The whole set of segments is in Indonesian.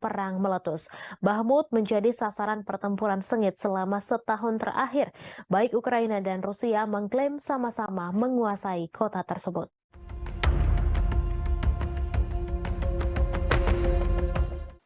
perang meletus. Bakhmut menjadi sasaran pertempuran sengit selama setahun terakhir. Baik Ukraina dan Rusia mengklaim sama-sama menguasai kota tersebut.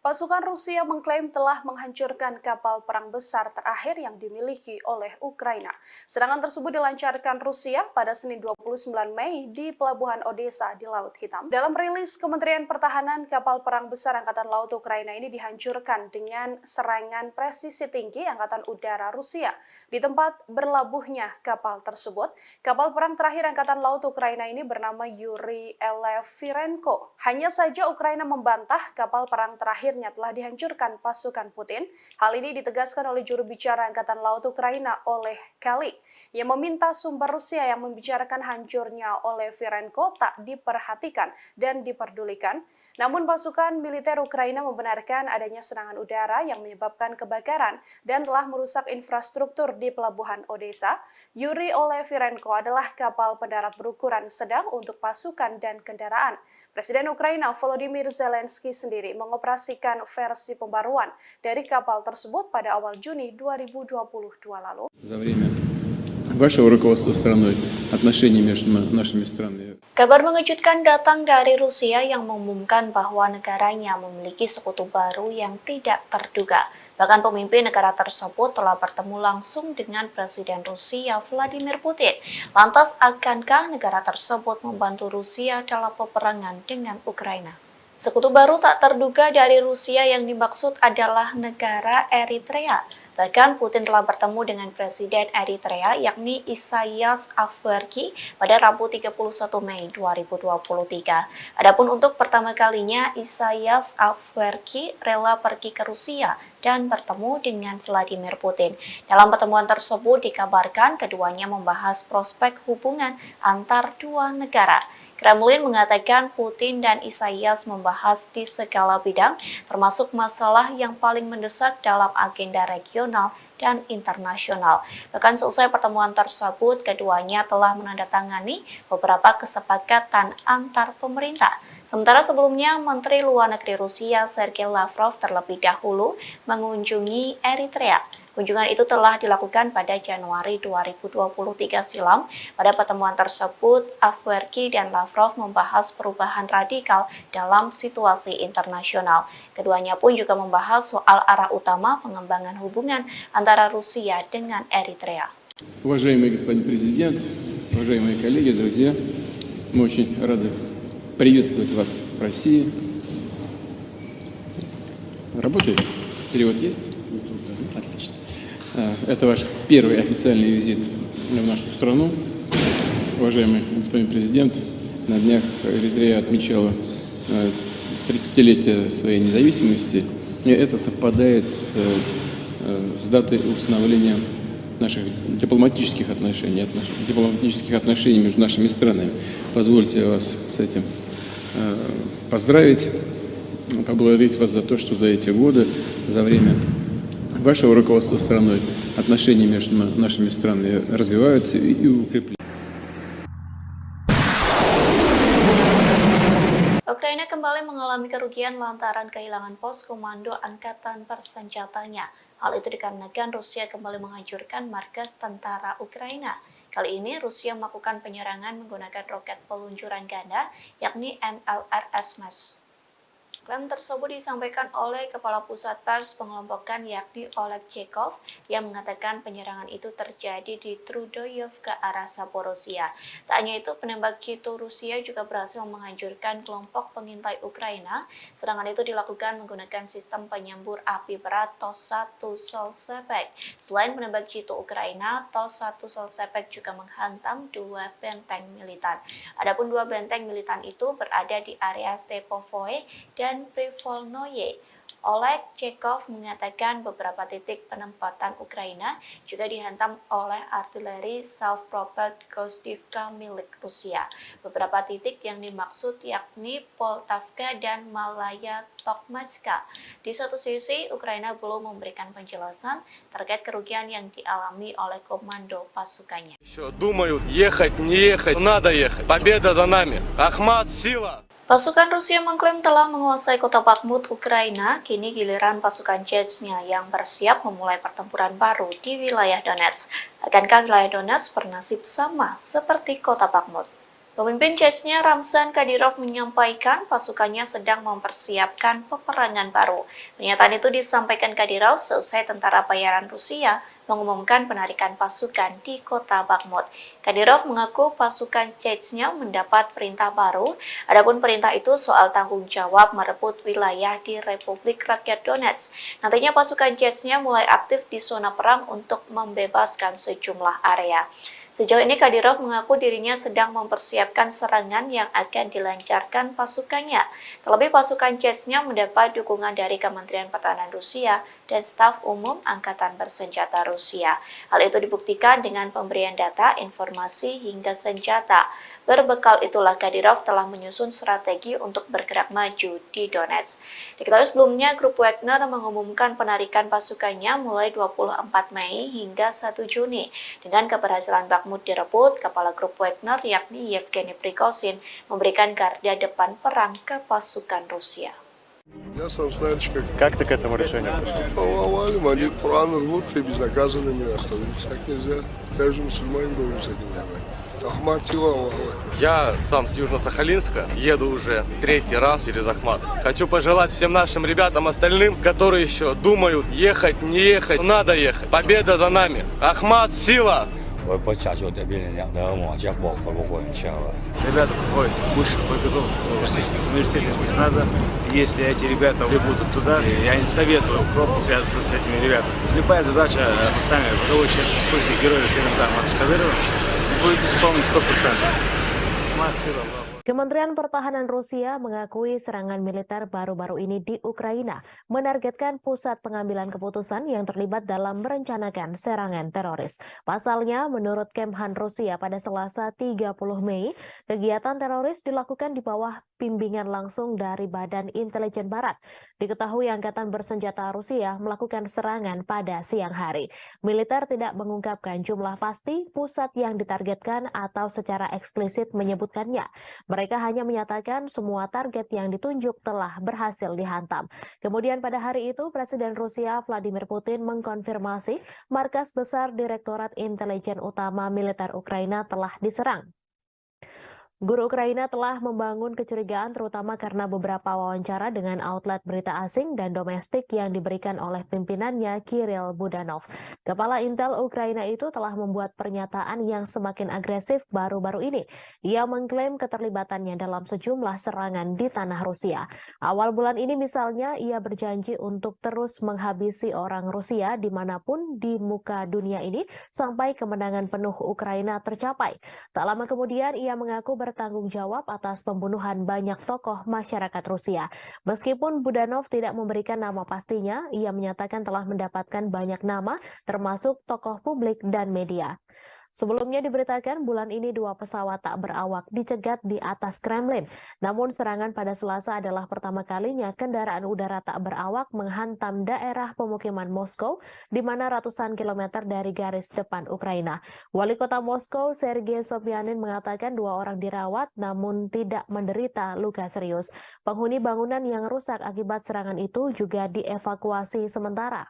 Pasukan Rusia mengklaim telah menghancurkan kapal perang besar terakhir yang dimiliki oleh Ukraina. Serangan tersebut dilancarkan Rusia pada Senin 29 Mei di Pelabuhan Odessa di Laut Hitam. Dalam rilis Kementerian Pertahanan, kapal perang besar Angkatan Laut Ukraina ini dihancurkan dengan serangan presisi tinggi Angkatan Udara Rusia. Di tempat berlabuhnya kapal tersebut, kapal perang terakhir Angkatan Laut Ukraina ini bernama Yuri Elefirenko. Hanya saja Ukraina membantah kapal perang terakhir telah dihancurkan pasukan Putin. Hal ini ditegaskan oleh juru bicara Angkatan Laut Ukraina Oleh Kali, yang meminta sumber Rusia yang membicarakan hancurnya oleh Firenko tak diperhatikan dan diperdulikan. Namun pasukan militer Ukraina membenarkan adanya serangan udara yang menyebabkan kebakaran dan telah merusak infrastruktur di Pelabuhan Odessa. Yuri Olefirenko adalah kapal pendarat berukuran sedang untuk pasukan dan kendaraan. Presiden Ukraina Volodymyr Zelensky sendiri mengoperasikan versi pembaruan dari kapal tersebut pada awal Juni 2022 lalu. Kabar mengejutkan datang dari Rusia yang mengumumkan bahwa negaranya memiliki sekutu baru yang tidak terduga. Bahkan pemimpin negara tersebut telah bertemu langsung dengan Presiden Rusia Vladimir Putin. Lantas, akankah negara tersebut membantu Rusia dalam peperangan dengan Ukraina? Sekutu baru tak terduga dari Rusia yang dimaksud adalah negara Eritrea. Bahkan Putin telah bertemu dengan Presiden Eritrea yakni Isaias Afwerki pada Rabu 31 Mei 2023. Adapun untuk pertama kalinya Isaias Afwerki rela pergi ke Rusia dan bertemu dengan Vladimir Putin. Dalam pertemuan tersebut dikabarkan keduanya membahas prospek hubungan antar dua negara. Kremlin mengatakan Putin dan Isaias membahas di segala bidang, termasuk masalah yang paling mendesak dalam agenda regional dan internasional. Bahkan seusai pertemuan tersebut, keduanya telah menandatangani beberapa kesepakatan antar pemerintah. Sementara sebelumnya, Menteri Luar Negeri Rusia Sergei Lavrov terlebih dahulu mengunjungi Eritrea. Kunjungan itu telah dilakukan pada Januari 2023 silam. Pada pertemuan tersebut, Afwerki dan Lavrov membahas perubahan radikal dalam situasi internasional. Keduanya pun juga membahas soal arah utama pengembangan hubungan antara Rusia dengan Eritrea. Уважаемый господин президент, уважаемые коллеги, друзья, мы очень рады приветствовать вас в России. Работает? Перевод есть? Отлично. Это ваш первый официальный визит в нашу страну. Уважаемый господин президент, на днях Эритрея отмечала 30-летие своей независимости, и это совпадает с датой установления наших дипломатических отношений между нашими странами. Позвольте вас с этим поздравить, поблагодарить вас за то, что за эти годы, за время вашего руководства страной, отношения между нашими странами развиваются и укрепляются. Ukraina kembali mengalami kerugian lantaran kehilangan pos komando angkatan bersenjatanya. Hal itu dikarenakan Rusia kembali menghancurkan markas tentara Ukraina. Kali ini Rusia melakukan penyerangan menggunakan roket peluncuran ganda, yakni MLRS. Klaim tersebut disampaikan oleh Kepala Pusat Pers Pengelompokan yakni Oleg Chekov yang mengatakan penyerangan itu terjadi di Trudoyov ke arah Zaporozhia. Tak hanya itu, penembak jitu Rusia juga berhasil menghancurkan kelompok pengintai Ukraina. Serangan itu dilakukan menggunakan sistem penyembur api berat TOS-1 Solsepek. Selain penembak jitu Ukraina, TOS-1 Solsepek juga menghantam dua benteng militan. Adapun dua benteng militan itu berada di area Stepovoe dan Privolnoye. Oleg Chekov mengatakan beberapa titik penempatan Ukraina juga dihantam oleh artileri self-propelled Gostivka milik Rusia. Beberapa titik yang dimaksud yakni Poltavka dan Malaya Tokmatska. Di satu sisi, Ukraina belum memberikan penjelasan terkait kerugian yang dialami oleh komando pasukannya. Думают, ехать, не ехать, надо ехать. Победа за нами. Ахмат, сила. Pasukan Rusia mengklaim telah menguasai kota Bakhmut, Ukraina. Kini giliran pasukan Chechnya yang bersiap memulai pertempuran baru di wilayah Donetsk. Akankah wilayah Donetsk bernasib sama seperti kota Bakhmut? Pemimpin Chechnya Ramzan Kadyrov menyampaikan pasukannya sedang mempersiapkan peperangan baru. Pernyataan itu disampaikan Kadyrov seusai tentara bayaran Rusia mengumumkan penarikan pasukan di kota Bakhmut. Kadyrov mengaku pasukan Chechnya mendapat perintah baru, adapun perintah itu soal tanggung jawab merebut wilayah di Republik Rakyat Donetsk. Nantinya pasukan Chechnya mulai aktif di zona perang untuk membebaskan sejumlah area. Sejauh ini Kadyrov mengaku dirinya sedang mempersiapkan serangan yang akan dilancarkan pasukannya. Terlebih pasukan Chechnya mendapat dukungan dari Kementerian Pertahanan Rusia dan staf umum Angkatan Bersenjata Rusia. Hal itu dibuktikan dengan pemberian data, informasi, hingga senjata. Berbekal itulah Kadyrov telah menyusun strategi untuk bergerak maju di Donetsk. Diketahui sebelumnya, grup Wagner mengumumkan penarikan pasukannya mulai 24 Mei hingga 1 Juni. Dengan keberhasilan Bakhmut direbut, kepala grup Wagner yakni Yevgeny Prigozhin memberikan garda depan perang ke pasukan Rusia. Я сам знаешь, Как ты к этому решению пришел? повалим, они Коран рвут, и безнаказанными остановиться так нельзя. Каждый мусульманин должен с этим воевать. Ахмад сила, Аллаху Акбар. Я сам с Южно-Сахалинска, еду уже третий раз через Ахмат. Хочу пожелать всем нашим ребятам остальным, которые еще думают, ехать, не ехать, надо ехать. Победа за нами. Ахмат, сила! Ребята приходят высших подготовок в Российском университете спецназа. Если эти ребята прибудут туда, я не советую пробовать связываться с этими ребятами. Любая задача, поставленная боевой части спутника Героя России Рамзана Кадырова, будет исполнена 100%. Ахмад, сила, Аллаху. Kementerian Pertahanan Rusia mengakui serangan militer baru-baru ini di Ukraina menargetkan pusat pengambilan keputusan yang terlibat dalam merencanakan serangan teroris. Pasalnya, menurut Kemhan Rusia pada Selasa 30 Mei, kegiatan teroris dilakukan di bawah bimbingan langsung dari Badan Intelijen Barat. Diketahui Angkatan Bersenjata Rusia melakukan serangan pada siang hari. Militer tidak mengungkapkan jumlah pasti pusat yang ditargetkan atau secara eksplisit menyebutkannya. Mereka hanya menyatakan semua target yang ditunjuk telah berhasil dihantam. Kemudian pada hari itu, Presiden Rusia Vladimir Putin mengkonfirmasi markas besar Direktorat Intelijen Utama Militer Ukraina telah diserang. Guru Ukraina telah membangun kecurigaan terutama karena beberapa wawancara dengan outlet berita asing dan domestik yang diberikan oleh pimpinannya Kirill Budanov. Kepala Intel Ukraina itu telah membuat pernyataan yang semakin agresif baru-baru ini. Ia mengklaim keterlibatannya dalam sejumlah serangan di tanah Rusia. Awal bulan ini misalnya ia berjanji untuk terus menghabisi orang Rusia dimanapun di muka dunia ini sampai kemenangan penuh Ukraina tercapai. Tak lama kemudian ia mengaku bertanggung jawab atas pembunuhan banyak tokoh masyarakat Rusia. Meskipun Budanov tidak memberikan nama pastinya, ia menyatakan telah mendapatkan banyak nama, termasuk tokoh publik dan media. Sebelumnya diberitakan bulan ini 2 pesawat tak berawak dicegat di atas Kremlin. Namun serangan pada Selasa adalah pertama kalinya kendaraan udara tak berawak menghantam daerah pemukiman Moskow, di mana ratusan kilometer dari garis depan Ukraina. Wali kota Moskow, Sergei Sobyanin, mengatakan 2 orang dirawat namun tidak menderita luka serius. Penghuni bangunan yang rusak akibat serangan itu juga dievakuasi sementara.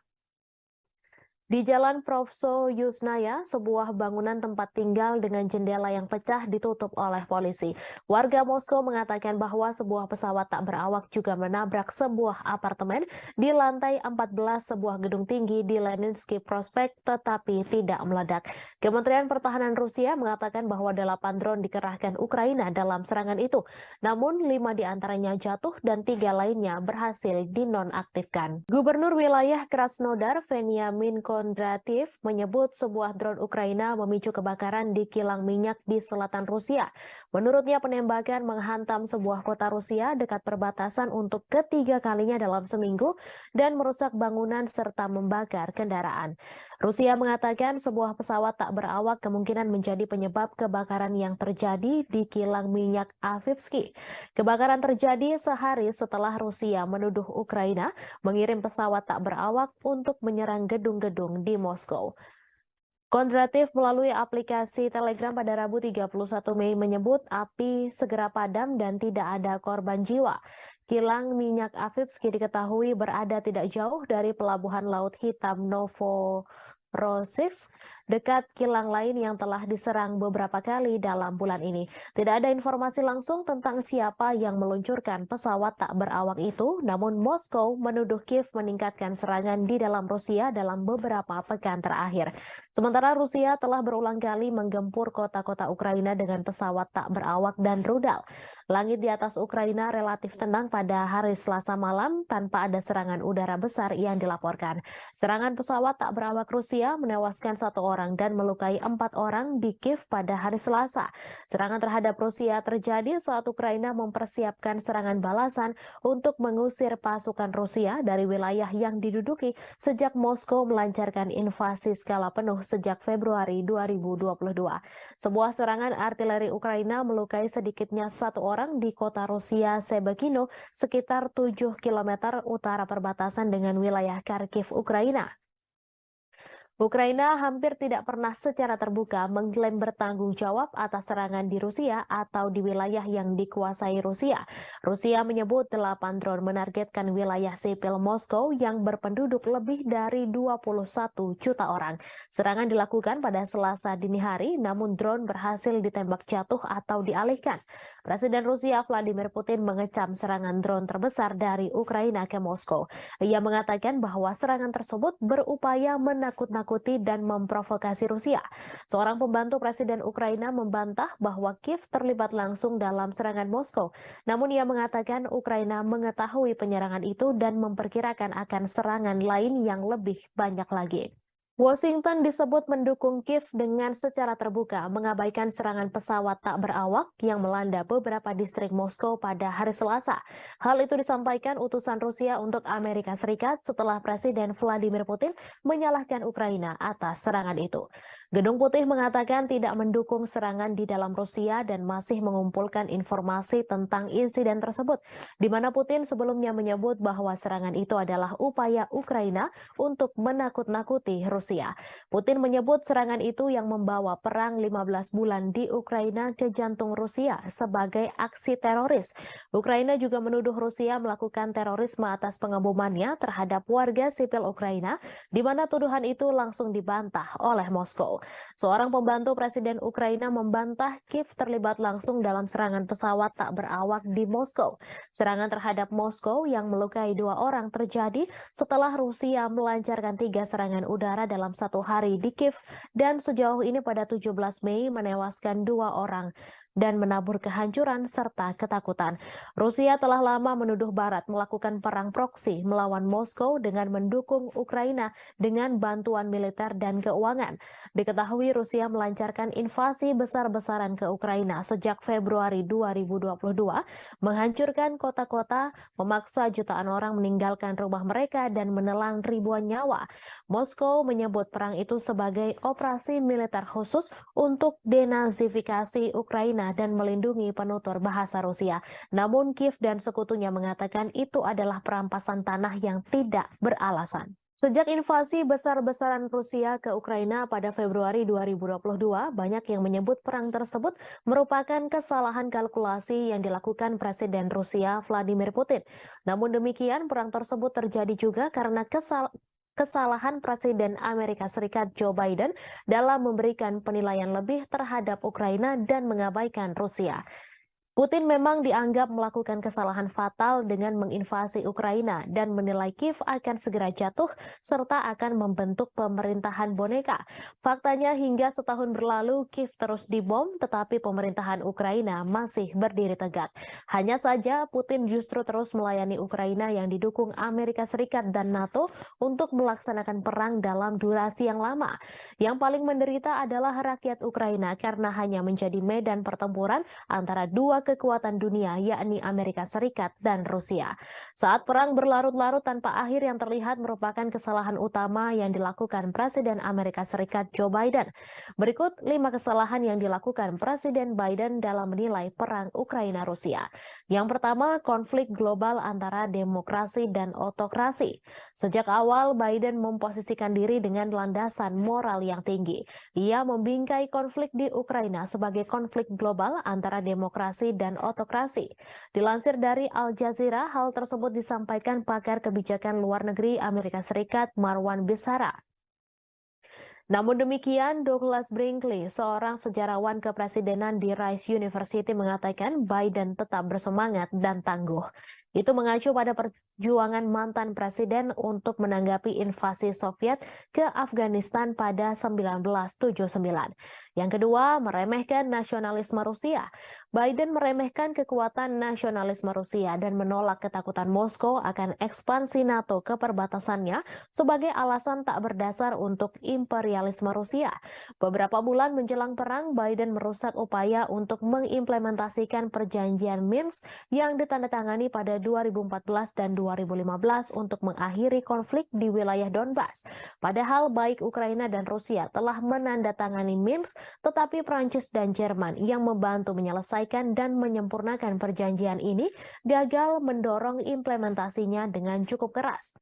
Di Jalan Provso Yusnaya, sebuah bangunan tempat tinggal dengan jendela yang pecah ditutup oleh polisi. Warga Moskow mengatakan bahwa sebuah pesawat tak berawak juga menabrak sebuah apartemen di lantai 14 sebuah gedung tinggi di Leninsky Prospect tetapi tidak meledak. Kementerian Pertahanan Rusia mengatakan bahwa 8 drone dikerahkan Ukraina dalam serangan itu. Namun 5 diantaranya jatuh dan 3 lainnya berhasil dinonaktifkan. Gubernur wilayah Krasnodar, Veniamin Kondratiev, menyebut sebuah drone Ukraina memicu kebakaran di kilang minyak di selatan Rusia. Menurutnya penembakan menghantam sebuah kota Rusia dekat perbatasan untuk ketiga kalinya dalam seminggu dan merusak bangunan serta membakar kendaraan. Rusia mengatakan sebuah pesawat tak berawak kemungkinan menjadi penyebab kebakaran yang terjadi di kilang minyak Avivsky. Kebakaran terjadi sehari setelah Rusia menuduh Ukraina mengirim pesawat tak berawak untuk menyerang gedung-gedung di Moskow. Kondratif melalui aplikasi Telegram pada Rabu 31 Mei menyebut api segera padam dan tidak ada korban jiwa. Kilang minyak Avivsky diketahui berada tidak jauh dari pelabuhan Laut Hitam Novorossiysk, dekat kilang lain yang telah diserang beberapa kali dalam bulan ini. Tidak ada informasi langsung tentang siapa yang meluncurkan pesawat tak berawak itu, namun Moskow menuduh Kiev meningkatkan serangan di dalam Rusia dalam beberapa pekan terakhir. Sementara Rusia telah berulang kali menggempur kota-kota Ukraina dengan pesawat tak berawak dan rudal. Langit di atas Ukraina relatif tenang pada hari Selasa malam tanpa ada serangan udara besar yang dilaporkan. Serangan pesawat tak berawak Rusia menewaskan 1 orang dan melukai 4 orang di Kiev pada hari Selasa. Serangan terhadap Rusia terjadi saat Ukraina mempersiapkan serangan balasan untuk mengusir pasukan Rusia dari wilayah yang diduduki sejak Moskow melancarkan invasi skala penuh sejak Februari 2022. Sebuah serangan artileri Ukraina melukai sedikitnya 1 orang di kota Rusia Sebekino, sekitar 7 km utara perbatasan dengan wilayah Kharkiv, Ukraina. Ukraina hampir tidak pernah secara terbuka mengklaim bertanggung jawab atas serangan di Rusia atau di wilayah yang dikuasai Rusia. Rusia menyebut 8 drone menargetkan wilayah sipil Moskow yang berpenduduk lebih dari 21 juta orang. Serangan dilakukan pada Selasa dini hari, namun drone berhasil ditembak jatuh atau dialihkan. Presiden Rusia Vladimir Putin mengecam serangan drone terbesar dari Ukraina ke Moskow. Ia mengatakan bahwa serangan tersebut berupaya menakut-nakuti dan memprovokasi Rusia. Seorang pembantu Presiden Ukraina membantah bahwa Kiev terlibat langsung dalam serangan Moskow. Namun ia mengatakan Ukraina mengetahui penyerangan itu dan memperkirakan akan serangan lain yang lebih banyak lagi. Washington disebut mendukung Kiev dengan secara terbuka mengabaikan serangan pesawat tak berawak yang melanda beberapa distrik Moskow pada hari Selasa. Hal itu disampaikan utusan Rusia untuk Amerika Serikat setelah Presiden Vladimir Putin menyalahkan Ukraina atas serangan itu. Gedung Putih mengatakan tidak mendukung serangan di dalam Rusia dan masih mengumpulkan informasi tentang insiden tersebut, di mana Putin sebelumnya menyebut bahwa serangan itu adalah upaya Ukraina untuk menakut-nakuti Rusia. Putin menyebut serangan itu yang membawa perang 15 bulan di Ukraina ke jantung Rusia sebagai aksi teroris. Ukraina juga menuduh Rusia melakukan terorisme atas pengebomannya terhadap warga sipil Ukraina, di mana tuduhan itu langsung dibantah oleh Moskow. Seorang pembantu Presiden Ukraina membantah Kiev terlibat langsung dalam serangan pesawat tak berawak di Moskow. Serangan terhadap Moskow yang melukai 2 orang terjadi setelah Rusia melancarkan 3 serangan udara dalam 1 hari di Kiev dan sejauh ini pada 17 Mei menewaskan 2 orang dan menabur kehancuran serta ketakutan. Rusia telah lama menuduh Barat melakukan perang proksi melawan Moskow dengan mendukung Ukraina dengan bantuan militer dan keuangan. Diketahui Rusia melancarkan invasi besar-besaran ke Ukraina sejak Februari 2022, menghancurkan kota-kota, memaksa jutaan orang meninggalkan rumah mereka dan menelan ribuan nyawa. Moskow menyebut perang itu sebagai operasi militer khusus untuk denazifikasi Ukraina dan melindungi penutur bahasa Rusia. Namun Kiev dan sekutunya mengatakan itu adalah perampasan tanah yang tidak beralasan. Sejak invasi besar-besaran Rusia ke Ukraina pada Februari 2022, banyak yang menyebut perang tersebut merupakan kesalahan kalkulasi yang dilakukan Presiden Rusia Vladimir Putin. Namun demikian, perang tersebut terjadi juga karena kesalahan Presiden Amerika Serikat Joe Biden dalam memberikan penilaian lebih terhadap Ukraina dan mengabaikan Rusia. Putin memang dianggap melakukan kesalahan fatal dengan menginvasi Ukraina dan menilai Kiev akan segera jatuh serta akan membentuk pemerintahan boneka. Faktanya hingga setahun berlalu Kiev terus dibom tetapi pemerintahan Ukraina masih berdiri tegak. Hanya saja Putin justru terus melayani Ukraina yang didukung Amerika Serikat dan NATO untuk melaksanakan perang dalam durasi yang lama. Yang paling menderita adalah rakyat Ukraina karena hanya menjadi medan pertempuran antara dua kekuatan dunia, yakni Amerika Serikat dan Rusia. Saat perang berlarut-larut tanpa akhir yang terlihat merupakan kesalahan utama yang dilakukan Presiden Amerika Serikat Joe Biden. Berikut 5 kesalahan yang dilakukan Presiden Biden dalam menilai perang Ukraina-Rusia. Yang pertama, konflik global antara demokrasi dan otokrasi. Sejak awal, Biden memposisikan diri dengan landasan moral yang tinggi. Ia membingkai konflik di Ukraina sebagai konflik global antara demokrasi dan otokrasi. Dilansir dari Al Jazeera, hal tersebut disampaikan pakar kebijakan luar negeri Amerika Serikat Marwan Bishara. Namun demikian, Douglas Brinkley, seorang sejarawan kepresidenan di Rice University, mengatakan Biden tetap bersemangat dan tangguh. Itu mengacu pada perjuangan mantan presiden untuk menanggapi invasi Soviet ke Afghanistan pada 1979. Yang kedua, meremehkan nasionalisme Rusia. Biden meremehkan kekuatan nasionalisme Rusia dan menolak ketakutan Moskow akan ekspansi NATO ke perbatasannya sebagai alasan tak berdasar untuk imperialisme Rusia. Beberapa bulan menjelang perang, Biden merusak upaya untuk mengimplementasikan perjanjian Minsk yang ditandatangani pada 2014 dan 2015 untuk mengakhiri konflik di wilayah Donbas. Padahal baik Ukraina dan Rusia telah menandatangani Minsk, tetapi Prancis dan Jerman yang membantu menyelesaikan dan menyempurnakan perjanjian ini gagal mendorong implementasinya dengan cukup keras.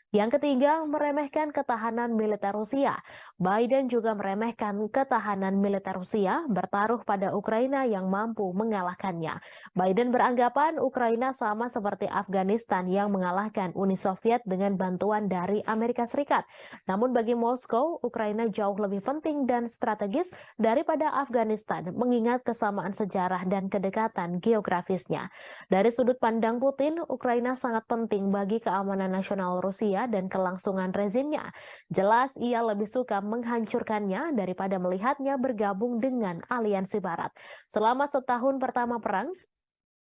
Yang ketiga, meremehkan ketahanan militer Rusia. Biden juga meremehkan ketahanan militer Rusia bertaruh pada Ukraina yang mampu mengalahkannya. Biden beranggapan Ukraina sama seperti Afghanistan yang mengalahkan Uni Soviet dengan bantuan dari Amerika Serikat. Namun bagi Moskow, Ukraina jauh lebih penting dan strategis daripada Afghanistan, mengingat kesamaan sejarah dan kedekatan geografisnya. Dari sudut pandang Putin, Ukraina sangat penting bagi keamanan nasional Rusia dan kelangsungan rezimnya. Jelas ia lebih suka menghancurkannya daripada melihatnya bergabung dengan aliansi Barat. Selama setahun pertama perang,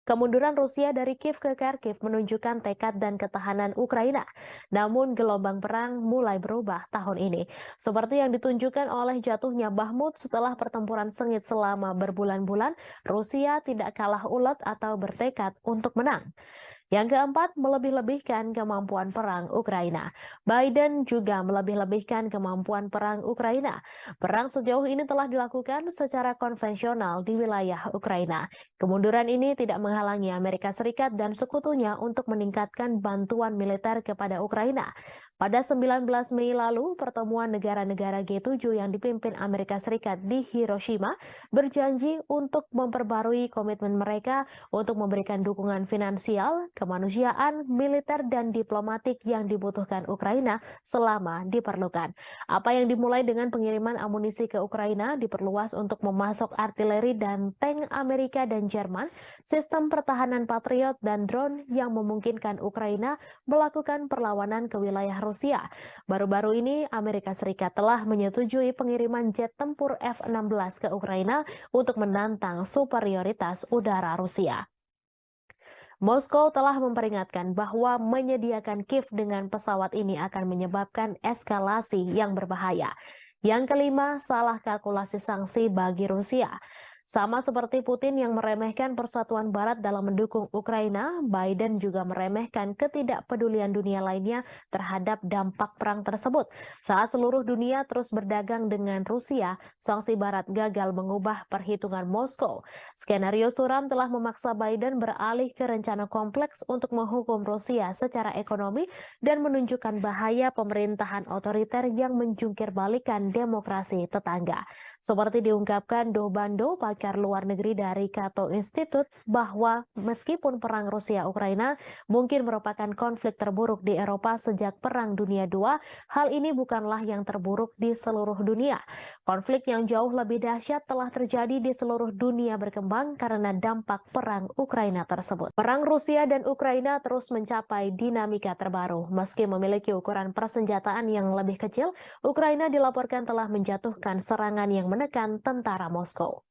kemunduran Rusia dari Kiev ke Kharkiv menunjukkan tekad dan ketahanan Ukraina. Namun gelombang perang mulai berubah tahun ini. Seperti yang ditunjukkan oleh jatuhnya Bakhmut setelah pertempuran sengit selama berbulan-bulan, Rusia tidak kalah ulet atau bertekad untuk menang. Yang keempat, melebih-lebihkan kemampuan perang Ukraina. Biden juga melebih-lebihkan kemampuan perang Ukraina. Perang sejauh ini telah dilakukan secara konvensional di wilayah Ukraina. Kemunduran ini tidak menghalangi Amerika Serikat dan sekutunya untuk meningkatkan bantuan militer kepada Ukraina. Pada 19 Mei lalu, pertemuan negara-negara G7 yang dipimpin Amerika Serikat di Hiroshima berjanji untuk memperbarui komitmen mereka untuk memberikan dukungan finansial, kemanusiaan, militer, dan diplomatik yang dibutuhkan Ukraina selama diperlukan. Apa yang dimulai dengan pengiriman amunisi ke Ukraina diperluas untuk memasok artileri dan tank Amerika dan Jerman, sistem pertahanan Patriot, dan drone yang memungkinkan Ukraina melakukan perlawanan ke wilayah Rusia. Baru-baru ini, Amerika Serikat telah menyetujui pengiriman jet tempur F-16 ke Ukraina untuk menantang superioritas udara Rusia. Moskow telah memperingatkan bahwa menyediakan Kiev dengan pesawat ini akan menyebabkan eskalasi yang berbahaya. Yang kelima, salah kalkulasi sanksi bagi Rusia. Sama seperti Putin yang meremehkan persatuan Barat dalam mendukung Ukraina, Biden juga meremehkan ketidakpedulian dunia lainnya terhadap dampak perang tersebut. Saat seluruh dunia terus berdagang dengan Rusia, sanksi Barat gagal mengubah perhitungan Moskow. Skenario suram telah memaksa Biden beralih ke rencana kompleks untuk menghukum Rusia secara ekonomi dan menunjukkan bahaya pemerintahan otoriter yang menjungkir balikan demokrasi tetangga. Seperti diungkapkan Do Bando, pakar luar negeri dari Cato Institute, bahwa meskipun perang Rusia-Ukraina mungkin merupakan konflik terburuk di Eropa sejak Perang Dunia II, hal ini bukanlah yang terburuk di seluruh dunia. Konflik yang jauh lebih dahsyat telah terjadi di seluruh dunia berkembang karena dampak perang Ukraina tersebut. Perang Rusia dan Ukraina terus mencapai dinamika terbaru. Meski memiliki ukuran persenjataan yang lebih kecil, Ukraina dilaporkan telah menjatuhkan serangan yang menekan tentara Moskow.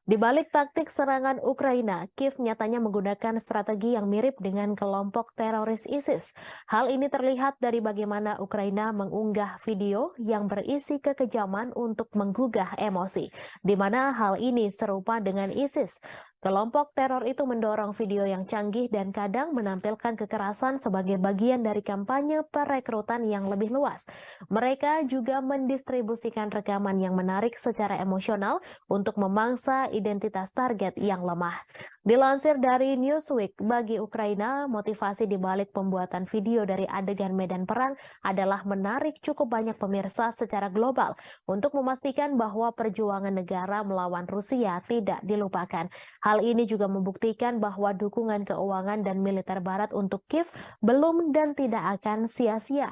Di balik taktik serangan Ukraina, Kiev nyatanya menggunakan strategi yang mirip dengan kelompok teroris ISIS. Hal ini terlihat dari bagaimana Ukraina mengunggah video yang berisi kekejaman untuk menggugah emosi, di mana hal ini serupa dengan ISIS. Kelompok teror itu mendorong video yang canggih dan kadang menampilkan kekerasan sebagai bagian dari kampanye perekrutan yang lebih luas. Mereka juga mendistribusikan rekaman yang menarik secara emosional untuk memangsa identitas target yang lemah. Dilansir dari Newsweek, bagi Ukraina, motivasi di balik pembuatan video dari adegan medan perang adalah menarik cukup banyak pemirsa secara global untuk memastikan bahwa perjuangan negara melawan Rusia tidak dilupakan. Hal ini juga membuktikan bahwa dukungan keuangan dan militer Barat untuk Kiev belum dan tidak akan sia-sia.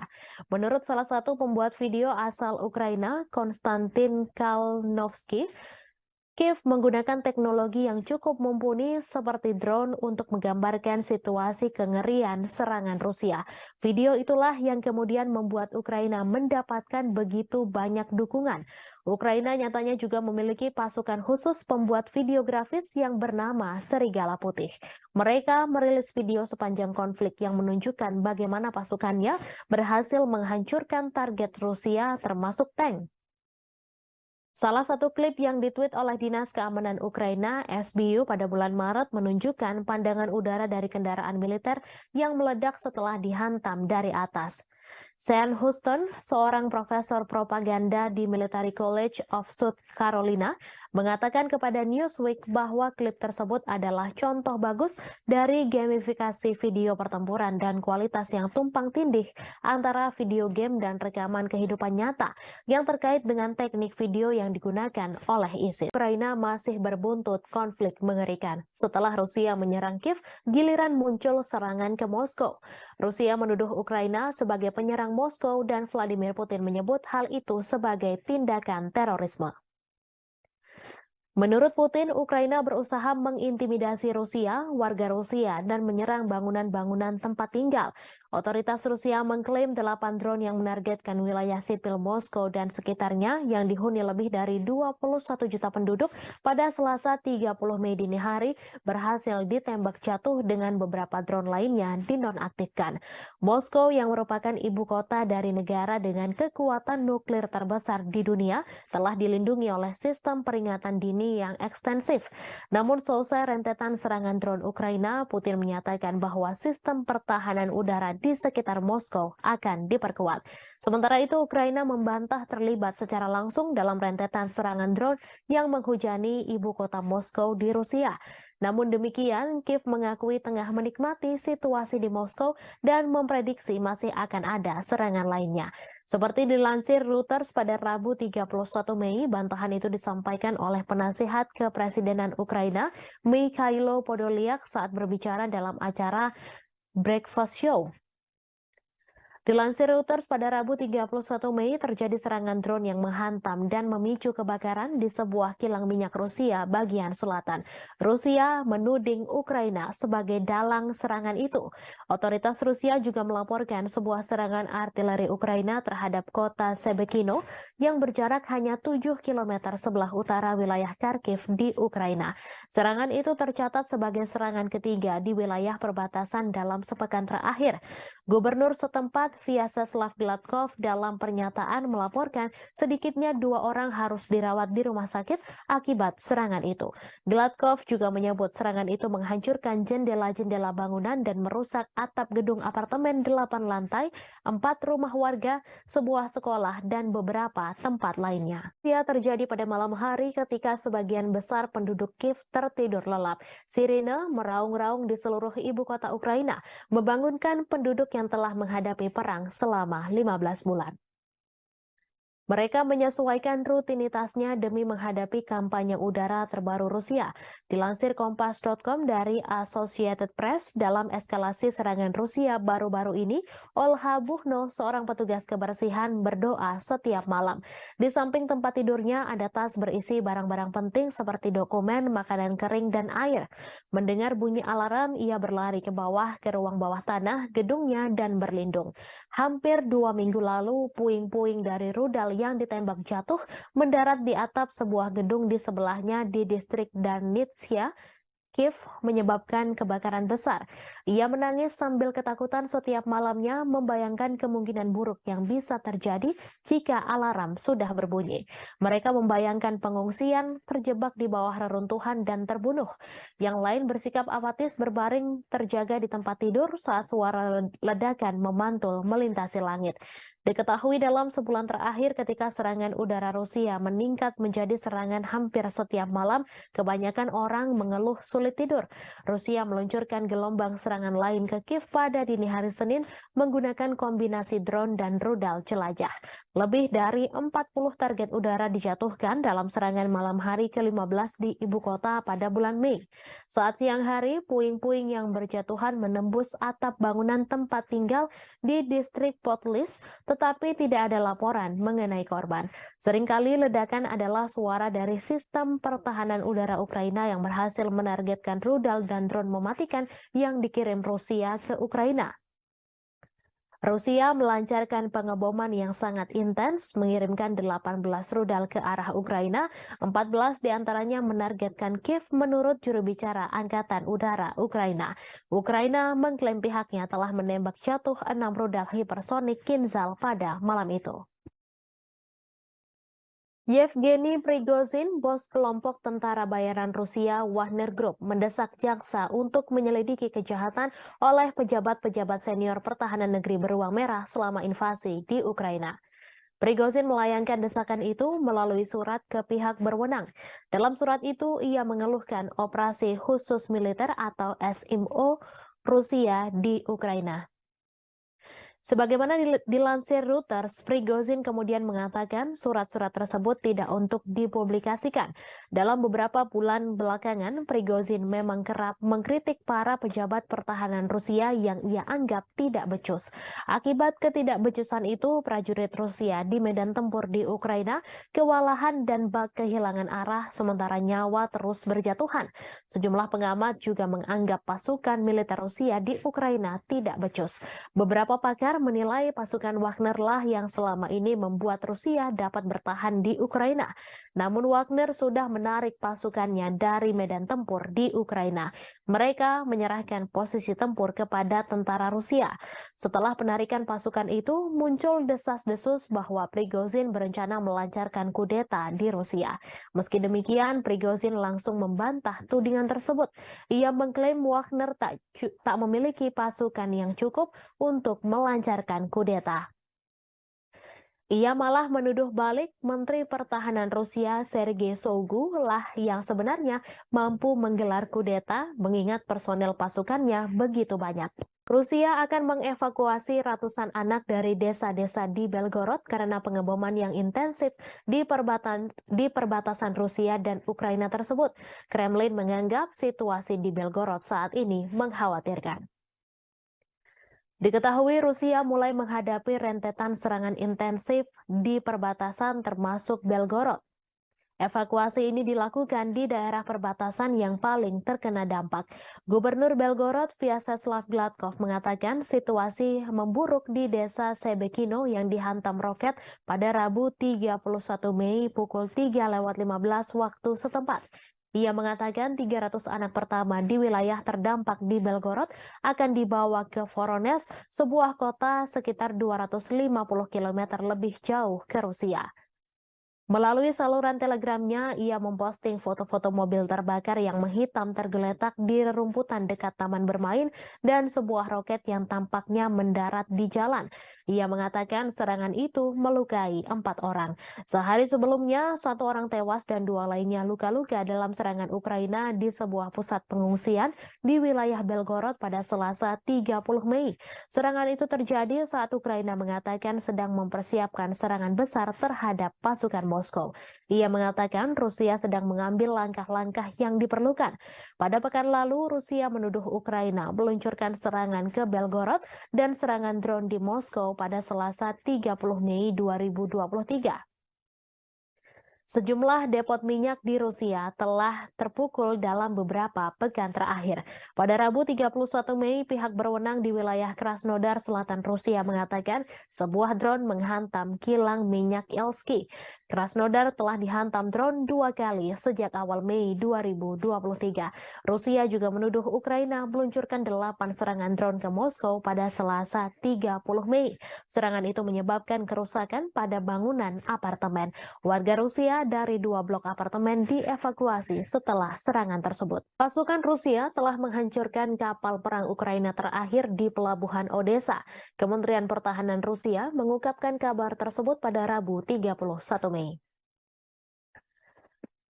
Menurut salah satu pembuat video asal Ukraina, Konstantin Kalnovsky, Kiev menggunakan teknologi yang cukup mumpuni seperti drone untuk menggambarkan situasi kengerian serangan Rusia. Video itulah yang kemudian membuat Ukraina mendapatkan begitu banyak dukungan. Ukraina nyatanya juga memiliki pasukan khusus pembuat video grafis yang bernama Serigala Putih. Mereka merilis video sepanjang konflik yang menunjukkan bagaimana pasukannya berhasil menghancurkan target Rusia termasuk tank. Salah satu klip yang ditweet oleh Dinas Keamanan Ukraina, SBU, pada bulan Maret menunjukkan pandangan udara dari kendaraan militer yang meledak setelah dihantam dari atas. Sean Houston, seorang profesor propaganda di Military College of South Carolina, mengatakan kepada Newsweek bahwa klip tersebut adalah contoh bagus dari gamifikasi video pertempuran dan kualitas yang tumpang tindih antara video game dan rekaman kehidupan nyata yang terkait dengan teknik video yang digunakan oleh ISIS. Ukraina masih berbuntut konflik mengerikan. Setelah Rusia menyerang Kiev, giliran muncul serangan ke Moskow. Rusia menuduh Ukraina sebagai penyerang Moskow dan Vladimir Putin menyebut hal itu sebagai tindakan terorisme. Menurut Putin, Ukraina berusaha mengintimidasi Rusia, warga Rusia, dan menyerang bangunan-bangunan tempat tinggal. Otoritas Rusia mengklaim 8 drone yang menargetkan wilayah sipil Moskow dan sekitarnya yang dihuni lebih dari 21 juta penduduk pada Selasa 30 Mei dini hari berhasil ditembak jatuh dengan beberapa drone lainnya dinonaktifkan. Moskow yang merupakan ibu kota dari negara dengan kekuatan nuklir terbesar di dunia telah dilindungi oleh sistem peringatan dini yang ekstensif. Namun selesai rentetan serangan drone Ukraina, Putin menyatakan bahwa sistem pertahanan udara di sekitar Moskow akan diperkuat. Sementara itu, Ukraina membantah terlibat secara langsung dalam rentetan serangan drone yang menghujani ibu kota Moskow di Rusia. Namun demikian, Kiev mengakui tengah menikmati situasi di Moskow dan memprediksi masih akan ada serangan lainnya. Seperti dilansir Reuters pada Rabu 31 Mei, bantahan itu disampaikan oleh penasihat kepresidenan Ukraina, Mikhailo Podolyak, saat berbicara dalam acara Breakfast Show. Dilansir Reuters pada Rabu 31 Mei terjadi serangan drone yang menghantam dan memicu kebakaran di sebuah kilang minyak Rusia bagian selatan. Rusia menuding Ukraina sebagai dalang serangan itu. Otoritas Rusia juga melaporkan sebuah serangan artileri Ukraina terhadap kota Shebekino yang berjarak hanya 7 km sebelah utara wilayah Kharkiv di Ukraina. Serangan itu tercatat sebagai serangan ketiga di wilayah perbatasan dalam sepekan terakhir. Gubernur setempat Vyacheslav Gladkov dalam pernyataan melaporkan sedikitnya 2 orang harus dirawat di rumah sakit akibat serangan itu. Gladkov juga menyebut serangan itu menghancurkan jendela-jendela bangunan dan merusak atap gedung apartemen 8 lantai, 4 rumah warga, sebuah sekolah, dan beberapa tempat lainnya. Ia terjadi pada malam hari ketika sebagian besar penduduk Kiev tertidur lelap. Sirine meraung-raung di seluruh ibu kota Ukraina, membangunkan penduduk yang telah menghadapi perang selama 15 bulan. Mereka menyesuaikan rutinitasnya demi menghadapi kampanye udara terbaru Rusia. Dilansir Kompas.com dari Associated Press, dalam eskalasi serangan Rusia baru-baru ini, Olha Buchno, seorang petugas kebersihan, berdoa setiap malam. Di samping tempat tidurnya ada tas berisi barang-barang penting seperti dokumen, makanan kering, dan air. Mendengar bunyi alarm, ia berlari ke bawah ke ruang bawah tanah gedungnya dan berlindung. Hampir 2 minggu lalu, puing-puing dari rudal yang ditembak jatuh mendarat di atap sebuah gedung di sebelahnya di distrik Danitsia, Kiev, menyebabkan kebakaran besar. Ia menangis sambil ketakutan setiap malamnya membayangkan kemungkinan buruk yang bisa terjadi jika alarm sudah berbunyi. Mereka membayangkan pengungsian, terjebak di bawah reruntuhan dan terbunuh. Yang lain bersikap apatis berbaring terjaga di tempat tidur saat suara ledakan memantul melintasi langit. Diketahui dalam sebulan terakhir ketika serangan udara Rusia meningkat menjadi serangan hampir setiap malam, kebanyakan orang mengeluh sulit tidur. Rusia meluncurkan gelombang serangan lain ke Kiev pada dini hari Senin menggunakan kombinasi drone dan rudal jelajah. Lebih dari 40 target udara dijatuhkan dalam serangan malam hari ke-15 di ibu kota pada bulan Mei. Saat siang hari, puing-puing yang berjatuhan menembus atap bangunan tempat tinggal di distrik Potlis, tetapi tidak ada laporan mengenai korban. Seringkali ledakan adalah suara dari sistem pertahanan udara Ukraina yang berhasil menargetkan rudal dan drone mematikan yang dikirim Rusia ke Ukraina. Rusia melancarkan pengeboman yang sangat intens, mengirimkan 18 rudal ke arah Ukraina, 14 diantaranya menargetkan Kiev menurut juru bicara Angkatan Udara Ukraina. Ukraina mengklaim pihaknya telah menembak jatuh 6 rudal hipersonik Kinzhal pada malam itu. Yevgeny Prigozhin, bos kelompok tentara bayaran Rusia Wagner Group, mendesak jaksa untuk menyelidiki kejahatan oleh pejabat-pejabat senior pertahanan negeri beruang merah selama invasi di Ukraina. Prigozhin melayangkan desakan itu melalui surat ke pihak berwenang. Dalam surat itu, ia mengeluhkan operasi khusus militer atau SMO Rusia di Ukraina. Sebagaimana dilansir Reuters, Prigozhin kemudian mengatakan surat-surat tersebut tidak untuk dipublikasikan. Dalam beberapa bulan belakangan, Prigozhin memang kerap mengkritik para pejabat pertahanan Rusia yang ia anggap tidak becus. Akibat ketidakbecusan itu, prajurit Rusia di medan tempur di Ukraina kewalahan dan kehilangan arah sementara nyawa terus berjatuhan. Sejumlah pengamat juga menganggap pasukan militer Rusia di Ukraina tidak becus. Beberapa pakar menilai pasukan Wagner lah yang selama ini membuat Rusia dapat bertahan di Ukraina. Namun Wagner sudah menarik pasukannya dari medan tempur di Ukraina. Mereka menyerahkan posisi tempur kepada tentara Rusia. Setelah penarikan pasukan itu, muncul desas-desus bahwa Prigozhin berencana melancarkan kudeta di Rusia. Meski demikian, Prigozhin langsung membantah tudingan tersebut. Ia mengklaim Wagner tak memiliki pasukan yang cukup untuk melancarkan kudeta. Ia malah menuduh balik Menteri Pertahanan Rusia Sergei Shoigu lah yang sebenarnya mampu menggelar kudeta mengingat personel pasukannya begitu banyak. Rusia akan mengevakuasi ratusan anak dari desa-desa di Belgorod karena pengeboman yang intensif di perbatasan Rusia dan Ukraina tersebut. Kremlin menganggap situasi di Belgorod saat ini mengkhawatirkan. Diketahui Rusia mulai menghadapi rentetan serangan intensif di perbatasan termasuk Belgorod. Evakuasi ini dilakukan di daerah perbatasan yang paling terkena dampak. Gubernur Belgorod Vyacheslav Gladkov mengatakan situasi memburuk di desa Sebekino yang dihantam roket pada Rabu 31 Mei pukul 3:15 waktu setempat. Ia mengatakan 300 anak pertama di wilayah terdampak di Belgorod akan dibawa ke Voronezh, sebuah kota sekitar 250 km lebih jauh ke Rusia. Melalui saluran telegramnya, ia memposting foto-foto mobil terbakar yang menghitam tergeletak di rerumputan dekat taman bermain dan sebuah roket yang tampaknya mendarat di jalan. Ia mengatakan serangan itu melukai 4 orang. Sehari sebelumnya, 1 orang tewas dan 2 lainnya luka-luka dalam serangan Ukraina di sebuah pusat pengungsian di wilayah Belgorod pada Selasa 30 Mei. Serangan itu terjadi saat Ukraina mengatakan sedang mempersiapkan serangan besar terhadap pasukan Moskow. Ia mengatakan Rusia sedang mengambil langkah-langkah yang diperlukan. Pada pekan lalu, Rusia menuduh Ukraina meluncurkan serangan ke Belgorod dan serangan drone di Moskow pada Selasa 30 Mei 2023. Sejumlah depot minyak di Rusia telah terpukul dalam beberapa pekan terakhir. Pada Rabu 31 Mei, pihak berwenang di wilayah Krasnodar Selatan Rusia mengatakan sebuah drone menghantam kilang minyak Elsky. Krasnodar telah dihantam drone 2 kali sejak awal Mei 2023. Rusia juga menuduh Ukraina meluncurkan 8 serangan drone ke Moskow pada Selasa 30 Mei. Serangan itu menyebabkan kerusakan pada bangunan apartemen. Warga Rusia dari 2 blok apartemen dievakuasi setelah serangan tersebut. Pasukan Rusia telah menghancurkan kapal perang Ukraina terakhir di pelabuhan Odessa. Kementerian Pertahanan Rusia mengungkapkan kabar tersebut pada Rabu 31 Mei.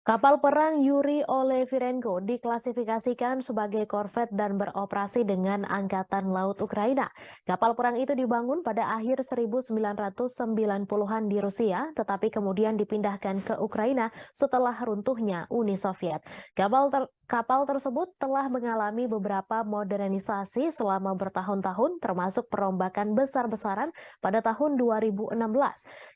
Kapal perang Yuri Olefirenko diklasifikasikan sebagai korvet dan beroperasi dengan Angkatan Laut Ukraina. Kapal perang itu dibangun pada akhir 1990-an di Rusia, tetapi kemudian dipindahkan ke Ukraina setelah runtuhnya Uni Soviet. Kapal tersebut telah mengalami beberapa modernisasi selama bertahun-tahun, termasuk perombakan besar-besaran pada tahun 2016.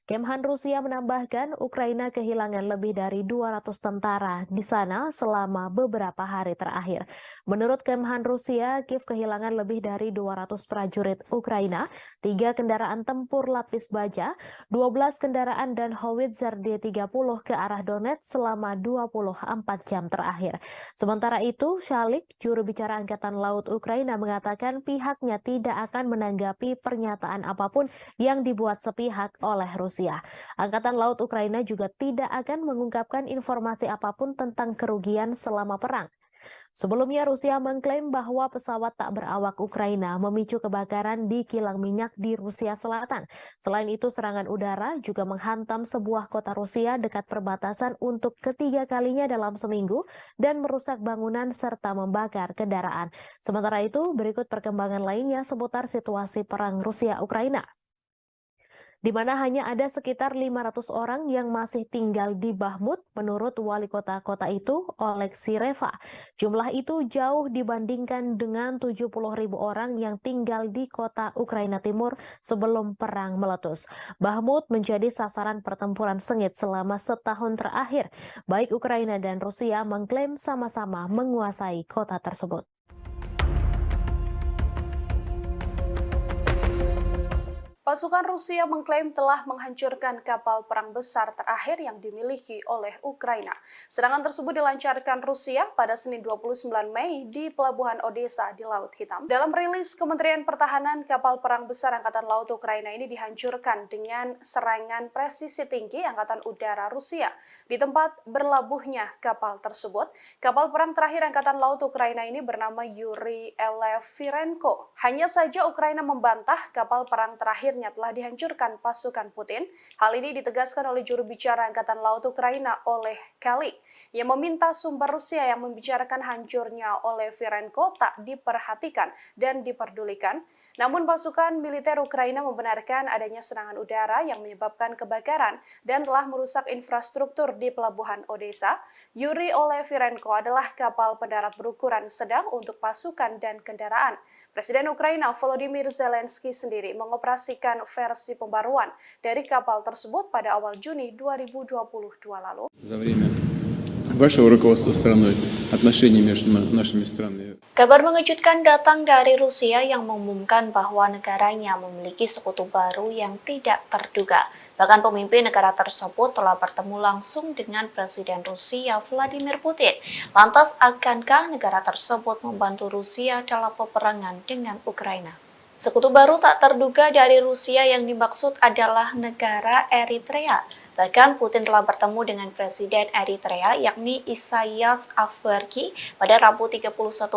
Kemhan Rusia menambahkan Ukraina kehilangan lebih dari 200 tentara di sana selama beberapa hari terakhir. Menurut Kemhan Rusia, Kiev kehilangan lebih dari 200 prajurit Ukraina, 3 kendaraan tempur lapis baja, 12 kendaraan dan howitzer D-30 ke arah Donetsk selama 24 jam terakhir. Sementara itu, Shalik, juru bicara Angkatan Laut Ukraina, mengatakan pihaknya tidak akan menanggapi pernyataan apapun yang dibuat sepihak oleh Rusia. Angkatan Laut Ukraina juga tidak akan mengungkapkan informasi apapun tentang kerugian selama perang. Sebelumnya, Rusia mengklaim bahwa pesawat tak berawak Ukraina memicu kebakaran di kilang minyak di Rusia Selatan. Selain itu, serangan udara juga menghantam sebuah kota Rusia dekat perbatasan untuk ketiga kalinya dalam seminggu dan merusak bangunan serta membakar kendaraan. Sementara itu, berikut perkembangan lainnya seputar situasi perang Rusia-Ukraina, di mana hanya ada sekitar 500 orang yang masih tinggal di Bahmut menurut wali kota itu, Oleksiy Reva. Jumlah itu jauh dibandingkan dengan 70.000 orang yang tinggal di kota Ukraina Timur sebelum perang meletus. Bahmut menjadi sasaran pertempuran sengit selama setahun terakhir. Baik Ukraina dan Rusia mengklaim sama-sama menguasai kota tersebut. Pasukan Rusia mengklaim telah menghancurkan kapal perang besar terakhir yang dimiliki oleh Ukraina. Serangan tersebut dilancarkan Rusia pada Senin 29 Mei di Pelabuhan Odessa di Laut Hitam. Dalam rilis Kementerian Pertahanan, kapal perang besar Angkatan Laut Ukraina ini dihancurkan dengan serangan presisi tinggi Angkatan Udara Rusia. Di tempat berlabuhnya kapal tersebut, kapal perang terakhir Angkatan Laut Ukraina ini bernama Yuri Olefirenko. Hanya saja Ukraina membantah kapal perang terakhir telah dihancurkan pasukan Putin. Hal ini ditegaskan oleh juru bicara Angkatan Laut Ukraina Oleh Kalik, yang meminta sumber Rusia yang membicarakan hancurnya Olefirenko tak diperhatikan dan diperdulikan. Namun pasukan militer Ukraina membenarkan adanya serangan udara yang menyebabkan kebakaran dan telah merusak infrastruktur di Pelabuhan Odessa. Yuri Olefirenko adalah kapal pendarat berukuran sedang untuk pasukan dan kendaraan. Presiden Ukraina Volodymyr Zelensky sendiri mengoperasikan versi pembaruan dari kapal tersebut pada awal Juni 2022 lalu. Вашего руководства страной, отношения между нашими странами. Kabar mengejutkan datang dari Rusia yang mengumumkan bahwa negaranya memiliki sekutu baru yang tidak terduga. Bahkan pemimpin negara tersebut telah bertemu langsung dengan Presiden Rusia Vladimir Putin. Lantas, akankah negara tersebut membantu Rusia dalam peperangan dengan Ukraina? Sekutu baru tak terduga dari Rusia yang dimaksud adalah negara Eritrea. Bahkan Putin telah bertemu dengan Presiden Eritrea yakni Isaias Afwerki pada Rabu 31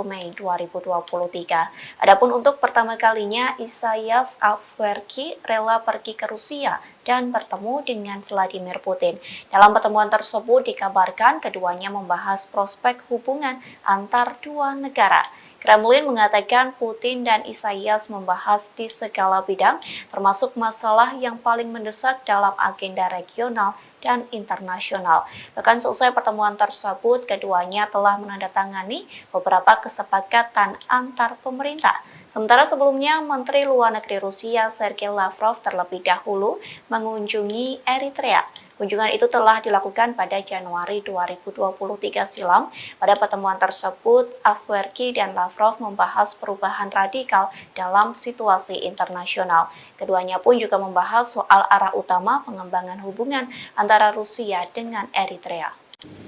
Mei 2023. Adapun untuk pertama kalinya Isaias Afwerki rela pergi ke Rusia dan bertemu dengan Vladimir Putin. Dalam pertemuan tersebut dikabarkan keduanya membahas prospek hubungan antar dua negara. Kremlin mengatakan Putin dan Isaias membahas di segala bidang, termasuk masalah yang paling mendesak dalam agenda regional dan internasional. Bahkan selesai pertemuan tersebut, keduanya telah menandatangani beberapa kesepakatan antar pemerintah. Sementara sebelumnya, Menteri Luar Negeri Rusia Sergei Lavrov terlebih dahulu mengunjungi Eritrea. Kunjungan itu telah dilakukan pada Januari 2023 silam. Pada pertemuan tersebut, Afwerki dan Lavrov membahas perubahan radikal dalam situasi internasional. Keduanya pun juga membahas soal arah utama pengembangan hubungan antara Rusia dengan Eritrea.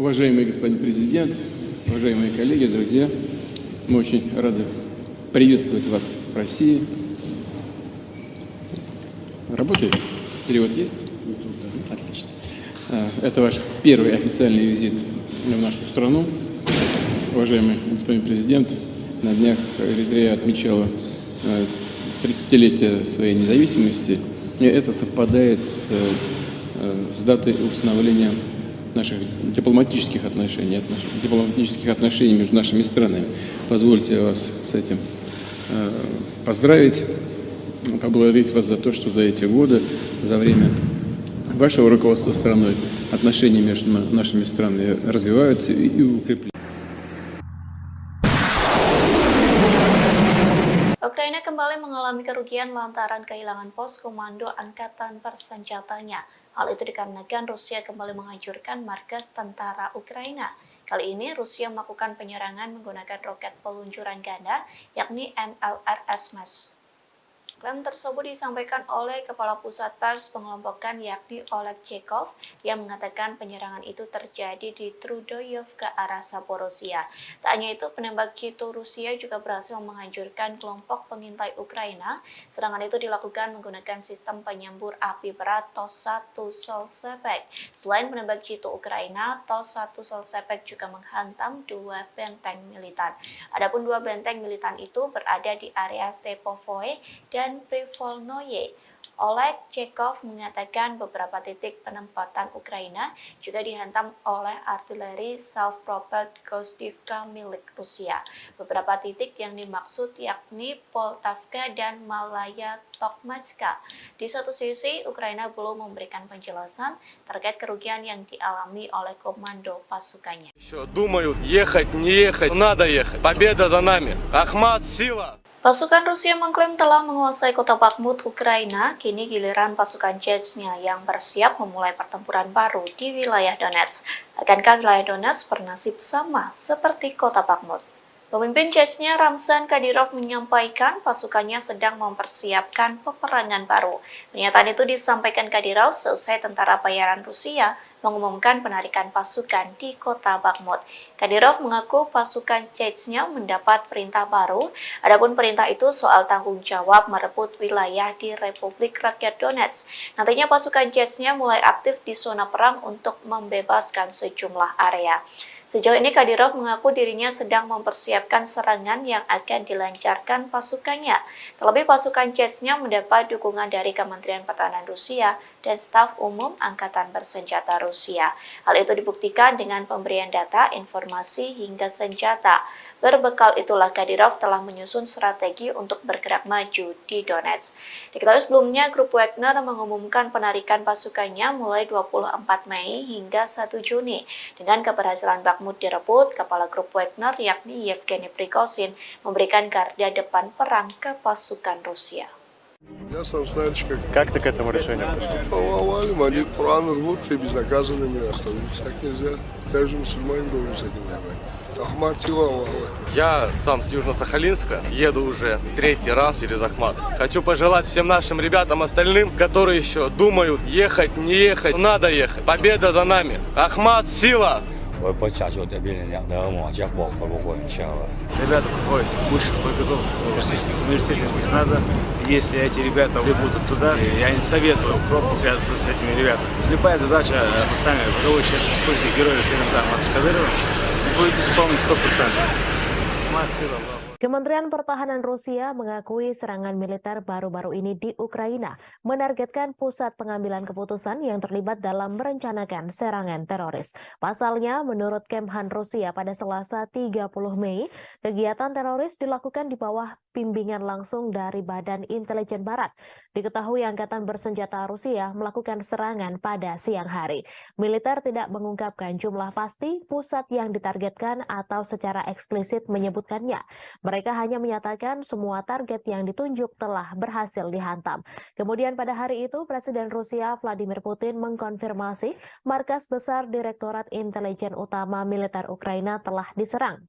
Уважаемый господин президент, уважаемые коллеги, друзья, мы очень рады приветствовать вас в России. Работает? Перевод есть? Отлично. Это ваш первый официальный визит в нашу страну. Уважаемый господин президент, на днях Эритрея отмечала 30-летие своей независимости. И это совпадает с датой установления наших дипломатических отношений между нашими странами. Позвольте вас с этим поздравить, поблагодарить вас за то, что за эти годы, за время вашего руководства страной, отношения между нашими странами развиваются и укрепляются. Ukraina kembali mengalami kerugian lantaran kehilangan pos komando angkatan bersenjatanya. Hal itu dikarenakan Rusia kembali menghancurkan markas tentara Ukraina. Kali ini Rusia melakukan penyerangan menggunakan roket peluncuran ganda, yakni MLRS. Klaim tersebut disampaikan oleh Kepala Pusat Pers Pengelompokan yakni Oleg Chekov yang mengatakan penyerangan itu terjadi di Trudoyov ke arah Zaporozhia. Tak hanya itu, penembak jitu Rusia juga berhasil menghancurkan kelompok pengintai Ukraina. Serangan itu dilakukan menggunakan sistem penyembur api berat TOS-1 Solsepek. Selain penembak jitu Ukraina, TOS-1 Solsepek juga menghantam 2 benteng militan. Adapun 2 benteng militan itu berada di area Stepovoe dan Privolnoye. Oleg Chekov mengatakan beberapa titik penempatan Ukraina juga dihantam oleh artileri self-propelled Gostivka milik Rusia. Beberapa titik yang dimaksud yakni Poltavka dan Malaya Tokmatska. Di satu sisi, Ukraina belum memberikan penjelasan terkait kerugian yang dialami oleh komando pasukannya. Думают, ехать, не ехать, надо ехать. Победа за нами. Ахмат, сила! Pasukan Rusia mengklaim telah menguasai kota Bakhmut, Ukraina. Kini giliran pasukan Chechnya yang bersiap memulai pertempuran baru di wilayah Donetsk. Akankah wilayah Donetsk bernasib sama seperti kota Bakhmut? Pemimpin Chechnya Ramzan Kadyrov menyampaikan pasukannya sedang mempersiapkan peperangan baru. Pernyataan itu disampaikan Kadyrov seusai tentara bayaran Rusia mengumumkan penarikan pasukan di kota Bakhmut. Kadyrov mengaku pasukan Chechnya mendapat perintah baru. Adapun perintah itu soal tanggung jawab merebut wilayah di Republik Rakyat Donetsk. Nantinya pasukan Chechnya mulai aktif di zona perang untuk membebaskan sejumlah area. Sejauh ini Kadyrov mengaku dirinya sedang mempersiapkan serangan yang akan dilancarkan pasukannya. Terlebih pasukan Chechnya mendapat dukungan dari Kementerian Pertahanan Rusia dan staf umum Angkatan Bersenjata Rusia. Hal itu dibuktikan dengan pemberian data, informasi, hingga senjata. Berbekal itulah Kadyrov telah menyusun strategi untuk bergerak maju di Donetsk. Diketahui sebelumnya, grup Wagner mengumumkan penarikan pasukannya mulai 24 Mei hingga 1 Juni. Dengan keberhasilan Bakhmut direbut, kepala grup Wagner yakni Yevgeny Prigozhin memberikan garda depan perang ke pasukan Rusia. Я сам знаешь, Как ты к этому решению пришел? повалим, они Коран рвут и безнаказанными остановиться так нельзя. Каждый мусульманин должен с этим воевать. Ахмат, сила, Аллаху Акбар. Я сам с Южно-Сахалинска, еду уже 3-й раз через Ахмат. Хочу пожелать всем нашим ребятам остальным, которые еще думают, ехать, не ехать, надо ехать. Победа за нами. Ахмат, сила! Ребята проходят высшую подготовку в Российском университете спецназа. Если эти ребята прибудут туда, я не советую пробовать связываться с этими ребятами. Любая задача, поставленная в боевой части республики Героя России Кадырова, будет исполнена 100%. Ахмат, сила, Аллаху. Kementerian Pertahanan Rusia mengakui serangan militer baru-baru ini di Ukraina menargetkan pusat pengambilan keputusan yang terlibat dalam merencanakan serangan teroris. Pasalnya, menurut Kemhan Rusia pada Selasa 30 Mei, kegiatan teroris dilakukan di bawah bimbingan langsung dari Badan Intelijen Barat. Diketahui Angkatan Bersenjata Rusia melakukan serangan pada siang hari. Militer tidak mengungkapkan jumlah pasti pusat yang ditargetkan atau secara eksplisit menyebutkannya. Mereka hanya menyatakan semua target yang ditunjuk telah berhasil dihantam. Kemudian pada hari itu, Presiden Rusia Vladimir Putin mengkonfirmasi markas besar Direktorat Intelijen Utama Militer Ukraina telah diserang.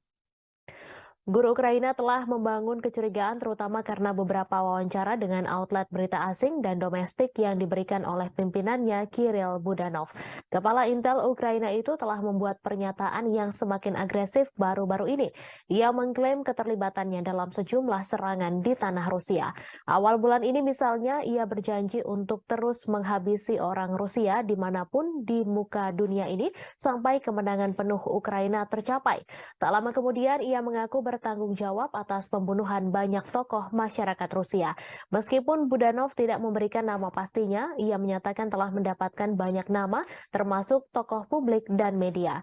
Guru Ukraina telah membangun kecurigaan terutama karena beberapa wawancara dengan outlet berita asing dan domestik yang diberikan oleh pimpinannya Kirill Budanov. Kepala Intel Ukraina itu telah membuat pernyataan yang semakin agresif baru-baru ini. Ia mengklaim keterlibatannya dalam sejumlah serangan di tanah Rusia. Awal bulan ini misalnya ia berjanji untuk terus menghabisi orang Rusia dimanapun di muka dunia ini sampai kemenangan penuh Ukraina tercapai. Tak lama kemudian ia mengaku bertanggung jawab atas pembunuhan banyak tokoh masyarakat Rusia. Meskipun Budanov tidak memberikan nama pastinya, ia menyatakan telah mendapatkan banyak nama, termasuk tokoh publik dan media.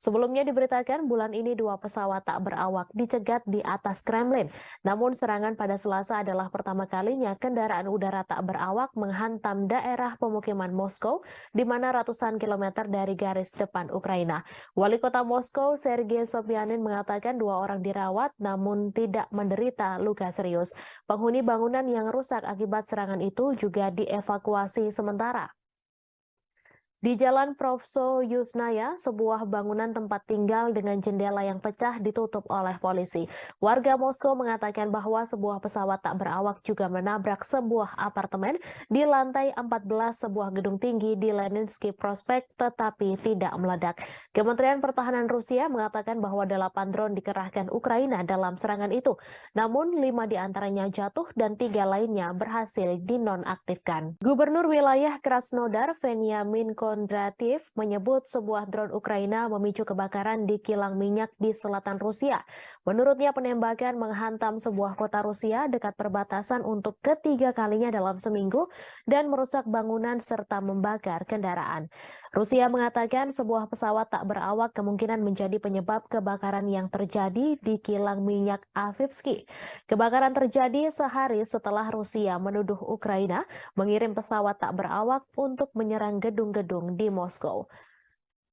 Sebelumnya diberitakan bulan ini 2 pesawat tak berawak dicegat di atas Kremlin. Namun serangan pada Selasa adalah pertama kalinya kendaraan udara tak berawak menghantam daerah pemukiman Moskow, di mana ratusan kilometer dari garis depan Ukraina. Wali kota Moskow, Sergei Sobyanin, mengatakan 2 orang dirawat namun tidak menderita luka serius. Penghuni bangunan yang rusak akibat serangan itu juga dievakuasi sementara. Di Jalan Provso Yusnaya, sebuah bangunan tempat tinggal dengan jendela yang pecah ditutup oleh polisi. Warga Moskow mengatakan bahwa sebuah pesawat tak berawak juga menabrak sebuah apartemen di lantai 14 sebuah gedung tinggi di Leninsky Prospect tetapi tidak meledak. Kementerian Pertahanan Rusia mengatakan bahwa 8 drone dikerahkan Ukraina dalam serangan itu. Namun 5 diantaranya jatuh dan 3 lainnya berhasil dinonaktifkan. Gubernur wilayah Krasnodar, Veniamin Kondratiev, menyebut sebuah drone Ukraina memicu kebakaran di kilang minyak di selatan Rusia. Menurutnya penembakan menghantam sebuah kota Rusia dekat perbatasan untuk ketiga kalinya dalam seminggu dan merusak bangunan serta membakar kendaraan. Rusia mengatakan sebuah pesawat tak berawak kemungkinan menjadi penyebab kebakaran yang terjadi di kilang minyak Avivsky. Kebakaran terjadi sehari setelah Rusia menuduh Ukraina mengirim pesawat tak berawak untuk menyerang gedung-gedung di Moskow.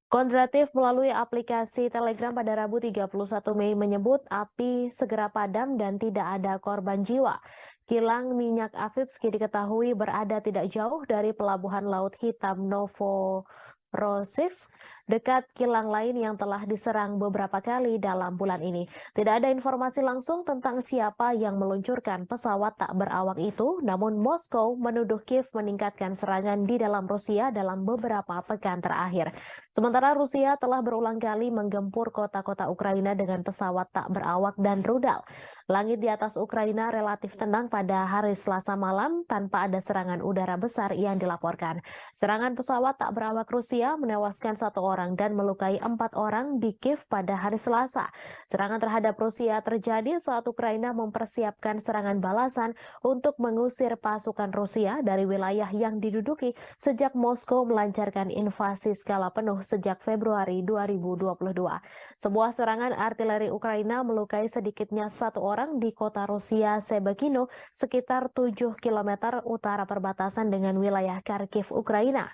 Kondratiev melalui aplikasi Telegram pada Rabu 31 Mei menyebut api segera padam dan tidak ada korban jiwa. Kilang minyak Avivsky diketahui berada tidak jauh dari pelabuhan Laut Hitam Novorossiysk, dekat kilang lain yang telah diserang beberapa kali dalam bulan ini. Tidak ada informasi langsung tentang siapa yang meluncurkan pesawat tak berawak itu, namun Moskow menuduh Kiev meningkatkan serangan di dalam Rusia dalam beberapa pekan terakhir. Sementara Rusia telah berulang kali menggempur kota-kota Ukraina dengan pesawat tak berawak dan rudal. Langit di atas Ukraina relatif tenang pada hari Selasa malam tanpa ada serangan udara besar yang dilaporkan. Serangan pesawat tak berawak Rusia menewaskan 1 orang dan melukai 4 orang di Kiev pada hari Selasa. Serangan terhadap Rusia terjadi saat Ukraina mempersiapkan serangan balasan untuk mengusir pasukan Rusia dari wilayah yang diduduki sejak Moskow melancarkan invasi skala penuh sejak Februari 2022. Sebuah serangan artileri Ukraina melukai sedikitnya 1 orang di kota Rusia Sebekino, sekitar 7 km utara perbatasan dengan wilayah Kharkiv, Ukraina.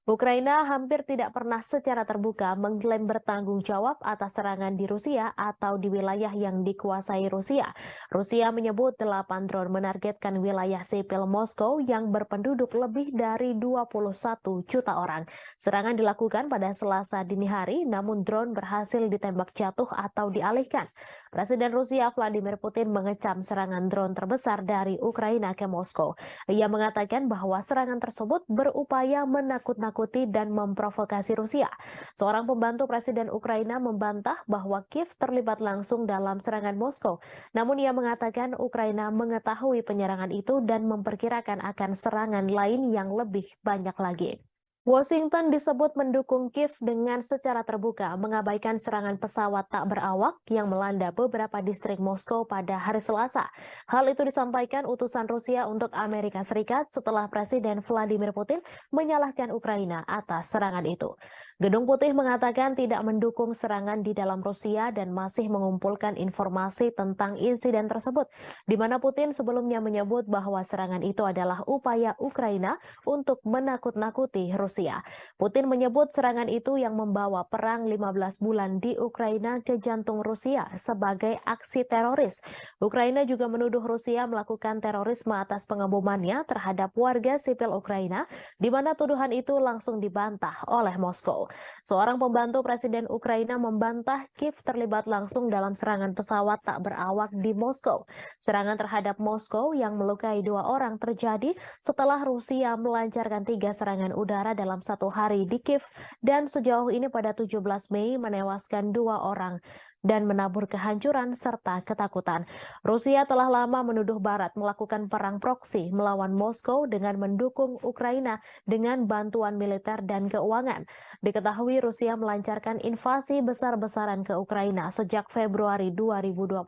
Ukraina hampir tidak pernah secara terbuka mengklaim bertanggung jawab atas serangan di Rusia atau di wilayah yang dikuasai Rusia. Rusia menyebut 8 drone menargetkan wilayah sipil Moskow yang berpenduduk lebih dari 21 juta orang. Serangan dilakukan pada Selasa dini hari, namun drone berhasil ditembak jatuh atau dialihkan. Presiden Rusia Vladimir Putin mengecam serangan drone terbesar dari Ukraina ke Moskow. Ia mengatakan bahwa serangan tersebut berupaya menakut-nakuti dan memprovokasi Rusia. Seorang pembantu Presiden Ukraina membantah bahwa Kiev terlibat langsung dalam serangan Moskow. Namun ia mengatakan Ukraina mengetahui penyerangan itu dan memperkirakan akan serangan lain yang lebih banyak lagi. Washington disebut mendukung Kiev dengan secara terbuka mengabaikan serangan pesawat tak berawak yang melanda beberapa distrik Moskow pada hari Selasa. Hal itu disampaikan utusan Rusia untuk Amerika Serikat setelah Presiden Vladimir Putin menyalahkan Ukraina atas serangan itu. Gedung Putih mengatakan tidak mendukung serangan di dalam Rusia dan masih mengumpulkan informasi tentang insiden tersebut, di mana Putin sebelumnya menyebut bahwa serangan itu adalah upaya Ukraina untuk menakut-nakuti Rusia. Putin menyebut serangan itu yang membawa perang 15 bulan di Ukraina ke jantung Rusia sebagai aksi teroris. Ukraina juga menuduh Rusia melakukan terorisme atas pengebomannya terhadap warga sipil Ukraina, di mana tuduhan itu langsung dibantah oleh Moskow. Seorang pembantu Presiden Ukraina membantah Kiev terlibat langsung dalam serangan pesawat tak berawak di Moskow. Serangan terhadap Moskow yang melukai 2 orang terjadi setelah Rusia melancarkan 3 serangan udara dalam 1 hari di Kiev dan sejauh ini pada 17 Mei menewaskan 2 orang dan menabur kehancuran serta ketakutan. Rusia telah lama menuduh Barat melakukan perang proksi melawan Moskow dengan mendukung Ukraina dengan bantuan militer dan keuangan. Diketahui Rusia melancarkan invasi besar-besaran ke Ukraina sejak Februari 2022,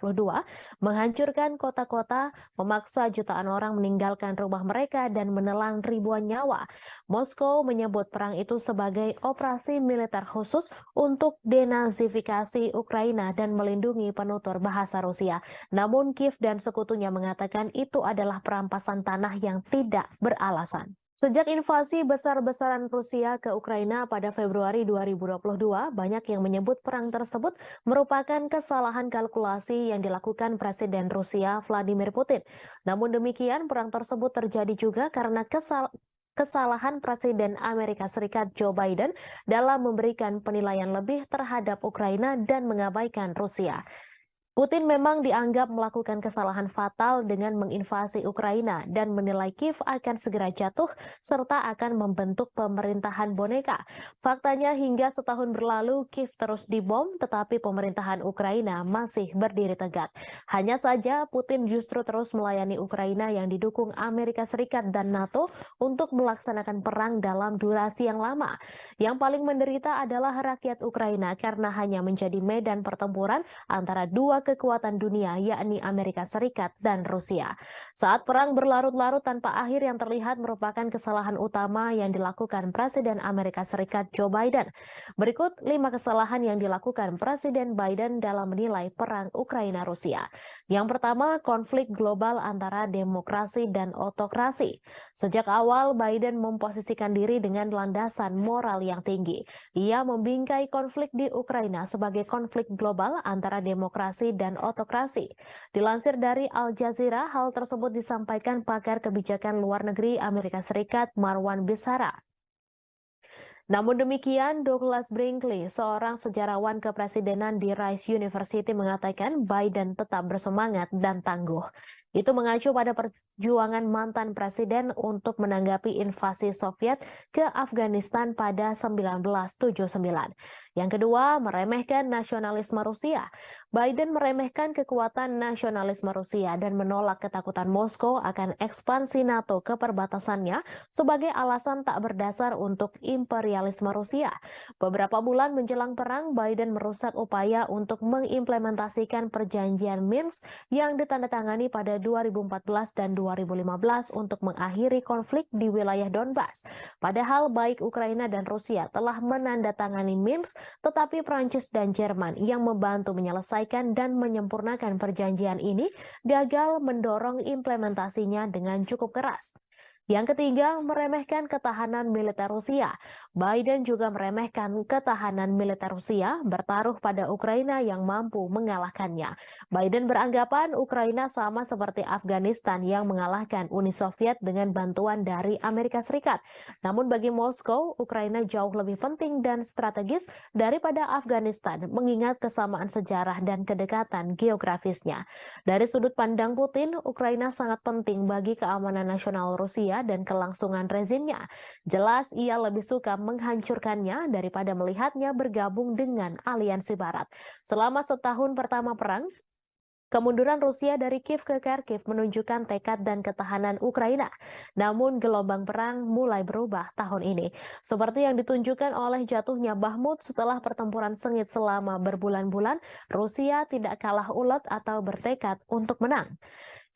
menghancurkan kota-kota, memaksa jutaan orang meninggalkan rumah mereka dan menelan ribuan nyawa. Moskow menyebut perang itu sebagai operasi militer khusus untuk denazifikasi Ukraina dan melindungi penutur bahasa Rusia. Namun Kiev dan sekutunya mengatakan itu adalah perampasan tanah yang tidak beralasan. Sejak invasi besar-besaran Rusia ke Ukraina pada Februari 2022, banyak yang menyebut perang tersebut merupakan kesalahan kalkulasi yang dilakukan Presiden Rusia Vladimir Putin. Namun demikian, perang tersebut terjadi juga karena kesalahan Presiden Amerika Serikat Joe Biden dalam memberikan penilaian lebih terhadap Ukraina dan mengabaikan Rusia. Putin memang dianggap melakukan kesalahan fatal dengan menginvasi Ukraina dan menilai Kiev akan segera jatuh serta akan membentuk pemerintahan boneka. Faktanya hingga setahun berlalu Kiev terus dibom tetapi pemerintahan Ukraina masih berdiri tegak. Hanya saja Putin justru terus melayani Ukraina yang didukung Amerika Serikat dan NATO untuk melaksanakan perang dalam durasi yang lama. Yang paling menderita adalah rakyat Ukraina karena hanya menjadi medan pertempuran antara dua kekuatan dunia, yakni Amerika Serikat dan Rusia. Saat perang berlarut-larut tanpa akhir yang terlihat merupakan kesalahan utama yang dilakukan Presiden Amerika Serikat Joe Biden. Berikut 5 kesalahan yang dilakukan Presiden Biden dalam menilai perang Ukraina-Rusia. Yang pertama, konflik global antara demokrasi dan otokrasi. Sejak awal, Biden memposisikan diri dengan landasan moral yang tinggi. Ia membingkai konflik di Ukraina sebagai konflik global antara demokrasi dan otokrasi. Dilansir dari Al Jazeera, hal tersebut disampaikan pakar kebijakan luar negeri Amerika Serikat Marwan Bisara. Namun demikian, Douglas Brinkley, seorang sejarawan kepresidenan di Rice University mengatakan Biden tetap bersemangat dan tangguh. Itu mengacu pada perjuangan mantan presiden untuk menanggapi invasi Soviet ke Afghanistan pada 1979. Yang kedua, meremehkan nasionalisme Rusia. Biden meremehkan kekuatan nasionalisme Rusia dan menolak ketakutan Moskow akan ekspansi NATO ke perbatasannya sebagai alasan tak berdasar untuk imperialisme Rusia. Beberapa bulan menjelang perang, Biden merusak upaya untuk mengimplementasikan perjanjian Minsk yang ditandatangani pada 2014 dan 2015 untuk mengakhiri konflik di wilayah Donbas. Padahal baik Ukraina dan Rusia telah menandatangani Minsk, tetapi Prancis dan Jerman yang membantu menyelesaikan dan menyempurnakan perjanjian ini gagal mendorong implementasinya dengan cukup keras. Yang ketiga, meremehkan ketahanan militer Rusia. Biden juga meremehkan ketahanan militer Rusia bertaruh pada Ukraina yang mampu mengalahkannya. Biden beranggapan Ukraina sama seperti Afghanistan yang mengalahkan Uni Soviet dengan bantuan dari Amerika Serikat. Namun bagi Moskow, Ukraina jauh lebih penting dan strategis daripada Afghanistan, mengingat kesamaan sejarah dan kedekatan geografisnya. Dari sudut pandang Putin, Ukraina sangat penting bagi keamanan nasional Rusia dan kelangsungan rezimnya. Jelas ia lebih suka menghancurkannya daripada melihatnya bergabung dengan aliansi Barat. Selama setahun pertama perang, kemunduran Rusia dari Kiev ke Kharkiv menunjukkan tekad dan ketahanan Ukraina. Namun gelombang perang mulai berubah tahun ini. Seperti yang ditunjukkan oleh jatuhnya Bakhmut setelah pertempuran sengit selama berbulan-bulan, Rusia tidak kalah ulet atau bertekad untuk menang.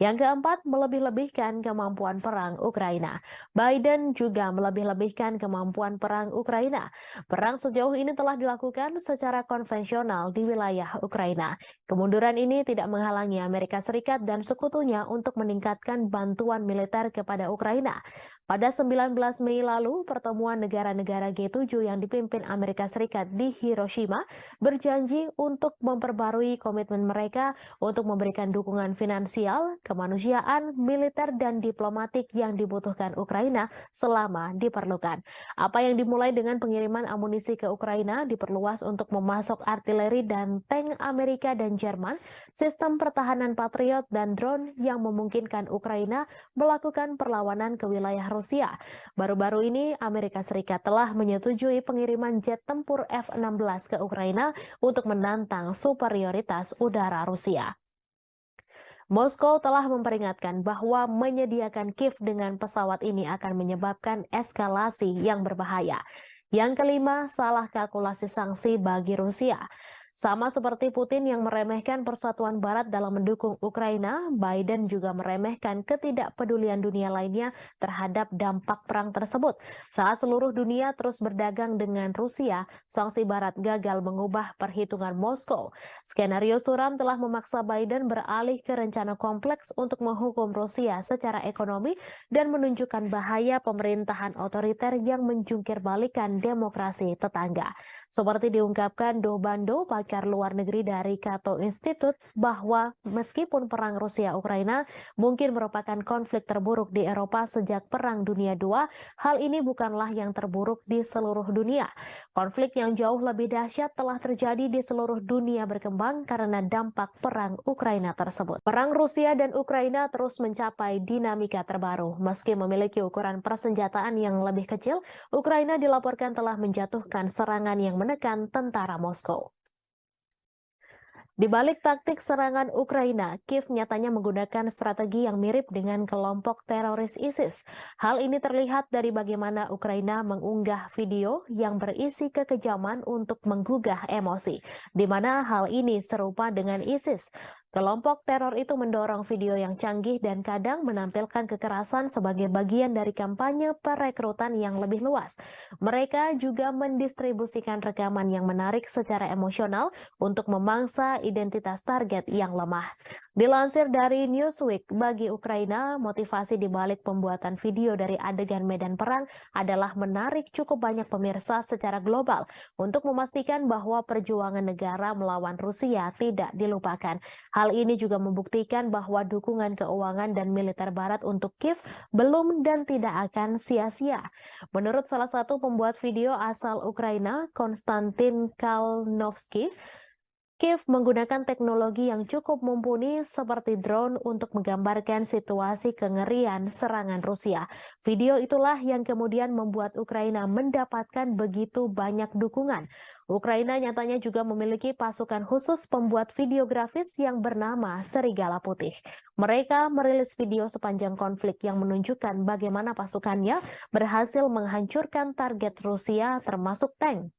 Yang keempat, melebih-lebihkan kemampuan perang Ukraina. Biden juga melebih-lebihkan kemampuan perang Ukraina. Perang sejauh ini telah dilakukan secara konvensional di wilayah Ukraina. Kemunduran ini tidak menghalangi Amerika Serikat dan sekutunya untuk meningkatkan bantuan militer kepada Ukraina. Pada 19 Mei lalu, pertemuan negara-negara G7 yang dipimpin Amerika Serikat di Hiroshima berjanji untuk memperbarui komitmen mereka untuk memberikan dukungan finansial, kemanusiaan, militer, dan diplomatik yang dibutuhkan Ukraina selama diperlukan. Apa yang dimulai dengan pengiriman amunisi ke Ukraina diperluas untuk memasok artileri dan tank Amerika dan Jerman, sistem pertahanan Patriot, dan drone yang memungkinkan Ukraina melakukan perlawanan ke wilayah Rusia. Baru-baru ini, Amerika Serikat telah menyetujui pengiriman jet tempur F-16 ke Ukraina untuk menantang superioritas udara Rusia. Moskow telah memperingatkan bahwa menyediakan Kiev dengan pesawat ini akan menyebabkan eskalasi yang berbahaya. Yang kelima, salah kalkulasi sanksi bagi Rusia. Sama seperti Putin yang meremehkan persatuan Barat dalam mendukung Ukraina, Biden juga meremehkan ketidakpedulian dunia lainnya terhadap dampak perang tersebut. Saat seluruh dunia terus berdagang dengan Rusia, sanksi Barat gagal mengubah perhitungan Moskow. Skenario suram telah memaksa Biden beralih ke rencana kompleks untuk menghukum Rusia secara ekonomi dan menunjukkan bahaya pemerintahan otoriter yang menjungkir balikan demokrasi tetangga. Seperti diungkapkan Do Bando, pakar luar negeri dari Cato Institute, bahwa meskipun perang Rusia-Ukraina mungkin merupakan konflik terburuk di Eropa sejak Perang Dunia II, hal ini bukanlah yang terburuk di seluruh dunia. Konflik yang jauh lebih dahsyat telah terjadi di seluruh dunia berkembang karena dampak perang Ukraina tersebut. Perang Rusia dan Ukraina terus mencapai dinamika terbaru. Meski memiliki ukuran persenjataan yang lebih kecil, Ukraina dilaporkan telah menjatuhkan serangan yang menekan tentara Moskow. Di balik taktik serangan Ukraina, Kiev nyatanya menggunakan strategi yang mirip dengan kelompok teroris ISIS. Hal ini terlihat dari bagaimana Ukraina mengunggah video yang berisi kekejaman untuk menggugah emosi, di mana hal ini serupa dengan ISIS. Kelompok teror itu mendorong video yang canggih dan kadang menampilkan kekerasan sebagai bagian dari kampanye perekrutan yang lebih luas. Mereka juga mendistribusikan rekaman yang menarik secara emosional untuk memangsa identitas target yang lemah. Dilansir dari Newsweek, bagi Ukraina, motivasi di balik pembuatan video dari adegan medan perang adalah menarik cukup banyak pemirsa secara global untuk memastikan bahwa perjuangan negara melawan Rusia tidak dilupakan. Hal ini juga membuktikan bahwa dukungan keuangan dan militer Barat untuk Kiev belum dan tidak akan sia-sia. Menurut salah satu pembuat video asal Ukraina, Konstantin Kalnovsky, Kiev menggunakan teknologi yang cukup mumpuni seperti drone untuk menggambarkan situasi kengerian serangan Rusia. Video itulah yang kemudian membuat Ukraina mendapatkan begitu banyak dukungan. Ukraina nyatanya juga memiliki pasukan khusus pembuat video grafis yang bernama Serigala Putih. Mereka merilis video sepanjang konflik yang menunjukkan bagaimana pasukannya berhasil menghancurkan target Rusia termasuk tank.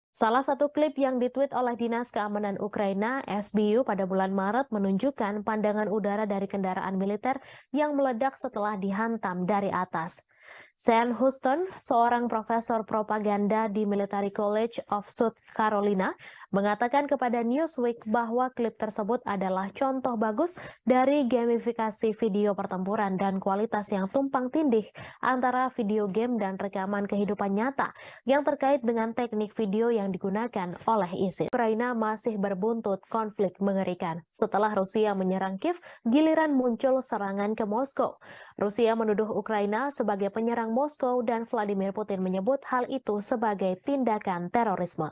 Salah satu klip yang ditweet oleh Dinas Keamanan Ukraina, SBU, pada bulan Maret menunjukkan pandangan udara dari kendaraan militer yang meledak setelah dihantam dari atas. Sean Houston, seorang profesor propaganda di Military College of South Carolina, mengatakan kepada Newsweek bahwa klip tersebut adalah contoh bagus dari gamifikasi video pertempuran dan kualitas yang tumpang tindih antara video game dan rekaman kehidupan nyata yang terkait dengan teknik video yang digunakan oleh ISIS. Ukraina masih berbuntut konflik mengerikan. Setelah Rusia menyerang Kiev, giliran muncul serangan ke Moskow. Rusia menuduh Ukraina sebagai penyerang Moskow dan Vladimir Putin menyebut hal itu sebagai tindakan terorisme.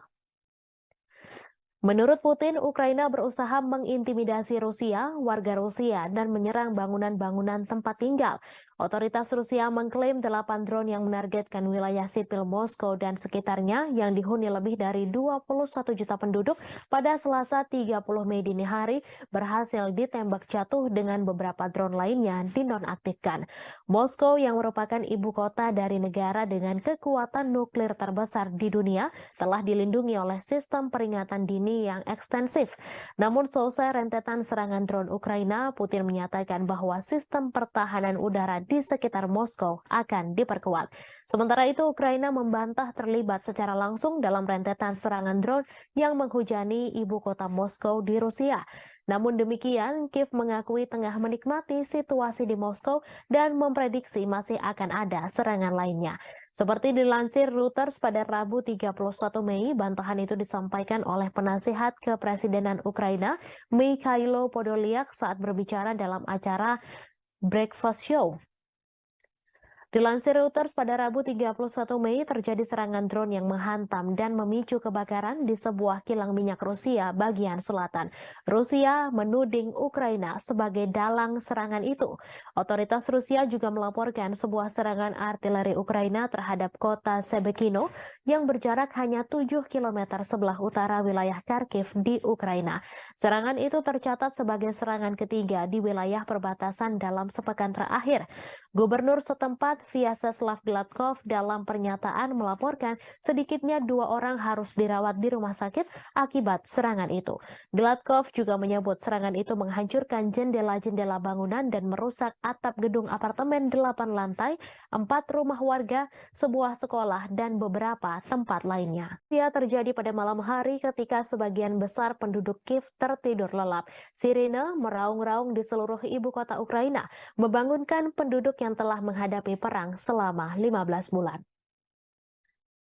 Menurut Putin, Ukraina berusaha mengintimidasi Rusia, warga Rusia, dan menyerang bangunan-bangunan tempat tinggal. Otoritas Rusia mengklaim 8 drone yang menargetkan wilayah sipil Moskow dan sekitarnya yang dihuni lebih dari 21 juta penduduk pada Selasa 30 Mei dini hari berhasil ditembak jatuh dengan beberapa drone lainnya dinonaktifkan. Moskow yang merupakan ibu kota dari negara dengan kekuatan nuklir terbesar di dunia telah dilindungi oleh sistem peringatan dini ini yang ekstensif. Namun selesai rentetan serangan drone Ukraina, Putin menyatakan bahwa sistem pertahanan udara di sekitar Moskow akan diperkuat. Sementara itu, Ukraina membantah terlibat secara langsung dalam rentetan serangan drone yang menghujani ibu kota Moskow di Rusia. Namun demikian, Kiev mengakui tengah menikmati situasi di Moskow dan memprediksi masih akan ada serangan lainnya. Seperti dilansir Reuters pada Rabu 31 Mei, bantahan itu disampaikan oleh penasihat kepresidenan Ukraina, Mikhailo Podolyak saat berbicara dalam acara Breakfast Show. Dilansir Reuters pada Rabu 31 Mei terjadi serangan drone yang menghantam dan memicu kebakaran di sebuah kilang minyak Rusia bagian selatan. Rusia menuding Ukraina sebagai dalang serangan itu. Otoritas Rusia juga melaporkan sebuah serangan artileri Ukraina terhadap kota Shebekino yang berjarak hanya 7 km sebelah utara wilayah Kharkiv di Ukraina. Serangan itu tercatat sebagai serangan ketiga di wilayah perbatasan dalam sepekan terakhir. Gubernur setempat Vyacheslav Gladkov dalam pernyataan melaporkan sedikitnya 2 orang harus dirawat di rumah sakit akibat serangan itu. Gladkov juga menyebut serangan itu menghancurkan jendela-jendela bangunan dan merusak atap gedung apartemen 8 lantai, 4 rumah warga, sebuah sekolah, dan beberapa tempat lainnya. Ia terjadi pada malam hari ketika sebagian besar penduduk Kiev tertidur lelap. Sirine meraung-raung di seluruh ibu kota Ukraina, membangunkan penduduk yang telah menghadapi perang selama 15 bulan.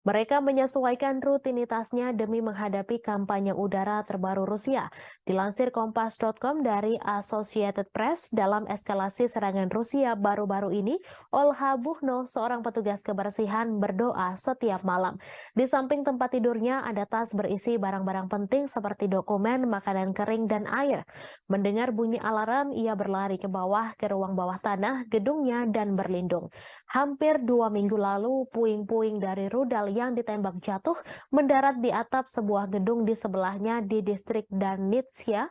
Mereka menyesuaikan rutinitasnya demi menghadapi kampanye udara terbaru Rusia. Dilansir Kompas.com dari Associated Press, dalam eskalasi serangan Rusia baru-baru ini, Olha Buchno, seorang petugas kebersihan, berdoa setiap malam. Di samping tempat tidurnya ada tas berisi barang-barang penting seperti dokumen, makanan kering, dan air. Mendengar bunyi alarm, ia berlari ke bawah ke ruang bawah tanah gedungnya dan berlindung. Hampir 2 minggu lalu, puing-puing dari rudal yang ditembak jatuh mendarat di atap sebuah gedung di sebelahnya di distrik Darnitsia,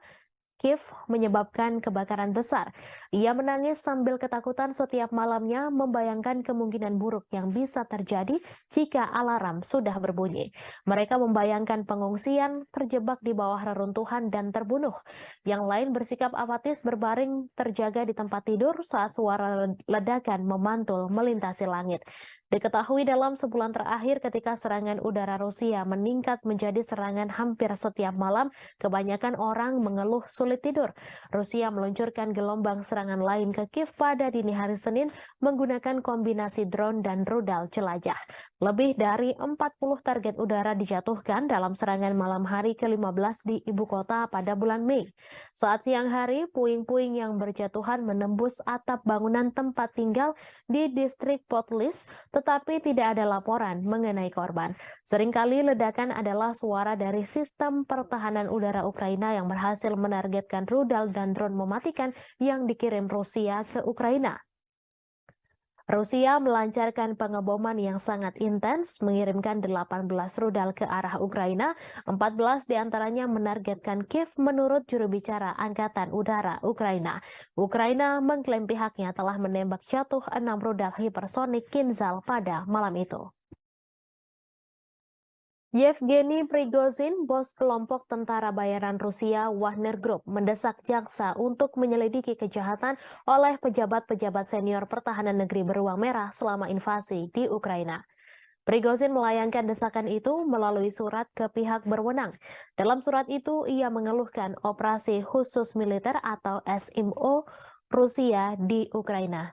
Kiev, menyebabkan kebakaran besar. Ia menangis sambil ketakutan setiap malamnya, membayangkan kemungkinan buruk yang bisa terjadi jika alarm sudah berbunyi. Mereka membayangkan pengungsian, terjebak di bawah reruntuhan, dan terbunuh. Yang lain bersikap apatis berbaring terjaga di tempat tidur saat suara ledakan memantul melintasi langit. Diketahui dalam sebulan terakhir ketika serangan udara Rusia meningkat menjadi serangan hampir setiap malam, kebanyakan orang mengeluh sulit tidur. Rusia meluncurkan gelombang serangan lain ke Kiev pada dini hari Senin menggunakan kombinasi drone dan rudal jelajah. Lebih dari 40 target udara dijatuhkan dalam serangan malam hari ke-15 di ibu kota pada bulan Mei. Saat siang hari, puing-puing yang berjatuhan menembus atap bangunan tempat tinggal di distrik Potlis, tetapi tidak ada laporan mengenai korban. Seringkali ledakan adalah suara dari sistem pertahanan udara Ukraina yang berhasil menargetkan rudal dan drone mematikan yang dikirim Rusia ke Ukraina. Rusia melancarkan pengeboman yang sangat intens, mengirimkan 18 rudal ke arah Ukraina, 14 diantaranya menargetkan Kiev menurut juru bicara Angkatan Udara Ukraina. Ukraina mengklaim pihaknya telah menembak jatuh 6 rudal hipersonik Kinzhal pada malam itu. Yevgeny Prigozhin, bos kelompok tentara bayaran Rusia Wagner Group, mendesak jaksa untuk menyelidiki kejahatan oleh pejabat-pejabat senior pertahanan negeri beruang merah selama invasi di Ukraina. Prigozhin melayangkan desakan itu melalui surat ke pihak berwenang. Dalam surat itu, ia mengeluhkan operasi khusus militer atau SMO Rusia di Ukraina.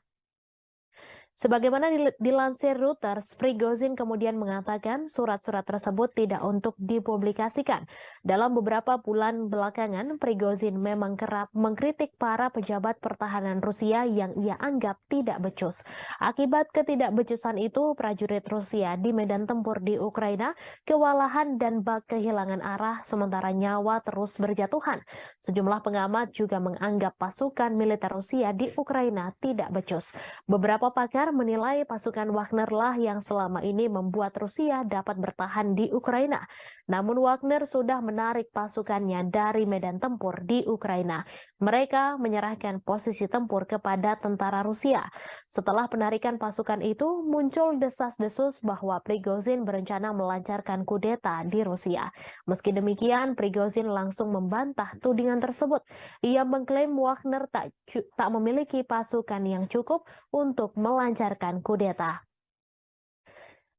Sebagaimana dilansir Reuters, Prigozhin kemudian mengatakan surat-surat tersebut tidak untuk dipublikasikan. Dalam beberapa bulan belakangan, Prigozhin memang kerap mengkritik para pejabat pertahanan Rusia yang ia anggap tidak becus. Akibat ketidakbecusan itu, prajurit Rusia di medan tempur di Ukraina kewalahan dan bak kehilangan arah sementara nyawa terus berjatuhan. Sejumlah pengamat juga menganggap pasukan militer Rusia di Ukraina tidak becus. Beberapa pakar pakar menilai pasukan Wagner lah yang selama ini membuat Rusia dapat bertahan di Ukraina. Namun Wagner sudah menarik pasukannya dari medan tempur di Ukraina. Mereka menyerahkan posisi tempur kepada tentara Rusia. Setelah penarikan pasukan itu, muncul desas-desus bahwa Prigozhin berencana melancarkan kudeta di Rusia. Meski demikian, Prigozhin langsung membantah tudingan tersebut. Ia mengklaim Wagner tak memiliki pasukan yang cukup untuk melancarkan kudeta.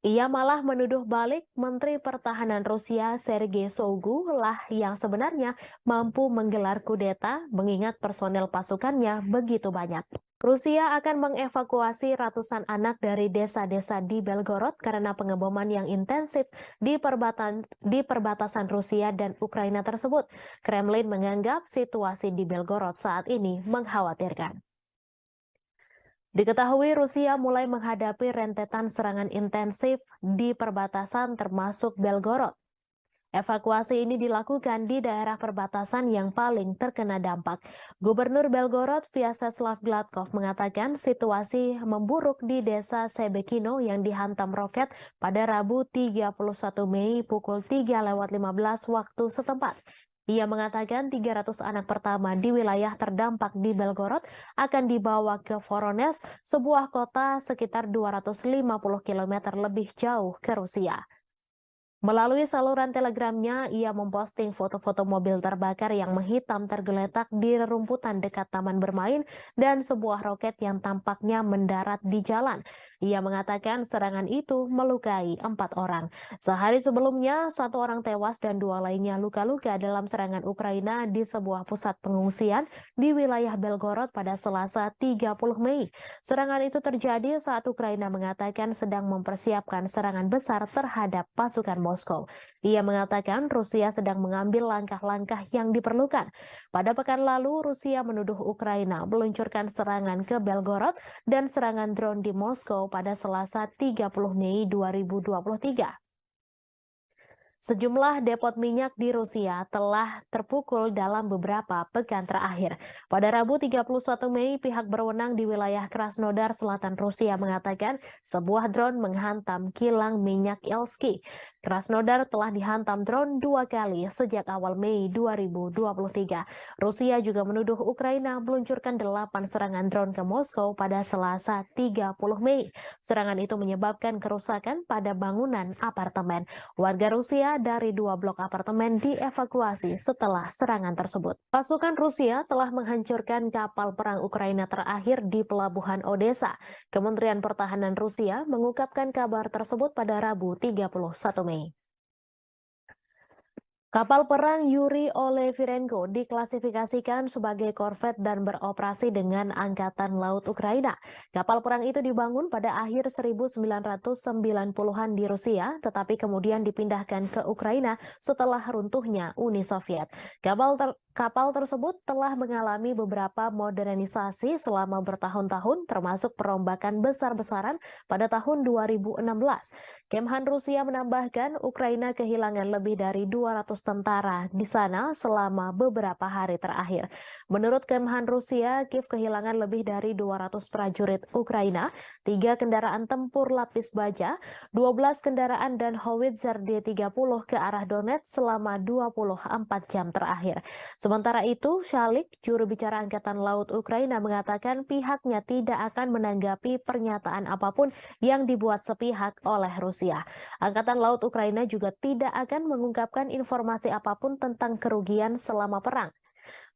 Ia malah menuduh balik Menteri Pertahanan Rusia Sergei Shoigu lah yang sebenarnya mampu menggelar kudeta mengingat personel pasukannya begitu banyak. Rusia akan mengevakuasi ratusan anak dari desa-desa di Belgorod karena pengeboman yang intensif di perbatasan Rusia dan Ukraina tersebut. Kremlin menganggap situasi di Belgorod saat ini mengkhawatirkan. Diketahui Rusia mulai menghadapi rentetan serangan intensif di perbatasan termasuk Belgorod. Evakuasi ini dilakukan di daerah perbatasan yang paling terkena dampak. Gubernur Belgorod Vyacheslav Gladkov mengatakan situasi memburuk di desa Sebekino yang dihantam roket pada Rabu 31 Mei pukul 3:15 waktu setempat. Ia mengatakan 300 anak pertama di wilayah terdampak di Belgorod akan dibawa ke Voronezh, sebuah kota sekitar 250 km lebih jauh ke Rusia. Melalui saluran telegramnya, ia memposting foto-foto mobil terbakar yang menghitam tergeletak di rerumputan dekat taman bermain dan sebuah roket yang tampaknya mendarat di jalan. Ia mengatakan serangan itu melukai 4 orang. Sehari sebelumnya, 1 orang tewas dan 2 lainnya luka-luka dalam serangan Ukraina di sebuah pusat pengungsian di wilayah Belgorod pada Selasa 30 Mei. Serangan itu terjadi saat Ukraina mengatakan sedang mempersiapkan serangan besar terhadap pasukan Moskow. Ia mengatakan Rusia sedang mengambil langkah-langkah yang diperlukan. Pada pekan lalu, Rusia menuduh Ukraina meluncurkan serangan ke Belgorod dan serangan drone di Moskow pada Selasa 30 Mei 2023. Sejumlah depot minyak di Rusia telah terpukul dalam beberapa pekan terakhir. Pada Rabu 31 Mei, pihak berwenang di wilayah Krasnodar Selatan Rusia mengatakan sebuah drone menghantam kilang minyak Ilsky. Krasnodar telah dihantam drone 2 kali sejak awal Mei 2023. Rusia juga menuduh Ukraina meluncurkan 8 serangan drone ke Moskow pada Selasa 30 Mei. Serangan itu menyebabkan kerusakan pada bangunan apartemen. Warga Rusia dari 2 blok apartemen dievakuasi setelah serangan tersebut. Pasukan Rusia telah menghancurkan kapal perang Ukraina terakhir di pelabuhan Odessa. Kementerian Pertahanan Rusia mengungkapkan kabar tersebut pada Rabu 31 Mei. Kapal perang Yuri Olefirenko diklasifikasikan sebagai korvet dan beroperasi dengan Angkatan Laut Ukraina. Kapal perang itu dibangun pada akhir 1990-an di Rusia, tetapi kemudian dipindahkan ke Ukraina setelah runtuhnya Uni Soviet. Kapal tersebut telah mengalami beberapa modernisasi selama bertahun-tahun, termasuk perombakan besar-besaran pada tahun 2016. Kemhan Rusia menambahkan Ukraina kehilangan lebih dari 200 tentara di sana selama beberapa hari terakhir. Menurut Kemhan Rusia, Kiev kehilangan lebih dari 200 prajurit Ukraina, 3 kendaraan tempur lapis baja, 12 kendaraan dan howitzer D-30 ke arah Donetsk selama 24 jam terakhir. Sementara itu, Shalik, juru bicara Angkatan Laut Ukraina, mengatakan pihaknya tidak akan menanggapi pernyataan apapun yang dibuat sepihak oleh Rusia. Angkatan Laut Ukraina juga tidak akan mengungkapkan informasi apapun tentang kerugian selama perang.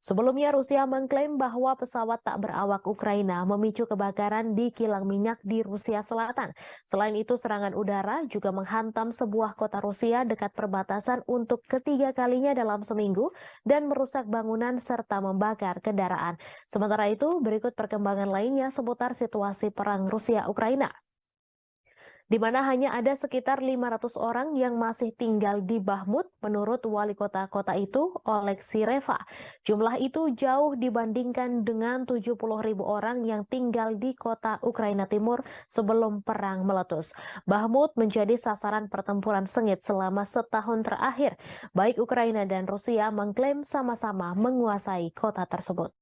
Sebelumnya, Rusia mengklaim bahwa pesawat tak berawak Ukraina memicu kebakaran di kilang minyak di Rusia Selatan. Selain itu, serangan udara juga menghantam sebuah kota Rusia dekat perbatasan untuk ketiga kalinya dalam seminggu dan merusak bangunan serta membakar kendaraan. Sementara itu, berikut perkembangan lainnya seputar situasi perang Rusia-Ukraina, di mana hanya ada sekitar 500 orang yang masih tinggal di Bakhmut menurut wali kota itu, Oleksiy Reva. Jumlah itu jauh dibandingkan dengan 70.000 orang yang tinggal di kota Ukraina Timur sebelum perang meletus. Bakhmut menjadi sasaran pertempuran sengit selama setahun terakhir. Baik Ukraina dan Rusia mengklaim sama-sama menguasai kota tersebut.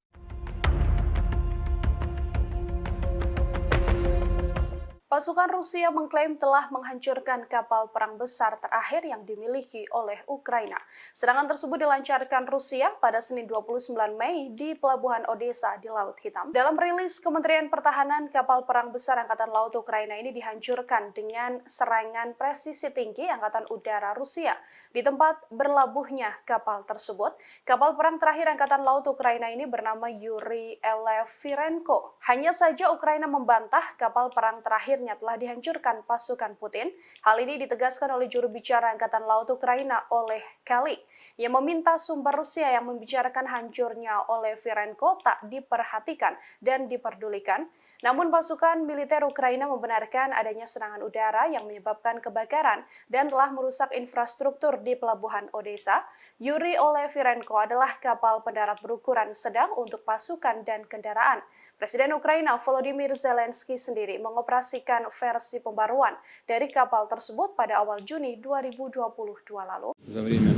Pasukan Rusia mengklaim telah menghancurkan kapal perang besar terakhir yang dimiliki oleh Ukraina. Serangan tersebut dilancarkan Rusia pada Senin 29 Mei di Pelabuhan Odessa di Laut Hitam. Dalam rilis Kementerian Pertahanan, kapal perang besar Angkatan Laut Ukraina ini dihancurkan dengan serangan presisi tinggi Angkatan Udara Rusia. Di tempat berlabuhnya kapal tersebut, kapal perang terakhir Angkatan Laut Ukraina ini bernama Yuri Elefirenko. Hanya saja Ukraina membantah kapal perang terakhir telah dihancurkan pasukan Putin. Hal ini ditegaskan oleh juru bicara Angkatan Laut Ukraina Oleg Kali, yang meminta sumber Rusia yang membicarakan hancurnya oleh Firenko tak diperhatikan dan diperdulikan. Namun pasukan militer Ukraina membenarkan adanya serangan udara yang menyebabkan kebakaran dan telah merusak infrastruktur di Pelabuhan Odessa. Yuri Olefirenko adalah kapal pendarat berukuran sedang untuk pasukan dan kendaraan. Presiden Ukraina Volodymyr Zelensky sendiri mengoperasikan versi pembaruan dari kapal tersebut pada awal Juni 2022 lalu. За время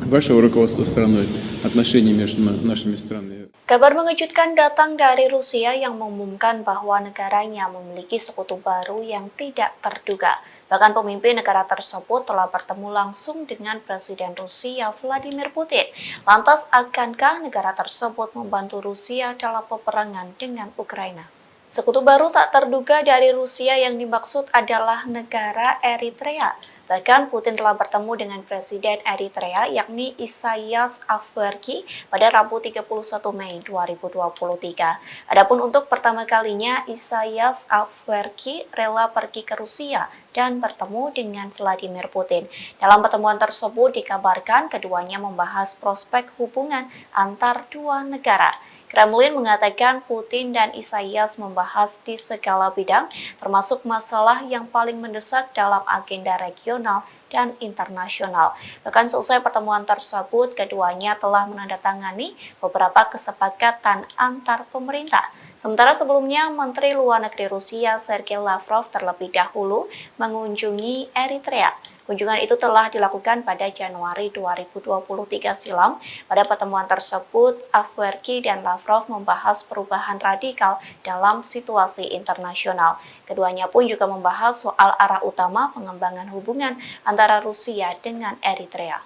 вашего руководства страной отношения между нашими странами. Kabar mengejutkan datang dari Rusia yang mengumumkan bahwa negaranya memiliki sekutu baru yang tidak terduga. Bahkan pemimpin negara tersebut telah bertemu langsung dengan Presiden Rusia Vladimir Putin. Lantas, akankah negara tersebut membantu Rusia dalam peperangan dengan Ukraina? Sekutu baru tak terduga dari Rusia yang dimaksud adalah negara Eritrea. Bahkan Putin telah bertemu dengan Presiden Eritrea yakni Isaias Afwerki pada Rabu 31 Mei 2023. Adapun untuk pertama kalinya Isaias Afwerki rela pergi ke Rusia dan bertemu dengan Vladimir Putin. Dalam pertemuan tersebut dikabarkan keduanya membahas prospek hubungan antar dua negara. Kremlin mengatakan Putin dan Isaias membahas di segala bidang, termasuk masalah yang paling mendesak dalam agenda regional dan internasional. Bahkan selesai pertemuan tersebut, keduanya telah menandatangani beberapa kesepakatan antar pemerintah. Sementara sebelumnya, Menteri Luar Negeri Rusia Sergei Lavrov terlebih dahulu mengunjungi Eritrea. Kunjungan itu telah dilakukan pada Januari 2023 silam. Pada pertemuan tersebut, Afwerki dan Lavrov membahas perubahan radikal dalam situasi internasional. Keduanya pun juga membahas soal arah utama pengembangan hubungan antara Rusia dengan Eritrea.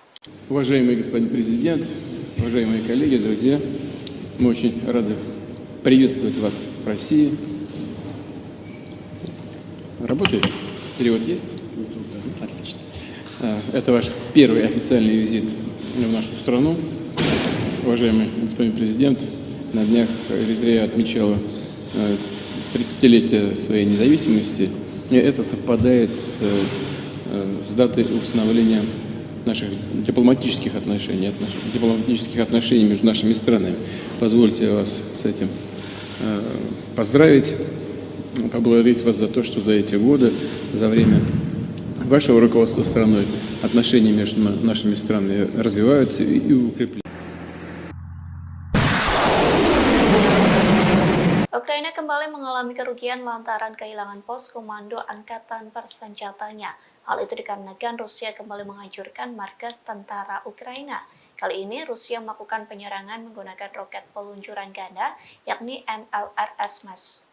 Уважаемый господин президент, уважаемые коллеги, друзья, мы очень рады приветствовать вас в России. Работает? Перевод есть? Отлично. Это ваш первый официальный визит в нашу страну. Уважаемый господин президент, на днях Эритрея отмечала 30-летие своей независимости. И это совпадает с датой установления наших дипломатических отношений между нашими странами. Позвольте вас с этим поздравить, поблагодарить вас за то, что за эти годы, за время вашего руководства страной отношения между нашими странами развиваются и укрепляются. Ukraina kembali mengalami kerugian lantaran kehilangan pos komando angkatan bersenjatanya. Hal itu dikarenakan Rusia kembali menghancurkan markas tentara Ukraina. Kali ini Rusia melakukan penyerangan menggunakan roket peluncuran ganda, yakni MLRS.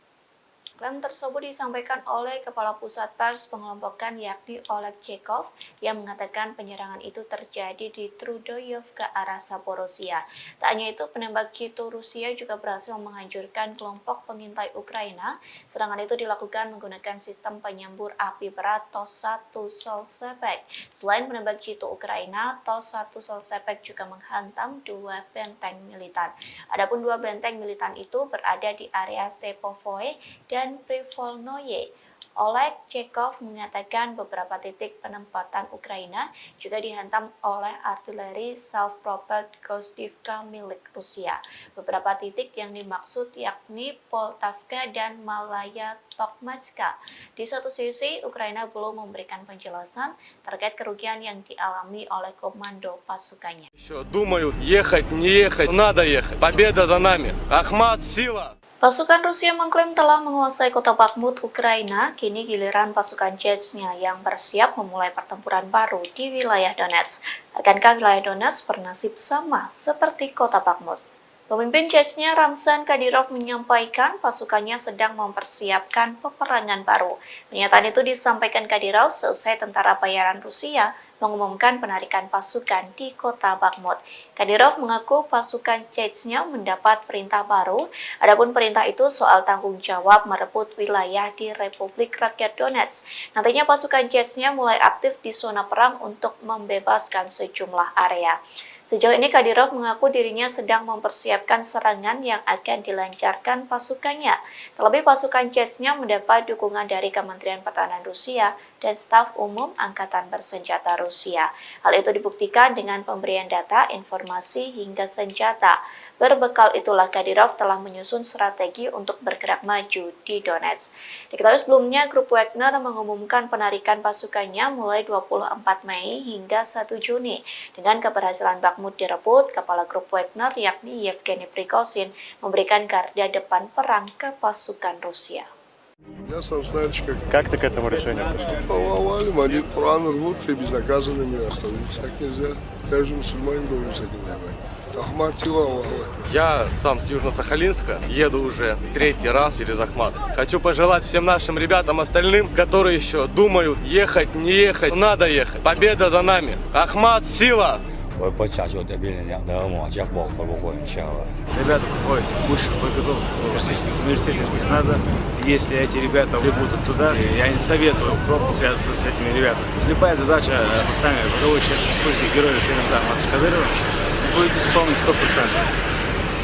Klaim tersebut disampaikan oleh Kepala Pusat Pers Pengelompokan yakni Oleg Chekov yang mengatakan penyerangan itu terjadi di Trudoyov ke arah Zaporozhia. Tak hanya itu, penembak jitu Rusia juga berhasil menghancurkan kelompok pengintai Ukraina. Serangan itu dilakukan menggunakan sistem penyembur api berat TOS-1 Solsepek. Selain penembak jitu Ukraina, TOS-1 Solsepek juga menghantam dua benteng militan. Adapun dua benteng militan itu berada di area Stepovoe dan Privolnoye. Oleg Chekov mengatakan beberapa titik penempatan Ukraina juga dihantam oleh artileri self-propelled Gostivka milik Rusia. Beberapa titik yang dimaksud yakni Poltavka dan Malaya Tokmatska. Di satu sisi, Ukraina belum memberikan penjelasan terkait kerugian yang dialami oleh komando pasukannya. Думают, ехать, не ехать, надо ехать. Победа за нами. Ахмат, сила. Pasukan Rusia mengklaim telah menguasai kota Bakhmut, Ukraina. Kini giliran pasukan Chechnya yang bersiap memulai pertempuran baru di wilayah Donetsk. Akankah wilayah Donetsk bernasib sama seperti kota Bakhmut? Pemimpin Chechnya Ramzan Kadyrov menyampaikan pasukannya sedang mempersiapkan peperangan baru. Pernyataan itu disampaikan Kadyrov seusai tentara bayaran Rusia mengumumkan penarikan pasukan di kota Bakhmut. Kadyrov mengaku pasukan Chechnya mendapat perintah baru, adapun perintah itu soal tanggung jawab merebut wilayah di Republik Rakyat Donetsk. Nantinya pasukan Chechnya mulai aktif di zona perang untuk membebaskan sejumlah area. Sejauh ini Kadyrov mengaku dirinya sedang mempersiapkan serangan yang akan dilancarkan pasukannya. Terlebih pasukan Chechnya mendapat dukungan dari Kementerian Pertahanan Rusia dan staf umum Angkatan Bersenjata Rusia. Hal itu dibuktikan dengan pemberian data, informasi, hingga senjata. Berbekal itulah Kadyrov telah menyusun strategi untuk bergerak maju di Donetsk. Diketahui sebelumnya, grup Wagner mengumumkan penarikan pasukannya mulai 24 Mei hingga 1 Juni. Dengan keberhasilan Bakhmut direbut, kepala grup Wagner yakni Yevgeny Prigozhin memberikan garda depan perang ke pasukan Rusia. Я сам знаешь, Как ты к этому решению пришел? повалим, они Коран рвут и безнаказанными остановиться так нельзя. Каждый мусульманин должен с этим воевать. Ахмат сила Аллаха. Я сам с Южно-Сахалинска, еду уже третий раз через Ахмат. Хочу пожелать всем нашим ребятам остальным, которые еще думают, ехать, не ехать, надо ехать. Победа за нами. Ахмат, сила! Ребята проходят высшую подготовку в Российском университете спецназа. Если эти ребята прибудут туда, я не советую пробовать связываться с этими ребятами. Любая задача поставлена боевой части республики Героя Рамзана Кадырова будет исполнена 100%.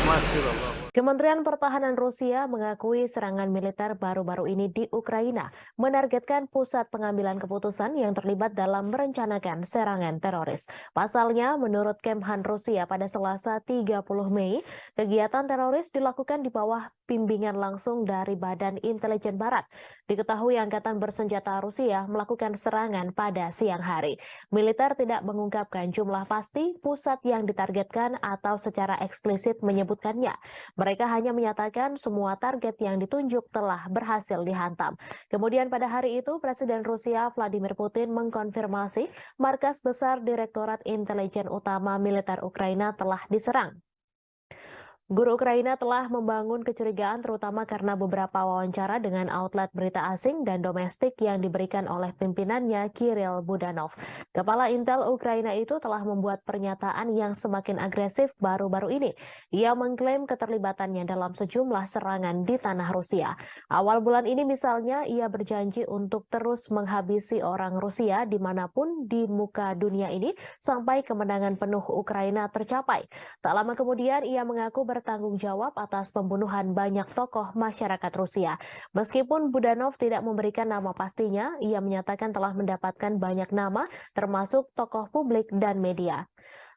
Ахмат, сила Аллаха. Kementerian Pertahanan Rusia mengakui serangan militer baru-baru ini di Ukraina menargetkan pusat pengambilan keputusan yang terlibat dalam merencanakan serangan teroris. Pasalnya, menurut Kemhan Rusia pada Selasa 30 Mei, kegiatan teroris dilakukan di bawah bimbingan langsung dari Badan Intelijen Barat. Diketahui Angkatan Bersenjata Rusia melakukan serangan pada siang hari. Militer tidak mengungkapkan jumlah pasti pusat yang ditargetkan atau secara eksplisit menyebutkannya. Mereka hanya menyatakan semua target yang ditunjuk telah berhasil dihantam. Kemudian pada hari itu, Presiden Rusia Vladimir Putin mengkonfirmasi markas besar Direktorat Intelijen Utama Militer Ukraina telah diserang. Guru Ukraina telah membangun kecurigaan terutama karena beberapa wawancara dengan outlet berita asing dan domestik yang diberikan oleh pimpinannya Kirill Budanov. Kepala Intel Ukraina itu telah membuat pernyataan yang semakin agresif baru-baru ini. Ia mengklaim keterlibatannya dalam sejumlah serangan di tanah Rusia. Awal bulan ini misalnya ia berjanji untuk terus menghabisi orang Rusia dimanapun di muka dunia ini sampai kemenangan penuh Ukraina tercapai. Tak lama kemudian ia mengaku bertanggung jawab atas pembunuhan banyak tokoh masyarakat Rusia. Meskipun Budanov tidak memberikan nama pastinya, ia menyatakan telah mendapatkan banyak nama, termasuk tokoh publik dan media.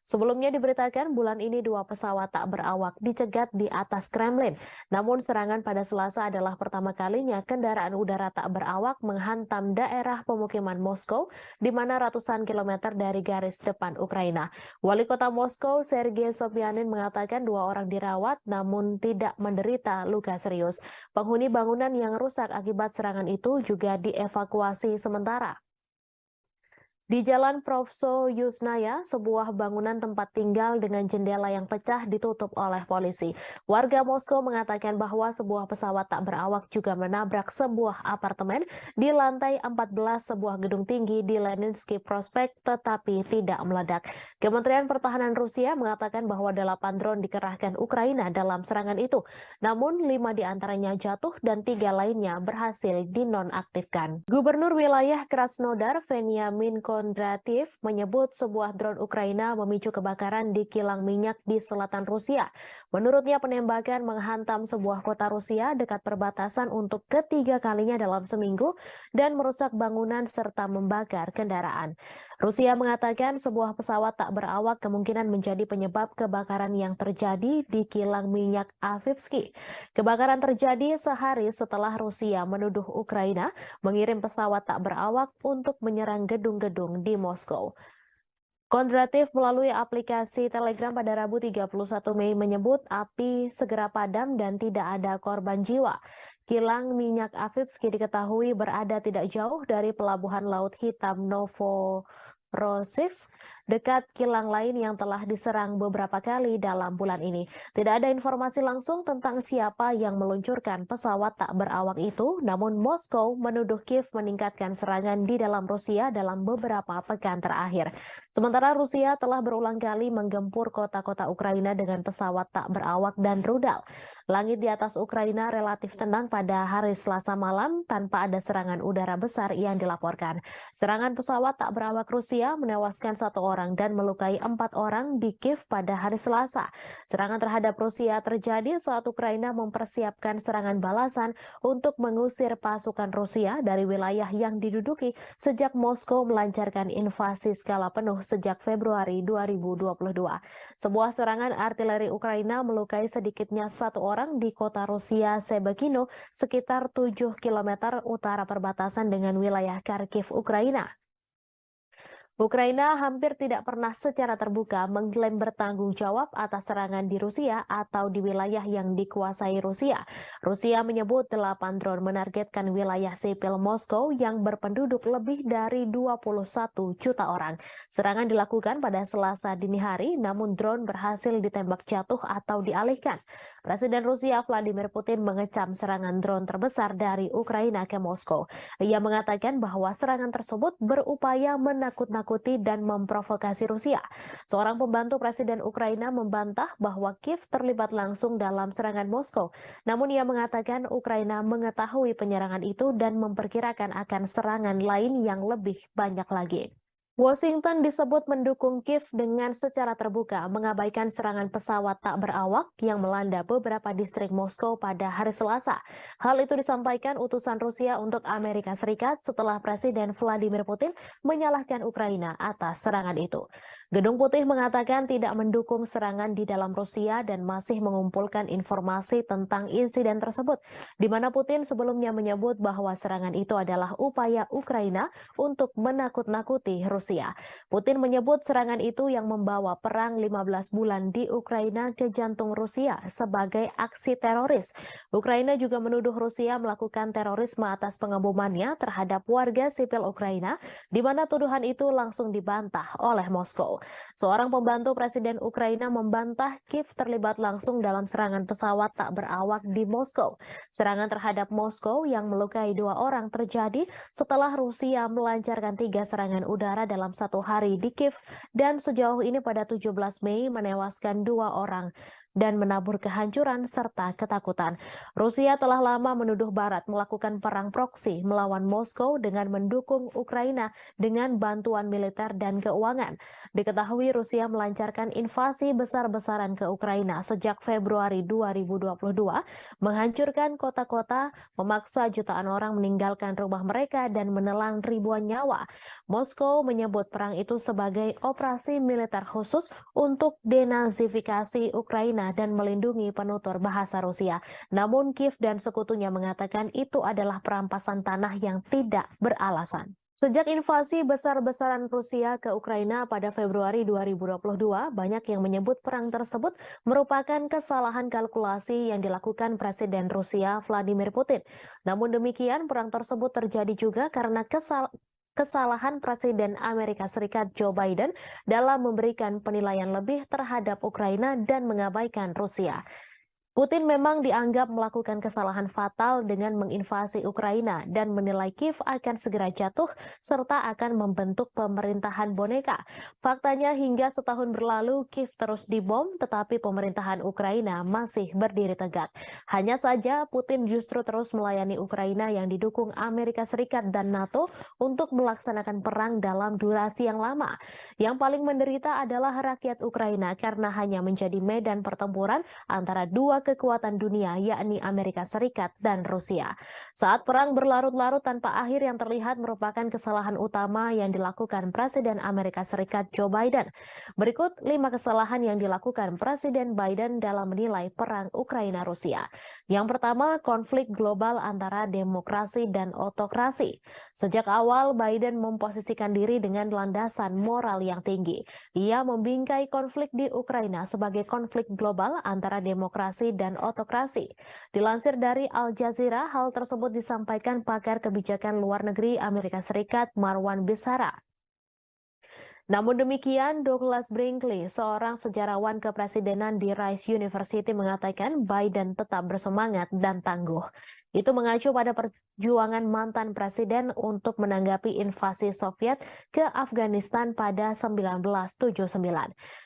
Sebelumnya diberitakan bulan ini 2 pesawat tak berawak dicegat di atas Kremlin. Namun serangan pada Selasa adalah pertama kalinya kendaraan udara tak berawak menghantam daerah pemukiman Moskow, di mana ratusan kilometer dari garis depan Ukraina. Wali kota Moskow, Sergei Sobyanin, mengatakan 2 orang dirawat namun tidak menderita luka serius. Penghuni bangunan yang rusak akibat serangan itu juga dievakuasi sementara. Di Jalan Provso Yusnaya, sebuah bangunan tempat tinggal dengan jendela yang pecah ditutup oleh polisi. Warga Moskow mengatakan bahwa sebuah pesawat tak berawak juga menabrak sebuah apartemen di lantai 14 sebuah gedung tinggi di Leninsky Prospect tetapi tidak meledak. Kementerian Pertahanan Rusia mengatakan bahwa 8 drone dikerahkan Ukraina dalam serangan itu. Namun 5 diantaranya jatuh dan 3 lainnya berhasil dinonaktifkan. Gubernur wilayah Krasnodar, Veniamin Kondratiev, menyebut sebuah drone Ukraina memicu kebakaran di kilang minyak di selatan Rusia. Menurutnya penembakan menghantam sebuah kota Rusia dekat perbatasan untuk ketiga kalinya dalam seminggu dan merusak bangunan serta membakar kendaraan. Rusia mengatakan sebuah pesawat tak berawak kemungkinan menjadi penyebab kebakaran yang terjadi di kilang minyak Avivsky. Kebakaran terjadi sehari setelah Rusia menuduh Ukraina mengirim pesawat tak berawak untuk menyerang gedung-gedung di Moskow. Kondratiev melalui aplikasi Telegram pada Rabu 31 Mei menyebut api segera padam dan tidak ada korban jiwa. Kilang minyak Avivsky diketahui berada tidak jauh dari pelabuhan Laut Hitam Novorossiysk dekat kilang lain yang telah diserang beberapa kali dalam bulan ini. Tidak ada informasi langsung tentang siapa yang meluncurkan pesawat tak berawak itu, namun Moskow menuduh Kiev meningkatkan serangan di dalam Rusia dalam beberapa pekan terakhir. Sementara Rusia telah berulang kali menggempur kota-kota Ukraina dengan pesawat tak berawak dan rudal. Langit di atas Ukraina relatif tenang pada hari Selasa malam tanpa ada serangan udara besar yang dilaporkan. Serangan pesawat tak berawak Rusia menewaskan 1 orang dan melukai 4 orang di Kiev pada hari Selasa. Serangan terhadap Rusia terjadi saat Ukraina mempersiapkan serangan balasan untuk mengusir pasukan Rusia dari wilayah yang diduduki sejak Moskow melancarkan invasi skala penuh sejak Februari 2022. Sebuah serangan artileri Ukraina melukai sedikitnya 1 orang di kota Rusia Sebekino, sekitar 7 km utara perbatasan dengan wilayah Kharkiv, Ukraina. Ukraina hampir tidak pernah secara terbuka mengklaim bertanggung jawab atas serangan di Rusia atau di wilayah yang dikuasai Rusia. Rusia menyebut 8 drone menargetkan wilayah sipil Moskow yang berpenduduk lebih dari 21 juta orang. Serangan dilakukan pada Selasa dini hari, namun drone berhasil ditembak jatuh atau dialihkan. Presiden Rusia Vladimir Putin mengecam serangan drone terbesar dari Ukraina ke Moskow. Ia mengatakan bahwa serangan tersebut berupaya menakut-nakuti dan memprovokasi Rusia. Seorang pembantu Presiden Ukraina membantah bahwa Kiev terlibat langsung dalam serangan Moskow. Namun ia mengatakan Ukraina mengetahui penyerangan itu dan memperkirakan akan serangan lain yang lebih banyak lagi. Washington disebut mendukung Kiev dengan secara terbuka mengabaikan serangan pesawat tak berawak yang melanda beberapa distrik Moskow pada hari Selasa. Hal itu disampaikan utusan Rusia untuk Amerika Serikat setelah Presiden Vladimir Putin menyalahkan Ukraina atas serangan itu. Gedung Putih mengatakan tidak mendukung serangan di dalam Rusia dan masih mengumpulkan informasi tentang insiden tersebut, di mana Putin sebelumnya menyebut bahwa serangan itu adalah upaya Ukraina untuk menakut-nakuti Rusia. Putin menyebut serangan itu yang membawa perang 15 bulan di Ukraina ke jantung Rusia sebagai aksi teroris. Ukraina juga menuduh Rusia melakukan terorisme atas pengebomannya terhadap warga sipil Ukraina, di mana tuduhan itu langsung dibantah oleh Moskow. Seorang pembantu Presiden Ukraina membantah Kiev terlibat langsung dalam serangan pesawat tak berawak di Moskow. Serangan terhadap Moskow yang melukai 2 orang terjadi setelah Rusia melancarkan 3 serangan udara dalam 1 hari di Kiev dan sejauh ini pada 17 Mei menewaskan 2 orang dan menabur kehancuran serta ketakutan. Rusia telah lama menuduh Barat melakukan perang proksi melawan Moskow dengan mendukung Ukraina dengan bantuan militer dan keuangan. Diketahui Rusia melancarkan invasi besar-besaran ke Ukraina sejak Februari 2022, menghancurkan kota-kota, memaksa jutaan orang meninggalkan rumah mereka dan menelan ribuan nyawa. Moskow menyebut perang itu sebagai operasi militer khusus untuk denazifikasi Ukraina dan melindungi penutur bahasa Rusia. Namun Kiev dan sekutunya mengatakan itu adalah perampasan tanah yang tidak beralasan. Sejak invasi besar-besaran Rusia ke Ukraina pada Februari 2022, banyak yang menyebut perang tersebut merupakan kesalahan kalkulasi yang dilakukan Presiden Rusia Vladimir Putin. Namun demikian, perang tersebut terjadi juga karena kesalahan Presiden Amerika Serikat Joe Biden dalam memberikan penilaian lebih terhadap Ukraina dan mengabaikan Rusia. Putin memang dianggap melakukan kesalahan fatal dengan menginvasi Ukraina dan menilai Kiev akan segera jatuh serta akan membentuk pemerintahan boneka. Faktanya hingga setahun berlalu Kiev terus dibom tetapi pemerintahan Ukraina masih berdiri tegak. Hanya saja Putin justru terus melayani Ukraina yang didukung Amerika Serikat dan NATO untuk melaksanakan perang dalam durasi yang lama. Yang paling menderita adalah rakyat Ukraina karena hanya menjadi medan pertempuran antara dua kekuatan dunia yakni Amerika Serikat dan Rusia. Saat perang berlarut-larut tanpa akhir yang terlihat merupakan kesalahan utama yang dilakukan Presiden Amerika Serikat Joe Biden. Berikut 5 kesalahan yang dilakukan Presiden Biden dalam menilai perang Ukraina-Rusia. Yang pertama, konflik global antara demokrasi dan otokrasi. Sejak awal Biden memposisikan diri dengan landasan moral yang tinggi. Ia membingkai konflik di Ukraina sebagai konflik global antara demokrasi dan otokrasi. Dilansir dari Al Jazeera, hal tersebut disampaikan pakar kebijakan luar negeri Amerika Serikat Marwan Bissara. Namun demikian, Douglas Brinkley, seorang sejarawan kepresidenan di Rice University, mengatakan Biden tetap bersemangat dan tangguh. Itu mengacu pada perjuangan mantan presiden untuk menanggapi invasi Soviet ke Afghanistan pada 1979.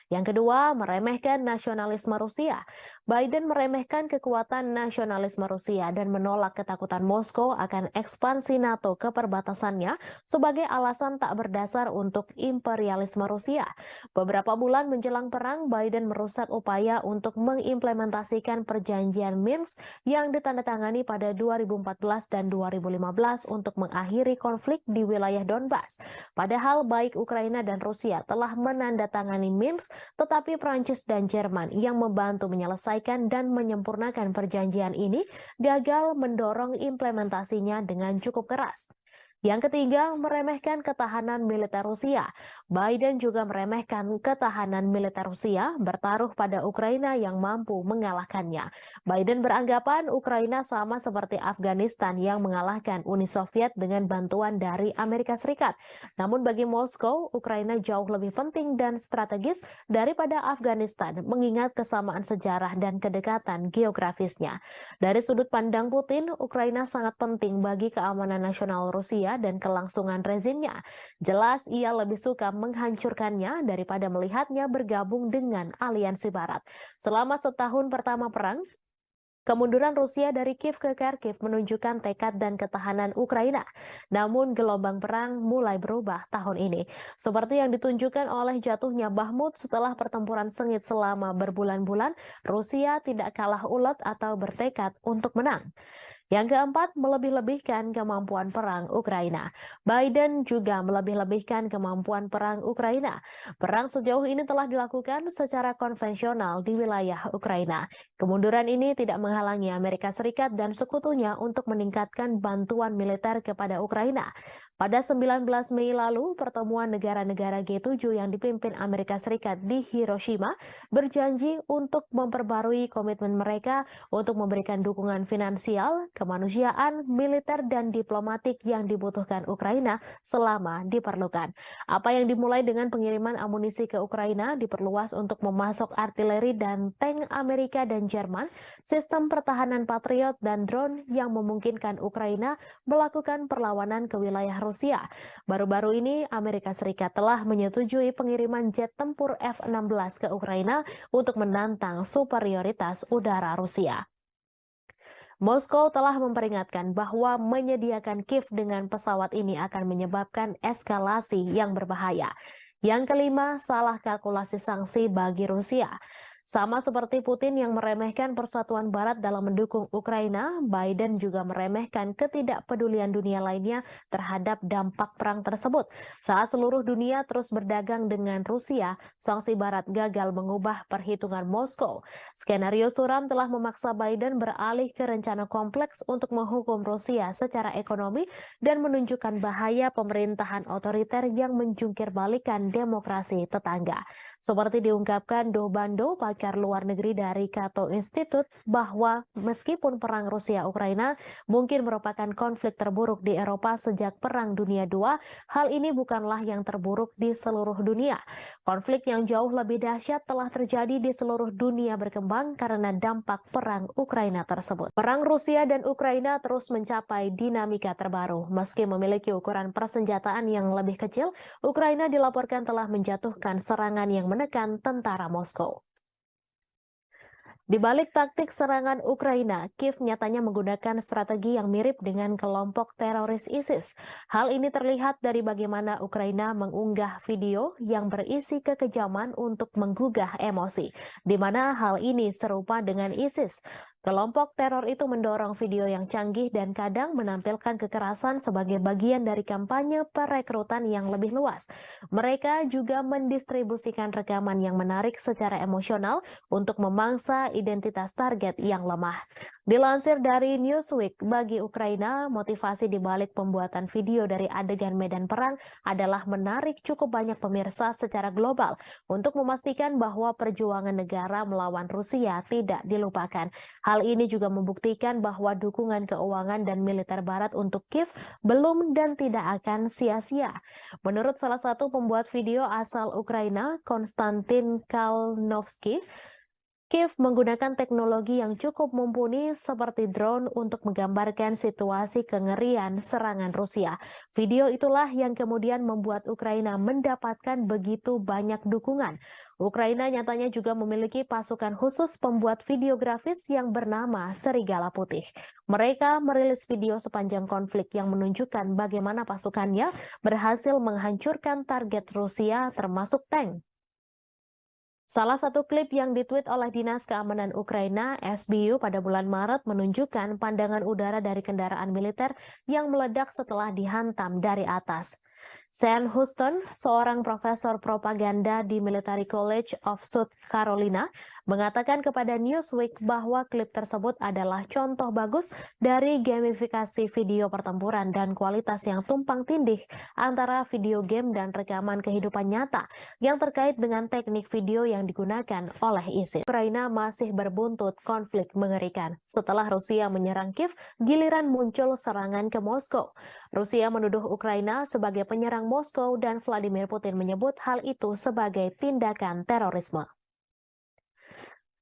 Yang kedua, meremehkan nasionalisme Rusia. Biden meremehkan kekuatan nasionalisme Rusia dan menolak ketakutan Moskow akan ekspansi NATO ke perbatasannya sebagai alasan tak berdasar untuk imperialisme Rusia. Beberapa bulan menjelang perang, Biden merusak upaya untuk mengimplementasikan perjanjian Minsk yang ditandatangani pada 2014 dan 2015 untuk mengakhiri konflik di wilayah Donbas. Padahal baik Ukraina dan Rusia telah menandatangani Minsk, tetapi Prancis dan Jerman yang membantu menyelesaikan dan menyempurnakan perjanjian ini gagal mendorong implementasinya dengan cukup keras. Yang ketiga, meremehkan ketahanan militer Rusia. Biden juga meremehkan ketahanan militer Rusia bertaruh pada Ukraina yang mampu mengalahkannya. Biden beranggapan Ukraina sama seperti Afghanistan yang mengalahkan Uni Soviet dengan bantuan dari Amerika Serikat. Namun bagi Moskow, Ukraina jauh lebih penting dan strategis daripada Afghanistan, mengingat kesamaan sejarah dan kedekatan geografisnya. Dari sudut pandang Putin, Ukraina sangat penting bagi keamanan nasional Rusia dan kelangsungan rezimnya. Jelas ia lebih suka menghancurkannya daripada melihatnya bergabung dengan aliansi Barat. Selama setahun pertama perang, kemunduran Rusia dari Kiev ke Kharkiv menunjukkan tekad dan ketahanan Ukraina. Namun gelombang perang mulai berubah tahun ini. Seperti yang ditunjukkan oleh jatuhnya Bakhmut setelah pertempuran sengit selama berbulan-bulan, Rusia tidak kalah ulet atau bertekad untuk menang. Yang keempat, melebih-lebihkan kemampuan perang Ukraina. Biden juga melebih-lebihkan kemampuan perang Ukraina. Perang sejauh ini telah dilakukan secara konvensional di wilayah Ukraina. Kemunduran ini tidak menghalangi Amerika Serikat dan sekutunya untuk meningkatkan bantuan militer kepada Ukraina. Pada 19 Mei lalu, pertemuan negara-negara G7 yang dipimpin Amerika Serikat di Hiroshima berjanji untuk memperbarui komitmen mereka untuk memberikan dukungan finansial, kemanusiaan, militer, dan diplomatik yang dibutuhkan Ukraina selama diperlukan. Apa yang dimulai dengan pengiriman amunisi ke Ukraina diperluas untuk memasok artileri dan tank Amerika dan Jerman, sistem pertahanan Patriot, dan drone yang memungkinkan Ukraina melakukan perlawanan ke wilayah Rusia. Baru-baru ini, Amerika Serikat telah menyetujui pengiriman jet tempur F-16 ke Ukraina untuk menantang superioritas udara Rusia. Moskow telah memperingatkan bahwa menyediakan Kiev dengan pesawat ini akan menyebabkan eskalasi yang berbahaya. Yang kelima, salah kalkulasi sanksi bagi Rusia. Sama seperti Putin yang meremehkan persatuan Barat dalam mendukung Ukraina, Biden juga meremehkan ketidakpedulian dunia lainnya terhadap dampak perang tersebut. Saat seluruh dunia terus berdagang dengan Rusia, sanksi Barat gagal mengubah perhitungan Moskow. Skenario suram telah memaksa Biden beralih ke rencana kompleks untuk menghukum Rusia secara ekonomi dan menunjukkan bahaya pemerintahan otoriter yang menjungkir balikan demokrasi tetangga. Seperti diungkapkan Do Bando, pakar luar negeri dari Cato Institute, bahwa meskipun perang Rusia-Ukraina mungkin merupakan konflik terburuk di Eropa sejak Perang Dunia II, hal ini bukanlah yang terburuk di seluruh dunia. Konflik yang jauh lebih dahsyat telah terjadi di seluruh dunia berkembang karena dampak perang Ukraina tersebut. Perang Rusia dan Ukraina terus mencapai dinamika terbaru. Meski memiliki ukuran persenjataan yang lebih kecil, Ukraina dilaporkan telah menjatuhkan serangan yang menekan tentara Moskow. Di balik taktik serangan Ukraina, Kiev nyatanya menggunakan strategi yang mirip dengan kelompok teroris ISIS. Hal ini terlihat dari bagaimana Ukraina mengunggah video yang berisi kekejaman untuk menggugah emosi, di mana hal ini serupa dengan ISIS. Kelompok teror itu mendorong video yang canggih dan kadang menampilkan kekerasan sebagai bagian dari kampanye perekrutan yang lebih luas. Mereka juga mendistribusikan rekaman yang menarik secara emosional untuk memangsa identitas target yang lemah. Dilansir dari Newsweek, bagi Ukraina, motivasi dibalik pembuatan video dari adegan medan perang adalah menarik cukup banyak pemirsa secara global untuk memastikan bahwa perjuangan negara melawan Rusia tidak dilupakan. Hal ini juga membuktikan bahwa dukungan keuangan dan militer Barat untuk Kiev belum dan tidak akan sia-sia. Menurut salah satu pembuat video asal Ukraina, Konstantin Kalnovsky, Kiev menggunakan teknologi yang cukup mumpuni seperti drone untuk menggambarkan situasi kengerian serangan Rusia. Video itulah yang kemudian membuat Ukraina mendapatkan begitu banyak dukungan. Ukraina nyatanya juga memiliki pasukan khusus pembuat video grafis yang bernama Serigala Putih. Mereka merilis video sepanjang konflik yang menunjukkan bagaimana pasukannya berhasil menghancurkan target Rusia termasuk tank. Salah satu klip yang ditweet oleh Dinas Keamanan Ukraina, SBU, pada bulan Maret menunjukkan pandangan udara dari kendaraan militer yang meledak setelah dihantam dari atas. Sean Houston, seorang profesor propaganda di Military College of South Carolina, mengatakan kepada Newsweek bahwa klip tersebut adalah contoh bagus dari gamifikasi video pertempuran dan kualitas yang tumpang tindih antara video game dan rekaman kehidupan nyata yang terkait dengan teknik video yang digunakan oleh ISIS. Ukraina masih berbuntut konflik mengerikan. Setelah Rusia menyerang Kiev, giliran muncul serangan ke Moskow. Rusia menuduh Ukraina sebagai penyerang Moskow dan Vladimir Putin menyebut hal itu sebagai tindakan terorisme.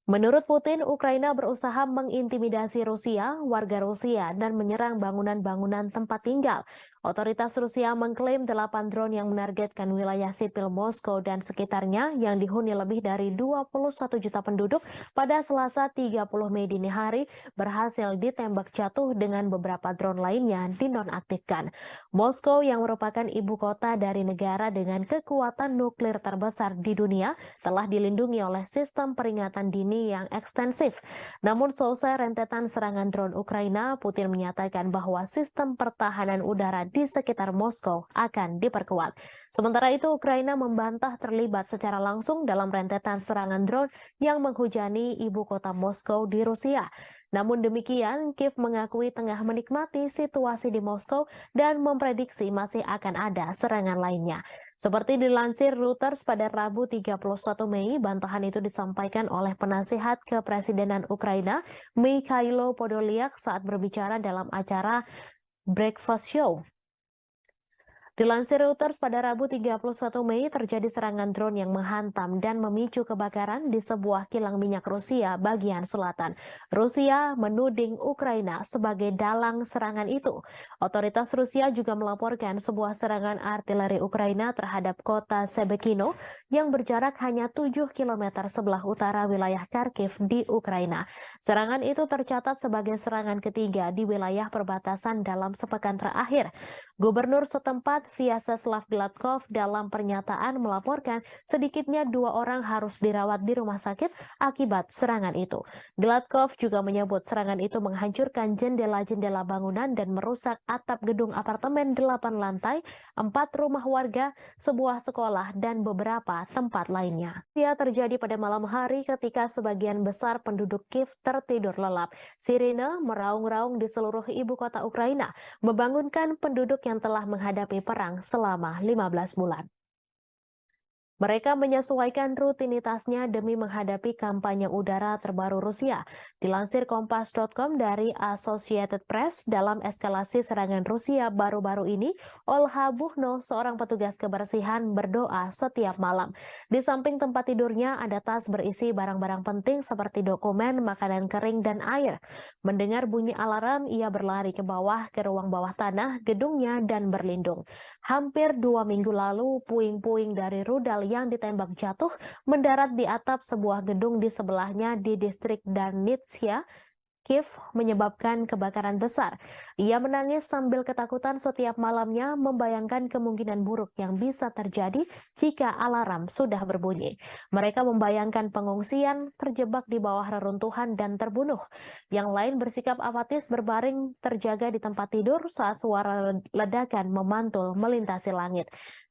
Menurut Putin, Ukraina berusaha mengintimidasi Rusia, warga Rusia, dan menyerang bangunan-bangunan tempat tinggal. Otoritas Rusia mengklaim 8 drone yang menargetkan wilayah sipil Moskow dan sekitarnya yang dihuni lebih dari 21 juta penduduk pada Selasa 30 Mei dini hari berhasil ditembak jatuh dengan beberapa drone lainnya dinonaktifkan. Moskow yang merupakan ibu kota dari negara dengan kekuatan nuklir terbesar di dunia telah dilindungi oleh sistem peringatan dini yang ekstensif. Namun selesai rentetan serangan drone Ukraina, Putin menyatakan bahwa sistem pertahanan udara di sekitar Moskow akan diperkuat. Sementara itu, Ukraina membantah terlibat secara langsung dalam rentetan serangan drone yang menghujani ibu kota Moskow di Rusia. Namun demikian, Kiev mengakui tengah menikmati situasi di Moskow dan memprediksi masih akan ada serangan lainnya. Seperti dilansir Reuters pada Rabu 31 Mei, bantahan itu disampaikan oleh penasihat kepresidenan Ukraina, Mikhailo Podolyak, saat berbicara dalam acara Breakfast Show. Dilansir Reuters pada Rabu 31 Mei terjadi serangan drone yang menghantam dan memicu kebakaran di sebuah kilang minyak Rusia bagian selatan. Rusia menuding Ukraina sebagai dalang serangan itu. Otoritas Rusia juga melaporkan sebuah serangan artileri Ukraina terhadap kota Shebekino yang berjarak hanya 7 km sebelah utara wilayah Kharkiv di Ukraina. Serangan itu tercatat sebagai serangan ketiga di wilayah perbatasan dalam sepekan terakhir. Gubernur setempat Vyacheslav Gladkov dalam pernyataan melaporkan sedikitnya 2 orang harus dirawat di rumah sakit akibat serangan itu. Gladkov juga menyebut serangan itu menghancurkan jendela-jendela bangunan dan merusak atap gedung apartemen 8 lantai, 4 rumah warga, sebuah sekolah, dan beberapa tempat lainnya. Ia terjadi pada malam hari ketika sebagian besar penduduk Kiev tertidur lelap. Sirine meraung-raung di seluruh ibu kota Ukraina, membangunkan penduduk yang telah menghadapi perang selama 15 bulan. Mereka menyesuaikan rutinitasnya demi menghadapi kampanye udara terbaru Rusia. Dilansir Kompas.com dari Associated Press, dalam eskalasi serangan Rusia baru-baru ini, Olha Buchno, seorang petugas kebersihan, berdoa setiap malam. Di samping tempat tidurnya ada tas berisi barang-barang penting seperti dokumen, makanan kering, dan air. Mendengar bunyi alarm, ia berlari ke bawah ke ruang bawah tanah gedungnya dan berlindung. Hampir 2 minggu lalu, puing-puing dari rudal yang ditembak jatuh mendarat di atap sebuah gedung di sebelahnya di distrik Darnitsia, Kiev, menyebabkan kebakaran besar. Ia menangis sambil ketakutan setiap malamnya, membayangkan kemungkinan buruk yang bisa terjadi jika alarm sudah berbunyi. Mereka membayangkan pengungsian, terjebak di bawah reruntuhan, dan terbunuh. Yang lain bersikap apatis berbaring terjaga di tempat tidur saat suara ledakan memantul melintasi langit.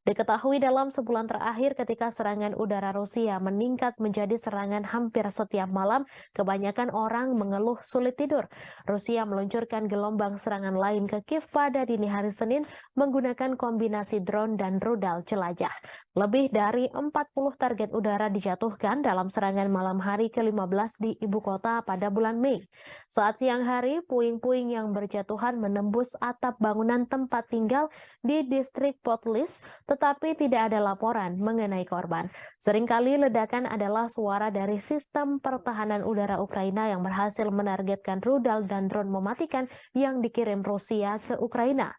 Diketahui dalam sebulan terakhir ketika serangan udara Rusia meningkat menjadi serangan hampir setiap malam, kebanyakan orang mengeluh sulit tidur. Rusia meluncurkan gelombang serangan lain ke Kiev pada dini hari Senin menggunakan kombinasi drone dan rudal jelajah. Lebih dari 40 target udara dijatuhkan dalam serangan malam hari ke-15 di ibu kota pada bulan Mei. Saat siang hari, puing-puing yang berjatuhan menembus atap bangunan tempat tinggal di distrik Potlis, tetapi tidak ada laporan mengenai korban. Seringkali ledakan adalah suara dari sistem pertahanan udara Ukraina yang berhasil menargetkan rudal dan drone mematikan yang dikirim Rusia ke Ukraina.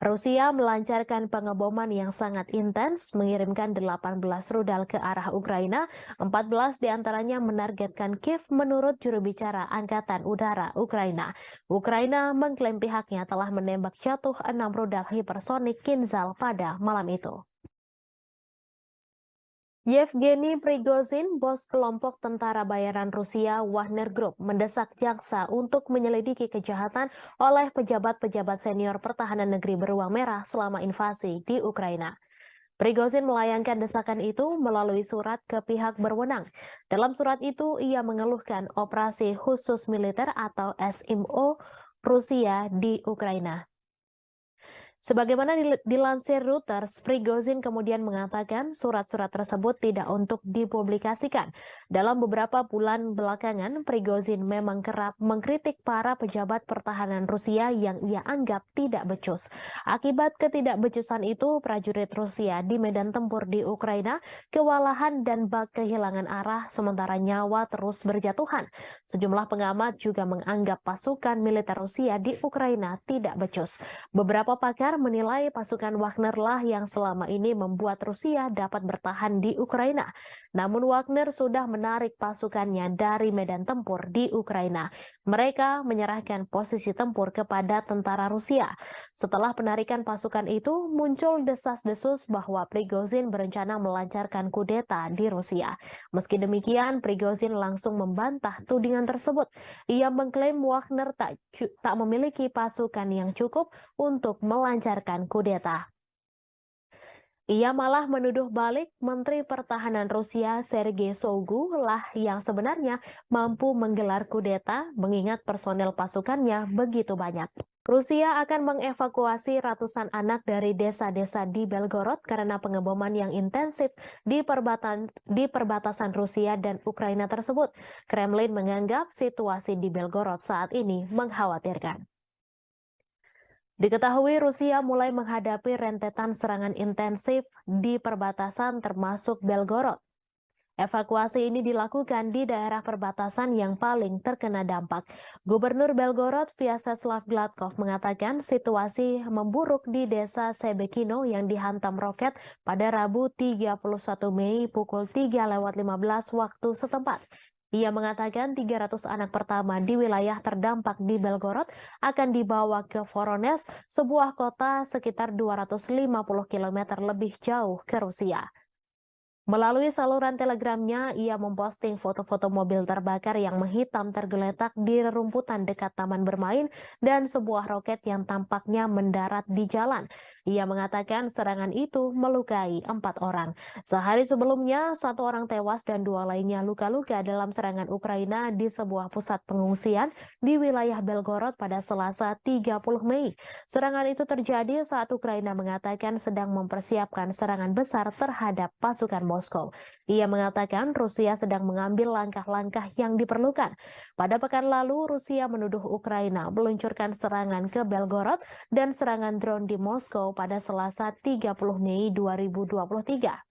Rusia melancarkan pengeboman yang sangat intens, mengirimkan 18 rudal ke arah Ukraina, 14 diantaranya menargetkan Kiev menurut juru bicara Angkatan Udara Ukraina. Ukraina mengklaim pihaknya telah menembak jatuh 6 rudal hipersonik Kinzhal pada malam itu. Yevgeny Prigozhin, bos kelompok tentara bayaran Rusia Wagner Group, mendesak jaksa untuk menyelidiki kejahatan oleh pejabat-pejabat senior pertahanan negeri beruang merah selama invasi di Ukraina. Prigozhin melayangkan desakan itu melalui surat ke pihak berwenang. Dalam surat itu, ia mengeluhkan operasi khusus militer atau SMO Rusia di Ukraina. Sebagaimana dilansir Reuters, Prigozhin kemudian mengatakan surat-surat tersebut tidak untuk dipublikasikan. Dalam beberapa bulan belakangan, Prigozhin memang kerap mengkritik para pejabat pertahanan Rusia yang ia anggap tidak becus. Akibat ketidakbecusan itu, prajurit Rusia di medan tempur di Ukraina kewalahan dan bak kehilangan arah sementara nyawa terus berjatuhan. Sejumlah pengamat juga menganggap pasukan militer Rusia di Ukraina tidak becus. Beberapa pakar menilai pasukan Wagner lah yang selama ini membuat Rusia dapat bertahan di Ukraina. Namun Wagner sudah menarik pasukannya dari medan tempur di Ukraina. Mereka menyerahkan posisi tempur kepada tentara Rusia. Setelah penarikan pasukan itu, muncul desas-desus bahwa Prigozhin berencana melancarkan kudeta di Rusia. Meski demikian, Prigozhin langsung membantah tudingan tersebut. Ia mengklaim Wagner tak memiliki pasukan yang cukup untuk melancarkan kudeta. Ia malah menuduh balik Menteri Pertahanan Rusia Sergei Shoigu lah yang sebenarnya mampu menggelar kudeta mengingat personel pasukannya begitu banyak. Rusia akan mengevakuasi ratusan anak dari desa-desa di Belgorod karena pengeboman yang intensif di perbatasan Rusia dan Ukraina tersebut. Kremlin menganggap situasi di Belgorod saat ini mengkhawatirkan. Diketahui Rusia mulai menghadapi rentetan serangan intensif di perbatasan termasuk Belgorod. Evakuasi ini dilakukan di daerah perbatasan yang paling terkena dampak. Gubernur Belgorod Vyacheslav Gladkov mengatakan situasi memburuk di desa Sebekino yang dihantam roket pada Rabu 31 Mei pukul 3:15 waktu setempat. Ia mengatakan 300 anak pertama di wilayah terdampak di Belgorod akan dibawa ke Voronezh, sebuah kota sekitar 250 km lebih jauh ke Rusia. Melalui saluran telegramnya, ia memposting foto-foto mobil terbakar yang menghitam tergeletak di rerumputan dekat taman bermain dan sebuah roket yang tampaknya mendarat di jalan. Ia mengatakan serangan itu melukai 4 orang. Sehari sebelumnya, 1 orang tewas dan 2 lainnya luka-luka dalam serangan Ukraina di sebuah pusat pengungsian di wilayah Belgorod pada Selasa 30 Mei. Serangan itu terjadi saat Ukraina mengatakan sedang mempersiapkan serangan besar terhadap pasukan Moskow. Ia mengatakan Rusia sedang mengambil langkah-langkah yang diperlukan. Pada pekan lalu, Rusia menuduh Ukraina meluncurkan serangan ke Belgorod dan serangan drone di Moskow pada Selasa 30 Mei 2023.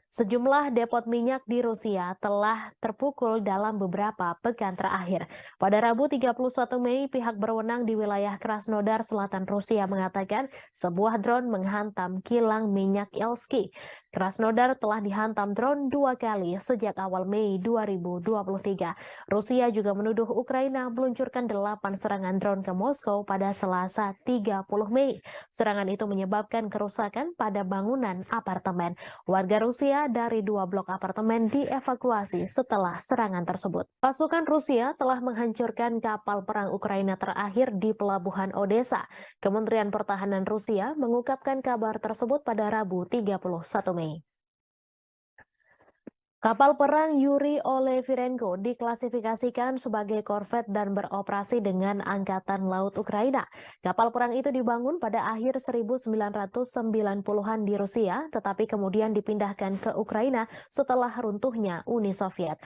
Sejumlah depot minyak di Rusia telah terpukul dalam beberapa pekan terakhir. Pada Rabu 31 Mei, pihak berwenang di wilayah Krasnodar Selatan Rusia mengatakan sebuah drone menghantam kilang minyak Elsky. Krasnodar telah dihantam drone 2 kali sejak awal Mei 2023. Rusia juga menuduh Ukraina meluncurkan 8 serangan drone ke Moskow pada Selasa 30 Mei. Serangan itu menyebabkan kerusakan pada bangunan apartemen. Warga Rusia warga dari 2 blok apartemen dievakuasi setelah serangan tersebut. Pasukan Rusia telah menghancurkan kapal perang Ukraina terakhir di pelabuhan Odessa. Kementerian Pertahanan Rusia mengungkapkan kabar tersebut pada Rabu 31 Mei. Kapal perang Yuri Olefirenko diklasifikasikan sebagai korvet dan beroperasi dengan Angkatan Laut Ukraina. Kapal perang itu dibangun pada akhir 1990-an di Rusia, tetapi kemudian dipindahkan ke Ukraina setelah runtuhnya Uni Soviet.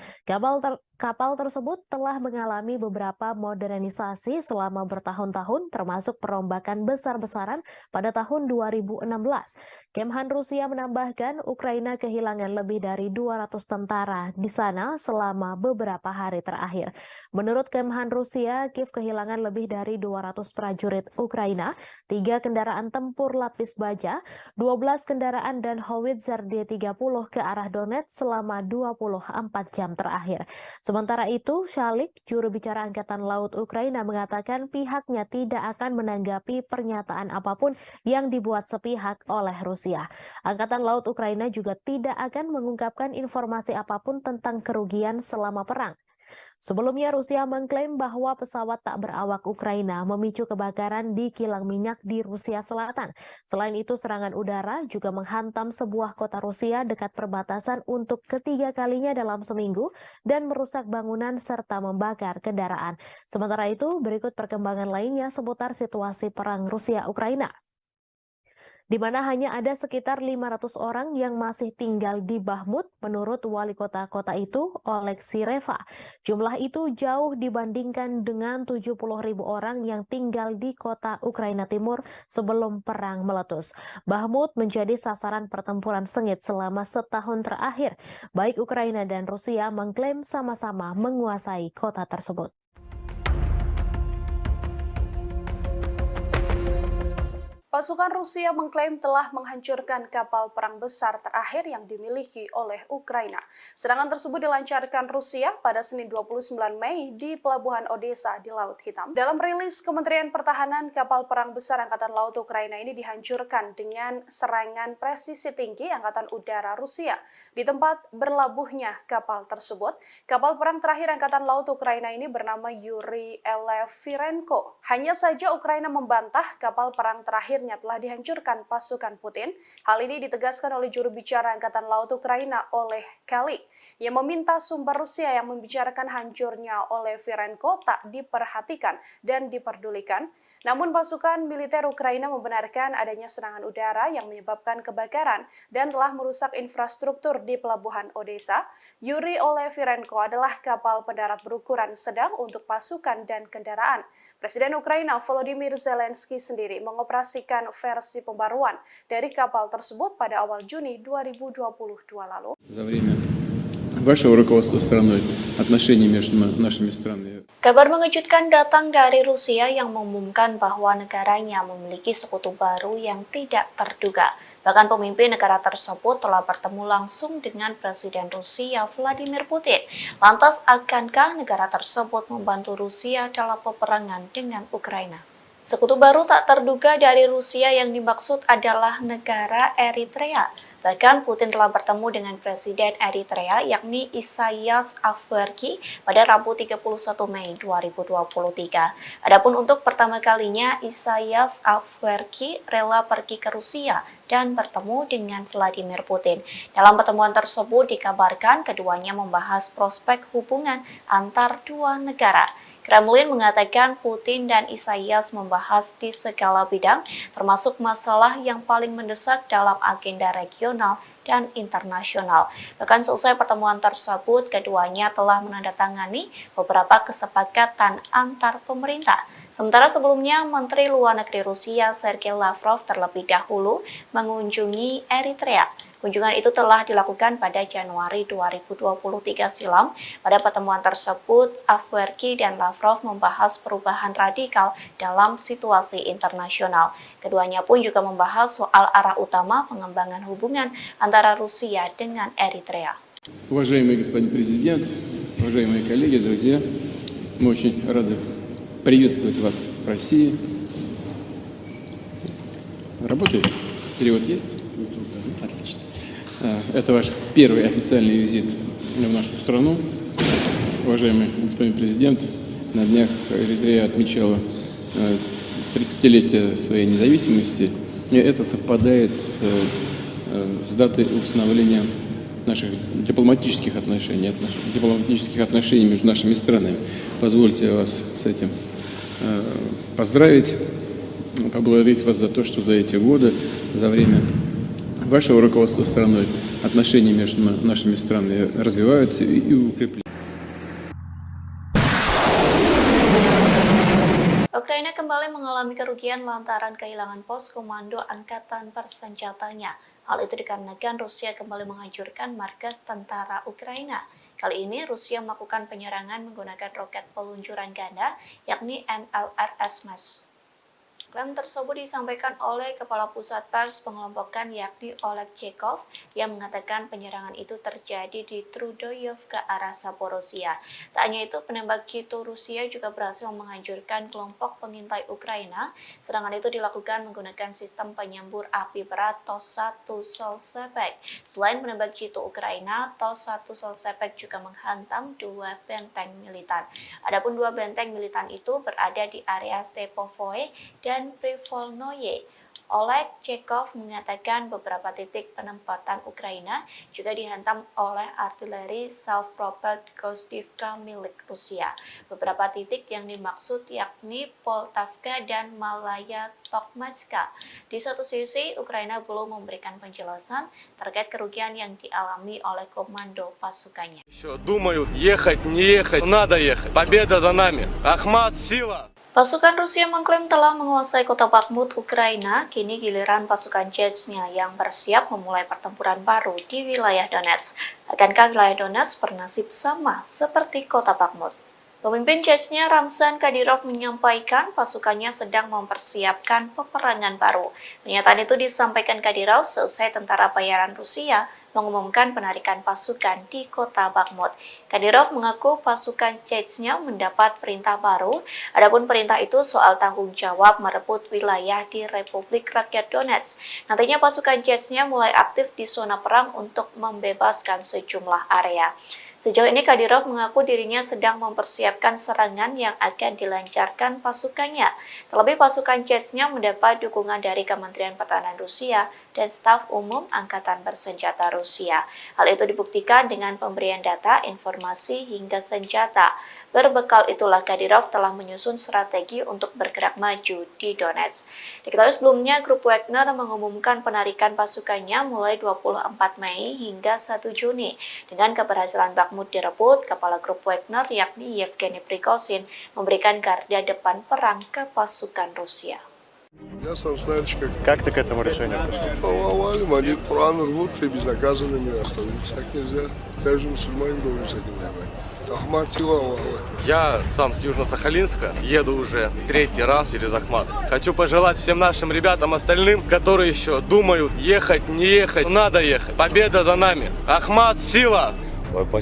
Kapal tersebut telah mengalami beberapa modernisasi selama bertahun-tahun, termasuk perombakan besar-besaran pada tahun 2016. Kemhan Rusia menambahkan Ukraina kehilangan lebih dari 200 tentara di sana selama beberapa hari terakhir. Menurut Kemhan Rusia, Kiev kehilangan lebih dari 200 prajurit Ukraina, 3 kendaraan tempur lapis baja, 12 kendaraan dan howitzer D-30 ke arah Donetsk selama 24 jam terakhir. Sementara itu, Shalik, juru bicara Angkatan Laut Ukraina, mengatakan pihaknya tidak akan menanggapi pernyataan apapun yang dibuat sepihak oleh Rusia. Angkatan Laut Ukraina juga tidak akan mengungkapkan informasi apapun tentang kerugian selama perang. Sebelumnya, Rusia mengklaim bahwa pesawat tak berawak Ukraina memicu kebakaran di kilang minyak di Rusia Selatan. Selain itu, serangan udara juga menghantam sebuah kota Rusia dekat perbatasan untuk ketiga kalinya dalam seminggu dan merusak bangunan serta membakar kendaraan. Sementara itu, berikut perkembangan lainnya seputar situasi perang Rusia-Ukraina, di mana hanya ada sekitar 500 orang yang masih tinggal di Bakhmut menurut wali kota itu, Oleksiy Reva. Jumlah itu jauh dibandingkan dengan 70.000 orang yang tinggal di kota Ukraina Timur sebelum perang meletus. Bakhmut menjadi sasaran pertempuran sengit selama setahun terakhir. Baik Ukraina dan Rusia mengklaim sama-sama menguasai kota tersebut. Pasukan Rusia mengklaim telah menghancurkan kapal perang besar terakhir yang dimiliki oleh Ukraina. Serangan tersebut dilancarkan Rusia pada Senin 29 Mei di Pelabuhan Odessa di Laut Hitam. Dalam rilis Kementerian Pertahanan, kapal perang besar Angkatan Laut Ukraina ini dihancurkan dengan serangan presisi tinggi Angkatan Udara Rusia. Di tempat berlabuhnya kapal tersebut, kapal perang terakhir Angkatan Laut Ukraina ini bernama Yuri Olefirenko. Hanya saja Ukraina membantah kapal perang terakhir telah dihancurkan pasukan Putin. Hal ini ditegaskan oleh juru bicara Angkatan Laut Ukraina, Oleh Kalik, yang meminta sumber Rusia yang membicarakan hancurnya Olefirenko tak diperhatikan dan diperdulikan. Namun pasukan militer Ukraina membenarkan adanya serangan udara yang menyebabkan kebakaran dan telah merusak infrastruktur di Pelabuhan Odessa. Yuri Olefirenko adalah kapal pendarat berukuran sedang untuk pasukan dan kendaraan. Presiden Ukraina Volodymyr Zelensky sendiri mengoperasikan versi pembaruan dari kapal tersebut pada awal Juni 2022 lalu. Kabar mengejutkan datang dari Rusia yang mengumumkan bahwa negaranya memiliki sekutu baru yang tidak terduga. Bahkan pemimpin negara tersebut telah bertemu langsung dengan Presiden Rusia Vladimir Putin. Lantas, akankah negara tersebut membantu Rusia dalam peperangan dengan Ukraina? Sekutu baru tak terduga dari Rusia yang dimaksud adalah negara Eritrea. Bahkan Putin telah bertemu dengan Presiden Eritrea yakni Isaias Afwerki pada Rabu 31 Mei 2023. Adapun untuk pertama kalinya Isaias Afwerki rela pergi ke Rusia dan bertemu dengan Vladimir Putin. Dalam pertemuan tersebut dikabarkan keduanya membahas prospek hubungan antar dua negara. Kremlin mengatakan Putin dan Isaias membahas di segala bidang, termasuk masalah yang paling mendesak dalam agenda regional dan internasional. Bahkan seusai pertemuan tersebut, keduanya telah menandatangani beberapa kesepakatan antar pemerintah. Sementara sebelumnya, Menteri Luar Negeri Rusia Sergei Lavrov terlebih dahulu mengunjungi Eritrea. Kunjungan itu telah dilakukan pada Januari 2023 silam. Pada pertemuan tersebut, Afwerki dan Lavrov membahas perubahan radikal dalam situasi internasional. Keduanya pun juga membahas soal arah utama pengembangan hubungan antara Rusia dengan Eritrea. Уважаемый господин президент, уважаемые коллеги, друзья, мы очень рады приветствовать вас в России. Работает? Перевод есть? Отлично. Это ваш первый официальный визит в нашу страну. Уважаемый господин президент, на днях Эритрея отмечала 30-летие своей независимости. И это совпадает с датой установления наших дипломатических отношений между нашими странами. Позвольте вас с этим поздравить, поблагодарить вас за то, что за эти годы, за время вашего руководства страной, отношения между нашими странами развиваются и укрепляются. Ukraina kembali mengalami kerugian lantaran kehilangan pos komando angkatan bersenjatanya. Hal itu dikarenakan Rusia kembali menghancurkan markas tentara Ukraina. Kali ini Rusia melakukan penyerangan menggunakan roket peluncuran ganda, yakni MLRS. Klaim tersebut disampaikan oleh Kepala Pusat Pers Pengelompokan yakni Oleg Chekov yang mengatakan penyerangan itu terjadi di Trudoyov ke arah Zaporozhia. Tak hanya itu, penembak jitu Rusia juga berhasil menghancurkan kelompok pengintai Ukraina. Serangan itu dilakukan menggunakan sistem penyembur api berat TOS-1 Solsepek. Selain penembak jitu Ukraina, TOS-1 Solsepek juga menghantam 2 benteng militan. Adapun 2 benteng militan itu berada di area Stepovoe dan Privolnoye. Oleg Chekov mengatakan beberapa titik penempatan Ukraina juga dihantam oleh artileri self-propelled Gostivka milik Rusia. Beberapa titik yang dimaksud yakni Poltavka dan Malaya Tokmatska. Di satu sisi, Ukraina belum memberikan penjelasan terkait kerugian yang dialami oleh komando pasukannya. Думают, ехать, не ехать, надо ехать. Победа за нами. Ахмат, сила! Pasukan Rusia mengklaim telah menguasai kota Bakhmut, Ukraina. Kini giliran pasukan Chechnya yang bersiap memulai pertempuran baru di wilayah Donetsk. Akankah wilayah Donetsk bernasib sama seperti kota Bakhmut? Pemimpin Chechnya Ramzan Kadyrov menyampaikan pasukannya sedang mempersiapkan peperangan baru. Pernyataan itu disampaikan Kadyrov seusai tentara bayaran Rusia mengumumkan penarikan pasukan di kota Bakhmut. Kadyrov mengaku pasukan Chechnya mendapat perintah baru, adapun perintah itu soal tanggung jawab merebut wilayah di Republik Rakyat Donetsk. Nantinya pasukan Chechnya mulai aktif di zona perang untuk membebaskan sejumlah area. Sejauh ini Kadyrov mengaku dirinya sedang mempersiapkan serangan yang akan dilancarkan pasukannya. Terlebih pasukan Chechnya mendapat dukungan dari Kementerian Pertahanan Rusia dan staf umum Angkatan Bersenjata Rusia. Hal itu dibuktikan dengan pemberian data, informasi, hingga senjata. Berbekal itulah Kadyrov telah menyusun strategi untuk bergerak maju di Donetsk. Diketahui sebelumnya, grup Wagner mengumumkan penarikan pasukannya mulai 24 Mei hingga 1 Juni. Dengan keberhasilan Bakhmut direbut, kepala grup Wagner yakni Yevgeny Prigozhin memberikan garda depan perang ke pasukan Rusia. Я сам знаешь, Как ты к этому решению пришел? повалим, они Коран рвут и безнаказанными остановиться так нельзя. Каждый мусульманин должен с этим воевать. Ахмат, сила, Аллаху Акбар. Я сам с Южно-Сахалинска, еду уже 3-й раз через Ахмат. Хочу пожелать всем нашим ребятам остальным, которые еще думают, ехать, не ехать, надо ехать. Победа за нами. Ахмат, сила! Ребята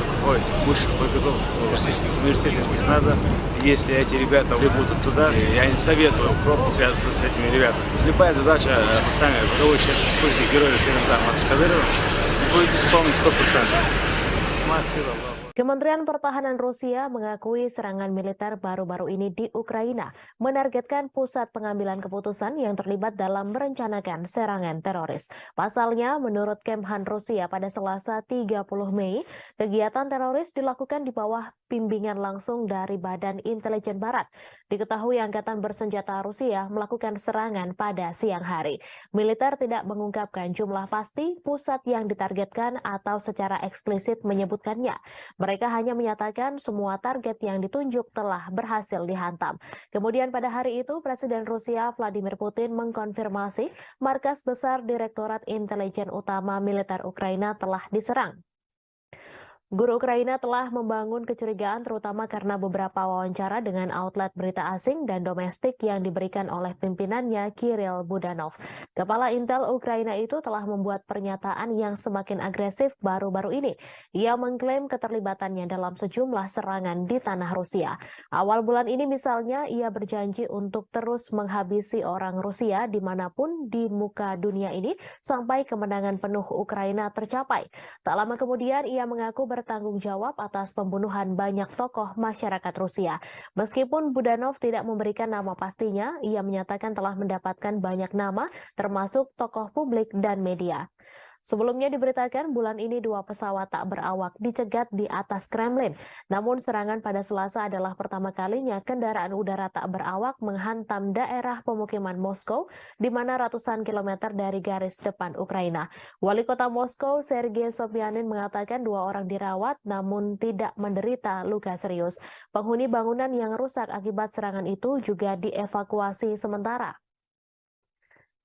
приходят высших подготовок в российских университете спецназа. Если эти ребята прибудут туда, я не советую пробовать связываться с этими ребятами. Любая задача поставлена, вы сейчас используете героя Рамзана Кадырова, будет исполнить 100%. Ахмат, сила, Аллах. Kementerian Pertahanan Rusia mengakui serangan militer baru-baru ini di Ukraina menargetkan pusat pengambilan keputusan yang terlibat dalam merencanakan serangan teroris. Pasalnya, menurut Kemhan Rusia pada Selasa 30 Mei, kegiatan teroris dilakukan di bawah bimbingan langsung dari Badan Intelijen Barat. Diketahui Angkatan Bersenjata Rusia melakukan serangan pada siang hari. Militer tidak mengungkapkan jumlah pasti pusat yang ditargetkan atau secara eksplisit menyebutkannya. Mereka hanya menyatakan semua target yang ditunjuk telah berhasil dihantam. Kemudian pada hari itu, Presiden Rusia Vladimir Putin mengkonfirmasi markas besar Direktorat Intelijen Utama Militer Ukraina telah diserang. Guru Ukraina telah membangun kecurigaan terutama karena beberapa wawancara dengan outlet berita asing dan domestik yang diberikan oleh pimpinannya Kirill Budanov. Kepala Intel Ukraina itu telah membuat pernyataan yang semakin agresif baru-baru ini. Ia mengklaim keterlibatannya dalam sejumlah serangan di tanah Rusia. Awal bulan ini misalnya ia berjanji untuk terus menghabisi orang Rusia dimanapun di muka dunia ini sampai kemenangan penuh Ukraina tercapai. Tak lama kemudian ia mengaku bertanggung jawab atas pembunuhan banyak tokoh masyarakat Rusia. Meskipun Budanov tidak memberikan nama pastinya, ia menyatakan telah mendapatkan banyak nama, termasuk tokoh publik dan media. Sebelumnya diberitakan bulan ini 2 pesawat tak berawak dicegat di atas Kremlin. Namun serangan pada Selasa adalah pertama kalinya kendaraan udara tak berawak menghantam daerah pemukiman Moskow, di mana ratusan kilometer dari garis depan Ukraina. Wali kota Moskow, Sergei Sobyanin, mengatakan 2 orang dirawat namun tidak menderita luka serius. Penghuni bangunan yang rusak akibat serangan itu juga dievakuasi sementara.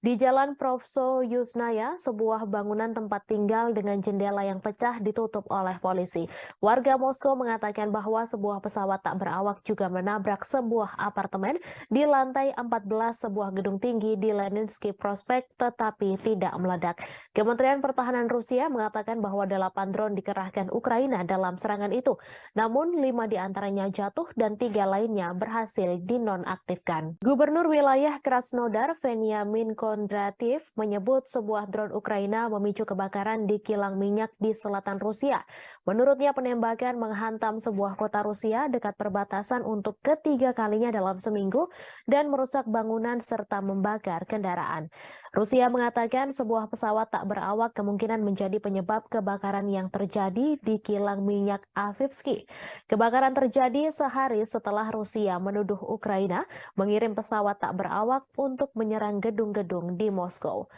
Di Jalan Provso Yusnaya, sebuah bangunan tempat tinggal dengan jendela yang pecah ditutup oleh polisi. Warga Moskow mengatakan bahwa sebuah pesawat tak berawak juga menabrak sebuah apartemen di lantai 14 sebuah gedung tinggi di Leninsky Prospect tetapi tidak meledak. Kementerian Pertahanan Rusia mengatakan bahwa 8 drone dikerahkan Ukraina dalam serangan itu. Namun 5 diantaranya jatuh dan 3 lainnya berhasil dinonaktifkan. Gubernur wilayah Krasnodar, Veniamin Kondrativ, menyebut sebuah drone Ukraina memicu kebakaran di kilang minyak di selatan Rusia. Menurutnya penembakan menghantam sebuah kota Rusia dekat perbatasan untuk ketiga kalinya dalam seminggu dan merusak bangunan serta membakar kendaraan. Rusia mengatakan sebuah pesawat tak berawak kemungkinan menjadi penyebab kebakaran yang terjadi di kilang minyak Avivsky. Kebakaran terjadi sehari setelah Rusia menuduh Ukraina mengirim pesawat tak berawak untuk menyerang gedung-gedung di Moskow.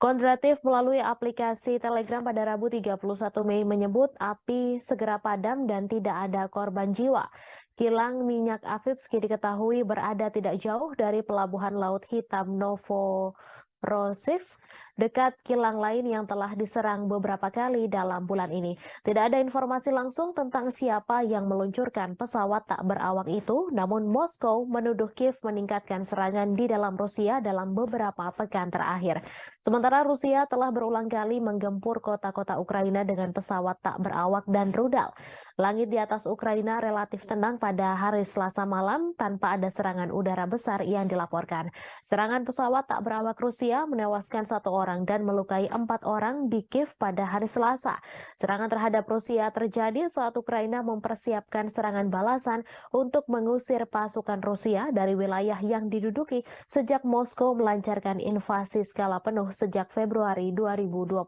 Kondrativ melalui aplikasi Telegram pada Rabu 31 Mei menyebut api segera padam dan tidak ada korban jiwa. Kilang minyak Avivsky diketahui berada tidak jauh dari pelabuhan Laut Hitam Novorossiysk, dekat kilang lain yang telah diserang beberapa kali dalam bulan ini. Tidak ada informasi langsung tentang siapa yang meluncurkan pesawat tak berawak itu, namun Moskow menuduh Kiev meningkatkan serangan di dalam Rusia dalam beberapa pekan terakhir. Sementara Rusia telah berulang kali menggempur kota-kota Ukraina dengan pesawat tak berawak dan rudal. Langit di atas Ukraina relatif tenang pada hari Selasa malam tanpa ada serangan udara besar yang dilaporkan. Serangan pesawat tak berawak Rusia menewaskan 1 orang dan melukai 4 orang di Kiev pada hari Selasa. Serangan terhadap Rusia terjadi saat Ukraina mempersiapkan serangan balasan untuk mengusir pasukan Rusia dari wilayah yang diduduki sejak Moskow melancarkan invasi skala penuh sejak Februari 2022.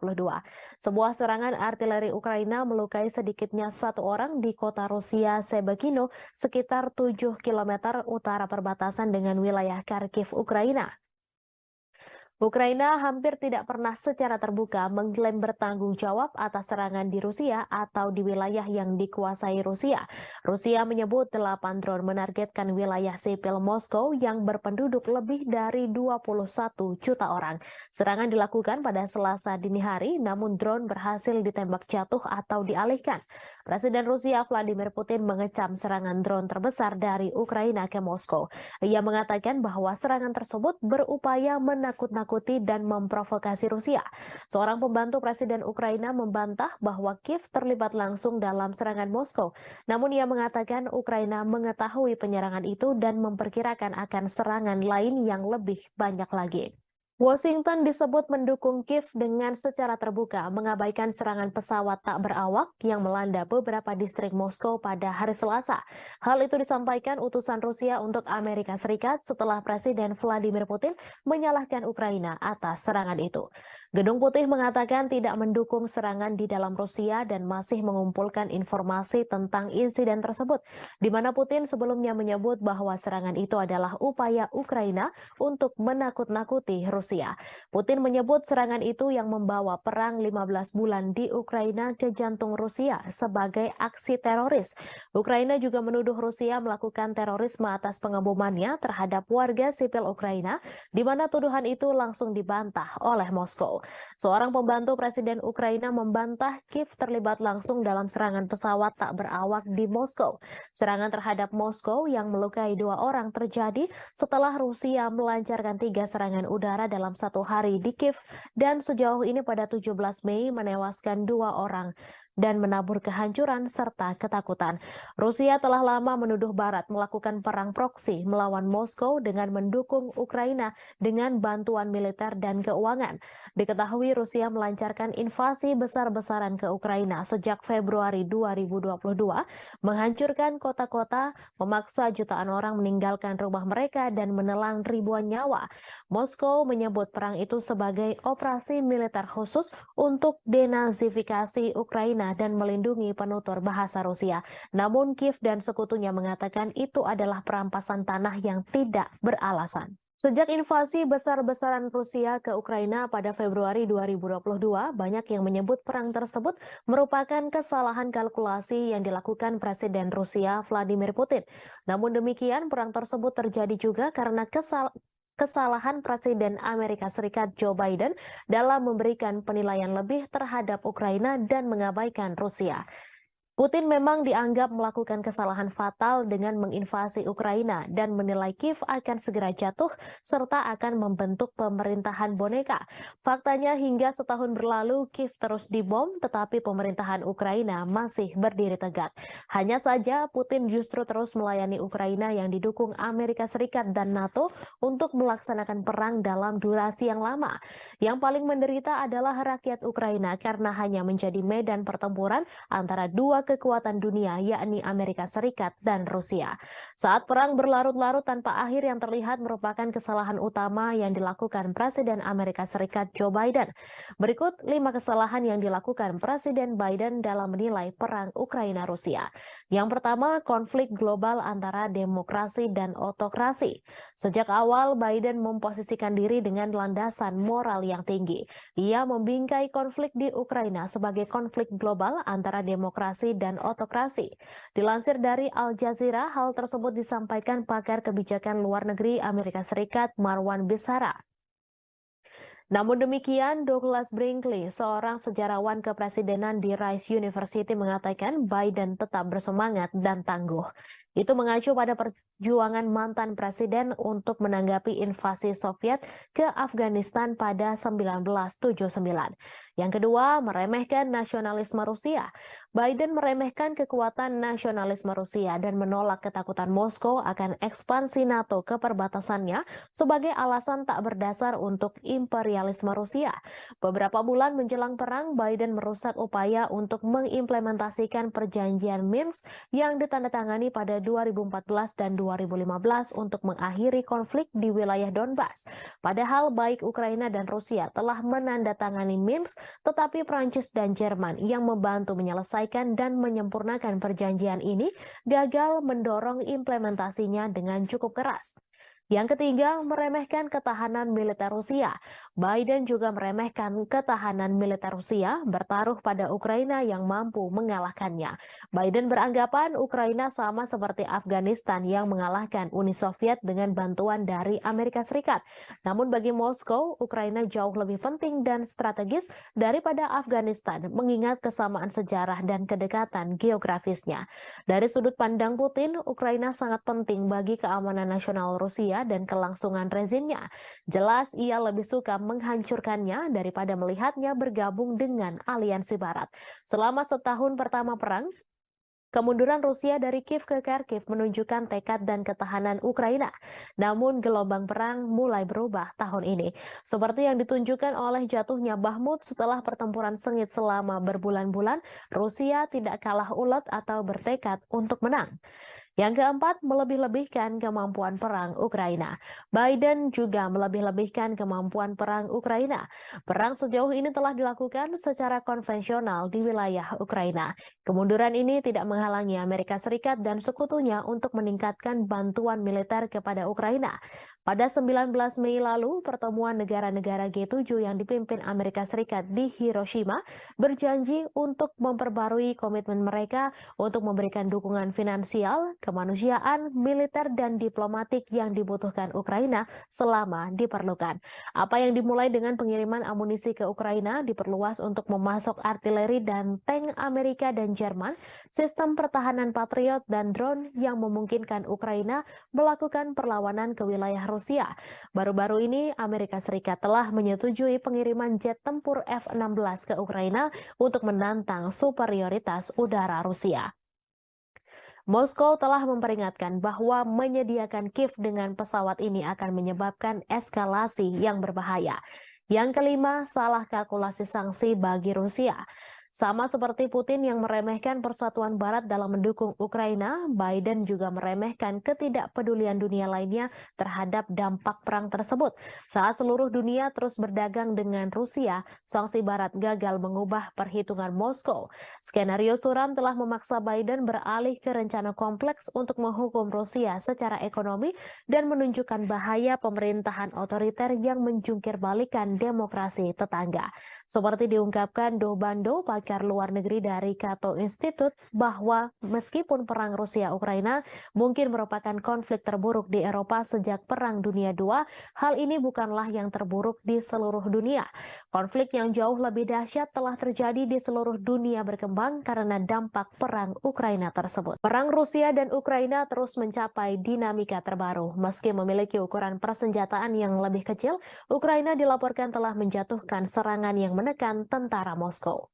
Sebuah serangan artileri Ukraina melukai sedikitnya 1 orang di kota Rusia Sebekino, sekitar 7 km utara perbatasan dengan wilayah Kharkiv, Ukraina. Ukraina hampir tidak pernah secara terbuka mengklaim bertanggung jawab atas serangan di Rusia atau di wilayah yang dikuasai Rusia. Rusia menyebut 8 drone menargetkan wilayah sipil Moskow yang berpenduduk lebih dari 21 juta orang. Serangan dilakukan pada Selasa dini hari, namun drone berhasil ditembak jatuh atau dialihkan. Presiden Rusia Vladimir Putin mengecam serangan drone terbesar dari Ukraina ke Moskow. Ia mengatakan bahwa serangan tersebut berupaya menakut-nakuti dan memprovokasi Rusia. Seorang pembantu Presiden Ukraina membantah bahwa Kiev terlibat langsung dalam serangan Moskow. Namun ia mengatakan Ukraina mengetahui penyerangan itu dan memperkirakan akan serangan lain yang lebih banyak lagi. Washington disebut mendukung Kiev dengan secara terbuka mengabaikan serangan pesawat tak berawak yang melanda beberapa distrik Moskow pada hari Selasa. Hal itu disampaikan utusan Rusia untuk Amerika Serikat setelah Presiden Vladimir Putin menyalahkan Ukraina atas serangan itu. Gedung Putih mengatakan tidak mendukung serangan di dalam Rusia dan masih mengumpulkan informasi tentang insiden tersebut, di mana Putin sebelumnya menyebut bahwa serangan itu adalah upaya Ukraina untuk menakut-nakuti Rusia. Putin menyebut serangan itu yang membawa perang 15 bulan di Ukraina ke jantung Rusia sebagai aksi teroris. Ukraina juga menuduh Rusia melakukan terorisme atas pengebomannya terhadap warga sipil Ukraina, di mana tuduhan itu langsung dibantah oleh Moskow. Moskow. Seorang pembantu Presiden Ukraina membantah Kiev terlibat langsung dalam serangan pesawat tak berawak di Moskow. Serangan terhadap Moskow yang melukai 2 orang terjadi setelah Rusia melancarkan 3 serangan udara dalam 1 hari di Kiev dan sejauh ini pada 17 Mei menewaskan 2 orang dan menabur kehancuran serta ketakutan. Rusia telah lama menuduh Barat melakukan perang proksi melawan Moskow dengan mendukung Ukraina dengan bantuan militer dan keuangan. Diketahui Rusia melancarkan invasi besar-besaran ke Ukraina sejak Februari 2022, menghancurkan kota-kota, memaksa jutaan orang meninggalkan rumah mereka dan menelan ribuan nyawa. Moskow menyebut perang itu sebagai operasi militer khusus untuk denazifikasi Ukraina dan melindungi penutur bahasa Rusia. Namun Kiev dan sekutunya mengatakan itu adalah perampasan tanah yang tidak beralasan. Sejak invasi besar-besaran Rusia ke Ukraina pada Februari 2022, banyak yang menyebut perang tersebut merupakan kesalahan kalkulasi yang dilakukan Presiden Rusia Vladimir Putin. Namun demikian, perang tersebut terjadi juga karena kesalahan Presiden Amerika Serikat Joe Biden dalam memberikan penilaian lebih terhadap Ukraina dan mengabaikan Rusia. Putin memang dianggap melakukan kesalahan fatal dengan menginvasi Ukraina dan menilai Kiev akan segera jatuh serta akan membentuk pemerintahan boneka. Faktanya hingga setahun berlalu Kiev terus dibom tetapi pemerintahan Ukraina masih berdiri tegak. Hanya saja Putin justru terus melayani Ukraina yang didukung Amerika Serikat dan NATO untuk melaksanakan perang dalam durasi yang lama. Yang paling menderita adalah rakyat Ukraina karena hanya menjadi medan pertempuran antara dua kekuatan dunia yakni Amerika Serikat dan Rusia. Saat perang berlarut-larut tanpa akhir yang terlihat merupakan kesalahan utama yang dilakukan Presiden Amerika Serikat Joe Biden. Berikut 5 kesalahan yang dilakukan Presiden Biden dalam menilai perang Ukraina-Rusia. Yang pertama, konflik global antara demokrasi dan otokrasi. Sejak awal Biden memposisikan diri dengan landasan moral yang tinggi. Ia membingkai konflik di Ukraina sebagai konflik global antara demokrasi dan otokrasi. Dilansir dari Al Jazeera, hal tersebut disampaikan pakar kebijakan luar negeri Amerika Serikat Marwan Bisara. Namun demikian, Douglas Brinkley, seorang sejarawan kepresidenan di Rice University mengatakan Biden tetap bersemangat dan tangguh. Itu mengacu pada perjuangan mantan presiden untuk menanggapi invasi Soviet ke Afghanistan pada 1979. Yang kedua, meremehkan nasionalisme Rusia. Biden meremehkan kekuatan nasionalisme Rusia dan menolak ketakutan Moskow akan ekspansi NATO ke perbatasannya sebagai alasan tak berdasar untuk imperialisme Rusia. Beberapa bulan menjelang perang, Biden merusak upaya untuk mengimplementasikan perjanjian Minsk yang ditandatangani pada 2014 dan 2015 untuk mengakhiri konflik di wilayah Donbas. Padahal baik Ukraina dan Rusia telah menandatangani Minsk, tetapi Prancis dan Jerman yang membantu menyelesaikan dan menyempurnakan perjanjian ini gagal mendorong implementasinya dengan cukup keras. Yang ketiga, meremehkan ketahanan militer Rusia. Biden juga meremehkan ketahanan militer Rusia bertaruh pada Ukraina yang mampu mengalahkannya. Biden beranggapan Ukraina sama seperti Afghanistan yang mengalahkan Uni Soviet dengan bantuan dari Amerika Serikat. Namun bagi Moskow, Ukraina jauh lebih penting dan strategis daripada Afghanistan, mengingat kesamaan sejarah dan kedekatan geografisnya. Dari sudut pandang Putin, Ukraina sangat penting bagi keamanan nasional Rusia dan kelangsungan rezimnya. Jelas ia lebih suka menghancurkannya daripada melihatnya bergabung dengan aliansi Barat. Selama setahun pertama perang, kemunduran Rusia dari Kiev ke Kharkiv menunjukkan tekad dan ketahanan Ukraina. Namun gelombang perang mulai berubah tahun ini. Seperti yang ditunjukkan oleh jatuhnya Bakhmut setelah pertempuran sengit selama berbulan-bulan, Rusia tidak kalah ulet atau bertekad untuk menang. Yang keempat, melebih-lebihkan kemampuan perang Ukraina. Biden juga melebih-lebihkan kemampuan perang Ukraina. Perang sejauh ini telah dilakukan secara konvensional di wilayah Ukraina. Kemunduran ini tidak menghalangi Amerika Serikat dan sekutunya untuk meningkatkan bantuan militer kepada Ukraina. Pada 19 Mei lalu, pertemuan negara-negara G7 yang dipimpin Amerika Serikat di Hiroshima berjanji untuk memperbarui komitmen mereka untuk memberikan dukungan finansial, kemanusiaan, militer, dan diplomatik yang dibutuhkan Ukraina selama diperlukan. Apa yang dimulai dengan pengiriman amunisi ke Ukraina diperluas untuk memasok artileri dan tank Amerika dan Jerman, sistem pertahanan Patriot, dan drone yang memungkinkan Ukraina melakukan perlawanan ke wilayah Rusia. Baru-baru ini, Amerika Serikat telah menyetujui pengiriman jet tempur F-16 ke Ukraina untuk menantang superioritas udara Rusia. Moskow telah memperingatkan bahwa menyediakan Kiev dengan pesawat ini akan menyebabkan eskalasi yang berbahaya. Yang kelima, salah kalkulasi sanksi bagi Rusia. Sama seperti Putin yang meremehkan persatuan Barat dalam mendukung Ukraina, Biden juga meremehkan ketidakpedulian dunia lainnya terhadap dampak perang tersebut. Saat seluruh dunia terus berdagang dengan Rusia, sanksi Barat gagal mengubah perhitungan Moskow. Skenario suram telah memaksa Biden beralih ke rencana kompleks untuk menghukum Rusia secara ekonomi dan menunjukkan bahaya pemerintahan otoriter yang menjungkir balikan demokrasi tetangga. Seperti diungkapkan Do Bando, pakar luar negeri dari Cato Institute, bahwa meskipun perang Rusia-Ukraina mungkin merupakan konflik terburuk di Eropa sejak Perang Dunia II, hal ini bukanlah yang terburuk di seluruh dunia. Konflik yang jauh lebih dahsyat telah terjadi di seluruh dunia berkembang karena dampak perang Ukraina tersebut. Perang Rusia dan Ukraina terus mencapai dinamika terbaru. Meski memiliki ukuran persenjataan yang lebih kecil, Ukraina dilaporkan telah menjatuhkan serangan yang menekan tentara Moskow.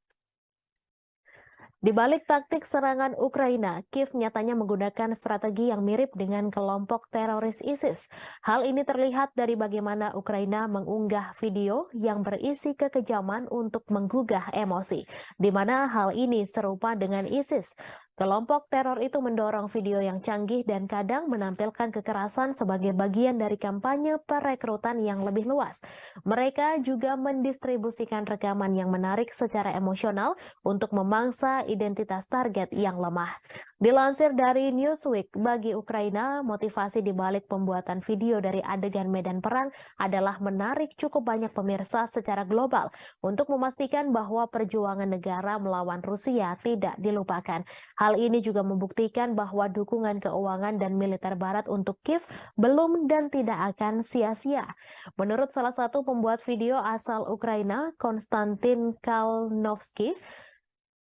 Di balik taktik serangan Ukraina, Kiev nyatanya menggunakan strategi yang mirip dengan kelompok teroris ISIS. Hal ini terlihat dari bagaimana Ukraina mengunggah video yang berisi kekejaman untuk menggugah emosi, di mana hal ini serupa dengan ISIS. Kelompok teror itu mendorong video yang canggih dan kadang menampilkan kekerasan sebagai bagian dari kampanye perekrutan yang lebih luas. Mereka juga mendistribusikan rekaman yang menarik secara emosional untuk memangsa identitas target yang lemah. Dilansir dari Newsweek, bagi Ukraina, motivasi di balik pembuatan video dari adegan medan perang adalah menarik cukup banyak pemirsa secara global untuk memastikan bahwa perjuangan negara melawan Rusia tidak dilupakan. Hal ini juga membuktikan bahwa dukungan keuangan dan militer Barat untuk Kiev belum dan tidak akan sia-sia. Menurut salah satu pembuat video asal Ukraina, Konstantin Kalnovsky,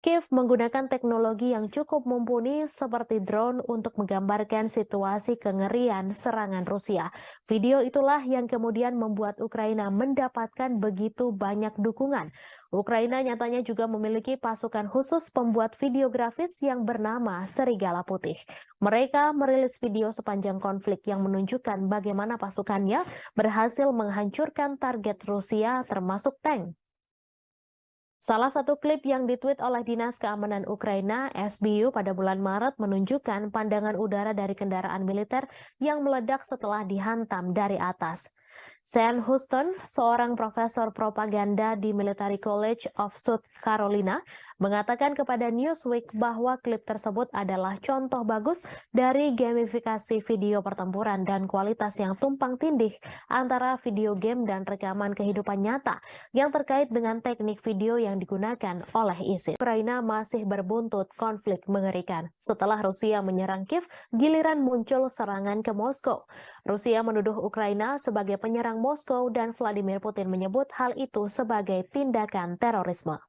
Kiev menggunakan teknologi yang cukup mumpuni seperti drone untuk menggambarkan situasi kengerian serangan Rusia. Video itulah yang kemudian membuat Ukraina mendapatkan begitu banyak dukungan. Ukraina nyatanya juga memiliki pasukan khusus pembuat video grafis yang bernama Serigala Putih. Mereka merilis video sepanjang konflik yang menunjukkan bagaimana pasukannya berhasil menghancurkan target Rusia termasuk tank. Salah satu klip yang ditweet oleh Dinas Keamanan Ukraina, SBU, pada bulan Maret menunjukkan pandangan udara dari kendaraan militer yang meledak setelah dihantam dari atas. Sean Houston, seorang profesor propaganda di Military College of South Carolina, mengatakan kepada Newsweek bahwa klip tersebut adalah contoh bagus dari gamifikasi video pertempuran dan kualitas yang tumpang tindih antara video game dan rekaman kehidupan nyata yang terkait dengan teknik video yang digunakan oleh ISIS. Ukraina masih berbuntut konflik mengerikan. Setelah Rusia menyerang Kiev, giliran muncul serangan ke Moskow. Rusia menuduh Ukraina sebagai penyerang Moskow dan Vladimir Putin menyebut hal itu sebagai tindakan terorisme.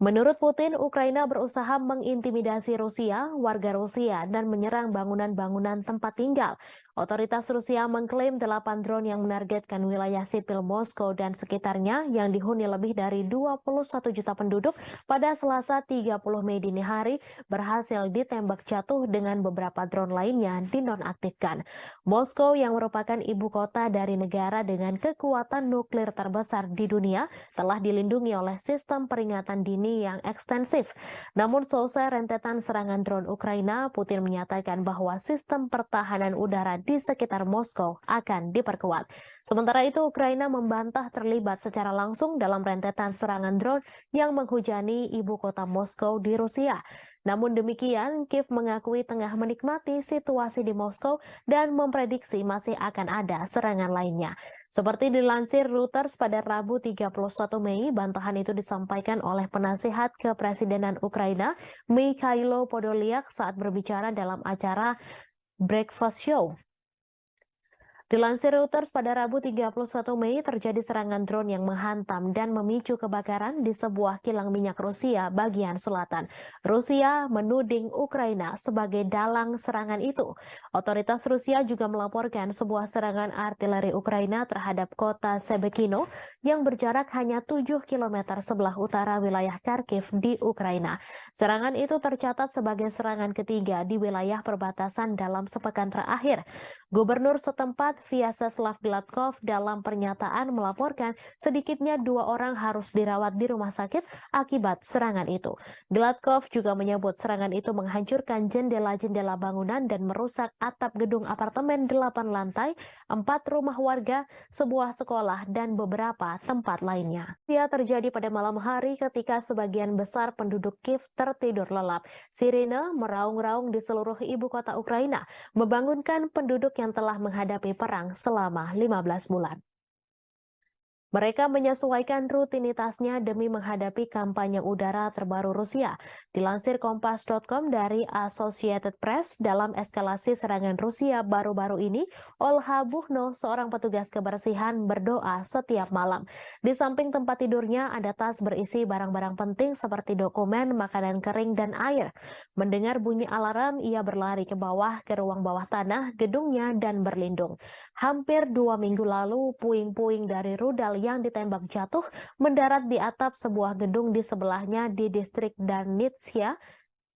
Menurut Putin, Ukraina berusaha mengintimidasi Rusia, warga Rusia, dan menyerang bangunan-bangunan tempat tinggal. Otoritas Rusia mengklaim 8 drone yang menargetkan wilayah sipil Moskow dan sekitarnya yang dihuni lebih dari 21 juta penduduk pada Selasa 30 Mei dini hari berhasil ditembak jatuh dengan beberapa drone lainnya dinonaktifkan. Moskow yang merupakan ibu kota dari negara dengan kekuatan nuklir terbesar di dunia telah dilindungi oleh sistem peringatan dini yang ekstensif. Namun selesai rentetan serangan drone Ukraina, Putin menyatakan bahwa sistem pertahanan udara di sekitar Moskow akan diperkuat. Sementara itu, Ukraina membantah terlibat secara langsung dalam rentetan serangan drone yang menghujani ibu kota Moskow di Rusia. Namun demikian, Kiev mengakui tengah menikmati situasi di Moskow dan memprediksi masih akan ada serangan lainnya. Seperti dilansir Reuters pada Rabu 31 Mei, bantahan itu disampaikan oleh penasihat kepresidenan Ukraina, Mikhailo Podolyak saat berbicara dalam acara Breakfast Show. Dilansir Reuters pada Rabu 31 Mei terjadi serangan drone yang menghantam dan memicu kebakaran di sebuah kilang minyak Rusia bagian selatan. Rusia menuding Ukraina sebagai dalang serangan itu. Otoritas Rusia juga melaporkan sebuah serangan artileri Ukraina terhadap kota Sebekino yang berjarak hanya 7 km sebelah utara wilayah Kharkiv di Ukraina. Serangan itu tercatat sebagai serangan ketiga di wilayah perbatasan dalam sepekan terakhir. Gubernur setempat Vyacheslav Gladkov dalam pernyataan melaporkan sedikitnya 2 orang harus dirawat di rumah sakit akibat serangan itu. Gladkov juga menyebut serangan itu menghancurkan jendela-jendela bangunan dan merusak atap gedung apartemen 8 lantai, 4 rumah warga, sebuah sekolah, dan beberapa tempat lainnya. Ia terjadi pada malam hari ketika sebagian besar penduduk Kiev tertidur lelap. Sirine meraung-raung di seluruh ibu kota Ukraina, membangunkan penduduk yang telah menghadapi perang selama 15 bulan. Mereka menyesuaikan rutinitasnya demi menghadapi kampanye udara terbaru Rusia. Dilansir Kompas.com dari Associated Press, dalam eskalasi serangan Rusia baru-baru ini, Olha Buchno, seorang petugas kebersihan, berdoa setiap malam. Di samping tempat tidurnya ada tas berisi barang-barang penting seperti dokumen, makanan kering, dan air. Mendengar bunyi alarm, ia berlari ke bawah ke ruang bawah tanah gedungnya dan berlindung. Hampir 2 minggu lalu, puing-puing dari rudal yang ditembak jatuh mendarat di atap sebuah gedung di sebelahnya di distrik Darnitsia,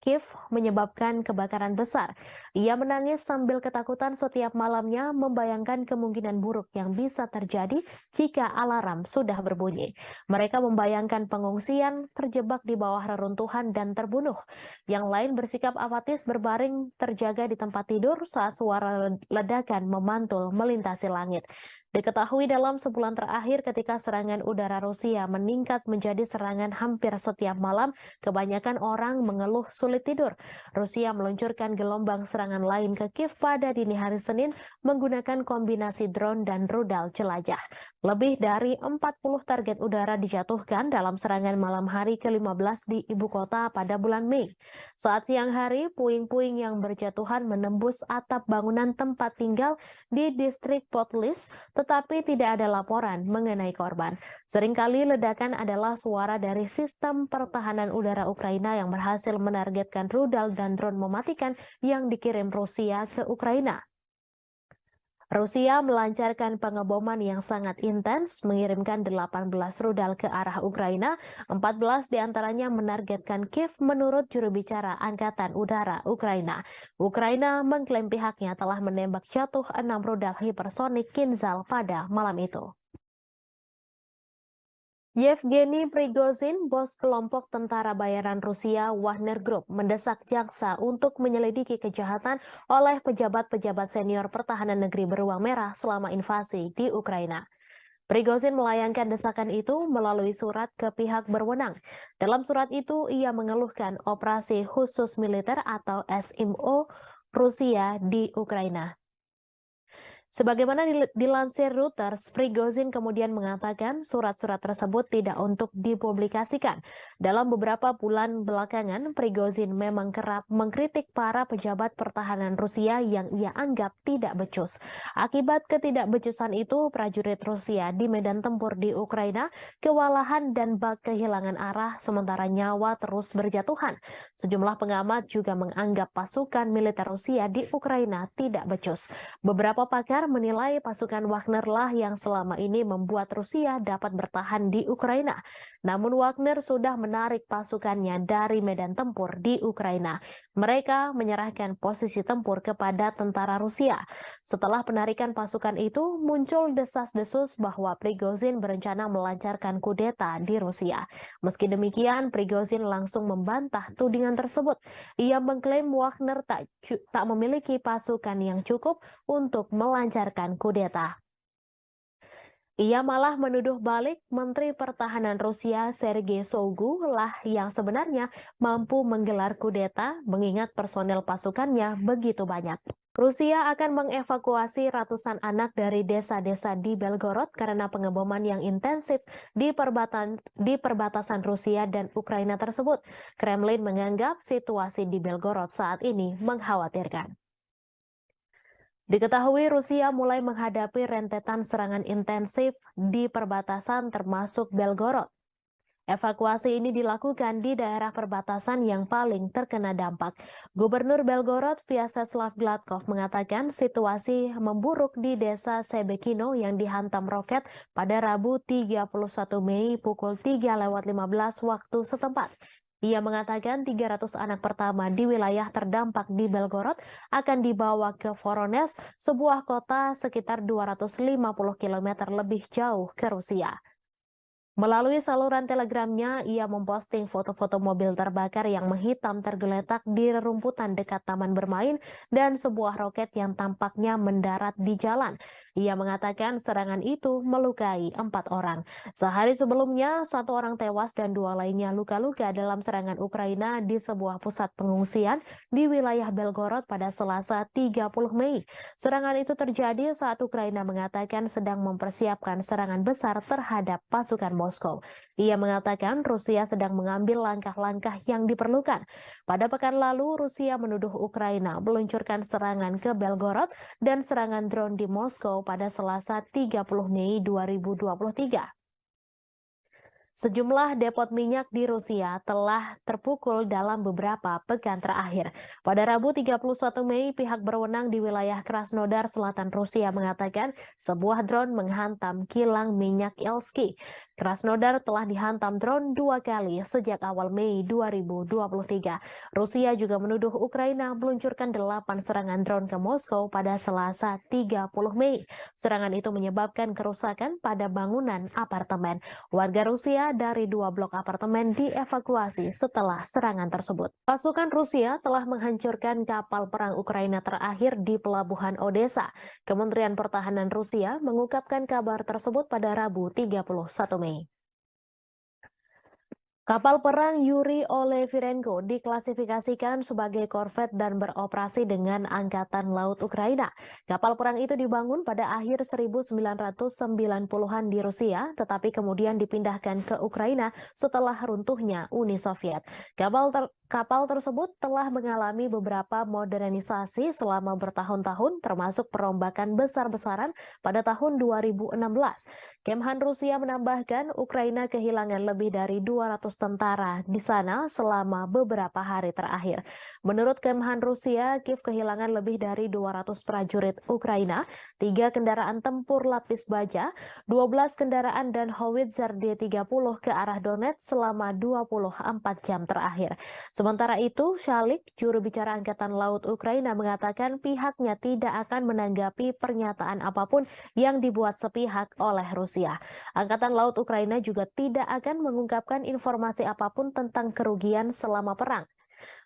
Kiev, menyebabkan kebakaran besar. Ia menangis sambil ketakutan setiap malamnya, membayangkan kemungkinan buruk yang bisa terjadi jika alarm sudah berbunyi. Mereka membayangkan pengungsian, terjebak di bawah reruntuhan, dan terbunuh. Yang lain bersikap apatis berbaring terjaga di tempat tidur saat suara ledakan memantul melintasi langit. Diketahui dalam sebulan terakhir ketika serangan udara Rusia meningkat menjadi serangan hampir setiap malam, kebanyakan orang mengeluh sulit tidur. Rusia meluncurkan gelombang serangan lain ke Kiev pada dini hari Senin menggunakan kombinasi drone dan rudal jelajah. Lebih dari 40 target udara dijatuhkan dalam serangan malam hari ke-15 di ibu kota pada bulan Mei. Saat siang hari, puing-puing yang berjatuhan menembus atap bangunan tempat tinggal di distrik Potlis, tetapi tidak ada laporan mengenai korban. Seringkali ledakan adalah suara dari sistem pertahanan udara Ukraina yang berhasil menargetkan rudal dan drone mematikan yang dikirim Rusia ke Ukraina. Rusia melancarkan pengeboman yang sangat intens, mengirimkan 18 rudal ke arah Ukraina, 14 diantaranya menargetkan Kiev menurut juru bicara Angkatan Udara Ukraina. Ukraina mengklaim pihaknya telah menembak jatuh 6 rudal hipersonik Kinzhal pada malam itu. Yevgeny Prigozhin, bos kelompok tentara bayaran Rusia Wagner Group, mendesak jaksa untuk menyelidiki kejahatan oleh pejabat-pejabat senior pertahanan negeri beruang merah selama invasi di Ukraina. Prigozhin melayangkan desakan itu melalui surat ke pihak berwenang. Dalam surat itu, ia mengeluhkan operasi khusus militer atau SMO Rusia di Ukraina. Sebagaimana dilansir Reuters, Prigozhin kemudian mengatakan surat-surat tersebut tidak untuk dipublikasikan. Dalam beberapa bulan belakangan, Prigozhin memang kerap mengkritik para pejabat pertahanan Rusia yang ia anggap tidak becus. Akibat ketidakbecusan itu, prajurit Rusia di medan tempur di Ukraina kewalahan dan bak kehilangan arah sementara nyawa terus berjatuhan. Sejumlah pengamat juga menganggap pasukan militer Rusia di Ukraina tidak becus. Beberapa pakar menilai pasukan Wagner lah yang selama ini membuat Rusia dapat bertahan di Ukraina. Namun Wagner sudah menarik pasukannya dari medan tempur di Ukraina. Mereka menyerahkan posisi tempur kepada tentara Rusia. Setelah penarikan pasukan itu, muncul desas-desus bahwa Prigozhin berencana melancarkan kudeta di Rusia. Meski demikian, Prigozhin langsung membantah tudingan tersebut. Ia mengklaim Wagner tak memiliki pasukan yang cukup untuk melancarkan kudeta. Ia malah menuduh balik Menteri Pertahanan Rusia Sergei Shoigu lah yang sebenarnya mampu menggelar kudeta mengingat personel pasukannya begitu banyak. Rusia akan mengevakuasi ratusan anak dari desa-desa di Belgorod karena pengeboman yang intensif di perbatasan Rusia dan Ukraina tersebut. Kremlin menganggap situasi di Belgorod saat ini mengkhawatirkan. Diketahui Rusia mulai menghadapi rentetan serangan intensif di perbatasan termasuk Belgorod. Evakuasi ini dilakukan di daerah perbatasan yang paling terkena dampak. Gubernur Belgorod Vyacheslav Gladkov mengatakan situasi memburuk di desa Sebekino yang dihantam roket pada Rabu 31 Mei pukul 3:15 waktu setempat. Ia mengatakan 300 anak pertama di wilayah terdampak di Belgorod akan dibawa ke Voronezh, sebuah kota sekitar 250 km lebih jauh ke Rusia. Melalui saluran telegramnya, ia memposting foto-foto mobil terbakar yang menghitam tergeletak di rerumputan dekat taman bermain dan sebuah roket yang tampaknya mendarat di jalan. Ia mengatakan serangan itu melukai 4 orang. Sehari sebelumnya, 1 orang tewas dan 2 lainnya luka-luka dalam serangan Ukraina di sebuah pusat pengungsian di wilayah Belgorod pada Selasa 30 Mei. Serangan itu terjadi saat Ukraina mengatakan sedang mempersiapkan serangan besar terhadap pasukan Moskow. Ia mengatakan Rusia sedang mengambil langkah-langkah yang diperlukan. Pada pekan lalu, Rusia menuduh Ukraina meluncurkan serangan ke Belgorod dan serangan drone di Moskow pada Selasa 30 Mei 2023. Sejumlah depot minyak di Rusia telah terpukul dalam beberapa pekan terakhir. Pada Rabu 31 Mei, pihak berwenang di wilayah Krasnodar Selatan Rusia mengatakan sebuah drone menghantam kilang minyak Ilsky. Krasnodar telah dihantam drone 2 kali sejak awal Mei 2023. Rusia juga menuduh Ukraina meluncurkan 8 serangan drone ke Moskow pada Selasa 30 Mei. Serangan itu menyebabkan kerusakan pada bangunan apartemen. Warga Rusia dari 2 blok apartemen dievakuasi setelah serangan tersebut. Pasukan Rusia telah menghancurkan kapal perang Ukraina terakhir di pelabuhan Odessa. Kementerian Pertahanan Rusia mengungkapkan kabar tersebut pada Rabu 31 Mei. Kapal perang Yuri Olefirenko diklasifikasikan sebagai korvet dan beroperasi dengan Angkatan Laut Ukraina. Kapal perang itu dibangun pada akhir 1990-an di Rusia, tetapi kemudian dipindahkan ke Ukraina setelah runtuhnya Uni Soviet. Kapal tersebut telah mengalami beberapa modernisasi selama bertahun-tahun, termasuk perombakan besar-besaran pada tahun 2016. Kemhan Rusia menambahkan Ukraina kehilangan lebih dari 200 tentara di sana selama beberapa hari terakhir. Menurut Kemhan Rusia, Kiev kehilangan lebih dari 200 prajurit Ukraina, 3 kendaraan tempur lapis baja, 12 kendaraan dan howitzer D-30 ke arah Donetsk selama 24 jam terakhir. Sementara itu, Shalik, juru bicara Angkatan Laut Ukraina, mengatakan pihaknya tidak akan menanggapi pernyataan apapun yang dibuat sepihak oleh Rusia. Angkatan Laut Ukraina juga tidak akan mengungkapkan informasi apapun tentang kerugian selama perang.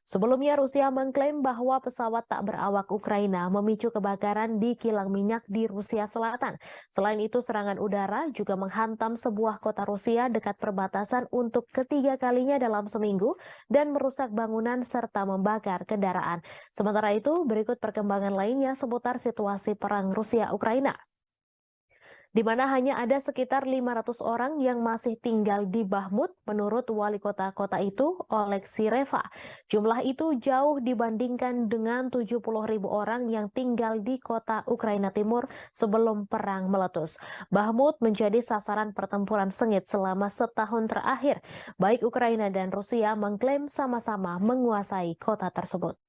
Sebelumnya, Rusia mengklaim bahwa pesawat tak berawak Ukraina memicu kebakaran di kilang minyak di Rusia Selatan. Selain itu, serangan udara juga menghantam sebuah kota Rusia dekat perbatasan untuk ketiga kalinya dalam seminggu dan merusak bangunan serta membakar kendaraan. Sementara itu, berikut perkembangan lainnya seputar situasi perang Rusia-Ukraina, di mana hanya ada sekitar 500 orang yang masih tinggal di Bakhmut menurut wali kota itu, Oleksiy Reva. Jumlah itu jauh dibandingkan dengan 70.000 orang yang tinggal di kota Ukraina Timur sebelum perang meletus. Bakhmut menjadi sasaran pertempuran sengit selama setahun terakhir. Baik Ukraina dan Rusia mengklaim sama-sama menguasai kota tersebut.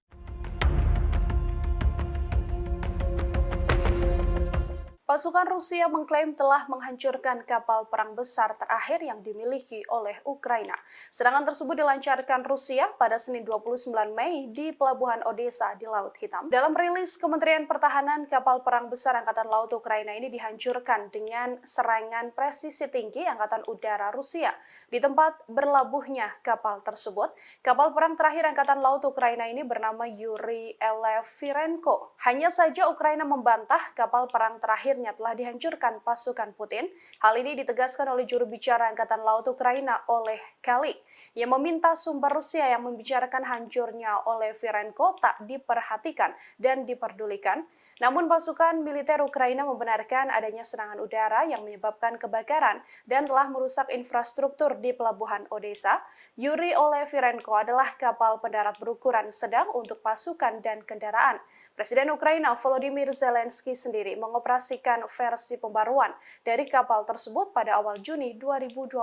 Pasukan Rusia mengklaim telah menghancurkan kapal perang besar terakhir yang dimiliki oleh Ukraina. Serangan tersebut dilancarkan Rusia pada Senin 29 Mei di Pelabuhan Odessa di Laut Hitam. Dalam rilis Kementerian Pertahanan, kapal perang besar Angkatan Laut Ukraina ini dihancurkan dengan serangan presisi tinggi Angkatan Udara Rusia. Di tempat berlabuhnya kapal tersebut, kapal perang terakhir Angkatan Laut Ukraina ini bernama Yuri Elefirenko. Hanya saja Ukraina membantah kapal perang terakhir telah dihancurkan pasukan Putin. Hal ini ditegaskan oleh juru bicara Angkatan Laut Ukraina oleh Kali, yang meminta sumber Rusia yang membicarakan hancurnya oleh Firenko tak diperhatikan dan diperdulikan. Namun pasukan militer Ukraina membenarkan adanya serangan udara yang menyebabkan kebakaran dan telah merusak infrastruktur di Pelabuhan Odessa. Yuri Olefirenko adalah kapal pendarat berukuran sedang untuk pasukan dan kendaraan. Presiden Ukraina Volodymyr Zelensky sendiri mengoperasikan versi pembaruan dari kapal tersebut pada awal Juni 2022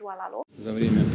lalu. За время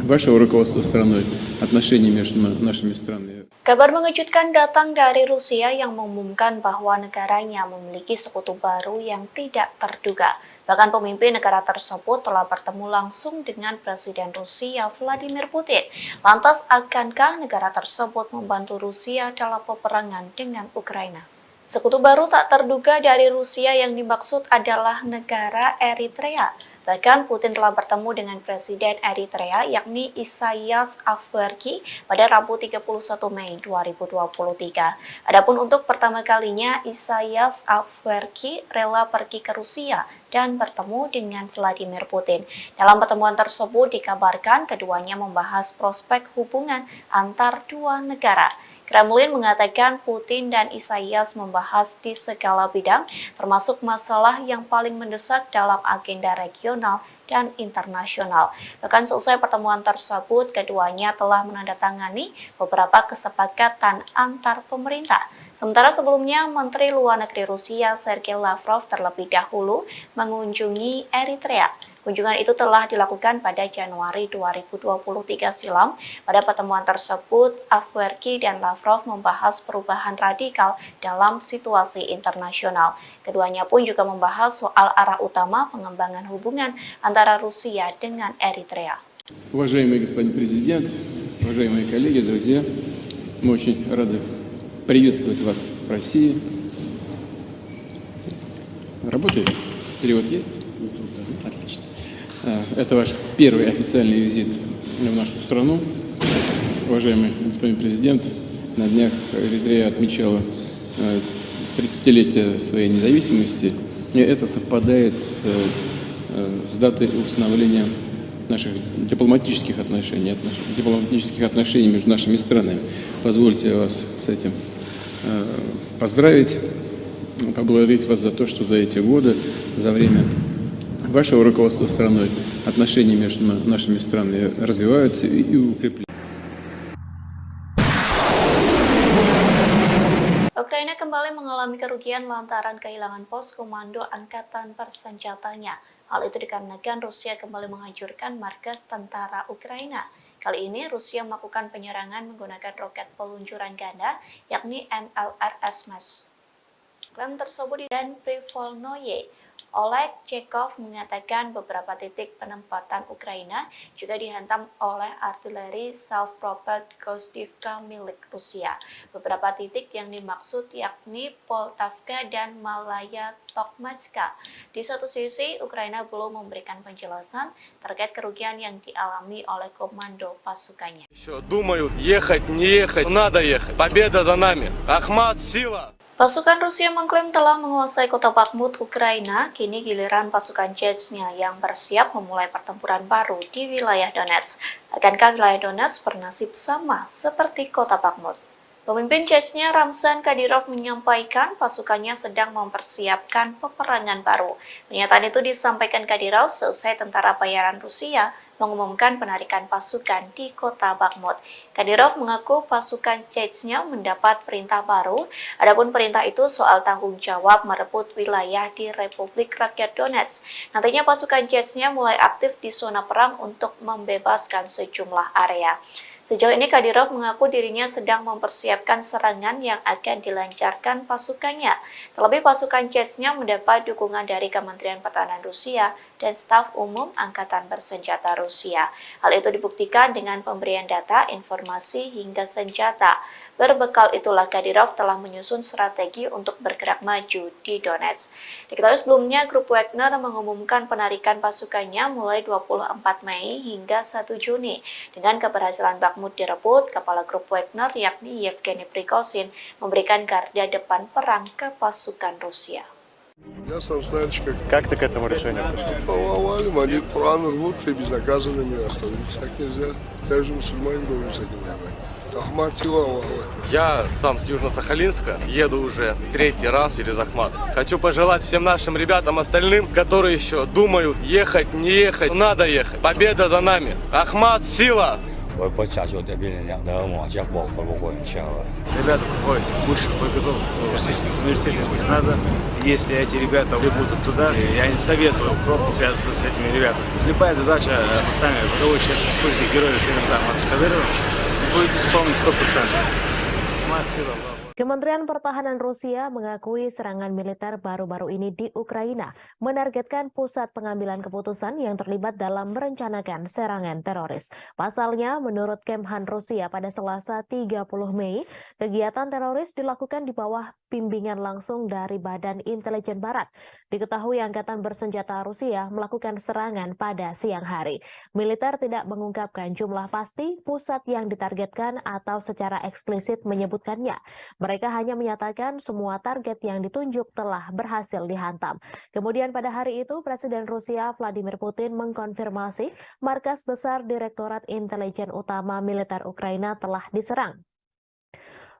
вашего руководства страной отношения между нашими странами. Kabar mengejutkan datang dari Rusia yang mengumumkan bahwa negaranya memiliki sekutu baru yang tidak terduga. Bahkan pemimpin negara tersebut telah bertemu langsung dengan Presiden Rusia Vladimir Putin. Lantas, akankah negara tersebut membantu Rusia dalam peperangan dengan Ukraina? Sekutu baru tak terduga dari Rusia yang dimaksud adalah negara Eritrea. Bahkan Putin telah bertemu dengan Presiden Eritrea yakni Isaias Afwerki pada Rabu 31 Mei 2023. Adapun untuk pertama kalinya Isaias Afwerki rela pergi ke Rusia dan bertemu dengan Vladimir Putin. Dalam pertemuan tersebut dikabarkan keduanya membahas prospek hubungan antar dua negara. Kremlin mengatakan Putin dan Isaias membahas di segala bidang, termasuk masalah yang paling mendesak dalam agenda regional dan internasional. Bahkan selesai pertemuan tersebut, keduanya telah menandatangani beberapa kesepakatan antar pemerintah. Sementara sebelumnya, Menteri Luar Negeri Rusia Sergei Lavrov terlebih dahulu mengunjungi Eritrea. Kunjungan itu telah dilakukan pada Januari 2023 silam. Pada pertemuan tersebut, Afwerki dan Lavrov membahas perubahan radikal dalam situasi internasional. Keduanya pun juga membahas soal arah utama pengembangan hubungan antara Rusia dengan Eritrea. Уважаемый господин президент, уважаемые коллеги, друзья, мы очень рады приветствовать вас в России. Работает? Перевод есть? Отлично. Это ваш первый официальный визит в нашу страну. Уважаемый господин президент, на днях Эритрея отмечала 30-летие своей независимости. И это совпадает с датой установления наших дипломатических отношений между нашими странами. Позвольте вас с этим поздравить, поблагодарить вас за то, что за эти годы, за время вашего руководства страной отношения между нашими странами развиваются и укрепляются. Ukraina kembali mengalami kerugian lantaran kehilangan pos komando angkatan bersenjatanya. Hal itu dikarenakan Rusia kembali menghancurkan markas tentara Ukraina. Kali ini Rusia melakukan penyerangan menggunakan roket peluncuran ganda, yakni MLRS. Klaim tersebut dan Privolnoye. Oleg Chekov mengatakan beberapa titik penempatan Ukraina juga dihantam oleh artileri self-propelled Gostivka milik Rusia. Beberapa titik yang dimaksud yakni Poltavka dan Malaya Tokmatska. Di satu sisi, Ukraina belum memberikan penjelasan terkait kerugian yang dialami oleh komando pasukannya. Думают, ехать, не ехать, надо ехать. Победа за нами. Ахмат, сила. Pasukan Rusia mengklaim telah menguasai kota Bakhmut, Ukraina. Kini giliran pasukan Chechnya yang bersiap memulai pertempuran baru di wilayah Donetsk. Akankah wilayah Donetsk bernasib sama seperti kota Bakhmut? Pemimpin Chechnya Ramzan Kadyrov menyampaikan pasukannya sedang mempersiapkan peperangan baru. Pernyataan itu disampaikan Kadyrov seusai tentara bayaran Rusia mengumumkan penarikan pasukan di kota Bakhmut. Kadyrov mengaku pasukan Chechnya mendapat perintah baru. Adapun perintah itu soal tanggung jawab merebut wilayah di Republik Rakyat Donetsk. Nantinya pasukan Chechnya mulai aktif di zona perang untuk membebaskan sejumlah area. Sejauh ini Kadyrov mengaku dirinya sedang mempersiapkan serangan yang akan dilancarkan pasukannya. Terlebih pasukan Chechnya mendapat dukungan dari Kementerian Pertahanan Rusia dan staf umum Angkatan Bersenjata Rusia. Hal itu dibuktikan dengan pemberian data, informasi, hingga senjata. Berbekal itulah Kadyrov telah menyusun strategi untuk bergerak maju di Donetsk. Diketahui sebelumnya, grup Wagner mengumumkan penarikan pasukannya mulai 24 Mei hingga 1 Juni. Dengan keberhasilan Bakhmut direbut, kepala grup Wagner yakni Yevgeny Prigozhin memberikan garda depan perang ke pasukan Rusia. Я сам знаю, Как ты к этому решению пришел? повалим, они Коран рвут и безнаказанными остановиться так нельзя. Каждый мусульманин должен с этим воевать. Ахмат сила, Аллаху акбар. Я сам с Южно-Сахалинска, еду уже третий раз через Ахмат. Хочу пожелать всем нашим ребятам остальным, которые еще думают, ехать, не ехать, надо ехать. Победа за нами. Ахмат, сила! Ребята приходят высших подготовок российских университетов спецназа. Если эти ребята прибудут туда, я не советую пробовать связываться с этими ребятами. Любая задача, поставим боевой часть республики Героя Северного Захмата Кадырова, будет исполнить 100%. Мать сила, Kementerian Pertahanan Rusia mengakui serangan militer baru-baru ini di Ukraina menargetkan pusat pengambilan keputusan yang terlibat dalam merencanakan serangan teroris. Pasalnya, menurut Kemhan Rusia pada Selasa 30 Mei, kegiatan teroris dilakukan di bawah bimbingan langsung dari Badan Intelijen Barat. Diketahui Angkatan Bersenjata Rusia melakukan serangan pada siang hari. Militer tidak mengungkapkan jumlah pasti pusat yang ditargetkan atau secara eksplisit menyebutkannya. Mereka hanya menyatakan semua target yang ditunjuk telah berhasil dihantam. Kemudian pada hari itu, Presiden Rusia Vladimir Putin mengkonfirmasi markas besar Direktorat Intelijen Utama Militer Ukraina telah diserang.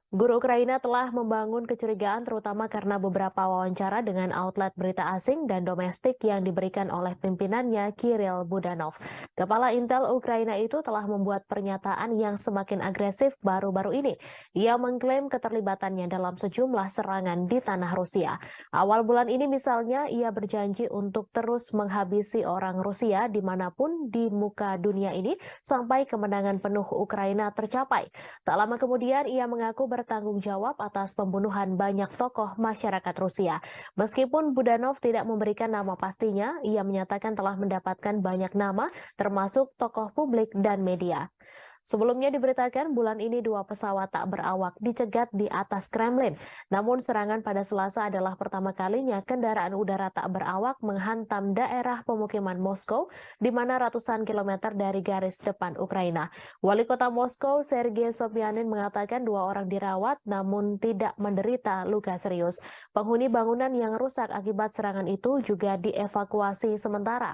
Guru Ukraina telah membangun kecurigaan terutama karena beberapa wawancara dengan outlet berita asing dan domestik yang diberikan oleh pimpinannya Kirill Budanov. Kepala Intel Ukraina itu telah membuat pernyataan yang semakin agresif baru-baru ini. Ia mengklaim keterlibatannya dalam sejumlah serangan di tanah Rusia. Awal bulan ini misalnya ia berjanji untuk terus menghabisi orang Rusia dimanapun di muka dunia ini sampai kemenangan penuh Ukraina tercapai. Tak lama kemudian ia mengaku bertanggung jawab atas pembunuhan banyak tokoh masyarakat Rusia. Meskipun Budanov tidak memberikan nama pastinya, ia menyatakan telah mendapatkan banyak nama, termasuk tokoh publik dan media. Sebelumnya diberitakan bulan ini 2 pesawat tak berawak dicegat di atas Kremlin. Namun serangan pada Selasa adalah pertama kalinya kendaraan udara tak berawak menghantam daerah pemukiman Moskow, di mana ratusan kilometer dari garis depan Ukraina. Wali kota Moskow, Sergei Sobyanin, mengatakan 2 orang dirawat namun tidak menderita luka serius. Penghuni bangunan yang rusak akibat serangan itu juga dievakuasi sementara.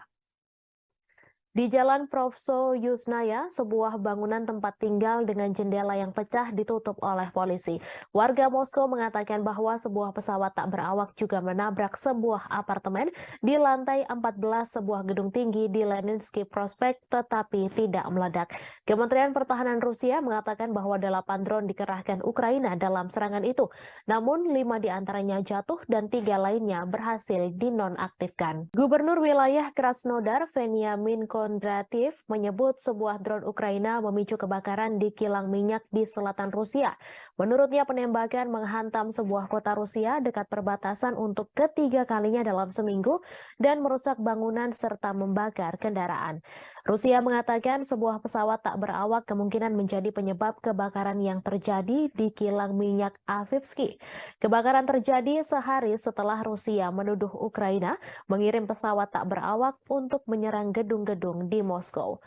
Di Jalan Provso Yusnaya, sebuah bangunan tempat tinggal dengan jendela yang pecah ditutup oleh polisi. Warga Moskow mengatakan bahwa sebuah pesawat tak berawak juga menabrak sebuah apartemen di lantai 14 sebuah gedung tinggi di Leninsky Prospect tetapi tidak meledak. Kementerian Pertahanan Rusia mengatakan bahwa 8 drone dikerahkan Ukraina dalam serangan itu. Namun 5 diantaranya jatuh dan 3 lainnya berhasil dinonaktifkan. Gubernur wilayah Krasnodar, Veniamin Kondratiev, menyebut sebuah drone Ukraina memicu kebakaran di kilang minyak di selatan Rusia. Menurutnya penembakan menghantam sebuah kota Rusia dekat perbatasan untuk ketiga kalinya dalam seminggu dan merusak bangunan serta membakar kendaraan. Rusia mengatakan sebuah pesawat tak berawak kemungkinan menjadi penyebab kebakaran yang terjadi di kilang minyak Avivsky. Kebakaran terjadi sehari setelah Rusia menuduh Ukraina mengirim pesawat tak berawak untuk menyerang gedung-gedung di Moskow.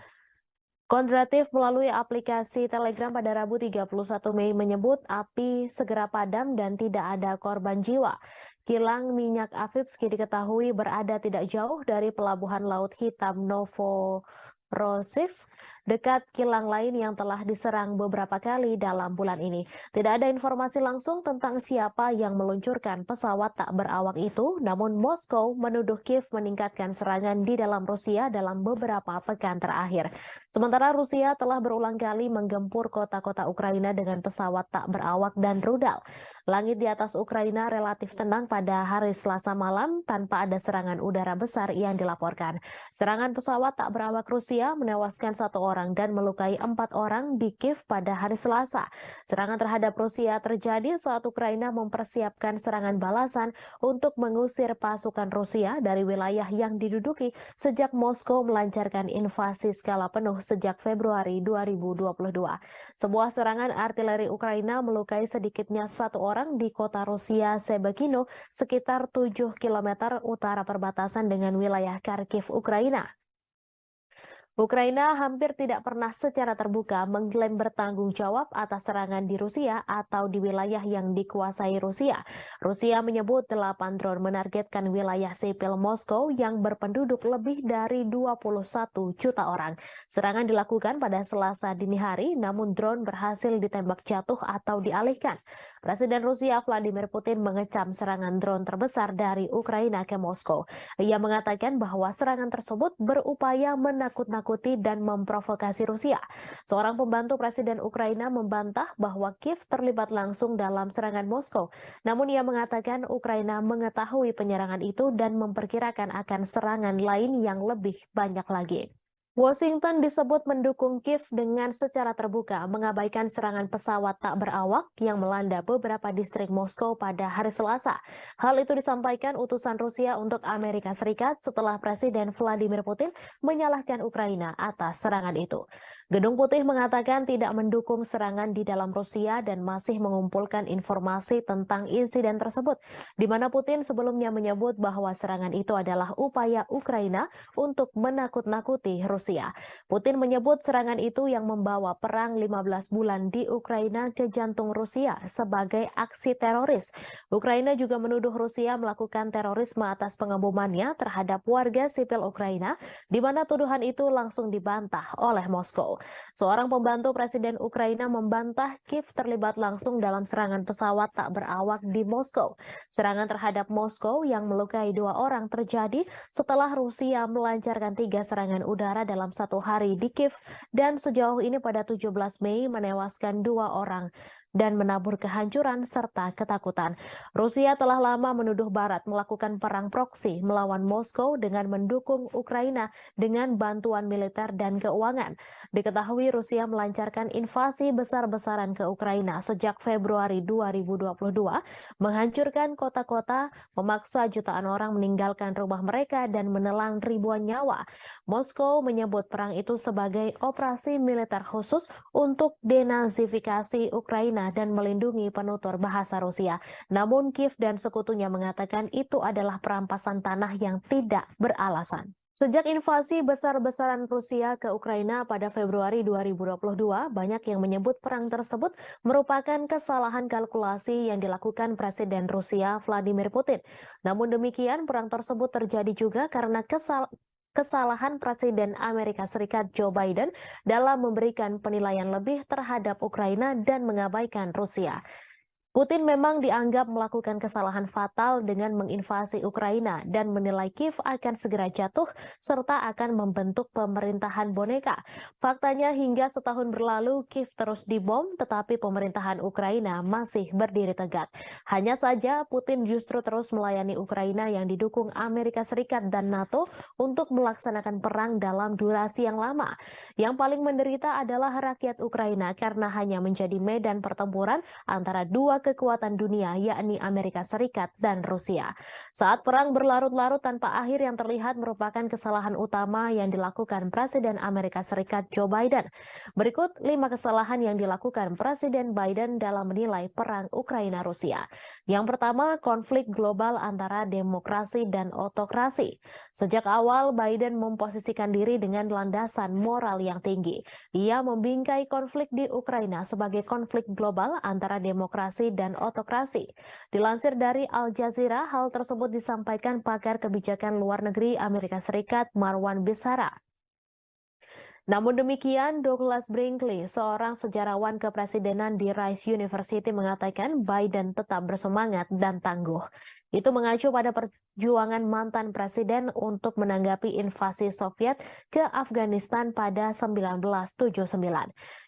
Kondratiev melalui aplikasi Telegram pada Rabu 31 Mei menyebut api segera padam dan tidak ada korban jiwa. Kilang minyak Avivsky diketahui berada tidak jauh dari pelabuhan Laut Hitam Novorossiysk, dekat kilang lain yang telah diserang beberapa kali dalam bulan ini. Tidak ada informasi langsung tentang siapa yang meluncurkan pesawat tak berawak itu, namun Moskow menuduh Kiev meningkatkan serangan di dalam Rusia dalam beberapa pekan terakhir. Sementara Rusia telah berulang kali menggempur kota-kota Ukraina dengan pesawat tak berawak dan rudal. Langit di atas Ukraina relatif tenang pada hari Selasa malam tanpa ada serangan udara besar yang dilaporkan. Serangan pesawat tak berawak Rusia menewaskan 1 orang orang dan melukai 4 orang di Kiev pada hari Selasa. Serangan terhadap Rusia terjadi saat Ukraina mempersiapkan serangan balasan untuk mengusir pasukan Rusia dari wilayah yang diduduki sejak Moskow melancarkan invasi skala penuh sejak Februari 2022. Sebuah serangan artileri Ukraina melukai sedikitnya 1 orang di kota Rusia Sebekino, sekitar 7 km utara perbatasan dengan wilayah Kharkiv, Ukraina. Ukraina hampir tidak pernah secara terbuka mengklaim bertanggung jawab atas serangan di Rusia atau di wilayah yang dikuasai Rusia. Rusia menyebut 8 drone menargetkan wilayah sipil Moskow yang berpenduduk lebih dari 21 juta orang. Serangan dilakukan pada Selasa dini hari, namun drone berhasil ditembak jatuh atau dialihkan. Presiden Rusia Vladimir Putin mengecam serangan drone terbesar dari Ukraina ke Moskow. Ia mengatakan bahwa serangan tersebut berupaya menakut-nakuti dan memprovokasi Rusia. Seorang pembantu Presiden Ukraina membantah bahwa Kiev terlibat langsung dalam serangan Moskow. Namun ia mengatakan Ukraina mengetahui penyerangan itu dan memperkirakan akan serangan lain yang lebih banyak lagi. Washington disebut mendukung Kiev dengan secara terbuka mengabaikan serangan pesawat tak berawak yang melanda beberapa distrik Moskow pada hari Selasa. Hal itu disampaikan utusan Rusia untuk Amerika Serikat setelah Presiden Vladimir Putin menyalahkan Ukraina atas serangan itu. Gedung Putih mengatakan tidak mendukung serangan di dalam Rusia dan masih mengumpulkan informasi tentang insiden tersebut, di mana Putin sebelumnya menyebut bahwa serangan itu adalah upaya Ukraina untuk menakut-nakuti Rusia. Putin menyebut serangan itu yang membawa perang 15 bulan di Ukraina ke jantung Rusia sebagai aksi teroris. Ukraina juga menuduh Rusia melakukan terorisme atas pengebomannya terhadap warga sipil Ukraina, di mana tuduhan itu langsung dibantah oleh Moskow. Seorang pembantu Presiden Ukraina membantah Kiev terlibat langsung dalam serangan pesawat tak berawak di Moskow. Serangan terhadap Moskow yang melukai 2 orang terjadi setelah Rusia melancarkan 3 serangan udara dalam 1 hari di Kiev dan sejauh ini pada 17 Mei menewaskan 2 orang dan menabur kehancuran serta ketakutan. Rusia telah lama menuduh Barat melakukan perang proksi melawan Moskow dengan mendukung Ukraina dengan bantuan militer dan keuangan. Diketahui Rusia melancarkan invasi besar-besaran ke Ukraina sejak Februari 2022, menghancurkan kota-kota, memaksa jutaan orang meninggalkan rumah mereka dan menelan ribuan nyawa. Moskow menyebut perang itu sebagai operasi militer khusus untuk denazifikasi Ukraina dan melindungi penutur bahasa Rusia. Namun Kiev dan sekutunya mengatakan itu adalah perampasan tanah yang tidak beralasan. Sejak invasi besar-besaran Rusia ke Ukraina pada Februari 2022, banyak yang menyebut perang tersebut merupakan kesalahan kalkulasi yang dilakukan Presiden Rusia Vladimir Putin. Namun demikian, perang tersebut terjadi juga karena kesalahan Presiden Amerika Serikat Joe Biden dalam memberikan penilaian lebih terhadap Ukraina dan mengabaikan Rusia. Putin memang dianggap melakukan kesalahan fatal dengan menginvasi Ukraina dan menilai Kiev akan segera jatuh serta akan membentuk pemerintahan boneka. Faktanya hingga setahun berlalu Kiev terus dibom tetapi pemerintahan Ukraina masih berdiri tegak. Hanya saja Putin justru terus melayani Ukraina yang didukung Amerika Serikat dan NATO untuk melaksanakan perang dalam durasi yang lama. Yang paling menderita adalah rakyat Ukraina karena hanya menjadi medan pertempuran antara dua kekuatan dunia, yakni Amerika Serikat dan Rusia. Saat perang berlarut-larut tanpa akhir yang terlihat merupakan kesalahan utama yang dilakukan Presiden Amerika Serikat Joe Biden. Berikut 5 kesalahan yang dilakukan Presiden Biden dalam menilai perang Ukraina-Rusia. Yang pertama, konflik global antara demokrasi dan otokrasi. Sejak awal, Biden memposisikan diri dengan landasan moral yang tinggi. Ia membingkai konflik di Ukraina sebagai konflik global antara demokrasi dan otokrasi. Dilansir dari Al Jazeera, hal tersebut disampaikan pakar kebijakan luar negeri Amerika Serikat Marwan Bisara. Namun demikian, Douglas Brinkley, seorang sejarawan kepresidenan di Rice University mengatakan Biden tetap bersemangat dan tangguh. Itu mengacu pada perjuangan mantan presiden untuk menanggapi invasi Soviet ke Afghanistan pada 1979.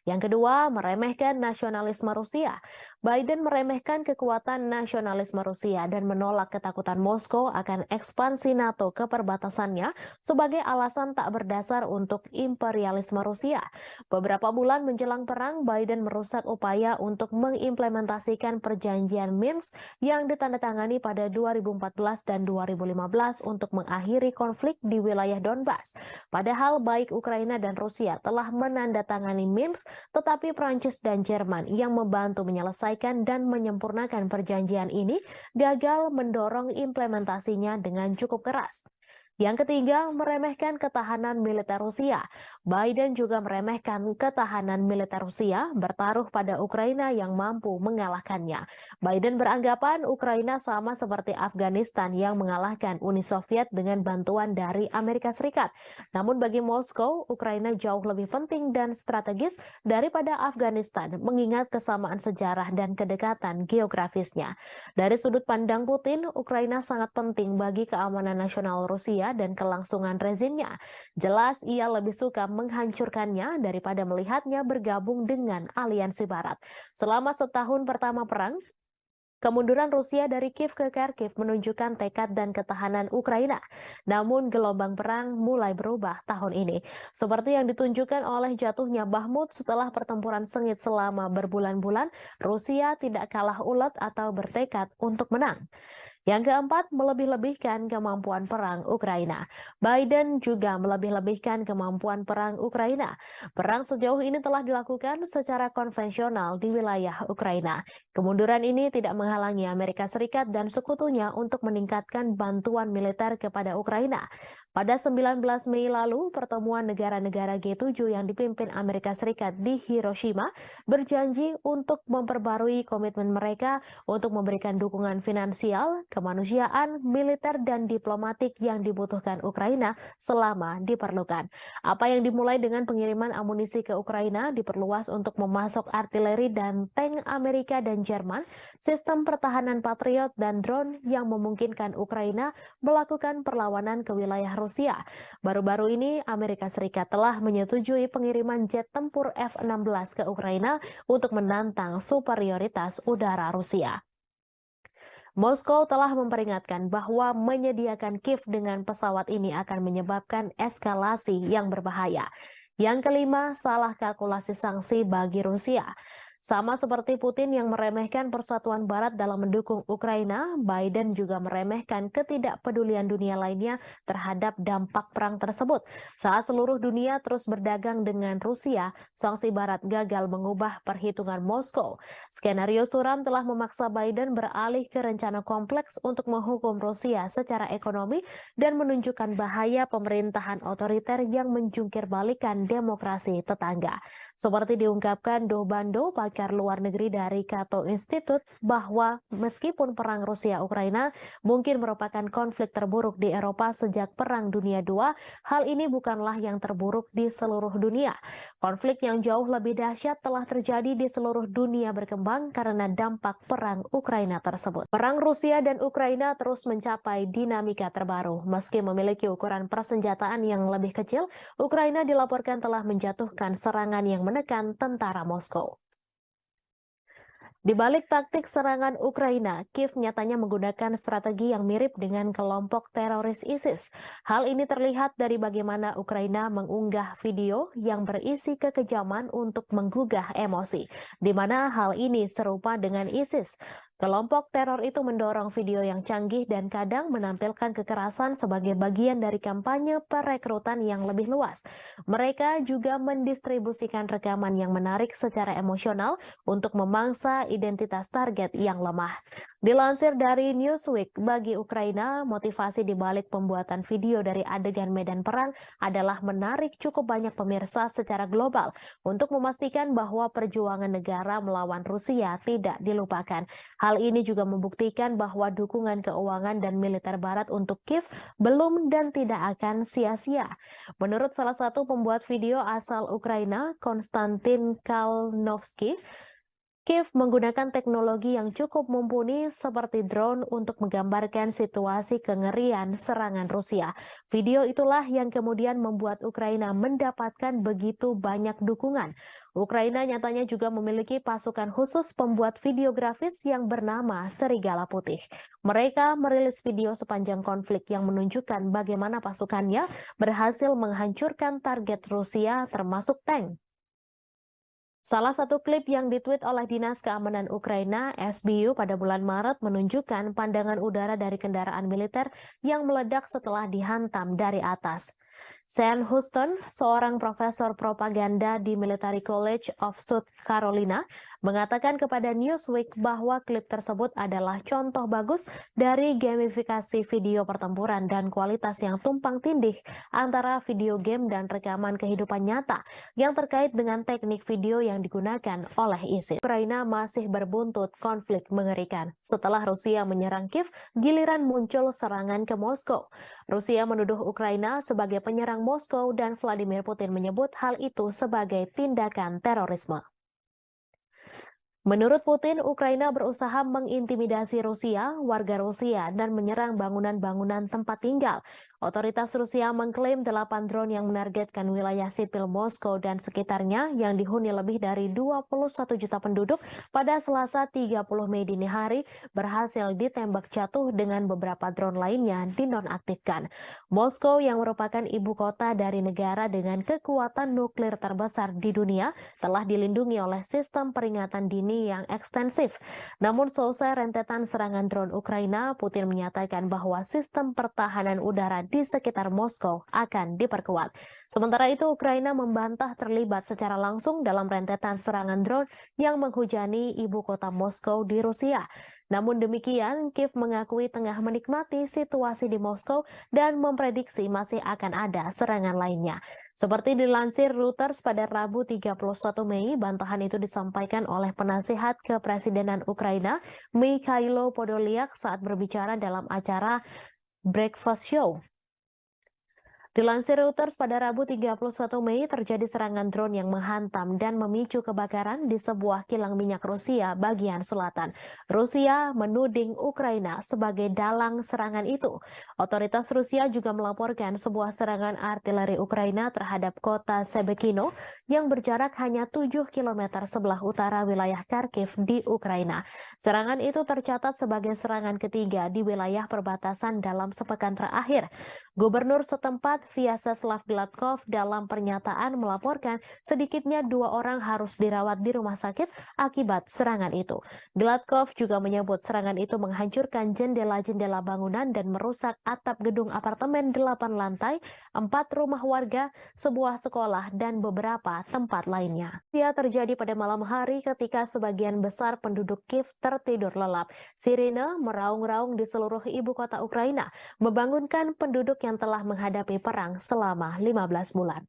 Yang kedua, meremehkan nasionalisme Rusia. Biden meremehkan kekuatan nasionalisme Rusia dan menolak ketakutan Moskow akan ekspansi NATO ke perbatasannya sebagai alasan tak berdasar untuk imperialisme Rusia. Beberapa bulan menjelang perang, Biden merusak upaya untuk mengimplementasikan perjanjian Minsk yang ditandatangani pada 2014 dan 2015 untuk mengakhiri konflik di wilayah Donbas. Padahal baik Ukraina dan Rusia telah menandatangani Minsk, tetapi Prancis dan Jerman yang membantu menyelesaikan dan menyempurnakan perjanjian ini gagal mendorong implementasinya dengan cukup keras. Yang ketiga, meremehkan ketahanan militer Rusia. Biden juga meremehkan ketahanan militer Rusia bertaruh pada Ukraina yang mampu mengalahkannya. Biden beranggapan Ukraina sama seperti Afghanistan yang mengalahkan Uni Soviet dengan bantuan dari Amerika Serikat. Namun bagi Moskow, Ukraina jauh lebih penting dan strategis daripada Afghanistan, mengingat kesamaan sejarah dan kedekatan geografisnya. Dari sudut pandang Putin, Ukraina sangat penting bagi keamanan nasional Rusia dan kelangsungan rezimnya. Jelas ia lebih suka menghancurkannya daripada melihatnya bergabung dengan aliansi Barat. Selama setahun pertama perang, kemunduran Rusia dari Kiev ke Kharkiv menunjukkan tekad dan ketahanan Ukraina. Namun gelombang perang mulai berubah tahun ini. Seperti yang ditunjukkan oleh jatuhnya Bakhmut setelah pertempuran sengit selama berbulan-bulan, Rusia tidak kalah ulet atau bertekad untuk menang. Yang keempat, melebih-lebihkan kemampuan perang Ukraina. Biden juga melebih-lebihkan kemampuan perang Ukraina. Perang sejauh ini telah dilakukan secara konvensional di wilayah Ukraina. Kemunduran ini tidak menghalangi Amerika Serikat dan sekutunya untuk meningkatkan bantuan militer kepada Ukraina. Pada 19 Mei lalu, pertemuan negara-negara G7 yang dipimpin Amerika Serikat di Hiroshima berjanji untuk memperbarui komitmen mereka untuk memberikan dukungan finansial, kemanusiaan, militer, dan diplomatik yang dibutuhkan Ukraina selama diperlukan. Apa yang dimulai dengan pengiriman amunisi ke Ukraina diperluas untuk memasok artileri dan tank Amerika dan Jerman, sistem pertahanan Patriot, dan drone yang memungkinkan Ukraina melakukan perlawanan ke wilayah Rusia. Baru-baru ini, Amerika Serikat telah menyetujui pengiriman jet tempur F-16 ke Ukraina untuk menantang superioritas udara Rusia. Moskow telah memperingatkan bahwa menyediakan Kiev dengan pesawat ini akan menyebabkan eskalasi yang berbahaya. Yang kelima, salah kalkulasi sanksi bagi Rusia. Sama seperti Putin yang meremehkan persatuan Barat dalam mendukung Ukraina, Biden juga meremehkan ketidakpedulian dunia lainnya terhadap dampak perang tersebut. Saat seluruh dunia terus berdagang dengan Rusia, sanksi Barat gagal mengubah perhitungan Moskow. Skenario suram telah memaksa Biden beralih ke rencana kompleks untuk menghukum Rusia secara ekonomi dan menunjukkan bahaya pemerintahan otoriter yang menjungkir balikan demokrasi tetangga. Seperti diungkapkan Do Bando, pakar luar negeri dari Cato Institute, bahwa meskipun perang Rusia-Ukraina mungkin merupakan konflik terburuk di Eropa sejak Perang Dunia II, hal ini bukanlah yang terburuk di seluruh dunia. Konflik yang jauh lebih dahsyat telah terjadi di seluruh dunia berkembang karena dampak perang Ukraina tersebut. Perang Rusia dan Ukraina terus mencapai dinamika terbaru. Meski memiliki ukuran persenjataan yang lebih kecil, Ukraina dilaporkan telah menjatuhkan serangan yang menekan tentara Moskow. Di balik taktik serangan Ukraina, Kiev nyatanya menggunakan strategi yang mirip dengan kelompok teroris ISIS. Hal ini terlihat dari bagaimana Ukraina mengunggah video yang berisi kekejaman untuk menggugah emosi, di mana hal ini serupa dengan ISIS. Kelompok teror itu mendorong video yang canggih dan kadang menampilkan kekerasan sebagai bagian dari kampanye perekrutan yang lebih luas. Mereka juga mendistribusikan rekaman yang menarik secara emosional untuk memangsa identitas target yang lemah. Dilansir dari Newsweek, bagi Ukraina, motivasi di balik pembuatan video dari adegan medan perang adalah menarik cukup banyak pemirsa secara global untuk memastikan bahwa perjuangan negara melawan Rusia tidak dilupakan. Hal ini juga membuktikan bahwa dukungan keuangan dan militer Barat untuk Kiev belum dan tidak akan sia-sia. Menurut salah satu pembuat video asal Ukraina, Konstantin Kalnovsky, Kiev menggunakan teknologi yang cukup mumpuni seperti drone untuk menggambarkan situasi kengerian serangan Rusia. Video itulah yang kemudian membuat Ukraina mendapatkan begitu banyak dukungan. Ukraina nyatanya juga memiliki pasukan khusus pembuat video grafis yang bernama Serigala Putih. Mereka merilis video sepanjang konflik yang menunjukkan bagaimana pasukannya berhasil menghancurkan target Rusia termasuk tank. Salah satu klip yang ditweet oleh Dinas Keamanan Ukraina, SBU, pada bulan Maret menunjukkan pandangan udara dari kendaraan militer yang meledak setelah dihantam dari atas. Sean Houston, seorang profesor propaganda di Military College of South Carolina, mengatakan kepada Newsweek bahwa klip tersebut adalah contoh bagus dari gamifikasi video pertempuran dan kualitas yang tumpang tindih antara video game dan rekaman kehidupan nyata yang terkait dengan teknik video yang digunakan oleh ISIS. Ukraina masih berbuntut konflik mengerikan. Setelah Rusia menyerang Kiev, giliran muncul serangan ke Moskow. Rusia menuduh Ukraina sebagai penyerang Moskow dan Vladimir Putin menyebut hal itu sebagai tindakan terorisme. Menurut Putin, Ukraina berusaha mengintimidasi Rusia, warga Rusia, dan menyerang bangunan-bangunan tempat tinggal. Otoritas Rusia mengklaim 8 drone yang menargetkan wilayah sipil Moskow dan sekitarnya yang dihuni lebih dari 21 juta penduduk pada Selasa 30 Mei dini hari berhasil ditembak jatuh dengan beberapa drone lainnya dinonaktifkan. Moskow yang merupakan ibu kota dari negara dengan kekuatan nuklir terbesar di dunia telah dilindungi oleh sistem peringatan dini yang ekstensif. Namun selesai rentetan serangan drone Ukraina, Putin menyatakan bahwa sistem pertahanan udara di sekitar Moskow akan diperkuat. Sementara itu, Ukraina membantah terlibat secara langsung dalam rentetan serangan drone yang menghujani ibu kota Moskow di Rusia. Namun demikian, Kiev mengakui tengah menikmati situasi di Moskow dan memprediksi masih akan ada serangan lainnya. Seperti dilansir Reuters pada Rabu 31 Mei, bantahan itu disampaikan oleh penasihat kepresidenan Ukraina, Mikhailo Podolyak, saat berbicara dalam acara Breakfast Show. Dilansir Reuters pada Rabu 31 Mei terjadi serangan drone yang menghantam dan memicu kebakaran di sebuah kilang minyak Rusia bagian selatan. Rusia menuding Ukraina sebagai dalang serangan itu. Otoritas Rusia juga melaporkan sebuah serangan artileri Ukraina terhadap kota Shebekino yang berjarak hanya 7 km sebelah utara wilayah Kharkiv di Ukraina. Serangan itu tercatat sebagai serangan ketiga di wilayah perbatasan dalam sepekan terakhir. Gubernur setempat Vyacheslav Gladkov dalam pernyataan melaporkan sedikitnya 2 orang harus dirawat di rumah sakit akibat serangan itu. Gladkov juga menyebut serangan itu menghancurkan jendela-jendela bangunan dan merusak atap gedung apartemen 8 lantai, 4 rumah warga, sebuah sekolah, dan beberapa tempat lainnya. Ia terjadi pada malam hari ketika sebagian besar penduduk Kiev tertidur lelap. Sirine meraung-raung di seluruh ibu kota Ukraina, membangunkan penduduk yang telah menghadapi perang selama 15 bulan.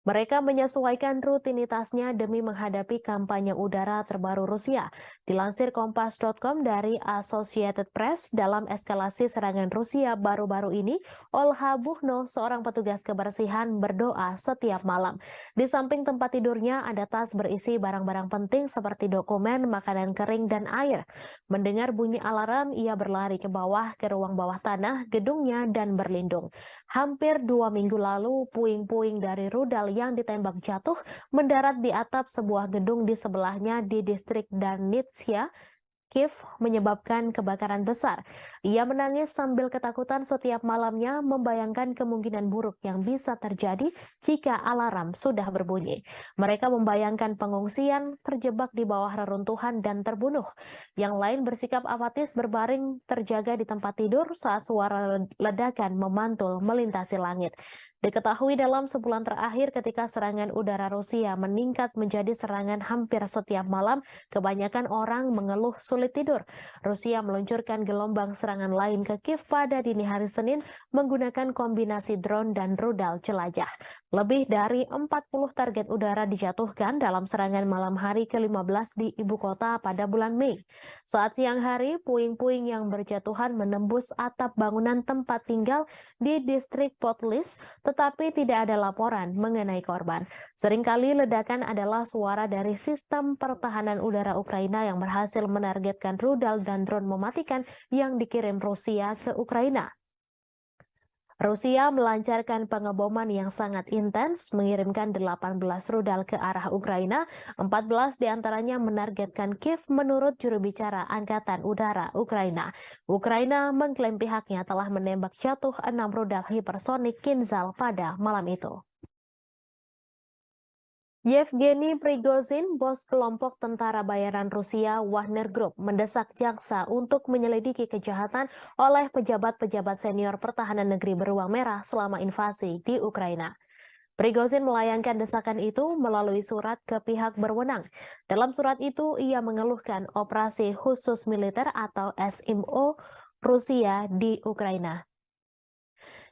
Mereka menyesuaikan rutinitasnya demi menghadapi kampanye udara terbaru Rusia. Dilansir Kompas.com dari Associated Press, dalam eskalasi serangan Rusia baru-baru ini, Olha Buchno, seorang petugas kebersihan, berdoa setiap malam. Di samping tempat tidurnya ada tas berisi barang-barang penting seperti dokumen, makanan kering, dan air. Mendengar bunyi alarm, ia berlari ke bawah ke ruang bawah tanah gedungnya dan berlindung. Hampir 2 minggu lalu, puing-puing dari rudal yang ditembak jatuh mendarat di atap sebuah gedung di sebelahnya di distrik Darnitsia, Kiev, menyebabkan kebakaran besar. Ia menangis sambil ketakutan setiap malamnya, membayangkan kemungkinan buruk yang bisa terjadi jika alarm sudah berbunyi. Mereka membayangkan pengungsian, terjebak di bawah reruntuhan, dan terbunuh. Yang lain bersikap apatis berbaring terjaga di tempat tidur saat suara ledakan memantul melintasi langit. Diketahui dalam sebulan terakhir ketika serangan udara Rusia meningkat menjadi serangan hampir setiap malam, kebanyakan orang mengeluh sulit tidur. Rusia meluncurkan gelombang serangan lain ke Kiev pada dini hari Senin menggunakan kombinasi drone dan rudal jelajah. Lebih dari 40 target udara dijatuhkan dalam serangan malam hari ke-15 di ibu kota pada bulan Mei. Saat siang hari, puing-puing yang berjatuhan menembus atap bangunan tempat tinggal di distrik Potlis, tetapi tidak ada laporan mengenai korban. Seringkali ledakan adalah suara dari sistem pertahanan udara Ukraina yang berhasil menargetkan rudal dan drone mematikan yang dikirim Rusia ke Ukraina. Rusia melancarkan pengeboman yang sangat intens, mengirimkan 18 rudal ke arah Ukraina, 14 diantaranya menargetkan Kiev menurut juru bicara Angkatan Udara Ukraina. Ukraina mengklaim pihaknya telah menembak jatuh 6 rudal hipersonik Kinzhal pada malam itu. Yevgeny Prigozhin, bos kelompok tentara bayaran Rusia Wagner Group, mendesak jaksa untuk menyelidiki kejahatan oleh pejabat-pejabat senior pertahanan negeri beruang merah selama invasi di Ukraina. Prigozhin melayangkan desakan itu melalui surat ke pihak berwenang. Dalam surat itu, ia mengeluhkan operasi khusus militer atau SMO Rusia di Ukraina.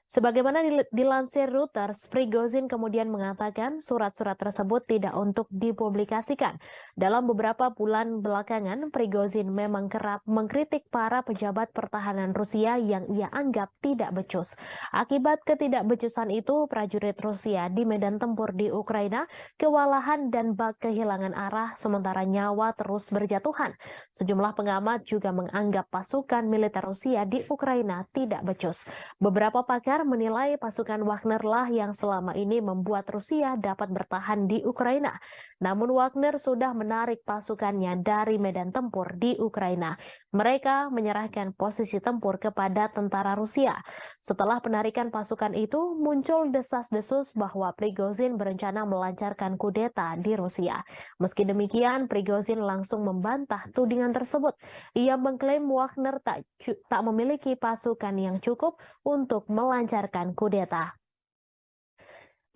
Sebagaimana dilansir Reuters, Prigozhin kemudian mengatakan surat-surat tersebut tidak untuk dipublikasikan. Dalam beberapa bulan belakangan, Prigozhin memang kerap mengkritik para pejabat pertahanan Rusia yang ia anggap tidak becus. Akibat ketidakbecusan itu, prajurit Rusia di medan tempur di Ukraina kewalahan dan bak kehilangan arah sementara nyawa terus berjatuhan. Sejumlah pengamat juga menganggap pasukan militer Rusia di Ukraina tidak becus. Beberapa pakar menilai pasukan Wagner lah yang selama ini membuat Rusia dapat bertahan di Ukraina. Namun Wagner sudah menarik pasukannya dari medan tempur di Ukraina. Mereka menyerahkan posisi tempur kepada tentara Rusia. Setelah penarikan pasukan itu, muncul desas-desus bahwa Prigozhin berencana melancarkan kudeta di Rusia. Meski demikian, Prigozhin langsung membantah tudingan tersebut. Ia mengklaim Wagner tak memiliki pasukan yang cukup untuk melancarkan kudeta.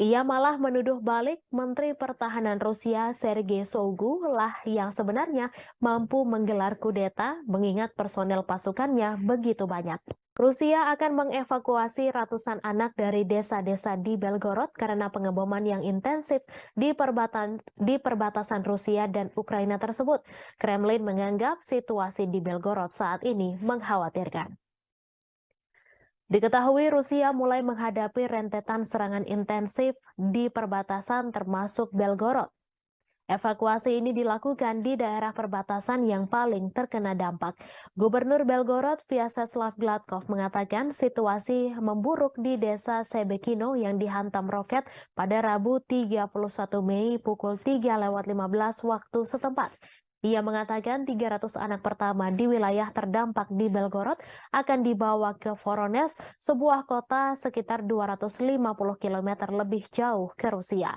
Ia malah menuduh balik Menteri Pertahanan Rusia Sergei Shoigu lah yang sebenarnya mampu menggelar kudeta mengingat personel pasukannya begitu banyak. Rusia akan mengevakuasi ratusan anak dari desa-desa di Belgorod karena pengeboman yang intensif di perbatasan Rusia dan Ukraina tersebut. Kremlin menganggap situasi di Belgorod saat ini mengkhawatirkan. Diketahui Rusia mulai menghadapi rentetan serangan intensif di perbatasan termasuk Belgorod. Evakuasi ini dilakukan di daerah perbatasan yang paling terkena dampak. Gubernur Belgorod Vyacheslav Gladkov mengatakan situasi memburuk di desa Sebekino yang dihantam roket pada Rabu 31 Mei pukul 3:15 waktu setempat. Ia mengatakan 300 anak pertama di wilayah terdampak di Belgorod akan dibawa ke Voronezh, sebuah kota sekitar 250 km lebih jauh ke Rusia.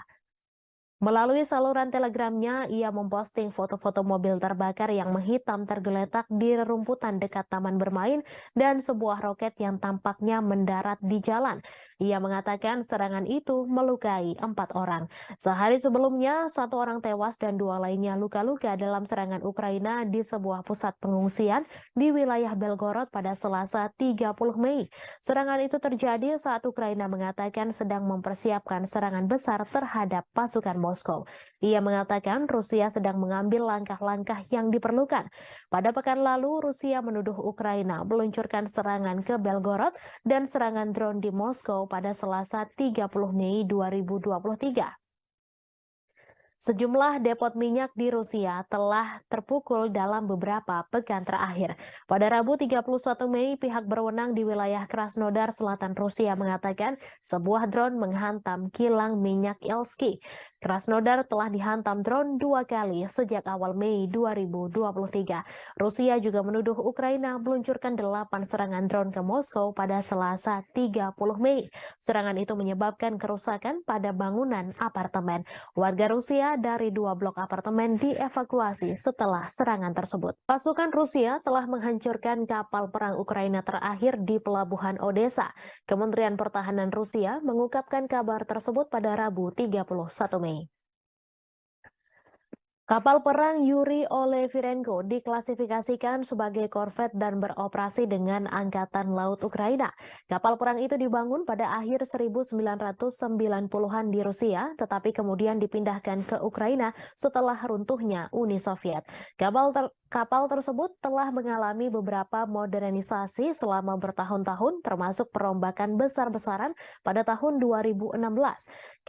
Melalui saluran telegramnya, ia memposting foto-foto mobil terbakar yang menghitam tergeletak di rerumputan dekat taman bermain dan sebuah roket yang tampaknya mendarat di jalan. Ia mengatakan serangan itu melukai 4 orang. Sehari sebelumnya, 1 orang tewas dan 2 lainnya luka-luka dalam serangan Ukraina di sebuah pusat pengungsian di wilayah Belgorod pada Selasa 30 Mei. Serangan itu terjadi saat Ukraina mengatakan sedang mempersiapkan serangan besar terhadap pasukan Moskow. Ia mengatakan Rusia sedang mengambil langkah-langkah yang diperlukan. Pada pekan lalu, Rusia menuduh Ukraina meluncurkan serangan ke Belgorod dan serangan drone di Moskow pada Selasa 30 Mei 2023. Sejumlah depot minyak di Rusia telah terpukul dalam beberapa pekan terakhir. Pada Rabu 31 Mei, pihak berwenang di wilayah Krasnodar Selatan Rusia mengatakan sebuah drone menghantam kilang minyak Ilsky. Krasnodar telah dihantam drone 2 kali sejak awal Mei 2023. Rusia juga menuduh Ukraina meluncurkan 8 serangan drone ke Moskow pada Selasa 30 Mei. Serangan itu menyebabkan kerusakan pada bangunan apartemen. Warga Rusia dari 2 blok apartemen dievakuasi setelah serangan tersebut. Pasukan Rusia telah menghancurkan kapal perang Ukraina terakhir di pelabuhan Odessa. Kementerian Pertahanan Rusia mengungkapkan kabar tersebut pada Rabu 31 Mei. Kapal perang Yuri Olefirenko diklasifikasikan sebagai korvet dan beroperasi dengan Angkatan Laut Ukraina. Kapal perang itu dibangun pada akhir 1990-an di Rusia, tetapi kemudian dipindahkan ke Ukraina setelah runtuhnya Uni Soviet. Kapal tersebut telah mengalami beberapa modernisasi selama bertahun-tahun, termasuk perombakan besar-besaran pada tahun 2016.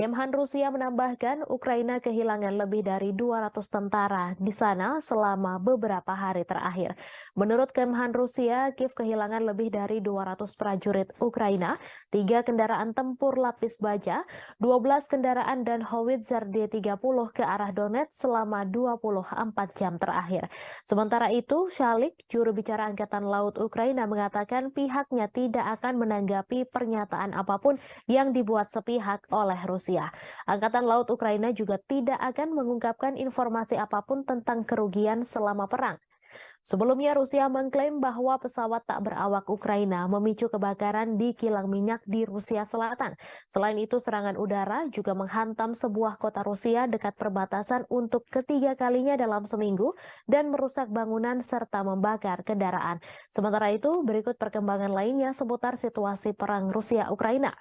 Kemhan Rusia menambahkan Ukraina kehilangan lebih dari 200 tentara di sana selama beberapa hari terakhir. Menurut Kemhan Rusia, Kiev kehilangan lebih dari 200 prajurit Ukraina, 3 kendaraan tempur lapis baja, 12 kendaraan dan howitzer D-30 ke arah Donetsk selama 24 jam terakhir. Sementara itu, Shalik, juru bicara Angkatan Laut Ukraina, mengatakan pihaknya tidak akan menanggapi pernyataan apapun yang dibuat sepihak oleh Rusia. Angkatan Laut Ukraina juga tidak akan mengungkapkan informasi apapun tentang kerugian selama perang. Sebelumnya, Rusia mengklaim bahwa pesawat tak berawak Ukraina memicu kebakaran di kilang minyak di Rusia Selatan. Selain itu, serangan udara juga menghantam sebuah kota Rusia dekat perbatasan untuk ketiga kalinya dalam seminggu dan merusak bangunan serta membakar kendaraan. Sementara itu, berikut perkembangan lainnya seputar situasi perang Rusia-Ukraina,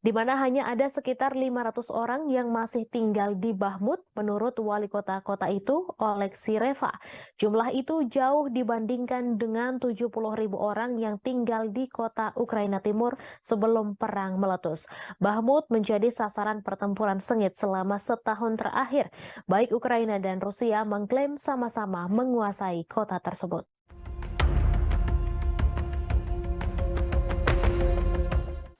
di mana hanya ada sekitar 500 orang yang masih tinggal di Bahmut menurut wali kota itu, Oleksiy Reva. Jumlah itu jauh dibandingkan dengan 70.000 orang yang tinggal di kota Ukraina Timur sebelum perang meletus. Bahmut menjadi sasaran pertempuran sengit selama setahun terakhir. Baik Ukraina dan Rusia mengklaim sama-sama menguasai kota tersebut.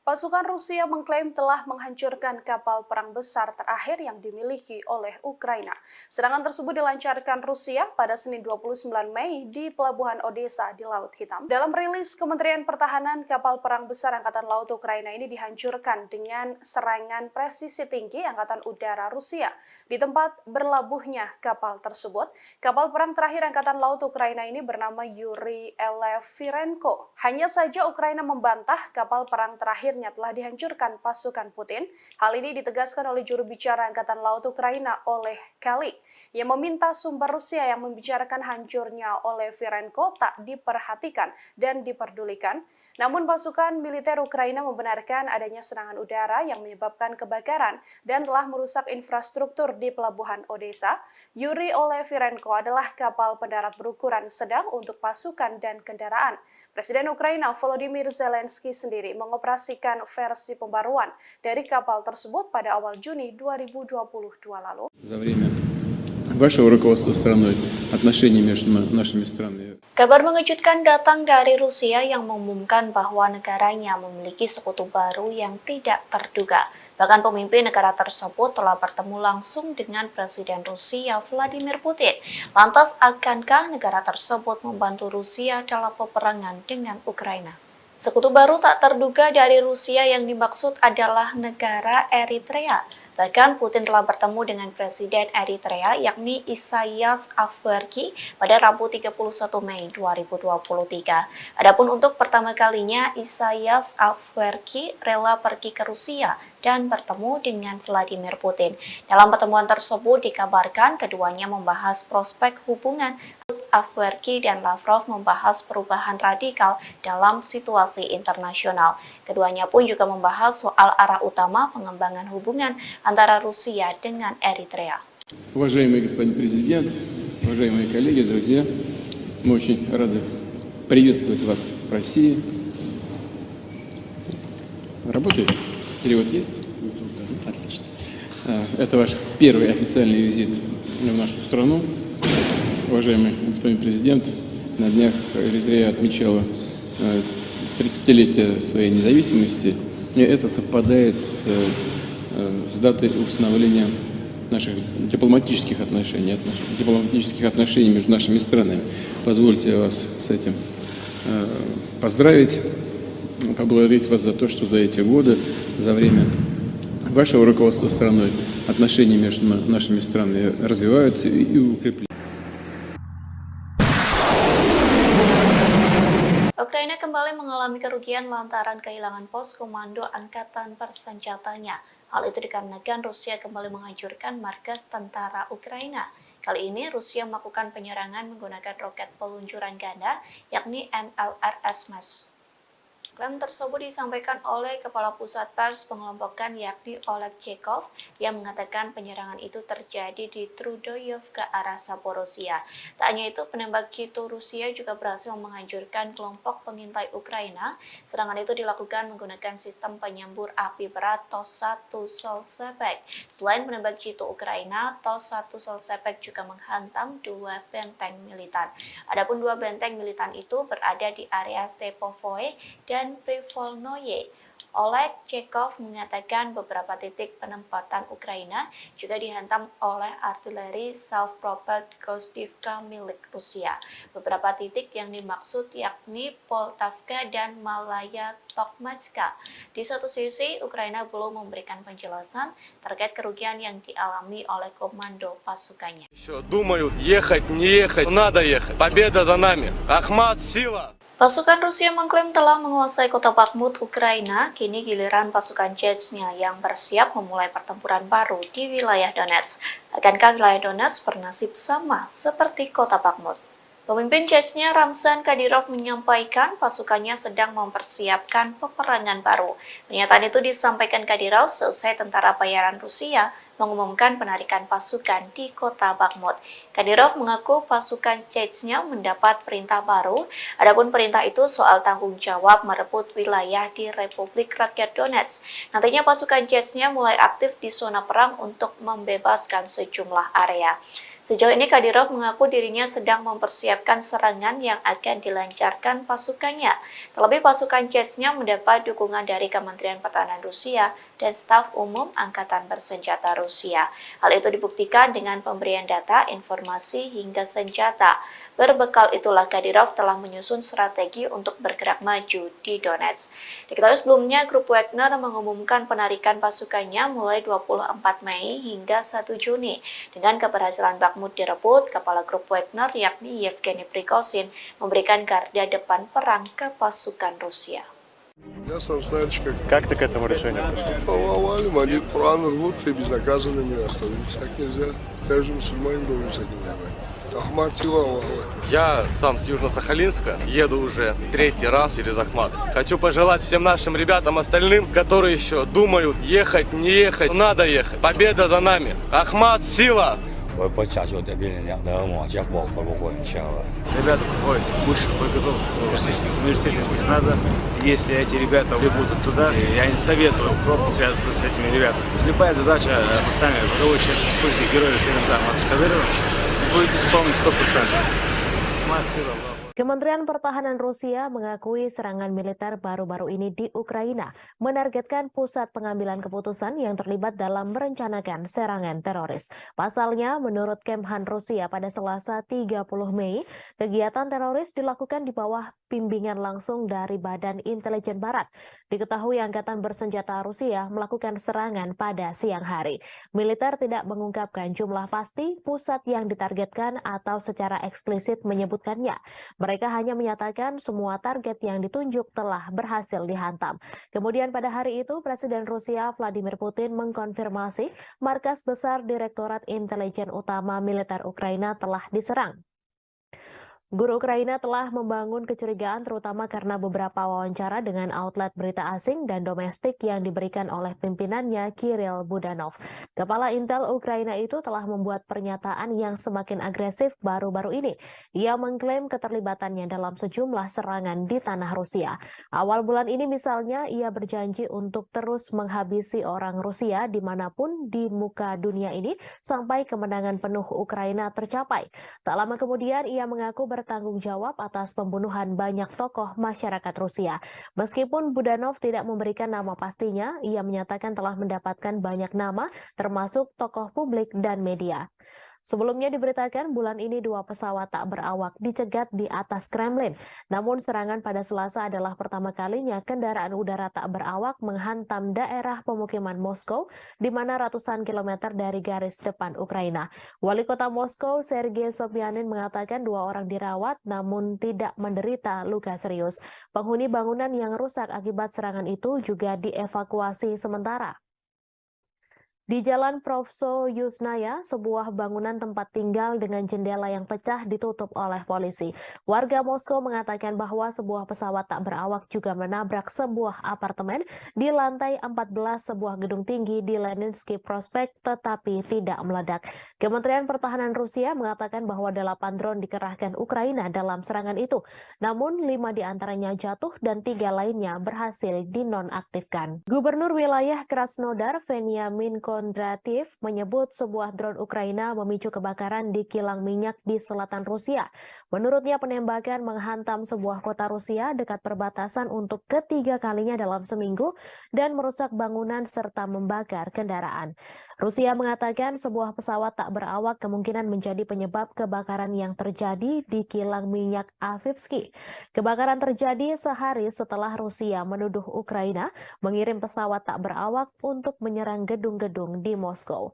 Pasukan Rusia mengklaim telah menghancurkan kapal perang besar terakhir yang dimiliki oleh Ukraina. Serangan tersebut dilancarkan Rusia pada Senin 29 Mei di Pelabuhan Odessa di Laut Hitam. Dalam rilis Kementerian Pertahanan, kapal perang besar Angkatan Laut Ukraina ini dihancurkan dengan serangan presisi tinggi Angkatan Udara Rusia. Di tempat berlabuhnya kapal tersebut, kapal perang terakhir Angkatan Laut Ukraina ini bernama Yuri Elefirenko. Hanya saja Ukraina membantah kapal perang terakhir telah dihancurkan pasukan Putin. Hal ini ditegaskan oleh juru bicara Angkatan Laut Ukraina, Oleh Kali, yang meminta sumber Rusia yang membicarakan hancurnya Olefirenko tak diperhatikan dan diperdulikan. Namun pasukan militer Ukraina membenarkan adanya serangan udara yang menyebabkan kebakaran dan telah merusak infrastruktur di Pelabuhan Odessa. Yuri Olefirenko adalah kapal pendarat berukuran sedang untuk pasukan dan kendaraan. Presiden Ukraina Volodymyr Zelensky sendiri mengoperasikan versi pembaruan dari kapal tersebut pada awal Juni 2022 lalu. За время вашего руководства страной отношения между нашими странами. Kabar mengejutkan datang dari Rusia yang mengumumkan bahwa negaranya memiliki sekutu baru yang tidak terduga. Bahkan pemimpin negara tersebut telah bertemu langsung dengan Presiden Rusia Vladimir Putin. Lantas, akankah negara tersebut membantu Rusia dalam peperangan dengan Ukraina? Sekutu baru tak terduga dari Rusia yang dimaksud adalah negara Eritrea. Bahkan Putin telah bertemu dengan Presiden Eritrea yakni Isaias Afwerki pada Rabu 31 Mei 2023. Adapun untuk pertama kalinya Isaias Afwerki rela pergi ke Rusia dan bertemu dengan Vladimir Putin. Dalam pertemuan tersebut dikabarkan keduanya membahas prospek hubungan. Afwerki dan Lavrov membahas perubahan radikal dalam situasi internasional. Keduanya pun juga membahas soal arah utama pengembangan hubungan antara Rusia dengan Eritrea. Уважаемый господин президент, уважаемые коллеги, друзья, мы очень рады приветствовать вас в России. Работает? Перевод есть? Отлично. Это ваш первый официальный визит в нашу страну. Уважаемый господин президент, на днях Эритрея отмечала 30-летие своей независимости, и это совпадает с датой установления наших дипломатических отношений между нашими странами. Позвольте вас с этим поздравить, поблагодарить вас за то, что за эти годы, за время вашего руководства страной, отношения между нашими странами развиваются и укрепляются. Ukraina kembali mengalami kerugian lantaran kehilangan pos komando angkatan bersenjatanya. Hal itu dikarenakan Rusia kembali menghancurkan markas tentara Ukraina. Kali ini Rusia melakukan penyerangan menggunakan roket peluncuran ganda yakni MLRS MES. Klaim tersebut disampaikan oleh Kepala Pusat Pers Pengelompokan yakni Oleg Chekov yang mengatakan penyerangan itu terjadi di Trudoyov ke arah Zaporozhia. Tak hanya itu, penembak jitu Rusia juga berhasil menghancurkan kelompok pengintai Ukraina. Serangan itu dilakukan menggunakan sistem penyembur api berat TOS-1 Solsepek. Selain penembak jitu Ukraina, TOS-1 Solsepek juga menghantam 2 benteng militan. Adapun 2 benteng militan itu berada di area Stepovoe dan Privolnoye. Oleg Chekov mengatakan beberapa titik penempatan Ukraina juga dihantam oleh artileri self-propelled Gostivka milik Rusia. Beberapa titik yang dimaksud yakni Poltavka dan Malaya Tokmatska. Di satu sisi, Ukraina belum memberikan penjelasan terkait kerugian yang dialami oleh komando pasukannya. Думают, ехать, не ехать, надо ехать. Победа за нами. Ахмат, сила! Pasukan Rusia mengklaim telah menguasai kota Bakhmut, Ukraina. Kini giliran pasukan Chechnya yang bersiap memulai pertempuran baru di wilayah Donetsk. Akankah wilayah Donetsk bernasib sama seperti kota Bakhmut? Pemimpin Chechnya Ramzan Kadyrov menyampaikan pasukannya sedang mempersiapkan peperangan baru. Pernyataan itu disampaikan Kadyrov seusai tentara bayaran Rusia mengumumkan penarikan pasukan di kota Bakhmut. Kadyrov mengaku pasukan Chechnya mendapat perintah baru, adapun perintah itu soal tanggung jawab merebut wilayah di Republik Rakyat Donetsk. Nantinya pasukan Chechnya mulai aktif di zona perang untuk membebaskan sejumlah area. Sejauh ini Kadyrov mengaku dirinya sedang mempersiapkan serangan yang akan dilancarkan pasukannya. Terlebih pasukan Chechnya mendapat dukungan dari Kementerian Pertahanan Rusia dan staf umum Angkatan Bersenjata Rusia. Hal itu dibuktikan dengan pemberian data, informasi, hingga senjata. Berbekal itulah Kadyrov telah menyusun strategi untuk bergerak maju di Donetsk. Diketahui sebelumnya, grup Wagner mengumumkan penarikan pasukannya mulai 24 Mei hingga 1 Juni. Dengan keberhasilan Bakhmut direbut, kepala grup Wagner yakni Yevgeny Prigozhin memberikan garda depan perang ke pasukan Rusia. Я сам знаю, Как ты к этому решению пришел? повалим, они Коран рвут и безнаказанными остановиться так нельзя. Каждый мусульманин должен с этим воевать. Ахмат, сила, Аллах. Я сам с Южно-Сахалинска, еду уже 3-й раз через Ахмат. Хочу пожелать всем нашим ребятам остальным, которые еще думают, ехать, не ехать, надо ехать. Победа за нами. Ахмат, сила! Ребята проходят высшую подготовку в Российском университете спецназа. Если эти ребята прибудут туда, я не советую пробовать связываться с этими ребятами. Любая задача, поставленная боевой части вспышки героя Селимза Ахматовича Кадырова, будет исполнить 100%. Ахмат, сила, Аллах. Kementerian Pertahanan Rusia mengakui serangan militer baru-baru ini di Ukraina menargetkan pusat pengambilan keputusan yang terlibat dalam merencanakan serangan teroris. Pasalnya, menurut Kemhan Rusia pada Selasa 30 Mei, kegiatan teroris dilakukan di bawah bimbingan langsung dari Badan Intelijen Barat. Diketahui Angkatan Bersenjata Rusia melakukan serangan pada siang hari. Militer tidak mengungkapkan jumlah pasti pusat yang ditargetkan atau secara eksplisit menyebutkannya. Mereka hanya menyatakan semua target yang ditunjuk telah berhasil dihantam. Kemudian pada hari itu, Presiden Rusia Vladimir Putin mengkonfirmasi markas besar Direktorat Intelijen Utama Militer Ukraina telah diserang. Guru Ukraina telah membangun kecurigaan terutama karena beberapa wawancara dengan outlet berita asing dan domestik yang diberikan oleh pimpinannya Kirill Budanov. Kepala Intel Ukraina itu telah membuat pernyataan yang semakin agresif baru-baru ini. Ia mengklaim keterlibatannya dalam sejumlah serangan di tanah Rusia. Awal bulan ini misalnya ia berjanji untuk terus menghabisi orang Rusia dimanapun di muka dunia ini sampai kemenangan penuh Ukraina tercapai. Tak lama kemudian ia mengaku bertanggung jawab atas pembunuhan banyak tokoh masyarakat Rusia. Meskipun Budanov tidak memberikan nama pastinya, ia menyatakan telah mendapatkan banyak nama, termasuk tokoh publik dan media. Sebelumnya diberitakan bulan ini 2 pesawat tak berawak dicegat di atas Kremlin. Namun serangan pada Selasa adalah pertama kalinya kendaraan udara tak berawak menghantam daerah pemukiman Moskow, di mana ratusan kilometer dari garis depan Ukraina. Wali kota Moskow, Sergei Sobyanin, mengatakan 2 orang dirawat namun tidak menderita luka serius. Penghuni bangunan yang rusak akibat serangan itu juga dievakuasi sementara. Di Jalan Profso Yusnaya, sebuah bangunan tempat tinggal dengan jendela yang pecah ditutup oleh polisi. Warga Moskow mengatakan bahwa sebuah pesawat tak berawak juga menabrak sebuah apartemen di lantai 14 sebuah gedung tinggi di Leninsky Prospect tetapi tidak meledak. Kementerian Pertahanan Rusia mengatakan bahwa 8 drone dikerahkan Ukraina dalam serangan itu. Namun 5 diantaranya jatuh dan 3 lainnya berhasil dinonaktifkan. Gubernur wilayah Krasnodar, Veniamin Kondrativ, menyebut sebuah drone Ukraina memicu kebakaran di kilang minyak di selatan Rusia. Menurutnya penembakan menghantam sebuah kota Rusia dekat perbatasan untuk ketiga kalinya dalam seminggu dan merusak bangunan serta membakar kendaraan. Rusia mengatakan sebuah pesawat tak berawak kemungkinan menjadi penyebab kebakaran yang terjadi di kilang minyak Avivsky. Kebakaran terjadi sehari setelah Rusia menuduh Ukraina mengirim pesawat tak berawak untuk menyerang gedung-gedung di Moskow.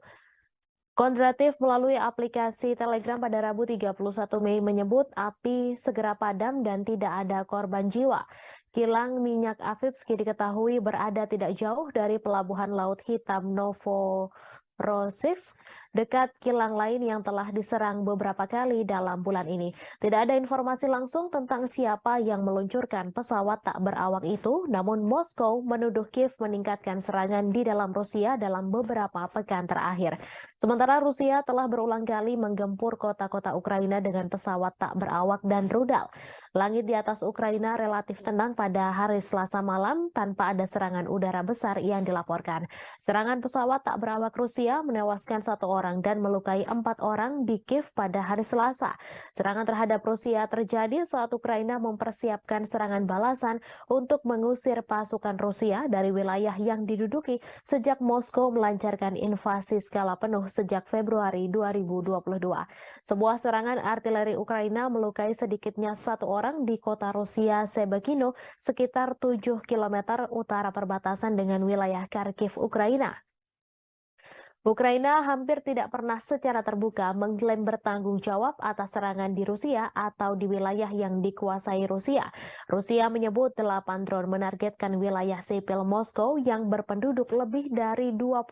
Kondrativ melalui aplikasi Telegram pada Rabu 31 Mei menyebut api segera padam dan tidak ada korban jiwa. Kilang minyak Avivsky diketahui berada tidak jauh dari pelabuhan Laut Hitam Novorossiysk, dekat kilang lain yang telah diserang beberapa kali dalam bulan ini. Tidak ada informasi langsung tentang siapa yang meluncurkan pesawat tak berawak itu, namun Moskow menuduh Kiev meningkatkan serangan di dalam Rusia dalam beberapa pekan terakhir. Sementara Rusia telah berulang kali menggempur kota-kota Ukraina dengan pesawat tak berawak dan rudal. Langit di atas Ukraina relatif tenang pada hari Selasa malam tanpa ada serangan udara besar yang dilaporkan. Serangan pesawat tak berawak Rusia menewaskan 1 orang dan melukai 4 orang di Kiev pada hari Selasa. Serangan terhadap Rusia terjadi saat Ukraina mempersiapkan serangan balasan untuk mengusir pasukan Rusia dari wilayah yang diduduki sejak Moskow melancarkan invasi skala penuh sejak Februari 2022. Sebuah serangan artileri Ukraina melukai sedikitnya 1 orang di kota Rusia Sebekino, sekitar 7 km utara perbatasan dengan wilayah Kharkiv, Ukraina. Ukraina hampir tidak pernah secara terbuka mengklaim bertanggung jawab atas serangan di Rusia atau di wilayah yang dikuasai Rusia. Rusia menyebut 8 drone menargetkan wilayah sipil Moskow yang berpenduduk lebih dari 21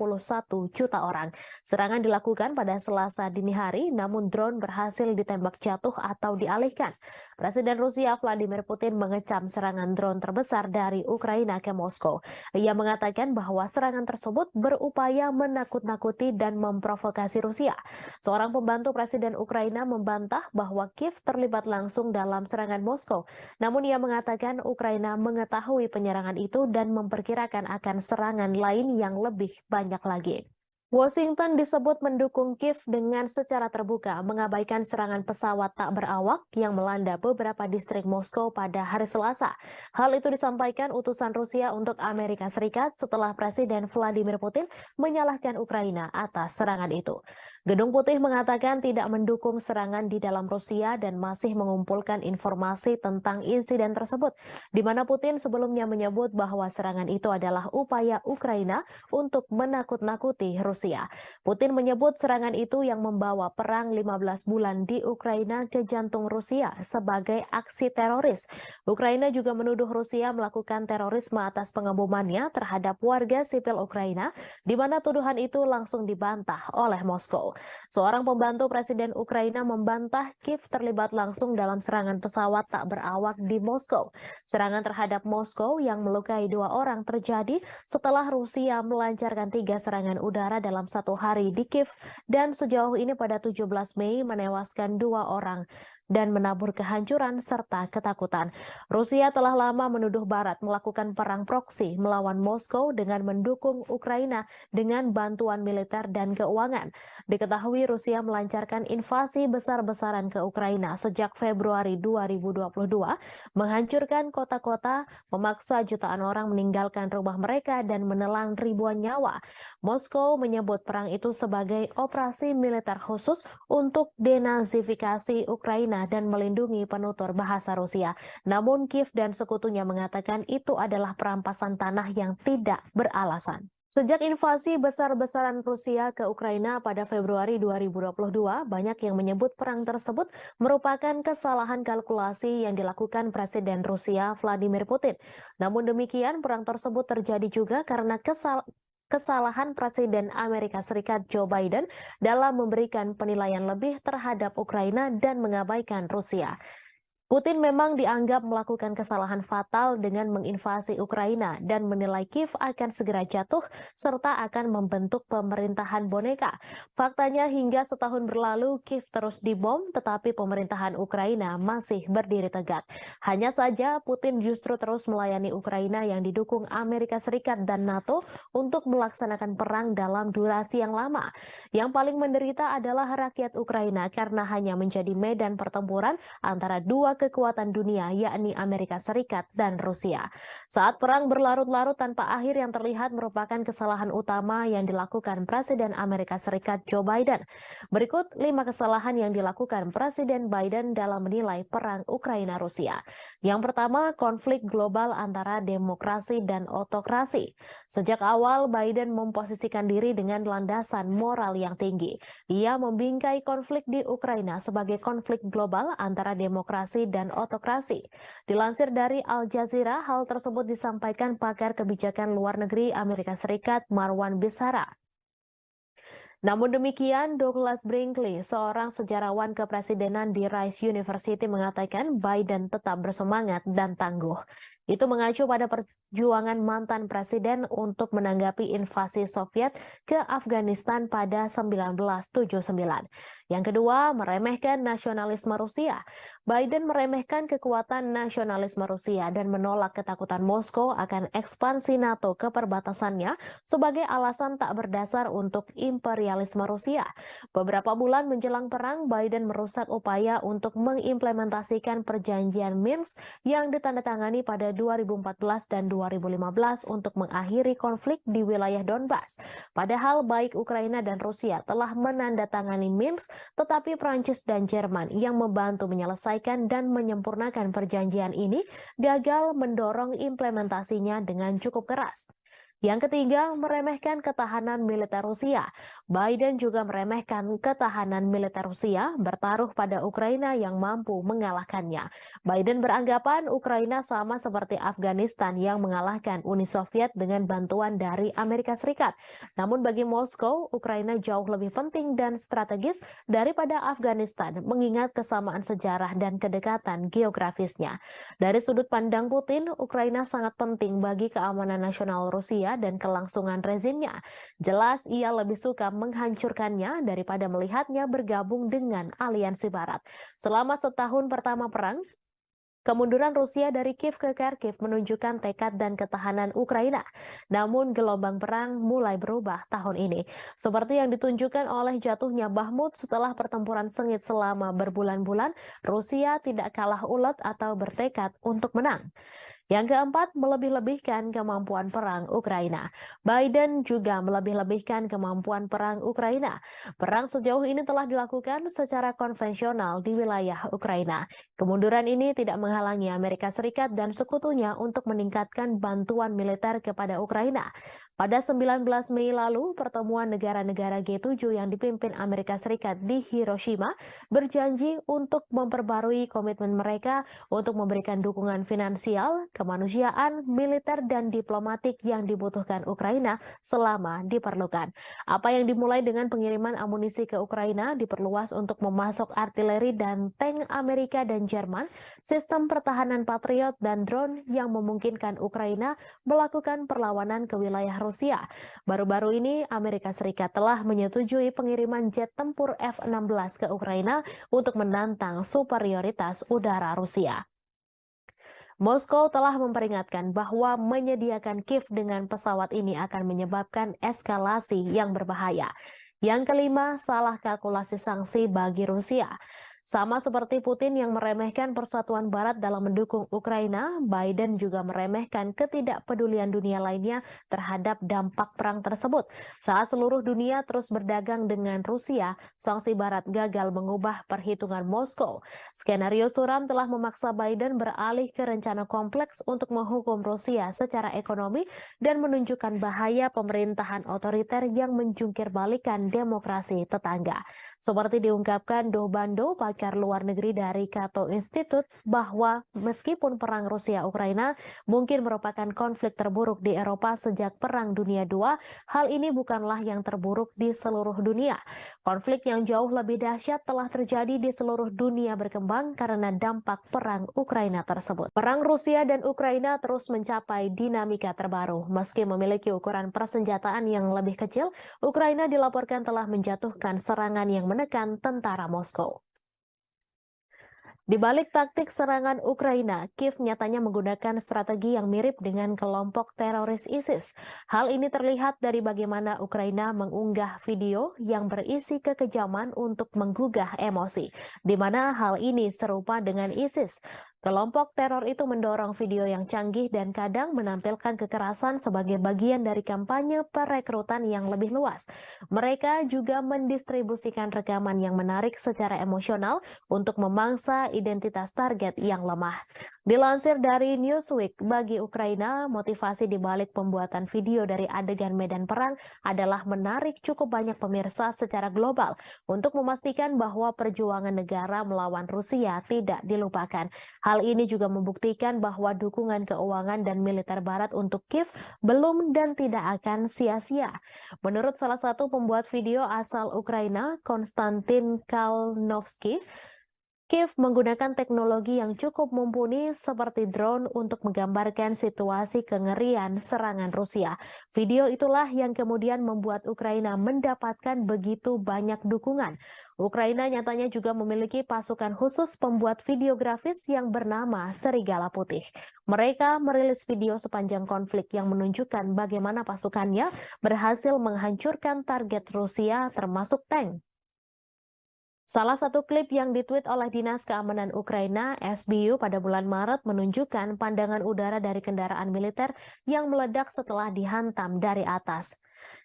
juta orang. Serangan dilakukan pada Selasa dini hari, namun drone berhasil ditembak jatuh atau dialihkan. Presiden Rusia Vladimir Putin mengecam serangan drone terbesar dari Ukraina ke Moskow. Ia mengatakan bahwa serangan tersebut berupaya menakut-nakuti dan memprovokasi Rusia. Seorang pembantu Presiden Ukraina membantah bahwa Kiev terlibat langsung dalam serangan Moskow. Namun ia mengatakan Ukraina mengetahui penyerangan itu dan memperkirakan akan serangan lain yang lebih banyak lagi. Washington disebut mendukung Kiev dengan secara terbuka mengabaikan serangan pesawat tak berawak yang melanda beberapa distrik Moskow pada hari Selasa. Hal itu disampaikan utusan Rusia untuk Amerika Serikat setelah Presiden Vladimir Putin menyalahkan Ukraina atas serangan itu. Gedung Putih mengatakan tidak mendukung serangan di dalam Rusia dan masih mengumpulkan informasi tentang insiden tersebut, di mana Putin sebelumnya menyebut bahwa serangan itu adalah upaya Ukraina untuk menakut-nakuti Rusia. Putin menyebut serangan itu yang membawa perang 15 bulan di Ukraina ke jantung Rusia sebagai aksi teroris. Ukraina juga menuduh Rusia melakukan terorisme atas pengebomannya terhadap warga sipil Ukraina, di mana tuduhan itu langsung dibantah oleh Moskow. Seorang pembantu Presiden Ukraina membantah Kiev terlibat langsung dalam serangan pesawat tak berawak di Moskow. Serangan terhadap Moskow yang melukai 2 orang terjadi setelah Rusia melancarkan 3 serangan udara dalam 1 hari di Kiev dan sejauh ini pada 17 Mei menewaskan 2 orang dan menabur kehancuran serta ketakutan. Rusia telah lama menuduh Barat melakukan perang proksi melawan Moskow dengan mendukung Ukraina dengan bantuan militer dan keuangan. Diketahui Rusia melancarkan invasi besar-besaran ke Ukraina sejak Februari 2022, menghancurkan kota-kota, memaksa jutaan orang meninggalkan rumah mereka dan menelan ribuan nyawa. Moskow menyebut perang itu sebagai operasi militer khusus untuk denazifikasi Ukraina dan melindungi penutur bahasa Rusia. Namun Kiev dan sekutunya mengatakan itu adalah perampasan tanah yang tidak beralasan. Sejak invasi besar-besaran Rusia ke Ukraina pada Februari 2022, banyak yang menyebut perang tersebut merupakan kesalahan kalkulasi yang dilakukan Presiden Rusia Vladimir Putin. Namun demikian, perang tersebut terjadi juga karena kesalahan Presiden Amerika Serikat Joe Biden dalam memberikan penilaian lebih terhadap Ukraina dan mengabaikan Rusia. Putin memang dianggap melakukan kesalahan fatal dengan menginvasi Ukraina dan menilai Kiev akan segera jatuh serta akan membentuk pemerintahan boneka. Faktanya hingga setahun berlalu Kiev terus dibom tetapi pemerintahan Ukraina masih berdiri tegak. Hanya saja Putin justru terus melayani Ukraina yang didukung Amerika Serikat dan NATO untuk melaksanakan perang dalam durasi yang lama. Yang paling menderita adalah rakyat Ukraina karena hanya menjadi medan pertempuran antara dua kekuatan dunia yakni Amerika Serikat dan Rusia. Saat perang berlarut-larut tanpa akhir yang terlihat merupakan kesalahan utama yang dilakukan Presiden Amerika Serikat Joe Biden. Berikut 5 kesalahan yang dilakukan Presiden Biden dalam menilai perang Ukraina-Rusia. Yang pertama, konflik global antara demokrasi dan otokrasi. Sejak awal Biden memposisikan diri dengan landasan moral yang tinggi. Ia membingkai konflik di Ukraina sebagai konflik global antara demokrasi dan otokrasi. Dilansir dari Al Jazeera, hal tersebut disampaikan pakar kebijakan luar negeri Amerika Serikat Marwan Bisara. Namun demikian, Douglas Brinkley, seorang sejarawan kepresidenan di Rice University mengatakan Biden tetap bersemangat dan tangguh. Itu mengacu pada perjuangan mantan presiden untuk menanggapi invasi Soviet ke Afghanistan pada 1979. Yang kedua, meremehkan nasionalisme Rusia. Biden meremehkan kekuatan nasionalisme Rusia dan menolak ketakutan Moskow akan ekspansi NATO ke perbatasannya sebagai alasan tak berdasar untuk imperialisme Rusia. Beberapa bulan menjelang perang, Biden merusak upaya untuk mengimplementasikan perjanjian Minsk yang ditandatangani pada 2014 dan 2015 untuk mengakhiri konflik di wilayah Donbas. Padahal baik Ukraina dan Rusia telah menandatangani Minsk, tetapi Prancis dan Jerman yang membantu menyelesaikan dan menyempurnakan perjanjian ini gagal mendorong implementasinya dengan cukup keras. Yang ketiga, meremehkan ketahanan militer Rusia. Biden juga meremehkan ketahanan militer Rusia bertaruh pada Ukraina yang mampu mengalahkannya. Biden beranggapan Ukraina sama seperti Afghanistan yang mengalahkan Uni Soviet dengan bantuan dari Amerika Serikat. Namun bagi Moskow, Ukraina jauh lebih penting dan strategis daripada Afghanistan, mengingat kesamaan sejarah dan kedekatan geografisnya. Dari sudut pandang Putin, Ukraina sangat penting bagi keamanan nasional Rusia dan kelangsungan rezimnya. Jelas ia lebih suka menghancurkannya daripada melihatnya bergabung dengan aliansi Barat. Selama setahun pertama perang, kemunduran Rusia dari Kiev ke Kharkiv menunjukkan tekad dan ketahanan Ukraina. Namun gelombang perang mulai berubah tahun ini. Seperti yang ditunjukkan oleh jatuhnya Bakhmut setelah pertempuran sengit selama berbulan-bulan, Rusia tidak kalah ulet atau bertekad untuk menang. Yang keempat, melebih-lebihkan kemampuan perang Ukraina. Biden juga melebih-lebihkan kemampuan perang Ukraina. Perang sejauh ini telah dilakukan secara konvensional di wilayah Ukraina. Kemunduran ini tidak menghalangi Amerika Serikat dan sekutunya untuk meningkatkan bantuan militer kepada Ukraina. Pada 19 Mei lalu, pertemuan negara-negara G7 yang dipimpin Amerika Serikat di Hiroshima berjanji untuk memperbarui komitmen mereka untuk memberikan dukungan finansial, kemanusiaan, militer, dan diplomatik yang dibutuhkan Ukraina selama diperlukan. Apa yang dimulai dengan pengiriman amunisi ke Ukraina diperluas untuk memasok artileri dan tank Amerika dan Jerman, sistem pertahanan Patriot, dan drone yang memungkinkan Ukraina melakukan perlawanan ke wilayah Rusia. Baru-baru ini, Amerika Serikat telah menyetujui pengiriman jet tempur F-16 ke Ukraina untuk menantang superioritas udara Rusia. Moskow telah memperingatkan bahwa menyediakan Kiev dengan pesawat ini akan menyebabkan eskalasi yang berbahaya. Yang kelima, salah kalkulasi sanksi bagi Rusia. Sama seperti Putin yang meremehkan persatuan Barat dalam mendukung Ukraina, Biden juga meremehkan ketidakpedulian dunia lainnya terhadap dampak perang tersebut. Saat seluruh dunia terus berdagang dengan Rusia, sanksi Barat gagal mengubah perhitungan Moskow. Skenario suram telah memaksa Biden beralih ke rencana kompleks untuk menghukum Rusia secara ekonomi dan menunjukkan bahaya pemerintahan otoriter yang menjungkir balikan demokrasi tetangga. Seperti diungkapkan Do Bando, pakar pakar luar negeri dari Cato Institute bahwa meskipun perang Rusia-Ukraina mungkin merupakan konflik terburuk di Eropa sejak Perang Dunia II, hal ini bukanlah yang terburuk di seluruh dunia. Konflik yang jauh lebih dahsyat telah terjadi di seluruh dunia berkembang karena dampak perang Ukraina tersebut. Perang Rusia dan Ukraina terus mencapai dinamika terbaru. Meski memiliki ukuran persenjataan yang lebih kecil, Ukraina dilaporkan telah menjatuhkan serangan yang menekan tentara Moskow. Di balik taktik serangan Ukraina, Kiev nyatanya menggunakan strategi yang mirip dengan kelompok teroris ISIS. Hal ini terlihat dari bagaimana Ukraina mengunggah video yang berisi kekejaman untuk menggugah emosi, di mana hal ini serupa dengan ISIS. Kelompok teror itu mendorong video yang canggih dan kadang menampilkan kekerasan sebagai bagian dari kampanye perekrutan yang lebih luas. Mereka juga mendistribusikan rekaman yang menarik secara emosional untuk memangsa identitas target yang lemah. Dilansir dari Newsweek, bagi Ukraina, motivasi di balik pembuatan video dari adegan medan perang adalah menarik cukup banyak pemirsa secara global untuk memastikan bahwa perjuangan negara melawan Rusia tidak dilupakan. Hal ini juga membuktikan bahwa dukungan keuangan dan militer Barat untuk Kiev belum dan tidak akan sia-sia. Menurut salah satu pembuat video asal Ukraina, Konstantin Kalnovsky, Kiev menggunakan teknologi yang cukup mumpuni seperti drone untuk menggambarkan situasi kengerian serangan Rusia. Video itulah yang kemudian membuat Ukraina mendapatkan begitu banyak dukungan. Ukraina nyatanya juga memiliki pasukan khusus pembuat video grafis yang bernama Serigala Putih. Mereka merilis video sepanjang konflik yang menunjukkan bagaimana pasukannya berhasil menghancurkan target Rusia termasuk tank. Salah satu klip yang ditweet oleh Dinas Keamanan Ukraina, SBU, pada bulan Maret menunjukkan pandangan udara dari kendaraan militer yang meledak setelah dihantam dari atas.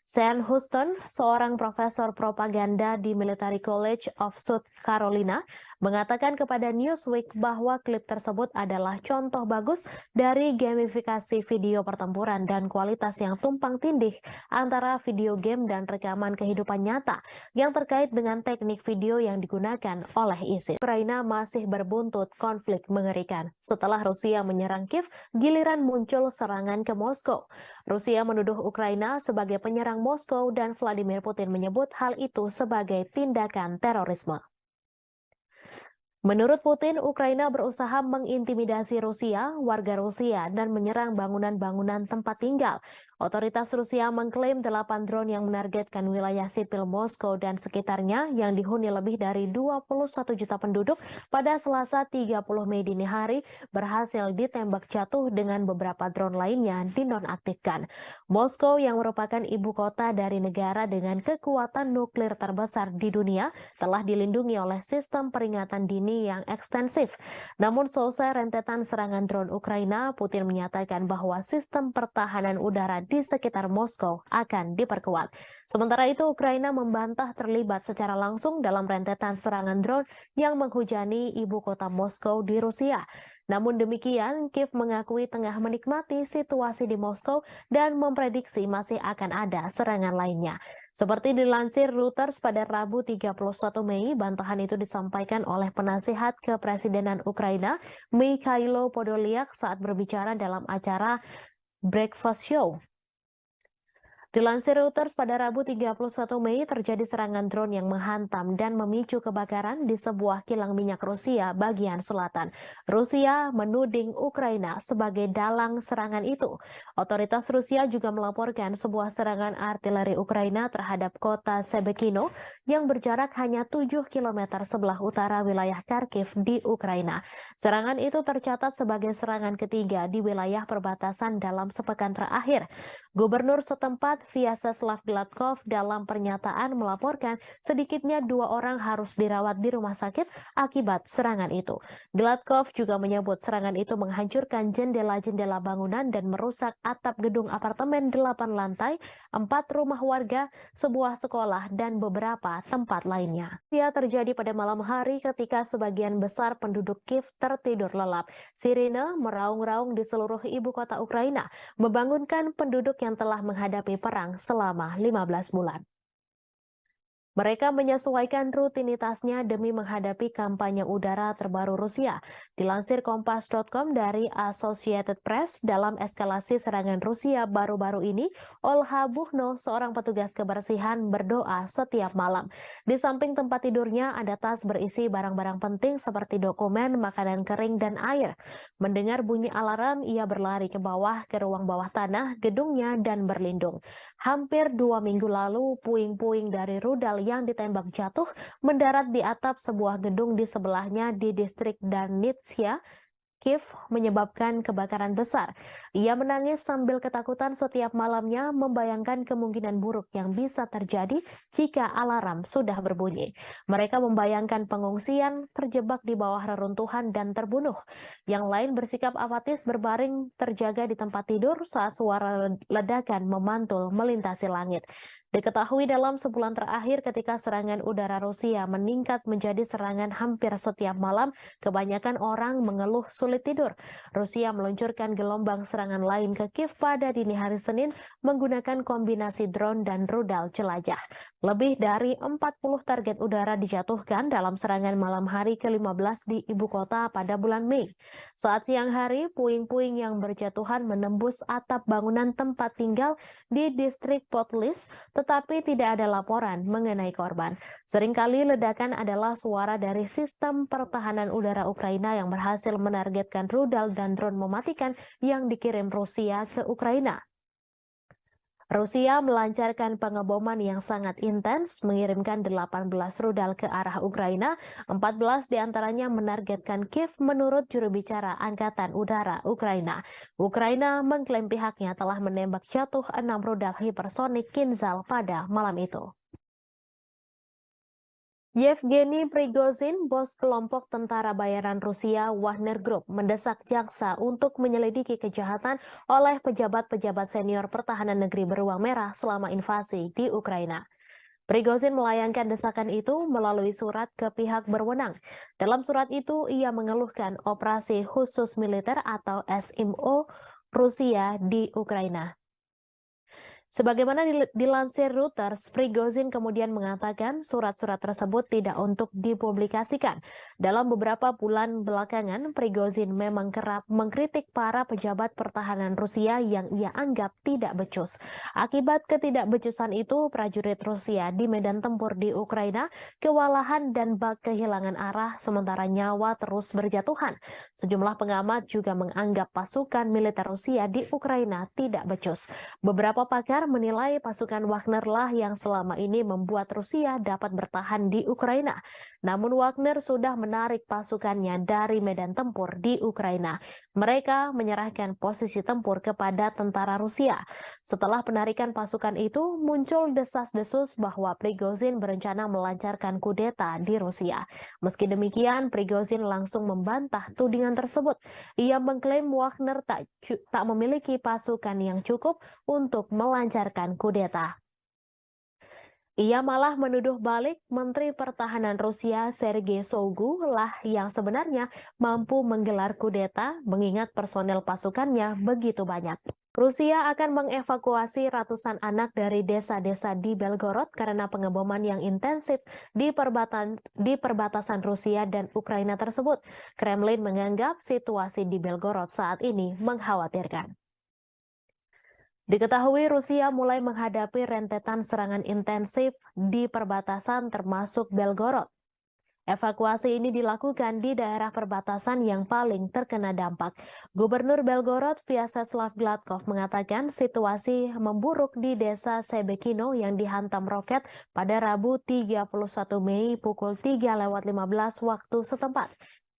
Sean Houston, seorang profesor propaganda di Military College of South Carolina, mengatakan kepada Newsweek bahwa klip tersebut adalah contoh bagus dari gamifikasi video pertempuran dan kualitas yang tumpang tindih antara video game dan rekaman kehidupan nyata yang terkait dengan teknik video yang digunakan oleh ISIS. Ukraina masih berbuntut konflik mengerikan. Setelah Rusia menyerang Kiev, giliran muncul serangan ke Moskow. Rusia menuduh Ukraina sebagai penyerang Moskow dan Vladimir Putin menyebut hal itu sebagai tindakan terorisme. Menurut Putin, Ukraina berusaha mengintimidasi Rusia, warga Rusia, dan menyerang bangunan-bangunan tempat tinggal. Otoritas Rusia mengklaim 8 drone yang menargetkan wilayah sipil Moskow dan sekitarnya yang dihuni lebih dari 21 juta penduduk pada Selasa 30 Mei dini hari berhasil ditembak jatuh dengan beberapa drone lainnya dinonaktifkan. Moskow yang merupakan ibu kota dari negara dengan kekuatan nuklir terbesar di dunia telah dilindungi oleh sistem peringatan dini yang ekstensif. Namun selesai rentetan serangan drone Ukraina, Putin menyatakan bahwa sistem pertahanan udara di sekitar Moskow akan diperkuat. Sementara itu, Ukraina membantah terlibat secara langsung dalam rentetan serangan drone yang menghujani ibu kota Moskow di Rusia. Namun demikian, Kiev mengakui tengah menikmati situasi di Moskow dan memprediksi masih akan ada serangan lainnya. Seperti dilansir Reuters pada Rabu 31 Mei, bantahan itu disampaikan oleh penasihat kepresidenan Ukraina, Mikhailo Podolyak, saat berbicara dalam acara Breakfast Show. Dilansir Reuters pada Rabu 31 Mei terjadi serangan drone yang menghantam dan memicu kebakaran di sebuah kilang minyak Rusia bagian selatan. Rusia menuding Ukraina sebagai dalang serangan itu. Otoritas Rusia juga melaporkan sebuah serangan artileri Ukraina terhadap kota Sebekino yang berjarak hanya 7 km sebelah utara wilayah Kharkiv di Ukraina. Serangan itu tercatat sebagai serangan ketiga di wilayah perbatasan dalam sepekan terakhir. Gubernur setempat Vyacheslav Gladkov dalam pernyataan melaporkan sedikitnya 2 orang harus dirawat di rumah sakit akibat serangan itu. Gladkov juga menyebut serangan itu menghancurkan jendela-jendela bangunan dan merusak atap gedung apartemen 8 lantai, 4 rumah warga, sebuah sekolah, dan beberapa tempat lainnya. Ia terjadi pada malam hari ketika sebagian besar penduduk Kiev tertidur lelap. Sirine meraung-raung di seluruh ibu kota Ukraina, membangunkan penduduk yang telah menghadapi perang selama 15 bulan. Mereka menyesuaikan rutinitasnya demi menghadapi kampanye udara terbaru Rusia. Dilansir Kompas.com dari Associated Press, dalam eskalasi serangan Rusia baru-baru ini, Olha Buchno, seorang petugas kebersihan, berdoa setiap malam. Di samping tempat tidurnya ada tas berisi barang-barang penting seperti dokumen, makanan kering, dan air. Mendengar bunyi alarm, ia berlari ke bawah, ke ruang bawah tanah gedungnya, dan berlindung. Hampir 2 minggu lalu, puing-puing dari rudal yang ditembak jatuh mendarat di atap sebuah gedung di sebelahnya di distrik Danitsia, Kiev, menyebabkan kebakaran besar. Ia menangis sambil ketakutan setiap malamnya, membayangkan kemungkinan buruk yang bisa terjadi jika alarm sudah berbunyi. Mereka membayangkan pengungsian, terjebak di bawah reruntuhan, dan terbunuh. Yang lain bersikap apatis berbaring terjaga di tempat tidur saat suara ledakan memantul melintasi langit. Diketahui dalam sebulan terakhir ketika serangan udara Rusia meningkat menjadi serangan hampir setiap malam, kebanyakan orang mengeluh sulit tidur. Rusia meluncurkan gelombang serangan lain ke Kiev pada dini hari Senin menggunakan kombinasi drone dan rudal jelajah. Lebih dari 40 target udara dijatuhkan dalam serangan malam hari ke-15 di ibu kota pada bulan Mei. Saat siang hari, puing-puing yang berjatuhan menembus atap bangunan tempat tinggal di distrik Potlis, tetapi tidak ada laporan mengenai korban. Seringkali ledakan adalah suara dari sistem pertahanan udara Ukraina yang berhasil menargetkan rudal dan drone mematikan yang dikirim Rusia ke Ukraina. Rusia melancarkan pengeboman yang sangat intens, mengirimkan 18 rudal ke arah Ukraina, 14 diantaranya menargetkan Kiev menurut juru bicara Angkatan Udara Ukraina. Ukraina mengklaim pihaknya telah menembak jatuh 6 rudal hipersonik Kinzhal pada malam itu. Yevgeny Prigozhin, bos kelompok tentara bayaran Rusia Wagner Group, mendesak jaksa untuk menyelidiki kejahatan oleh pejabat-pejabat senior pertahanan negeri beruang merah selama invasi di Ukraina. Prigozhin melayangkan desakan itu melalui surat ke pihak berwenang. Dalam surat itu, ia mengeluhkan operasi khusus militer atau SMO Rusia di Ukraina. Sebagaimana dilansir Reuters, Prigozhin kemudian mengatakan surat-surat tersebut tidak untuk dipublikasikan. Dalam beberapa bulan belakangan, Prigozhin memang kerap mengkritik para pejabat pertahanan Rusia yang ia anggap tidak becus. Akibat ketidakbecusan itu, prajurit Rusia di medan tempur di Ukraina kewalahan dan bak kehilangan arah sementara nyawa terus berjatuhan. Sejumlah pengamat juga menganggap pasukan militer Rusia di Ukraina tidak becus. Beberapa pakar menilai pasukan Wagner lah yang selama ini membuat Rusia dapat bertahan di Ukraina. Namun Wagner sudah menarik pasukannya dari medan tempur di Ukraina. Mereka menyerahkan posisi tempur kepada tentara Rusia. Setelah penarikan pasukan itu, muncul desas-desus bahwa Prigozhin berencana melancarkan kudeta di Rusia. Meski demikian, Prigozhin langsung membantah tudingan tersebut. Ia mengklaim Wagner tak memiliki pasukan yang cukup untuk melancarkan kudeta. Ia malah menuduh balik Menteri Pertahanan Rusia Sergei Shoigu lah yang sebenarnya mampu menggelar kudeta mengingat personel pasukannya begitu banyak. Rusia akan mengevakuasi ratusan anak dari desa-desa di Belgorod karena pengeboman yang intensif di perbatasan Rusia dan Ukraina tersebut. Kremlin menganggap situasi di Belgorod saat ini mengkhawatirkan. Diketahui Rusia mulai menghadapi rentetan serangan intensif di perbatasan termasuk Belgorod. Evakuasi ini dilakukan di daerah perbatasan yang paling terkena dampak. Gubernur Belgorod Vyacheslav Gladkov mengatakan situasi memburuk di desa Sebekino yang dihantam roket pada Rabu 31 Mei pukul 3:15 waktu setempat.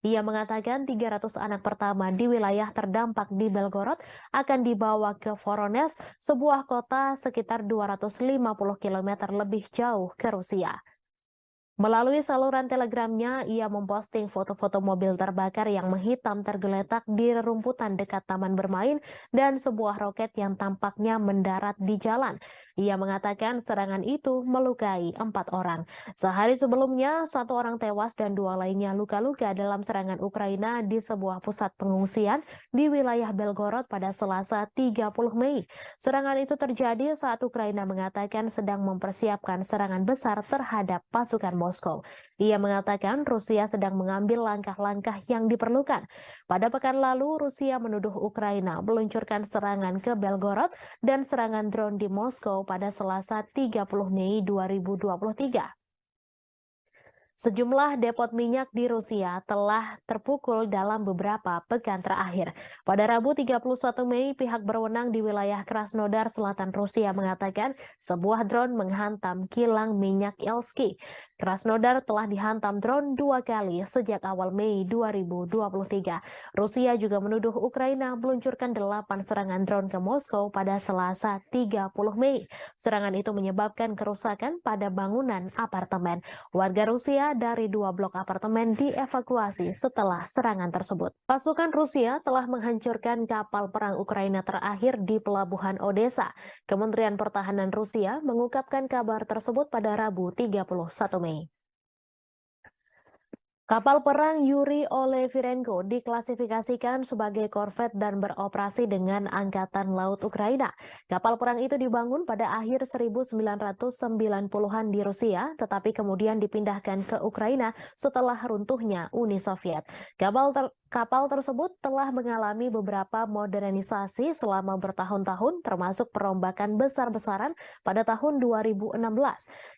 Ia mengatakan 300 anak pertama di wilayah terdampak di Belgorod akan dibawa ke Voronezh, sebuah kota sekitar 250 km lebih jauh ke Rusia. Melalui saluran telegramnya, ia memposting foto-foto mobil terbakar yang menghitam tergeletak di rerumputan dekat taman bermain dan sebuah roket yang tampaknya mendarat di jalan. Ia mengatakan serangan itu melukai 4 orang. Sehari sebelumnya, 1 orang tewas dan 2 lainnya luka-luka dalam serangan Ukraina di sebuah pusat pengungsian di wilayah Belgorod pada Selasa 30 Mei. Serangan itu terjadi saat Ukraina mengatakan sedang mempersiapkan serangan besar terhadap pasukan Moskow. Ia mengatakan Rusia sedang mengambil langkah-langkah yang diperlukan. Pada pekan lalu, Rusia menuduh Ukraina meluncurkan serangan ke Belgorod dan serangan drone di Moskow pada Selasa 30 Mei 2023. Sejumlah depot minyak di Rusia telah terpukul dalam beberapa pekan terakhir. Pada Rabu 31 Mei, pihak berwenang di wilayah Krasnodar Selatan Rusia mengatakan sebuah drone menghantam kilang minyak Elsky. Krasnodar telah dihantam drone 2 kali sejak awal Mei 2023. Rusia juga menuduh Ukraina meluncurkan 8 serangan drone ke Moskow pada Selasa 30 Mei. Serangan itu menyebabkan kerusakan pada bangunan apartemen. Warga Rusia dari 2 blok apartemen dievakuasi setelah serangan tersebut. Pasukan Rusia telah menghancurkan kapal perang Ukraina terakhir di pelabuhan Odessa. Kementerian Pertahanan Rusia mengungkapkan kabar tersebut pada Rabu 31 Mei. Kapal perang Yuri Olefirenko diklasifikasikan sebagai korvet dan beroperasi dengan Angkatan Laut Ukraina. Kapal perang itu dibangun pada akhir 1990-an di Rusia, tetapi kemudian dipindahkan ke Ukraina setelah runtuhnya Uni Soviet. Kapal tersebut telah mengalami beberapa modernisasi selama bertahun-tahun, termasuk perombakan besar-besaran pada tahun 2016.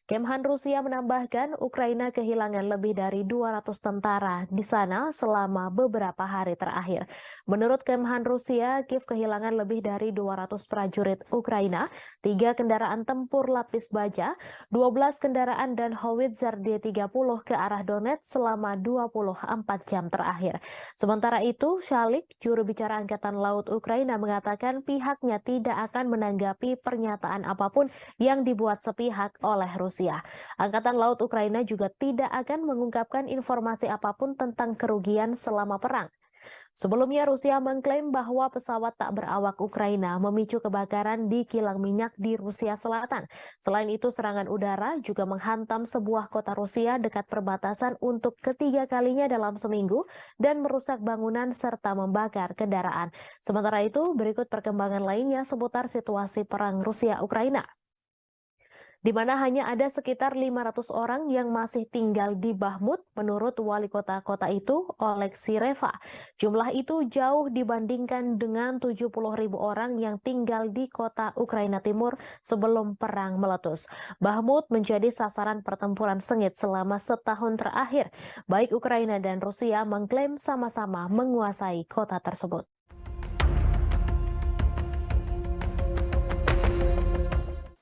Kemhan Rusia menambahkan Ukraina kehilangan lebih dari 200 tentara di sana selama beberapa hari terakhir. Menurut Kemhan Rusia, Kiev kehilangan lebih dari 200 prajurit Ukraina, 3 kendaraan tempur lapis baja, 12 kendaraan dan howitzer D-30 ke arah Donetsk selama 24 jam terakhir. Sementara itu, Shalik, juru bicara Angkatan Laut Ukraina, mengatakan pihaknya tidak akan menanggapi pernyataan apapun yang dibuat sepihak oleh Rusia. Angkatan Laut Ukraina juga tidak akan mengungkapkan informasi apapun tentang kerugian selama perang. Sebelumnya, Rusia mengklaim bahwa pesawat tak berawak Ukraina memicu kebakaran di kilang minyak di Rusia Selatan. Selain itu, serangan udara juga menghantam sebuah kota Rusia dekat perbatasan untuk ketiga kalinya dalam seminggu dan merusak bangunan serta membakar kendaraan. Sementara itu, berikut perkembangan lainnya seputar situasi perang Rusia-Ukraina, di mana hanya ada sekitar 500 orang yang masih tinggal di Bahmut menurut wali kota itu, Oleksiy Reva. Jumlah itu jauh dibandingkan dengan 70.000 orang yang tinggal di kota Ukraina Timur sebelum perang meletus. Bahmut menjadi sasaran pertempuran sengit selama setahun terakhir. Baik Ukraina dan Rusia mengklaim sama-sama menguasai kota tersebut.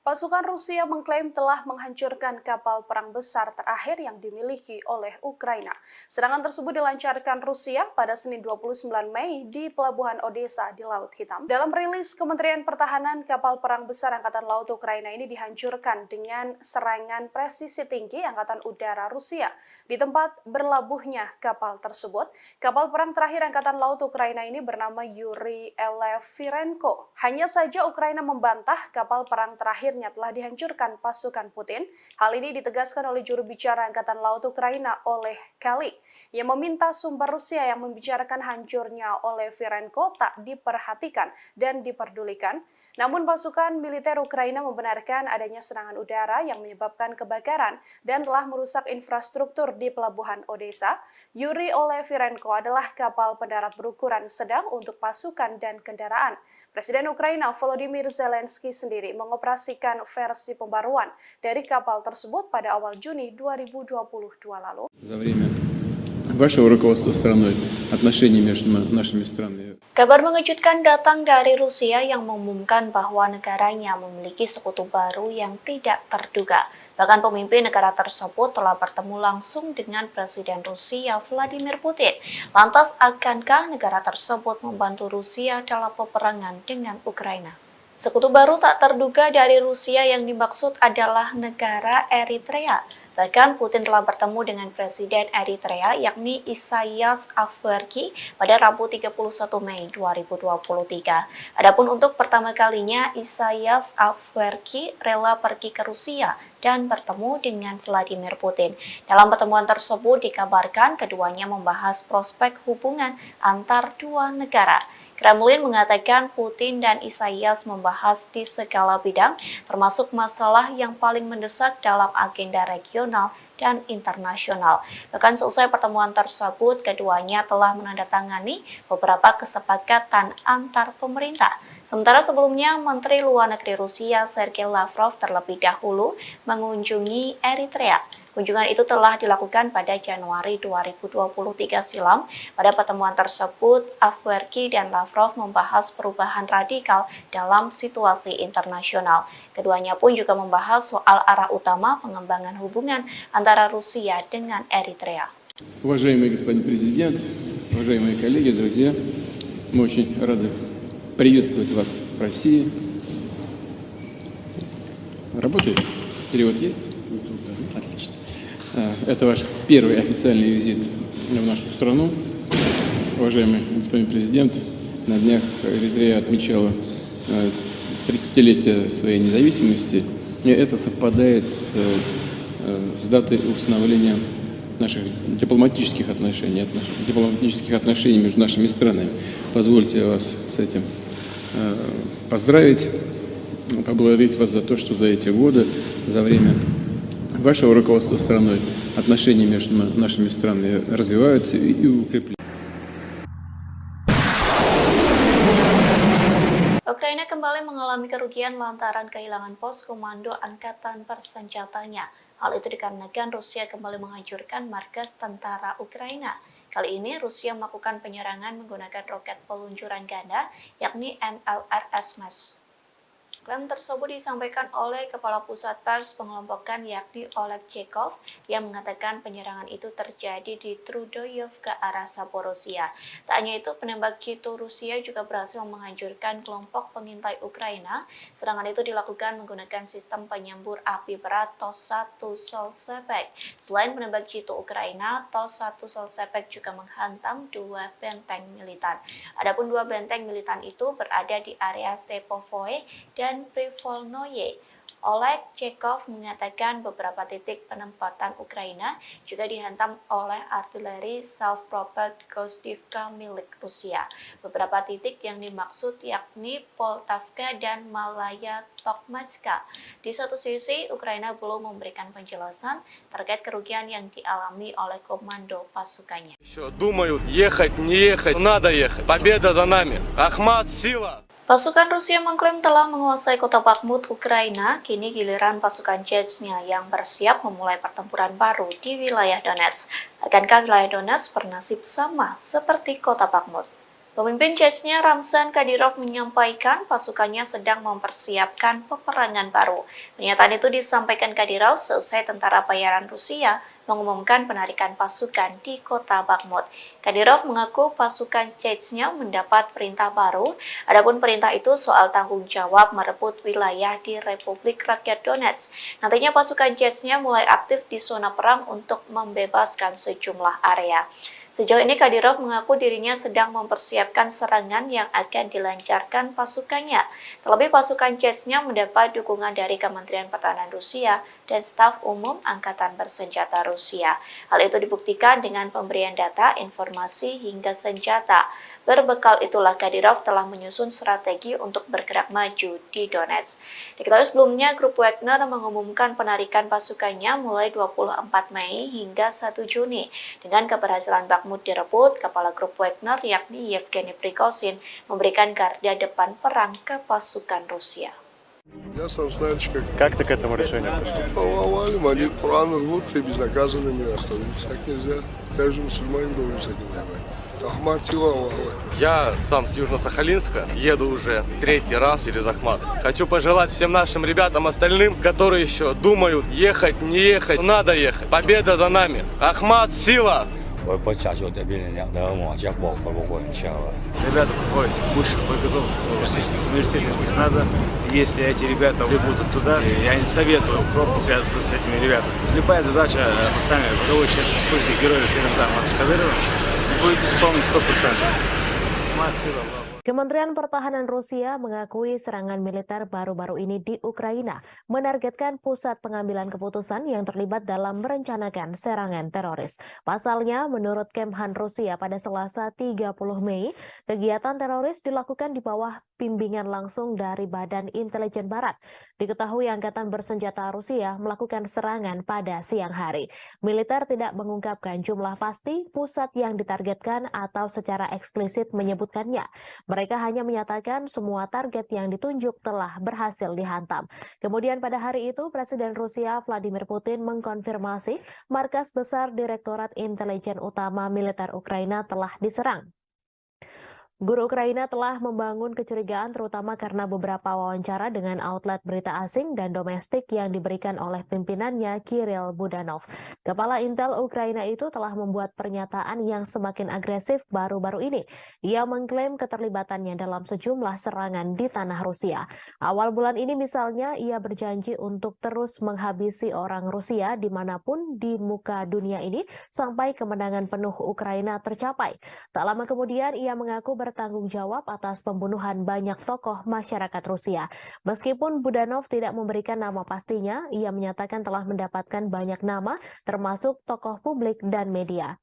Pasukan Rusia mengklaim telah menghancurkan kapal perang besar terakhir yang dimiliki oleh Ukraina. Serangan tersebut dilancarkan Rusia pada Senin 29 Mei di Pelabuhan Odessa di Laut Hitam. Dalam rilis Kementerian Pertahanan, kapal perang besar Angkatan Laut Ukraina ini dihancurkan dengan serangan presisi tinggi Angkatan Udara Rusia. Di tempat berlabuhnya kapal tersebut, kapal perang terakhir Angkatan Laut Ukraina ini bernama Yuri Olefirenko. Hanya saja Ukraina membantah kapal perang terakhir telah dihancurkan pasukan Putin. Hal ini ditegaskan oleh juru bicara Angkatan Laut Ukraina, Oleh Kalik, yang meminta sumber Rusia yang membicarakan hancurnya Olefirenko tak diperhatikan dan diperdulikan. Namun pasukan militer Ukraina membenarkan adanya serangan udara yang menyebabkan kebakaran dan telah merusak infrastruktur di Pelabuhan Odessa. Yuri Olefirenko adalah kapal pendarat berukuran sedang untuk pasukan dan kendaraan. Presiden Ukraina Volodymyr Zelensky sendiri mengoperasikan versi pembaruan dari kapal tersebut pada awal Juni 2022 lalu. Вашего руководства страной, отношения между нашими странами. Kabar mengejutkan datang dari Rusia yang mengumumkan bahwa negaranya memiliki sekutu baru yang tidak terduga. Bahkan pemimpin negara tersebut telah bertemu langsung dengan Presiden Rusia Vladimir Putin. Lantas, akankah negara tersebut membantu Rusia dalam peperangan dengan Ukraina? Sekutu baru tak terduga dari Rusia yang dimaksud adalah negara Eritrea. Bahkan Putin telah bertemu dengan Presiden Eritrea yakni Isaias Afwerki pada Rabu 31 Mei 2023. Adapun untuk pertama kalinya Isaias Afwerki rela pergi ke Rusia dan bertemu dengan Vladimir Putin. Dalam pertemuan tersebut dikabarkan keduanya membahas prospek hubungan antar dua negara. Kremlin mengatakan Putin dan Isaias membahas di segala bidang, termasuk masalah yang paling mendesak dalam agenda regional dan internasional. Bahkan seusai pertemuan tersebut, keduanya telah menandatangani beberapa kesepakatan antar pemerintah. Sementara sebelumnya, Menteri Luar Negeri Rusia Sergei Lavrov terlebih dahulu mengunjungi Eritrea. Kunjungan itu telah dilakukan pada Januari 2023 silam. Pada pertemuan tersebut, Afwerki dan Lavrov membahas perubahan radikal dalam situasi internasional. Keduanya pun juga membahas soal arah utama pengembangan hubungan antara Rusia dengan Eritrea. Уважаемый господин президент, уважаемые коллеги, друзья, мы очень рады приветствовать вас в России. Работает? Перевод есть? Отлично. Это ваш первый официальный визит в нашу страну. Уважаемый господин президент, на днях Эритрея отмечала 30-летие своей независимости. И это совпадает с датой установления наших дипломатических отношений между нашими странами. Позвольте вас с этим поздравить, поблагодарить вас за то, что за эти годы, за время вашего руководства страной, отношения между нашими странами развиваются и укрепляются. Ukraina kembali mengalami kerugian lantaran kehilangan pos komando angkatan bersenjatanya. Hal itu dikarenakan Rusia kembali menghancurkan markas tentara Ukraina. Kali ini Rusia melakukan penyerangan menggunakan roket peluncuran ganda, yakni MLRS. Klaim tersebut disampaikan oleh Kepala Pusat Pers Pengelompokan yakni Oleg Chekov yang mengatakan penyerangan itu terjadi di Trudoyov ke arah Zaporozhia. Tak hanya itu, penembak jitu Rusia juga berhasil menghancurkan kelompok pengintai Ukraina. Serangan itu dilakukan menggunakan sistem penyembur api berat TOS-1 Solsepek. Selain penembak jitu Ukraina, TOS-1 Solsepek juga menghantam dua benteng militan. Adapun dua benteng militan itu berada di area Stepovoe dan Privolnoye. Oleg Chekov mengatakan beberapa titik penempatan Ukraina juga dihantam oleh artileri self-propelled Gostivka milik Rusia. Beberapa titik yang dimaksud yakni Poltavka dan Malaya Tokmatska. Di satu sisi, Ukraina belum memberikan penjelasan terkait kerugian yang dialami oleh komando pasukannya. Думают, ехать, не ехать, надо ехать. Победа за нами. Ахмат, сила. Pasukan Rusia mengklaim telah menguasai kota Bakhmut, Ukraina. Kini giliran pasukan Chechnya yang bersiap memulai pertempuran baru di wilayah Donetsk. Akankah wilayah Donetsk bernasib sama seperti kota Bakhmut? Pemimpin Chechnya Ramzan Kadyrov menyampaikan pasukannya sedang mempersiapkan peperangan baru. Pernyataan itu disampaikan Kadyrov seusai tentara bayaran Rusia mengumumkan penarikan pasukan di kota Bakhmut. Kadyrov mengaku pasukan Chechnya mendapat perintah baru, adapun perintah itu soal tanggung jawab merebut wilayah di Republik Rakyat Donetsk. Nantinya pasukan Chechnya mulai aktif di zona perang untuk membebaskan sejumlah area. Sejauh ini Kadyrov mengaku dirinya sedang mempersiapkan serangan yang akan dilancarkan pasukannya. Terlebih pasukan Chechnya mendapat dukungan dari Kementerian Pertahanan Rusia dan staf umum Angkatan Bersenjata Rusia. Hal itu dibuktikan dengan pemberian data, informasi, hingga senjata. Berbekal itulah Kadyrov telah menyusun strategi untuk bergerak maju di Donetsk. Diketahui sebelumnya, grup Wagner mengumumkan penarikan pasukannya mulai 24 Mei hingga 1 Juni. Dengan keberhasilan Bakhmut direbut, kepala grup Wagner yakni Yevgeny Prigozhin memberikan garda depan perang ke pasukan Rusia. Я сам знаю, Как ты к этому решению пришел? повалим, они Коран рвут и безнаказанными остановиться. Так нельзя. Каждый мусульманин должен с этим воевать. Ахмат, сила, Аллаху акбар. Я сам с Южно-Сахалинска, еду уже третий раз через Ахмат. Хочу пожелать всем нашим ребятам остальным, которые еще думают, ехать, не ехать, надо ехать. Победа за нами. Ахмат, сила! 我不下去这边两的往家保护不过去了。 Ребята приходят высших подготовок Российского университета спецназа. Если эти ребята прибудут туда, я не советую пробовать связываться с этими ребятами. Любая задача, поставленная боевой части вспышки героя Селимза Кадырова, будет исполнена 100%. Kementerian Pertahanan Rusia mengakui serangan militer baru-baru ini di Ukraina menargetkan pusat pengambilan keputusan yang terlibat dalam merencanakan serangan teroris. Pasalnya, menurut Kemhan Rusia pada Selasa 30 Mei, kegiatan teroris dilakukan di bawah bimbingan langsung dari Badan Intelijen Barat. Diketahui Angkatan Bersenjata Rusia melakukan serangan pada siang hari. Militer tidak mengungkapkan jumlah pasti pusat yang ditargetkan atau secara eksplisit menyebutkannya. Mereka hanya menyatakan semua target yang ditunjuk telah berhasil dihantam. Kemudian pada hari itu, Presiden Rusia Vladimir Putin mengkonfirmasi markas besar Direktorat Intelijen Utama Militer Ukraina telah diserang. Guru Ukraina telah membangun kecurigaan terutama karena beberapa wawancara dengan outlet berita asing dan domestik yang diberikan oleh pimpinannya Kirill Budanov. Kepala Intel Ukraina itu telah membuat pernyataan yang semakin agresif baru-baru ini. Ia mengklaim keterlibatannya dalam sejumlah serangan di tanah Rusia. Awal bulan ini misalnya ia berjanji untuk terus menghabisi orang Rusia dimanapun di muka dunia ini sampai kemenangan penuh Ukraina tercapai. Tak lama kemudian ia mengaku bertanggung jawab atas pembunuhan banyak tokoh masyarakat Rusia. Meskipun Budanov tidak memberikan nama pastinya, ia menyatakan telah mendapatkan banyak nama, termasuk tokoh publik dan media.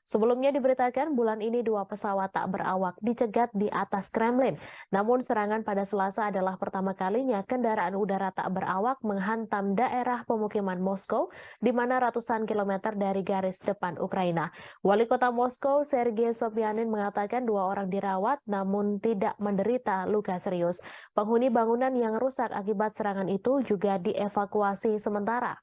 Sebelumnya diberitakan bulan ini 2 pesawat tak berawak dicegat di atas Kremlin. Namun serangan pada Selasa adalah pertama kalinya kendaraan udara tak berawak menghantam daerah pemukiman Moskow, di mana ratusan kilometer dari garis depan Ukraina. Wali kota Moskow, Sergei Sobyanin, mengatakan 2 orang dirawat namun tidak menderita luka serius. Penghuni bangunan yang rusak akibat serangan itu juga dievakuasi sementara.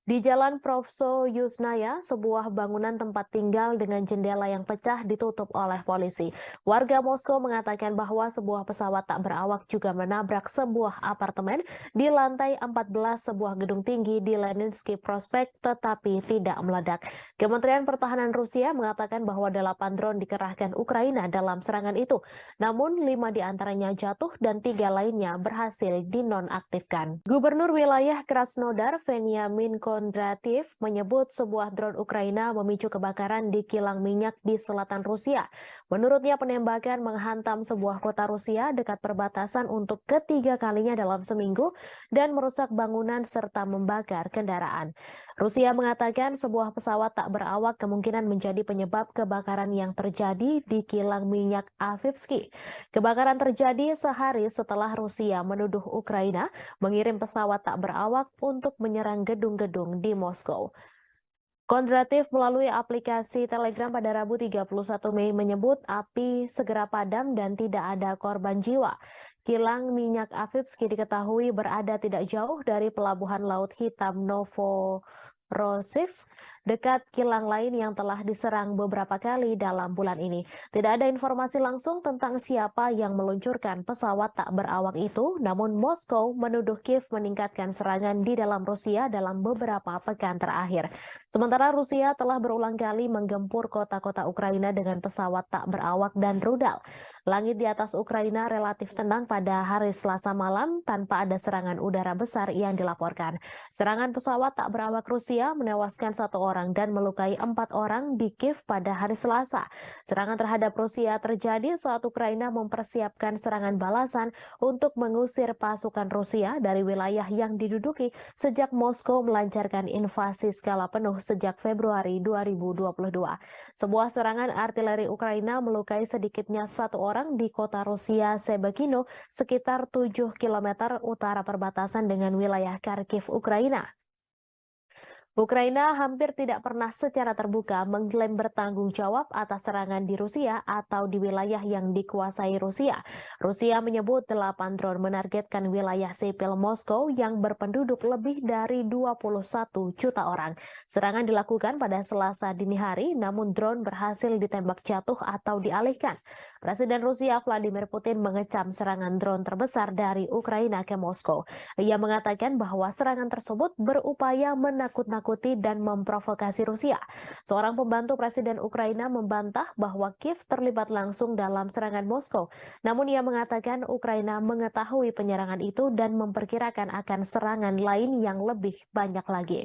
Di Jalan Provso Yusnaya, sebuah bangunan tempat tinggal dengan jendela yang pecah ditutup oleh polisi. Warga Moskow mengatakan bahwa sebuah pesawat tak berawak juga menabrak sebuah apartemen di lantai 14 sebuah gedung tinggi di Leninsky Prospect tetapi tidak meledak. Kementerian Pertahanan Rusia mengatakan bahwa 8 drone dikerahkan Ukraina dalam serangan itu. Namun 5 diantaranya jatuh dan 3 lainnya berhasil dinonaktifkan. Gubernur wilayah Krasnodar, Veniamin Kondratiev, menyebut sebuah drone Ukraina memicu kebakaran di kilang minyak di selatan Rusia. Menurutnya penembakan menghantam sebuah kota Rusia dekat perbatasan untuk ketiga kalinya dalam seminggu dan merusak bangunan serta membakar kendaraan. Rusia mengatakan sebuah pesawat tak berawak kemungkinan menjadi penyebab kebakaran yang terjadi di kilang minyak Avivsky. Kebakaran terjadi sehari setelah Rusia menuduh Ukraina mengirim pesawat tak berawak untuk menyerang gedung-gedung di Moskow. Kondratiev melalui aplikasi Telegram pada Rabu 31 Mei menyebut api segera padam dan tidak ada korban jiwa. Kilang minyak Avivsky diketahui berada tidak jauh dari pelabuhan Laut Hitam Novorossiysk, dekat kilang lain yang telah diserang beberapa kali dalam bulan ini. Tidak ada informasi langsung tentang siapa yang meluncurkan pesawat tak berawak itu, namun Moskow menuduh Kiev meningkatkan serangan di dalam Rusia dalam beberapa pekan terakhir. Sementara Rusia telah berulang kali menggempur kota-kota Ukraina dengan pesawat tak berawak dan rudal. Langit di atas Ukraina relatif tenang pada hari Selasa malam tanpa ada serangan udara besar yang dilaporkan. Serangan pesawat tak berawak Rusia menewaskan 1 orang dan melukai 4 orang di Kiev pada hari Selasa. Serangan terhadap Rusia terjadi saat Ukraina mempersiapkan serangan balasan untuk mengusir pasukan Rusia dari wilayah yang diduduki sejak Moskow melancarkan invasi skala penuh sejak Februari 2022. Sebuah serangan artileri Ukraina melukai sedikitnya 1 orang di kota Rusia Sebekino, sekitar 7 km utara perbatasan dengan wilayah Kharkiv, Ukraina. Ukraina hampir tidak pernah secara terbuka mengklaim bertanggung jawab atas serangan di Rusia atau di wilayah yang dikuasai Rusia. Rusia menyebut 8 drone menargetkan wilayah sipil Moskow yang berpenduduk lebih dari 21 juta orang. Serangan dilakukan pada Selasa dini hari, namun drone berhasil ditembak jatuh atau dialihkan. Presiden Rusia Vladimir Putin mengecam serangan drone terbesar dari Ukraina ke Moskow. Ia mengatakan bahwa serangan tersebut berupaya menakut-nakuti dan memprovokasi Rusia. Seorang pembantu Presiden Ukraina membantah bahwa Kiev terlibat langsung dalam serangan Moskow. Namun ia mengatakan Ukraina mengetahui penyerangan itu dan memperkirakan akan serangan lain yang lebih banyak lagi.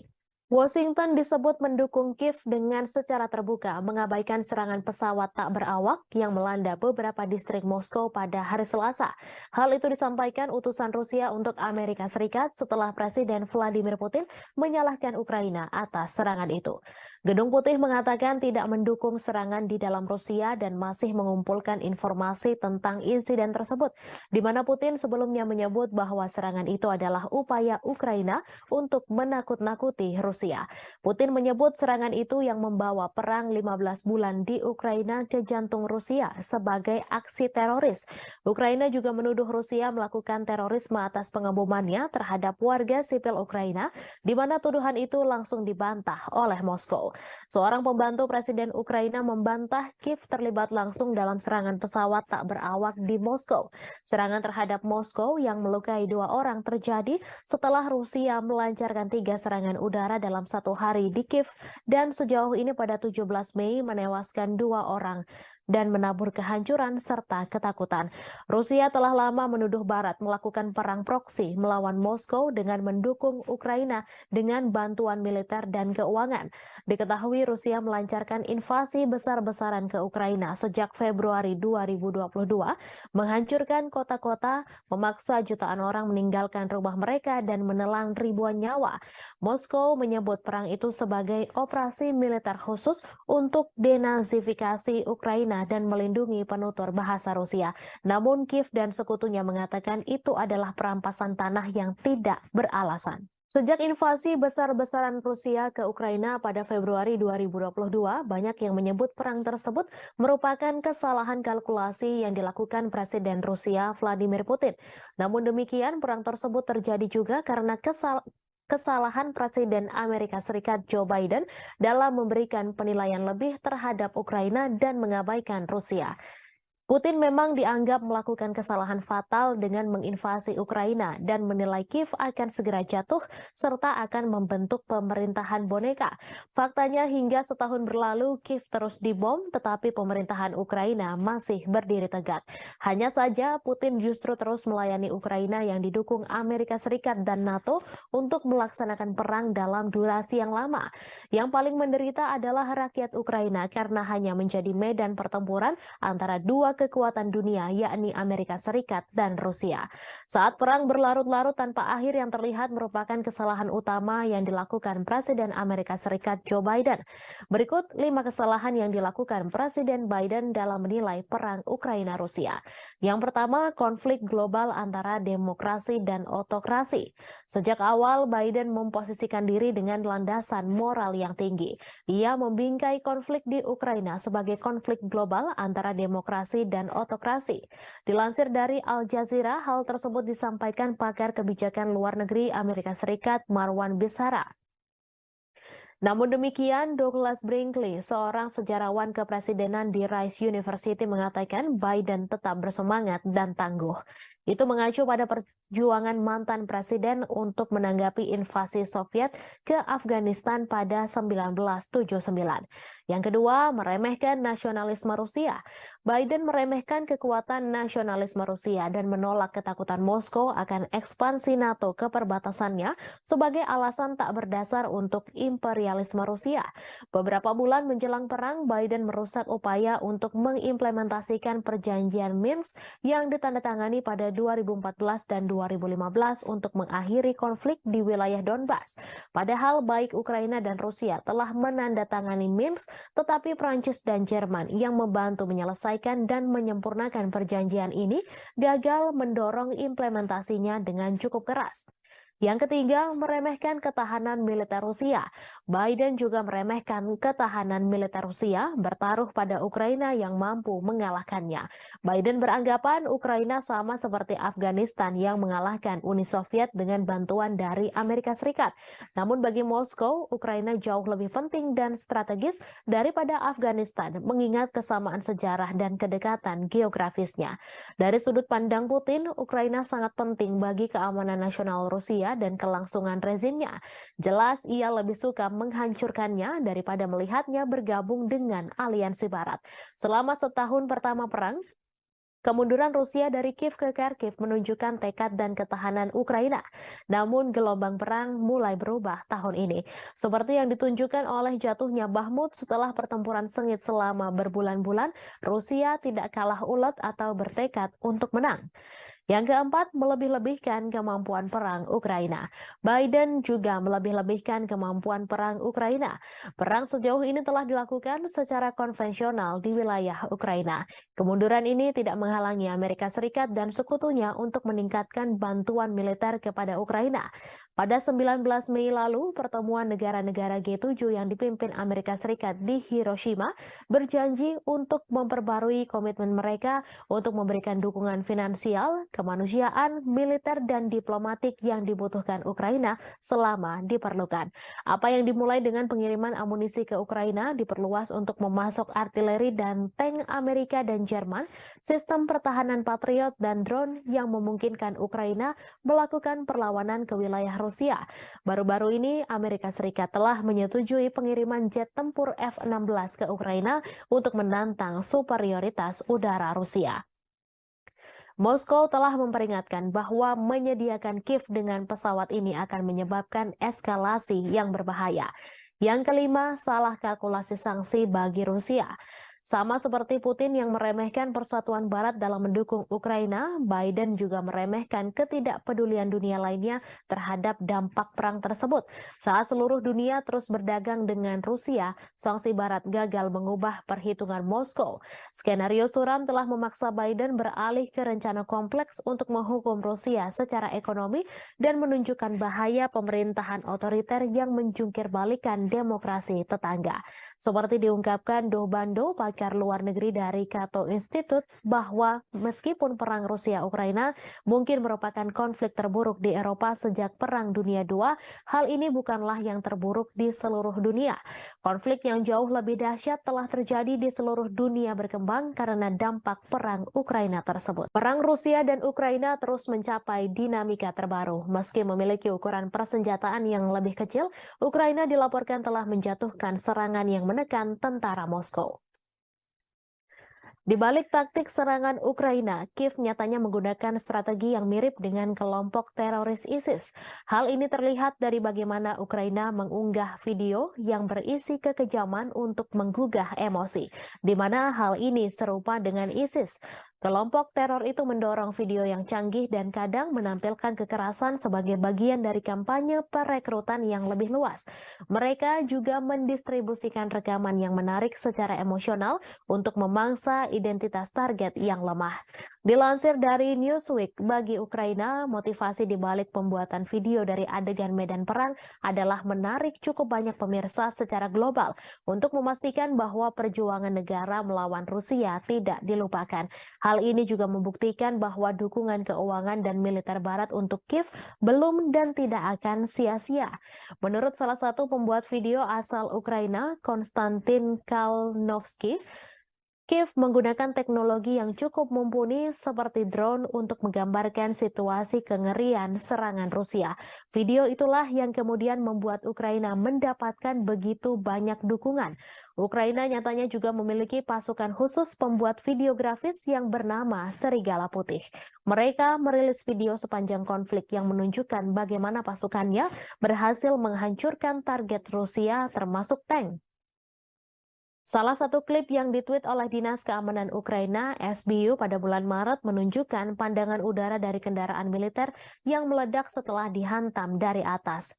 Washington disebut mendukung Kiev dengan secara terbuka mengabaikan serangan pesawat tak berawak yang melanda beberapa distrik Moskow pada hari Selasa. Hal itu disampaikan utusan Rusia untuk Amerika Serikat setelah Presiden Vladimir Putin menyalahkan Ukraina atas serangan itu. Gedung Putih mengatakan tidak mendukung serangan di dalam Rusia dan masih mengumpulkan informasi tentang insiden tersebut, di mana Putin sebelumnya menyebut bahwa serangan itu adalah upaya Ukraina untuk menakut-nakuti Rusia. Putin menyebut serangan itu yang membawa perang 15 bulan di Ukraina ke jantung Rusia sebagai aksi teroris. Ukraina juga menuduh Rusia melakukan terorisme atas pengebomannya terhadap warga sipil Ukraina, di mana tuduhan itu langsung dibantah oleh Moskow. Seorang pembantu Presiden Ukraina membantah Kiev terlibat langsung dalam serangan pesawat tak berawak di Moskow. Serangan terhadap Moskow yang melukai 2 orang terjadi setelah Rusia melancarkan 3 serangan udara dalam 1 hari di Kiev dan sejauh ini pada 17 Mei menewaskan 2 orang dan menabur kehancuran serta ketakutan. Rusia telah lama menuduh Barat melakukan perang proksi melawan Moskow dengan mendukung Ukraina dengan bantuan militer dan keuangan. Diketahui Rusia melancarkan invasi besar-besaran ke Ukraina sejak Februari 2022, menghancurkan kota-kota, memaksa jutaan orang meninggalkan rumah mereka dan menelan ribuan nyawa. Moskow menyebut perang itu sebagai operasi militer khusus untuk denazifikasi Ukraina dan melindungi penutur bahasa Rusia. Namun Kiev dan sekutunya mengatakan itu adalah perampasan tanah yang tidak beralasan. Sejak invasi besar-besaran Rusia ke Ukraina pada Februari 2022, banyak yang menyebut perang tersebut merupakan kesalahan kalkulasi yang dilakukan Presiden Rusia Vladimir Putin. Namun demikian, perang tersebut terjadi juga karena kesalahan Presiden Amerika Serikat Joe Biden dalam memberikan penilaian lebih terhadap Ukraina dan mengabaikan Rusia. Putin memang dianggap melakukan kesalahan fatal dengan menginvasi Ukraina dan menilai Kiev akan segera jatuh serta akan membentuk pemerintahan boneka. Faktanya hingga setahun berlalu Kiev terus dibom tetapi pemerintahan Ukraina masih berdiri tegak. Hanya saja Putin justru terus melayani Ukraina yang didukung Amerika Serikat dan NATO untuk melaksanakan perang dalam durasi yang lama. Yang paling menderita adalah rakyat Ukraina karena hanya menjadi medan pertempuran antara dua kekuatan dunia yakni Amerika Serikat dan Rusia. Saat perang berlarut-larut tanpa akhir yang terlihat merupakan kesalahan utama yang dilakukan Presiden Amerika Serikat Joe Biden. Berikut 5 kesalahan yang dilakukan Presiden Biden dalam menilai perang Ukraina-Rusia. Yang pertama, konflik global antara demokrasi dan otokrasi. Sejak awal Biden memposisikan diri dengan landasan moral yang tinggi. Ia membingkai konflik di Ukraina sebagai konflik global antara demokrasi dan otokrasi. Dilansir dari Al Jazeera, hal tersebut disampaikan pakar kebijakan luar negeri Amerika Serikat Marwan Bisara. Namun demikian, Douglas Brinkley, seorang sejarawan kepresidenan di Rice University mengatakan Biden tetap bersemangat dan tangguh. Itu mengacu pada perjuangan mantan presiden untuk menanggapi invasi Soviet ke Afghanistan pada 1979. Yang kedua, meremehkan nasionalisme Rusia. Biden meremehkan kekuatan nasionalisme Rusia dan menolak ketakutan Moskow akan ekspansi NATO ke perbatasannya sebagai alasan tak berdasar untuk imperialisme Rusia. Beberapa bulan menjelang perang, Biden merusak upaya untuk mengimplementasikan perjanjian Minsk yang ditandatangani pada 2014 dan 2015 untuk mengakhiri konflik di wilayah Donbas. Padahal baik Ukraina dan Rusia telah menandatangani Minsk, tetapi Prancis dan Jerman yang membantu menyelesaikan dan menyempurnakan perjanjian ini gagal mendorong implementasinya dengan cukup keras. Yang ketiga, meremehkan ketahanan militer Rusia. Biden juga meremehkan ketahanan militer Rusia bertaruh pada Ukraina yang mampu mengalahkannya. Biden beranggapan Ukraina sama seperti Afghanistan yang mengalahkan Uni Soviet dengan bantuan dari Amerika Serikat. Namun bagi Moskow, Ukraina jauh lebih penting dan strategis daripada Afghanistan, mengingat kesamaan sejarah dan kedekatan geografisnya. Dari sudut pandang Putin, Ukraina sangat penting bagi keamanan nasional Rusia dan kelangsungan rezimnya. Jelas ia lebih suka menghancurkannya daripada melihatnya bergabung dengan aliansi Barat. Selama setahun pertama perang, kemunduran Rusia dari Kiev ke Kharkiv menunjukkan tekad dan ketahanan Ukraina. Namun gelombang perang mulai berubah tahun ini. Seperti yang ditunjukkan oleh jatuhnya Bakhmut setelah pertempuran sengit selama berbulan-bulan, Rusia tidak kalah ulet atau bertekad untuk menang. Yang keempat, melebih-lebihkan kemampuan perang Ukraina. Biden juga melebih-lebihkan kemampuan perang Ukraina. Perang sejauh ini telah dilakukan secara konvensional di wilayah Ukraina. Kemunduran ini tidak menghalangi Amerika Serikat dan sekutunya untuk meningkatkan bantuan militer kepada Ukraina. Pada 19 Mei lalu, pertemuan negara-negara G7 yang dipimpin Amerika Serikat di Hiroshima berjanji untuk memperbarui komitmen mereka untuk memberikan dukungan finansial, kemanusiaan, militer, dan diplomatik yang dibutuhkan Ukraina selama diperlukan. Apa yang dimulai dengan pengiriman amunisi ke Ukraina diperluas untuk memasok artileri dan tank Amerika dan Jerman, sistem pertahanan Patriot, dan drone yang memungkinkan Ukraina melakukan perlawanan ke wilayah Rusia. Baru-baru ini, Amerika Serikat telah menyetujui pengiriman jet tempur F-16 ke Ukraina untuk menantang superioritas udara Rusia. Moskow telah memperingatkan bahwa menyediakan Kiev dengan pesawat ini akan menyebabkan eskalasi yang berbahaya. Yang kelima, salah kalkulasi sanksi bagi Rusia. Sama seperti Putin yang meremehkan persatuan Barat dalam mendukung Ukraina, Biden juga meremehkan ketidakpedulian dunia lainnya terhadap dampak perang tersebut. Saat seluruh dunia terus berdagang dengan Rusia, sanksi Barat gagal mengubah perhitungan Moskow. Skenario suram telah memaksa Biden beralih ke rencana kompleks untuk menghukum Rusia secara ekonomi dan menunjukkan bahaya pemerintahan otoriter yang menjungkir balikan demokrasi tetangga. Seperti diungkapkan Do Bando, pakar luar negeri dari Cato Institute, bahwa meskipun perang Rusia-Ukraina mungkin merupakan konflik terburuk di Eropa sejak Perang Dunia II, hal ini bukanlah yang terburuk di seluruh dunia. Konflik yang jauh lebih dahsyat telah terjadi di seluruh dunia berkembang karena dampak perang Ukraina tersebut. Perang Rusia dan Ukraina terus mencapai dinamika terbaru. Meski memiliki ukuran persenjataan yang lebih kecil, Ukraina dilaporkan telah menjatuhkan serangan yang menekan tentara Moskow. Di balik taktik serangan Ukraina, Kiev nyatanya menggunakan strategi yang mirip dengan kelompok teroris ISIS. Hal ini terlihat dari bagaimana Ukraina mengunggah video yang berisi kekejaman untuk menggugah emosi, di mana hal ini serupa dengan ISIS. Kelompok teror itu mendorong video yang canggih dan kadang menampilkan kekerasan sebagai bagian dari kampanye perekrutan yang lebih luas. Mereka juga mendistribusikan rekaman yang menarik secara emosional untuk memangsa identitas target yang lemah. Dilansir dari Newsweek, bagi Ukraina, motivasi di balik pembuatan video dari adegan medan perang adalah menarik cukup banyak pemirsa secara global untuk memastikan bahwa perjuangan negara melawan Rusia tidak dilupakan. Hal ini juga membuktikan bahwa dukungan keuangan dan militer Barat untuk Kiev belum dan tidak akan sia-sia. Menurut salah satu pembuat video asal Ukraina, Konstantin Kalnovsky, Kiev menggunakan teknologi yang cukup mumpuni seperti drone untuk menggambarkan situasi kengerian serangan Rusia. Video itulah yang kemudian membuat Ukraina mendapatkan begitu banyak dukungan. Ukraina nyatanya juga memiliki pasukan khusus pembuat video grafis yang bernama Serigala Putih. Mereka merilis video sepanjang konflik yang menunjukkan bagaimana pasukannya berhasil menghancurkan target Rusia termasuk tank. Salah satu klip yang ditweet oleh Dinas Keamanan Ukraina, SBU, pada bulan Maret menunjukkan pandangan udara dari kendaraan militer yang meledak setelah dihantam dari atas.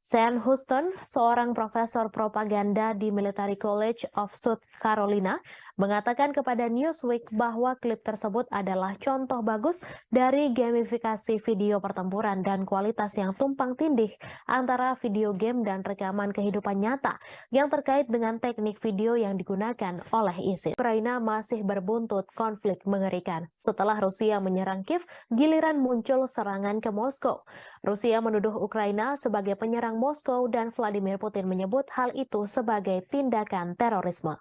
Sean Houston, seorang profesor propaganda di Military College of South Carolina, mengatakan kepada Newsweek bahwa klip tersebut adalah contoh bagus dari gamifikasi video pertempuran dan kualitas yang tumpang tindih antara video game dan rekaman kehidupan nyata yang terkait dengan teknik video yang digunakan oleh ISIS. Ukraina masih berbuntut konflik mengerikan. Setelah Rusia menyerang Kiev, giliran muncul serangan ke Moskow. Rusia menuduh Ukraina sebagai penyerang Moskow dan Vladimir Putin menyebut hal itu sebagai tindakan terorisme.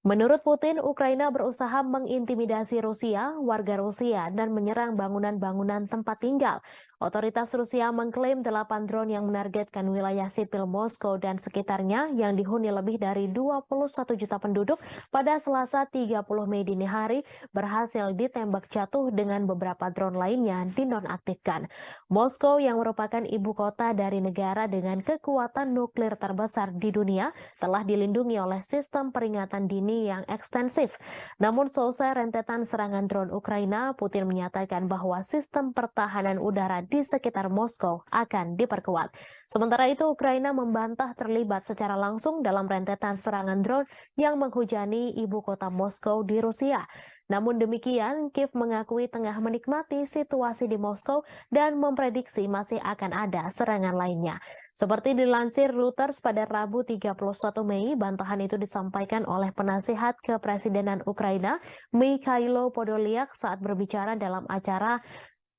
Menurut Putin, Ukraina berusaha mengintimidasi Rusia, warga Rusia, dan menyerang bangunan-bangunan tempat tinggal. Otoritas Rusia mengklaim 8 drone yang menargetkan wilayah sipil Moskow dan sekitarnya yang dihuni lebih dari 21 juta penduduk pada Selasa 30 Mei dini hari berhasil ditembak jatuh dengan beberapa drone lainnya dinonaktifkan. Moskow yang merupakan ibu kota dari negara dengan kekuatan nuklir terbesar di dunia telah dilindungi oleh sistem peringatan dini yang ekstensif. Namun selesai rentetan serangan drone Ukraina, Putin menyatakan bahwa sistem pertahanan udara di sekitar Moskow akan diperkuat. Sementara itu, Ukraina membantah terlibat secara langsung dalam rentetan serangan drone yang menghujani ibu kota Moskow di Rusia. Namun demikian, Kiev mengakui tengah menikmati situasi di Moskow dan memprediksi masih akan ada serangan lainnya. Seperti dilansir Reuters pada Rabu 31 Mei, bantahan itu disampaikan oleh penasihat kepresidenan Ukraina, Mikhailo Podolyak saat berbicara dalam acara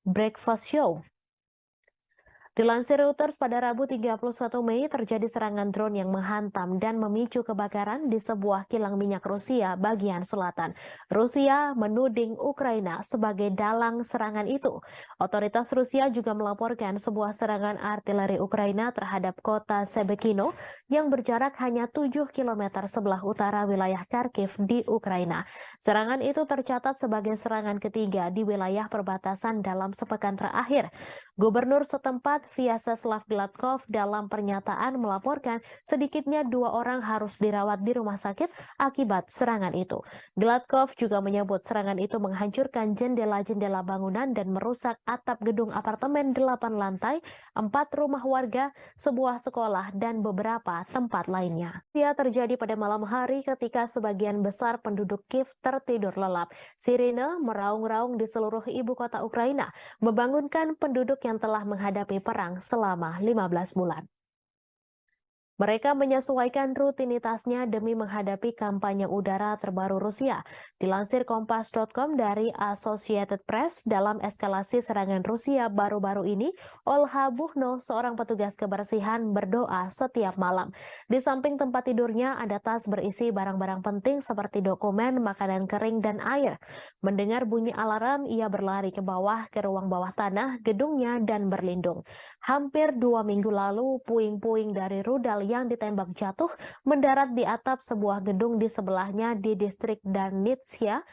Breakfast Show. Dilansir Reuters pada Rabu 31 Mei terjadi serangan drone yang menghantam dan memicu kebakaran di sebuah kilang minyak Rusia bagian selatan. Rusia menuding Ukraina sebagai dalang serangan itu. Otoritas Rusia juga melaporkan sebuah serangan artileri Ukraina terhadap kota Shebekino yang berjarak hanya 7 km sebelah utara wilayah Kharkiv di Ukraina. Serangan itu tercatat sebagai serangan ketiga di wilayah perbatasan dalam sepekan terakhir. Gubernur setempat Vyacheslav Gladkov dalam pernyataan melaporkan sedikitnya 2 orang harus dirawat di rumah sakit akibat serangan itu. Gladkov juga menyebut serangan itu menghancurkan jendela-jendela bangunan dan merusak atap gedung apartemen 8 lantai, 4 rumah warga, sebuah sekolah, dan beberapa tempat lainnya. Ia terjadi pada malam hari ketika sebagian besar penduduk Kiev tertidur lelap. Sirine meraung-raung di seluruh ibu kota Ukraina, membangunkan penduduk yang telah menghadapi perang selama 15 bulan. Mereka menyesuaikan rutinitasnya demi menghadapi kampanye udara terbaru Rusia. Dilansir Kompas.com dari Associated Press, dalam eskalasi serangan Rusia baru-baru ini, Olha Buchno, seorang petugas kebersihan, berdoa setiap malam. Di samping tempat tidurnya ada tas berisi barang-barang penting seperti dokumen, makanan kering, dan air. Mendengar bunyi alarm, ia berlari ke bawah ke ruang bawah tanah gedungnya dan berlindung. Hampir 2 minggu lalu, puing-puing dari rudal yang ditembak jatuh mendarat di atap sebuah gedung di sebelahnya di distrik Darnitsia,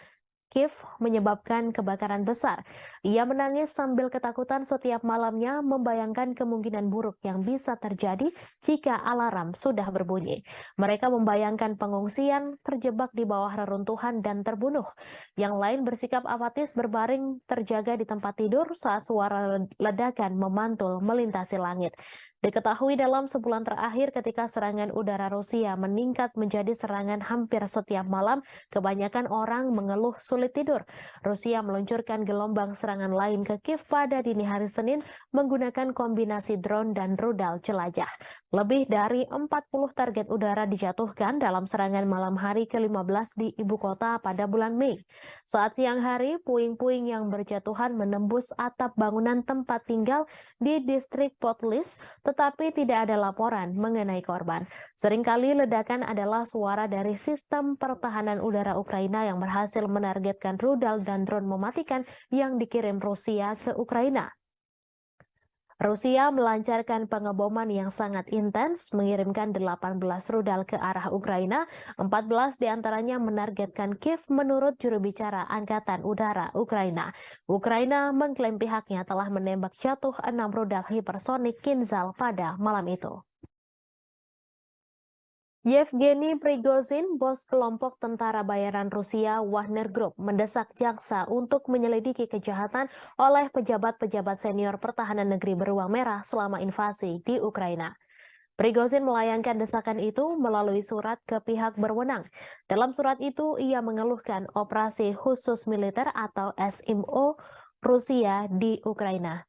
Kiev, menyebabkan kebakaran besar. Ia menangis sambil ketakutan setiap malamnya, membayangkan kemungkinan buruk yang bisa terjadi jika alarm sudah berbunyi. Mereka membayangkan pengungsian, terjebak di bawah reruntuhan, dan terbunuh. Yang lain bersikap apatis berbaring terjaga di tempat tidur saat suara ledakan memantul melintasi langit. Diketahui dalam sebulan terakhir ketika serangan udara Rusia meningkat menjadi serangan hampir setiap malam, kebanyakan orang mengeluh sulit tidur. Rusia meluncurkan gelombang serangan lain ke Kiev pada dini hari Senin menggunakan kombinasi drone dan rudal jelajah. Lebih dari 40 target udara dijatuhkan dalam serangan malam hari ke-15 di ibu kota pada bulan Mei. Saat siang hari, puing-puing yang berjatuhan menembus atap bangunan tempat tinggal di distrik Potlis, tetapi tidak ada laporan mengenai korban. Seringkali ledakan adalah suara dari sistem pertahanan udara Ukraina yang berhasil menargetkan rudal dan drone mematikan yang dikirim Rusia ke Ukraina. Rusia melancarkan pengeboman yang sangat intens, mengirimkan 18 rudal ke arah Ukraina, 14 diantaranya menargetkan Kiev menurut juru bicara Angkatan Udara Ukraina. Ukraina mengklaim pihaknya telah menembak jatuh 6 rudal hipersonik Kinzhal pada malam itu. Yevgeny Prigozhin, bos kelompok tentara bayaran Rusia Wagner Group, mendesak jaksa untuk menyelidiki kejahatan oleh pejabat-pejabat senior pertahanan negeri beruang merah selama invasi di Ukraina. Prigozhin melayangkan desakan itu melalui surat ke pihak berwenang. Dalam surat itu, ia mengeluhkan operasi khusus militer atau SMO Rusia di Ukraina.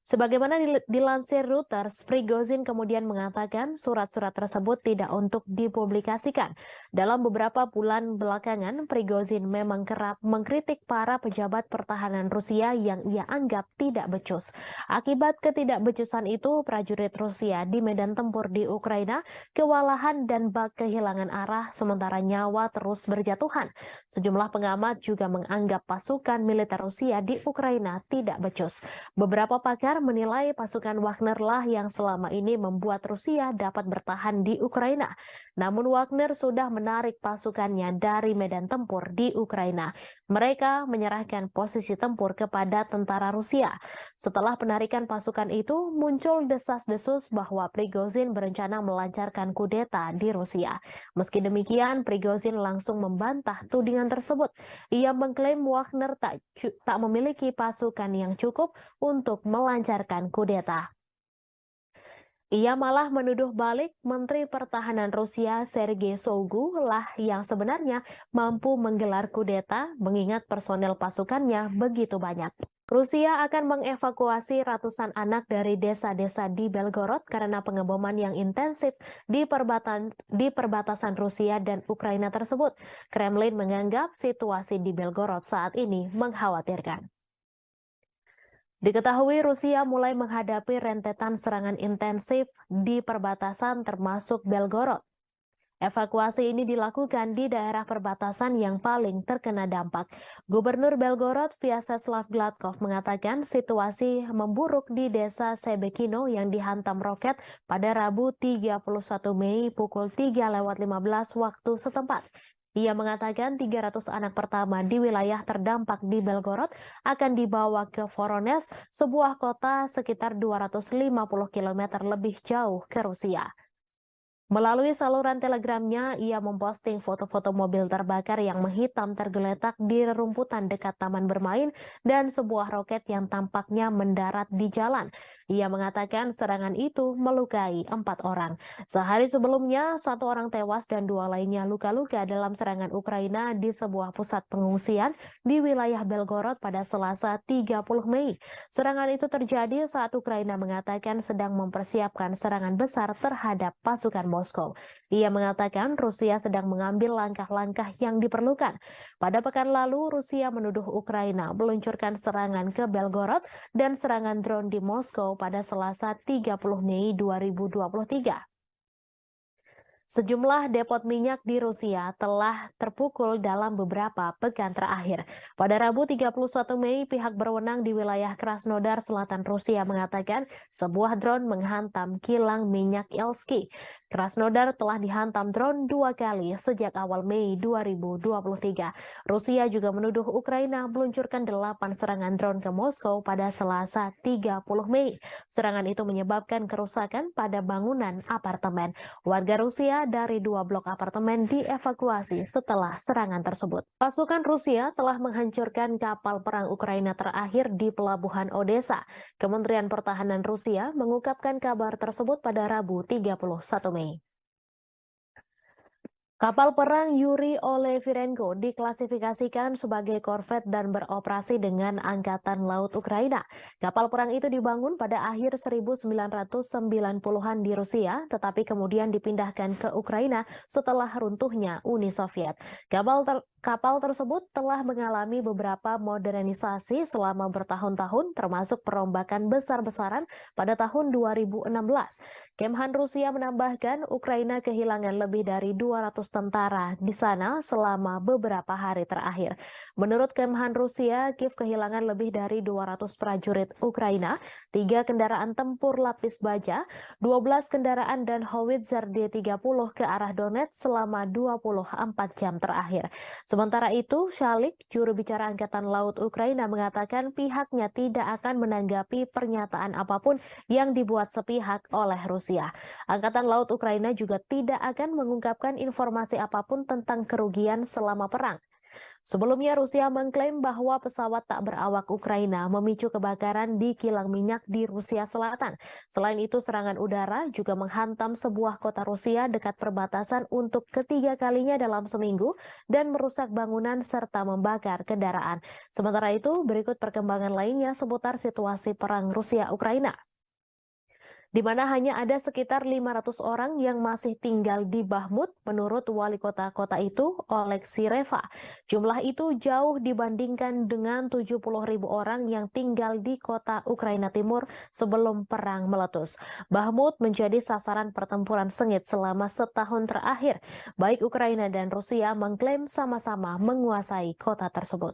Sebagaimana dilansir Reuters, Prigozhin kemudian mengatakan surat-surat tersebut tidak untuk dipublikasikan. Dalam beberapa bulan belakangan, Prigozhin memang kerap mengkritik para pejabat pertahanan Rusia yang ia anggap tidak becus. Akibat ketidakbecusan itu, prajurit Rusia di medan tempur di Ukraina kewalahan dan bak kehilangan arah sementara nyawa terus berjatuhan. Sejumlah pengamat juga menganggap pasukan militer Rusia di Ukraina tidak becus. Beberapa pakar menilai pasukan Wagner lah yang selama ini membuat Rusia dapat bertahan di Ukraina. Namun Wagner sudah menarik pasukannya dari medan tempur di Ukraina. Mereka menyerahkan posisi tempur kepada tentara Rusia. Setelah penarikan pasukan itu, muncul desas-desus bahwa Prigozhin berencana melancarkan kudeta di Rusia. Meski demikian, Prigozhin langsung membantah tudingan tersebut. Ia mengklaim Wagner tak memiliki pasukan yang cukup untuk melancarkan kudeta. Ia malah menuduh balik Menteri Pertahanan Rusia Sergei Shoigu lah yang sebenarnya mampu menggelar kudeta mengingat personel pasukannya begitu banyak. Rusia akan mengevakuasi ratusan anak dari desa-desa di Belgorod karena pengeboman yang intensif di perbatasan Rusia dan Ukraina tersebut. Kremlin menganggap situasi di Belgorod saat ini mengkhawatirkan. Diketahui Rusia mulai menghadapi rentetan serangan intensif di perbatasan termasuk Belgorod. Evakuasi ini dilakukan di daerah perbatasan yang paling terkena dampak. Gubernur Belgorod Vyacheslav Gladkov mengatakan situasi memburuk di desa Sebekino yang dihantam roket pada Rabu 31 Mei pukul 3:15 waktu setempat. Ia mengatakan 300 anak pertama di wilayah terdampak di Belgorod akan dibawa ke Voronezh, sebuah kota sekitar 250 km lebih jauh ke Rusia. Melalui saluran telegramnya, ia memposting foto-foto mobil terbakar yang menghitam tergeletak di rerumputan dekat taman bermain dan sebuah roket yang tampaknya mendarat di jalan. Ia mengatakan serangan itu melukai 4 orang. Sehari sebelumnya, 1 orang tewas dan 2 lainnya luka-luka dalam serangan Ukraina di sebuah pusat pengungsian di wilayah Belgorod pada Selasa 30 Mei. Serangan itu terjadi saat Ukraina mengatakan sedang mempersiapkan serangan besar terhadap pasukan Moskow. Ia mengatakan Rusia sedang mengambil langkah-langkah yang diperlukan. Pada pekan lalu, Rusia menuduh Ukraina meluncurkan serangan ke Belgorod dan serangan drone di Moskow pada Selasa 30 Mei 2023. Sejumlah depot minyak di Rusia telah terpukul dalam beberapa pekan terakhir. Pada Rabu 31 Mei, pihak berwenang di wilayah Krasnodar Selatan Rusia mengatakan sebuah drone menghantam kilang minyak Elsky. Krasnodar telah dihantam drone 2 kali sejak awal Mei 2023. Rusia juga menuduh Ukraina meluncurkan 8 serangan drone ke Moskow pada Selasa 30 Mei. Serangan itu menyebabkan kerusakan pada bangunan apartemen. Warga Rusia dari 2 blok apartemen dievakuasi setelah serangan tersebut. Pasukan Rusia telah menghancurkan kapal perang Ukraina terakhir di pelabuhan Odessa. Kementerian Pertahanan Rusia mengungkapkan kabar tersebut pada Rabu 31 Mei. Kapal perang Yuri Olefirenko diklasifikasikan sebagai korvet dan beroperasi dengan Angkatan Laut Ukraina. Kapal perang itu dibangun pada akhir 1990-an di Rusia, tetapi kemudian dipindahkan ke Ukraina setelah runtuhnya Uni Soviet. Kapal tersebut telah mengalami beberapa modernisasi selama bertahun-tahun, termasuk perombakan besar-besaran pada tahun 2016. Kemhan Rusia menambahkan Ukraina kehilangan lebih dari 200 tentara di sana selama beberapa hari terakhir. Menurut Kemhan Rusia, Kiev kehilangan lebih dari 200 prajurit Ukraina, 3 kendaraan tempur lapis baja, 12 kendaraan dan howitzer D-30 ke arah Donetsk selama 24 jam terakhir. Sementara itu, Shalik, juru bicara Angkatan Laut Ukraina, mengatakan pihaknya tidak akan menanggapi pernyataan apapun yang dibuat sepihak oleh Rusia. Angkatan Laut Ukraina juga tidak akan mengungkapkan informasi apapun tentang kerugian selama perang. Sebelumnya, Rusia mengklaim bahwa pesawat tak berawak Ukraina memicu kebakaran di kilang minyak di Rusia Selatan. Selain itu, serangan udara juga menghantam sebuah kota Rusia dekat perbatasan untuk ketiga kalinya dalam seminggu dan merusak bangunan serta membakar kendaraan. Sementara itu, berikut perkembangan lainnya seputar situasi perang Rusia-Ukraina, di mana hanya ada sekitar 500 orang yang masih tinggal di Bahmut menurut wali kota itu, Oleksiy Reva. Jumlah itu jauh dibandingkan dengan 70.000 orang yang tinggal di kota Ukraina Timur sebelum perang meletus. Bahmut menjadi sasaran pertempuran sengit selama setahun terakhir. Baik Ukraina dan Rusia mengklaim sama-sama menguasai kota tersebut.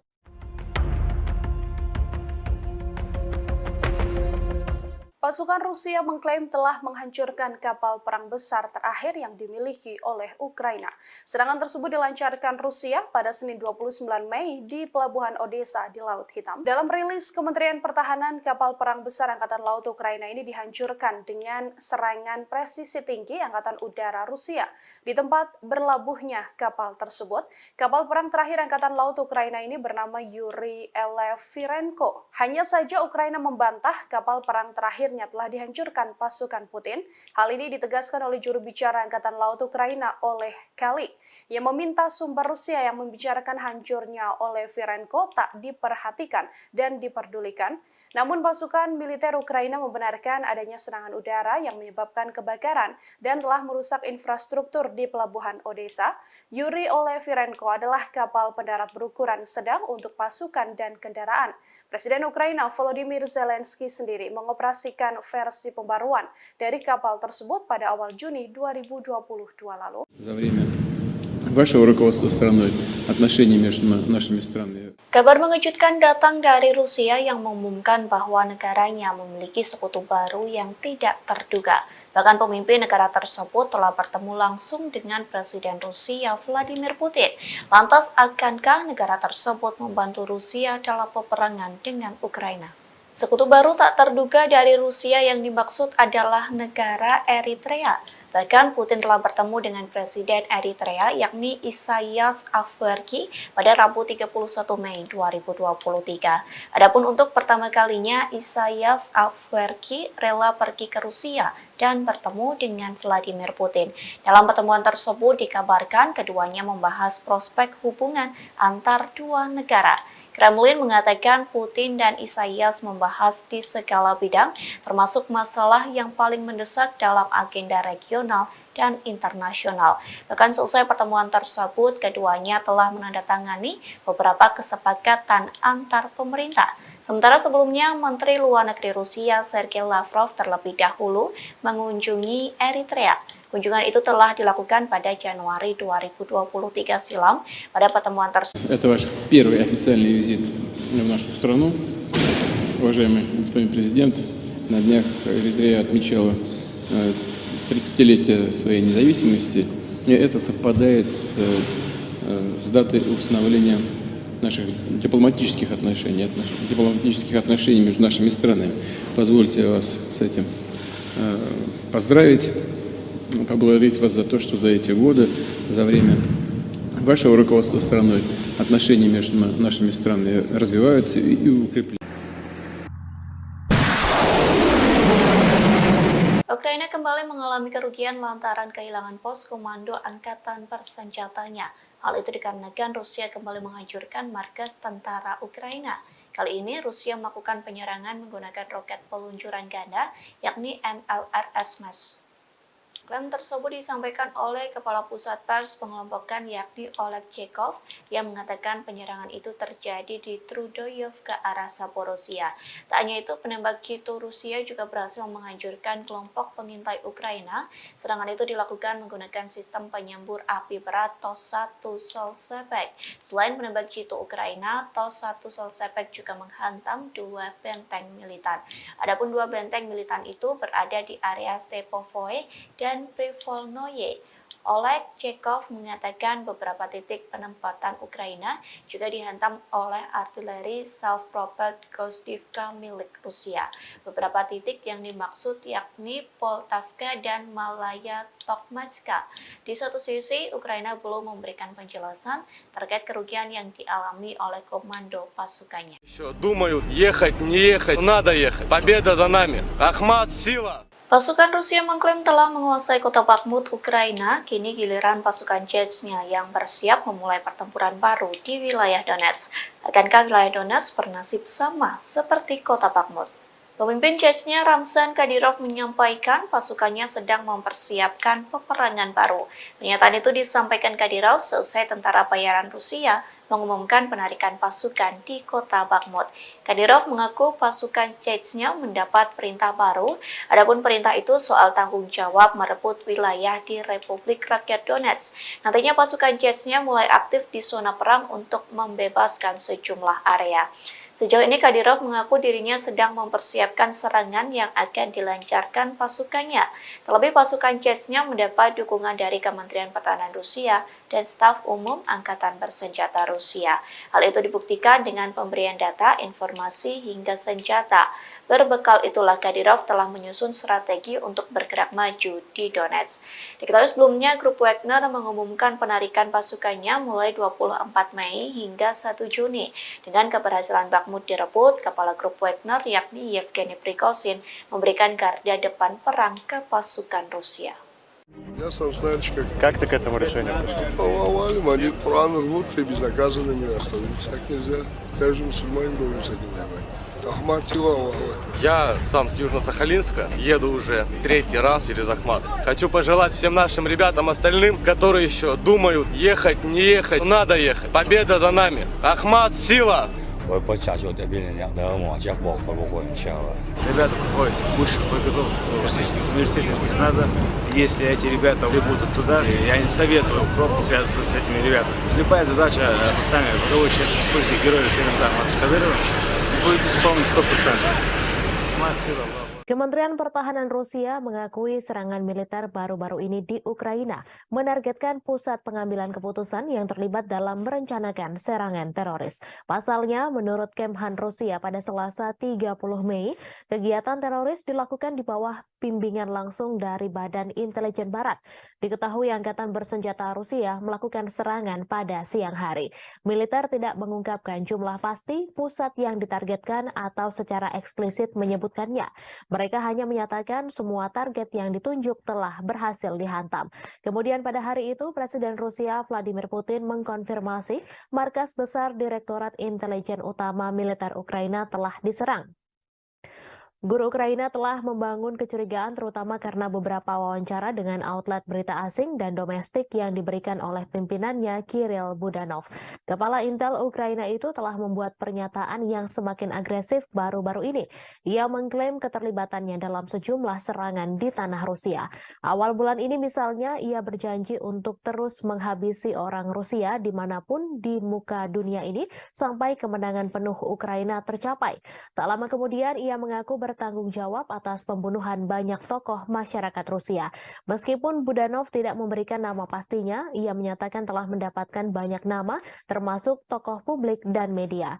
Pasukan Rusia mengklaim telah menghancurkan kapal perang besar terakhir yang dimiliki oleh Ukraina. Serangan tersebut dilancarkan Rusia pada Senin 29 Mei di Pelabuhan Odessa di Laut Hitam. Dalam rilis Kementerian Pertahanan, kapal perang besar Angkatan Laut Ukraina ini dihancurkan dengan serangan presisi tinggi Angkatan Udara Rusia. Di tempat berlabuhnya kapal tersebut, kapal perang terakhir Angkatan Laut Ukraina ini bernama Yuri Elefirenko. Hanya saja Ukraina membantah kapal perang terakhir telah dihancurkan pasukan Putin. Hal ini ditegaskan oleh juru bicara Angkatan Laut Ukraina, Oleh Kali, yang meminta sumber Rusia yang membicarakan hancurnya Olefirenko tak diperhatikan dan diperdulikan. Namun pasukan militer Ukraina membenarkan adanya serangan udara yang menyebabkan kebakaran dan telah merusak infrastruktur di Pelabuhan Odessa. Yuri Olefirenko adalah kapal pendarat berukuran sedang untuk pasukan dan kendaraan. Presiden Ukraina Volodymyr Zelensky sendiri mengoperasikan versi pembaruan dari kapal tersebut pada awal Juni 2022 lalu. Kabar mengejutkan datang dari Rusia yang mengumumkan bahwa negaranya memiliki sekutu baru yang tidak terduga. Bahkan pemimpin negara tersebut telah bertemu langsung dengan Presiden Rusia Vladimir Putin. Lantas, akankah negara tersebut membantu Rusia dalam peperangan dengan Ukraina? Sekutu baru tak terduga dari Rusia yang dimaksud adalah negara Eritrea. Bahkan Putin telah bertemu dengan Presiden Eritrea yakni Isaias Afwerki pada Rabu 31 Mei 2023. Adapun untuk pertama kalinya Isaias Afwerki rela pergi ke Rusia dan bertemu dengan Vladimir Putin. Dalam pertemuan tersebut dikabarkan keduanya membahas prospek hubungan antar dua negara. Kremlin mengatakan Putin dan Isaias membahas di segala bidang, termasuk masalah yang paling mendesak dalam agenda regional dan internasional. Bahkan seusai pertemuan tersebut, keduanya telah menandatangani beberapa kesepakatan antar pemerintah. Sementara sebelumnya, Menteri Luar Negeri Rusia Sergei Lavrov terlebih dahulu mengunjungi Eritrea. Kunjungan itu telah dilakukan pada Januari 2023 silam. Pada pertemuan tersebut. Это ваш первый официальный визит в нашу страну, уважаемый господин президент. На днях Эритрея отмечала 30-летие своей независимости. И это совпадает с датой установления наших дипломатических отношений между нашими странами. Позвольте вас с этим поздравить. Поблагодарить вас за то, что за эти годы, за время вашего руководства страной, отношения между нашими странами развиваются и укрепляются. Ukraina kembali mengalami kerugian lantaran kehilangan pos komando angkatan bersenjatanya. Hal itu dikarenakan Rusia kembali menghancurkan markas tentara Ukraina. Kali ini Rusia melakukan penyerangan menggunakan roket peluncuran ganda, yakni MLRS-MES. Klaim tersebut disampaikan oleh Kepala Pusat Pers Pengelompokan yakni Oleg Chekov yang mengatakan penyerangan itu terjadi di Trudoyov ke arah Zaporozhia. Tak hanya itu, penembak jitu Rusia juga berhasil menghancurkan kelompok pengintai Ukraina. Serangan itu dilakukan menggunakan sistem penyembur api berat TOS-1 Solsepek. Selain penembak jitu Ukraina, TOS-1 Solsepek juga menghantam 2 benteng militan. Adapun 2 benteng militan itu berada di area Stepovoe dan Privolnoye. Oleg Chekov mengatakan beberapa titik penempatan Ukraina juga dihantam oleh artileri self-propelled Gostivka milik Rusia. Beberapa titik yang dimaksud yakni Poltavka dan Malaya Tokmatska. Di satu sisi, Ukraina belum memberikan penjelasan terkait kerugian yang dialami oleh komando pasukannya. Думают, ехать, не ехать, надо ехать. Победа за нами. Ахмат, сила! Pasukan Rusia mengklaim telah menguasai kota Bakhmut, Ukraina. Kini giliran pasukan Chechnya yang bersiap memulai pertempuran baru di wilayah Donetsk. Akankah wilayah Donetsk bernasib sama seperti kota Bakhmut? Pemimpin Chechnya Ramzan Kadyrov menyampaikan pasukannya sedang mempersiapkan peperangan baru. Pernyataan itu disampaikan Kadyrov seusai tentara bayaran Rusia mengumumkan penarikan pasukan di kota Bakhmut. Kadyrov mengaku pasukan Chechnya mendapat perintah baru. Adapun perintah itu soal tanggung jawab merebut wilayah di Republik Rakyat Donetsk. Nantinya pasukan Chechnya mulai aktif di zona perang untuk membebaskan sejumlah area. Sejauh ini Kadyrov mengaku dirinya sedang mempersiapkan serangan yang akan dilancarkan pasukannya. Terlebih pasukan Chechnya mendapat dukungan dari Kementerian Pertahanan Rusia dan staf umum Angkatan Bersenjata Rusia. Hal itu dibuktikan dengan pemberian data, informasi, hingga senjata. Berbekal itulah Kadyrov telah menyusun strategi untuk bergerak maju di Donetsk. Diketahui sebelumnya, grup Wagner mengumumkan penarikan pasukannya mulai 24 Mei hingga 1 Juni. Dengan keberhasilan Bakhmut direbut, kepala grup Wagner yakni Yevgeny Prigozhin memberikan garda depan perang ke pasukan Rusia. Я сам снайперчик. Как ты к этому решению пришел? Повалим, они Коран рвут и безнаказанными остановиться так нельзя. Каждый мусульманин должен с этим воевать. Ахмат, сила, Аллаху Акбар. Я сам с Южно-Сахалинска, еду уже 3-й раз через Ахмат. Хочу пожелать всем нашим ребятам остальным, которые еще думают, ехать, не ехать, надо ехать. Победа за нами. Ахмат, сила!我不下去这边的往家报会不会笑？ Ребята проходят высшую подготовку в Российском университете спецназа. Если эти ребята прибудут туда, я не советую пробовать связываться с этими ребятами. Любая задача, поставленная боевой части республики Героя России Рамзана Кадырова, будет исполнена 100%. Ахмат, сила, Аллах. Kementerian Pertahanan Rusia mengakui serangan militer baru-baru ini di Ukraina menargetkan pusat pengambilan keputusan yang terlibat dalam merencanakan serangan teroris. Pasalnya, menurut Kemhan Rusia pada Selasa 30 Mei, kegiatan teroris dilakukan di bawah bimbingan langsung dari Badan Intelijen Barat. Diketahui Angkatan Bersenjata Rusia melakukan serangan pada siang hari. Militer tidak mengungkapkan jumlah pasti pusat yang ditargetkan atau secara eksplisit menyebutkannya. Mereka hanya menyatakan semua target yang ditunjuk telah berhasil dihantam. Kemudian pada hari itu, Presiden Rusia Vladimir Putin mengkonfirmasi markas besar Direktorat Intelijen Utama Militer Ukraina telah diserang. Guru Ukraina telah membangun kecurigaan terutama karena beberapa wawancara dengan outlet berita asing dan domestik yang diberikan oleh pimpinannya Kirill Budanov. Kepala Intel Ukraina itu telah membuat pernyataan yang semakin agresif baru-baru ini. Ia mengklaim keterlibatannya dalam sejumlah serangan di tanah Rusia. Awal bulan ini misalnya ia berjanji untuk terus menghabisi orang Rusia dimanapun di muka dunia ini sampai kemenangan penuh Ukraina tercapai. Tak lama kemudian ia mengaku bertanggung jawab atas pembunuhan banyak tokoh masyarakat Rusia. Meskipun Budanov tidak memberikan nama pastinya, ia menyatakan telah mendapatkan banyak nama, termasuk tokoh publik dan media.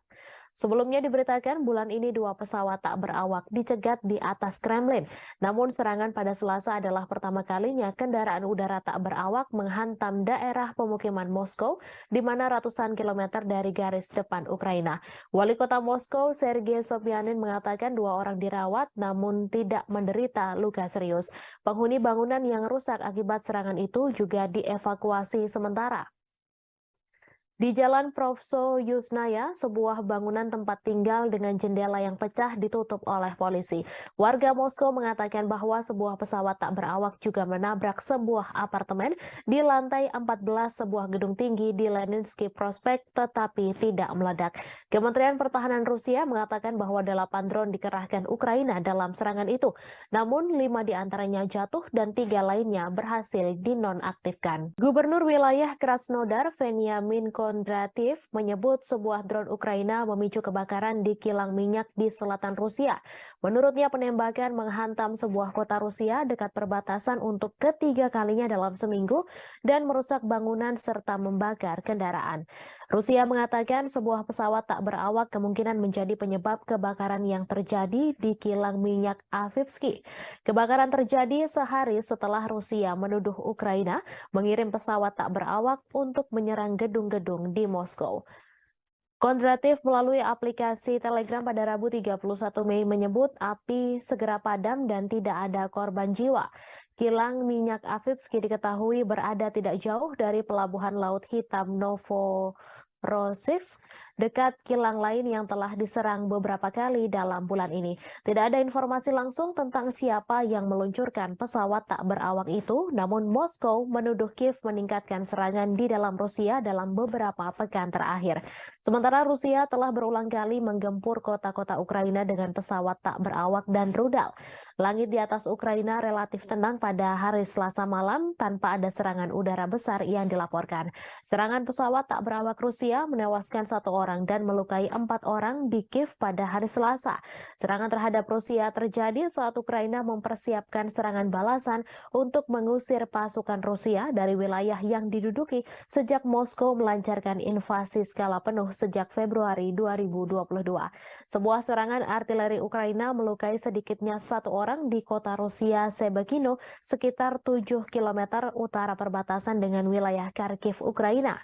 Sebelumnya diberitakan bulan ini 2 pesawat tak berawak dicegat di atas Kremlin. Namun serangan pada Selasa adalah pertama kalinya kendaraan udara tak berawak menghantam daerah pemukiman Moskow, di mana ratusan kilometer dari garis depan Ukraina. Wali kota Moskow, Sergei Sobyanin, mengatakan 2 orang dirawat namun tidak menderita luka serius. Penghuni bangunan yang rusak akibat serangan itu juga dievakuasi sementara. Di Jalan Profso Yusnaya, sebuah bangunan tempat tinggal dengan jendela yang pecah ditutup oleh polisi. Warga Moskow mengatakan bahwa sebuah pesawat tak berawak juga menabrak sebuah apartemen di lantai 14 sebuah gedung tinggi di Leninsky Prospect tetapi tidak meledak. Kementerian Pertahanan Rusia mengatakan bahwa 8 drone dikerahkan Ukraina dalam serangan itu. Namun 5 diantaranya jatuh dan 3 lainnya berhasil dinonaktifkan. Gubernur wilayah Krasnodar, Veniamin Kondrativ, menyebut sebuah drone Ukraina memicu kebakaran di kilang minyak di selatan Rusia. Menurutnya penembakan menghantam sebuah kota Rusia dekat perbatasan untuk ketiga kalinya dalam seminggu dan merusak bangunan serta membakar kendaraan. Rusia mengatakan sebuah pesawat tak berawak kemungkinan menjadi penyebab kebakaran yang terjadi di kilang minyak Avivsky. Kebakaran terjadi sehari setelah Rusia menuduh Ukraina mengirim pesawat tak berawak untuk menyerang gedung-gedung di Moskow. Kondrativ melalui aplikasi Telegram pada Rabu 31 Mei menyebut api segera padam dan tidak ada korban jiwa. Kilang minyak Avivsky diketahui berada tidak jauh dari pelabuhan Laut Hitam Novorossiysk, dekat kilang lain yang telah diserang beberapa kali dalam bulan ini. Tidak ada informasi langsung tentang siapa yang meluncurkan pesawat tak berawak itu, namun Moskow menuduh Kiev meningkatkan serangan di dalam Rusia dalam beberapa pekan terakhir. Sementara Rusia telah berulang kali menggempur kota-kota Ukraina dengan pesawat tak berawak dan rudal. Langit di atas Ukraina relatif tenang pada hari Selasa malam tanpa ada serangan udara besar yang dilaporkan. Serangan pesawat tak berawak Rusia menewaskan 1 orang dan melukai 4 orang di Kiev pada hari Selasa. Serangan terhadap Rusia terjadi saat Ukraina mempersiapkan serangan balasan untuk mengusir pasukan Rusia dari wilayah yang diduduki sejak Moskow melancarkan invasi skala penuh sejak Februari 2022. Sebuah serangan artileri Ukraina melukai sedikitnya 1 orang di kota Rusia Sebekino, sekitar 7 km utara perbatasan dengan wilayah Kharkiv, Ukraina.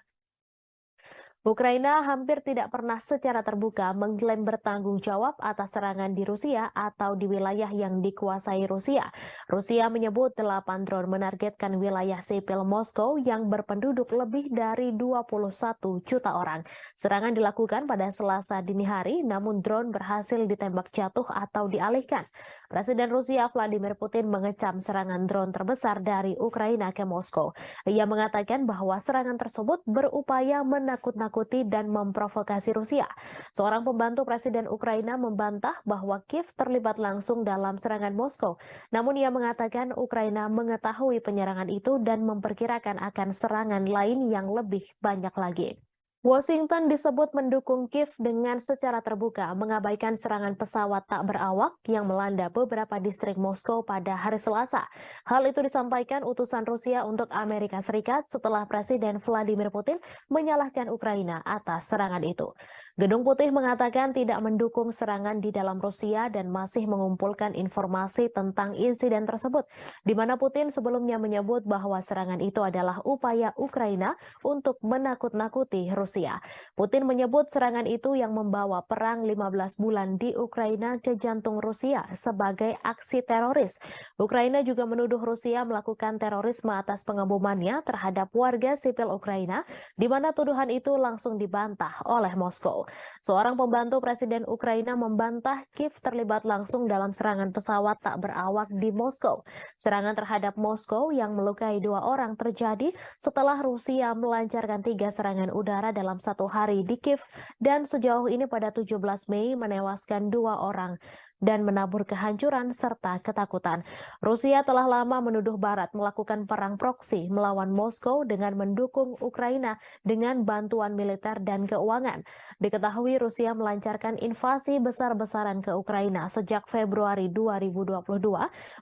Ukraina hampir tidak pernah secara terbuka mengklaim bertanggung jawab atas serangan di Rusia atau di wilayah yang dikuasai Rusia. Rusia menyebut 8 drone menargetkan wilayah sipil Moskow yang berpenduduk lebih dari 21 juta orang. Serangan dilakukan pada Selasa dini hari, namun drone berhasil ditembak jatuh atau dialihkan. Presiden Rusia Vladimir Putin mengecam serangan drone terbesar dari Ukraina ke Moskow. Ia mengatakan bahwa serangan tersebut berupaya menakut-nakuti dan memprovokasi Rusia. Seorang pembantu Presiden Ukraina membantah bahwa Kiev terlibat langsung dalam serangan Moskow. Namun ia mengatakan Ukraina mengetahui penyerangan itu dan memperkirakan akan serangan lain yang lebih banyak lagi. Washington disebut mendukung Kiev dengan secara terbuka mengabaikan serangan pesawat tak berawak yang melanda beberapa distrik Moskow pada hari Selasa. Hal itu disampaikan utusan Rusia untuk Amerika Serikat setelah Presiden Vladimir Putin menyalahkan Ukraina atas serangan itu. Gedung Putih mengatakan tidak mendukung serangan di dalam Rusia dan masih mengumpulkan informasi tentang insiden tersebut, di mana Putin sebelumnya menyebut bahwa serangan itu adalah upaya Ukraina untuk menakut-nakuti Rusia. Putin menyebut serangan itu yang membawa perang 15 bulan di Ukraina ke jantung Rusia sebagai aksi teroris. Ukraina juga menuduh Rusia melakukan terorisme atas pengebomannya terhadap warga sipil Ukraina, di mana tuduhan itu langsung dibantah oleh Moskow. Seorang pembantu Presiden Ukraina membantah Kiev terlibat langsung dalam serangan pesawat tak berawak di Moskow. Serangan terhadap Moskow yang melukai 2 orang terjadi setelah Rusia melancarkan 3 serangan udara dalam 1 hari di Kiev dan sejauh ini pada 17 Mei menewaskan 2 orang dan menabur kehancuran serta ketakutan. Rusia telah lama menuduh Barat melakukan perang proksi melawan Moskow dengan mendukung Ukraina dengan bantuan militer dan keuangan. Diketahui Rusia melancarkan invasi besar-besaran ke Ukraina sejak Februari 2022,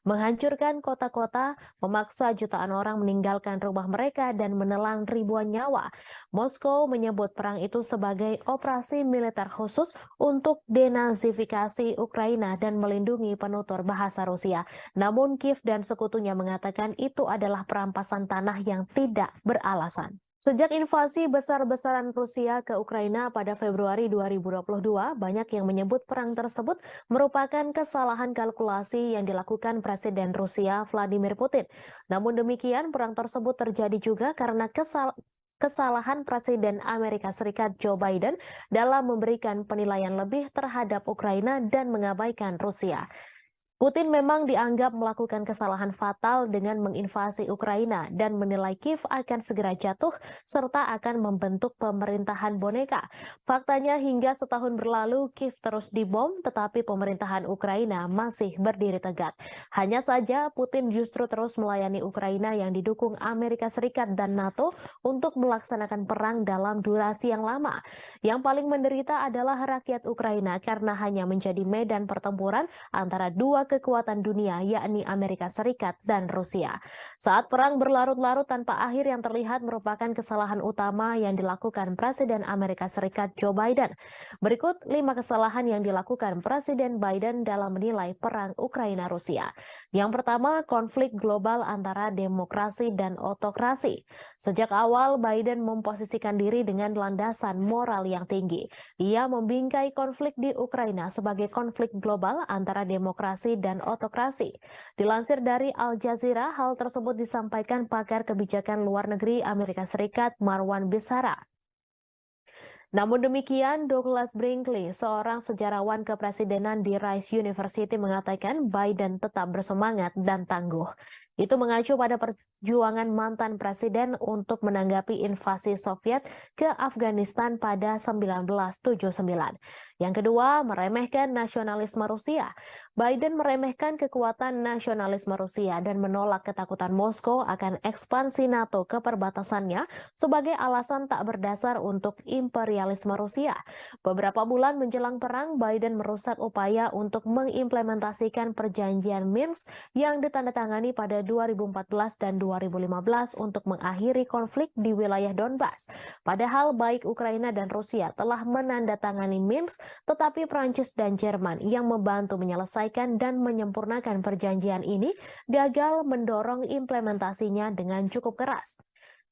menghancurkan kota-kota, memaksa jutaan orang meninggalkan rumah mereka dan menelan ribuan nyawa. Moskow menyebut perang itu sebagai operasi militer khusus untuk denazifikasi Ukraina dan melindungi penutur bahasa Rusia. Namun Kiev dan sekutunya mengatakan itu adalah perampasan tanah yang tidak beralasan. Sejak invasi besar-besaran Rusia ke Ukraina pada Februari 2022, banyak yang menyebut perang tersebut merupakan kesalahan kalkulasi yang dilakukan Presiden Rusia Vladimir Putin. Namun demikian, perang tersebut terjadi juga karena kesalahan Presiden Amerika Serikat Joe Biden dalam memberikan penilaian lebih terhadap Ukraina dan mengabaikan Rusia. Putin memang dianggap melakukan kesalahan fatal dengan menginvasi Ukraina dan menilai Kiev akan segera jatuh serta akan membentuk pemerintahan boneka. Faktanya hingga setahun berlalu Kiev terus dibom tetapi pemerintahan Ukraina masih berdiri tegak. Hanya saja Putin justru terus melayani Ukraina yang didukung Amerika Serikat dan NATO untuk melaksanakan perang dalam durasi yang lama. Yang paling menderita adalah rakyat Ukraina karena hanya menjadi medan pertempuran antara dua kekuatan dunia yakni Amerika Serikat dan Rusia. Saat perang berlarut-larut tanpa akhir yang terlihat merupakan kesalahan utama yang dilakukan Presiden Amerika Serikat Joe Biden. Berikut 5 kesalahan yang dilakukan Presiden Biden dalam menilai perang Ukraina-Rusia. Yang pertama, konflik global antara demokrasi dan otokrasi. Sejak awal Biden memposisikan diri dengan landasan moral yang tinggi. Ia membingkai konflik di Ukraina sebagai konflik global antara demokrasi dan otokrasi. Dilansir dari Al Jazeera, hal tersebut disampaikan pakar kebijakan luar negeri Amerika Serikat Marwan Bisara. Namun demikian, Douglas Brinkley, seorang sejarawan kepresidenan di Rice University mengatakan Biden tetap bersemangat dan tangguh. Itu mengacu pada perjuangan mantan presiden untuk menanggapi invasi Soviet ke Afghanistan pada 1979. Yang kedua, meremehkan nasionalisme Rusia. Biden meremehkan kekuatan nasionalisme Rusia dan menolak ketakutan Moskow akan ekspansi NATO ke perbatasannya sebagai alasan tak berdasar untuk imperialisme Rusia. Beberapa bulan menjelang perang, Biden merusak upaya untuk mengimplementasikan perjanjian Minsk yang ditandatangani pada 2014 dan 2015 untuk mengakhiri konflik di wilayah Donbas. Padahal baik Ukraina dan Rusia telah menandatangani Minsk, tetapi Prancis dan Jerman yang membantu menyelesaikan dan menyempurnakan perjanjian ini gagal mendorong implementasinya dengan cukup keras.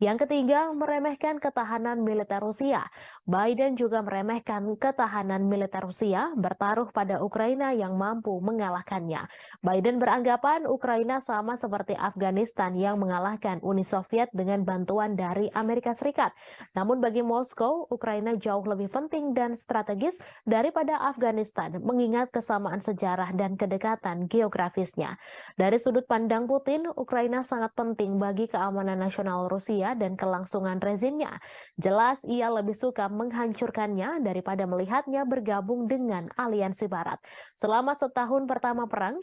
Yang ketiga, meremehkan ketahanan militer Rusia. Biden juga meremehkan ketahanan militer Rusia bertaruh pada Ukraina yang mampu mengalahkannya. Biden beranggapan Ukraina sama seperti Afghanistan yang mengalahkan Uni Soviet dengan bantuan dari Amerika Serikat. Namun bagi Moskow, Ukraina jauh lebih penting dan strategis daripada Afghanistan, mengingat kesamaan sejarah dan kedekatan geografisnya. Dari sudut pandang Putin, Ukraina sangat penting bagi keamanan nasional Rusia dan kelangsungan rezimnya. Jelas ia lebih suka menghancurkannya daripada melihatnya bergabung dengan aliansi Barat. Selama setahun pertama perang,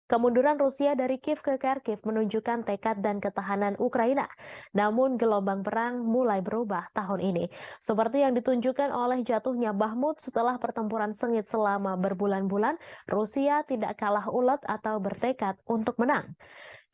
kemunduran Rusia dari Kiev ke Kharkiv menunjukkan tekad dan ketahanan Ukraina. Namun gelombang perang mulai berubah tahun ini. Seperti yang ditunjukkan oleh jatuhnya Bakhmut setelah pertempuran sengit selama berbulan-bulan, Rusia tidak kalah ulet atau bertekad untuk menang.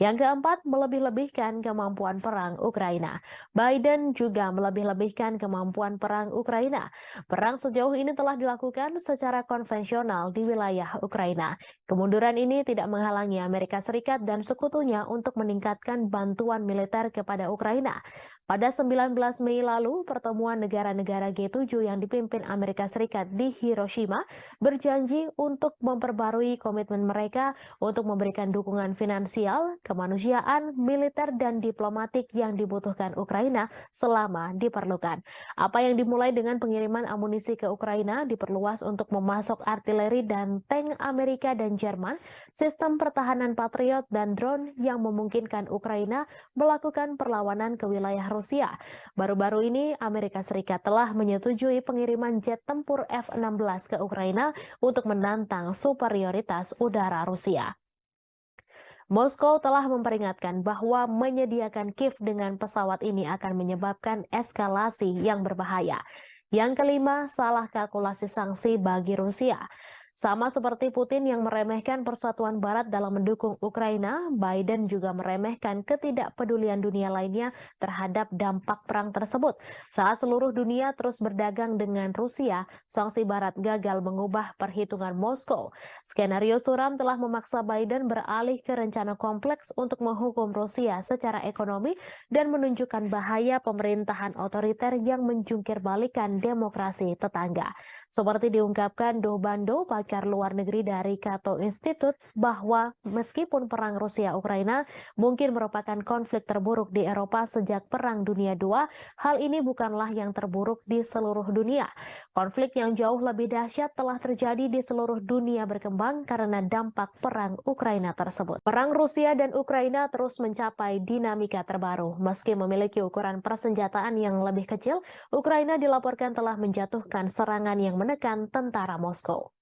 Yang keempat, melebih-lebihkan kemampuan perang Ukraina. Biden juga melebih-lebihkan kemampuan perang Ukraina. Perang sejauh ini telah dilakukan secara konvensional di wilayah Ukraina. Kemunduran ini tidak menghalangi Amerika Serikat dan sekutunya untuk meningkatkan bantuan militer kepada Ukraina. Pada 19 Mei lalu, pertemuan negara-negara G7 yang dipimpin Amerika Serikat di Hiroshima berjanji untuk memperbarui komitmen mereka untuk memberikan dukungan finansial, kemanusiaan, militer, dan diplomatik yang dibutuhkan Ukraina selama diperlukan. Apa yang dimulai dengan pengiriman amunisi ke Ukraina diperluas untuk memasok artileri dan tank Amerika dan Jerman, sistem pertahanan Patriot, dan drone yang memungkinkan Ukraina melakukan perlawanan ke wilayah Rusia. Baru-baru ini, Amerika Serikat telah menyetujui pengiriman jet tempur F-16 ke Ukraina untuk menantang superioritas udara Rusia. Moskow telah memperingatkan bahwa menyediakan Kiev dengan pesawat ini akan menyebabkan eskalasi yang berbahaya. Yang kelima, salah kalkulasi sanksi bagi Rusia. Sama seperti Putin yang meremehkan persatuan Barat dalam mendukung Ukraina, Biden juga meremehkan ketidakpedulian dunia lainnya terhadap dampak perang tersebut. Saat seluruh dunia terus berdagang dengan Rusia, sanksi Barat gagal mengubah perhitungan Moskow. Skenario suram telah memaksa Biden beralih ke rencana kompleks untuk menghukum Rusia secara ekonomi dan menunjukkan bahaya pemerintahan otoriter yang menjungkir balikan demokrasi tetangga. Seperti diungkapkan Do Bando, pakar luar negeri dari Cato Institute, bahwa meskipun perang Rusia-Ukraina mungkin merupakan konflik terburuk di Eropa sejak Perang Dunia II, hal ini bukanlah yang terburuk di seluruh dunia. Konflik yang jauh lebih dahsyat telah terjadi di seluruh dunia berkembang karena dampak perang Ukraina tersebut. Perang Rusia dan Ukraina terus mencapai dinamika terbaru. Meski memiliki ukuran persenjataan yang lebih kecil, Ukraina dilaporkan telah menjatuhkan serangan yang menekan tentara Moskow.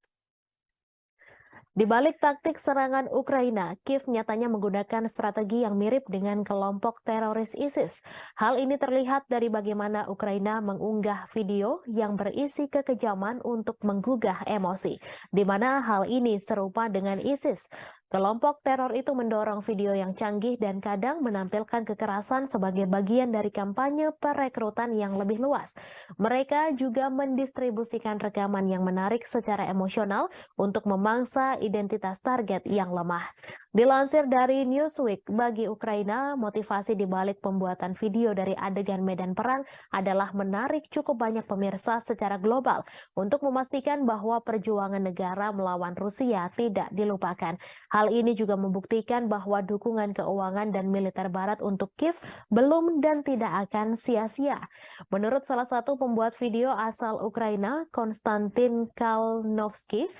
Di balik taktik serangan Ukraina, Kiev nyatanya menggunakan strategi yang mirip dengan kelompok teroris ISIS. Hal ini terlihat dari bagaimana Ukraina mengunggah video yang berisi kekejaman untuk menggugah emosi, di mana hal ini serupa dengan ISIS. Kelompok teror itu mendorong video yang canggih dan kadang menampilkan kekerasan sebagai bagian dari kampanye perekrutan yang lebih luas. Mereka juga mendistribusikan rekaman yang menarik secara emosional untuk memangsa identitas target yang lemah. Dilansir dari Newsweek, bagi Ukraina, motivasi di balik pembuatan video dari adegan medan perang adalah menarik cukup banyak pemirsa secara global untuk memastikan bahwa perjuangan negara melawan Rusia tidak dilupakan. Hal ini juga membuktikan bahwa dukungan keuangan dan militer Barat untuk Kiev belum dan tidak akan sia-sia. Menurut salah satu pembuat video asal Ukraina, Konstantin Kalnovsky,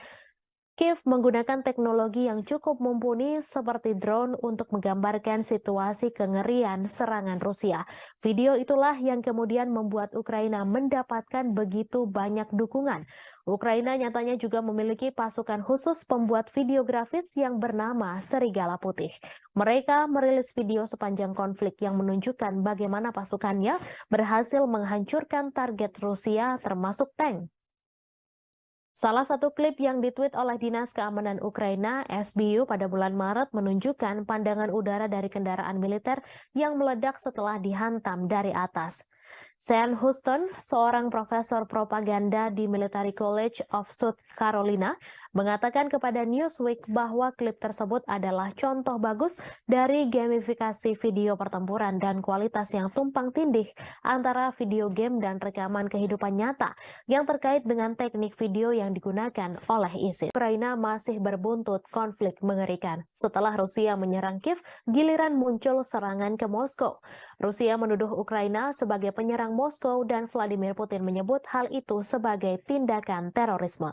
Kiev menggunakan teknologi yang cukup mumpuni seperti drone untuk menggambarkan situasi kengerian serangan Rusia. Video itulah yang kemudian membuat Ukraina mendapatkan begitu banyak dukungan. Ukraina nyatanya juga memiliki pasukan khusus pembuat video grafis yang bernama Serigala Putih. Mereka merilis video sepanjang konflik yang menunjukkan bagaimana pasukannya berhasil menghancurkan target Rusia termasuk tank. Salah satu klip yang ditweet oleh Dinas Keamanan Ukraina, SBU, pada bulan Maret menunjukkan pandangan udara dari kendaraan militer yang meledak setelah dihantam dari atas. Sean Houston, seorang profesor propaganda di Military College of South Carolina, mengatakan kepada Newsweek bahwa klip tersebut adalah contoh bagus dari gamifikasi video pertempuran dan kualitas yang tumpang tindih antara video game dan rekaman kehidupan nyata yang terkait dengan teknik video yang digunakan oleh ISIS. Ukraina masih berbuntut konflik mengerikan. Setelah Rusia menyerang Kiev, giliran muncul serangan ke Moskow. Rusia menuduh Ukraina sebagai penyerang Moskow dan Vladimir Putin menyebut hal itu sebagai tindakan terorisme.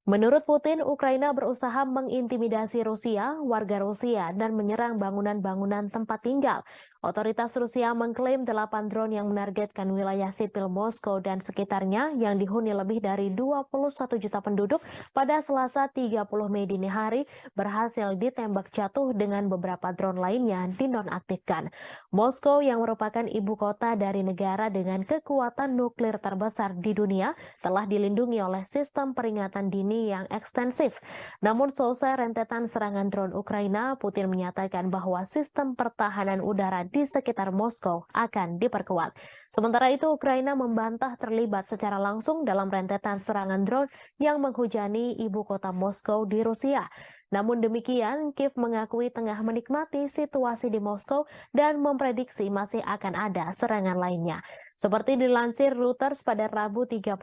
Menurut Putin, Ukraina berusaha mengintimidasi Rusia, warga Rusia, dan menyerang bangunan-bangunan tempat tinggal. Otoritas Rusia mengklaim 8 drone yang menargetkan wilayah sipil Moskow dan sekitarnya yang dihuni lebih dari 21 juta penduduk pada Selasa 30 Mei dini hari berhasil ditembak jatuh dengan beberapa drone lainnya dinonaktifkan. Moskow yang merupakan ibu kota dari negara dengan kekuatan nuklir terbesar di dunia telah dilindungi oleh sistem peringatan dini yang ekstensif. Namun selesai rentetan serangan drone Ukraina, Putin menyatakan bahwa sistem pertahanan udara di sekitar Moskow akan diperkuat. Sementara itu, Ukraina membantah terlibat secara langsung dalam rentetan serangan drone yang menghujani ibu kota Moskow di Rusia. Namun demikian, Kiev mengakui tengah menikmati situasi di Moskow dan memprediksi masih akan ada serangan lainnya. Seperti dilansir Reuters pada Rabu 31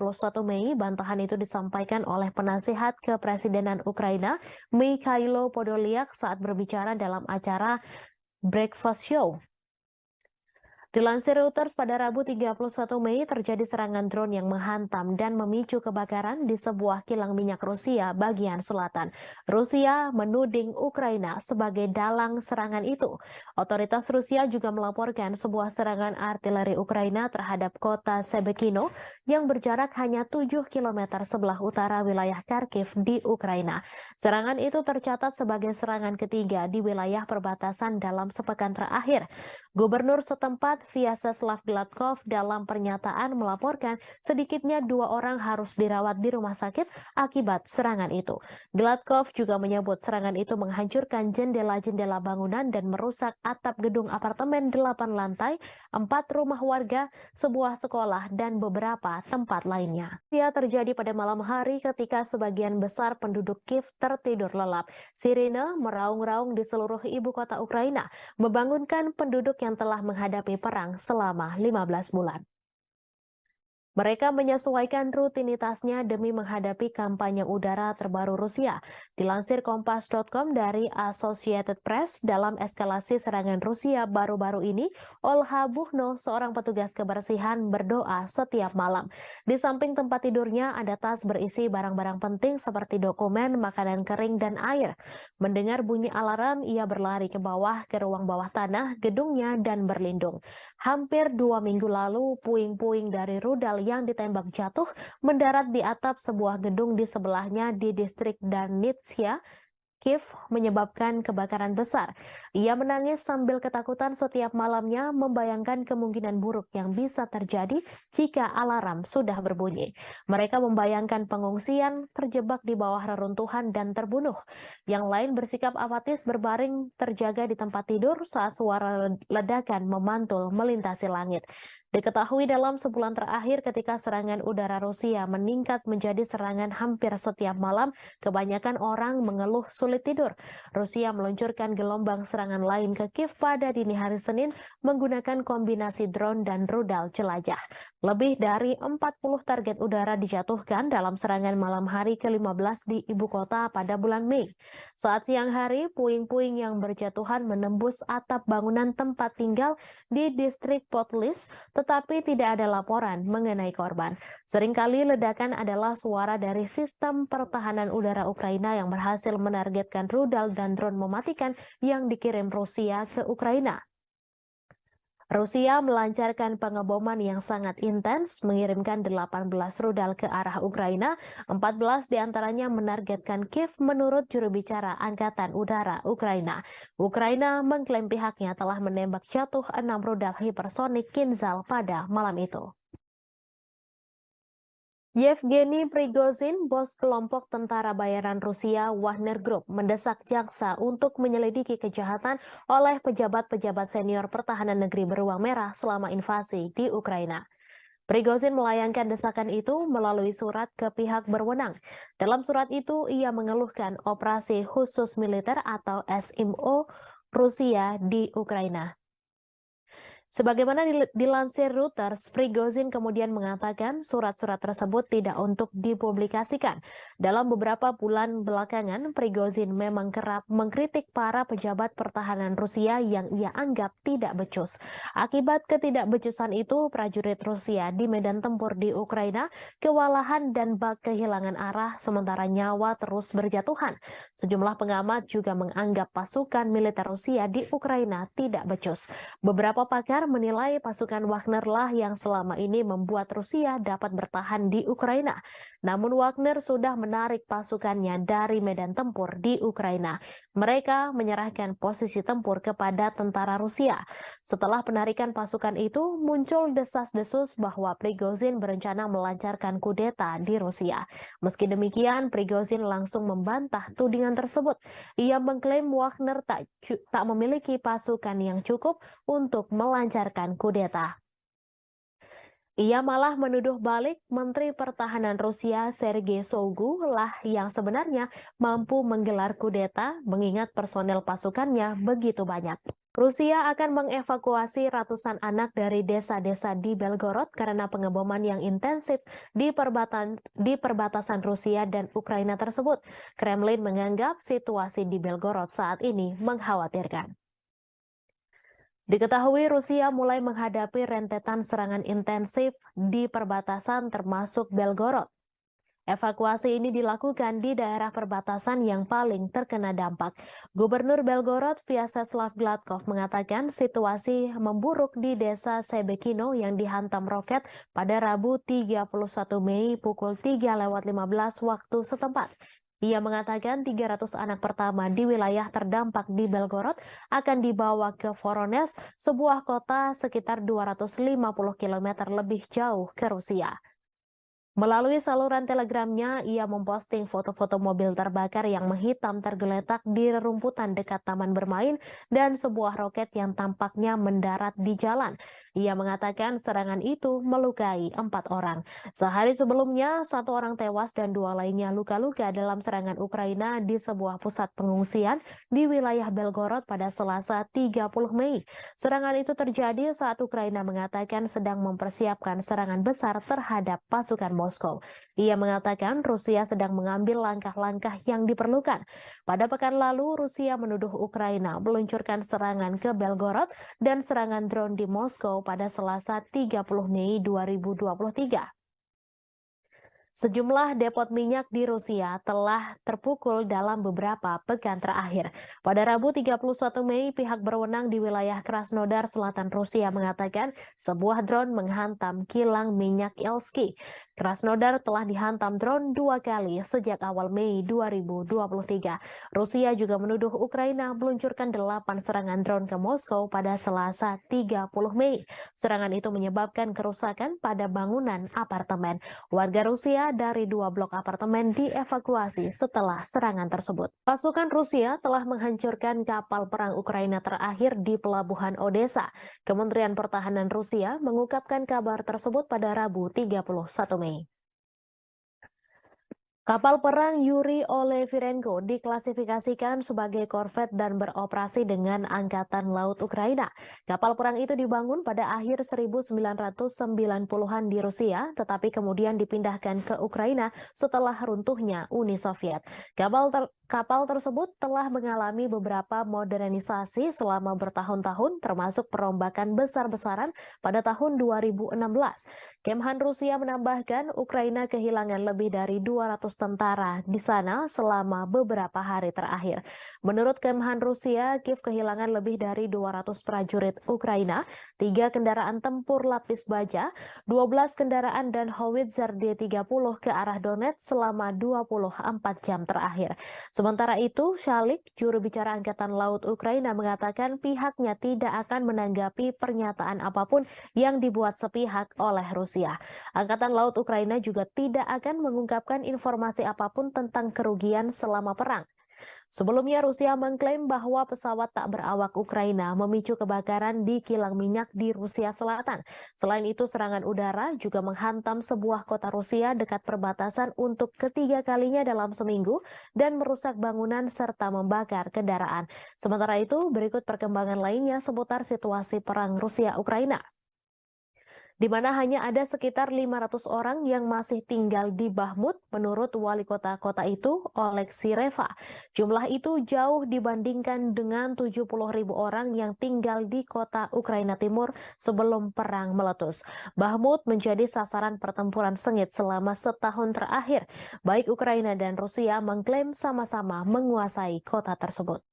Mei, bantahan itu disampaikan oleh penasihat kepresidenan Ukraina, Mikhailo Podolyak, saat berbicara dalam acara Breakfast Show. Dilansir Reuters pada Rabu 31 Mei terjadi serangan drone yang menghantam dan memicu kebakaran di sebuah kilang minyak Rusia bagian selatan. Rusia menuding Ukraina sebagai dalang serangan itu. Otoritas Rusia juga melaporkan sebuah serangan artileri Ukraina terhadap kota Shebekino yang berjarak hanya 7 km sebelah utara wilayah Kharkiv di Ukraina. Serangan itu tercatat sebagai serangan ketiga di wilayah perbatasan dalam sepekan terakhir. Gubernur setempat Vyacheslav Gladkov dalam pernyataan melaporkan sedikitnya 2 orang harus dirawat di rumah sakit akibat serangan itu. Gladkov juga menyebut serangan itu menghancurkan jendela-jendela bangunan dan merusak atap gedung apartemen 8 lantai, 4 rumah warga, sebuah sekolah, dan beberapa tempat lainnya. Ia terjadi pada malam hari ketika sebagian besar penduduk Kiev tertidur lelap. Sirine meraung-raung di seluruh ibu kota Ukraina, membangunkan penduduk yang telah menghadapi perang selama 15 bulan. Mereka menyesuaikan rutinitasnya demi menghadapi kampanye udara terbaru Rusia. Dilansir Kompas.com dari Associated Press, dalam eskalasi serangan Rusia baru-baru ini, Olha Buchno, seorang petugas kebersihan, berdoa setiap malam. Di samping tempat tidurnya ada tas berisi barang-barang penting seperti dokumen, makanan kering, dan air. Mendengar bunyi alarm, ia berlari ke bawah, ke ruang bawah tanah gedungnya, dan berlindung. Hampir 2 minggu lalu, puing-puing dari rudal yang ditembak jatuh mendarat di atap sebuah gedung di sebelahnya di distrik Darnitsia, Kiev, menyebabkan kebakaran besar. Ia menangis sambil ketakutan setiap malamnya, membayangkan kemungkinan buruk yang bisa terjadi jika alarm sudah berbunyi. Mereka membayangkan pengungsian, terjebak di bawah reruntuhan, dan terbunuh. Yang lain bersikap apatis berbaring terjaga di tempat tidur saat suara ledakan memantul melintasi langit. Diketahui dalam sebulan terakhir ketika serangan udara Rusia meningkat menjadi serangan hampir setiap malam, kebanyakan orang mengeluh sulit tidur. Rusia meluncurkan gelombang serangan lain ke Kiev pada dini hari Senin menggunakan kombinasi drone dan rudal jelajah. Lebih dari 40 target udara dijatuhkan dalam serangan malam hari ke-15 di ibu kota pada bulan Mei. Saat siang hari, puing-puing yang berjatuhan menembus atap bangunan tempat tinggal di distrik Potlis, tetapi tidak ada laporan mengenai korban. Seringkali ledakan adalah suara dari sistem pertahanan udara Ukraina yang berhasil menargetkan rudal dan drone mematikan yang dikirim Rusia ke Ukraina. Rusia melancarkan pengeboman yang sangat intens, mengirimkan 18 rudal ke arah Ukraina, 14 diantaranya menargetkan Kiev menurut juru bicara Angkatan Udara Ukraina. Ukraina mengklaim pihaknya telah menembak jatuh 6 rudal hipersonik Kinzhal pada malam itu. Yevgeny Prigozhin, bos kelompok tentara bayaran Rusia Wagner Group, mendesak jaksa untuk menyelidiki kejahatan oleh pejabat-pejabat senior pertahanan negeri beruang merah selama invasi di Ukraina. Prigozhin melayangkan desakan itu melalui surat ke pihak berwenang. Dalam surat itu, ia mengeluhkan operasi khusus militer atau SMO Rusia di Ukraina. Sebagaimana dilansir Reuters, Prigozhin kemudian mengatakan surat-surat tersebut tidak untuk dipublikasikan. Dalam beberapa bulan belakangan, Prigozhin memang kerap mengkritik para pejabat pertahanan Rusia yang ia anggap tidak becus. Akibat ketidakbecusan itu, prajurit Rusia di medan tempur di Ukraina kewalahan dan bak kehilangan arah, sementara nyawa terus berjatuhan. Sejumlah pengamat juga menganggap pasukan militer Rusia di Ukraina tidak becus. Beberapa pakar menilai pasukan Wagner lah yang selama ini membuat Rusia dapat bertahan di Ukraina. Namun Wagner sudah menarik pasukannya dari medan tempur di Ukraina. Mereka menyerahkan posisi tempur kepada tentara Rusia. Setelah penarikan pasukan itu, muncul desas-desus bahwa Prigozhin berencana melancarkan kudeta di Rusia. Meski demikian, Prigozhin langsung membantah tudingan tersebut. Ia mengklaim Wagner tak memiliki pasukan yang cukup untuk melancarkan kudeta. Ia malah menuduh balik Menteri Pertahanan Rusia Sergei Shoigu lah yang sebenarnya mampu menggelar kudeta mengingat personel pasukannya begitu banyak. Rusia akan mengevakuasi ratusan anak dari desa-desa di Belgorod karena pengeboman yang intensif di perbatasan Rusia dan Ukraina tersebut. Kremlin menganggap situasi di Belgorod saat ini mengkhawatirkan. Diketahui Rusia mulai menghadapi rentetan serangan intensif di perbatasan termasuk Belgorod. Evakuasi ini dilakukan di daerah perbatasan yang paling terkena dampak. Gubernur Belgorod Vyacheslav Gladkov mengatakan situasi memburuk di desa Sebekino yang dihantam roket pada Rabu 31 Mei pukul 3:15 waktu setempat. Ia mengatakan 300 anak pertama di wilayah terdampak di Belgorod akan dibawa ke Voronezh, sebuah kota sekitar 250 km lebih jauh ke Rusia. Melalui saluran telegramnya, ia memposting foto-foto mobil terbakar yang menghitam tergeletak di rerumputan dekat taman bermain dan sebuah roket yang tampaknya mendarat di jalan. Ia mengatakan serangan itu melukai 4 orang. Sehari sebelumnya, 1 orang tewas dan 2 lainnya luka-luka dalam serangan Ukraina di sebuah pusat pengungsian di wilayah Belgorod pada Selasa 30 Mei. Serangan itu terjadi saat Ukraina mengatakan sedang mempersiapkan serangan besar terhadap pasukan Moskow. Ia mengatakan Rusia sedang mengambil langkah-langkah yang diperlukan. Pada pekan lalu, Rusia menuduh Ukraina meluncurkan serangan ke Belgorod dan serangan drone di Moskow pada Selasa 30 Mei 2023. Sejumlah depot minyak di Rusia telah terpukul dalam beberapa pekan terakhir. Pada Rabu 31 Mei, pihak berwenang di wilayah Krasnodar Selatan Rusia mengatakan sebuah drone menghantam kilang minyak Ilsky. Krasnodar telah dihantam drone 2 kali sejak awal Mei 2023. Rusia juga menuduh Ukraina meluncurkan 8 serangan drone ke Moskow pada Selasa 30 Mei. Serangan itu menyebabkan kerusakan pada bangunan apartemen. Warga Rusia dari 2 blok apartemen dievakuasi setelah serangan tersebut. Pasukan Rusia telah menghancurkan kapal perang Ukraina terakhir di pelabuhan Odessa. Kementerian Pertahanan Rusia mengungkapkan kabar tersebut pada Rabu 31 Mei. Kapal perang Yuri Olefirenko diklasifikasikan sebagai korvet dan beroperasi dengan Angkatan Laut Ukraina. Kapal perang itu dibangun pada akhir 1990-an di Rusia, tetapi kemudian dipindahkan ke Ukraina setelah runtuhnya Uni Soviet. Kapal tersebut telah mengalami beberapa modernisasi selama bertahun-tahun, termasuk perombakan besar-besaran pada tahun 2016. Kemhan Rusia menambahkan Ukraina kehilangan lebih dari 200 tentara di sana selama beberapa hari terakhir. Menurut Kemhan Rusia, Kiev kehilangan lebih dari 200 prajurit Ukraina, 3 kendaraan tempur lapis baja, 12 kendaraan dan howitzer D-30 ke arah Donetsk selama 24 jam terakhir. Sementara itu, Shalik, juru bicara Angkatan Laut Ukraina, mengatakan pihaknya tidak akan menanggapi pernyataan apapun yang dibuat sepihak oleh Rusia. Angkatan Laut Ukraina juga tidak akan mengungkapkan informasi apapun tentang kerugian selama perang. Sebelumnya, Rusia mengklaim bahwa pesawat tak berawak Ukraina memicu kebakaran di kilang minyak di Rusia Selatan. Selain itu, serangan udara juga menghantam sebuah kota Rusia dekat perbatasan untuk ketiga kalinya dalam seminggu dan merusak bangunan serta membakar kendaraan. Sementara itu, berikut perkembangan lainnya seputar situasi perang Rusia-Ukraina, di mana hanya ada sekitar 500 orang yang masih tinggal di Bakhmut menurut wali kota itu, Oleksiy Reva. Jumlah itu jauh dibandingkan dengan 70.000 orang yang tinggal di kota Ukraina Timur sebelum perang meletus. Bakhmut menjadi sasaran pertempuran sengit selama setahun terakhir. Baik Ukraina dan Rusia mengklaim sama-sama menguasai kota tersebut.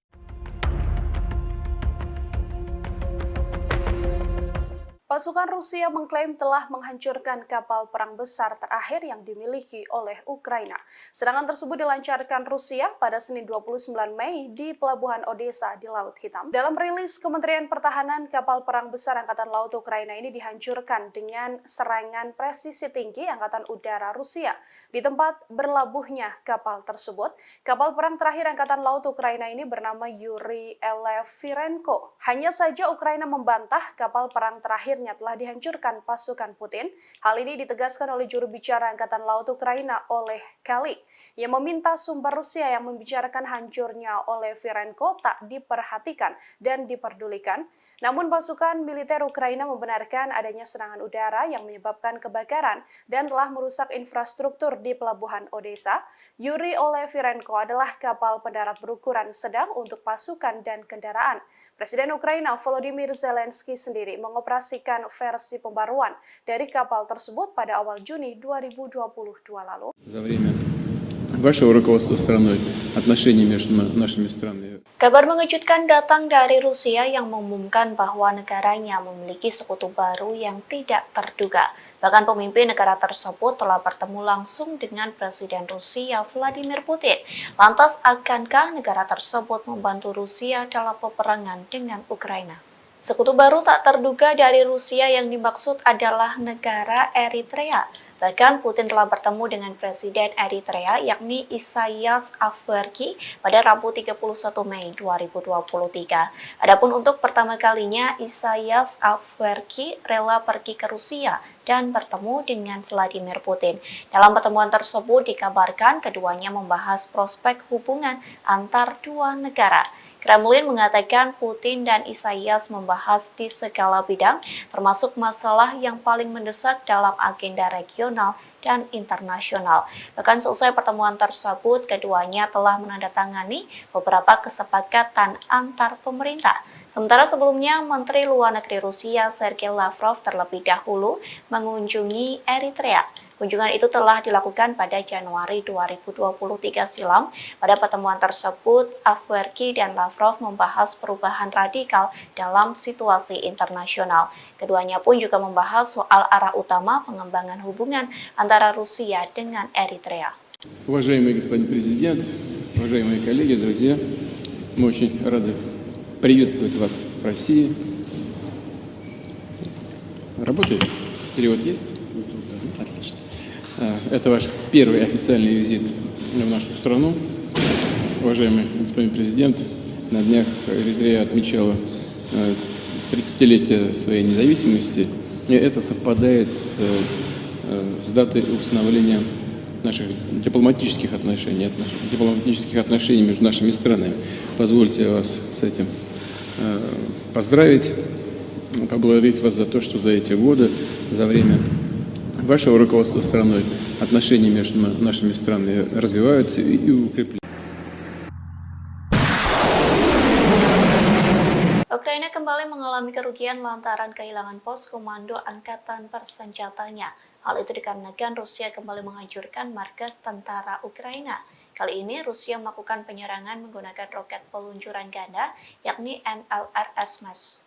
Pasukan Rusia mengklaim telah menghancurkan kapal perang besar terakhir yang dimiliki oleh Ukraina. Serangan tersebut dilancarkan Rusia pada Senin 29 Mei di Pelabuhan Odessa di Laut Hitam. Dalam rilis Kementerian Pertahanan, kapal perang besar Angkatan Laut Ukraina ini dihancurkan dengan serangan presisi tinggi Angkatan Udara Rusia. Di tempat berlabuhnya kapal tersebut, kapal perang terakhir Angkatan Laut Ukraina ini bernama Yuri Olefirenko. Hanya saja Ukraina membantah kapal perang terakhir telah dihancurkan pasukan Putin. Hal ini ditegaskan oleh juru bicara Angkatan Laut Ukraina, Oleh Kali, yang meminta sumber Rusia yang membicarakan hancurnya Olefirenko tak diperhatikan dan diperdulikan. Namun pasukan militer Ukraina membenarkan adanya serangan udara yang menyebabkan kebakaran dan telah merusak infrastruktur di Pelabuhan Odessa. Yuri Olefirenko adalah kapal pendarat berukuran sedang untuk pasukan dan kendaraan. Presiden Ukraina Volodymyr Zelensky sendiri mengoperasikan versi pembaruan dari kapal tersebut pada awal Juni 2022 lalu. Вашего руководства страной, отношения между нашими странами. Kabar mengejutkan datang dari Rusia yang mengumumkan bahwa negaranya memiliki sekutu baru yang tidak terduga. Bahkan pemimpin negara tersebut telah bertemu langsung dengan Presiden Rusia Vladimir Putin. Lantas, akankah negara tersebut membantu Rusia dalam peperangan dengan Ukraina? Sekutu baru tak terduga dari Rusia yang dimaksud adalah negara Eritrea. Bahkan Putin telah bertemu dengan Presiden Eritrea yakni Isaias Afwerki pada Rabu 31 Mei 2023. Adapun untuk pertama kalinya Isaias Afwerki rela pergi ke Rusia dan bertemu dengan Vladimir Putin. Dalam pertemuan tersebut dikabarkan keduanya membahas prospek hubungan antar dua negara. Kremlin mengatakan Putin dan Isaias membahas di segala bidang, termasuk masalah yang paling mendesak dalam agenda regional dan internasional. Bahkan selesai pertemuan tersebut, keduanya telah menandatangani beberapa kesepakatan antar pemerintah. Sementara sebelumnya, Menteri Luar Negeri Rusia Sergei Lavrov terlebih dahulu mengunjungi Eritrea. Kunjungan itu telah dilakukan pada Januari 2023 silam. Pada pertemuan tersebut, Afwerki dan Lavrov membahas perubahan radikal dalam situasi internasional. Keduanya pun juga membahas soal arah utama pengembangan hubungan antara Rusia dengan Eritrea. Уважаемый господин президент, уважаемые коллеги, друзья, мы очень рады приветствовать вас в России. Работает? Перевод есть? Отлично. Это ваш первый официальный визит в нашу страну. Уважаемый господин президент, на днях Эритрея отмечала 30-летие своей независимости. И это совпадает с датой установления наших дипломатических отношений между нашими странами. Позвольте вас с этим поздравить, поблагодарить вас за то, что за эти годы, за время вашего руководства страной отношения между нашими странами развиваются и укрепляются. Ukraina kembali mengalami kerugian lantaran kehilangan pos komando angkatan bersenjatanya. Hal itu dikarenakan Rusia kembali menghancurkan markas tentara Ukraina. Kali ini Rusia melakukan penyerangan menggunakan roket peluncuran ganda, yakni MLRS.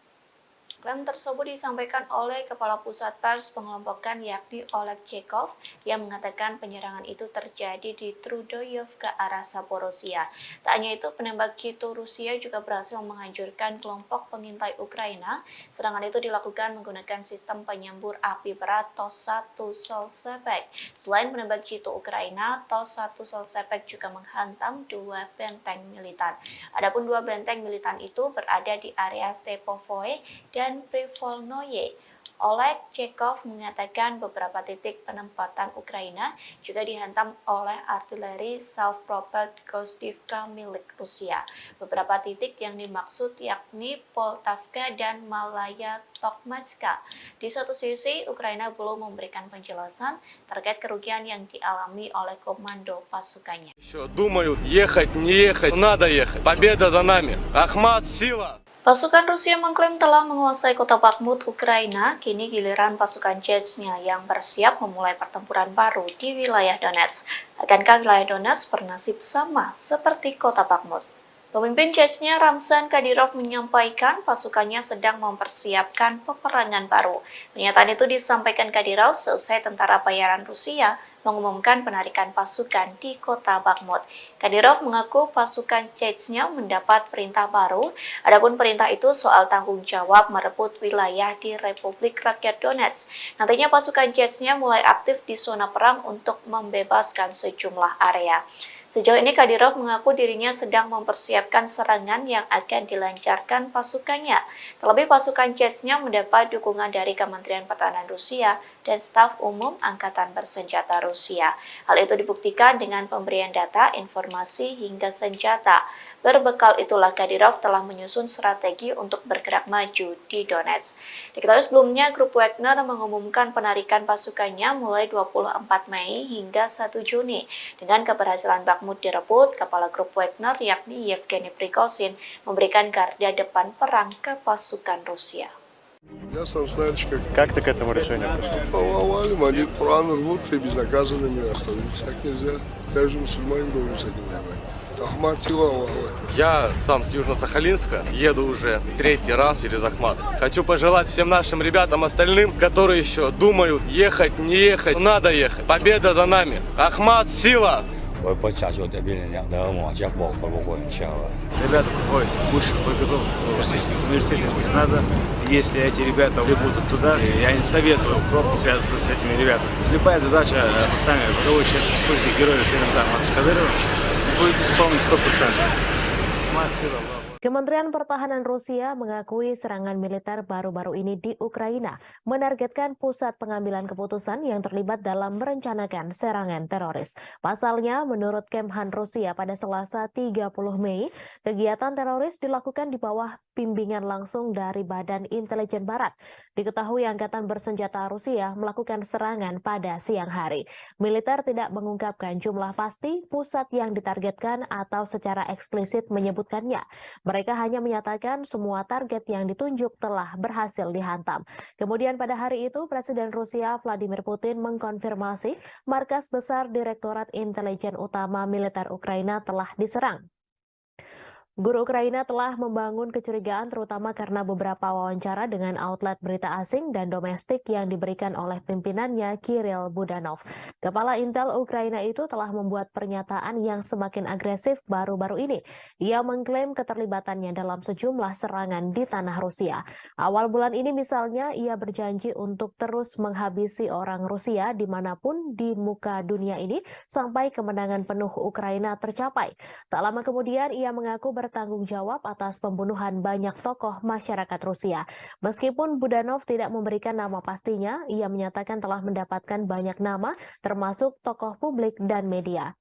Klaim tersebut disampaikan oleh Kepala Pusat Pers Pengelompokan yakni Oleg Chekov yang mengatakan penyerangan itu terjadi di Trudoyov ke arah Zaporozhia. Tak hanya itu, penembak jitu Rusia juga berhasil menghancurkan kelompok pengintai Ukraina. Serangan itu dilakukan menggunakan sistem penyembur api berat TOS-1 Solsepek. Selain penembak jitu Ukraina, TOS-1 Solsepek juga menghantam dua benteng militan. Adapun dua benteng militan itu berada di area Stepovoe dan Privolnoye. Oleg Chekov mengatakan beberapa titik penempatan Ukraina juga dihantam oleh artileri self-propelled Gostivka milik Rusia. Beberapa titik yang dimaksud yakni Poltavka dan Malaya Tokmatska. Di satu sisi, Ukraina belum memberikan penjelasan terkait kerugian yang dialami oleh komando pasukannya. Думают, ехать, не ехать, надо ехать. Победа за нами. Ахмат, сила. Pasukan Rusia mengklaim telah menguasai kota Bakhmut, Ukraina. Kini giliran pasukan Chechnya yang bersiap memulai pertempuran baru di wilayah Donetsk. Akankah wilayah Donetsk bernasib sama seperti kota Bakhmut? Pemimpin Chechnya Ramzan Kadyrov menyampaikan pasukannya sedang mempersiapkan peperangan baru. Pernyataan itu disampaikan Kadyrov seusai tentara bayaran Rusia mengumumkan penarikan pasukan di kota Bakhmut. Kadyrov mengaku pasukan Chechnya mendapat perintah baru. Adapun perintah itu soal tanggung jawab merebut wilayah di Republik Rakyat Donetsk. Nantinya pasukan Chechnya mulai aktif di zona perang untuk membebaskan sejumlah area. Sejauh ini Kadyrov mengaku dirinya sedang mempersiapkan serangan yang akan dilancarkan pasukannya. Terlebih pasukan Chechnya mendapat dukungan dari Kementerian Pertahanan Rusia dan staf umum Angkatan Bersenjata Rusia. Hal itu dibuktikan dengan pemberian data, informasi, hingga senjata. Berbekal itulah Kadyrov telah menyusun strategi untuk bergerak maju di Donetsk. Diketahui sebelumnya, grup Wagner mengumumkan penarikan pasukannya mulai 24 Mei hingga 1 Juni. Dengan keberhasilan Bakhmut direbut, kepala grup Wagner yakni Yevgeny Prigozhin memberikan garda depan perang ke pasukan Rusia. Я сам знаешь, Как ты к этому решению пришел? повалим, они планы рвут и безнаказанными остановиться так нельзя. Каждый мусульманин должен с этим воевать. Ахмат, сила, Аллах. Я сам с Южно-Сахалинска, еду уже третий раз через Ахмат. Хочу пожелать всем нашим ребятам остальным, которые еще думают, ехать, не ехать, надо ехать. Победа за нами. Ахмат, сила! 我不假就得别人家的往家保护不会笑啊。 Ребята проходят высшую подготовку в Российском университете спецназа. Если эти ребята прибудут туда, я не советую пробовать связываться с этими ребятами. Любая задача, поставленная в боевой части спутника героя Рамзана Ахматовича Кадырова, будет исполнена 100%. Kementerian Pertahanan Rusia mengakui serangan militer baru-baru ini di Ukraina menargetkan pusat pengambilan keputusan yang terlibat dalam merencanakan serangan teroris. Pasalnya, menurut Kemhan Rusia pada Selasa 30 Mei, kegiatan teroris dilakukan di bawah bimbingan langsung dari Badan Intelijen Barat. Diketahui Angkatan Bersenjata Rusia melakukan serangan pada siang hari. Militer tidak mengungkapkan jumlah pasti pusat yang ditargetkan atau secara eksplisit menyebutkannya. Mereka hanya menyatakan semua target yang ditunjuk telah berhasil dihantam. Kemudian pada hari itu, Presiden Rusia Vladimir Putin mengkonfirmasi markas besar Direktorat Intelijen Utama Militer Ukraina telah diserang. Guru Ukraina telah membangun kecurigaan terutama karena beberapa wawancara dengan outlet berita asing dan domestik yang diberikan oleh pimpinannya Kirill Budanov. Kepala Intel Ukraina itu telah membuat pernyataan yang semakin agresif baru-baru ini. Ia mengklaim keterlibatannya dalam sejumlah serangan di tanah Rusia. Awal bulan ini misalnya ia berjanji untuk terus menghabisi orang Rusia dimanapun di muka dunia ini sampai kemenangan penuh Ukraina tercapai. Tak lama kemudian ia mengaku bertanggung jawab atas pembunuhan banyak tokoh masyarakat Rusia. Meskipun Budanov tidak memberikan nama pastinya, ia menyatakan telah mendapatkan banyak nama, termasuk tokoh publik dan media.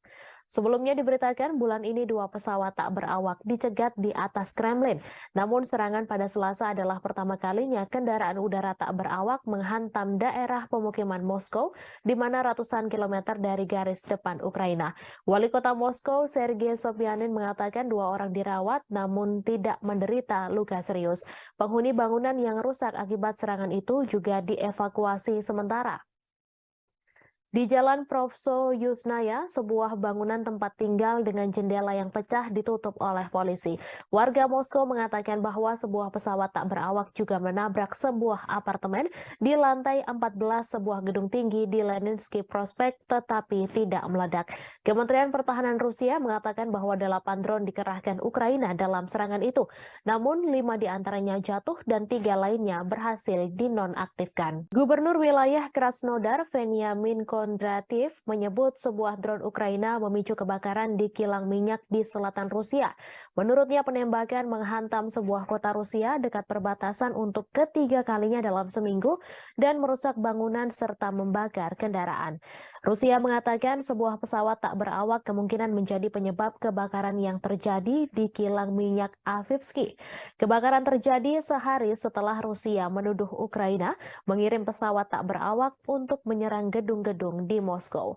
Sebelumnya diberitakan bulan ini 2 pesawat tak berawak dicegat di atas Kremlin. Namun serangan pada Selasa adalah pertama kalinya kendaraan udara tak berawak menghantam daerah pemukiman Moskow, di mana ratusan kilometer dari garis depan Ukraina. Wali kota Moskow, Sergei Sobyanin, mengatakan 2 orang dirawat namun tidak menderita luka serius. Penghuni bangunan yang rusak akibat serangan itu juga dievakuasi sementara. Di Jalan Provso Yusnaya, sebuah bangunan tempat tinggal dengan jendela yang pecah ditutup oleh polisi. Warga Moskow mengatakan bahwa sebuah pesawat tak berawak juga menabrak sebuah apartemen di lantai 14 sebuah gedung tinggi di Leninsky Prospect tetapi tidak meledak. Kementerian Pertahanan Rusia mengatakan bahwa 8 drone dikerahkan Ukraina dalam serangan itu. Namun 5 diantaranya jatuh dan 3 lainnya berhasil dinonaktifkan. Gubernur wilayah Krasnodar, Veniamin Kondrativ, menyebut sebuah drone Ukraina memicu kebakaran di kilang minyak di selatan Rusia. Menurutnya penembakan menghantam sebuah kota Rusia dekat perbatasan untuk ketiga kalinya dalam seminggu dan merusak bangunan serta membakar kendaraan. Rusia mengatakan sebuah pesawat tak berawak kemungkinan menjadi penyebab kebakaran yang terjadi di kilang minyak Avivsky. Kebakaran terjadi sehari setelah Rusia menuduh Ukraina mengirim pesawat tak berawak untuk menyerang gedung-gedung di Moskow.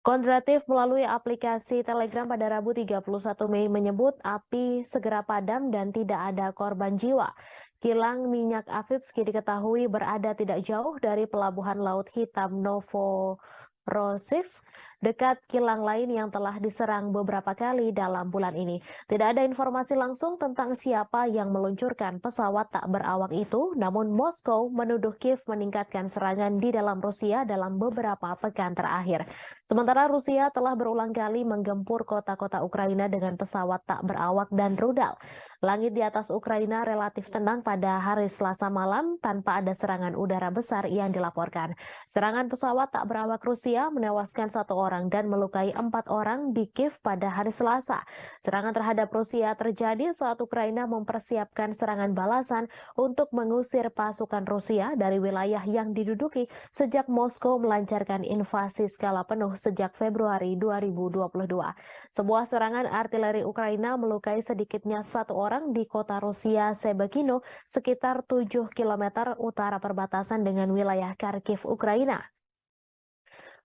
Kondrativ melalui aplikasi Telegram pada Rabu 31 Mei menyebut api segera padam dan tidak ada korban jiwa. Kilang minyak Avivsky diketahui berada tidak jauh dari pelabuhan Laut Hitam Novorossiysk, dekat kilang lain yang telah diserang beberapa kali dalam bulan ini. Tidak ada informasi langsung tentang siapa yang meluncurkan pesawat tak berawak itu, namun Moskow menuduh Kiev meningkatkan serangan di dalam Rusia dalam beberapa pekan terakhir. Sementara Rusia telah berulang kali menggempur kota-kota Ukraina dengan pesawat tak berawak dan rudal. Langit di atas Ukraina relatif tenang pada hari Selasa malam tanpa ada serangan udara besar yang dilaporkan. Serangan pesawat tak berawak Rusia menewaskan 1 orang dan melukai 4 orang di Kiev pada hari Selasa. Serangan terhadap Rusia terjadi saat Ukraina mempersiapkan serangan balasan untuk mengusir pasukan Rusia dari wilayah yang diduduki sejak Moskow melancarkan invasi skala penuh sejak Februari 2022. Sebuah serangan artileri Ukraina melukai sedikitnya 1 orang di kota Rusia Sebekino, sekitar 7 km utara perbatasan dengan wilayah Kharkiv, Ukraina.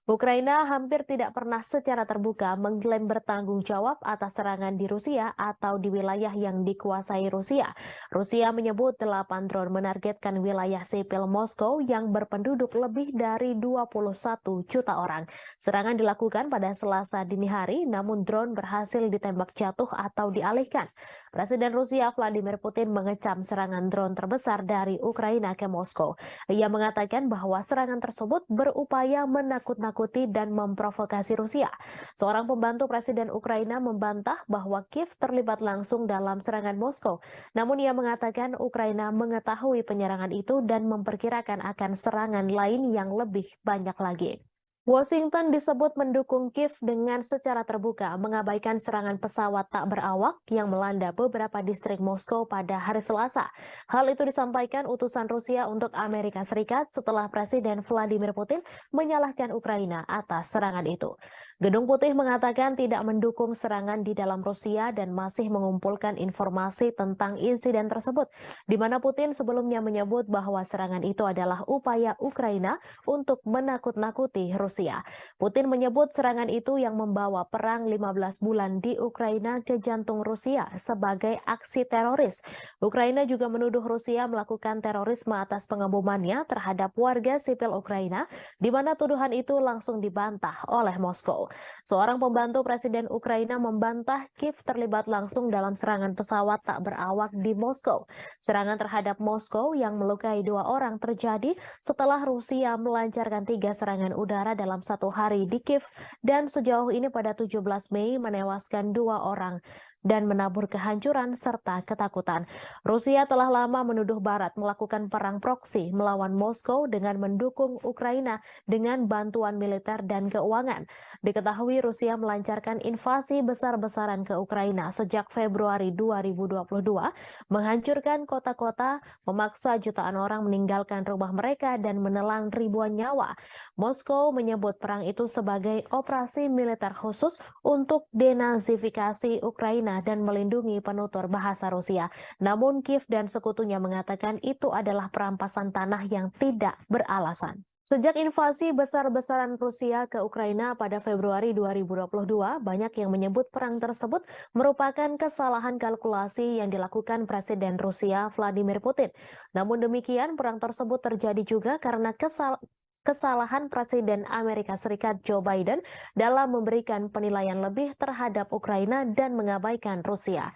Ukraina hampir tidak pernah secara terbuka mengklaim bertanggung jawab atas serangan di Rusia atau di wilayah yang dikuasai Rusia. Rusia menyebut 8 drone menargetkan wilayah sipil Moskow yang berpenduduk lebih dari 21 juta orang. Serangan dilakukan pada Selasa dini hari, namun drone berhasil ditembak jatuh atau dialihkan. Presiden Rusia Vladimir Putin mengecam serangan drone terbesar dari Ukraina ke Moskow. Ia mengatakan bahwa serangan tersebut berupaya menakut-nakuti menakuti dan memprovokasi Rusia. Seorang pembantu Presiden Ukraina membantah bahwa Kiev terlibat langsung dalam serangan Moskow. Namun ia mengatakan Ukraina mengetahui penyerangan itu dan memperkirakan akan serangan lain yang lebih banyak lagi. Washington disebut mendukung Kiev dengan secara terbuka mengabaikan serangan pesawat tak berawak yang melanda beberapa distrik Moskow pada hari Selasa. Hal itu disampaikan utusan Rusia untuk Amerika Serikat setelah Presiden Vladimir Putin menyalahkan Ukraina atas serangan itu. Gedung Putih mengatakan tidak mendukung serangan di dalam Rusia dan masih mengumpulkan informasi tentang insiden tersebut, di mana Putin sebelumnya menyebut bahwa serangan itu adalah upaya Ukraina untuk menakut-nakuti Rusia. Putin menyebut serangan itu yang membawa perang 15 bulan di Ukraina ke jantung Rusia sebagai aksi teroris. Ukraina juga menuduh Rusia melakukan terorisme atas pengebomannya terhadap warga sipil Ukraina, di mana tuduhan itu langsung dibantah oleh Moskow. Seorang pembantu Presiden Ukraina membantah Kiev terlibat langsung dalam serangan pesawat tak berawak di Moskow. Serangan terhadap Moskow yang melukai 2 orang terjadi setelah Rusia melancarkan 3 serangan udara dalam 1 hari di Kiev dan sejauh ini pada 17 Mei menewaskan 2 orang dan menabur kehancuran serta ketakutan. Rusia telah lama menuduh Barat melakukan perang proksi melawan Moskow dengan mendukung Ukraina dengan bantuan militer dan keuangan. Diketahui Rusia melancarkan invasi besar-besaran ke Ukraina sejak Februari 2022, menghancurkan kota-kota, memaksa jutaan orang meninggalkan rumah mereka dan menelan ribuan nyawa. Moskow menyebut perang itu sebagai operasi militer khusus untuk denazifikasi Ukraina dan melindungi penutur bahasa Rusia. Namun Kiev dan sekutunya mengatakan itu adalah perampasan tanah yang tidak beralasan. Sejak invasi besar-besaran Rusia ke Ukraina pada Februari 2022, banyak yang menyebut perang tersebut merupakan kesalahan kalkulasi yang dilakukan Presiden Rusia Vladimir Putin. Namun demikian, perang tersebut terjadi juga karena kesalahan Presiden Amerika Serikat Joe Biden dalam memberikan penilaian lebih terhadap Ukraina dan mengabaikan Rusia.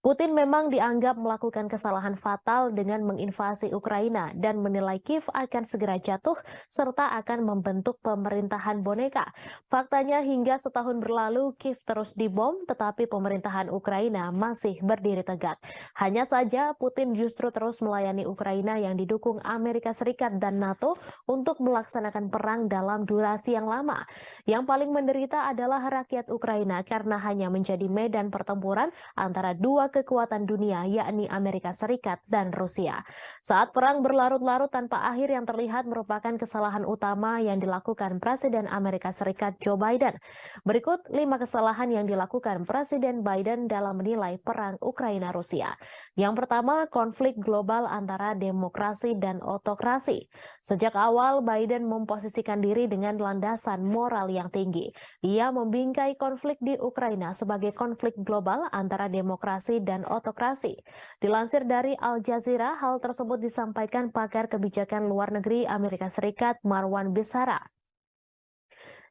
Putin memang dianggap melakukan kesalahan fatal dengan menginvasi Ukraina dan menilai Kiev akan segera jatuh serta akan membentuk pemerintahan boneka. Faktanya hingga setahun berlalu Kiev terus dibom tetapi pemerintahan Ukraina masih berdiri tegak. Hanya saja Putin justru terus melayani Ukraina yang didukung Amerika Serikat dan NATO untuk melaksanakan perang dalam durasi yang lama. Yang paling menderita adalah rakyat Ukraina karena hanya menjadi medan pertempuran antara dua kekuatan dunia yakni Amerika Serikat dan Rusia. Saat perang berlarut-larut tanpa akhir yang terlihat merupakan kesalahan utama yang dilakukan Presiden Amerika Serikat Joe Biden. Berikut 5 kesalahan yang dilakukan Presiden Biden dalam menilai perang Ukraina-Rusia. Yang pertama, konflik global antara demokrasi dan otokrasi. Sejak awal Biden memposisikan diri dengan landasan moral yang tinggi. Ia membingkai konflik di Ukraina sebagai konflik global antara demokrasi dan otokrasi. Dilansir dari Al Jazeera, hal tersebut disampaikan pakar kebijakan luar negeri Amerika Serikat Marwan Bisara.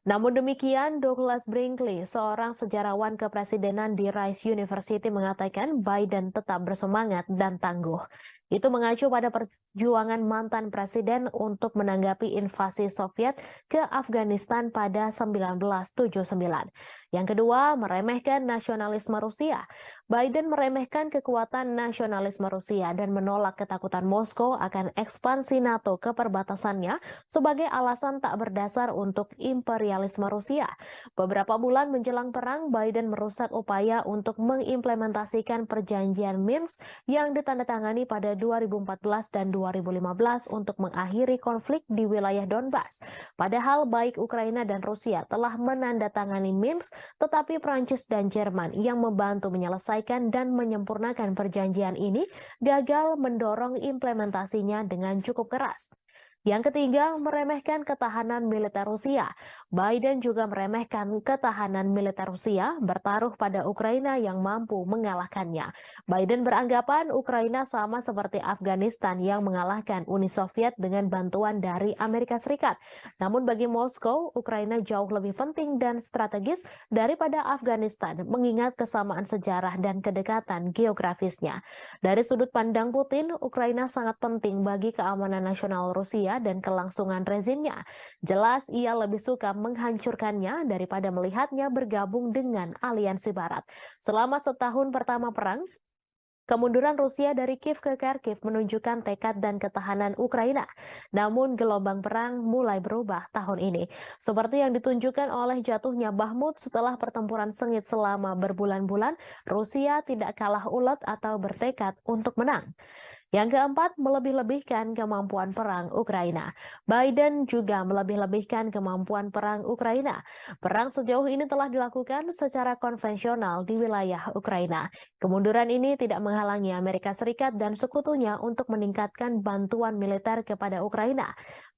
Namun demikian, Douglas Brinkley, seorang sejarawan kepresidenan di Rice University mengatakan Biden tetap bersemangat dan tangguh. Itu mengacu pada perjuangan mantan presiden untuk menanggapi invasi Soviet ke Afghanistan pada 1979. Yang kedua, meremehkan nasionalisme Rusia. Biden meremehkan kekuatan nasionalisme Rusia dan menolak ketakutan Moskow akan ekspansi NATO ke perbatasannya sebagai alasan tak berdasar untuk imperialisme Rusia. Beberapa bulan menjelang perang, Biden merusak upaya untuk mengimplementasikan perjanjian Minsk yang ditandatangani pada 2014 dan 2015 untuk mengakhiri konflik di wilayah Donbas. Padahal baik Ukraina dan Rusia telah menandatangani Minsk, tetapi Prancis dan Jerman yang membantu menyelesaikan dan menyempurnakan perjanjian ini gagal mendorong implementasinya dengan cukup keras. Yang ketiga, meremehkan ketahanan militer Rusia. Biden juga meremehkan ketahanan militer Rusia bertaruh pada Ukraina yang mampu mengalahkannya. Biden beranggapan Ukraina sama seperti Afghanistan yang mengalahkan Uni Soviet dengan bantuan dari Amerika Serikat. Namun bagi Moskow, Ukraina jauh lebih penting dan strategis daripada Afghanistan, mengingat kesamaan sejarah dan kedekatan geografisnya. Dari sudut pandang Putin, Ukraina sangat penting bagi keamanan nasional Rusia Rusia dan kelangsungan rezimnya. Jelas ia lebih suka menghancurkannya daripada melihatnya bergabung dengan aliansi Barat. Selama setahun pertama perang, kemunduran Rusia dari Kiev ke Kharkiv menunjukkan tekad dan ketahanan Ukraina. Namun gelombang perang mulai berubah tahun ini. Seperti yang ditunjukkan oleh jatuhnya Bakhmut setelah pertempuran sengit selama berbulan-bulan, Rusia tidak kalah ulet atau bertekad untuk menang. Yang keempat, melebih-lebihkan kemampuan perang Ukraina. Biden juga melebih-lebihkan kemampuan perang Ukraina. Perang sejauh ini telah dilakukan secara konvensional di wilayah Ukraina. Kemunduran ini tidak menghalangi Amerika Serikat dan sekutunya untuk meningkatkan bantuan militer kepada Ukraina.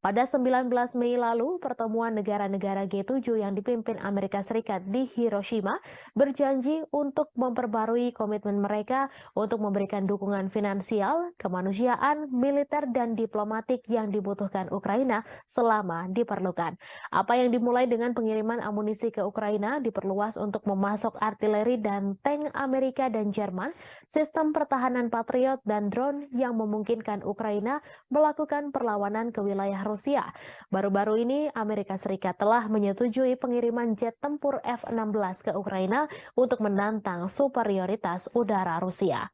Pada 19 Mei lalu, pertemuan negara-negara G7 yang dipimpin Amerika Serikat di Hiroshima berjanji untuk memperbarui komitmen mereka untuk memberikan dukungan finansial, kemanusiaan, militer, dan diplomatik yang dibutuhkan Ukraina selama diperlukan. Apa yang dimulai dengan pengiriman amunisi ke Ukraina diperluas untuk memasok artileri dan tank Amerika dan Jerman, sistem pertahanan Patriot, dan drone yang memungkinkan Ukraina melakukan perlawanan ke wilayah Rusia. Baru-baru ini, Amerika Serikat telah menyetujui pengiriman jet tempur F-16 ke Ukraina untuk menantang superioritas udara Rusia.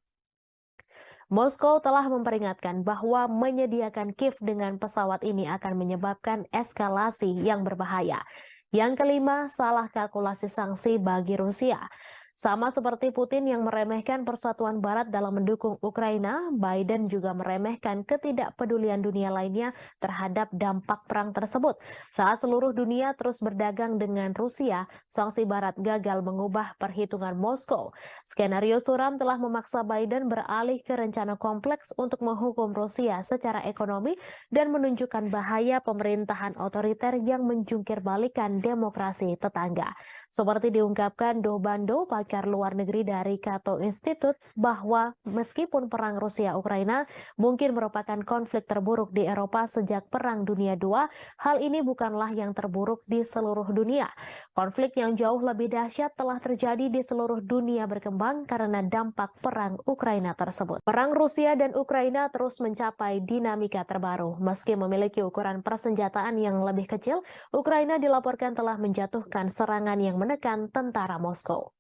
Moskow telah memperingatkan bahwa menyediakan Kiev dengan pesawat ini akan menyebabkan eskalasi yang berbahaya. Yang kelima, salah kalkulasi sanksi bagi Rusia. Sama seperti Putin yang meremehkan persatuan Barat dalam mendukung Ukraina, Biden juga meremehkan ketidakpedulian dunia lainnya terhadap dampak perang tersebut. Saat seluruh dunia terus berdagang dengan Rusia, sanksi Barat gagal mengubah perhitungan Moskow. Skenario suram telah memaksa Biden beralih ke rencana kompleks untuk menghukum Rusia secara ekonomi dan menunjukkan bahaya pemerintahan otoriter yang menjungkir-balikan demokrasi tetangga. Seperti diungkapkan Do Bando, pakar luar negeri dari Cato Institute, bahwa meskipun perang Rusia-Ukraina mungkin merupakan konflik terburuk di Eropa sejak Perang Dunia II, hal ini bukanlah yang terburuk di seluruh dunia. Konflik yang jauh lebih dahsyat telah terjadi di seluruh dunia berkembang karena dampak perang Ukraina tersebut. Perang Rusia dan Ukraina terus mencapai dinamika terbaru. Meski memiliki ukuran persenjataan yang lebih kecil, Ukraina dilaporkan telah menjatuhkan serangan yang menekan tentara Moskow.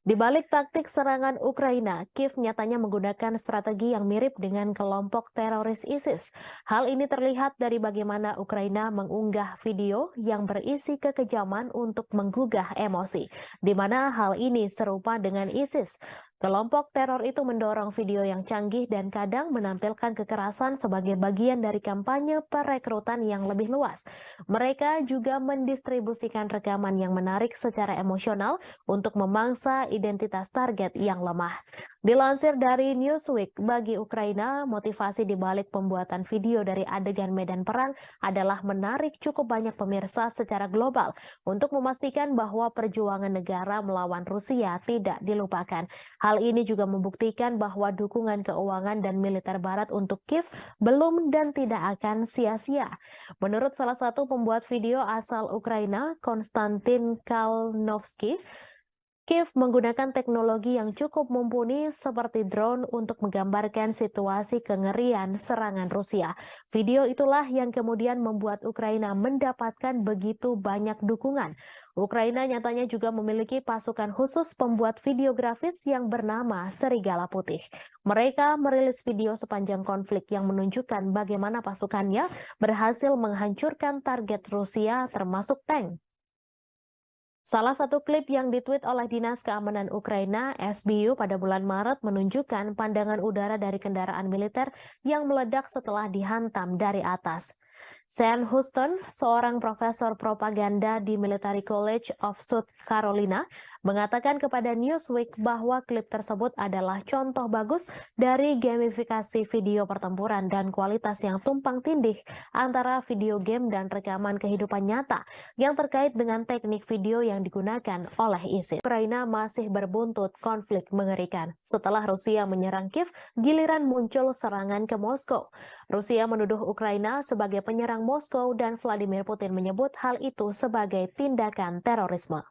Di balik taktik serangan Ukraina, Kiev nyatanya menggunakan strategi yang mirip dengan kelompok teroris ISIS. Hal ini terlihat dari bagaimana Ukraina mengunggah video yang berisi kekejaman untuk menggugah emosi, di mana hal ini serupa dengan ISIS. Kelompok teror itu mendorong video yang canggih dan kadang menampilkan kekerasan sebagai bagian dari kampanye perekrutan yang lebih luas. Mereka juga mendistribusikan rekaman yang menarik secara emosional untuk memangsa identitas target yang lemah. Dilansir dari Newsweek, bagi Ukraina, motivasi di balik pembuatan video dari adegan medan perang adalah menarik cukup banyak pemirsa secara global untuk memastikan bahwa perjuangan negara melawan Rusia tidak dilupakan. Hal ini juga membuktikan bahwa dukungan keuangan dan militer Barat untuk Kiev belum dan tidak akan sia-sia. Menurut salah satu pembuat video asal Ukraina, Konstantin Kalnovsky, Kiev menggunakan teknologi yang cukup mumpuni seperti drone untuk menggambarkan situasi kengerian serangan Rusia. Video itulah yang kemudian membuat Ukraina mendapatkan begitu banyak dukungan. Ukraina nyatanya juga memiliki pasukan khusus pembuat video grafis yang bernama Serigala Putih. Mereka merilis video sepanjang konflik yang menunjukkan bagaimana pasukannya berhasil menghancurkan target Rusia termasuk tank. Salah satu klip yang ditweet oleh Dinas Keamanan Ukraina, SBU, pada bulan Maret menunjukkan pandangan udara dari kendaraan militer yang meledak setelah dihantam dari atas. Sean Houston, seorang profesor propaganda di Military College of South Carolina, mengatakan kepada Newsweek bahwa klip tersebut adalah contoh bagus dari gamifikasi video pertempuran dan kualitas yang tumpang tindih antara video game dan rekaman kehidupan nyata yang terkait dengan teknik video yang digunakan oleh ISIS. Ukraina masih berbuntut konflik mengerikan. Setelah Rusia menyerang Kiev, giliran muncul serangan ke Moskow. Rusia menuduh Ukraina sebagai penyerang Moskow dan Vladimir Putin menyebut hal itu sebagai tindakan terorisme.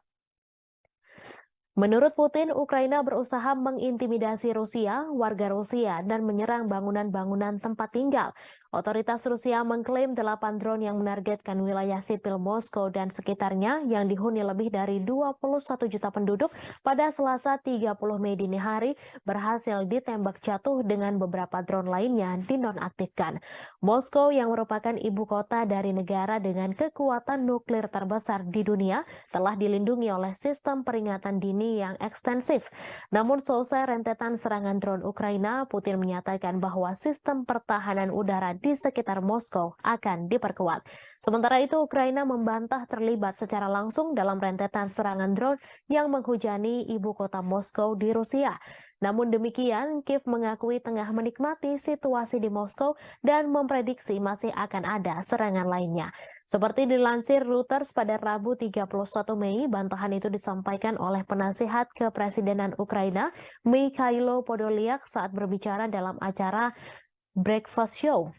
Menurut Putin, Ukraina berusaha mengintimidasi Rusia, warga Rusia, dan menyerang bangunan-bangunan tempat tinggal. Otoritas Rusia mengklaim 8 drone yang menargetkan wilayah sipil Moskow dan sekitarnya yang dihuni lebih dari 21 juta penduduk pada Selasa 30 Mei dini hari berhasil ditembak jatuh dengan beberapa drone lainnya dinonaktifkan. Moskow yang merupakan ibu kota dari negara dengan kekuatan nuklir terbesar di dunia telah dilindungi oleh sistem peringatan dini yang ekstensif. Namun selesai rentetan serangan drone Ukraina, Putin menyatakan bahwa sistem pertahanan udara di sekitar Moskow akan diperkuat. Sementara itu, Ukraina membantah terlibat secara langsung dalam rentetan serangan drone yang menghujani ibu kota Moskow di Rusia. Namun demikian, Kiev mengakui tengah menikmati situasi di Moskow dan memprediksi masih akan ada serangan lainnya. Seperti dilansir Reuters pada Rabu 31 Mei, bantahan itu disampaikan oleh penasihat kepresidenan Ukraina, Mikhailo Podolyak saat berbicara dalam acara Breakfast Show.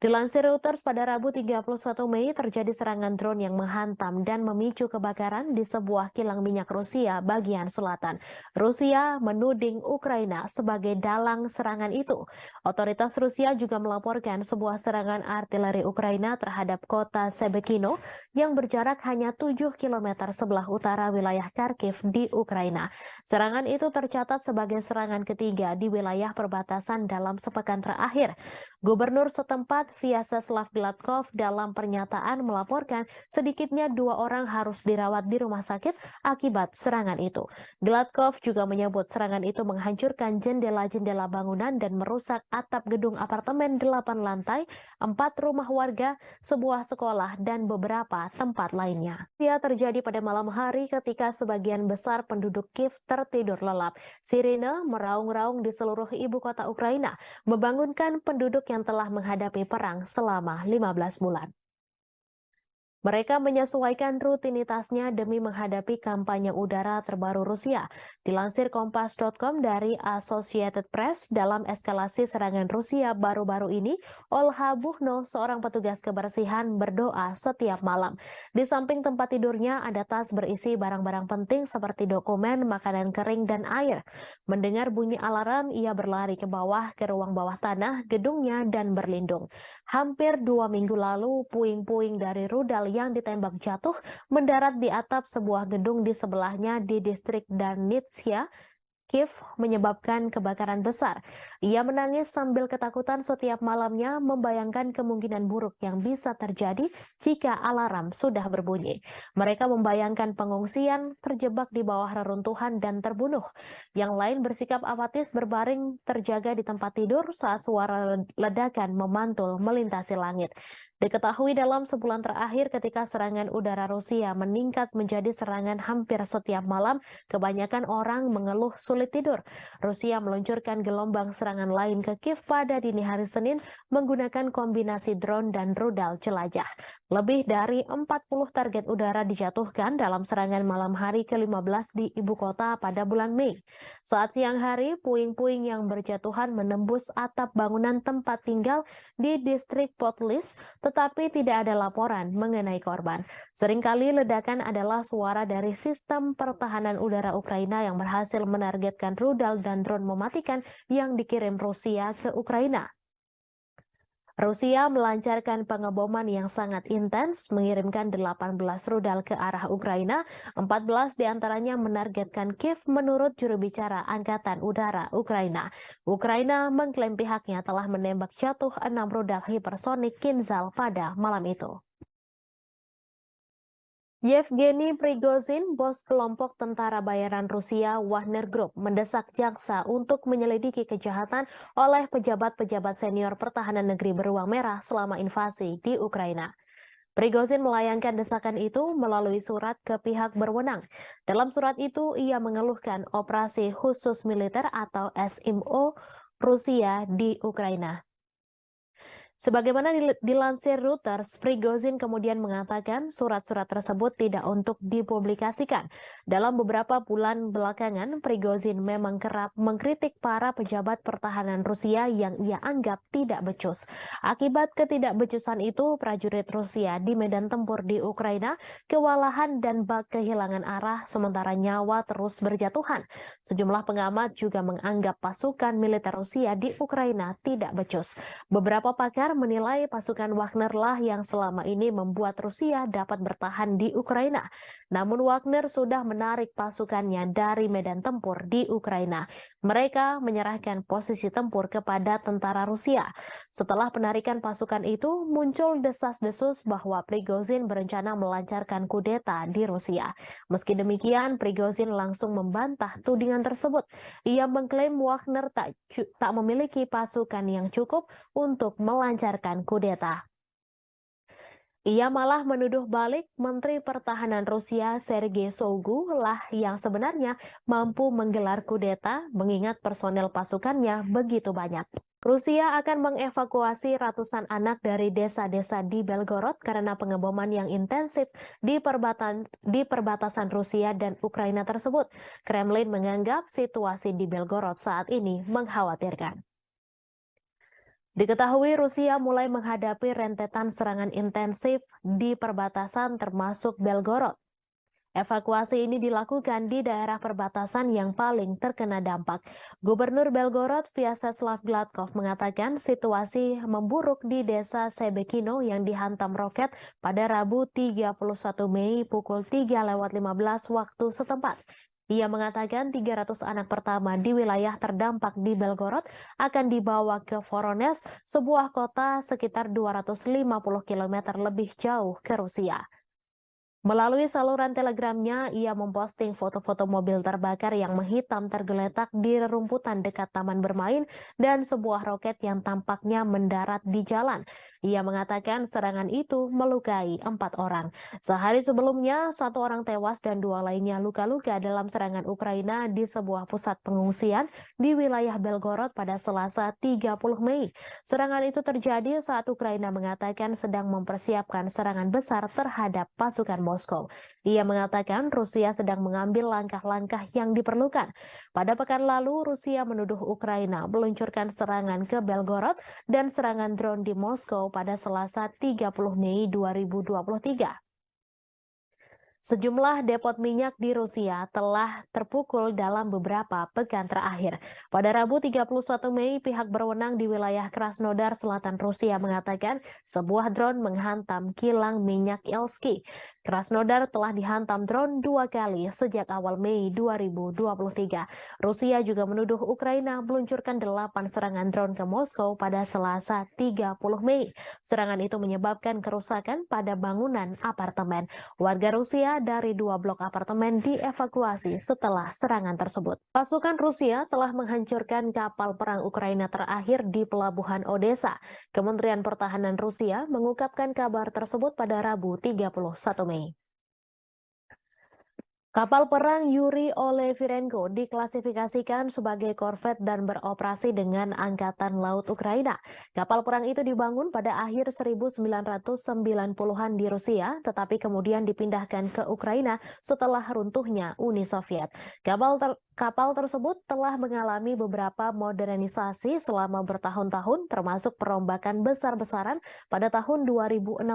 Dilansir Reuters pada Rabu 31 Mei terjadi serangan drone yang menghantam dan memicu kebakaran di sebuah kilang minyak Rusia bagian selatan. Rusia menuding Ukraina sebagai dalang serangan itu. Otoritas Rusia juga melaporkan sebuah serangan artileri Ukraina terhadap kota Shebekino yang berjarak hanya 7 km sebelah utara wilayah Kharkiv di Ukraina. Serangan itu tercatat sebagai serangan ketiga di wilayah perbatasan dalam sepekan terakhir. Gubernur setempat Vyacheslav Gladkov dalam pernyataan melaporkan sedikitnya 2 orang harus dirawat di rumah sakit akibat serangan itu. Gladkov juga menyebut serangan itu menghancurkan jendela-jendela bangunan dan merusak atap gedung apartemen 8 lantai, 4 rumah warga, sebuah sekolah, dan beberapa tempat lainnya. Ia terjadi pada malam hari ketika sebagian besar penduduk Kiev tertidur lelap. Sirine meraung-raung di seluruh ibu kota Ukraina, membangunkan penduduk yang telah menghadapi perang selama 15 bulan. Mereka menyesuaikan rutinitasnya demi menghadapi kampanye udara terbaru Rusia. Dilansir Kompas.com dari Associated Press, dalam eskalasi serangan Rusia baru-baru ini, Olha Buchno, seorang petugas kebersihan, berdoa setiap malam. Di samping tempat tidurnya ada tas berisi barang-barang penting seperti dokumen, makanan kering, dan air. Mendengar bunyi alarm, ia berlari ke bawah ke ruang bawah tanah gedungnya dan berlindung. Hampir 2 minggu lalu, puing-puing dari rudal yang ditembak jatuh mendarat di atap sebuah gedung di sebelahnya di distrik Darnitsia, Kiev, menyebabkan kebakaran besar. Ia menangis sambil ketakutan setiap malamnya, membayangkan kemungkinan buruk yang bisa terjadi jika alarm sudah berbunyi. Mereka membayangkan pengungsian, terjebak di bawah reruntuhan, dan terbunuh. Yang lain bersikap apatis berbaring terjaga di tempat tidur saat suara ledakan memantul melintasi langit. Diketahui dalam sebulan terakhir ketika serangan udara Rusia meningkat menjadi serangan hampir setiap malam, kebanyakan orang mengeluh sulit tidur. Rusia meluncurkan gelombang serangan lain ke Kiev pada dini hari Senin menggunakan kombinasi drone dan rudal jelajah. Lebih dari 40 target udara dijatuhkan dalam serangan malam hari ke-15 di ibu kota pada bulan Mei. Saat siang hari, puing-puing yang berjatuhan menembus atap bangunan tempat tinggal di distrik Potlis, tetapi tidak ada laporan mengenai korban. Seringkali ledakan adalah suara dari sistem pertahanan udara Ukraina yang berhasil menargetkan rudal dan drone mematikan yang dikirim Rusia ke Ukraina. Rusia melancarkan pengeboman yang sangat intens, mengirimkan 18 rudal ke arah Ukraina, 14 diantaranya menargetkan Kiev menurut juru bicara Angkatan Udara Ukraina. Ukraina mengklaim pihaknya telah menembak jatuh 6 rudal hipersonik Kinzhal pada malam itu. Yevgeny Prigozhin, bos kelompok tentara bayaran Rusia Wagner Group, mendesak jaksa untuk menyelidiki kejahatan oleh pejabat-pejabat senior pertahanan negeri beruang merah selama invasi di Ukraina. Prigozhin melayangkan desakan itu melalui surat ke pihak berwenang. Dalam surat itu, ia mengeluhkan operasi khusus militer atau SMO Rusia di Ukraina. Sebagaimana dilansir Reuters, Prigozhin kemudian mengatakan surat-surat tersebut tidak untuk dipublikasikan. Dalam beberapa bulan belakangan, Prigozhin memang kerap mengkritik para pejabat pertahanan Rusia yang ia anggap tidak becus. Akibat ketidakbecusan itu, prajurit Rusia di medan tempur di Ukraina kewalahan dan bak kehilangan arah sementara nyawa terus berjatuhan. Sejumlah pengamat juga menganggap pasukan militer Rusia di Ukraina tidak becus. Beberapa pakar menilai pasukan Wagner lah yang selama ini membuat Rusia dapat bertahan di Ukraina. Namun Wagner sudah menarik pasukannya dari medan tempur di Ukraina. Mereka menyerahkan posisi tempur kepada tentara Rusia. Setelah penarikan pasukan itu, muncul desas-desus bahwa Prigozhin berencana melancarkan kudeta di Rusia. Meski demikian, Prigozhin langsung membantah tudingan tersebut. Ia mengklaim Wagner tak memiliki pasukan yang cukup untuk melancarkan kudeta. Ia malah menuduh balik Menteri Pertahanan Rusia Sergei Shoigu lah yang sebenarnya mampu menggelar kudeta mengingat personel pasukannya begitu banyak. Rusia akan mengevakuasi ratusan anak dari desa-desa di Belgorod karena pengeboman yang intensif di perbatasan Rusia dan Ukraina tersebut. Kremlin menganggap situasi di Belgorod saat ini mengkhawatirkan. Diketahui Rusia mulai menghadapi rentetan serangan intensif di perbatasan termasuk Belgorod. Evakuasi ini dilakukan di daerah perbatasan yang paling terkena dampak. Gubernur Belgorod Vyacheslav Gladkov mengatakan situasi memburuk di desa Sebekino yang dihantam roket pada Rabu 31 Mei pukul 3:15 waktu setempat. Ia mengatakan 300 anak pertama di wilayah terdampak di Belgorod akan dibawa ke Voronezh, sebuah kota sekitar 250 km lebih jauh ke Rusia. Melalui saluran telegramnya, ia memposting foto-foto mobil terbakar yang menghitam tergeletak di rerumputan dekat taman bermain dan sebuah roket yang tampaknya mendarat di jalan. Ia mengatakan serangan itu melukai 4 orang. Sehari sebelumnya, 1 orang tewas dan 2 lainnya luka-luka dalam serangan Ukraina di sebuah pusat pengungsian di wilayah Belgorod pada Selasa 30 Mei. Serangan itu terjadi saat Ukraina mengatakan sedang mempersiapkan serangan besar terhadap pasukan Moskow. Ia mengatakan Rusia sedang mengambil langkah-langkah yang diperlukan. Pada pekan lalu, Rusia menuduh Ukraina meluncurkan serangan ke Belgorod dan serangan drone di Moskow pada Selasa 30 Mei 2023. Sejumlah depot minyak di Rusia telah terpukul dalam beberapa pekan terakhir. Pada Rabu 31 Mei, pihak berwenang di wilayah Krasnodar Selatan Rusia mengatakan sebuah drone menghantam kilang minyak Elsky. Krasnodar telah dihantam drone 2 kali sejak awal Mei 2023. Rusia juga menuduh Ukraina meluncurkan 8 serangan drone ke Moskow pada Selasa 30 Mei. Serangan itu menyebabkan kerusakan pada bangunan apartemen. Warga Rusia dari 2 blok apartemen dievakuasi setelah serangan tersebut. Pasukan Rusia telah menghancurkan kapal perang Ukraina terakhir di pelabuhan Odessa. Kementerian Pertahanan Rusia mengungkapkan kabar tersebut pada Rabu 31 Mei. Kapal perang Yuri Olefirenko diklasifikasikan sebagai korvet dan beroperasi dengan Angkatan Laut Ukraina. Kapal perang itu dibangun pada akhir 1990-an di Rusia, tetapi kemudian dipindahkan ke Ukraina setelah runtuhnya Uni Soviet. Kapal tersebut telah mengalami beberapa modernisasi selama bertahun-tahun, termasuk perombakan besar-besaran pada tahun 2016.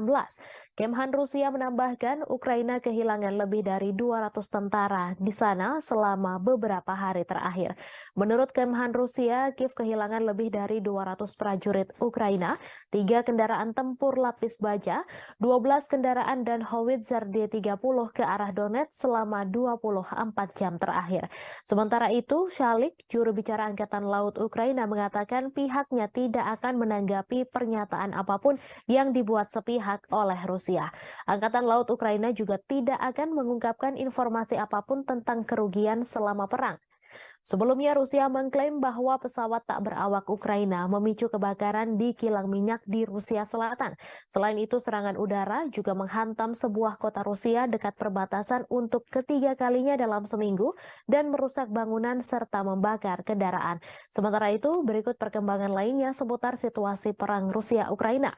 Kemhan Rusia menambahkan Ukraina kehilangan lebih dari 200 tentara di sana selama beberapa hari terakhir. Menurut Kemhan Rusia, Kiev kehilangan lebih dari 200 prajurit Ukraina, 3 kendaraan tempur lapis baja, 12 kendaraan dan howitzer D-30 ke arah Donetsk selama 24 jam terakhir. Sementara itu, Shalik, juru bicara Angkatan Laut Ukraina, mengatakan pihaknya tidak akan menanggapi pernyataan apapun yang dibuat sepihak oleh Rusia. Angkatan Laut Ukraina juga tidak akan mengungkapkan informasi apapun tentang kerugian selama perang. Sebelumnya, Rusia mengklaim bahwa pesawat tak berawak Ukraina memicu kebakaran di kilang minyak di Rusia Selatan. Selain itu, serangan udara juga menghantam sebuah kota Rusia dekat perbatasan untuk ketiga kalinya dalam seminggu dan merusak bangunan serta membakar kendaraan. Sementara itu, berikut perkembangan lainnya seputar situasi perang Rusia-Ukraina,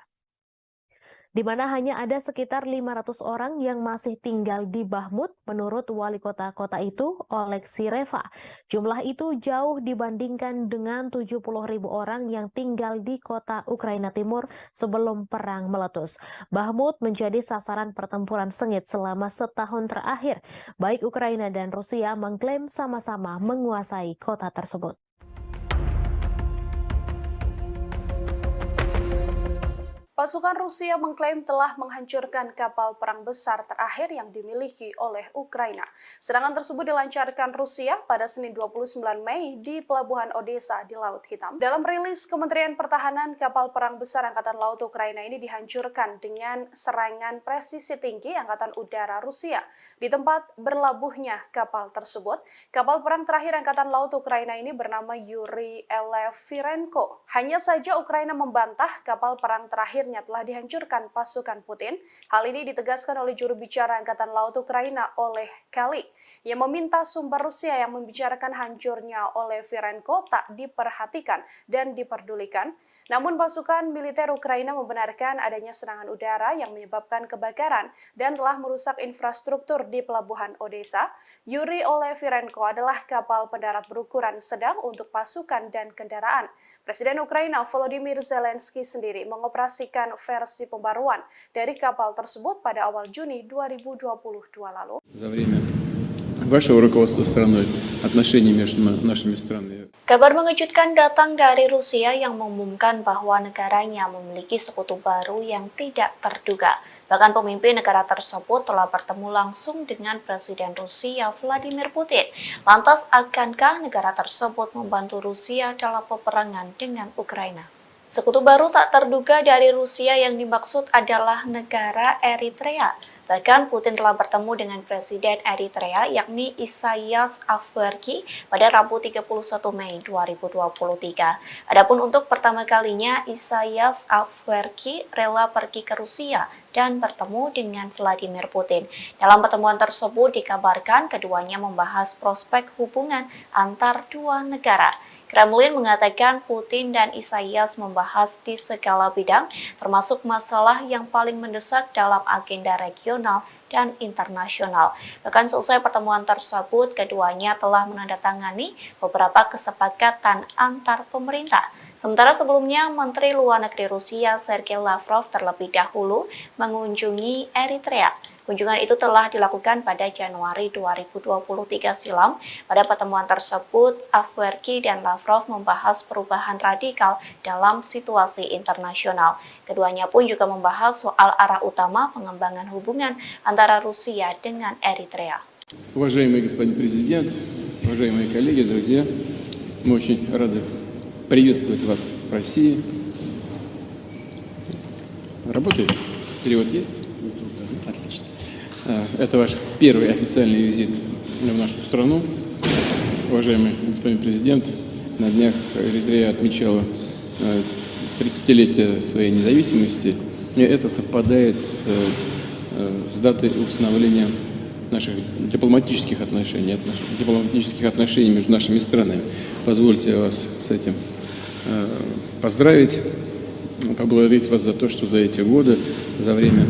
di mana hanya ada sekitar 500 orang yang masih tinggal di Bahmut menurut wali kota itu, Oleksiy Reva. Jumlah itu jauh dibandingkan dengan 70.000 orang yang tinggal di kota Ukraina Timur sebelum perang meletus. Bahmut menjadi sasaran pertempuran sengit selama setahun terakhir. Baik Ukraina dan Rusia mengklaim sama-sama menguasai kota tersebut. Pasukan Rusia mengklaim telah menghancurkan kapal perang besar terakhir yang dimiliki oleh Ukraina. Serangan tersebut dilancarkan Rusia pada Senin 29 Mei di Pelabuhan Odessa di Laut Hitam. Dalam rilis Kementerian Pertahanan, kapal perang besar Angkatan Laut Ukraina ini dihancurkan dengan serangan presisi tinggi Angkatan Udara Rusia. Di tempat berlabuhnya kapal tersebut, kapal perang terakhir Angkatan Laut Ukraina ini bernama Yuri Elefirenko. Hanya saja Ukraina membantah kapal perang terakhir telah dihancurkan pasukan Putin. Hal ini ditegaskan oleh juru bicara Angkatan Laut Ukraina, Oleh Kalik, yang meminta sumber Rusia yang membicarakan hancurnya Olefirenko tak diperhatikan dan diperdulikan. Namun pasukan militer Ukraina membenarkan adanya serangan udara yang menyebabkan kebakaran dan telah merusak infrastruktur di Pelabuhan Odessa. Yuri Olefirenko adalah kapal pendarat berukuran sedang untuk pasukan dan kendaraan. Presiden Ukraina Volodymyr Zelensky sendiri mengoperasikan versi pembaruan dari kapal tersebut pada awal Juni 2022 lalu. За время вашего руководства страной, отношения между нашими странами. Kabar mengejutkan datang dari Rusia yang mengumumkan bahwa negaranya memiliki sekutu baru yang tidak terduga. Bahkan pemimpin negara tersebut telah bertemu langsung dengan Presiden Rusia Vladimir Putin. Lantas, akankah negara tersebut membantu Rusia dalam peperangan dengan Ukraina? Sekutu baru tak terduga dari Rusia yang dimaksud adalah negara Eritrea. Bahkan Putin telah bertemu dengan Presiden Eritrea yakni Isaias Afwerki pada Rabu 31 Mei 2023. Adapun untuk pertama kalinya Isaias Afwerki rela pergi ke Rusia dan bertemu dengan Vladimir Putin. Dalam pertemuan tersebut dikabarkan keduanya membahas prospek hubungan antar dua negara. Kremlin mengatakan Putin dan Isaias membahas di segala bidang, termasuk masalah yang paling mendesak dalam agenda regional dan internasional. Bahkan seusai pertemuan tersebut, keduanya telah menandatangani beberapa kesepakatan antar pemerintah. Sementara sebelumnya, Menteri Luar Negeri Rusia Sergei Lavrov terlebih dahulu mengunjungi Eritrea. Kunjungan itu telah dilakukan pada Januari 2023 silam. Pada pertemuan tersebut, Afwerki dan Lavrov membahas perubahan radikal dalam situasi internasional. Keduanya pun juga membahas soal arah utama pengembangan hubungan antara Rusia dengan Eritrea. Уважаемый господин президент, уважаемые коллеги, друзья, мы очень рады приветствовать вас в России. Работает? Перевод есть? Отлично. Это ваш первый официальный визит в нашу страну. Уважаемый господин президент, на днях Эритрея отмечала 30-летие своей независимости. И это совпадает с датой установления наших дипломатических отношений между нашими странами. Позвольте вас с этим поздравить, поблагодарить вас за то, что за эти годы, за время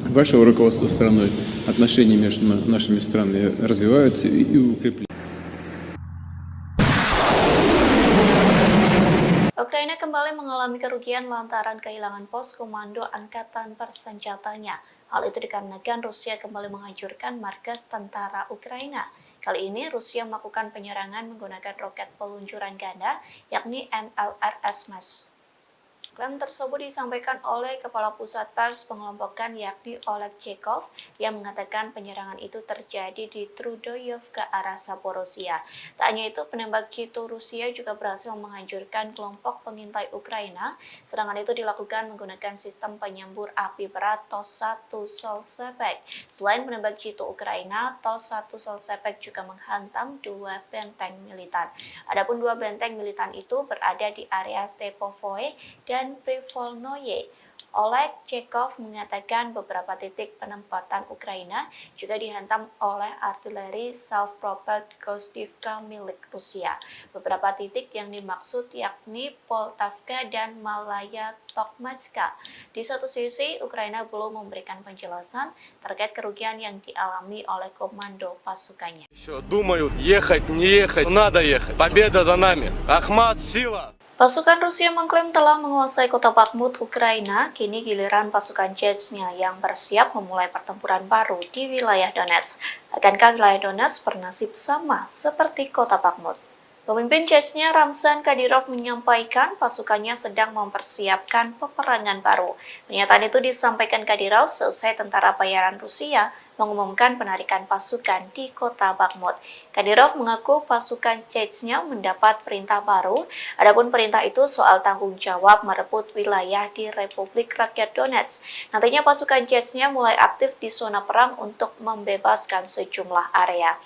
вашего руководства страной, отношения между нашими странами развиваются и укрепляются. Ukraina kembali mengalami kerugian lantaran kehilangan pos komando angkatan bersenjatanya. Hal itu dikarenakan Rusia kembali menghancurkan markas tentara Ukraina. Kali ini Rusia melakukan penyerangan menggunakan roket peluncuran ganda, yakni MLRS MES. Klaim tersebut disampaikan oleh Kepala Pusat Pers Pengelompokan yakni Oleg Chekov yang mengatakan penyerangan itu terjadi di Trudoyevka arah Zaporozhia. Tak hanya itu, penembak jitu Rusia juga berhasil menghancurkan kelompok pengintai Ukraina. Serangan itu dilakukan menggunakan sistem penyembur api berat TOS-1 Solsepek. Selain penembak jitu Ukraina, TOS-1 Solsepek juga menghantam 2 benteng militan. Adapun 2 benteng militan itu berada di area Stepovoe dan Privolnoye. Oleg Chekov mengatakan beberapa titik penempatan Ukraina juga dihantam oleh artileri self-propelled Gostivka milik Rusia. Beberapa titik yang dimaksud yakni Poltavka dan Malaya Tokmatska. Di satu sisi, Ukraina belum memberikan penjelasan terkait kerugian yang dialami oleh komando pasukannya. Думают, ехать, не ехать, надо ехать. Победа за нами. Ахмат, сила! Pasukan Rusia mengklaim telah menguasai kota Bakhmut, Ukraina. Kini giliran pasukan Chechnya yang bersiap memulai pertempuran baru di wilayah Donetsk. Akankah wilayah Donetsk bernasib sama seperti kota Bakhmut? Pemimpin Chechnya Ramzan Kadyrov menyampaikan pasukannya sedang mempersiapkan peperangan baru. Pernyataan itu disampaikan Kadyrov seusai tentara bayaran Rusia mengumumkan penarikan pasukan di kota Bakhmut. Kadyrov mengaku pasukan Chechnya mendapat perintah baru, adapun perintah itu soal tanggung jawab merebut wilayah di Republik Rakyat Donetsk. Nantinya pasukan Chechnya mulai aktif di zona perang untuk membebaskan sejumlah area.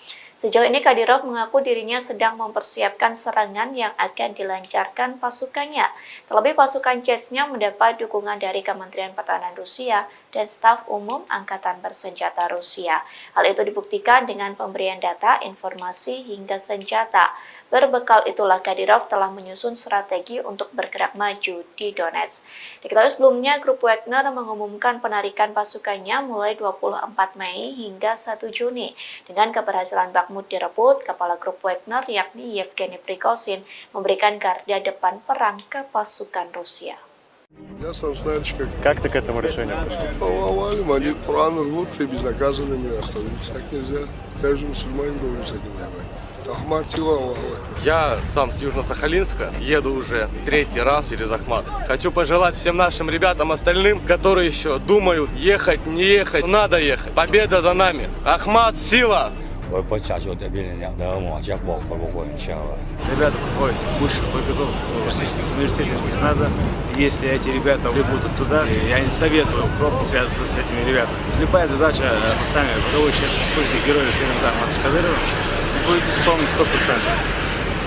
Sejauh ini Kadyrov mengaku dirinya sedang mempersiapkan serangan yang akan dilancarkan pasukannya. Terlebih pasukan Chechnya mendapat dukungan dari Kementerian Pertahanan Rusia dan staf umum Angkatan Bersenjata Rusia. Hal itu dibuktikan dengan pemberian data, informasi, hingga senjata. Berbekal itulah Kadyrov telah menyusun strategi untuk bergerak maju di Donetsk. Diketahui sebelumnya, grup Wagner mengumumkan penarikan pasukannya mulai 24 Mei hingga 1 Juni. Dengan keberhasilan Bakhmut direbut, kepala grup Wagner yakni Yevgeny Prigozhin memberikan garda depan perang ke pasukan Rusia. Я сам знаешь, Как ты к этому решению пришел? повалим, они Коран рвут и безнаказанными остановиться так нельзя. Каждый мусульманин должен с этим воевать. Ахмат, сила, Аллаху Акбар. Я сам с Южно-Сахалинска, еду уже 3-й раз через Ахмат. Хочу пожелать всем нашим ребятам остальным, которые еще думают, ехать, не ехать, надо ехать. Победа за нами. Ахмат, сила!我不假就对别人讲的往家报会不会笑。 Ребята проходят высшую подготовку в Российском университете спецназа. Если эти ребята прибудут туда, я не советую пробовать связываться с этими ребятами. Любая задача, поставленная боевой части героя Северза Ахмата Кадырова, будет исполнена 100%.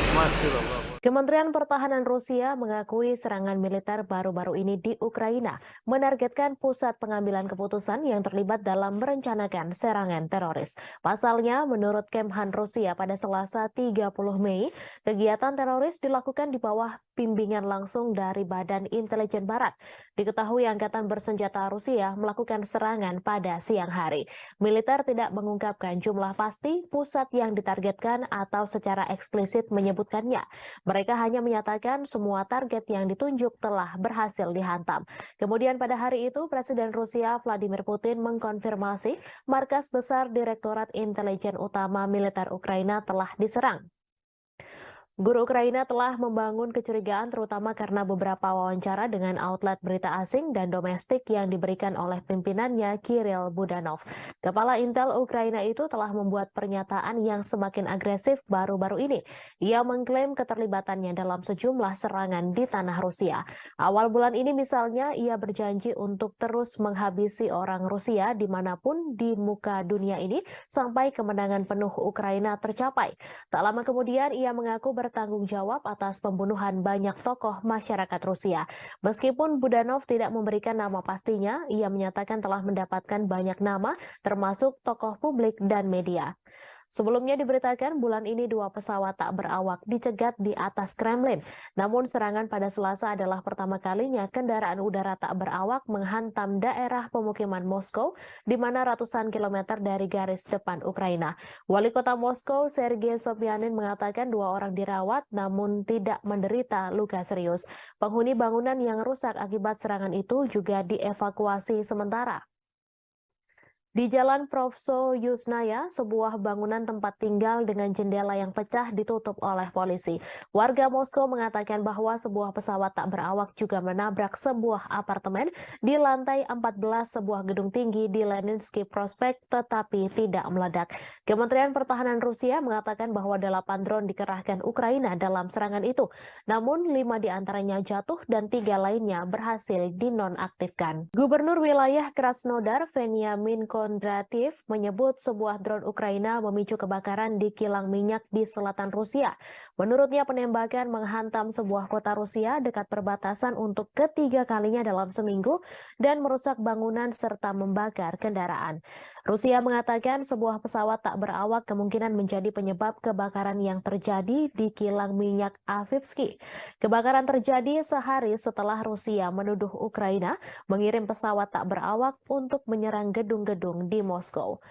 Ахмат, сила, Аллах. Kementerian Pertahanan Rusia mengakui serangan militer baru-baru ini di Ukraina menargetkan pusat pengambilan keputusan yang terlibat dalam merencanakan serangan teroris. Pasalnya, menurut Kemhan Rusia pada Selasa 30 Mei, kegiatan teroris dilakukan di bawah bimbingan langsung dari Badan Intelijen Barat. Diketahui Angkatan Bersenjata Rusia melakukan serangan pada siang hari. Militer tidak mengungkapkan jumlah pasti pusat yang ditargetkan atau secara eksplisit menyebutkannya. Mereka hanya menyatakan semua target yang ditunjuk telah berhasil dihantam. Kemudian pada hari itu, Presiden Rusia Vladimir Putin mengkonfirmasi markas besar Direktorat Intelijen Utama Militer Ukraina telah diserang. Guru Ukraina telah membangun kecurigaan terutama karena beberapa wawancara dengan outlet berita asing dan domestik yang diberikan oleh pimpinannya Kirill Budanov. Kepala Intel Ukraina itu telah membuat pernyataan yang semakin agresif baru-baru ini. Ia mengklaim keterlibatannya dalam sejumlah serangan di tanah Rusia. Awal bulan ini misalnya ia berjanji untuk terus menghabisi orang Rusia dimanapun di muka dunia ini sampai kemenangan penuh Ukraina tercapai. Tak lama kemudian ia mengaku bertanggung jawab atas pembunuhan banyak tokoh masyarakat Rusia. Meskipun Budanov tidak memberikan nama pastinya, ia menyatakan telah mendapatkan banyak nama, termasuk tokoh publik dan media. Sebelumnya diberitakan bulan ini 2 pesawat tak berawak dicegat di atas Kremlin. Namun serangan pada Selasa adalah pertama kalinya kendaraan udara tak berawak menghantam daerah pemukiman Moskow, di mana ratusan kilometer dari garis depan Ukraina. Wali kota Moskow, Sergei Sobyanin, mengatakan 2 orang dirawat namun tidak menderita luka serius. Penghuni bangunan yang rusak akibat serangan itu juga dievakuasi sementara. Di Jalan Profso Yusnaya, sebuah bangunan tempat tinggal dengan jendela yang pecah ditutup oleh polisi. Warga Moskow mengatakan bahwa sebuah pesawat tak berawak juga menabrak sebuah apartemen di lantai 14 sebuah gedung tinggi di Leninsky Prospect tetapi tidak meledak. Kementerian Pertahanan Rusia mengatakan bahwa 8 drone dikerahkan Ukraina dalam serangan itu. Namun 5 diantaranya jatuh dan 3 lainnya berhasil dinonaktifkan. Gubernur wilayah Krasnodar, Veniamin Kondrativ, menyebut sebuah drone Ukraina memicu kebakaran di kilang minyak di selatan Rusia. Menurutnya penembakan menghantam sebuah kota Rusia dekat perbatasan untuk ketiga kalinya dalam seminggu dan merusak bangunan serta membakar kendaraan. Rusia mengatakan sebuah pesawat tak berawak kemungkinan menjadi penyebab kebakaran yang terjadi di kilang minyak Avivsky. Kebakaran terjadi sehari setelah Rusia menuduh Ukraina mengirim pesawat tak berawak untuk menyerang gedung-gedung di Moskow.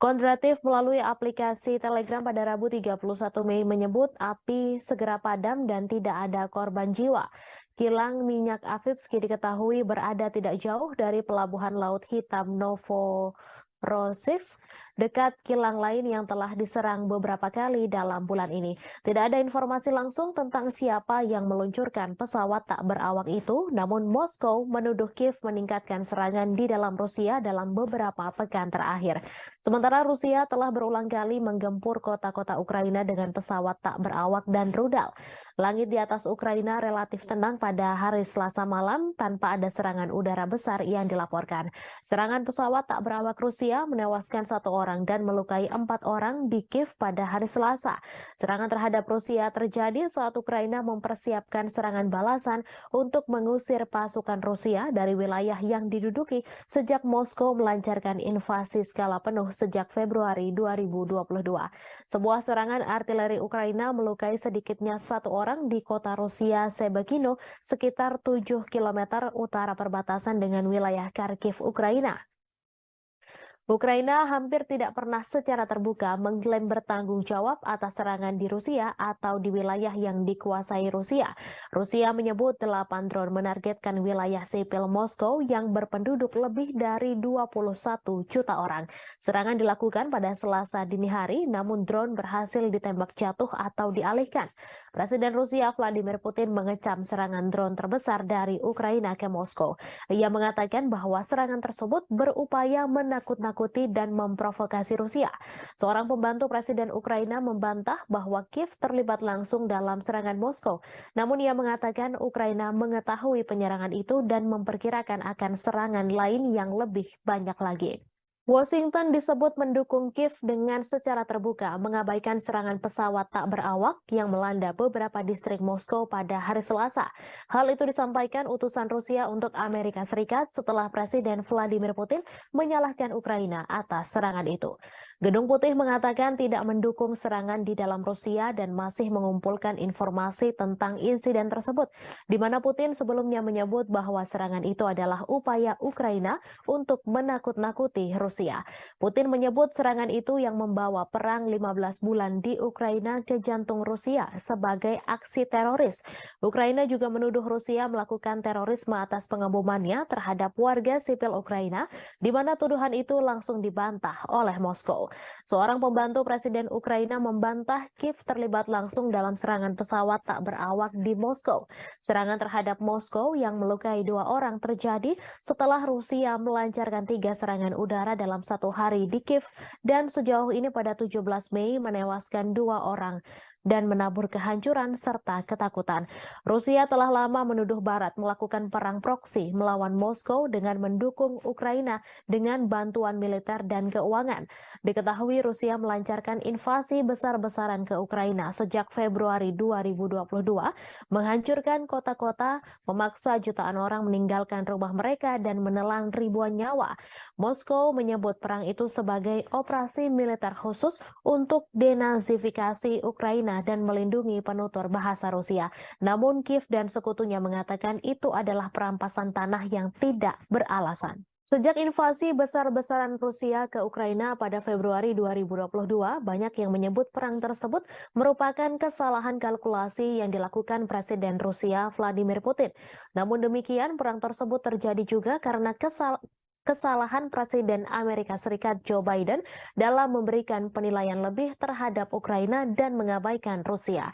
Kondrativ melalui aplikasi Telegram pada Rabu 31 Mei menyebut api segera padam dan tidak ada korban jiwa. Kilang minyak Avivsky diketahui berada tidak jauh dari pelabuhan Laut Hitam Novorossiysk, dekat kilang lain yang telah diserang beberapa kali dalam bulan ini. Tidak ada informasi langsung tentang siapa yang meluncurkan pesawat tak berawak itu, namun Moskow menuduh Kiev meningkatkan serangan di dalam Rusia dalam beberapa pekan terakhir. Sementara Rusia telah berulang kali menggempur kota-kota Ukraina dengan pesawat tak berawak dan rudal. Langit di atas Ukraina relatif tenang pada hari Selasa malam tanpa ada serangan udara besar yang dilaporkan. Serangan pesawat tak berawak Rusia menewaskan 1 orang dan melukai 4 orang di Kiev pada hari Selasa. Serangan terhadap Rusia terjadi saat Ukraina mempersiapkan serangan balasan untuk mengusir pasukan Rusia dari wilayah yang diduduki sejak Moskow melancarkan invasi skala penuh sejak Februari 2022. Sebuah serangan artileri Ukraina melukai sedikitnya 1 orang di kota Rusia Sebekino, sekitar 7 km utara perbatasan dengan wilayah Kharkiv, Ukraina. Ukraina hampir tidak pernah secara terbuka mengklaim bertanggung jawab atas serangan di Rusia atau di wilayah yang dikuasai Rusia. Rusia menyebut 8 drone menargetkan wilayah sipil Moskow yang berpenduduk lebih dari 21 juta orang. Serangan dilakukan pada Selasa dini hari, namun drone berhasil ditembak jatuh atau dialihkan. Presiden Rusia Vladimir Putin mengecam serangan drone terbesar dari Ukraina ke Moskow. Ia mengatakan bahwa serangan tersebut berupaya menakut-nakuti dan memprovokasi Rusia. Seorang pembantu Presiden Ukraina membantah bahwa Kiev terlibat langsung dalam serangan Moskow. Namun ia mengatakan Ukraina mengetahui penyerangan itu dan memperkirakan akan serangan lain yang lebih banyak lagi. Washington disebut mendukung Kiev dengan secara terbuka mengabaikan serangan pesawat tak berawak yang melanda beberapa distrik Moskow pada hari Selasa. Hal itu disampaikan utusan Rusia untuk Amerika Serikat setelah Presiden Vladimir Putin menyalahkan Ukraina atas serangan itu. Gedung Putih mengatakan tidak mendukung serangan di dalam Rusia dan masih mengumpulkan informasi tentang insiden tersebut, di mana Putin sebelumnya menyebut bahwa serangan itu adalah upaya Ukraina untuk menakut-nakuti Rusia. Putin menyebut serangan itu yang membawa perang 15 bulan di Ukraina ke jantung Rusia sebagai aksi teroris. Ukraina juga menuduh Rusia melakukan terorisme atas pengebomannya terhadap warga sipil Ukraina, di mana tuduhan itu langsung dibantah oleh Moskow. Seorang pembantu Presiden Ukraina membantah Kiev terlibat langsung dalam serangan pesawat tak berawak di Moskow. Serangan terhadap Moskow yang melukai 2 orang terjadi setelah Rusia melancarkan 3 serangan udara dalam 1 hari di Kiev dan sejauh ini pada 17 Mei menewaskan 2 orang dan menabur kehancuran serta ketakutan. Rusia telah lama menuduh Barat melakukan perang proksi melawan Moskow dengan mendukung Ukraina dengan bantuan militer dan keuangan. Diketahui Rusia melancarkan invasi besar-besaran ke Ukraina sejak Februari 2022, menghancurkan kota-kota, memaksa jutaan orang meninggalkan rumah mereka dan menelan ribuan nyawa. Moskow menyebut perang itu sebagai operasi militer khusus untuk denazifikasi Ukraina dan melindungi penutur bahasa Rusia. Namun Kiev dan sekutunya mengatakan itu adalah perampasan tanah yang tidak beralasan. Sejak invasi besar-besaran Rusia ke Ukraina pada Februari 2022, banyak yang menyebut perang tersebut merupakan kesalahan kalkulasi yang dilakukan Presiden Rusia Vladimir Putin. Namun demikian, perang tersebut terjadi juga karena kesalahan Presiden Amerika Serikat Joe Biden dalam memberikan penilaian lebih terhadap Ukraina dan mengabaikan Rusia.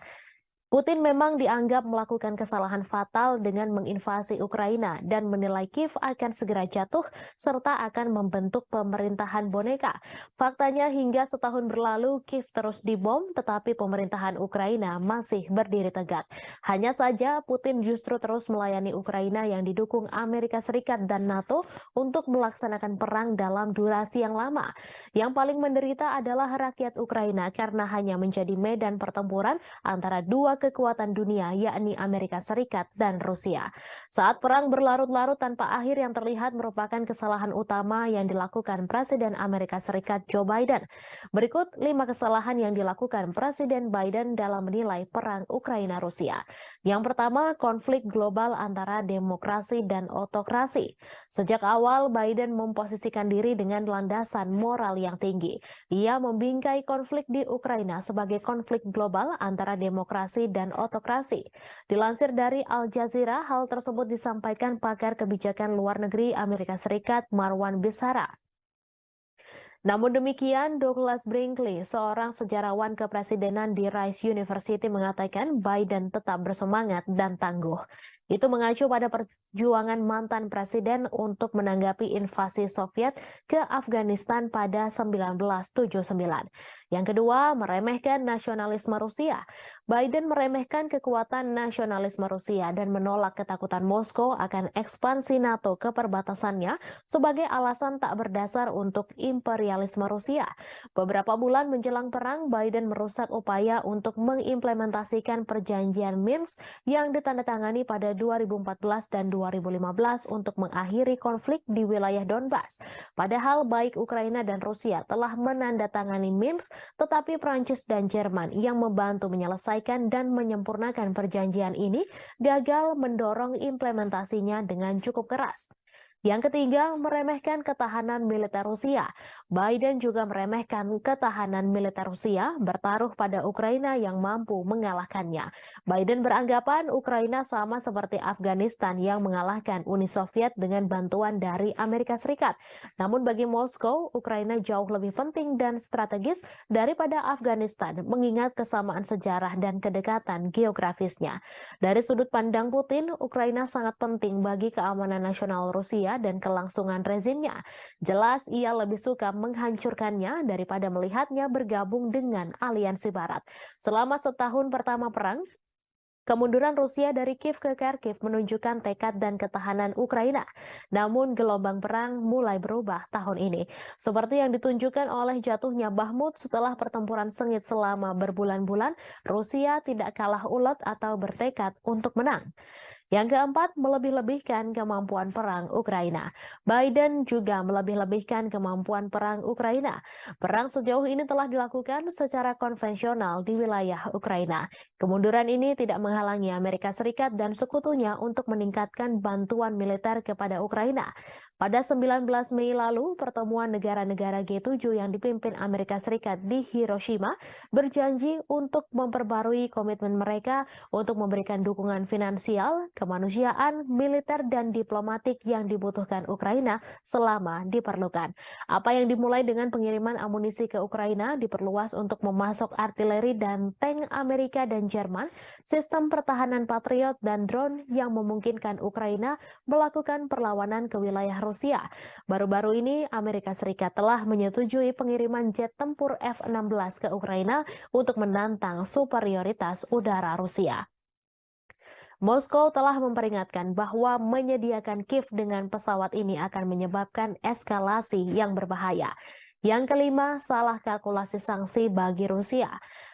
Putin memang dianggap melakukan kesalahan fatal dengan menginvasi Ukraina dan menilai Kiev akan segera jatuh serta akan membentuk pemerintahan boneka. Faktanya hingga setahun berlalu Kiev terus dibom tetapi pemerintahan Ukraina masih berdiri tegak. Hanya saja Putin justru terus melayani Ukraina yang didukung Amerika Serikat dan NATO untuk melaksanakan perang dalam durasi yang lama. Yang paling menderita adalah rakyat Ukraina karena hanya menjadi medan pertempuran antara dua kekuatan dunia yakni Amerika Serikat dan Rusia. Saat perang berlarut-larut tanpa akhir yang terlihat merupakan kesalahan utama yang dilakukan Presiden Amerika Serikat Joe Biden. Berikut 5 kesalahan yang dilakukan Presiden Biden dalam menilai perang Ukraina-Rusia. Yang pertama, konflik global antara demokrasi dan otokrasi. Sejak awal Biden memposisikan diri dengan landasan moral yang tinggi. Ia membingkai konflik di Ukraina sebagai konflik global antara demokrasi dan otokrasi. Dilansir dari Al Jazeera, hal tersebut disampaikan pakar kebijakan luar negeri Amerika Serikat Marwan Bisara. Namun demikian, Douglas Brinkley, seorang sejarawan kepresidenan di Rice University mengatakan Biden tetap bersemangat dan tangguh. Itu mengacu pada perjuangan mantan presiden untuk menanggapi invasi Soviet ke Afghanistan pada 1979. Yang kedua, meremehkan nasionalisme Rusia. Biden meremehkan kekuatan nasionalisme Rusia dan menolak ketakutan Moskow akan ekspansi NATO ke perbatasannya sebagai alasan tak berdasar untuk imperialisme Rusia. Beberapa bulan menjelang perang, Biden merusak upaya untuk mengimplementasikan perjanjian Minsk yang ditandatangani pada 2014 dan 2015 untuk mengakhiri konflik di wilayah Donbas. Padahal baik Ukraina dan Rusia telah menandatangani Minsk, tetapi Prancis dan Jerman yang membantu menyelesaikan dan menyempurnakan perjanjian ini gagal mendorong implementasinya dengan cukup keras. Yang ketiga, meremehkan ketahanan militer Rusia. Biden juga meremehkan ketahanan militer Rusia bertaruh pada Ukraina yang mampu mengalahkannya. Biden beranggapan Ukraina sama seperti Afghanistan yang mengalahkan Uni Soviet dengan bantuan dari Amerika Serikat. Namun bagi Moskow, Ukraina jauh lebih penting dan strategis daripada Afghanistan, mengingat kesamaan sejarah dan kedekatan geografisnya. Dari sudut pandang Putin, Ukraina sangat penting bagi keamanan nasional Rusia dan kelangsungan rezimnya. Jelas ia lebih suka menghancurkannya daripada melihatnya bergabung dengan aliansi Barat. Selama setahun pertama perang, kemunduran Rusia dari Kiev ke Kharkiv menunjukkan tekad dan ketahanan Ukraina. Namun gelombang perang mulai berubah tahun ini. Seperti yang ditunjukkan oleh jatuhnya Bakhmut setelah pertempuran sengit selama berbulan-bulan, Rusia tidak kalah ulet atau bertekad untuk menang. Yang keempat, melebih-lebihkan kemampuan perang Ukraina. Biden juga melebih-lebihkan kemampuan perang Ukraina. Perang sejauh ini telah dilakukan secara konvensional di wilayah Ukraina. Kemunduran ini tidak menghalangi Amerika Serikat dan sekutunya untuk meningkatkan bantuan militer kepada Ukraina. Pada 19 Mei lalu, pertemuan negara-negara G7 yang dipimpin Amerika Serikat di Hiroshima berjanji untuk memperbarui komitmen mereka untuk memberikan dukungan finansial, kemanusiaan, militer, dan diplomatik yang dibutuhkan Ukraina selama diperlukan. Apa yang dimulai dengan pengiriman amunisi ke Ukraina diperluas untuk memasok artileri dan tank Amerika dan Jerman, sistem pertahanan Patriot, dan drone yang memungkinkan Ukraina melakukan perlawanan ke wilayah Rusia. Baru-baru ini, Amerika Serikat telah menyetujui pengiriman jet tempur F-16 ke Ukraina untuk menantang superioritas udara Rusia. Moskow telah memperingatkan bahwa menyediakan Kiev dengan pesawat ini akan menyebabkan eskalasi yang berbahaya. Yang kelima, salah kalkulasi sanksi bagi Rusia.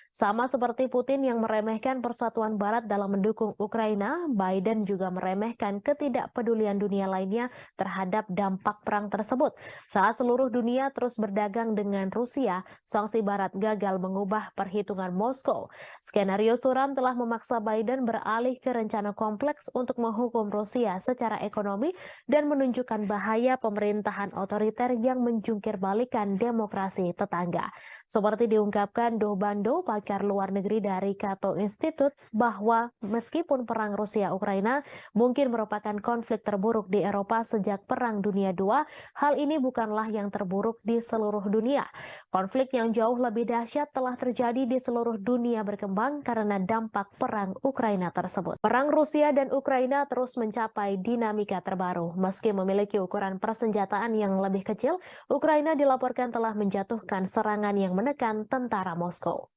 Sama seperti Putin yang meremehkan persatuan Barat dalam mendukung Ukraina, Biden juga meremehkan ketidakpedulian dunia lainnya terhadap dampak perang tersebut. Saat seluruh dunia terus berdagang dengan Rusia, sanksi Barat gagal mengubah perhitungan Moskow. Skenario suram telah memaksa Biden beralih ke rencana kompleks untuk menghukum Rusia secara ekonomi dan menunjukkan bahaya pemerintahan otoriter yang menjungkir balikan demokrasi tetangga. Seperti diungkapkan Do Bando, pakar luar negeri dari Cato Institute, bahwa meskipun perang Rusia-Ukraina mungkin merupakan konflik terburuk di Eropa sejak Perang Dunia II, hal ini bukanlah yang terburuk di seluruh dunia. Konflik yang jauh lebih dahsyat telah terjadi di seluruh dunia berkembang karena dampak perang Ukraina tersebut. Perang Rusia dan Ukraina terus mencapai dinamika terbaru. Meski memiliki ukuran persenjataan yang lebih kecil, Ukraina dilaporkan telah menjatuhkan serangan yang menekan tentara Moskow.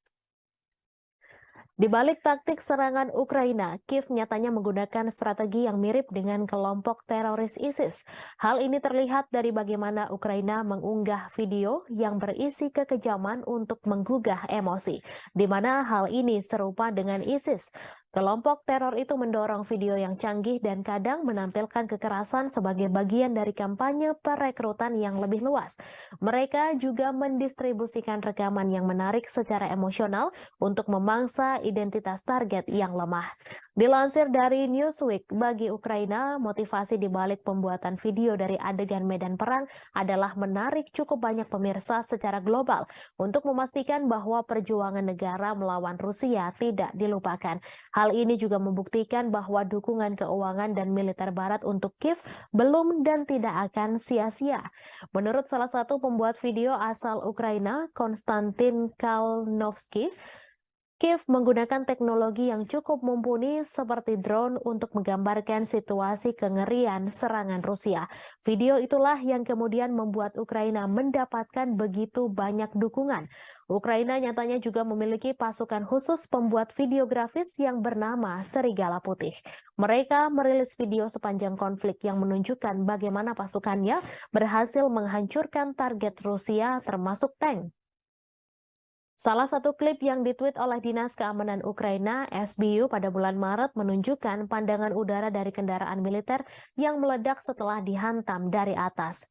Di balik taktik serangan Ukraina, Kiev nyatanya menggunakan strategi yang mirip dengan kelompok teroris ISIS. Hal ini terlihat dari bagaimana Ukraina mengunggah video yang berisi kekejaman untuk menggugah emosi, di mana hal ini serupa dengan ISIS. Kelompok teror itu mendorong video yang canggih dan kadang menampilkan kekerasan sebagai bagian dari kampanye perekrutan yang lebih luas. Mereka juga mendistribusikan rekaman yang menarik secara emosional untuk memangsa identitas target yang lemah. Dilansir dari Newsweek, bagi Ukraina, motivasi di balik pembuatan video dari adegan medan perang adalah menarik cukup banyak pemirsa secara global untuk memastikan bahwa perjuangan negara melawan Rusia tidak dilupakan. Hal ini juga membuktikan bahwa dukungan keuangan dan militer Barat untuk Kiev belum dan tidak akan sia-sia. Menurut salah satu pembuat video asal Ukraina, Konstantin Kalnovsky, Kiev menggunakan teknologi yang cukup mumpuni seperti drone untuk menggambarkan situasi kengerian serangan Rusia. Video itulah yang kemudian membuat Ukraina mendapatkan begitu banyak dukungan. Ukraina nyatanya juga memiliki pasukan khusus pembuat video grafis yang bernama Serigala Putih. Mereka merilis video sepanjang konflik yang menunjukkan bagaimana pasukannya berhasil menghancurkan target Rusia termasuk tank. Salah satu klip yang ditweet oleh Dinas Keamanan Ukraina, SBU, pada bulan Maret menunjukkan pandangan udara dari kendaraan militer yang meledak setelah dihantam dari atas.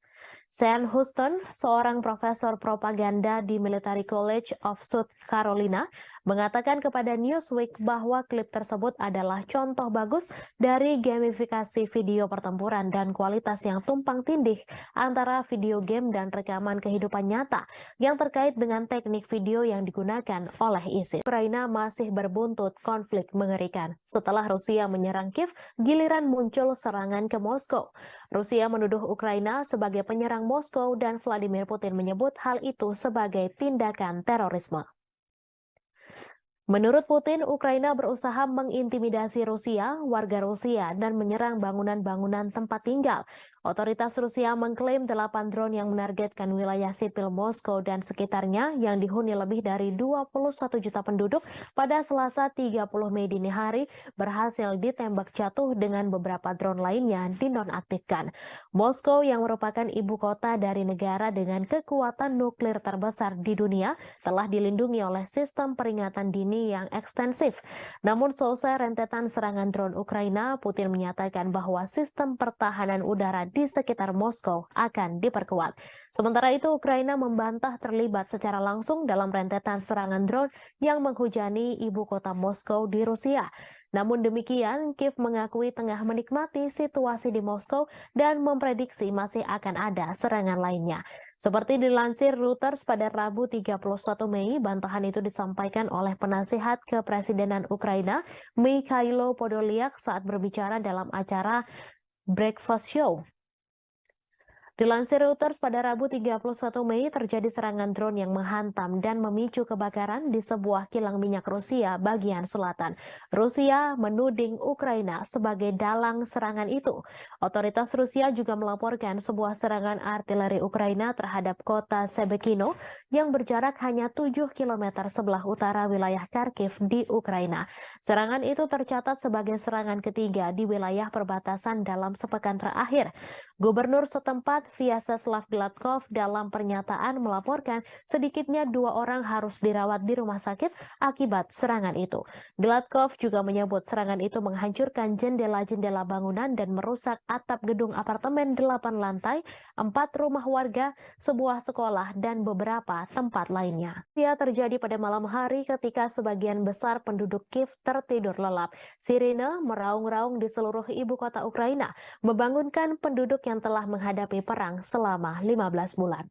Sean Houston, seorang profesor propaganda di Military College of South Carolina, mengatakan kepada Newsweek bahwa klip tersebut adalah contoh bagus dari gamifikasi video pertempuran dan kualitas yang tumpang tindih antara video game dan rekaman kehidupan nyata yang terkait dengan teknik video yang digunakan oleh ISIS. Ukraina masih berbuntut konflik mengerikan. Setelah Rusia menyerang Kiev, giliran muncul serangan ke Moskow. Rusia menuduh Ukraina sebagai penyerang Moskow dan Vladimir Putin menyebut hal itu sebagai tindakan terorisme. Menurut Putin, Ukraina berusaha mengintimidasi Rusia, warga Rusia, dan menyerang bangunan-bangunan tempat tinggal. Otoritas Rusia mengklaim 8 drone yang menargetkan wilayah sipil Moskow dan sekitarnya yang dihuni lebih dari 21 juta penduduk pada Selasa 30 Mei dini hari berhasil ditembak jatuh dengan beberapa drone lainnya dinonaktifkan. Moskow yang merupakan ibu kota dari negara dengan kekuatan nuklir terbesar di dunia telah dilindungi oleh sistem peringatan dini yang ekstensif. Namun selesai rentetan serangan drone Ukraina, Putin menyatakan bahwa sistem pertahanan udara di sekitar Moskow akan diperkuat. Sementara itu, Ukraina membantah terlibat secara langsung dalam rentetan serangan drone yang menghujani ibu kota Moskow di Rusia. Namun demikian, Kiev mengakui tengah menikmati situasi di Moskow dan memprediksi masih akan ada serangan lainnya. Seperti dilansir Reuters pada Rabu 31 Mei, bantahan itu disampaikan oleh penasihat kepresidenan Ukraina, Mikhailo Podolyak, saat berbicara dalam acara Breakfast Show. Dilansir Reuters pada Rabu 31 Mei terjadi serangan drone yang menghantam dan memicu kebakaran di sebuah kilang minyak Rusia bagian selatan. Rusia menuding Ukraina sebagai dalang serangan itu. Otoritas Rusia juga melaporkan sebuah serangan artileri Ukraina terhadap kota Sebekino yang berjarak hanya 7 km sebelah utara wilayah Kharkiv di Ukraina. Serangan itu tercatat sebagai serangan ketiga di wilayah perbatasan dalam sepekan terakhir. Gubernur setempat Vyacheslav Gladkov dalam pernyataan melaporkan sedikitnya 2 orang harus dirawat di rumah sakit akibat serangan itu. Gladkov juga menyebut serangan itu menghancurkan jendela-jendela bangunan dan merusak atap gedung apartemen 8 lantai, 4 rumah warga, sebuah sekolah, dan beberapa tempat lainnya. Ia terjadi pada malam hari ketika sebagian besar penduduk Kiev tertidur lelap. Sirine meraung-raung di seluruh ibu kota Ukraina, membangunkan penduduk yang telah menghadapi perang selama 15 bulan.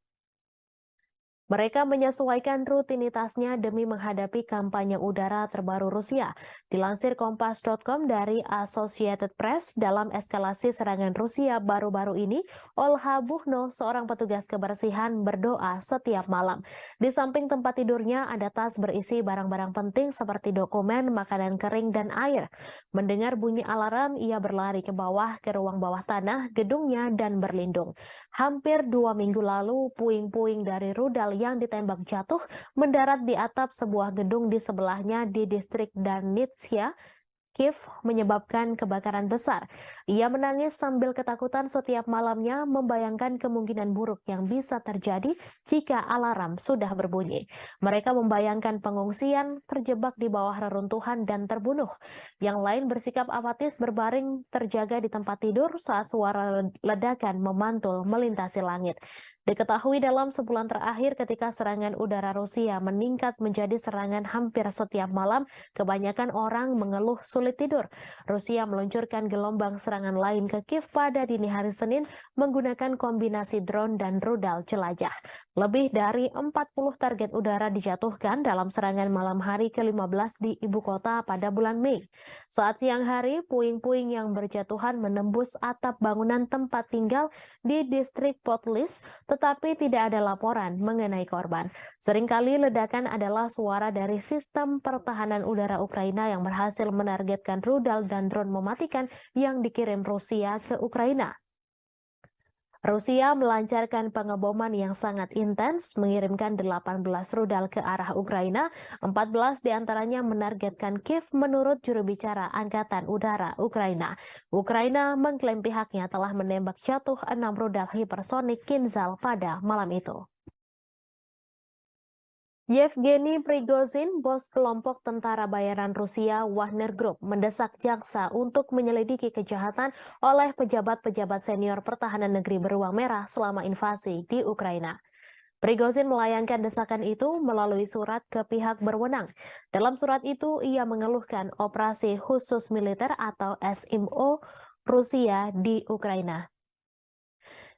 Mereka menyesuaikan rutinitasnya demi menghadapi kampanye udara terbaru Rusia. Dilansir Kompas.com dari Associated Press, dalam eskalasi serangan Rusia baru-baru ini, Olha Buchno, seorang petugas kebersihan, berdoa setiap malam. Di samping tempat tidurnya ada tas berisi barang-barang penting seperti dokumen, makanan kering, dan air. Mendengar bunyi alarm, ia berlari ke bawah, ke ruang bawah tanah gedungnya, dan berlindung. Hampir 2 minggu lalu, puing-puing dari rudal yang ditembak jatuh mendarat di atap sebuah gedung di sebelahnya di distrik Darnitsia, Kiev, menyebabkan kebakaran besar. Ia menangis sambil ketakutan setiap malamnya, membayangkan kemungkinan buruk yang bisa terjadi jika alarm sudah berbunyi. Mereka membayangkan pengungsian, terjebak di bawah reruntuhan, dan terbunuh. Yang lain bersikap apatis berbaring terjaga di tempat tidur saat suara ledakan memantul melintasi langit. Diketahui dalam sebulan terakhir ketika serangan udara Rusia meningkat menjadi serangan hampir setiap malam, kebanyakan orang mengeluh sulit tidur. Rusia meluncurkan gelombang serangan lain ke Kiev pada dini hari Senin menggunakan kombinasi drone dan rudal jelajah. Lebih dari 40 target udara dijatuhkan dalam serangan malam hari ke-15 di ibu kota pada bulan Mei. Saat siang hari, puing-puing yang berjatuhan menembus atap bangunan tempat tinggal di distrik Potlis, tetapi tidak ada laporan mengenai korban. Seringkali ledakan adalah suara dari sistem pertahanan udara Ukraina yang berhasil menargetkan rudal dan drone mematikan yang dikirim Rusia ke Ukraina. Rusia melancarkan pengeboman yang sangat intens, mengirimkan 18 rudal ke arah Ukraina, 14 diantaranya menargetkan Kiev menurut juru bicara Angkatan Udara Ukraina. Ukraina mengklaim pihaknya telah menembak jatuh 6 rudal hipersonik Kinzhal pada malam itu. Yevgeny Prigozhin, bos kelompok tentara bayaran Rusia Wagner Group, mendesak jaksa untuk menyelidiki kejahatan oleh pejabat-pejabat senior pertahanan negeri beruang merah selama invasi di Ukraina. Prigozhin melayangkan desakan itu melalui surat ke pihak berwenang. Dalam surat itu, ia mengeluhkan operasi khusus militer atau SMO Rusia di Ukraina.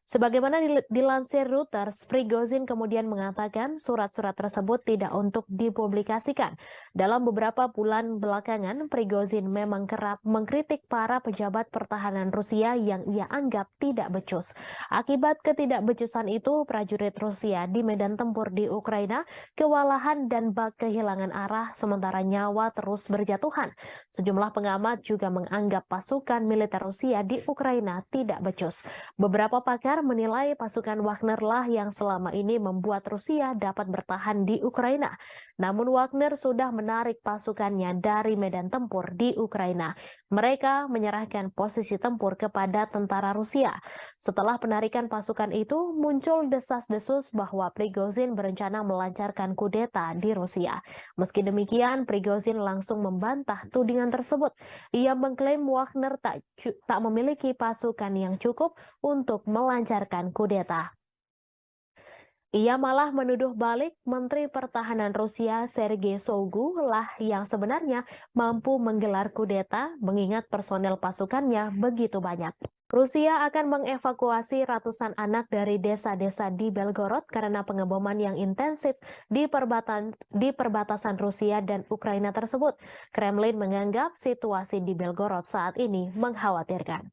Sebagaimana dilansir Reuters, Prigozhin kemudian mengatakan surat-surat tersebut tidak untuk dipublikasikan. Dalam beberapa bulan belakangan, Prigozhin memang kerap mengkritik para pejabat pertahanan Rusia yang ia anggap tidak becus. Akibat ketidakbecusan itu, prajurit Rusia di medan tempur di Ukraina kewalahan dan bak kehilangan arah, sementara nyawa terus berjatuhan. Sejumlah pengamat juga menganggap pasukan militer Rusia di Ukraina tidak becus. Beberapa pakar menilai pasukan Wagner lah yang selama ini membuat Rusia dapat bertahan di Ukraina. Namun Wagner sudah menarik pasukannya dari medan tempur di Ukraina. Mereka menyerahkan posisi tempur kepada tentara Rusia. Setelah penarikan pasukan itu, muncul desas-desus bahwa Prigozhin berencana melancarkan kudeta di Rusia. Meski demikian, Prigozhin langsung membantah tudingan tersebut. Ia mengklaim Wagner tak memiliki pasukan yang cukup untuk melancarkan kudeta. Ia malah menuduh balik Menteri Pertahanan Rusia Sergei Shoigu lah yang sebenarnya mampu menggelar kudeta mengingat personel pasukannya begitu banyak. Rusia akan mengevakuasi ratusan anak dari desa-desa di Belgorod karena pengeboman yang intensif di perbatasan Rusia dan Ukraina tersebut. Kremlin menganggap situasi di Belgorod saat ini mengkhawatirkan.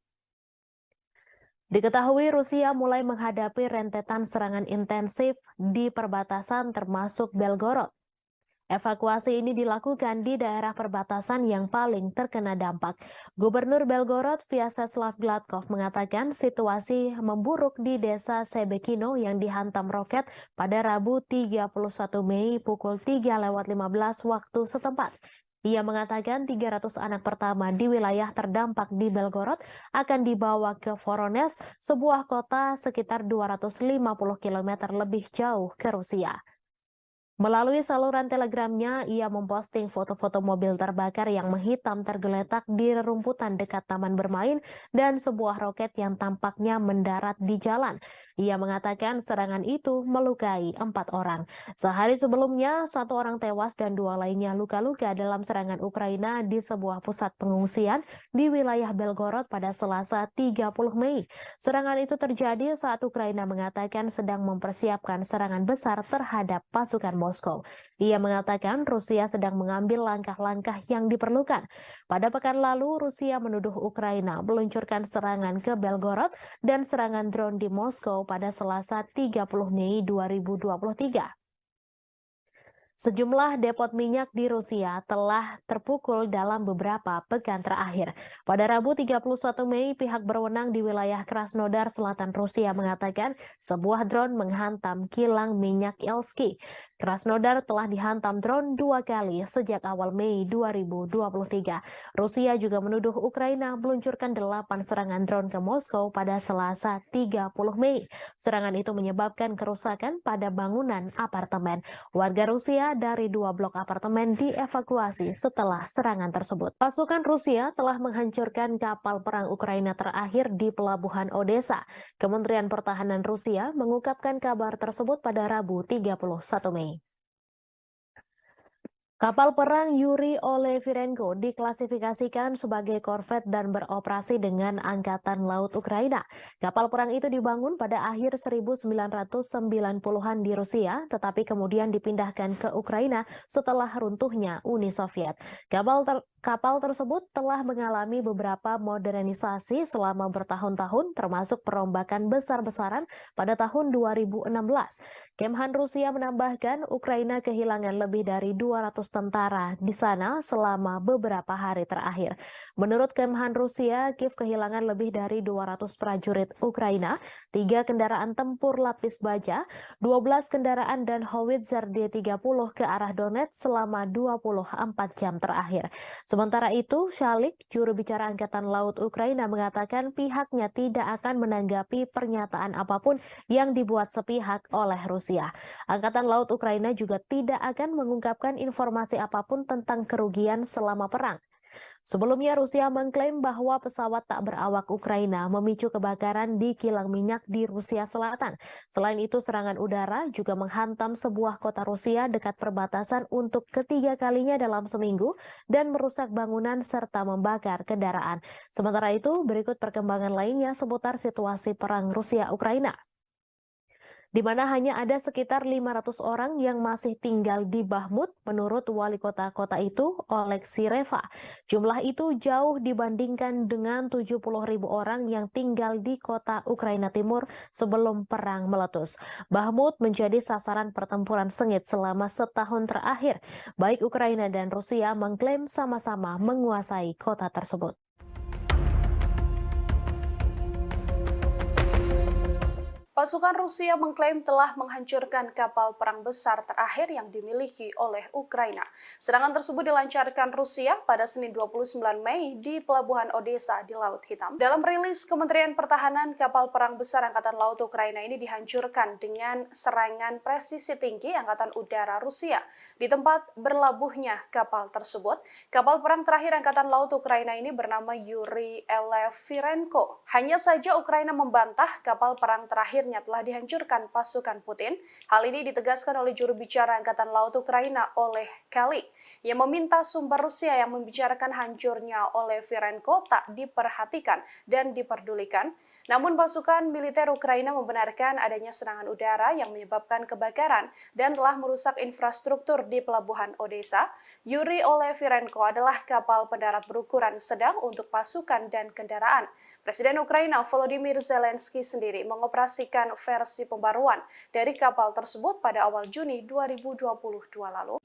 Diketahui Rusia mulai menghadapi rentetan serangan intensif di perbatasan termasuk Belgorod. Evakuasi ini dilakukan di daerah perbatasan yang paling terkena dampak. Gubernur Belgorod Vyacheslav Gladkov mengatakan situasi memburuk di desa Sebekino yang dihantam roket pada Rabu 31 Mei pukul 3:15 waktu setempat. Ia mengatakan 300 anak pertama di wilayah terdampak di Belgorod akan dibawa ke Voronezh, sebuah kota sekitar 250 km lebih jauh ke Rusia. Melalui saluran telegramnya, ia memposting foto-foto mobil terbakar yang menghitam tergeletak di rerumputan dekat taman bermain dan sebuah roket yang tampaknya mendarat di jalan. Ia mengatakan serangan itu melukai 4 orang. Sehari sebelumnya, 1 orang tewas dan 2 lainnya luka-luka dalam serangan Ukraina di sebuah pusat pengungsian di wilayah Belgorod pada Selasa 30 Mei. Serangan itu terjadi saat Ukraina mengatakan sedang mempersiapkan serangan besar terhadap pasukan Moskow. Ia mengatakan Rusia sedang mengambil langkah-langkah yang diperlukan. Pada pekan lalu, Rusia menuduh Ukraina meluncurkan serangan ke Belgorod dan serangan drone di Moskow pada Selasa 30 Mei 2023. Sejumlah depot minyak di Rusia telah terpukul dalam beberapa pekan terakhir. Pada Rabu 31 Mei, pihak berwenang di wilayah Krasnodar Selatan Rusia mengatakan sebuah drone menghantam kilang minyak Ilsky. Krasnodar telah dihantam drone 2 kali sejak awal Mei 2023. Rusia juga menuduh Ukraina meluncurkan 8 serangan drone ke Moskow pada Selasa 30 Mei. Serangan itu menyebabkan kerusakan pada bangunan apartemen. Warga Rusia dari 2 blok apartemen dievakuasi setelah serangan tersebut. Pasukan Rusia telah menghancurkan kapal perang Ukraina terakhir di pelabuhan Odessa. Kementerian Pertahanan Rusia mengungkapkan kabar tersebut pada Rabu 31 Mei. Kapal perang Yuri Olefirenko diklasifikasikan sebagai korvet dan beroperasi dengan Angkatan Laut Ukraina. Kapal perang itu dibangun pada akhir 1990-an di Rusia, tetapi kemudian dipindahkan ke Ukraina setelah runtuhnya Uni Soviet. Kapal tersebut telah mengalami beberapa modernisasi selama bertahun-tahun, termasuk perombakan besar-besaran pada tahun 2016. Kemhan Rusia menambahkan Ukraina kehilangan lebih dari 200 tentara di sana selama beberapa hari terakhir. Menurut Kemhan Rusia, Kiev kehilangan lebih dari 200 prajurit Ukraina, 3 kendaraan tempur lapis baja, 12 kendaraan dan howitzer D-30 ke arah Donetsk selama 24 jam terakhir. Sementara itu, Shalik, juru bicara Angkatan Laut Ukraina, mengatakan pihaknya tidak akan menanggapi pernyataan apapun yang dibuat sepihak oleh Rusia. Angkatan Laut Ukraina juga tidak akan mengungkapkan informasi apapun tentang kerugian selama perang. Sebelumnya, Rusia mengklaim bahwa pesawat tak berawak Ukraina memicu kebakaran di kilang minyak di Rusia Selatan. Selain itu, serangan udara juga menghantam sebuah kota Rusia dekat perbatasan untuk ketiga kalinya dalam seminggu dan merusak bangunan serta membakar kendaraan. Sementara itu, berikut perkembangan lainnya seputar situasi perang Rusia-Ukraina, di mana hanya ada sekitar 500 orang yang masih tinggal di Bahmut menurut wali kota itu, Oleksiy Reva. Jumlah itu jauh dibandingkan dengan 70.000 orang yang tinggal di kota Ukraina Timur sebelum perang meletus. Bahmut menjadi sasaran pertempuran sengit selama setahun terakhir. Baik Ukraina dan Rusia mengklaim sama-sama menguasai kota tersebut. Pasukan Rusia mengklaim telah menghancurkan kapal perang besar terakhir yang dimiliki oleh Ukraina. Serangan tersebut dilancarkan Rusia pada Senin 29 Mei di Pelabuhan Odessa di Laut Hitam. Dalam rilis Kementerian Pertahanan, kapal perang besar Angkatan Laut Ukraina ini dihancurkan dengan serangan presisi tinggi Angkatan Udara Rusia. Di tempat berlabuhnya kapal tersebut, kapal perang terakhir Angkatan Laut Ukraina ini bernama Yuri Olefirenko. Hanya saja Ukraina membantah kapal perang terakhir telah dihancurkan pasukan Putin. Hal ini ditegaskan oleh juru bicara Angkatan Laut Ukraina, Oleh Kalik, yang meminta sumber Rusia yang membicarakan hancurnya Olefirenko tak diperhatikan dan diperdulikan. Namun pasukan militer Ukraina membenarkan adanya serangan udara yang menyebabkan kebakaran dan telah merusak infrastruktur di Pelabuhan Odessa. Yuri Olefirenko adalah kapal pendarat berukuran sedang untuk pasukan dan kendaraan. Presiden Ukraina Volodymyr Zelensky sendiri mengoperasikan versi pembaruan dari kapal tersebut pada awal Juni 2022 lalu.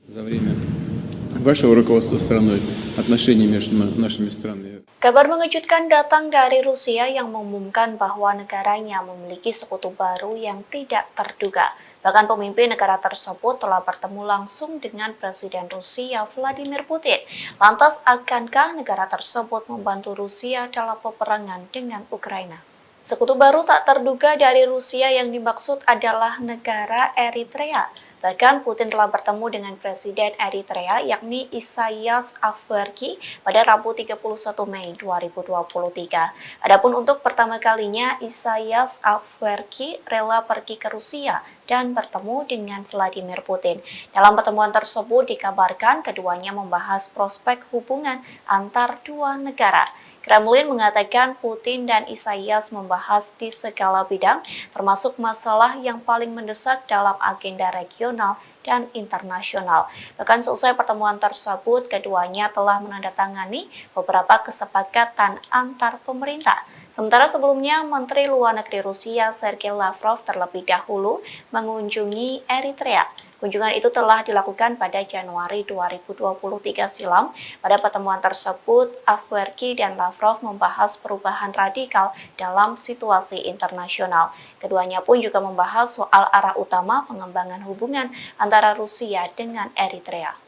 Kabar mengejutkan datang dari Rusia yang mengumumkan bahwa negaranya memiliki sekutu baru yang tidak terduga. Bahkan pemimpin negara tersebut telah bertemu langsung dengan Presiden Rusia Vladimir Putin. Lantas, akankah negara tersebut membantu Rusia dalam peperangan dengan Ukraina? Sekutu baru tak terduga dari Rusia yang dimaksud adalah negara Eritrea. Bahkan Putin telah bertemu dengan Presiden Eritrea yakni Isaias Afwerki pada Rabu 31 Mei 2023. Adapun untuk pertama kalinya Isaias Afwerki rela pergi ke Rusia dan bertemu dengan Vladimir Putin. Dalam pertemuan tersebut dikabarkan keduanya membahas prospek hubungan antar dua negara. Kremlin mengatakan Putin dan Isaias membahas di segala bidang, termasuk masalah yang paling mendesak dalam agenda regional dan internasional. Bahkan seusai pertemuan tersebut, keduanya telah menandatangani beberapa kesepakatan antar pemerintah. Sementara sebelumnya, Menteri Luar Negeri Rusia Sergei Lavrov terlebih dahulu mengunjungi Eritrea. Kunjungan itu telah dilakukan pada Januari 2023 silam. Pada pertemuan tersebut, Afwerki dan Lavrov membahas perubahan radikal dalam situasi internasional. Keduanya pun juga membahas soal arah utama pengembangan hubungan antara Rusia dengan Eritrea.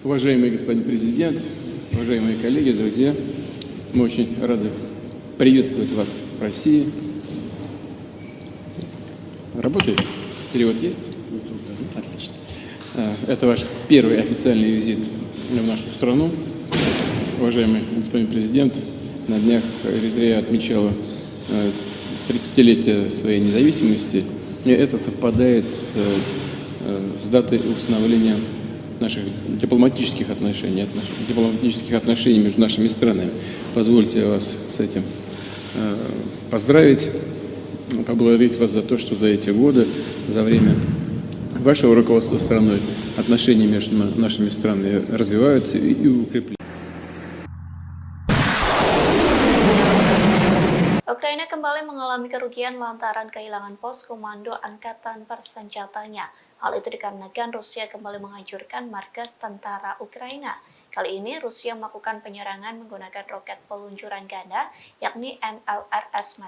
Уважаемый господин президент, уважаемые коллеги, друзья, мы очень рады приветствовать вас в России. Работает? Перевод есть? Отлично. Это ваш первый официальный визит в нашу страну. Уважаемый господин президент, на днях Эритрея отмечала 30-летие своей независимости. И это совпадает с датой установления наших дипломатических отношений между нашими странами. Позвольте вас с этим поздравить, поблагодарить вас за то, что за эти годы, за время вашего руководства страной, отношения между нашими странами развиваются и укрепляются. Ukraina kembali mengalami kerugian lantaran kehilangan pos komando angkatan bersenjatanya. Hal itu dikarenakan Rusia kembali menghancurkan markas tentara Ukraina. Kali ini Rusia melakukan penyerangan menggunakan roket peluncuran ganda, yakni MLRS.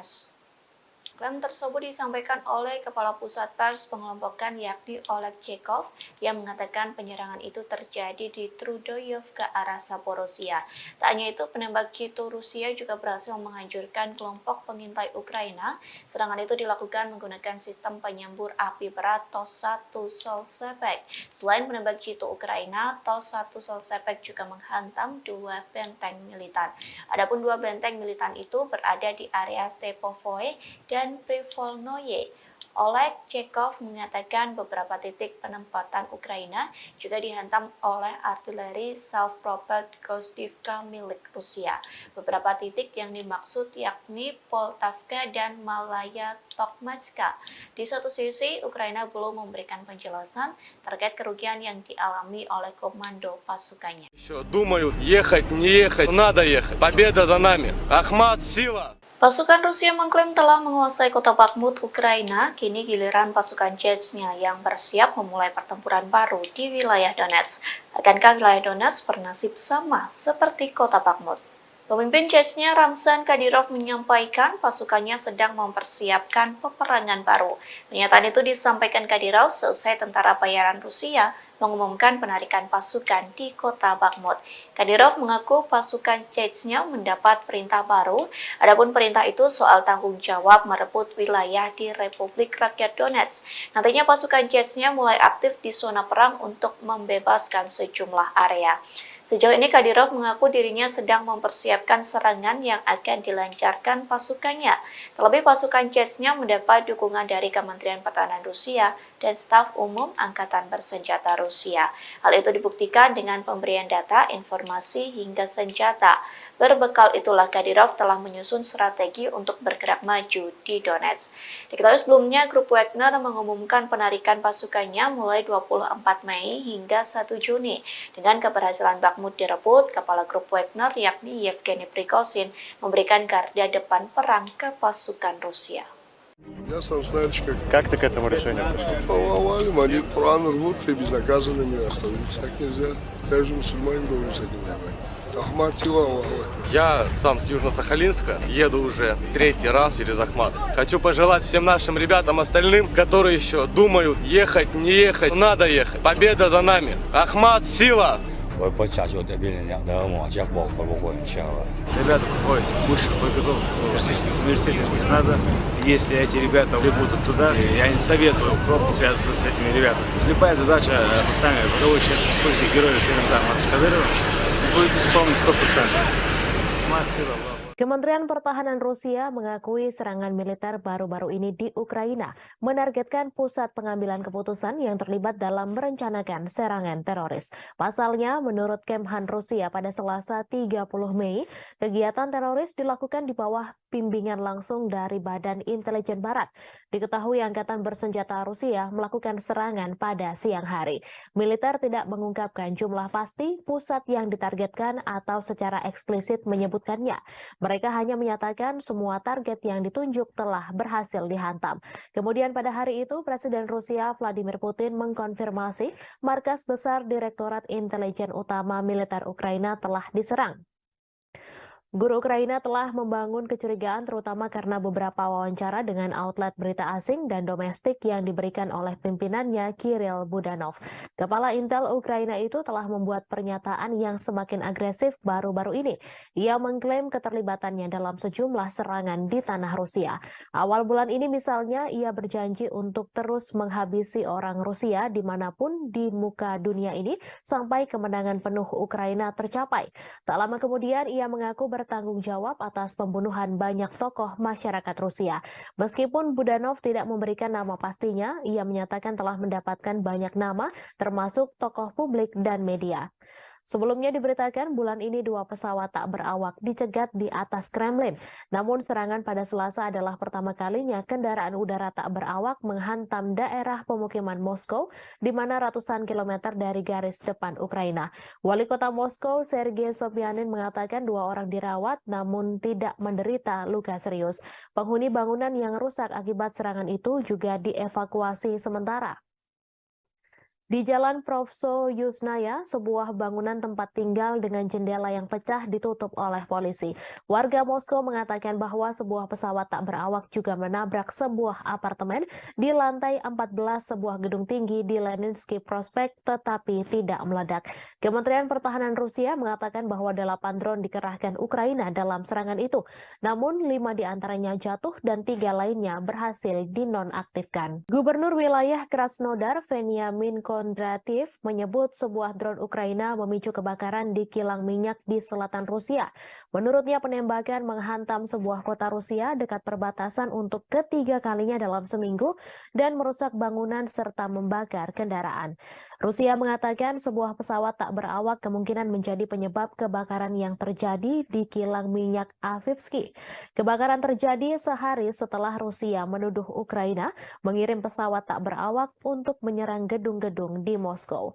Klaim tersebut disampaikan oleh Kepala Pusat Pers Pengelompokan yakni Oleg Chekov yang mengatakan penyerangan itu terjadi di Trudoyov ke arah Zaporozhia. Tak hanya itu, penembak jitu Rusia juga berhasil menghancurkan kelompok pengintai Ukraina. Serangan itu dilakukan menggunakan sistem penyembur api berat TOS-1 Solsepek. Selain penembak jitu Ukraina, TOS-1 Solsepek juga menghantam dua benteng militan. Adapun dua benteng militan itu berada di area Stepovoe dan Privolnoye. Oleg Chekov mengatakan beberapa titik penempatan Ukraina juga dihantam oleh artileri self-propelled Gostivka milik Rusia. Beberapa titik yang dimaksud yakni Poltavka dan Malaya Tokmatska. Di satu sisi, Ukraina belum memberikan penjelasan terkait kerugian yang dialami oleh komando pasukannya. Думают, ехать, не ехать, надо ехать. Победа за нами. Ахмат, сила! Pasukan Rusia mengklaim telah menguasai kota Bakhmut, Ukraina. Kini giliran pasukan Chechnya yang bersiap memulai pertempuran baru di wilayah Donetsk. Akankah wilayah Donetsk bernasib sama seperti kota Bakhmut? Pemimpin Chechnya Ramzan Kadyrov menyampaikan pasukannya sedang mempersiapkan peperangan baru. Pernyataan itu disampaikan Kadyrov seusai tentara bayaran Rusia mengumumkan penarikan pasukan di kota Bakhmut. Kadyrov mengaku pasukan Chechnya mendapat perintah baru, adapun perintah itu soal tanggung jawab merebut wilayah di Republik Rakyat Donetsk. Nantinya pasukan Chechnya mulai aktif di zona perang untuk membebaskan sejumlah area. Sejauh ini Kadyrov mengaku dirinya sedang mempersiapkan serangan yang akan dilancarkan pasukannya. Terlebih pasukan Chechnya mendapat dukungan dari Kementerian Pertahanan Rusia dan staf umum Angkatan Bersenjata Rusia. Hal itu dibuktikan dengan pemberian data, informasi, hingga senjata. Berbekal itulah Kadyrov telah menyusun strategi untuk bergerak maju di Donetsk. Diketahui sebelumnya, grup Wagner mengumumkan penarikan pasukannya mulai 24 Mei hingga 1 Juni. Dengan keberhasilan Bakhmut direbut, kepala grup Wagner yakni Yevgeny Prigozhin memberikan garda depan perang ke pasukan Rusia. Я сам знаешь, Как ты к этому решению пришел? повалим, они планы рвут и безнаказанными остановиться. Так нельзя. Каждый мусульманин должен с этим воевать. Ахмат, сила, Аллаху Акбар. Я сам с Южно-Сахалинска, еду уже третий раз через Ахмат. Хочу пожелать всем нашим ребятам остальным, которые еще думают, ехать, не ехать, надо ехать. Победа за нами. Ахмат, сила! 我也不假就对别人讲，但我家保护不会笑啊。 Ребята проходят высшую подготовку в Российском университете спецназа. Если эти ребята прибудут туда, я не советую пробовать связываться с этими ребятами. Любая задача, поставленная в боевой части спорта героя Северного Кадырова, будет исполнена 100%. Мать-сила, Kementerian Pertahanan Rusia mengakui serangan militer baru-baru ini di Ukraina menargetkan pusat pengambilan keputusan yang terlibat dalam merencanakan serangan teroris. Pasalnya, menurut Kemhan Rusia pada Selasa 30 Mei, kegiatan teroris dilakukan di bawah bimbingan langsung dari Badan Intelijen Barat. Diketahui Angkatan Bersenjata Rusia melakukan serangan pada siang hari. Militer tidak mengungkapkan jumlah pasti pusat yang ditargetkan atau secara eksplisit menyebutkannya. Mereka hanya menyatakan semua target yang ditunjuk telah berhasil dihantam. Kemudian pada hari itu, Presiden Rusia Vladimir Putin mengkonfirmasi markas besar Direktorat Intelijen Utama Militer Ukraina telah diserang. Guru Ukraina telah membangun kecurigaan terutama karena beberapa wawancara dengan outlet berita asing dan domestik yang diberikan oleh pimpinannya Kirill Budanov. Kepala Intel Ukraina itu telah membuat pernyataan yang semakin agresif baru-baru ini. Ia mengklaim keterlibatannya dalam sejumlah serangan di tanah Rusia. Awal bulan ini misalnya ia berjanji untuk terus menghabisi orang Rusia dimanapun di muka dunia ini sampai kemenangan penuh Ukraina tercapai. Tak lama kemudian ia mengaku bertanggung jawab atas pembunuhan banyak tokoh masyarakat Rusia. Meskipun Budanov tidak memberikan nama pastinya, ia menyatakan telah mendapatkan banyak nama, termasuk tokoh publik dan media. Sebelumnya diberitakan bulan ini 2 pesawat tak berawak dicegat di atas Kremlin. Namun serangan pada Selasa adalah pertama kalinya kendaraan udara tak berawak menghantam daerah pemukiman Moskow, di mana ratusan kilometer dari garis depan Ukraina. Wali kota Moskow, Sergei Sobyanin, mengatakan 2 orang dirawat namun tidak menderita luka serius. Penghuni bangunan yang rusak akibat serangan itu juga dievakuasi sementara. Di Jalan Provso Yusnaya, sebuah bangunan tempat tinggal dengan jendela yang pecah ditutup oleh polisi. Warga Moskow mengatakan bahwa sebuah pesawat tak berawak juga menabrak sebuah apartemen di lantai 14 sebuah gedung tinggi di Leninsky Prospect tetapi tidak meledak. Kementerian Pertahanan Rusia mengatakan bahwa 8 drone dikerahkan Ukraina dalam serangan itu. Namun 5 diantaranya jatuh dan 3 lainnya berhasil dinonaktifkan. Gubernur wilayah Krasnodar, Veniamin Kondrativ, menyebut sebuah drone Ukraina memicu kebakaran di kilang minyak di selatan Rusia. Menurutnya penembakan menghantam sebuah kota Rusia dekat perbatasan untuk ketiga kalinya dalam seminggu dan merusak bangunan serta membakar kendaraan. Rusia mengatakan sebuah pesawat tak berawak kemungkinan menjadi penyebab kebakaran yang terjadi di kilang minyak Avivsky. Kebakaran terjadi sehari setelah Rusia menuduh Ukraina mengirim pesawat tak berawak untuk menyerang gedung-gedung di Moskow.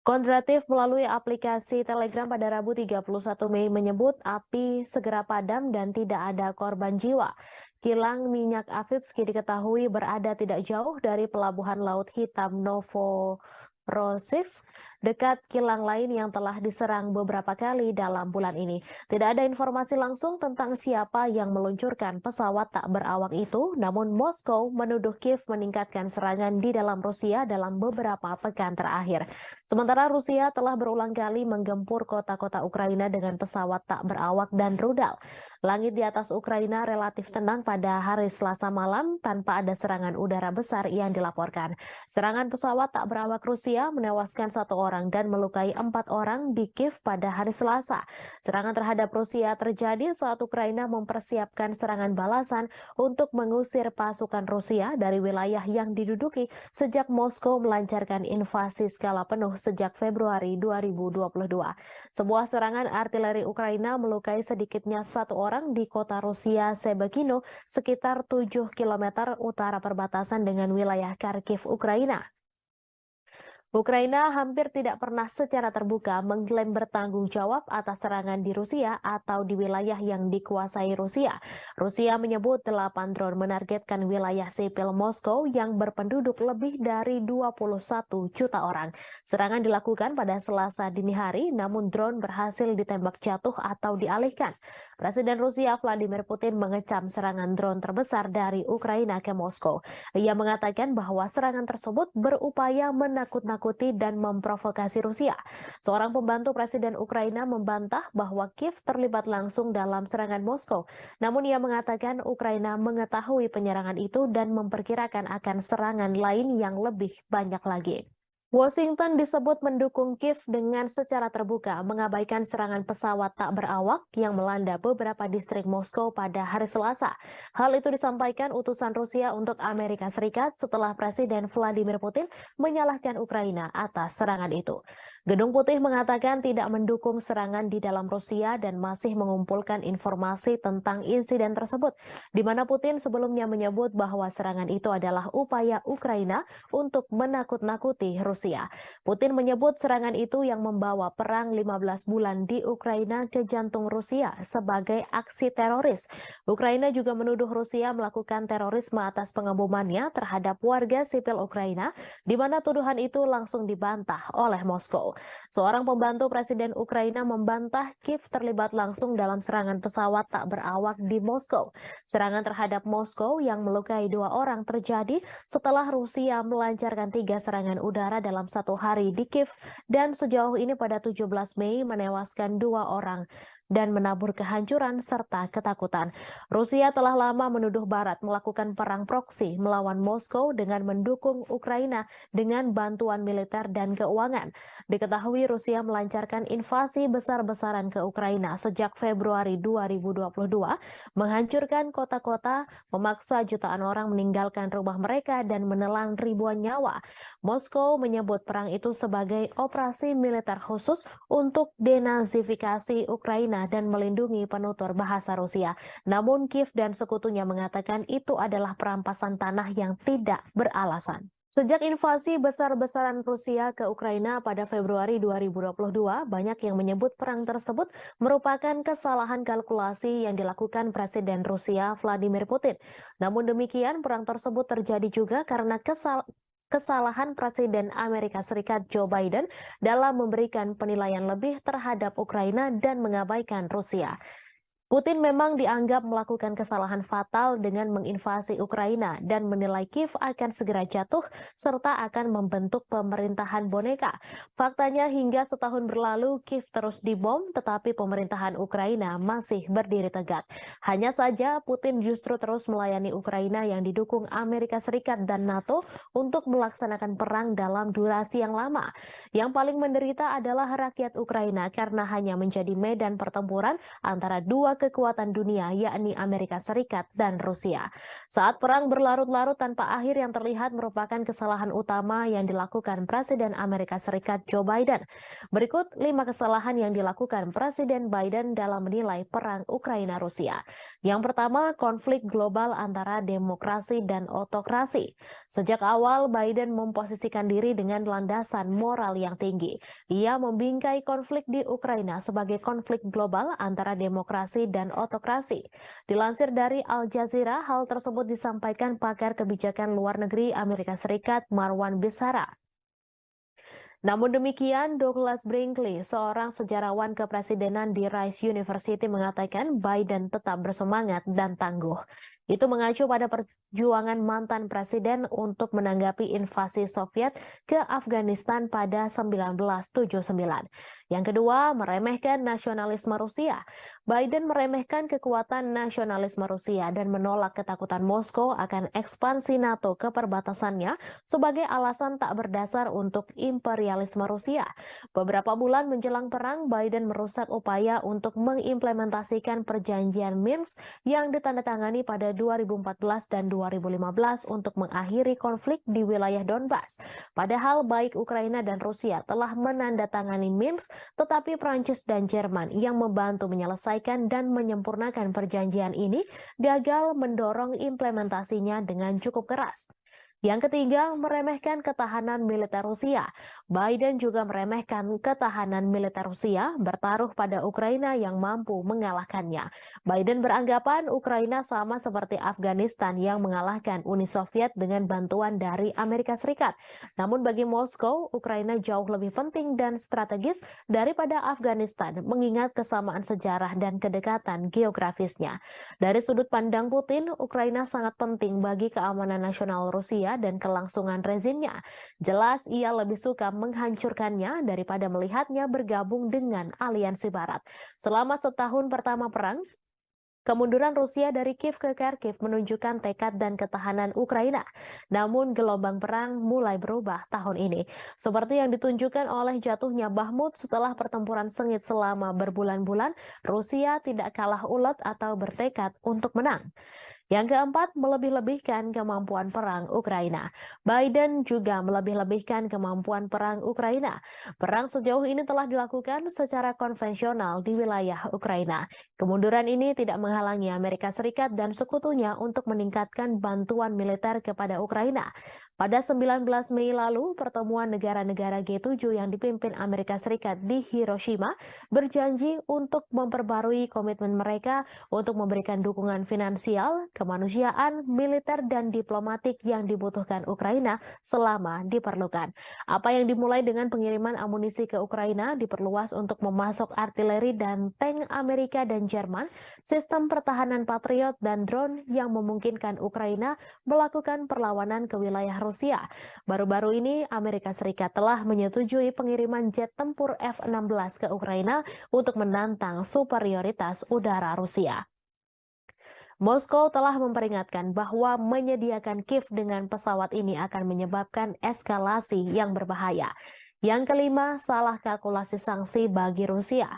Kondrativ melalui aplikasi Telegram pada Rabu 31 Mei menyebut api segera padam dan tidak ada korban jiwa. Kilang minyak Avivsky diketahui berada tidak jauh dari pelabuhan Laut Hitam Novorossiysk, dekat kilang lain yang telah diserang beberapa kali dalam bulan ini. Tidak ada informasi langsung tentang siapa yang meluncurkan pesawat tak berawak itu, namun Moskow menuduh Kiev meningkatkan serangan di dalam Rusia dalam beberapa pekan terakhir. Sementara Rusia telah berulang kali menggempur kota-kota Ukraina dengan pesawat tak berawak dan rudal. Langit di atas Ukraina relatif tenang pada hari Selasa malam tanpa ada serangan udara besar yang dilaporkan. Serangan pesawat tak berawak Rusia menewaskan 1 orang dan melukai 4 orang di Kiev pada hari Selasa. Serangan terhadap Rusia terjadi saat Ukraina mempersiapkan serangan balasan untuk mengusir pasukan Rusia dari wilayah yang diduduki sejak Moskow melancarkan invasi skala penuh sejak Februari 2022. Sebuah serangan artileri Ukraina melukai sedikitnya 1 orang di kota Rusia Sebekino, sekitar 7 km utara perbatasan dengan wilayah Kharkiv, Ukraina. Ukraina hampir tidak pernah secara terbuka mengklaim bertanggung jawab atas serangan di Rusia atau di wilayah yang dikuasai Rusia. Rusia menyebut 8 drone menargetkan wilayah sipil Moskow yang berpenduduk lebih dari 21 juta orang. Serangan dilakukan pada Selasa dini hari, namun drone berhasil ditembak jatuh atau dialihkan. Presiden Rusia Vladimir Putin mengecam serangan drone terbesar dari Ukraina ke Moskow. Ia mengatakan bahwa serangan tersebut berupaya menakut-nakuti menakut-nakuti dan memprovokasi Rusia. Seorang pembantu Presiden Ukraina membantah bahwa Kiev terlibat langsung dalam serangan Moskow. Namun ia mengatakan Ukraina mengetahui penyerangan itu dan memperkirakan akan serangan lain yang lebih banyak lagi. Washington disebut mendukung Kiev dengan secara terbuka mengabaikan serangan pesawat tak berawak yang melanda beberapa distrik Moskow pada hari Selasa. Hal itu disampaikan utusan Rusia untuk Amerika Serikat setelah Presiden Vladimir Putin menyalahkan Ukraina atas serangan itu. Gedung Putih mengatakan tidak mendukung serangan di dalam Rusia dan masih mengumpulkan informasi tentang insiden tersebut, di mana Putin sebelumnya menyebut bahwa serangan itu adalah upaya Ukraina untuk menakut-nakuti Rusia. Putin menyebut serangan itu yang membawa perang 15 bulan di Ukraina ke jantung Rusia sebagai aksi teroris. Ukraina juga menuduh Rusia melakukan terorisme atas pengebomannya terhadap warga sipil Ukraina, di mana tuduhan itu langsung dibantah oleh Moskow. Seorang pembantu Presiden Ukraina membantah Kiev terlibat langsung dalam serangan pesawat tak berawak di Moskow. Serangan terhadap Moskow yang melukai 2 orang terjadi setelah Rusia melancarkan 3 serangan udara dalam 1 hari di Kiev dan sejauh ini pada 17 Mei menewaskan 2 orang dan menabur kehancuran serta ketakutan. Rusia telah lama menuduh Barat melakukan perang proksi melawan Moskow dengan mendukung Ukraina dengan bantuan militer dan keuangan. Diketahui Rusia melancarkan invasi besar-besaran ke Ukraina sejak Februari 2022, menghancurkan kota-kota, memaksa jutaan orang meninggalkan rumah mereka dan menelan ribuan nyawa. Moskow menyebut perang itu sebagai operasi militer khusus untuk denazifikasi Ukraina dan melindungi penutur bahasa Rusia. Namun Kiev dan sekutunya mengatakan itu adalah perampasan tanah yang tidak beralasan. Sejak invasi besar-besaran Rusia ke Ukraina pada Februari 2022, banyak yang menyebut perang tersebut merupakan kesalahan kalkulasi yang dilakukan Presiden Rusia Vladimir Putin. Namun demikian, perang tersebut terjadi juga karena kesalahan Presiden Amerika Serikat Joe Biden dalam memberikan penilaian lebih terhadap Ukraina dan mengabaikan Rusia. Putin memang dianggap melakukan kesalahan fatal dengan menginvasi Ukraina dan menilai Kiev akan segera jatuh serta akan membentuk pemerintahan boneka. Faktanya hingga setahun berlalu Kiev terus dibom tetapi pemerintahan Ukraina masih berdiri tegak. Hanya saja Putin justru terus melayani Ukraina yang didukung Amerika Serikat dan NATO untuk melaksanakan perang dalam durasi yang lama. Yang paling menderita adalah rakyat Ukraina karena hanya menjadi medan pertempuran antara dua kekuatan dunia yakni Amerika Serikat dan Rusia. Saat perang berlarut-larut tanpa akhir yang terlihat merupakan kesalahan utama yang dilakukan Presiden Amerika Serikat Joe Biden. Berikut 5 kesalahan yang dilakukan Presiden Biden dalam menilai perang Ukraina-Rusia. Yang pertama, konflik global antara demokrasi dan otokrasi. Sejak awal Biden memposisikan diri dengan landasan moral yang tinggi. Ia membingkai konflik di Ukraina sebagai konflik global antara demokrasi dan otokrasi. Dilansir dari Al Jazeera, hal tersebut disampaikan pakar kebijakan luar negeri Amerika Serikat Marwan Bissara. Namun demikian, Douglas Brinkley, seorang sejarawan kepresidenan di Rice University mengatakan Biden tetap bersemangat dan tangguh. Itu mengacu pada perjuangan mantan presiden untuk menanggapi invasi Soviet ke Afghanistan pada 1979. Yang kedua, meremehkan nasionalisme Rusia. Biden meremehkan kekuatan nasionalisme Rusia dan menolak ketakutan Moskow akan ekspansi NATO ke perbatasannya sebagai alasan tak berdasar untuk imperialisme Rusia. Beberapa bulan menjelang perang, Biden merusak upaya untuk mengimplementasikan perjanjian Minsk yang ditandatangani pada 2014 dan 2015 untuk mengakhiri konflik di wilayah Donbas. Padahal baik Ukraina dan Rusia telah menandatangani Minsk, tetapi Prancis dan Jerman yang membantu menyelesaikan dan menyempurnakan perjanjian ini gagal mendorong implementasinya dengan cukup keras. Yang ketiga, meremehkan ketahanan militer Rusia. Biden juga meremehkan ketahanan militer Rusia bertaruh pada Ukraina yang mampu mengalahkannya. Biden beranggapan Ukraina sama seperti Afghanistan yang mengalahkan Uni Soviet dengan bantuan dari Amerika Serikat. Namun bagi Moskow, Ukraina jauh lebih penting dan strategis daripada Afghanistan, mengingat kesamaan sejarah dan kedekatan geografisnya. Dari sudut pandang Putin, Ukraina sangat penting bagi keamanan nasional Rusia Rusia dan kelangsungan rezimnya. Jelas ia lebih suka menghancurkannya daripada melihatnya bergabung dengan aliansi Barat. Selama setahun pertama perang, kemunduran Rusia dari Kiev ke Kharkiv menunjukkan tekad dan ketahanan Ukraina. Namun gelombang perang mulai berubah tahun ini. Seperti yang ditunjukkan oleh jatuhnya Bakhmut setelah pertempuran sengit selama berbulan-bulan, Rusia tidak kalah ulet atau bertekad untuk menang. Yang keempat, melebih-lebihkan kemampuan perang Ukraina. Biden juga melebih-lebihkan kemampuan perang Ukraina. Perang sejauh ini telah dilakukan secara konvensional di wilayah Ukraina. Kemunduran ini tidak menghalangi Amerika Serikat dan sekutunya untuk meningkatkan bantuan militer kepada Ukraina. Pada 19 Mei lalu, pertemuan negara-negara G7 yang dipimpin Amerika Serikat di Hiroshima berjanji untuk memperbarui komitmen mereka untuk memberikan dukungan finansial, kemanusiaan, militer, dan diplomatik yang dibutuhkan Ukraina selama diperlukan. Apa yang dimulai dengan pengiriman amunisi ke Ukraina diperluas untuk memasok artileri dan tank Amerika dan Jerman, sistem pertahanan Patriot, dan drone yang memungkinkan Ukraina melakukan perlawanan ke wilayah Rusia. Baru-baru ini, Amerika Serikat telah menyetujui pengiriman jet tempur F-16 ke Ukraina untuk menantang superioritas udara Rusia. Moskow telah memperingatkan bahwa menyediakan Kiev dengan pesawat ini akan menyebabkan eskalasi yang berbahaya. Yang kelima, salah kalkulasi sanksi bagi Rusia.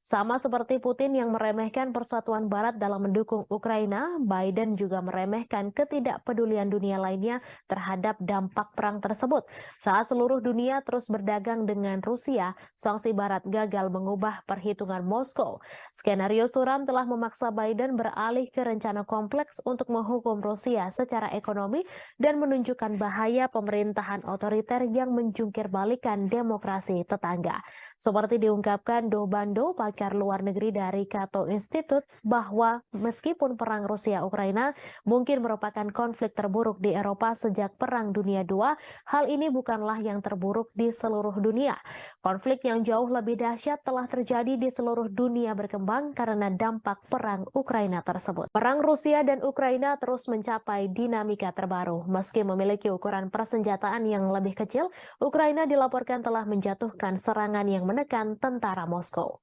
Sama seperti Putin yang meremehkan persatuan Barat dalam mendukung Ukraina, Biden juga meremehkan ketidakpedulian dunia lainnya terhadap dampak perang tersebut. Saat seluruh dunia terus berdagang dengan Rusia, sanksi Barat gagal mengubah perhitungan Moskow. Skenario suram telah memaksa Biden beralih ke rencana kompleks untuk menghukum Rusia secara ekonomi dan menunjukkan bahaya pemerintahan otoriter yang menjungkir balikan demokrasi tetangga. Seperti diungkapkan Do Bando, pakar luar negeri dari Cato Institute, bahwa meskipun perang Rusia-Ukraina mungkin merupakan konflik terburuk di Eropa sejak Perang Dunia II, hal ini bukanlah yang terburuk di seluruh dunia. Konflik yang jauh lebih dahsyat telah terjadi di seluruh dunia berkembang karena dampak perang Ukraina tersebut. Perang Rusia dan Ukraina terus mencapai dinamika terbaru. Meski memiliki ukuran persenjataan yang lebih kecil, Ukraina dilaporkan telah menjatuhkan serangan yang menekan tentara Moskow.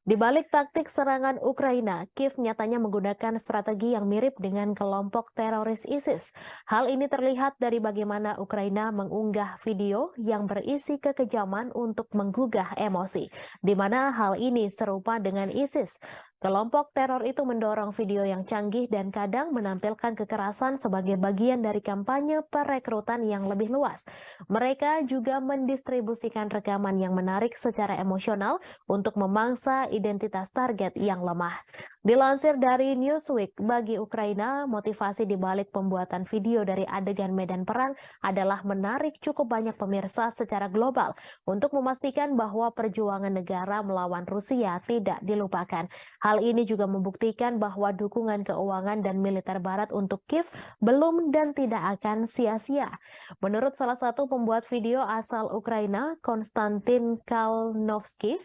Di balik taktik serangan Ukraina, Kiev nyatanya menggunakan strategi yang mirip dengan kelompok teroris ISIS. Hal ini terlihat dari bagaimana Ukraina mengunggah video yang berisi kekejaman untuk menggugah emosi, di mana hal ini serupa dengan ISIS. Kelompok teror itu mendorong video yang canggih dan kadang menampilkan kekerasan sebagai bagian dari kampanye perekrutan yang lebih luas. Mereka juga mendistribusikan rekaman yang menarik secara emosional untuk memangsa identitas target yang lemah. Dilansir dari Newsweek, bagi Ukraina, motivasi di balik pembuatan video dari adegan medan perang adalah menarik cukup banyak pemirsa secara global untuk memastikan bahwa perjuangan negara melawan Rusia tidak dilupakan. Hal ini juga membuktikan bahwa dukungan keuangan dan militer Barat untuk Kiev belum dan tidak akan sia-sia. Menurut salah satu pembuat video asal Ukraina, Konstantin Kalnovsky,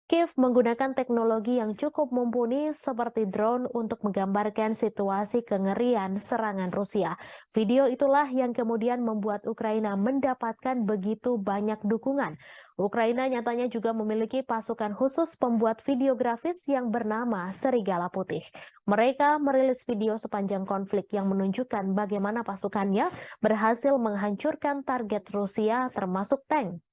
Kiev menggunakan teknologi yang cukup mumpuni seperti drone untuk menggambarkan situasi kengerian serangan Rusia. Video itulah yang kemudian membuat Ukraina mendapatkan begitu banyak dukungan. Ukraina nyatanya juga memiliki pasukan khusus pembuat video grafis yang bernama Serigala Putih. Mereka merilis video sepanjang konflik yang menunjukkan bagaimana pasukannya berhasil menghancurkan target Rusia termasuk tank.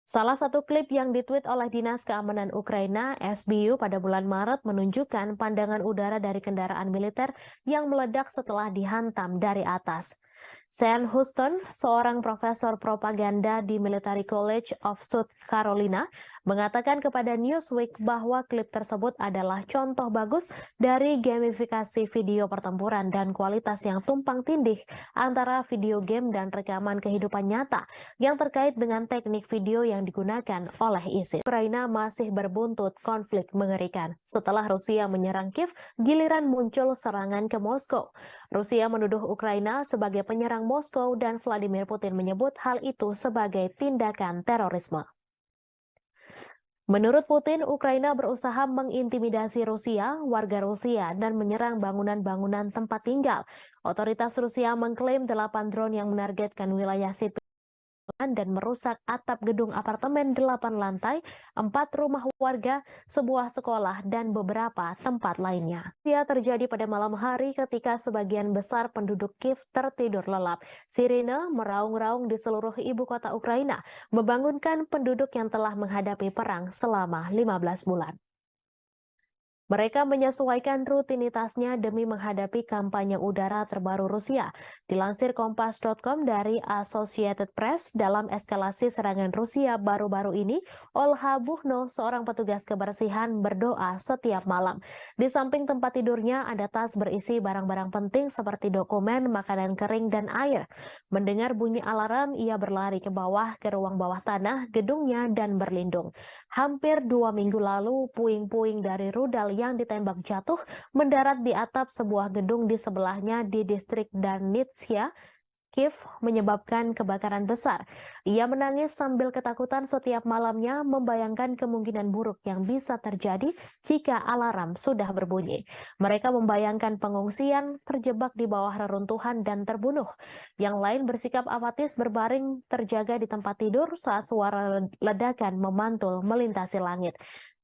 Salah satu klip yang ditweet oleh Dinas Keamanan Ukraina, SBU, pada bulan Maret menunjukkan pandangan udara dari kendaraan militer yang meledak setelah dihantam dari atas. Sean Houston, seorang profesor propaganda di Military College of South Carolina, mengatakan kepada Newsweek bahwa klip tersebut adalah contoh bagus dari gamifikasi video pertempuran dan kualitas yang tumpang tindih antara video game dan rekaman kehidupan nyata yang terkait dengan teknik video yang digunakan oleh ISIS. Ukraina masih berbuntut konflik mengerikan. Setelah Rusia menyerang Kiev, giliran muncul serangan ke Moskow. Rusia menuduh Ukraina sebagai penyerang Moskow dan Vladimir Putin menyebut hal itu sebagai tindakan terorisme. Menurut Putin, Ukraina berusaha mengintimidasi Rusia, warga Rusia, dan menyerang bangunan-bangunan tempat tinggal. Otoritas Rusia mengklaim 8 drone yang menargetkan wilayah sipil dan merusak atap gedung apartemen 8 lantai, 4 rumah warga, sebuah sekolah, dan beberapa tempat lainnya. Ia terjadi pada malam hari ketika sebagian besar penduduk Kiev tertidur lelap. Sirine meraung-raung di seluruh ibu kota Ukraina, membangunkan penduduk yang telah menghadapi perang selama 15 bulan. Mereka menyesuaikan rutinitasnya demi menghadapi kampanye udara terbaru Rusia. Dilansir Kompas.com dari Associated Press, dalam eskalasi serangan Rusia baru-baru ini, Olha Buchno, seorang petugas kebersihan, berdoa setiap malam. Di samping tempat tidurnya ada tas berisi barang-barang penting seperti dokumen, makanan kering, dan air. Mendengar bunyi alarm, ia berlari ke bawah ke ruang bawah tanah gedungnya dan berlindung. Hampir 2 minggu lalu, puing-puing dari rudal yang ditembak jatuh mendarat di atap sebuah gedung di sebelahnya di distrik Darnitsia, Kiev, menyebabkan kebakaran besar. Ia menangis sambil ketakutan setiap malamnya, membayangkan kemungkinan buruk yang bisa terjadi jika alarm sudah berbunyi. Mereka membayangkan pengungsian, terjebak di bawah reruntuhan, dan terbunuh. Yang lain bersikap apatis berbaring terjaga di tempat tidur saat suara ledakan memantul melintasi langit.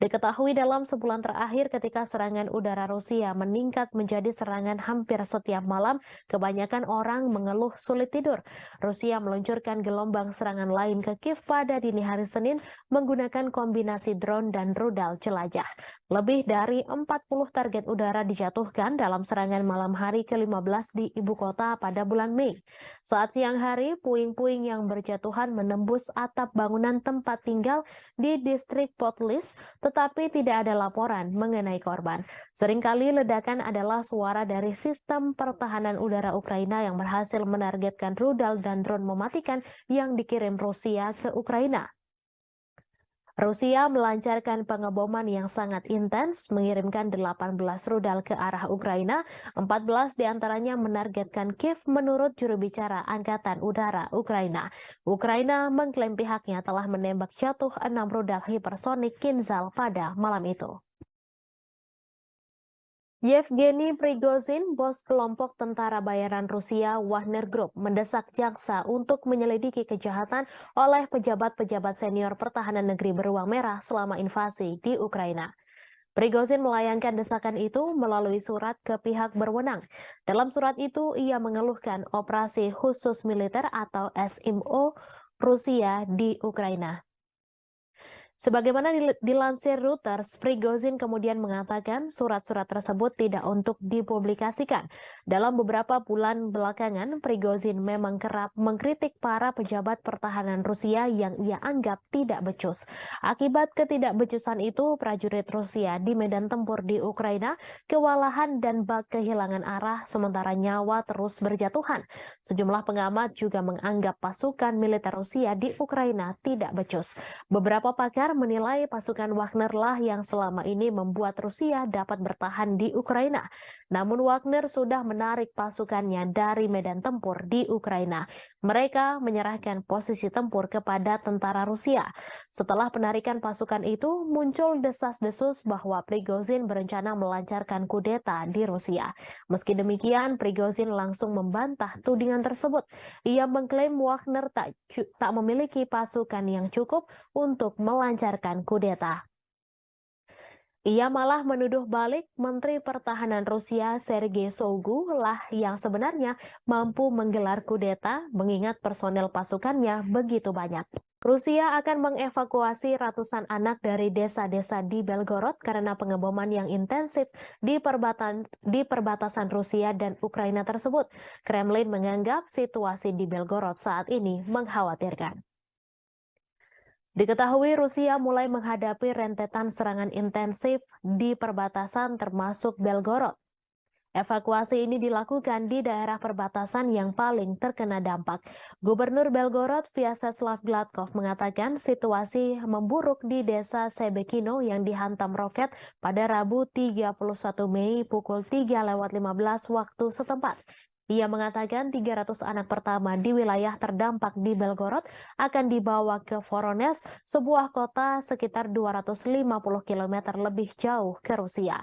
Diketahui dalam sebulan terakhir ketika serangan udara Rusia meningkat menjadi serangan hampir setiap malam, kebanyakan orang mengeluh sulit tidur. Rusia meluncurkan gelombang serangan lain ke Kiev pada dini hari Senin menggunakan kombinasi drone dan rudal jelajah. Lebih dari 40 target udara dijatuhkan dalam serangan malam hari ke-15 di ibu kota pada bulan Mei. Saat siang hari, puing-puing yang berjatuhan menembus atap bangunan tempat tinggal di distrik Potlis, tetapi tidak ada laporan mengenai korban. Seringkali ledakan adalah suara dari sistem pertahanan udara Ukraina yang berhasil menargetkan rudal dan drone mematikan yang dikirim Rusia ke Ukraina. Rusia melancarkan pengeboman yang sangat intens, mengirimkan 18 rudal ke arah Ukraina, 14 diantaranya menargetkan Kiev menurut juru bicara Angkatan Udara Ukraina. Ukraina mengklaim pihaknya telah menembak jatuh 6 rudal hipersonik Kinzhal pada malam itu. Yevgeny Prigozhin, bos kelompok tentara bayaran Rusia Wagner Group, mendesak jaksa untuk menyelidiki kejahatan oleh pejabat-pejabat senior pertahanan negeri beruang merah selama invasi di Ukraina. Prigozhin melayangkan desakan itu melalui surat ke pihak berwenang. Dalam surat itu, ia mengeluhkan operasi khusus militer atau SMO Rusia di Ukraina. Sebagaimana dilansir Reuters, Prigozhin kemudian mengatakan surat-surat tersebut tidak untuk dipublikasikan. Dalam beberapa bulan belakangan, Prigozhin memang kerap mengkritik para pejabat pertahanan Rusia yang ia anggap tidak becus. Akibat ketidakbecusan itu, prajurit Rusia di medan tempur di Ukraina kewalahan dan bak kehilangan arah sementara nyawa terus berjatuhan. Sejumlah pengamat juga menganggap pasukan militer Rusia di Ukraina tidak becus. Beberapa pakar menilai pasukan Wagner lah yang selama ini membuat Rusia dapat bertahan di Ukraina. Namun Wagner sudah menarik pasukannya dari medan tempur di Ukraina. Mereka menyerahkan posisi tempur kepada tentara Rusia. Setelah penarikan pasukan itu, muncul desas-desus bahwa Prigozhin berencana melancarkan kudeta di Rusia. Meski demikian, Prigozhin langsung membantah tudingan tersebut. Ia mengklaim Wagner tak memiliki pasukan yang cukup untuk melancarkan kudeta. Ia malah menuduh balik Menteri Pertahanan Rusia Sergei Shoigu lah yang sebenarnya mampu menggelar kudeta mengingat personel pasukannya begitu banyak. Rusia akan mengevakuasi ratusan anak dari desa-desa di Belgorod karena pengeboman yang intensif di perbatasan Rusia dan Ukraina tersebut. Kremlin menganggap situasi di Belgorod saat ini mengkhawatirkan. Diketahui Rusia mulai menghadapi rentetan serangan intensif di perbatasan termasuk Belgorod. Evakuasi ini dilakukan di daerah perbatasan yang paling terkena dampak. Gubernur Belgorod Vyacheslav Gladkov mengatakan situasi memburuk di desa Sebekino yang dihantam roket pada Rabu 31 Mei pukul 3:15 waktu setempat. Ia mengatakan 300 anak pertama di wilayah terdampak di Belgorod akan dibawa ke Voronezh, sebuah kota sekitar 250 km lebih jauh ke Rusia.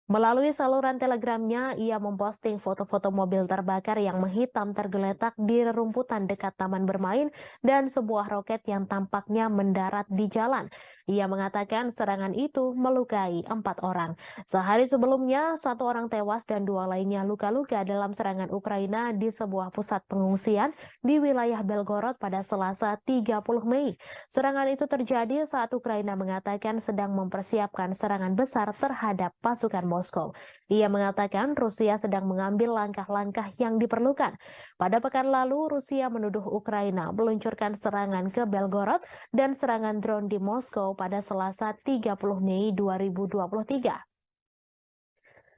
Melalui saluran telegramnya, ia memposting foto-foto mobil terbakar yang menghitam tergeletak di rerumputan dekat taman bermain dan sebuah roket yang tampaknya mendarat di jalan. Ia mengatakan serangan itu melukai 4 orang. Sehari sebelumnya, 1 orang tewas dan 2 lainnya luka-luka dalam serangan Ukraina di sebuah pusat pengungsian di wilayah Belgorod pada Selasa 30 Mei. Serangan itu terjadi saat Ukraina mengatakan sedang mempersiapkan serangan besar terhadap pasukan Moskow. Ia mengatakan Rusia sedang mengambil langkah-langkah yang diperlukan. Pada pekan lalu, Rusia menuduh Ukraina meluncurkan serangan ke Belgorod dan serangan drone di Moskow pada Selasa 30 Mei 2023.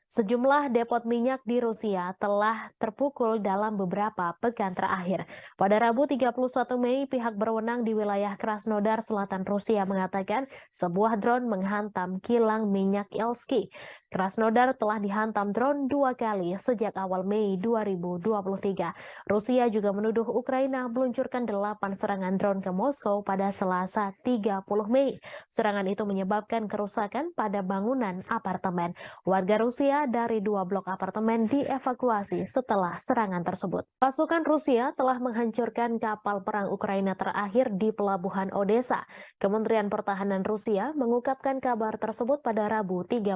Sejumlah depot minyak di Rusia telah terpukul dalam beberapa pekan terakhir. Pada Rabu 31 Mei, pihak berwenang di wilayah Krasnodar Selatan Rusia mengatakan sebuah drone menghantam kilang minyak Elsky. Krasnodar telah dihantam drone 2 kali sejak awal Mei 2023. Rusia juga menuduh Ukraina meluncurkan 8 serangan drone ke Moskow pada Selasa 30 Mei. Serangan itu menyebabkan kerusakan pada bangunan apartemen. Warga Rusia dari 2 blok apartemen dievakuasi setelah serangan tersebut. Pasukan Rusia telah menghancurkan kapal perang Ukraina terakhir di pelabuhan Odessa. Kementerian Pertahanan Rusia mengungkapkan kabar tersebut pada Rabu 31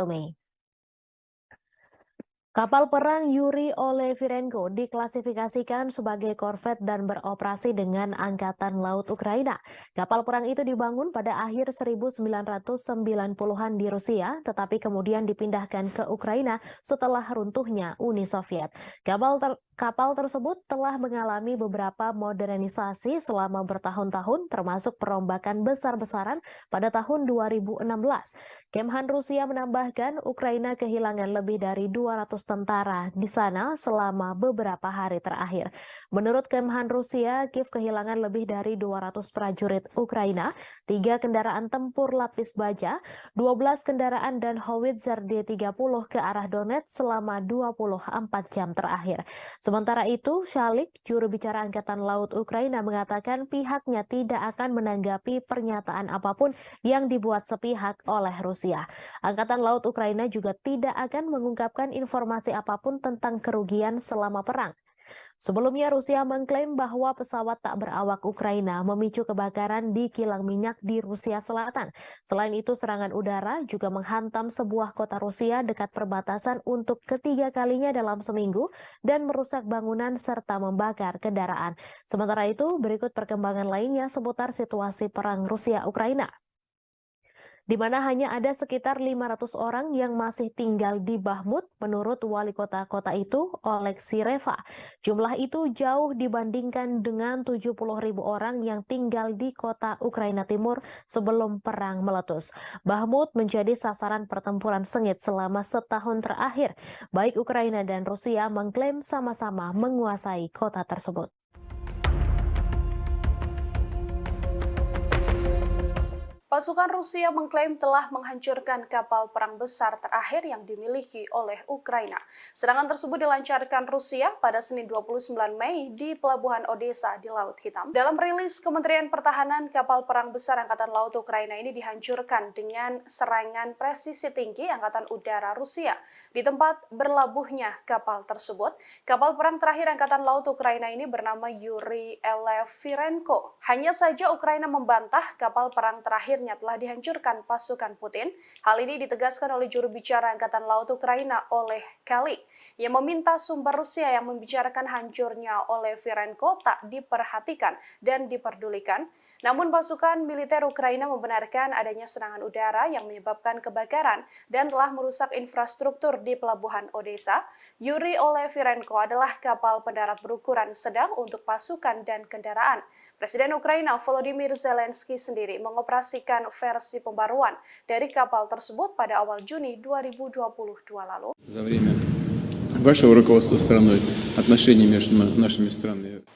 Mei. Kapal perang Yuri Olefirenko diklasifikasikan sebagai korvet dan beroperasi dengan Angkatan Laut Ukraina. Kapal perang itu dibangun pada akhir 1990-an di Rusia, tetapi kemudian dipindahkan ke Ukraina setelah runtuhnya Uni Soviet. Kapal tersebut telah mengalami beberapa modernisasi selama bertahun-tahun, termasuk perombakan besar-besaran pada tahun 2016. Kemhan Rusia menambahkan Ukraina kehilangan lebih dari 200 tentara di sana selama beberapa hari terakhir. Menurut Kemhan Rusia, Kiev kehilangan lebih dari 200 prajurit Ukraina, 3 kendaraan tempur lapis baja, 12 kendaraan dan howitzer D-30 ke arah Donetsk selama 24 jam terakhir. Sementara itu, Shalik, juru bicara Angkatan Laut Ukraina, mengatakan pihaknya tidak akan menanggapi pernyataan apapun yang dibuat sepihak oleh Rusia. Angkatan Laut Ukraina juga tidak akan mengungkapkan informasi apapun tentang kerugian selama perang. Sebelumnya, Rusia mengklaim bahwa pesawat tak berawak Ukraina memicu kebakaran di kilang minyak di Rusia Selatan. Selain itu, serangan udara juga menghantam sebuah kota Rusia dekat perbatasan untuk ketiga kalinya dalam seminggu dan merusak bangunan serta membakar kendaraan. Sementara itu, berikut perkembangan lainnya seputar situasi perang Rusia-Ukraina, di mana hanya ada sekitar 500 orang yang masih tinggal di Bakhmut menurut wali kota itu, Oleksiy Reva. Jumlah itu jauh dibandingkan dengan 70.000 orang yang tinggal di kota Ukraina Timur sebelum perang meletus. Bakhmut menjadi sasaran pertempuran sengit selama setahun terakhir. Baik Ukraina dan Rusia mengklaim sama-sama menguasai kota tersebut. Pasukan Rusia mengklaim telah menghancurkan kapal perang besar terakhir yang dimiliki oleh Ukraina. Serangan tersebut dilancarkan Rusia pada Senin 29 Mei di Pelabuhan Odessa di Laut Hitam. Dalam rilis Kementerian Pertahanan, kapal perang besar Angkatan Laut Ukraina ini dihancurkan dengan serangan presisi tinggi Angkatan Udara Rusia. Di tempat berlabuhnya kapal tersebut, kapal perang terakhir Angkatan Laut Ukraina ini bernama Yuri Olefirenko. Hanya saja Ukraina membantah kapal perang terakhir telah dihancurkan pasukan Putin. Hal ini ditegaskan oleh juru bicara Angkatan Laut Ukraina, Oleh Kalik, yang meminta sumber Rusia yang membicarakan hancurnya Olefirenko tak diperhatikan dan diperdulikan. Namun pasukan militer Ukraina membenarkan adanya serangan udara yang menyebabkan kebakaran dan telah merusak infrastruktur di Pelabuhan Odessa. Yuri Olefirenko adalah kapal pendarat berukuran sedang untuk pasukan dan kendaraan. Presiden Ukraina Volodymyr Zelensky sendiri mengoperasikan versi pembaruan dari kapal tersebut pada awal Juni 2022 lalu.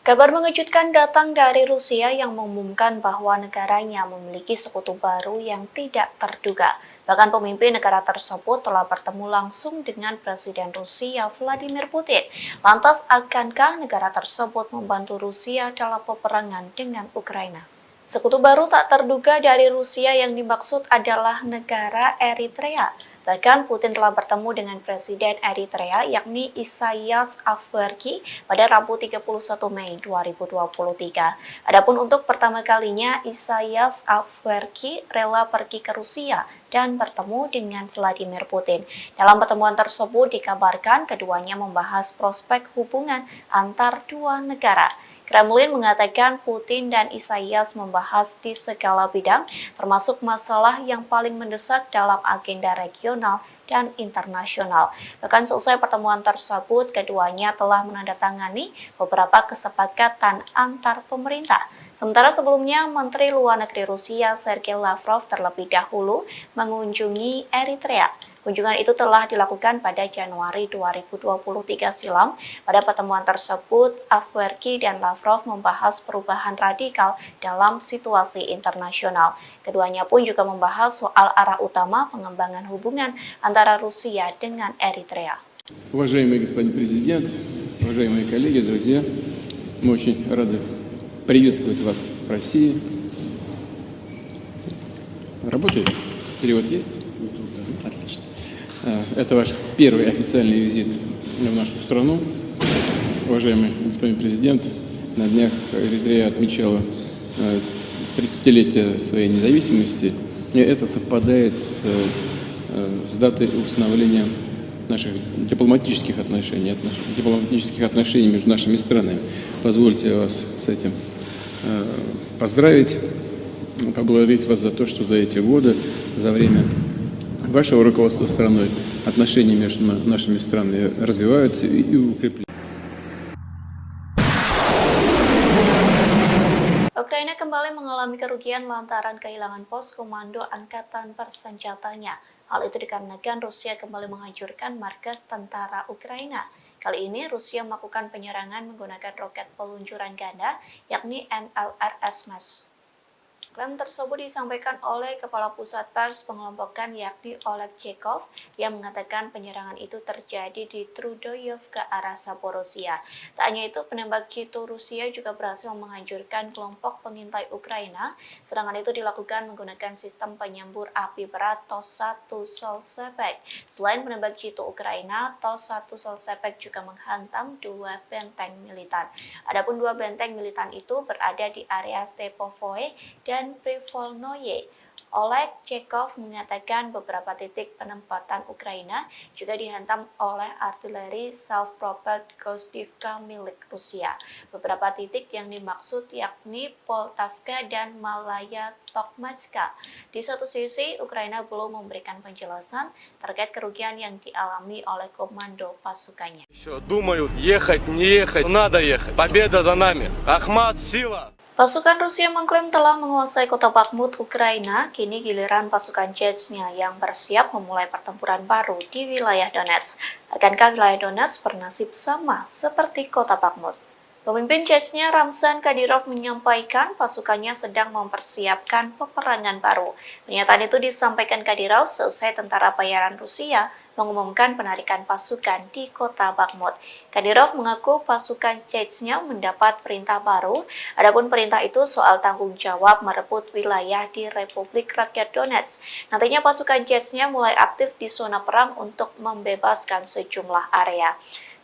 Kabar mengejutkan datang dari Rusia yang mengumumkan bahwa negaranya memiliki sekutu baru yang tidak terduga. Bahkan pemimpin negara tersebut telah bertemu langsung dengan Presiden Rusia Vladimir Putin. Lantas, akankah negara tersebut membantu Rusia dalam peperangan dengan Ukraina? Sekutu baru tak terduga dari Rusia yang dimaksud adalah negara Eritrea. Bahkan Putin telah bertemu dengan Presiden Eritrea yakni Isaias Afwerki pada Rabu 31 Mei 2023. Adapun untuk pertama kalinya Isaias Afwerki rela pergi ke Rusia dan bertemu dengan Vladimir Putin. Dalam pertemuan tersebut dikabarkan keduanya membahas prospek hubungan antar dua negara. Kremlin mengatakan Putin dan Isaias membahas di segala bidang, termasuk masalah yang paling mendesak dalam agenda regional dan internasional. Bahkan selesai pertemuan tersebut, keduanya telah menandatangani beberapa kesepakatan antar pemerintah. Sementara sebelumnya, Menteri Luar Negeri Rusia Sergei Lavrov terlebih dahulu mengunjungi Eritrea. Kunjungan itu telah dilakukan pada Januari 2023 silam. Pada pertemuan tersebut, Afwerki dan Lavrov membahas perubahan radikal dalam situasi internasional. Keduanya pun juga membahas soal arah utama pengembangan hubungan antara Rusia dengan Eritrea. Уважаемый господин президент, уважаемые коллеги, друзья, мы очень рады приветствовать вас в России. Работает? Перевод есть? Отлично. Это ваш первый официальный визит в нашу страну. Уважаемый господин президент, на днях Эритрея отмечала 30-летие своей независимости. И это совпадает с датой установления наших дипломатических отношений между нашими странами. Позвольте вас с этим поздравить, поблагодарить вас за то, что за эти годы, за время вашего руководства страной, отношения между нашими странами развиваются и укрепляются. Ukraina kembali mengalami kerugian lantaran kehilangan pos komando angkatan bersenjatanya. Hal itu dikarenakan Rusia kembali menghancurkan markas tentara Ukraina. Kali ini Rusia melakukan penyerangan menggunakan roket peluncuran ganda, yakni MLRS. Klaim tersebut disampaikan oleh Kepala Pusat Pers Pengelompokan yakni Oleg Chekov yang mengatakan penyerangan itu terjadi di Trudoyov ke arah Zaporozhia. Tak hanya itu, penembak jitu Rusia juga berhasil menghancurkan kelompok pengintai Ukraina. Serangan itu dilakukan menggunakan sistem penyembur api berat TOS-1 Solsepek. Selain penembak jitu Ukraina, TOS-1 Solsepek juga menghantam dua benteng militan. Adapun dua benteng militan itu berada di area Stepovoe dan Privolnoye. Oleg Chekov mengatakan beberapa titik penempatan Ukraina juga dihantam oleh artileri self-propelled Gostivka milik Rusia. Beberapa titik yang dimaksud yakni Poltavka dan Malaya Tokmatska. Di satu sisi, Ukraina belum memberikan penjelasan terkait kerugian yang dialami oleh komando pasukannya. Думают, ехать, не ехать, надо ехать. Победа за нами. Ахмат, сила. Pasukan Rusia mengklaim telah menguasai kota Bakhmut, Ukraina. Kini giliran pasukan Chechnya yang bersiap memulai pertempuran baru di wilayah Donetsk. Akankah wilayah Donetsk bernasib sama seperti kota Bakhmut? Pemimpin Chechnya Ramzan Kadyrov menyampaikan pasukannya sedang mempersiapkan peperangan baru. Pernyataan itu disampaikan Kadyrov seusai tentara bayaran Rusia mengumumkan penarikan pasukan di kota Bakhmut. Kadyrov mengaku pasukan Chechnya mendapat perintah baru. Adapun perintah itu soal tanggung jawab merebut wilayah di Republik Rakyat Donetsk. Nantinya pasukan Chechnya mulai aktif di zona perang untuk membebaskan sejumlah area.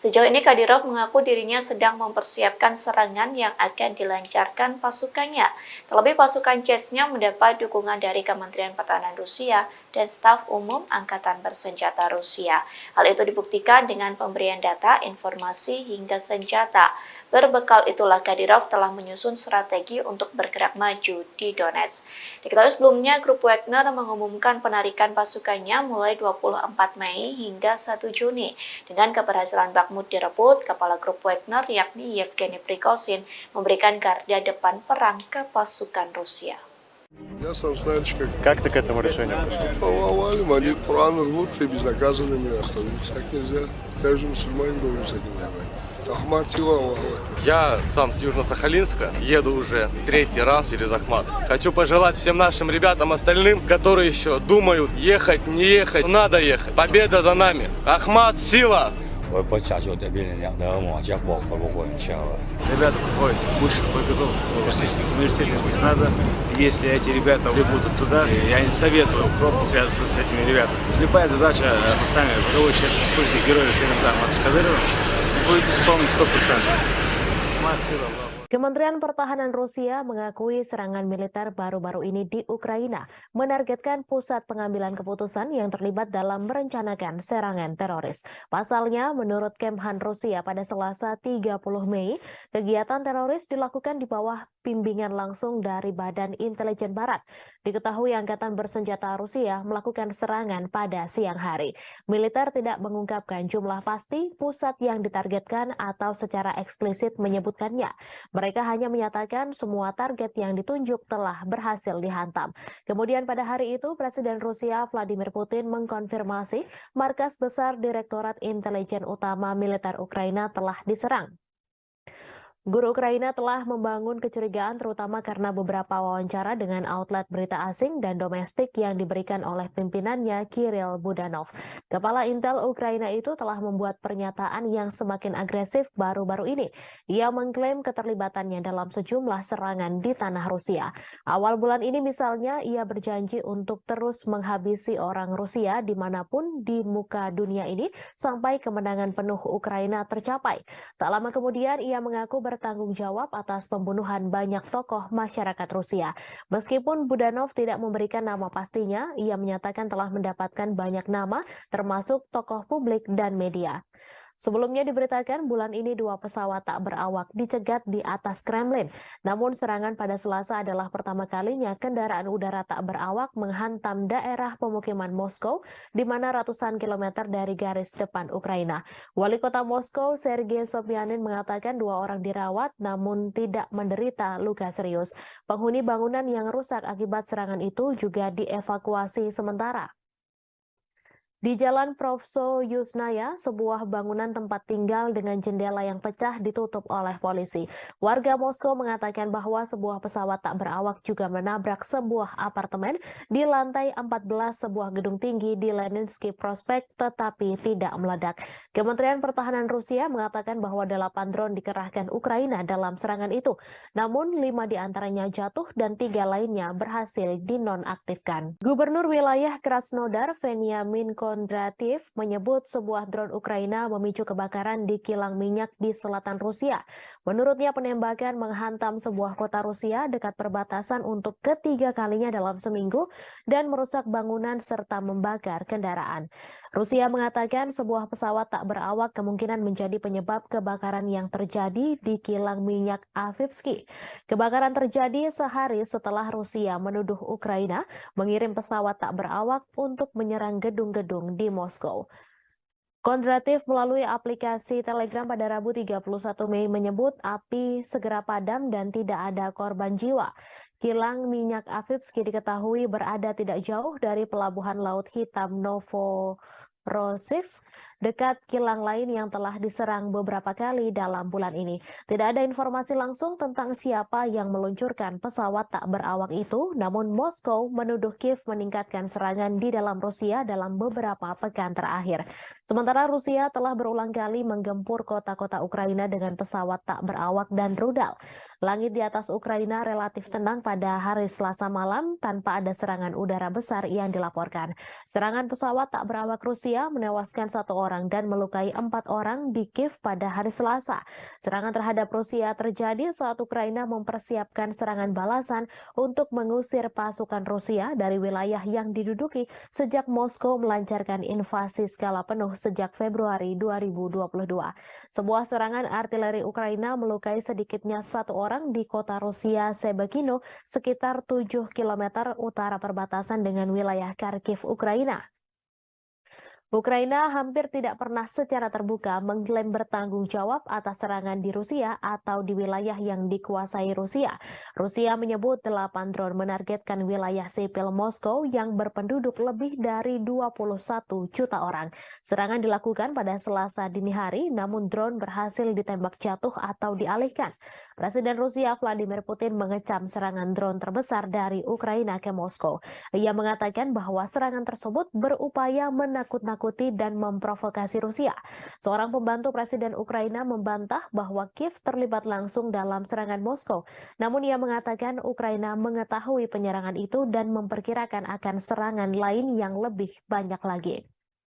Sejauh ini Kadyrov mengaku dirinya sedang mempersiapkan serangan yang akan dilancarkan pasukannya. Terlebih pasukan Chechnya mendapat dukungan dari Kementerian Pertahanan Rusia dan staf umum Angkatan Bersenjata Rusia. Hal itu dibuktikan dengan pemberian data, informasi, hingga senjata. Berbekal itulah Kadyrov telah menyusun strategi untuk bergerak maju di Donetsk. Diketahui sebelumnya, grup Wagner mengumumkan penarikan pasukannya mulai 24 Mei hingga 1 Juni. Dengan keberhasilan Bakhmut direbut, kepala grup Wagner yakni Yevgeny Prigozhin memberikan garda depan perang ke pasukan Rusia. Я сам знаешь, Как ты к этому решению пришел? повалим, они Коран рвут и безнаказанными остановиться как нельзя. Каждый мусульманин должен с этим воевать. Ахмат Силова. Я сам с Южно-Сахалинска, еду уже третий раз через Ахмат. Хочу пожелать всем нашим ребятам остальным, которые еще думают, ехать, не ехать, надо ехать. Победа за нами. Ахмат, сила!我不下就这边的往家报考不会начало. Ребята приходят высших подготовок в Российском университете спецназа. Если эти ребята прибудут туда, я не советую пробовать связываться с этими ребятами. Любая задача поставлена боевой части республики Героя России Ахмата Кадырова будет исполнена 100%. Ахмат, сила, Allah. Kementerian Pertahanan Rusia mengakui serangan militer baru-baru ini di Ukraina menargetkan pusat pengambilan keputusan yang terlibat dalam merencanakan serangan teroris. Pasalnya, menurut Kemhan Rusia pada Selasa 30 Mei, kegiatan teroris dilakukan di bawah bimbingan langsung dari Badan Intelijen Barat. Diketahui Angkatan Bersenjata Rusia melakukan serangan pada siang hari. Militer tidak mengungkapkan jumlah pasti pusat yang ditargetkan atau secara eksplisit menyebutkannya. Mereka hanya menyatakan semua target yang ditunjuk telah berhasil dihantam. Kemudian pada hari itu, Presiden Rusia Vladimir Putin mengkonfirmasi markas besar Direktorat Intelijen Utama Militer Ukraina telah diserang. Guru Ukraina telah membangun kecurigaan terutama karena beberapa wawancara dengan outlet berita asing dan domestik yang diberikan oleh pimpinannya Kirill Budanov. Kepala Intel Ukraina itu telah membuat pernyataan yang semakin agresif baru-baru ini. Ia mengklaim keterlibatannya dalam sejumlah serangan di tanah Rusia. Awal bulan ini misalnya ia berjanji untuk terus menghabisi orang Rusia dimanapun di muka dunia ini sampai kemenangan penuh Ukraina tercapai. Tak lama kemudian ia mengaku bertanggung jawab atas pembunuhan banyak tokoh masyarakat Rusia. Meskipun Budanov tidak memberikan nama pastinya, ia menyatakan telah mendapatkan banyak nama, termasuk tokoh publik dan media. Sebelumnya diberitakan bulan ini 2 pesawat tak berawak dicegat di atas Kremlin. Namun serangan pada Selasa adalah pertama kalinya kendaraan udara tak berawak menghantam daerah pemukiman Moskow, di mana ratusan kilometer dari garis depan Ukraina. Wali kota Moskow, Sergei Sobyanin, mengatakan 2 orang dirawat namun tidak menderita luka serius. Penghuni bangunan yang rusak akibat serangan itu juga dievakuasi sementara. Di Jalan Provso Yusnaya, sebuah bangunan tempat tinggal dengan jendela yang pecah ditutup oleh polisi. Warga Moskow mengatakan bahwa sebuah pesawat tak berawak juga menabrak sebuah apartemen di lantai 14 sebuah gedung tinggi di Leninsky Prospect tetapi tidak meledak. Kementerian Pertahanan Rusia mengatakan bahwa 8 drone dikerahkan Ukraina dalam serangan itu. Namun 5 diantaranya jatuh dan 3 lainnya berhasil dinonaktifkan. Gubernur wilayah Krasnodar, Veniamin Kondratiev, menyebut sebuah drone Ukraina memicu kebakaran di kilang minyak di selatan Rusia. Menurutnya penembakan menghantam sebuah kota Rusia dekat perbatasan untuk ketiga kalinya dalam seminggu dan merusak bangunan serta membakar kendaraan. Rusia mengatakan sebuah pesawat tak berawak kemungkinan menjadi penyebab kebakaran yang terjadi di kilang minyak Avivsky. Kebakaran terjadi sehari setelah Rusia menuduh Ukraina mengirim pesawat tak berawak untuk menyerang gedung-gedung di Moskow. Kondratiev melalui aplikasi Telegram pada Rabu 31 Mei menyebut api segera padam dan tidak ada korban jiwa. Kilang minyak Avivsky diketahui berada tidak jauh dari pelabuhan Laut Hitam Novorossiysk, dekat kilang lain yang telah diserang beberapa kali dalam bulan ini. Tidak ada informasi langsung tentang siapa yang meluncurkan pesawat tak berawak itu, namun Moskow menuduh Kiev meningkatkan serangan di dalam Rusia dalam beberapa pekan terakhir. Sementara Rusia telah berulang kali menggempur kota-kota Ukraina dengan pesawat tak berawak dan rudal. Langit di atas Ukraina relatif tenang pada hari Selasa malam tanpa ada serangan udara besar yang dilaporkan. Serangan pesawat tak berawak Rusia menewaskan 1 orang dan melukai 4 orang di Kiev pada hari Selasa. Serangan terhadap Rusia terjadi saat Ukraina mempersiapkan serangan balasan untuk mengusir pasukan Rusia dari wilayah yang diduduki sejak Moskow melancarkan invasi skala penuh sejak Februari 2022. Sebuah serangan artileri Ukraina melukai sedikitnya 1 orang di kota Rusia Sebekino, sekitar 7 km utara perbatasan dengan wilayah Kharkiv, Ukraina. Ukraina hampir tidak pernah secara terbuka mengklaim bertanggung jawab atas serangan di Rusia atau di wilayah yang dikuasai Rusia. Rusia menyebut 8 drone menargetkan wilayah sipil Moskow yang berpenduduk lebih dari 21 juta orang. Serangan dilakukan pada Selasa dini hari, namun drone berhasil ditembak jatuh atau dialihkan. Presiden Rusia Vladimir Putin mengecam serangan drone terbesar dari Ukraina ke Moskow. Ia mengatakan bahwa serangan tersebut berupaya menakut-nakuti dan memprovokasi Rusia. Seorang pembantu Presiden Ukraina membantah bahwa Kiev terlibat langsung dalam serangan Moskow. Namun ia mengatakan Ukraina mengetahui penyerangan itu dan memperkirakan akan serangan lain yang lebih banyak lagi.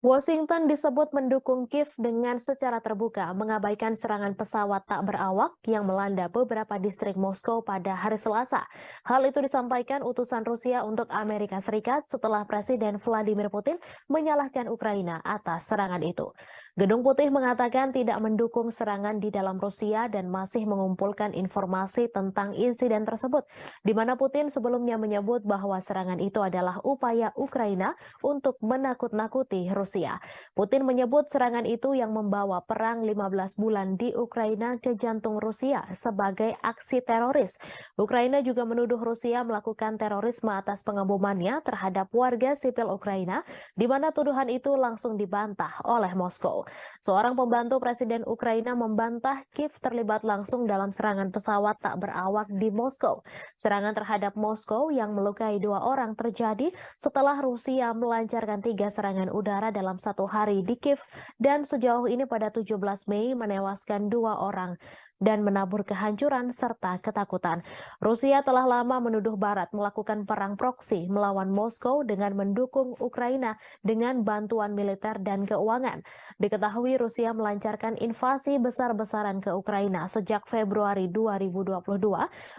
Washington disebut mendukung Kiev dengan secara terbuka mengabaikan serangan pesawat tak berawak yang melanda beberapa distrik Moskow pada hari Selasa. Hal itu disampaikan utusan Rusia untuk Amerika Serikat setelah Presiden Vladimir Putin menyalahkan Ukraina atas serangan itu. Gedung Putih mengatakan tidak mendukung serangan di dalam Rusia dan masih mengumpulkan informasi tentang insiden tersebut, di mana Putin sebelumnya menyebut bahwa serangan itu adalah upaya Ukraina untuk menakut-nakuti Rusia. Putin menyebut serangan itu yang membawa perang 15 bulan di Ukraina ke jantung Rusia sebagai aksi teroris. Ukraina juga menuduh Rusia melakukan terorisme atas pengebomannya terhadap warga sipil Ukraina, di mana tuduhan itu langsung dibantah oleh Moskow. Seorang pembantu Presiden Ukraina membantah Kiev terlibat langsung dalam serangan pesawat tak berawak di Moskow. Serangan terhadap Moskow yang melukai 2 orang terjadi setelah Rusia melancarkan 3 serangan udara dalam 1 hari di Kiev dan sejauh ini pada 17 Mei menewaskan 2 orang dan menabur kehancuran serta ketakutan. Rusia telah lama menuduh Barat melakukan perang proksi melawan Moskow dengan mendukung Ukraina dengan bantuan militer dan keuangan. Diketahui Rusia melancarkan invasi besar-besaran ke Ukraina sejak Februari 2022,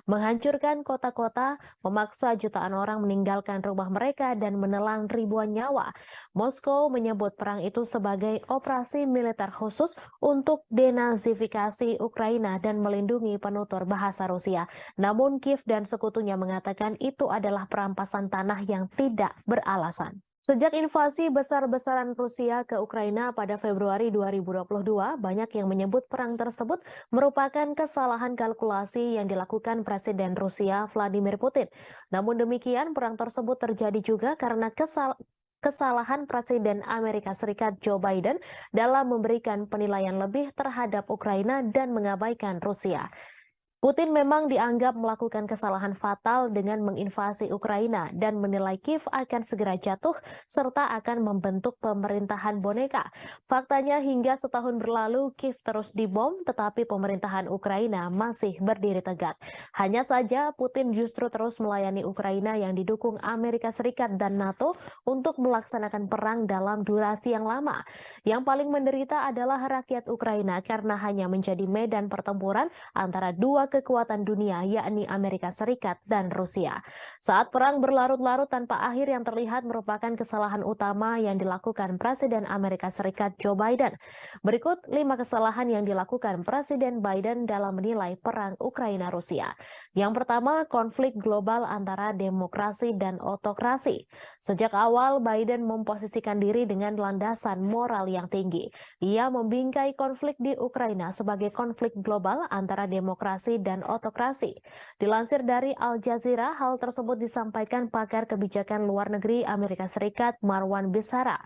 menghancurkan kota-kota, memaksa jutaan orang meninggalkan rumah mereka dan menelan ribuan nyawa. Moskow menyebut perang itu sebagai operasi militer khusus untuk denazifikasi Ukraina dan melindungi penutur bahasa Rusia. Namun Kiev dan sekutunya mengatakan itu adalah perampasan tanah yang tidak beralasan. Sejak invasi besar-besaran Rusia ke Ukraina pada Februari 2022, banyak yang menyebut perang tersebut merupakan kesalahan kalkulasi yang dilakukan Presiden Rusia Vladimir Putin. Namun demikian, perang tersebut terjadi juga karena kesalahan Presiden Amerika Serikat Joe Biden dalam memberikan penilaian lebih terhadap Ukraina dan mengabaikan Rusia. Putin memang dianggap melakukan kesalahan fatal dengan menginvasi Ukraina dan menilai Kiev akan segera jatuh serta akan membentuk pemerintahan boneka. Faktanya hingga setahun berlalu Kiev terus dibom tetapi pemerintahan Ukraina masih berdiri tegak. Hanya saja Putin justru terus melayani Ukraina yang didukung Amerika Serikat dan NATO untuk melaksanakan perang dalam durasi yang lama. Yang paling menderita adalah rakyat Ukraina karena hanya menjadi medan pertempuran antara dua kekuatan dunia yakni Amerika Serikat dan Rusia. Saat perang berlarut-larut tanpa akhir yang terlihat merupakan kesalahan utama yang dilakukan Presiden Amerika Serikat Joe Biden. Berikut 5 kesalahan yang dilakukan Presiden Biden dalam menilai perang Ukraina-Rusia. Yang pertama, konflik global antara demokrasi dan otokrasi. Sejak awal Biden memposisikan diri dengan landasan moral yang tinggi. Ia membingkai konflik di Ukraina sebagai konflik global antara demokrasi dan otokrasi. Dilansir dari Al Jazeera, hal tersebut disampaikan pakar kebijakan luar negeri Amerika Serikat Marwan Bisara.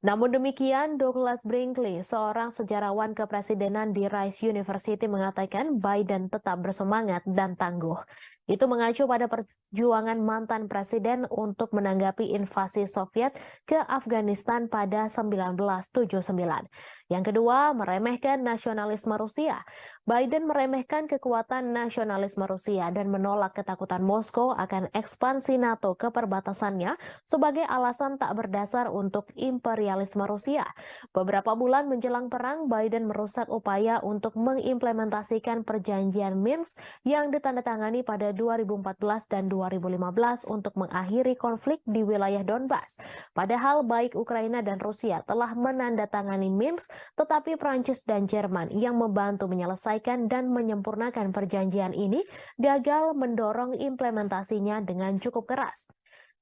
Namun demikian, Douglas Brinkley, seorang sejarawan kepresidenan di Rice University mengatakan Biden tetap bersemangat dan tangguh. Itu mengacu pada perjuangan mantan presiden untuk menanggapi invasi Soviet ke Afghanistan pada 1979. Yang kedua, meremehkan nasionalisme Rusia. Biden meremehkan kekuatan nasionalisme Rusia dan menolak ketakutan Moskow akan ekspansi NATO ke perbatasannya sebagai alasan tak berdasar untuk imperialisme Rusia. Beberapa bulan menjelang perang, Biden merusak upaya untuk mengimplementasikan perjanjian Minsk yang ditandatangani pada 2014 dan 2015 untuk mengakhiri konflik di wilayah Donbas. Padahal baik Ukraina dan Rusia telah menandatangani Minsk, tetapi Prancis dan Jerman yang membantu menyelesaikan dan menyempurnakan perjanjian ini gagal mendorong implementasinya dengan cukup keras.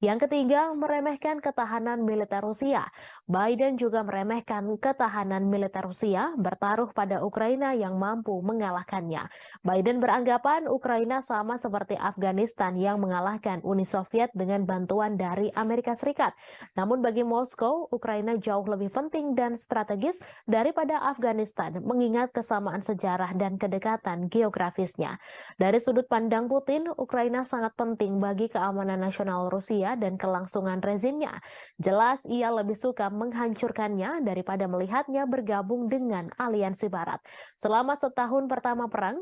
Yang ketiga, meremehkan ketahanan militer Rusia. Biden juga meremehkan ketahanan militer Rusia bertaruh pada Ukraina yang mampu mengalahkannya. Biden beranggapan Ukraina sama seperti Afghanistan yang mengalahkan Uni Soviet dengan bantuan dari Amerika Serikat. Namun bagi Moskow, Ukraina jauh lebih penting dan strategis daripada Afghanistan, mengingat kesamaan sejarah dan kedekatan geografisnya. Dari sudut pandang Putin, Ukraina sangat penting bagi keamanan nasional Rusia dan kelangsungan rezimnya. Jelas ia lebih suka menghancurkannya daripada melihatnya bergabung dengan aliansi Barat. Selama setahun pertama perang,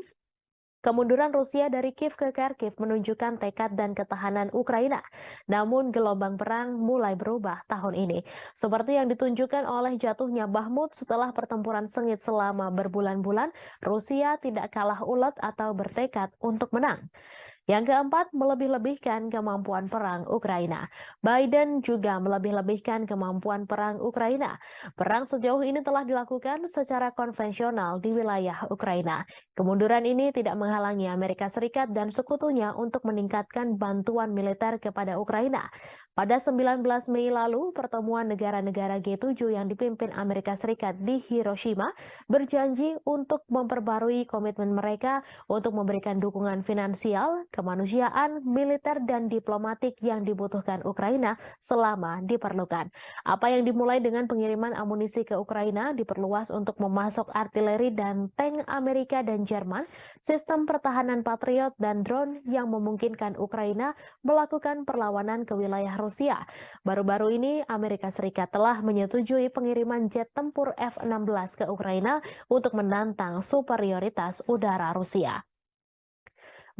kemunduran Rusia dari Kiev ke Kharkiv menunjukkan tekad dan ketahanan Ukraina. Namun gelombang perang mulai berubah tahun ini. Seperti yang ditunjukkan oleh jatuhnya Bakhmut setelah pertempuran sengit selama berbulan-bulan, Rusia tidak kalah ulet atau bertekad untuk menang. Yang keempat, melebih-lebihkan kemampuan perang Ukraina. Biden juga melebih-lebihkan kemampuan perang Ukraina. Perang sejauh ini telah dilakukan secara konvensional di wilayah Ukraina. Kemunduran ini tidak menghalangi Amerika Serikat dan sekutunya untuk meningkatkan bantuan militer kepada Ukraina. Pada 19 Mei lalu, pertemuan negara-negara G7 yang dipimpin Amerika Serikat di Hiroshima berjanji untuk memperbarui komitmen mereka untuk memberikan dukungan finansial, kemanusiaan, militer, dan diplomatik yang dibutuhkan Ukraina selama diperlukan. Apa yang dimulai dengan pengiriman amunisi ke Ukraina diperluas untuk memasok artileri dan tank Amerika dan Jerman, sistem pertahanan Patriot, dan drone yang memungkinkan Ukraina melakukan perlawanan ke wilayah Rusia. Baru-baru ini, Amerika Serikat telah menyetujui pengiriman jet tempur F-16 ke Ukraina untuk menantang superioritas udara Rusia.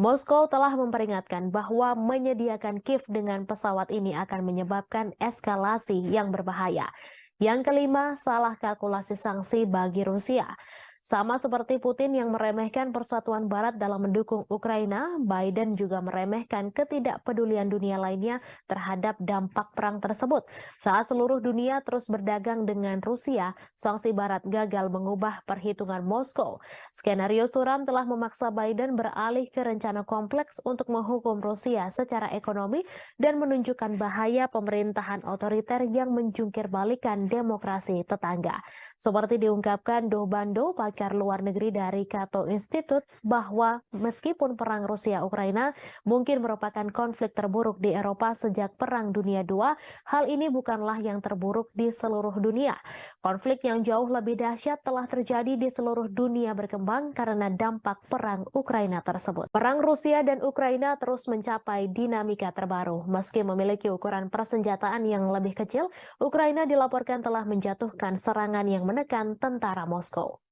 Moskow telah memperingatkan bahwa menyediakan Kiev dengan pesawat ini akan menyebabkan eskalasi yang berbahaya. Yang kelima, salah kalkulasi sanksi bagi Rusia. Sama seperti Putin yang meremehkan persatuan Barat dalam mendukung Ukraina, Biden juga meremehkan ketidakpedulian dunia lainnya terhadap dampak perang tersebut. Saat seluruh dunia terus berdagang dengan Rusia, sanksi Barat gagal mengubah perhitungan Moskow. Skenario suram telah memaksa Biden beralih ke rencana kompleks untuk menghukum Rusia secara ekonomi dan menunjukkan bahaya pemerintahan otoriter yang menjungkir balikan demokrasi tetangga. Seperti diungkapkan Do Bando, pakar luar negeri dari Cato Institute, bahwa meskipun perang Rusia-Ukraina mungkin merupakan konflik terburuk di Eropa sejak Perang Dunia II, hal ini bukanlah yang terburuk di seluruh dunia. Konflik yang jauh lebih dahsyat telah terjadi di seluruh dunia berkembang karena dampak perang Ukraina tersebut. Perang Rusia dan Ukraina terus mencapai dinamika terbaru. Meski memiliki ukuran persenjataan yang lebih kecil, Ukraina dilaporkan telah menjatuhkan serangan yang menekan tentara Moskow.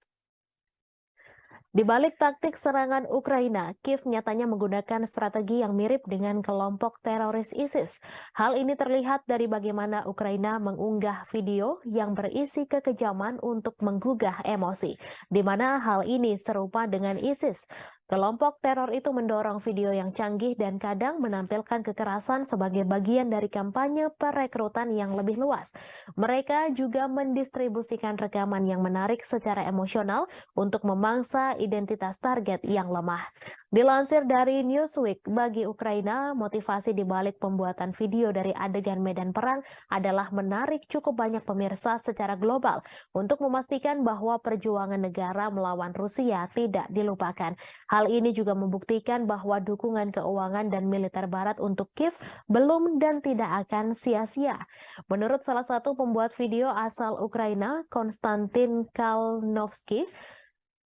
Di balik taktik serangan Ukraina, Kiev nyatanya menggunakan strategi yang mirip dengan kelompok teroris ISIS. Hal ini terlihat dari bagaimana Ukraina mengunggah video yang berisi kekejaman untuk menggugah emosi, di mana hal ini serupa dengan ISIS. Kelompok teror itu mendorong video yang canggih dan kadang menampilkan kekerasan sebagai bagian dari kampanye perekrutan yang lebih luas. Mereka juga mendistribusikan rekaman yang menarik secara emosional untuk memangsa identitas target yang lemah. Dilansir dari Newsweek, bagi Ukraina, motivasi di balik pembuatan video dari adegan medan perang adalah menarik cukup banyak pemirsa secara global untuk memastikan bahwa perjuangan negara melawan Rusia tidak dilupakan. Hal ini juga membuktikan bahwa dukungan keuangan dan militer Barat untuk Kiev belum dan tidak akan sia-sia. Menurut salah satu pembuat video asal Ukraina, Konstantin Kalnovsky,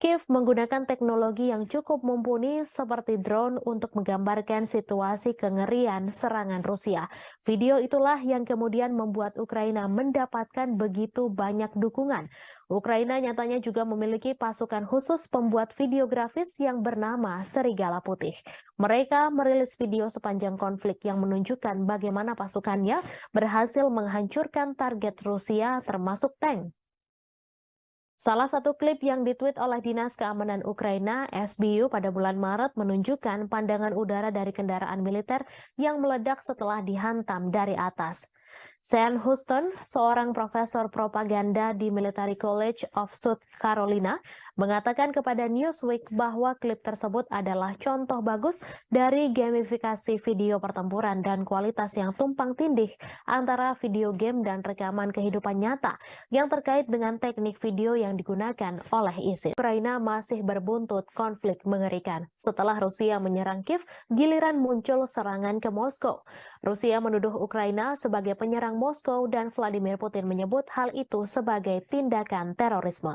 Kiev menggunakan teknologi yang cukup mumpuni seperti drone untuk menggambarkan situasi kengerian serangan Rusia. Video itulah yang kemudian membuat Ukraina mendapatkan begitu banyak dukungan. Ukraina nyatanya juga memiliki pasukan khusus pembuat video grafis yang bernama Serigala Putih. Mereka merilis video sepanjang konflik yang menunjukkan bagaimana pasukannya berhasil menghancurkan target Rusia termasuk tank. Salah satu klip yang ditweet oleh Dinas Keamanan Ukraina, SBU, pada bulan Maret menunjukkan pandangan udara dari kendaraan militer yang meledak setelah dihantam dari atas. Sean Houston, seorang profesor propaganda di Military College of South Carolina, mengatakan kepada Newsweek bahwa klip tersebut adalah contoh bagus dari gamifikasi video pertempuran dan kualitas yang tumpang tindih antara video game dan rekaman kehidupan nyata yang terkait dengan teknik video yang digunakan oleh ISIS. Ukraina masih berbuntut konflik mengerikan. Setelah Rusia menyerang Kiev, giliran muncul serangan ke Moskow. Rusia menuduh Ukraina sebagai penyerang Moskow dan Vladimir Putin menyebut hal itu sebagai tindakan terorisme.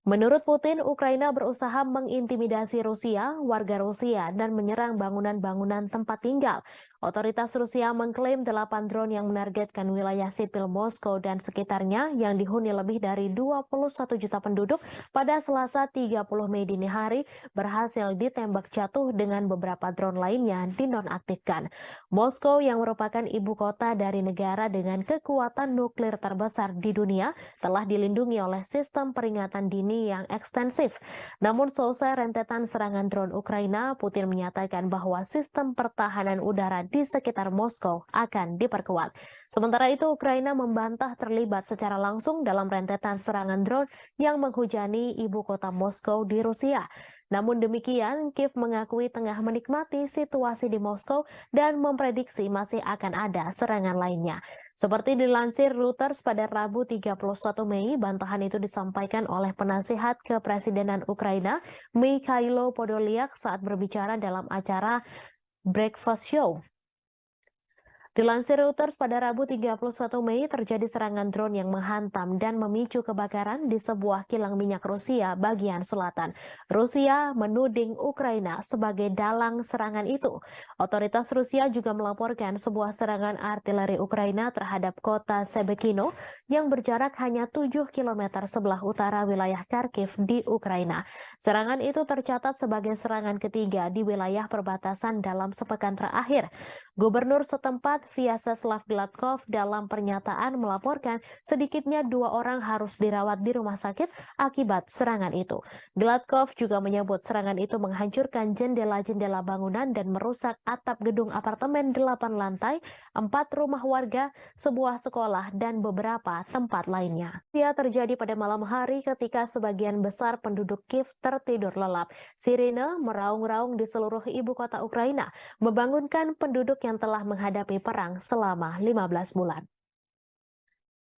Menurut Putin, Ukraina berusaha mengintimidasi Rusia, warga Rusia, dan menyerang bangunan-bangunan tempat tinggal. Otoritas Rusia mengklaim 8 drone yang menargetkan wilayah sipil Moskow dan sekitarnya yang dihuni lebih dari 21 juta penduduk pada Selasa 30 Mei dini hari berhasil ditembak jatuh dengan beberapa drone lainnya dinonaktifkan. Moskow yang merupakan ibu kota dari negara dengan kekuatan nuklir terbesar di dunia telah dilindungi oleh sistem peringatan dini yang ekstensif. Namun selesai rentetan serangan drone Ukraina, Putin menyatakan bahwa sistem pertahanan udara di sekitar Moskow akan diperkuat. Sementara itu, Ukraina membantah terlibat secara langsung dalam rentetan serangan drone yang menghujani ibu kota Moskow di Rusia. Namun demikian, Kiev mengakui tengah menikmati situasi di Moskow dan memprediksi masih akan ada serangan lainnya. Seperti dilansir Reuters pada Rabu 31 Mei, bantahan itu disampaikan oleh penasihat kepresidenan Ukraina, Mikhailo Podolyak saat berbicara dalam acara Breakfast Show. Dilansir Reuters pada Rabu 31 Mei terjadi serangan drone yang menghantam dan memicu kebakaran di sebuah kilang minyak Rusia bagian selatan. Rusia menuding Ukraina sebagai dalang serangan itu. Otoritas Rusia juga melaporkan sebuah serangan artileri Ukraina terhadap kota Sebekino yang berjarak hanya 7 km sebelah utara wilayah Kharkiv di Ukraina. Serangan itu tercatat sebagai serangan ketiga di wilayah perbatasan dalam sepekan terakhir. Gubernur setempat Vyacheslav Gladkov dalam pernyataan melaporkan sedikitnya 2 orang harus dirawat di rumah sakit akibat serangan itu. Gladkov juga menyebut serangan itu menghancurkan jendela-jendela bangunan dan merusak atap gedung apartemen 8 lantai, 4 rumah warga, sebuah sekolah, dan beberapa tempat lainnya. Ia terjadi pada malam hari ketika sebagian besar penduduk Kiev tertidur lelap. Sirine meraung-raung di seluruh ibu kota Ukraina, membangunkan penduduk yang telah menghadapi perang selama 15 bulan.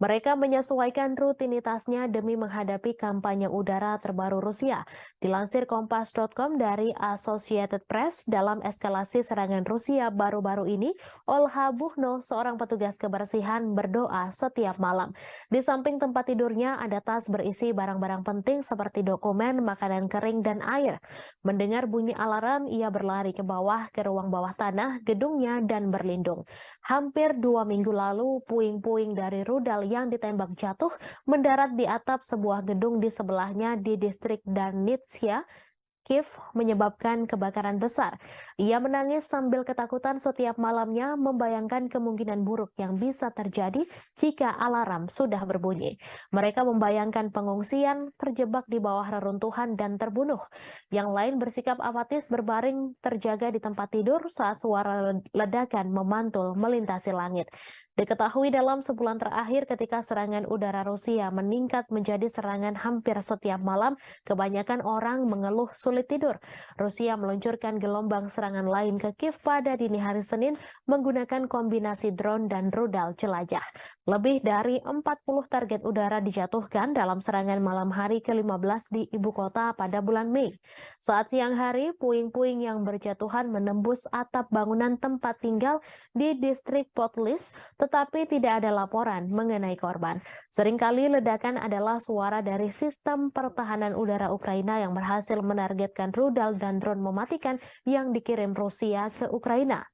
Mereka menyesuaikan rutinitasnya demi menghadapi kampanye udara terbaru Rusia. Dilansir Kompas.com dari Associated Press, dalam eskalasi serangan Rusia baru-baru ini, Olha Buchno, seorang petugas kebersihan, berdoa setiap malam. Di samping tempat tidurnya ada tas berisi barang-barang penting seperti dokumen, makanan kering, dan air. Mendengar bunyi alarm, ia berlari ke bawah ke ruang bawah tanah gedungnya dan berlindung. Hampir 2 minggu lalu, puing-puing dari rudal yang ditembak jatuh mendarat di atap sebuah gedung di sebelahnya di distrik Darnitsia, Kiev, menyebabkan kebakaran besar. Ia menangis sambil ketakutan setiap malamnya, membayangkan kemungkinan buruk yang bisa terjadi jika alarm sudah berbunyi. Mereka membayangkan pengungsian, terjebak di bawah reruntuhan, dan terbunuh. Yang lain bersikap apatis berbaring terjaga di tempat tidur saat suara ledakan memantul melintasi langit. Diketahui dalam sebulan terakhir ketika serangan udara Rusia meningkat menjadi serangan hampir setiap malam, kebanyakan orang mengeluh sulit tidur. Rusia meluncurkan gelombang serangan lain ke Kiev pada dini hari Senin menggunakan kombinasi drone dan rudal jelajah. Lebih dari 40 target udara dijatuhkan dalam serangan malam hari ke-15 di ibu kota pada bulan Mei. Saat siang hari, puing-puing yang berjatuhan menembus atap bangunan tempat tinggal di distrik Potlis, tetapi tidak ada laporan mengenai korban. Seringkali ledakan adalah suara dari sistem pertahanan udara Ukraina yang berhasil menargetkan rudal dan drone mematikan yang dikirim Rusia ke Ukraina.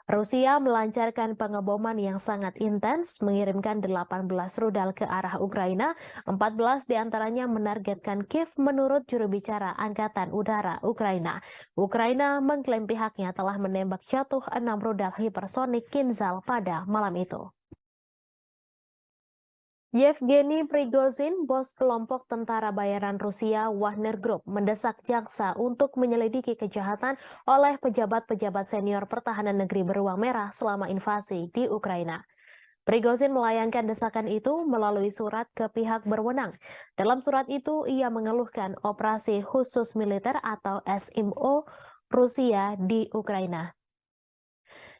Rusia melancarkan pengeboman yang sangat intens, mengirimkan 18 rudal ke arah Ukraina, 14 diantaranya menargetkan Kiev menurut juru bicara Angkatan Udara Ukraina. Ukraina mengklaim pihaknya telah menembak jatuh 6 rudal hipersonik Kinzhal pada malam itu. Yevgeny Prigozhin, bos kelompok tentara bayaran Rusia Wagner Group, mendesak jaksa untuk menyelidiki kejahatan oleh pejabat-pejabat senior pertahanan negeri beruang merah selama invasi di Ukraina. Prigozhin melayangkan desakan itu melalui surat ke pihak berwenang. Dalam surat itu, ia mengeluhkan operasi khusus militer atau SMO Rusia di Ukraina.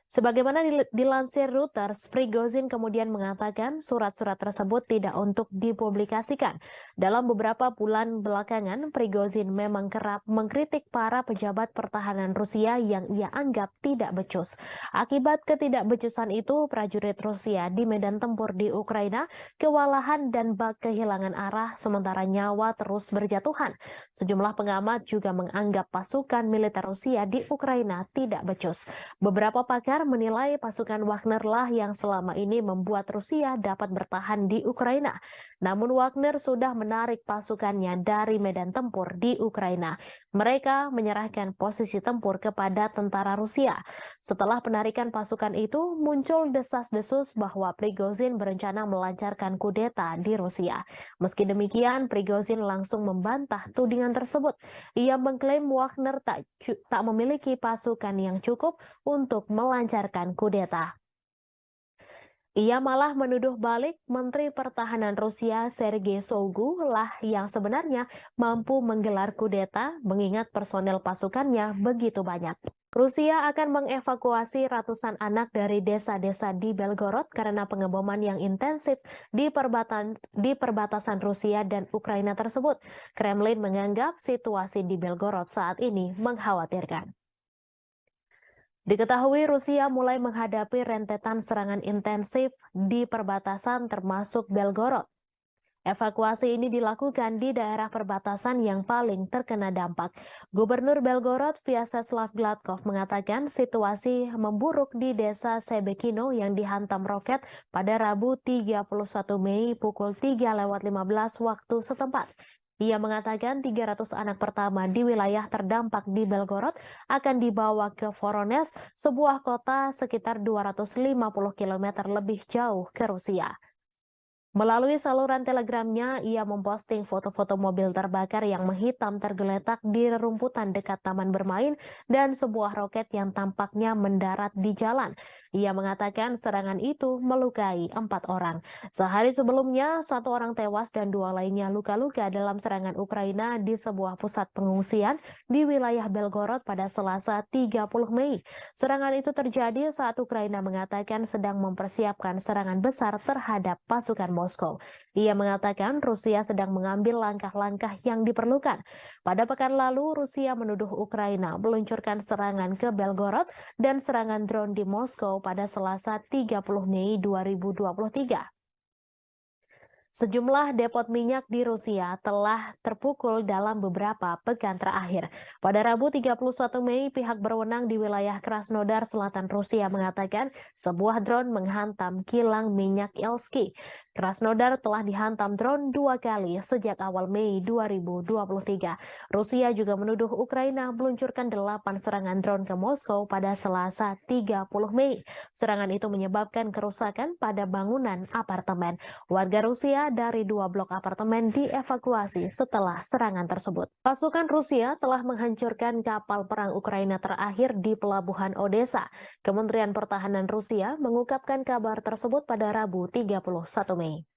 Sebagaimana dilansir Reuters, Prigozhin kemudian mengatakan surat-surat tersebut tidak untuk dipublikasikan. Dalam beberapa bulan belakangan, Prigozhin memang kerap mengkritik para pejabat pertahanan Rusia yang ia anggap tidak becus. Akibat ketidakbecusan itu, prajurit Rusia di medan tempur di Ukraina kewalahan dan bak kehilangan arah sementara nyawa terus berjatuhan. Sejumlah pengamat juga menganggap pasukan militer Rusia di Ukraina tidak becus. Beberapa pakar menilai pasukan Wagner lah yang selama ini membuat Rusia dapat bertahan di Ukraina. Namun Wagner sudah menarik pasukannya dari medan tempur di Ukraina. Mereka menyerahkan posisi tempur kepada tentara Rusia. Setelah penarikan pasukan itu, muncul desas-desus bahwa Prigozhin berencana melancarkan kudeta di Rusia. Meski demikian, Prigozhin langsung membantah tudingan tersebut. Ia mengklaim Wagner tak memiliki pasukan yang cukup untuk melancarkan kudeta. Ia malah menuduh balik Menteri Pertahanan Rusia Sergei Shoigu lah yang sebenarnya mampu menggelar kudeta mengingat personel pasukannya begitu banyak. Rusia akan mengevakuasi ratusan anak dari desa-desa di Belgorod karena pengeboman yang intensif di perbatasan Rusia dan Ukraina tersebut. Kremlin menganggap situasi di Belgorod saat ini mengkhawatirkan. Diketahui Rusia mulai menghadapi rentetan serangan intensif di perbatasan termasuk Belgorod. Evakuasi ini dilakukan di daerah perbatasan yang paling terkena dampak. Gubernur Belgorod Vyacheslav Gladkov mengatakan situasi memburuk di desa Sebekino yang dihantam roket pada Rabu 31 Mei pukul 3:15 waktu setempat. Ia mengatakan 300 anak pertama di wilayah terdampak di Belgorod akan dibawa ke Voronezh, sebuah kota sekitar 250 km lebih jauh ke Rusia. Melalui saluran telegramnya, ia memposting foto-foto mobil terbakar yang menghitam tergeletak di rerumputan dekat taman bermain dan sebuah roket yang tampaknya mendarat di jalan. Ia mengatakan serangan itu melukai 4 orang. Sehari sebelumnya, 1 orang tewas dan 2 lainnya luka-luka dalam serangan Ukraina di sebuah pusat pengungsian di wilayah Belgorod pada Selasa 30 Mei. Serangan itu terjadi saat Ukraina mengatakan sedang mempersiapkan serangan besar terhadap pasukan Moskow. Ia mengatakan Rusia sedang mengambil langkah-langkah yang diperlukan. Pada pekan lalu, Rusia menuduh Ukraina meluncurkan serangan ke Belgorod dan serangan drone di Moskow pada Selasa 30 Mei 2023. Sejumlah depot minyak di Rusia telah terpukul dalam beberapa pekan terakhir. Pada Rabu 31 Mei, pihak berwenang di wilayah Krasnodar Selatan Rusia mengatakan sebuah drone menghantam kilang minyak Ilsky. Krasnodar telah dihantam drone 2 kali sejak awal Mei 2023. Rusia juga menuduh Ukraina meluncurkan 8 serangan drone ke Moskow pada Selasa 30 Mei. Serangan itu menyebabkan kerusakan pada bangunan apartemen. Warga Rusia dari 2 blok apartemen dievakuasi setelah serangan tersebut. Pasukan Rusia telah menghancurkan kapal perang Ukraina terakhir di pelabuhan Odessa. Kementerian Pertahanan Rusia mengungkapkan kabar tersebut pada Rabu 31 Mei.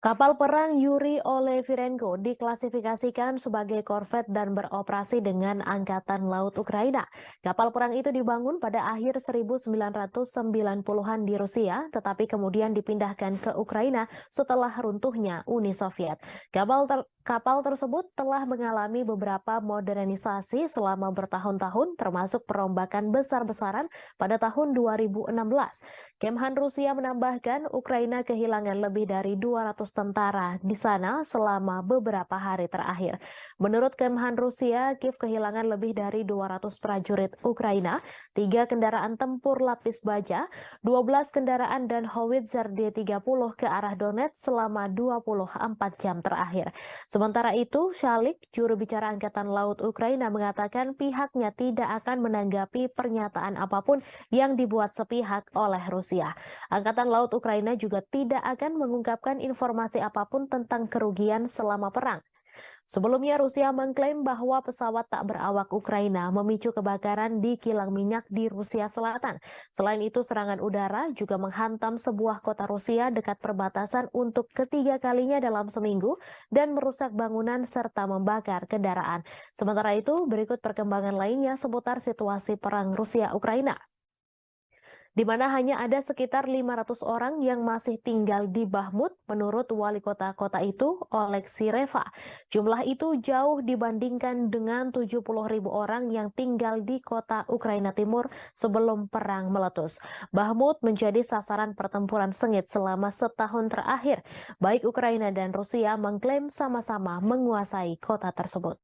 Kapal perang Yuri Olefirenko diklasifikasikan sebagai korvet dan beroperasi dengan Angkatan Laut Ukraina. Kapal perang itu dibangun pada akhir 1990-an di Rusia, tetapi kemudian dipindahkan ke Ukraina setelah runtuhnya Uni Soviet. Kapal tersebut telah mengalami beberapa modernisasi selama bertahun-tahun, termasuk perombakan besar-besaran pada tahun 2016. Kemhan Rusia menambahkan Ukraina kehilangan lebih dari 200 tentara di sana selama beberapa hari terakhir. Menurut Kemhan Rusia, Kiev kehilangan lebih dari 200 prajurit Ukraina, 3 kendaraan tempur lapis baja, 12 kendaraan dan howitzer D-30 ke arah Donetsk selama 24 jam terakhir. Sementara itu, Shalik, juru bicara Angkatan Laut Ukraina, mengatakan pihaknya tidak akan menanggapi pernyataan apapun yang dibuat sepihak oleh Rusia. Angkatan Laut Ukraina juga tidak akan mengungkapkan informasi apapun tentang kerugian selama perang. Sebelumnya, Rusia mengklaim bahwa pesawat tak berawak Ukraina memicu kebakaran di kilang minyak di Rusia Selatan. Selain itu, serangan udara juga menghantam sebuah kota Rusia dekat perbatasan untuk ketiga kalinya dalam seminggu dan merusak bangunan serta membakar kendaraan. Sementara itu, berikut perkembangan lainnya seputar situasi perang Rusia-Ukraina, di mana hanya ada sekitar 500 orang yang masih tinggal di Bakhmut menurut wali kota itu, Oleksiy Reva. Jumlah itu jauh dibandingkan dengan 70.000 orang yang tinggal di kota Ukraina Timur sebelum perang meletus. Bakhmut menjadi sasaran pertempuran sengit selama setahun terakhir. Baik Ukraina dan Rusia mengklaim sama-sama menguasai kota tersebut.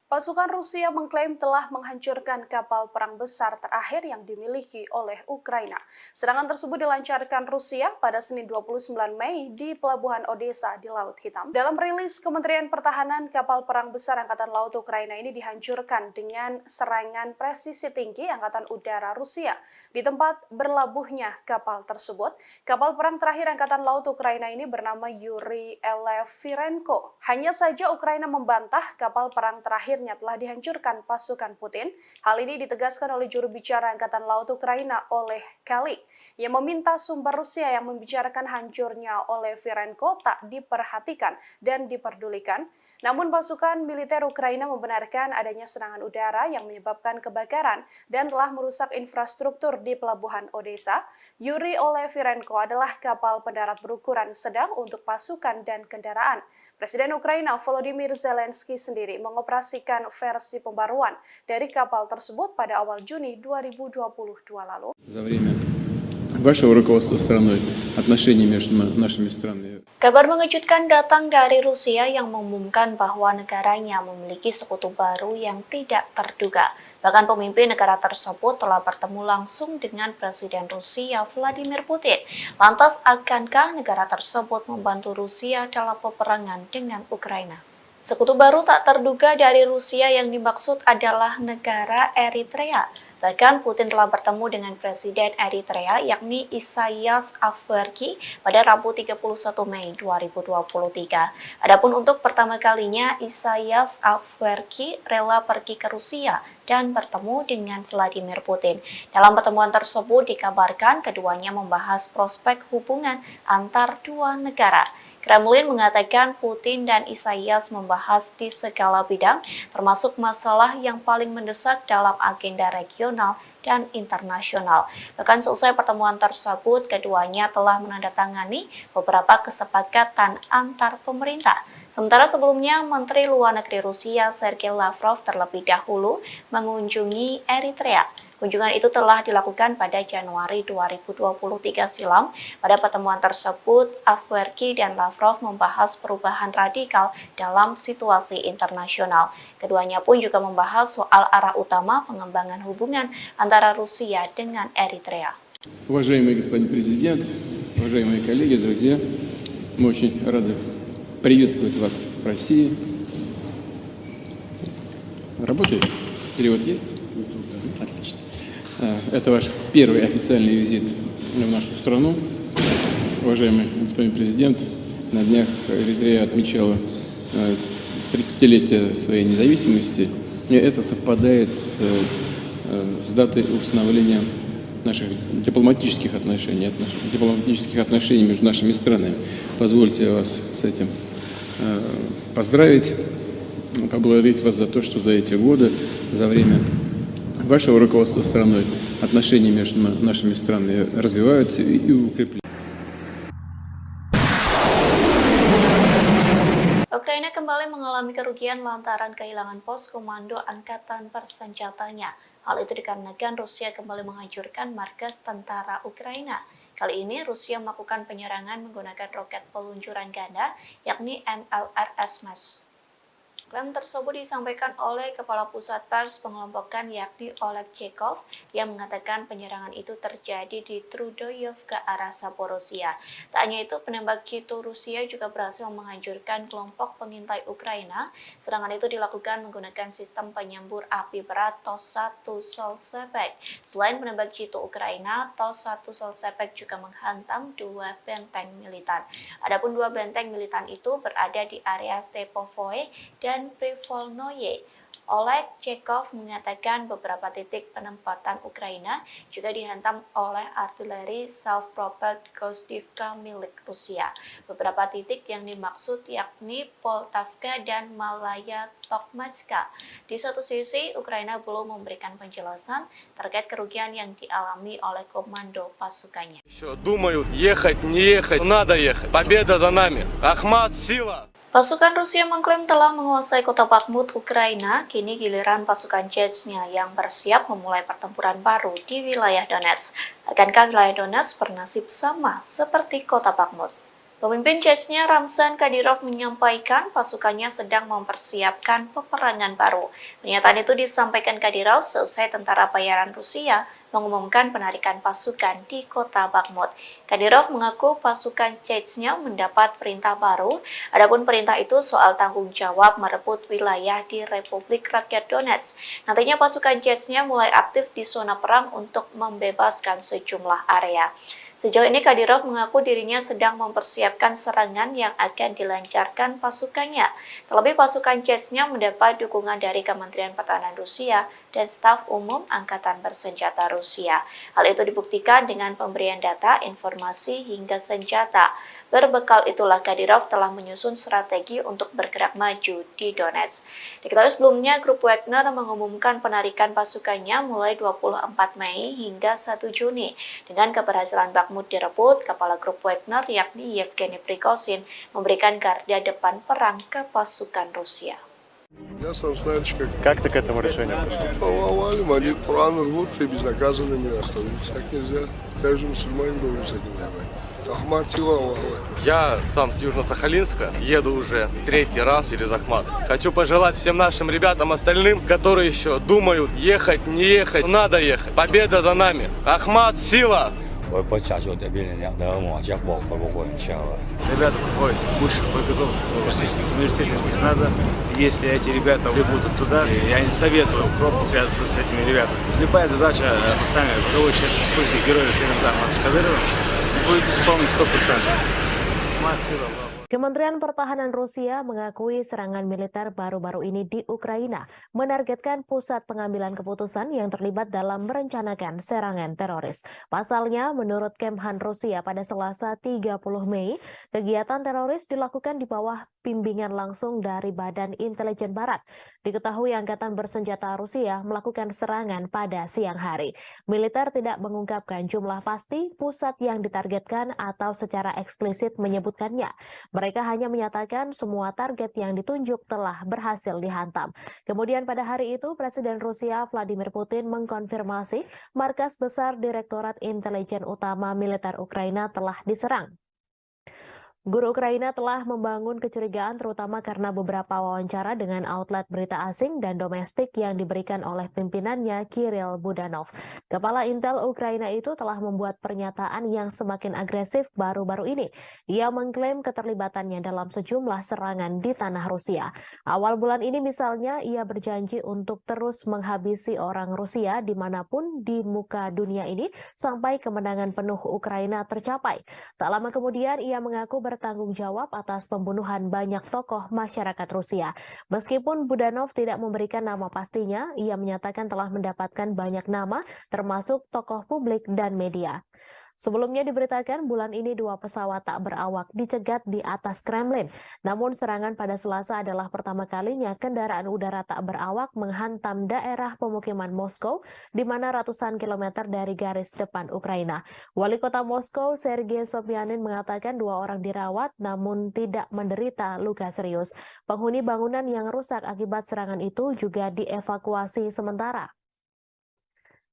Pasukan Rusia mengklaim telah menghancurkan kapal perang besar terakhir yang dimiliki oleh Ukraina. Serangan tersebut dilancarkan Rusia pada Senin 29 Mei di Pelabuhan Odesa di Laut Hitam. Dalam rilis Kementerian Pertahanan, kapal perang besar Angkatan Laut Ukraina ini dihancurkan dengan serangan presisi tinggi Angkatan Udara Rusia. Di tempat berlabuhnya kapal tersebut, kapal perang terakhir Angkatan Laut Ukraina ini bernama Yuri Elefirenko. Hanya saja Ukraina membantah kapal perang terakhir telah dihancurkan pasukan Putin. Hal ini ditegaskan oleh juru bicara Angkatan Laut Ukraina, Oleh Kalik, yang meminta sumber Rusia yang membicarakan hancurnya Elefirenko tak diperhatikan dan diperdulikan. Namun pasukan militer Ukraina membenarkan adanya serangan udara yang menyebabkan kebakaran dan telah merusak infrastruktur di Pelabuhan Odesa. Yuri Elefirenko adalah kapal pendarat berukuran sedang untuk pasukan dan kendaraan. Presiden Ukraina Volodymyr Zelensky sendiri mengoperasikan versi pembaruan dari kapal tersebut pada awal Juni 2022 lalu. Kabar mengejutkan datang dari Rusia yang mengumumkan bahwa negaranya memiliki sekutu baru yang tidak terduga. Bahkan pemimpin negara tersebut telah bertemu langsung dengan Presiden Rusia Vladimir Putin. Lantas, akankah negara tersebut membantu Rusia dalam peperangan dengan Ukraina? Sekutu baru tak terduga dari Rusia yang dimaksud adalah negara Eritrea. Bahkan Putin telah bertemu dengan Presiden Eritrea yakni Isaias Afwerki pada Rabu 31 Mei 2023. Adapun untuk pertama kalinya Isaias Afwerki rela pergi ke Rusia dan bertemu dengan Vladimir Putin. Dalam pertemuan tersebut dikabarkan keduanya membahas prospek hubungan antar dua negara. Kremlin mengatakan Putin dan Isaias membahas di segala bidang, termasuk masalah yang paling mendesak dalam agenda regional dan internasional. Bahkan seusai pertemuan tersebut, keduanya telah menandatangani beberapa kesepakatan antar pemerintah. Sementara sebelumnya, Menteri Luar Negeri Rusia Sergei Lavrov terlebih dahulu mengunjungi Eritrea. Kunjungan itu telah dilakukan pada Januari 2023 silam. Pada pertemuan tersebut, Afwerki dan Lavrov membahas perubahan radikal dalam situasi internasional. Keduanya pun juga membahas soal arah utama pengembangan hubungan antara Rusia dengan Eritrea. Уважаемый господин президент, уважаемые коллеги, друзья, мы очень рады приветствовать вас в России. Работает? Перевод есть? Отлично. Это ваш первый официальный визит в нашу страну. Уважаемый господин президент, на днях Эритрея отмечала 30-летие своей независимости. И это совпадает с датой установления наших дипломатических отношений между нашими странами. Позвольте вас с этим поздравить, поблагодарить вас за то, что за эти годы, за время вашего руководства страной отношения между нашими странами развиваются и укрепляются. Ukraina kembali mengalami kerugian lantaran kehilangan pos komando angkatan bersenjatanya. Hal itu dikarenakan Rusia kembali menghancurkan markas tentara Ukraina. Kali ini Rusia melakukan penyerangan menggunakan roket peluncuran ganda, yakni MLRS-MES. Klaim tersebut disampaikan oleh Kepala Pusat Pers Pengelompokan yakni Oleg Chekov yang mengatakan penyerangan itu terjadi di Trudoyov ke arah Zaporozhia. Tak hanya itu, penembak jitu Rusia juga berhasil menghancurkan kelompok pengintai Ukraina. Serangan itu dilakukan menggunakan sistem penyembur api berat TOS-1 Solsebek. Selain penembak jitu Ukraina, TOS-1 Solsebek juga menghantam 2 benteng militan. Adapun 2 benteng militan itu berada di area Stepovoe dan Privolnoye. Oleg Chekov mengatakan beberapa titik penempatan Ukraina juga dihantam oleh artileri self-propelled Gostivka milik Rusia. Beberapa titik yang dimaksud yakni Poltavka dan Malaya Tokmatska. Di satu sisi, Ukraina belum memberikan penjelasan terkait kerugian yang dialami oleh komando pasukannya. Думают, ехать, не ехать, надо ехать. Победа за нами. Ахмат, сила! Pasukan Rusia mengklaim telah menguasai kota Bakhmut, Ukraina. Kini giliran pasukan Chechnya yang bersiap memulai pertempuran baru di wilayah Donetsk. Akankah wilayah Donetsk bernasib sama seperti kota Bakhmut? Pemimpin Chechnya Ramzan Kadyrov menyampaikan pasukannya sedang mempersiapkan peperangan baru. Pernyataan itu disampaikan Kadyrov seusai tentara bayaran Rusia mengumumkan penarikan pasukan di kota Bakhmut. Kadyrov mengaku pasukan Chechnya mendapat perintah baru, adapun perintah itu soal tanggung jawab merebut wilayah di Republik Rakyat Donetsk. Nantinya pasukan Chechnya mulai aktif di zona perang untuk membebaskan sejumlah area. Sejauh ini Kadyrov mengaku dirinya sedang mempersiapkan serangan yang akan dilancarkan pasukannya. Terlebih pasukan Chechnya mendapat dukungan dari Kementerian Pertahanan Rusia dan staf umum Angkatan Bersenjata Rusia. Hal itu dibuktikan dengan pemberian data, informasi, hingga senjata. Berbekal itulah Kadyrov telah menyusun strategi untuk bergerak maju di Donetsk. Diketahui sebelumnya, grup Wagner mengumumkan penarikan pasukannya mulai 24 Mei hingga 1 Juni. Dengan keberhasilan Bakhmut direbut, kepala grup Wagner yakni Yevgeny Prigozhin memberikan garda depan perang ke pasukan Rusia. Я сам знаю, Как ты к этому решению пришел? повалим, они Коран рвут и безнаказанными остановиться. Так нельзя. Каждый мусульманин должен с этим воевать. Ахмат сила, Аллаху Акбар. Я сам с Южно-Сахалинска, еду уже 3-й раз через Ахмат. Хочу пожелать всем нашим ребятам остальным, которые еще думают, ехать, не ехать, надо ехать. Победа за нами. Ахмат, сила! Ребята проходят высшую подготовку в Российском университете спецназа. Если эти ребята прибудут туда, я не советую пробовать связываться с этими ребятами. Любая задача, поставленная боевой части вспышки героя Селензара Кадырова, будет исполнена 100%. Ахмат, сила, Аллаху. Kementerian Pertahanan Rusia mengakui serangan militer baru-baru ini di Ukraina menargetkan pusat pengambilan keputusan yang terlibat dalam merencanakan serangan teroris. Pasalnya, menurut Kemhan Rusia pada Selasa 30 Mei, kegiatan teroris dilakukan di bawah bimbingan langsung dari Badan Intelijen Barat. Diketahui Angkatan Bersenjata Rusia melakukan serangan pada siang hari. Militer tidak mengungkapkan jumlah pasti pusat yang ditargetkan atau secara eksplisit menyebutkannya. Mereka hanya menyatakan semua target yang ditunjuk telah berhasil dihantam. Kemudian pada hari itu, Presiden Rusia Vladimir Putin mengkonfirmasi markas besar Direktorat Intelijen Utama Militer Ukraina telah diserang. Guru Ukraina telah membangun kecurigaan terutama karena beberapa wawancara dengan outlet berita asing dan domestik yang diberikan oleh pimpinannya Kirill Budanov. Kepala Intel Ukraina itu telah membuat pernyataan yang semakin agresif baru-baru ini. Ia mengklaim keterlibatannya dalam sejumlah serangan di tanah Rusia. Awal bulan ini misalnya ia berjanji untuk terus menghabisi orang Rusia dimanapun di muka dunia ini sampai kemenangan penuh Ukraina tercapai. Tak lama kemudian ia mengaku bertanggung jawab atas pembunuhan banyak tokoh masyarakat Rusia. Meskipun Budanov tidak memberikan nama pastinya, ia menyatakan telah mendapatkan banyak nama termasuk tokoh publik dan media. Sebelumnya diberitakan bulan ini 2 pesawat tak berawak dicegat di atas Kremlin. Namun serangan pada Selasa adalah pertama kalinya kendaraan udara tak berawak menghantam daerah pemukiman Moskow, di mana ratusan kilometer dari garis depan Ukraina. Wali kota Moskow, Sergei Sobyanin, mengatakan 2 orang dirawat namun tidak menderita luka serius. Penghuni bangunan yang rusak akibat serangan itu juga dievakuasi sementara.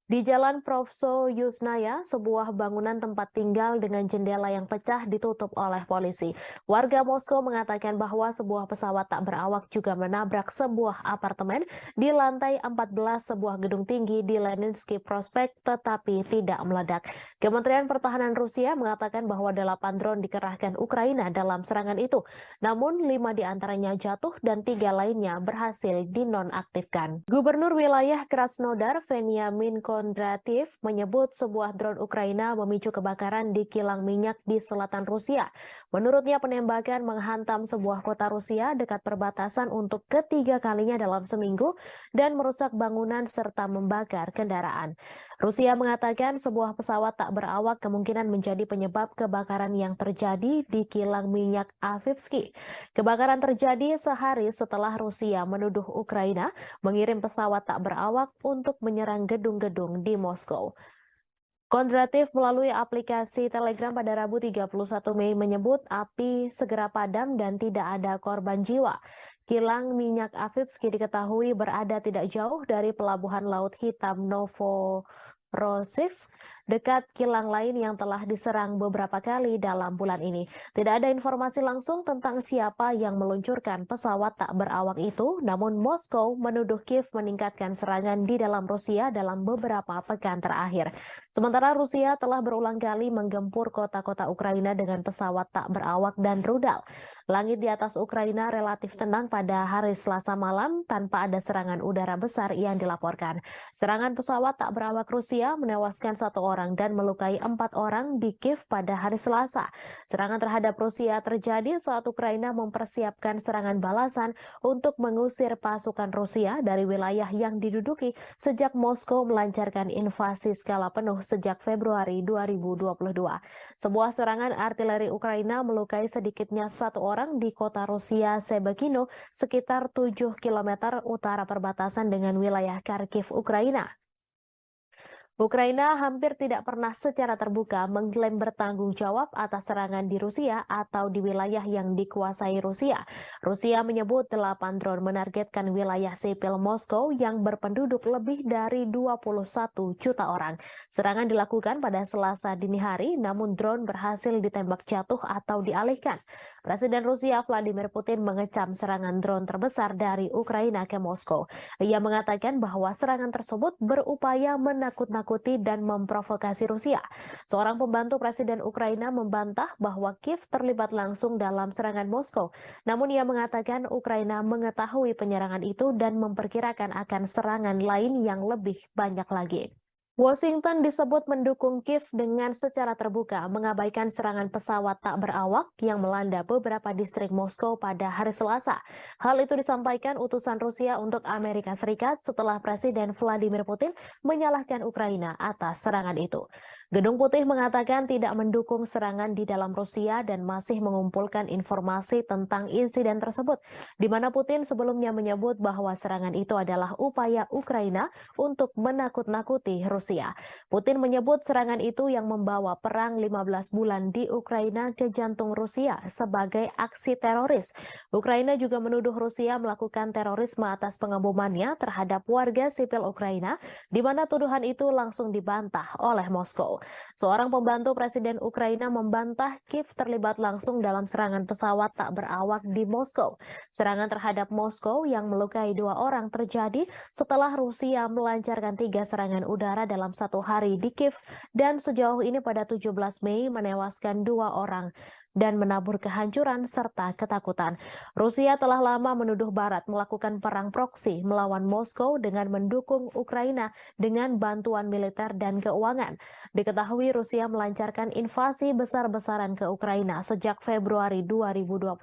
Di Jalan Provso Yusnaya, sebuah bangunan tempat tinggal dengan jendela yang pecah ditutup oleh polisi. Warga Moskow mengatakan bahwa sebuah pesawat tak berawak juga menabrak sebuah apartemen di lantai 14 sebuah gedung tinggi di Leninsky Prospect tetapi tidak meledak. Kementerian Pertahanan Rusia mengatakan bahwa 8 drone dikerahkan Ukraina dalam serangan itu. Namun 5 diantaranya jatuh dan 3 lainnya berhasil dinonaktifkan. Gubernur wilayah Krasnodar, Veniamin Kondrativ, menyebut sebuah drone Ukraina memicu kebakaran di kilang minyak di selatan Rusia. Menurutnya penembakan menghantam sebuah kota Rusia dekat perbatasan untuk ketiga kalinya dalam seminggu dan merusak bangunan serta membakar kendaraan. Rusia mengatakan sebuah pesawat tak berawak kemungkinan menjadi penyebab kebakaran yang terjadi di kilang minyak Avivsky. Kebakaran terjadi sehari setelah Rusia menuduh Ukraina mengirim pesawat tak berawak untuk menyerang gedung-gedung di Moskow. Kondrativ melalui aplikasi Telegram pada Rabu 31 Mei menyebut api segera padam dan tidak ada korban jiwa. Kilang minyak Avivsky diketahui berada tidak jauh dari pelabuhan Laut Hitam Novorossiysk, dekat kilang lain yang telah diserang beberapa kali dalam bulan ini. Tidak ada informasi langsung tentang siapa yang meluncurkan pesawat tak berawak itu, namun Moskow menuduh Kiev meningkatkan serangan di dalam Rusia dalam beberapa pekan terakhir. Sementara Rusia telah berulang kali menggempur kota-kota Ukraina dengan pesawat tak berawak dan rudal. Langit di atas Ukraina relatif tenang pada hari Selasa malam tanpa ada serangan udara besar yang dilaporkan. Serangan pesawat tak berawak Rusia menewaskan 1 orang dan melukai 4 orang di Kiev pada hari Selasa. Serangan terhadap Rusia terjadi saat Ukraina mempersiapkan serangan balasan untuk mengusir pasukan Rusia dari wilayah yang diduduki sejak Moskow melancarkan invasi skala penuh sejak Februari 2022. Sebuah serangan artileri Ukraina melukai sedikitnya 1 orang di kota Rusia Sebekino, sekitar 7 km utara perbatasan dengan wilayah Kharkiv, Ukraina. Ukraina hampir tidak pernah secara terbuka mengklaim bertanggung jawab atas serangan di Rusia atau di wilayah yang dikuasai Rusia. Rusia menyebut 8 drone menargetkan wilayah sipil Moskow yang berpenduduk lebih dari 21 juta orang. Serangan dilakukan pada Selasa dini hari, namun drone berhasil ditembak jatuh atau dialihkan. Presiden Rusia Vladimir Putin mengecam serangan drone terbesar dari Ukraina ke Moskow. Ia mengatakan bahwa serangan tersebut berupaya menakut-nakuti dan memprovokasi Rusia. Seorang pembantu Presiden Ukraina membantah bahwa Kiev terlibat langsung dalam serangan Moskow. Namun ia mengatakan Ukraina mengetahui penyerangan itu dan memperkirakan akan serangan lain yang lebih banyak lagi. Washington disebut mendukung Kiev dengan secara terbuka mengabaikan serangan pesawat tak berawak yang melanda beberapa distrik Moskow pada hari Selasa. Hal itu disampaikan utusan Rusia untuk Amerika Serikat setelah Presiden Vladimir Putin menyalahkan Ukraina atas serangan itu. Gedung Putih mengatakan tidak mendukung serangan di dalam Rusia dan masih mengumpulkan informasi tentang insiden tersebut, di mana Putin sebelumnya menyebut bahwa serangan itu adalah upaya Ukraina untuk menakut-nakuti Rusia. Putin menyebut serangan itu yang membawa perang 15 bulan di Ukraina ke jantung Rusia sebagai aksi teroris. Ukraina juga menuduh Rusia melakukan terorisme atas pengebomannya terhadap warga sipil Ukraina, di mana tuduhan itu langsung dibantah oleh Moskow. Seorang pembantu Presiden Ukraina membantah Kiev terlibat langsung dalam serangan pesawat tak berawak di Moskow. Serangan terhadap Moskow yang melukai 2 orang terjadi setelah Rusia melancarkan 3 serangan udara dalam 1 hari di Kiev dan sejauh ini pada 17 Mei menewaskan 2 orang. dan menabur kehancuran serta ketakutan. Rusia telah lama menuduh Barat melakukan perang proksi melawan Moskow dengan mendukung Ukraina dengan bantuan militer dan keuangan. Diketahui Rusia melancarkan invasi besar-besaran ke Ukraina sejak Februari 2022,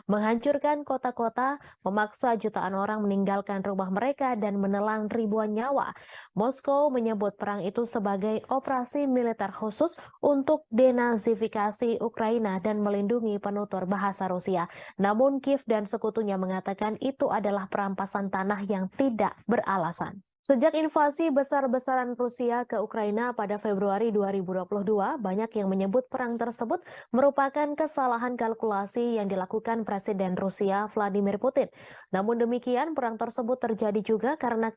menghancurkan kota-kota, memaksa jutaan orang meninggalkan rumah mereka dan menelan ribuan nyawa. Moskow menyebut perang itu sebagai operasi militer khusus untuk denazifikasi Ukraina dan melindungi penutur bahasa Rusia. Namun Kiev dan sekutunya mengatakan itu adalah perampasan tanah yang tidak beralasan. Sejak invasi besar-besaran Rusia ke Ukraina pada Februari 2022, banyak yang menyebut perang tersebut merupakan kesalahan kalkulasi yang dilakukan Presiden Rusia Vladimir Putin. Namun demikian, perang tersebut terjadi juga karena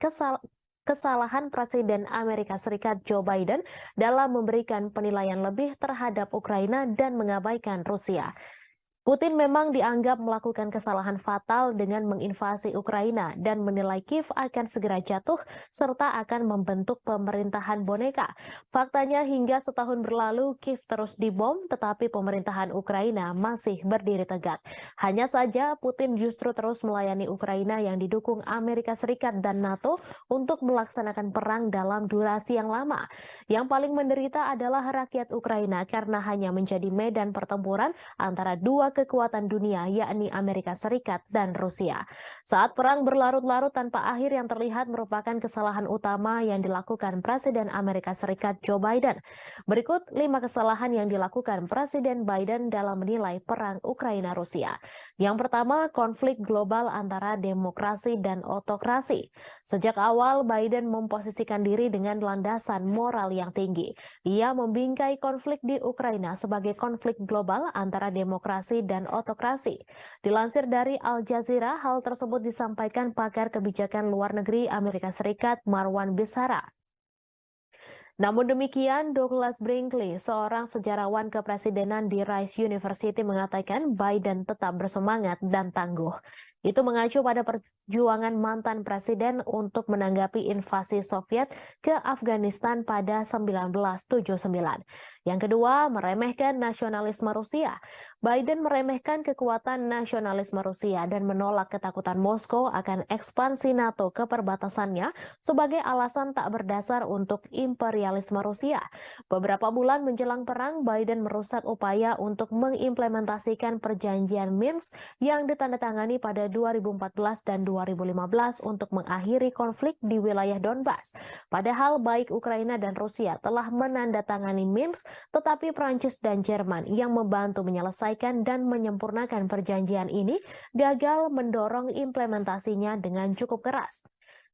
kesalahan Presiden Amerika Serikat Joe Biden dalam memberikan penilaian lebih terhadap Ukraina dan mengabaikan Rusia. Putin memang dianggap melakukan kesalahan fatal dengan menginvasi Ukraina dan menilai Kiev akan segera jatuh serta akan membentuk pemerintahan boneka. Faktanya hingga setahun berlalu Kiev terus dibom tetapi pemerintahan Ukraina masih berdiri tegak. Hanya saja Putin justru terus melayani Ukraina yang didukung Amerika Serikat dan NATO untuk melaksanakan perang dalam durasi yang lama. Yang paling menderita adalah rakyat Ukraina karena hanya menjadi medan pertempuran antara dua kekuatan dunia yakni Amerika Serikat dan Rusia. Saat perang berlarut-larut tanpa akhir yang terlihat merupakan kesalahan utama yang dilakukan Presiden Amerika Serikat Joe Biden. Berikut 5 kesalahan yang dilakukan Presiden Biden dalam menilai perang Ukraina-Rusia. Yang pertama, konflik global antara demokrasi dan otokrasi. Sejak awal Biden memposisikan diri dengan landasan moral yang tinggi. Ia membingkai konflik di Ukraina sebagai konflik global antara demokrasi dan otokrasi. Dilansir dari Al Jazeera, hal tersebut disampaikan pakar kebijakan luar negeri Amerika Serikat Marwan Bisara. Namun demikian, Douglas Brinkley, seorang sejarawan kepresidenan di Rice University mengatakan Biden tetap bersemangat dan tangguh. Itu mengacu pada perjuangan mantan presiden untuk menanggapi invasi Soviet ke Afghanistan pada 1979. Yang kedua, meremehkan nasionalisme Rusia. Biden meremehkan kekuatan nasionalisme Rusia dan menolak ketakutan Moskow akan ekspansi NATO ke perbatasannya sebagai alasan tak berdasar untuk imperialisme Rusia. Beberapa bulan menjelang perang, Biden merusak upaya untuk mengimplementasikan perjanjian Minsk yang ditandatangani pada 2014 dan 2015 untuk mengakhiri konflik di wilayah Donbas. Padahal baik Ukraina dan Rusia telah menandatangani Minsk, tetapi Prancis dan Jerman yang membantu menyelesaikan dan menyempurnakan perjanjian ini gagal mendorong implementasinya dengan cukup keras.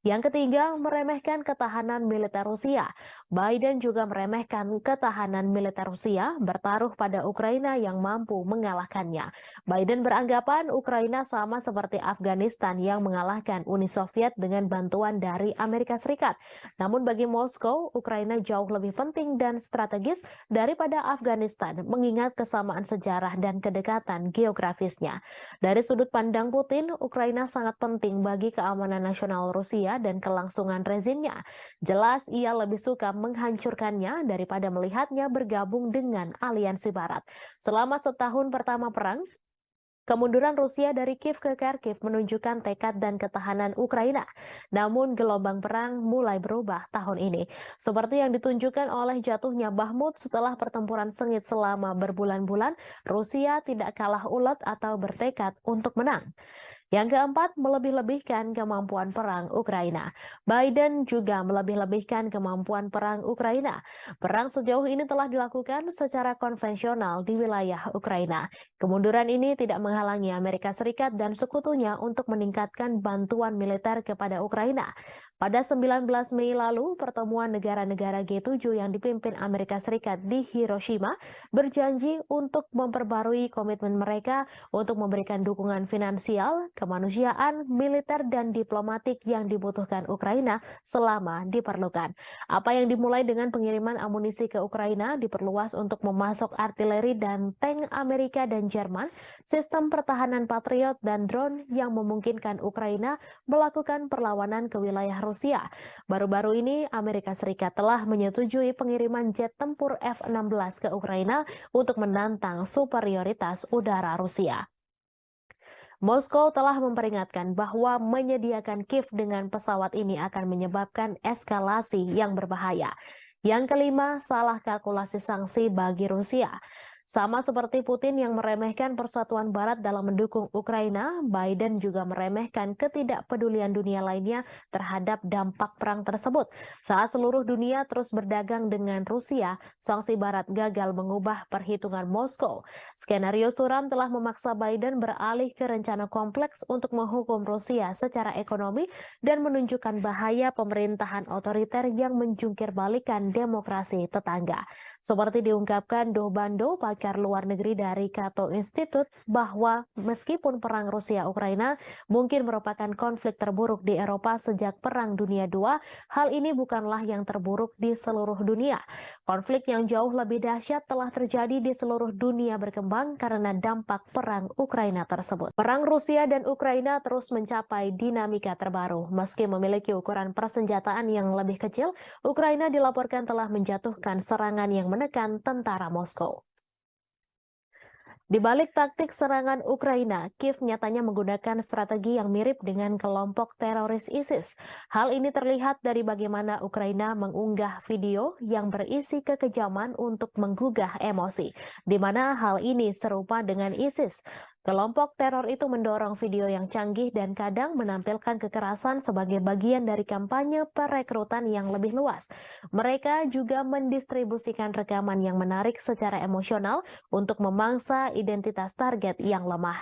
Yang ketiga, meremehkan ketahanan militer Rusia. Biden juga meremehkan ketahanan militer Rusia bertaruh pada Ukraina yang mampu mengalahkannya. Biden beranggapan Ukraina sama seperti Afghanistan yang mengalahkan Uni Soviet dengan bantuan dari Amerika Serikat. Namun bagi Moskow, Ukraina jauh lebih penting dan strategis daripada Afghanistan, mengingat kesamaan sejarah dan kedekatan geografisnya. Dari sudut pandang Putin, Ukraina sangat penting bagi keamanan nasional Rusia dan kelangsungan rezimnya. Jelas ia lebih suka menghancurkannya daripada melihatnya bergabung dengan aliansi Barat. Selama setahun pertama perang, kemunduran Rusia dari Kiev ke Kharkiv menunjukkan tekad dan ketahanan Ukraina. Namun gelombang perang mulai berubah tahun ini. Seperti yang ditunjukkan oleh jatuhnya Bakhmut setelah pertempuran sengit selama berbulan-bulan, Rusia tidak kalah ulet atau bertekad untuk menang. Yang keempat, melebih-lebihkan kemampuan perang Ukraina. Biden juga melebih-lebihkan kemampuan perang Ukraina. Perang sejauh ini telah dilakukan secara konvensional di wilayah Ukraina. Kemunduran ini tidak menghalangi Amerika Serikat dan sekutunya untuk meningkatkan bantuan militer kepada Ukraina. Pada 19 Mei lalu, pertemuan negara-negara G7 yang dipimpin Amerika Serikat di Hiroshima berjanji untuk memperbarui komitmen mereka untuk memberikan dukungan finansial, kemanusiaan, militer, dan diplomatik yang dibutuhkan Ukraina selama diperlukan. Apa yang dimulai dengan pengiriman amunisi ke Ukraina diperluas untuk memasok artileri dan tank Amerika dan Jerman, sistem pertahanan Patriot, dan drone yang memungkinkan Ukraina melakukan perlawanan ke wilayah Rusia. Baru-baru ini Amerika Serikat telah menyetujui pengiriman jet tempur F-16 ke Ukraina untuk menantang superioritas udara Rusia. Moskow telah memperingatkan bahwa menyediakan Kiev dengan pesawat ini akan menyebabkan eskalasi yang berbahaya. Yang kelima, salah kalkulasi sanksi bagi Rusia. Sama seperti Putin yang meremehkan persatuan Barat dalam mendukung Ukraina, Biden juga meremehkan ketidakpedulian dunia lainnya terhadap dampak perang tersebut. Saat seluruh dunia terus berdagang dengan Rusia, sanksi Barat gagal mengubah perhitungan Moskow. Skenario suram telah memaksa Biden beralih ke rencana kompleks untuk menghukum Rusia secara ekonomi dan menunjukkan bahaya pemerintahan otoriter yang menjungkir balikan demokrasi tetangga. Seperti diungkapkan Do Bando, pakar luar negeri dari Cato Institute, bahwa meskipun perang Rusia-Ukraina mungkin merupakan konflik terburuk di Eropa sejak Perang Dunia II, hal ini bukanlah yang terburuk di seluruh dunia. Konflik yang jauh lebih dahsyat telah terjadi di seluruh dunia berkembang karena dampak perang Ukraina tersebut. Perang Rusia dan Ukraina terus mencapai dinamika terbaru. Meski memiliki ukuran persenjataan yang lebih kecil, Ukraina dilaporkan telah menjatuhkan serangan yang menekan tentara Moskow. Di balik taktik serangan Ukraina, Kiev nyatanya menggunakan strategi yang mirip dengan kelompok teroris ISIS. Hal ini terlihat dari bagaimana Ukraina mengunggah video yang berisi kekejaman untuk menggugah emosi, di mana hal ini serupa dengan ISIS. Kelompok teror itu mendorong video yang canggih dan kadang menampilkan kekerasan sebagai bagian dari kampanye perekrutan yang lebih luas. Mereka juga mendistribusikan rekaman yang menarik secara emosional untuk memangsa identitas target yang lemah.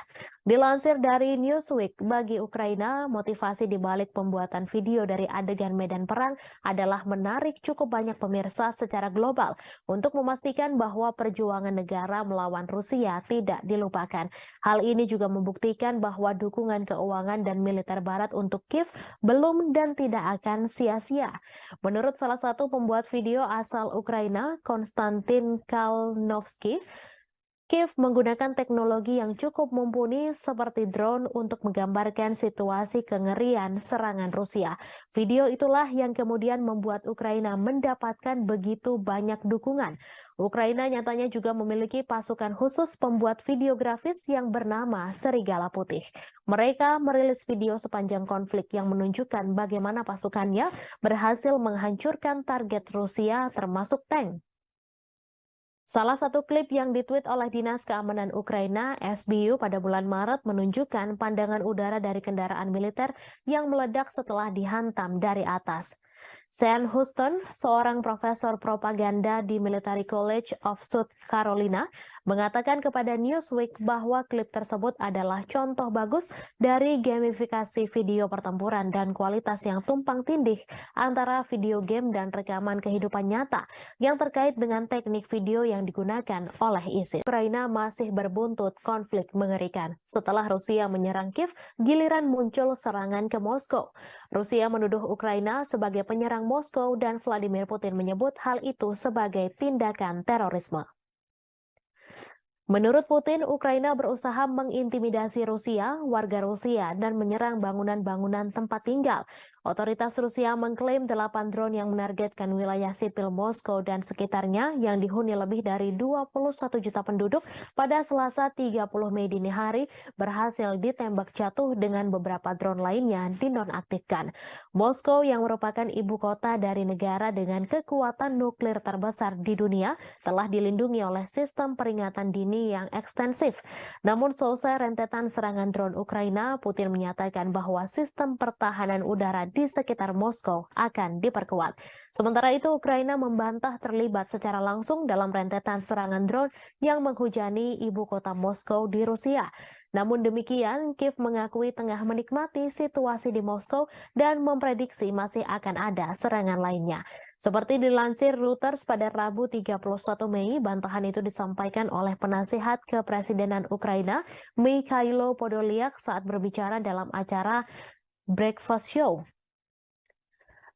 Dilansir dari Newsweek, bagi Ukraina, motivasi di balik pembuatan video dari adegan medan perang adalah menarik cukup banyak pemirsa secara global untuk memastikan bahwa perjuangan negara melawan Rusia tidak dilupakan. Hal ini juga membuktikan bahwa dukungan keuangan dan militer Barat untuk Kiev belum dan tidak akan sia-sia. Menurut salah satu pembuat video asal Ukraina, Konstantin Kalnovsky, Kiev menggunakan teknologi yang cukup mumpuni seperti drone untuk menggambarkan situasi kengerian serangan Rusia. Video itulah yang kemudian membuat Ukraina mendapatkan begitu banyak dukungan. Ukraina nyatanya juga memiliki pasukan khusus pembuat video grafis yang bernama Serigala Putih. Mereka merilis video sepanjang konflik yang menunjukkan bagaimana pasukannya berhasil menghancurkan target Rusia termasuk tank. Salah satu klip yang ditweet oleh Dinas Keamanan Ukraina, SBU, pada bulan Maret menunjukkan pandangan udara dari kendaraan militer yang meledak setelah dihantam dari atas. Sean Houston, seorang profesor propaganda di Military College of South Carolina, mengatakan kepada Newsweek bahwa klip tersebut adalah contoh bagus dari gamifikasi video pertempuran dan kualitas yang tumpang tindih antara video game dan rekaman kehidupan nyata yang terkait dengan teknik video yang digunakan oleh ISIS. Ukraina masih berbuntut konflik mengerikan. Setelah Rusia menyerang Kiev, giliran muncul serangan ke Moskow. Rusia menuduh Ukraina sebagai penyerang Moskow dan Vladimir Putin menyebut hal itu sebagai tindakan terorisme. Menurut Putin, Ukraina berusaha mengintimidasi Rusia, warga Rusia, dan menyerang bangunan-bangunan tempat tinggal. Otoritas Rusia mengklaim 8 drone yang menargetkan wilayah sipil Moskow dan sekitarnya yang dihuni lebih dari 21 juta penduduk pada Selasa 30 Mei dini hari berhasil ditembak jatuh dengan beberapa drone lainnya dinonaktifkan. Moskow yang merupakan ibu kota dari negara dengan kekuatan nuklir terbesar di dunia telah dilindungi oleh sistem peringatan dini yang ekstensif. Namun selesai rentetan serangan drone Ukraina, Putin menyatakan bahwa sistem pertahanan udara di sekitar Moskow akan diperkuat. Sementara itu, Ukraina membantah terlibat secara langsung dalam rentetan serangan drone yang menghujani ibu kota Moskow di Rusia. Namun demikian, Kiev mengakui tengah menikmati situasi di Moskow dan memprediksi masih akan ada serangan lainnya. Seperti dilansir Reuters pada Rabu 31 Mei, bantahan itu disampaikan oleh penasihat kepresidenan Ukraina, Mikhailo Podolyak, saat berbicara dalam acara Breakfast Show.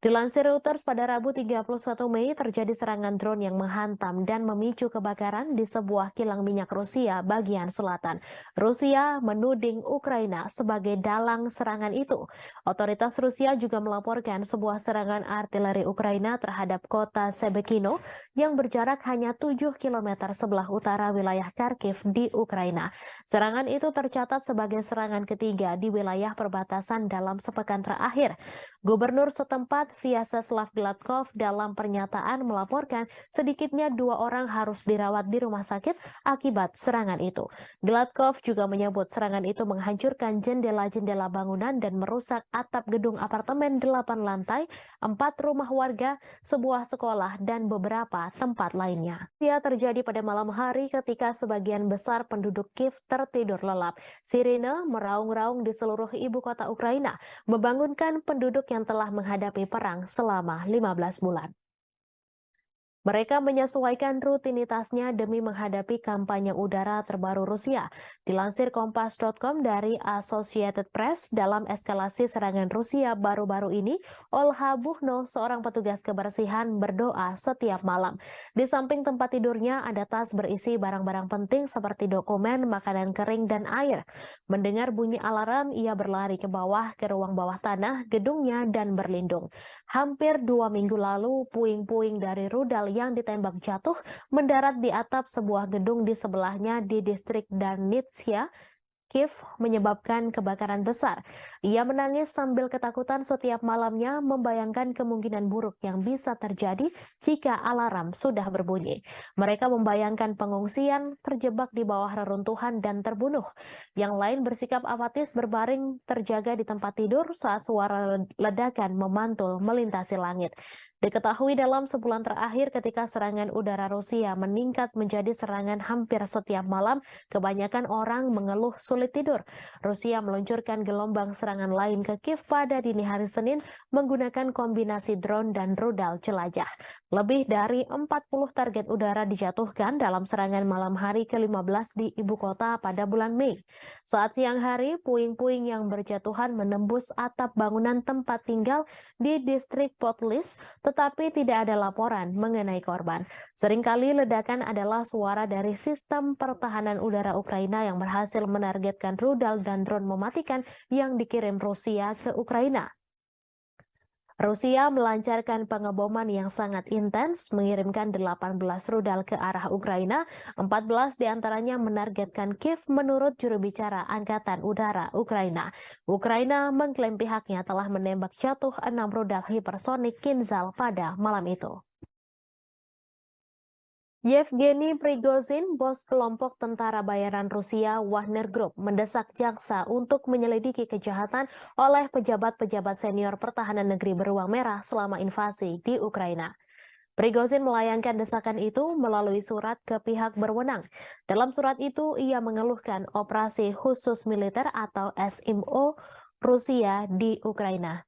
Dilansir Reuters, pada Rabu 31 Mei terjadi serangan drone yang menghantam dan memicu kebakaran di sebuah kilang minyak Rusia bagian selatan. Rusia menuding Ukraina sebagai dalang serangan itu. Otoritas Rusia juga melaporkan sebuah serangan artileri Ukraina terhadap kota Shebekino yang berjarak hanya 7 km sebelah utara wilayah Kharkiv di Ukraina. Serangan itu tercatat sebagai serangan ketiga di wilayah perbatasan dalam sepekan terakhir. Gubernur setempat Vyacheslav Gladkov dalam pernyataan melaporkan sedikitnya 2 orang harus dirawat di rumah sakit akibat serangan itu. Gladkov juga menyebut serangan itu menghancurkan jendela-jendela bangunan dan merusak atap gedung apartemen 8 lantai, 4 rumah warga, sebuah sekolah, dan beberapa tempat lainnya. Ia terjadi pada malam hari ketika sebagian besar penduduk Kiev tertidur lelap. Sirine meraung-raung di seluruh ibu kota Ukraina, membangunkan penduduk yang telah menghadapi perang selama 15 bulan. Mereka menyesuaikan rutinitasnya demi menghadapi kampanye udara terbaru Rusia. Dilansir Kompas.com dari Associated Press, dalam eskalasi serangan Rusia baru-baru ini, Olha Buchno, seorang petugas kebersihan, berdoa setiap malam. Di samping tempat tidurnya ada tas berisi barang-barang penting seperti dokumen, makanan kering, dan air. Mendengar bunyi alarm, ia berlari ke bawah ke ruang bawah tanah gedungnya dan berlindung. Hampir 2 minggu lalu, puing-puing dari rudal yang ditembak jatuh mendarat di atap sebuah gedung di sebelahnya di distrik Darnitsia, Kiev, menyebabkan kebakaran besar. Ia menangis sambil ketakutan setiap malamnya, membayangkan kemungkinan buruk yang bisa terjadi jika alarm sudah berbunyi. Mereka membayangkan pengungsian, terjebak di bawah reruntuhan, dan terbunuh. Yang lain bersikap apatis berbaring terjaga di tempat tidur saat suara ledakan memantul melintasi langit. Diketahui dalam sebulan terakhir ketika serangan udara Rusia meningkat menjadi serangan hampir setiap malam, kebanyakan orang mengeluh sulit tidur. Rusia meluncurkan gelombang serangan lain ke Kiev pada dini hari Senin menggunakan kombinasi drone dan rudal jelajah. Lebih dari 40 target udara dijatuhkan dalam serangan malam hari ke-15 di ibu kota pada bulan Mei. Saat siang hari, puing-puing yang berjatuhan menembus atap bangunan tempat tinggal di distrik Potlis, tetapi tidak ada laporan mengenai korban. Seringkali ledakan adalah suara dari sistem pertahanan udara Ukraina yang berhasil menargetkan rudal dan drone mematikan yang dikirim Rusia ke Ukraina. Rusia melancarkan pengeboman yang sangat intens, mengirimkan 18 rudal ke arah Ukraina, 14 diantaranya menargetkan Kiev menurut juru bicara Angkatan Udara Ukraina. Ukraina mengklaim pihaknya telah menembak jatuh 6 rudal hipersonik Kinzhal pada malam itu. Yevgeny Prigozhin, bos kelompok tentara bayaran Rusia Wagner Group, mendesak jaksa untuk menyelidiki kejahatan oleh pejabat-pejabat senior pertahanan negeri beruang merah selama invasi di Ukraina. Prigozhin melayangkan desakan itu melalui surat ke pihak berwenang. Dalam surat itu, ia mengeluhkan operasi khusus militer atau SMO Rusia di Ukraina.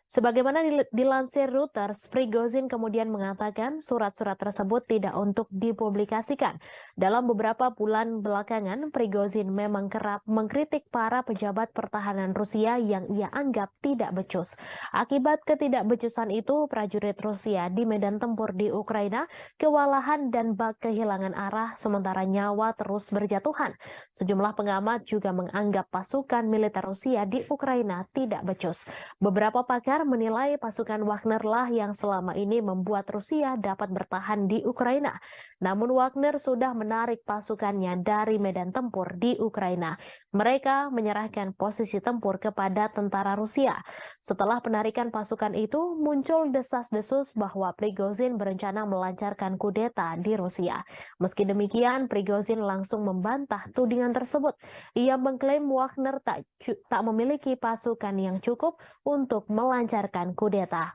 Sebagaimana dilansir Reuters, Prigozhin kemudian mengatakan surat-surat tersebut tidak untuk dipublikasikan. Dalam beberapa bulan belakangan, Prigozhin memang kerap mengkritik para pejabat pertahanan Rusia yang ia anggap tidak becus. Akibat ketidakbecusan itu, prajurit Rusia di medan tempur di Ukraina kewalahan dan bak kehilangan arah sementara nyawa terus berjatuhan. Sejumlah pengamat juga menganggap pasukan militer Rusia di Ukraina tidak becus. Beberapa pakar menilai pasukan Wagner lah yang selama ini membuat Rusia dapat bertahan di Ukraina. Namun Wagner sudah menarik pasukannya dari medan tempur di Ukraina. Mereka menyerahkan posisi tempur kepada tentara Rusia. Setelah penarikan pasukan itu, muncul desas-desus bahwa Prigozhin berencana melancarkan kudeta di Rusia. Meski demikian, Prigozhin langsung membantah tudingan tersebut. Ia mengklaim Wagner tak memiliki pasukan yang cukup untuk melancarkan kudeta.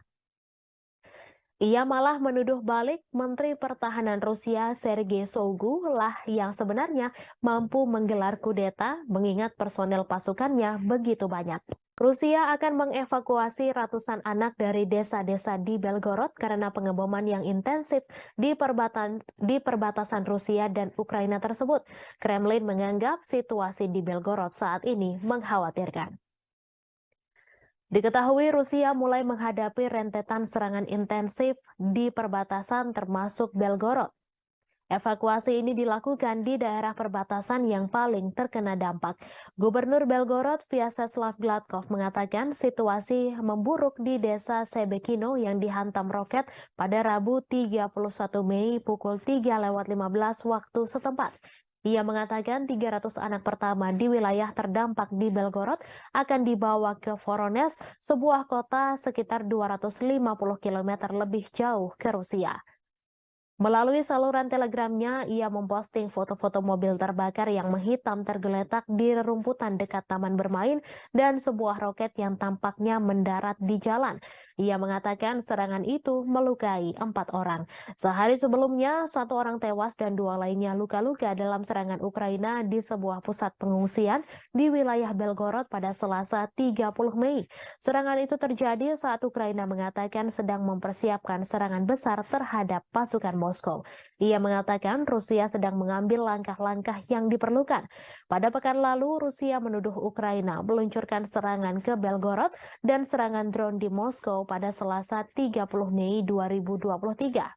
Ia malah menuduh balik Menteri Pertahanan Rusia Sergei Shoigu lah yang sebenarnya mampu menggelar kudeta mengingat personel pasukannya begitu banyak. Rusia akan mengevakuasi ratusan anak dari desa-desa di Belgorod karena pengeboman yang intensif di perbatasan Rusia dan Ukraina tersebut. Kremlin menganggap situasi di Belgorod saat ini mengkhawatirkan. Diketahui Rusia mulai menghadapi rentetan serangan intensif di perbatasan termasuk Belgorod. Evakuasi ini dilakukan di daerah perbatasan yang paling terkena dampak. Gubernur Belgorod Vyacheslav Gladkov mengatakan situasi memburuk di desa Sebekino yang dihantam roket pada Rabu 31 Mei pukul 3:15 waktu setempat. Ia mengatakan 300 anak pertama di wilayah terdampak di Belgorod akan dibawa ke Voronezh, sebuah kota sekitar 250 km lebih jauh ke Rusia. Melalui saluran telegramnya, ia memposting foto-foto mobil terbakar yang menghitam tergeletak di rerumputan dekat taman bermain dan sebuah roket yang tampaknya mendarat di jalan. Ia mengatakan serangan itu melukai 4 orang. Sehari sebelumnya, 1 orang tewas dan 2 lainnya luka-luka dalam serangan Ukraina di sebuah pusat pengungsian di wilayah Belgorod pada Selasa 30 Mei. Serangan itu terjadi saat Ukraina mengatakan sedang mempersiapkan serangan besar terhadap pasukan Moskow. Ia mengatakan Rusia sedang mengambil langkah-langkah yang diperlukan. Pada pekan lalu, Rusia menuduh Ukraina meluncurkan serangan ke Belgorod dan serangan drone di Moskow pada Selasa 30 Mei 2023.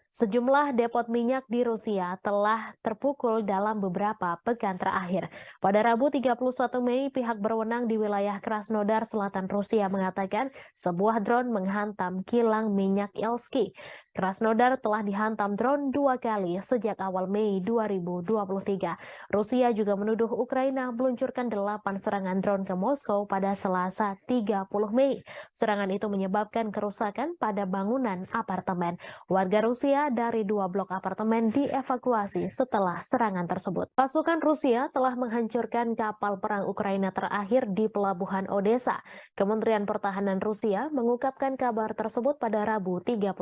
Sejumlah depot minyak di Rusia telah terpukul dalam beberapa pekan terakhir. Pada Rabu 31 Mei, pihak berwenang di wilayah Krasnodar Selatan Rusia mengatakan sebuah drone menghantam kilang minyak Ilsky. Krasnodar telah dihantam drone 2 kali sejak awal Mei 2023. Rusia juga menuduh Ukraina meluncurkan 8 serangan drone ke Moskow pada Selasa 30 Mei. Serangan itu menyebabkan kerusakan pada bangunan apartemen. Warga Rusia dari 2 blok apartemen dievakuasi setelah serangan tersebut. Pasukan Rusia telah menghancurkan kapal perang Ukraina terakhir di pelabuhan Odessa. Kementerian Pertahanan Rusia mengungkapkan kabar tersebut pada Rabu 31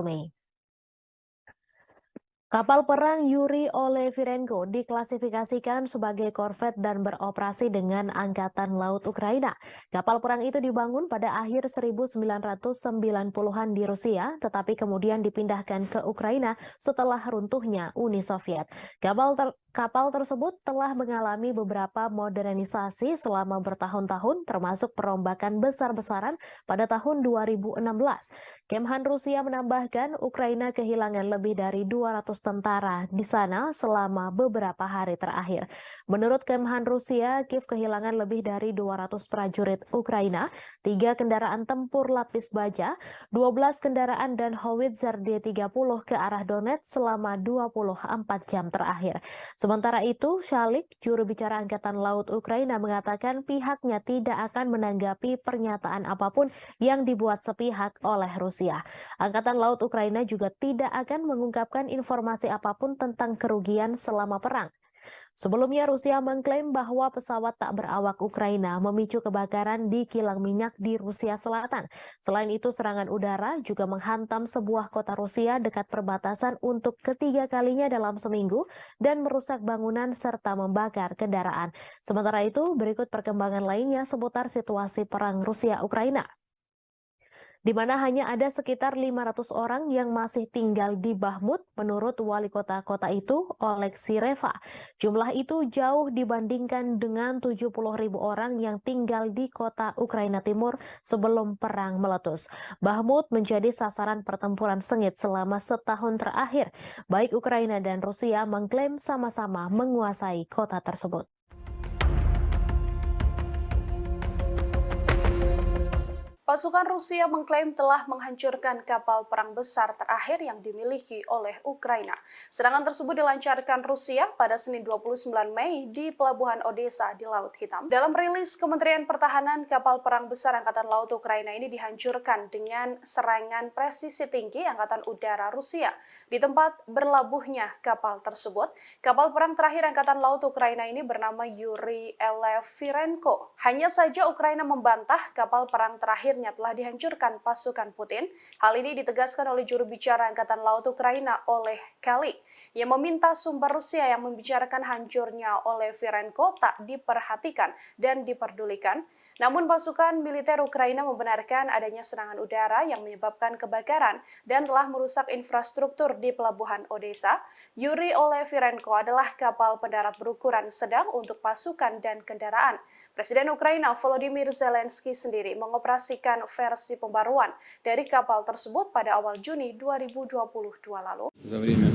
Mei. Kapal perang Yuri Olefirenko diklasifikasikan sebagai korvet dan beroperasi dengan Angkatan Laut Ukraina. Kapal perang itu dibangun pada akhir 1990-an di Rusia, tetapi kemudian dipindahkan ke Ukraina setelah runtuhnya Uni Soviet. Kapal tersebut telah mengalami beberapa modernisasi selama bertahun-tahun, termasuk perombakan besar-besaran pada tahun 2016. Kemhan Rusia menambahkan Ukraina kehilangan lebih dari 200 tentara di sana selama beberapa hari terakhir. Menurut Kemhan Rusia, Kiev kehilangan lebih dari 200 prajurit Ukraina, 3 kendaraan tempur lapis baja, 12 kendaraan dan howitzer D-30 ke arah Donetsk selama 24 jam terakhir. Sementara itu, Shalik, juru bicara Angkatan Laut Ukraina, mengatakan pihaknya tidak akan menanggapi pernyataan apapun yang dibuat sepihak oleh Rusia. Angkatan Laut Ukraina juga tidak akan mengungkapkan informasi apapun tentang kerugian selama perang. Sebelumnya, Rusia mengklaim bahwa pesawat tak berawak Ukraina memicu kebakaran di kilang minyak di Rusia Selatan. Selain itu, serangan udara juga menghantam sebuah kota Rusia dekat perbatasan untuk ketiga kalinya dalam seminggu dan merusak bangunan serta membakar kendaraan. Sementara itu, berikut perkembangan lainnya seputar situasi perang Rusia-Ukraina, di mana hanya ada sekitar 500 orang yang masih tinggal di Bakhmut menurut wali kota itu, Oleksiy Reva. Jumlah itu jauh dibandingkan dengan 70.000 orang yang tinggal di kota Ukraina Timur sebelum perang meletus. Bakhmut menjadi sasaran pertempuran sengit selama setahun terakhir. Baik Ukraina dan Rusia mengklaim sama-sama menguasai kota tersebut. Pasukan Rusia mengklaim telah menghancurkan kapal perang besar terakhir yang dimiliki oleh Ukraina. Serangan tersebut dilancarkan Rusia pada Senin 29 Mei di Pelabuhan Odessa di Laut Hitam. Dalam rilis Kementerian Pertahanan, kapal perang besar Angkatan Laut Ukraina ini dihancurkan dengan serangan presisi tinggi Angkatan Udara Rusia. Di tempat berlabuhnya kapal tersebut, kapal perang terakhir Angkatan Laut Ukraina ini bernama Yuri Olefirenko. Hanya saja Ukraina membantah kapal perang terakhir telah dihancurkan pasukan Putin. Hal ini ditegaskan oleh juru bicara Angkatan Laut Ukraina, Oleh Kali, yang meminta sumber Rusia yang membicarakan hancurnya Olefirenko tak diperhatikan dan diperdulikan. Namun pasukan militer Ukraina membenarkan adanya serangan udara yang menyebabkan kebakaran dan telah merusak infrastruktur di Pelabuhan Odessa. Yuri Olefirenko adalah kapal pendarat berukuran sedang untuk pasukan dan kendaraan. Presiden Ukraina Volodymyr Zelensky sendiri mengoperasikan versi pembaruan dari kapal tersebut pada awal Juni 2022 lalu. За время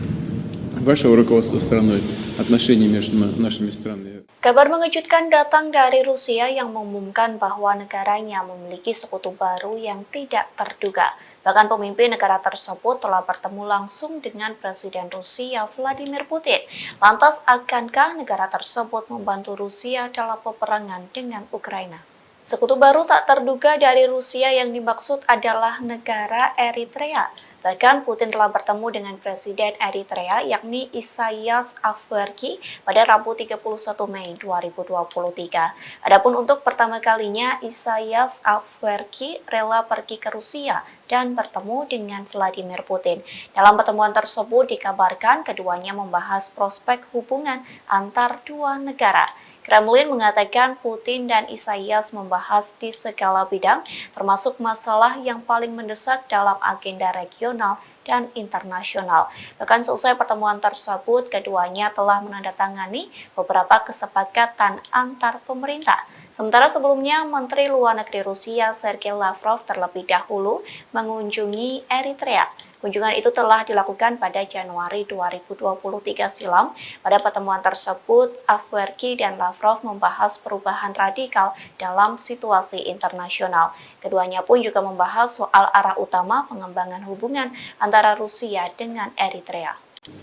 вашего руководства страной отношения между нашими странами. Kabar mengejutkan datang dari Rusia yang mengumumkan bahwa negaranya memiliki sekutu baru yang tidak terduga. Bahkan pemimpin negara tersebut telah bertemu langsung dengan Presiden Rusia Vladimir Putin. Lantas, akankah negara tersebut membantu Rusia dalam peperangan dengan Ukraina? Sekutu baru tak terduga dari Rusia yang dimaksud adalah negara Eritrea. Bahkan Putin telah bertemu dengan Presiden Eritrea yakni Isaias Afwerki pada Rabu 31 Mei 2023. Adapun untuk pertama kalinya Isaias Afwerki rela pergi ke Rusia dan bertemu dengan Vladimir Putin. Dalam pertemuan tersebut dikabarkan keduanya membahas prospek hubungan antar dua negara. Kremlin mengatakan Putin dan Isaias membahas di segala bidang, termasuk masalah yang paling mendesak dalam agenda regional dan internasional. Bahkan seusai pertemuan tersebut, keduanya telah menandatangani beberapa kesepakatan antar pemerintah. Sementara sebelumnya, Menteri Luar Negeri Rusia Sergei Lavrov terlebih dahulu mengunjungi Eritrea. Kunjungan itu telah dilakukan pada Januari 2023 silam. Pada pertemuan tersebut, Afwerki dan Lavrov membahas perubahan radikal dalam situasi internasional. Keduanya pun juga membahas soal arah utama pengembangan hubungan antara Rusia dengan Eritrea.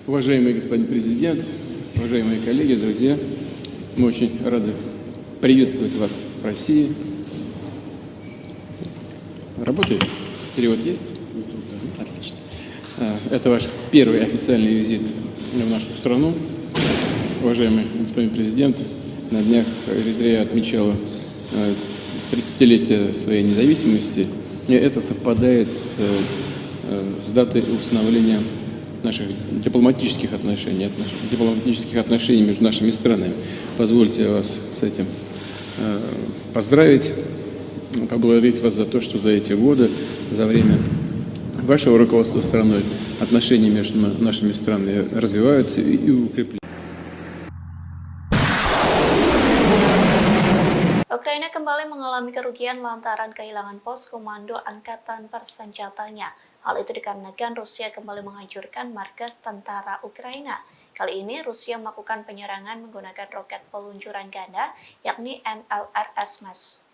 Уважаемый господин президент, уважаемые коллеги, друзья, мы очень рады приветствовать вас в России. Работает? Перевод есть? Отлично. Это ваш первый официальный визит в нашу страну. Уважаемый господин президент, на днях Эритрея отмечала 30-летие своей независимости. И это совпадает с датой установления наших дипломатических отношений между нашими странами. Позвольте вас с этим поздравить, поблагодарить вас за то, что за эти годы, за время вашего руководства страной отношения между нашими странами развиваются и укрепляются. Ukraina kembali mengalami kerugian lantaran kehilangan pos komando angkatan bersenjatanya. Hal itu dikarenakan Rusia kembali menghancurkan markas tentara Ukraina. Kali ini Rusia melakukan penyerangan menggunakan roket peluncuran ganda, yakni MLRS.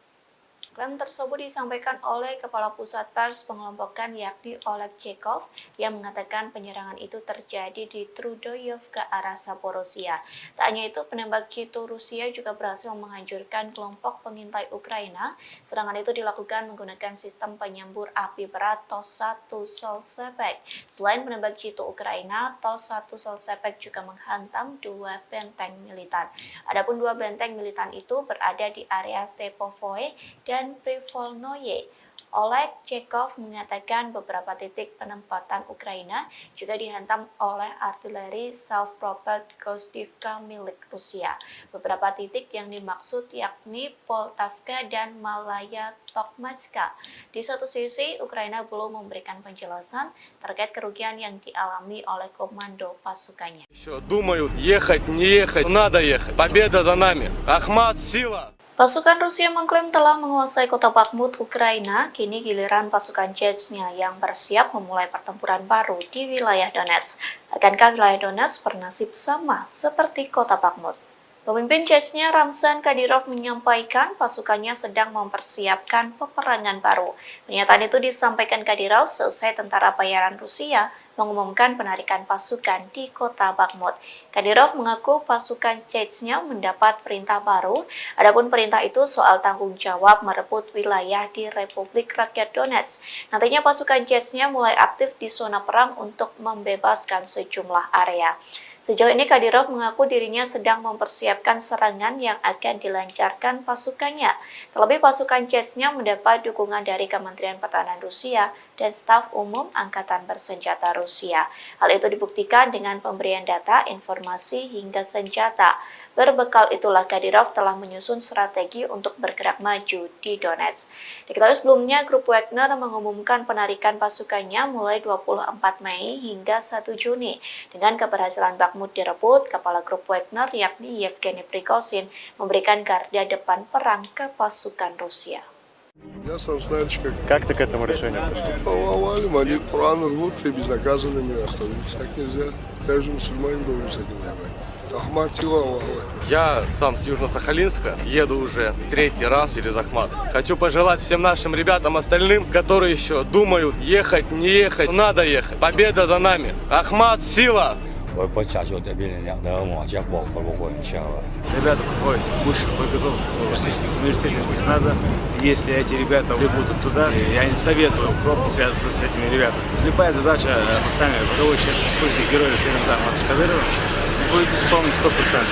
Klaim tersebut disampaikan oleh Kepala Pusat Pers Pengelompokan yakni Oleg Chekov yang mengatakan penyerangan itu terjadi di Trudoyov ke arah Zaporozhia. Tak hanya itu, penembak jitu Rusia juga berhasil menghancurkan kelompok pengintai Ukraina. Serangan itu dilakukan menggunakan sistem penyembur api berat TOS-1 Solsepek. Selain penembak jitu Ukraina, TOS-1 Solsepek juga menghantam dua benteng militan. Adapun dua benteng militan itu berada di area Stepovoe dan Privolnoye. Oleg Chekov mengatakan beberapa titik penempatan Ukraina juga dihantam oleh artileri self-propelled Gostivka milik Rusia. Beberapa titik yang dimaksud yakni Poltavka dan Malaya Tokmatska. Di satu sisi, Ukraina belum memberikan penjelasan terkait kerugian yang dialami oleh komando pasukannya. Думают, ехать, не ехать, надо ехать. Победа за нами. Ахмат, сила. Pasukan Rusia mengklaim telah menguasai kota Bakhmut, Ukraina. Kini giliran pasukan Chechnya yang bersiap memulai pertempuran baru di wilayah Donetsk. Akankah wilayah Donetsk bernasib sama seperti kota Bakhmut? Pemimpin Chechnya Ramzan Kadyrov menyampaikan pasukannya sedang mempersiapkan peperangan baru. Pernyataan itu disampaikan Kadyrov seusai tentara bayaran Rusia mengumumkan penarikan pasukan di kota Bakhmut. Kadyrov mengaku pasukan Chechnya mendapat perintah baru. Adapun perintah itu soal tanggung jawab merebut wilayah di Republik Rakyat Donetsk. Nantinya pasukan Chechnya mulai aktif di zona perang untuk membebaskan sejumlah area. Sejauh ini Kadyrov mengaku dirinya sedang mempersiapkan serangan yang akan dilancarkan pasukannya. Terlebih pasukan Chechnya mendapat dukungan dari Kementerian Pertahanan Rusia dan staf umum Angkatan Bersenjata Rusia. Hal itu dibuktikan dengan pemberian data, informasi, hingga senjata. Berbekal itulah Kadyrov telah menyusun strategi untuk bergerak maju di Donetsk. Diketahui sebelumnya, grup Wagner mengumumkan penarikan pasukannya mulai 24 Mei hingga 1 Juni. Dengan keberhasilan Bakhmut direbut, kepala grup Wagner yakni Yevgeny Prigozhin memberikan garda depan perang ke pasukan Rusia. Я сам знаешь, Как ты к этому решению пришел? повалим, они Коран рвут и безнаказанными остановиться так нельзя. Каждый мусульманин должен с этим воевать. Ахмат сила. Я сам с Южно-Сахалинска, еду уже третий раз через Ахмат. Хочу пожелать всем нашим ребятам остальным, которые еще думают, ехать, не ехать, надо ехать. Победа за нами. Ахмат, сила! Ребята проходят высшую подготовку в российском университете спецназа. Если эти ребята будут туда, я не советую пробовать связываться с этими ребятами. Любая задача поставлена, каковой сейчас использует героя Селенза Ахматовича Кадырова, будет исполнена 100%.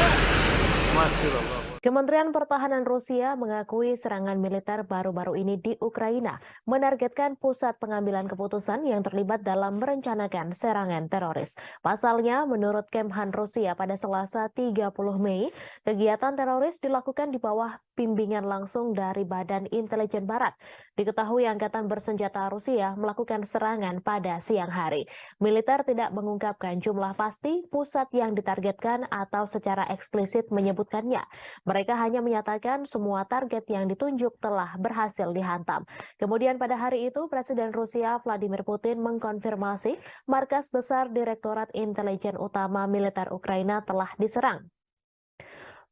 Ахмат, сила, Kementerian Pertahanan Rusia mengakui serangan militer baru-baru ini di Ukraina menargetkan pusat pengambilan keputusan yang terlibat dalam merencanakan serangan teroris. Pasalnya, menurut Kemhan Rusia pada Selasa 30 Mei, kegiatan teroris dilakukan di bawah bimbingan langsung dari Badan Intelijen Barat. Diketahui Angkatan Bersenjata Rusia melakukan serangan pada siang hari. Militer tidak mengungkapkan jumlah pasti pusat yang ditargetkan atau secara eksplisit menyebutkannya. Mereka hanya menyatakan semua target yang ditunjuk telah berhasil dihantam. Kemudian pada hari itu, Presiden Rusia Vladimir Putin mengkonfirmasi markas besar Direktorat Intelijen Utama Militer Ukraina telah diserang.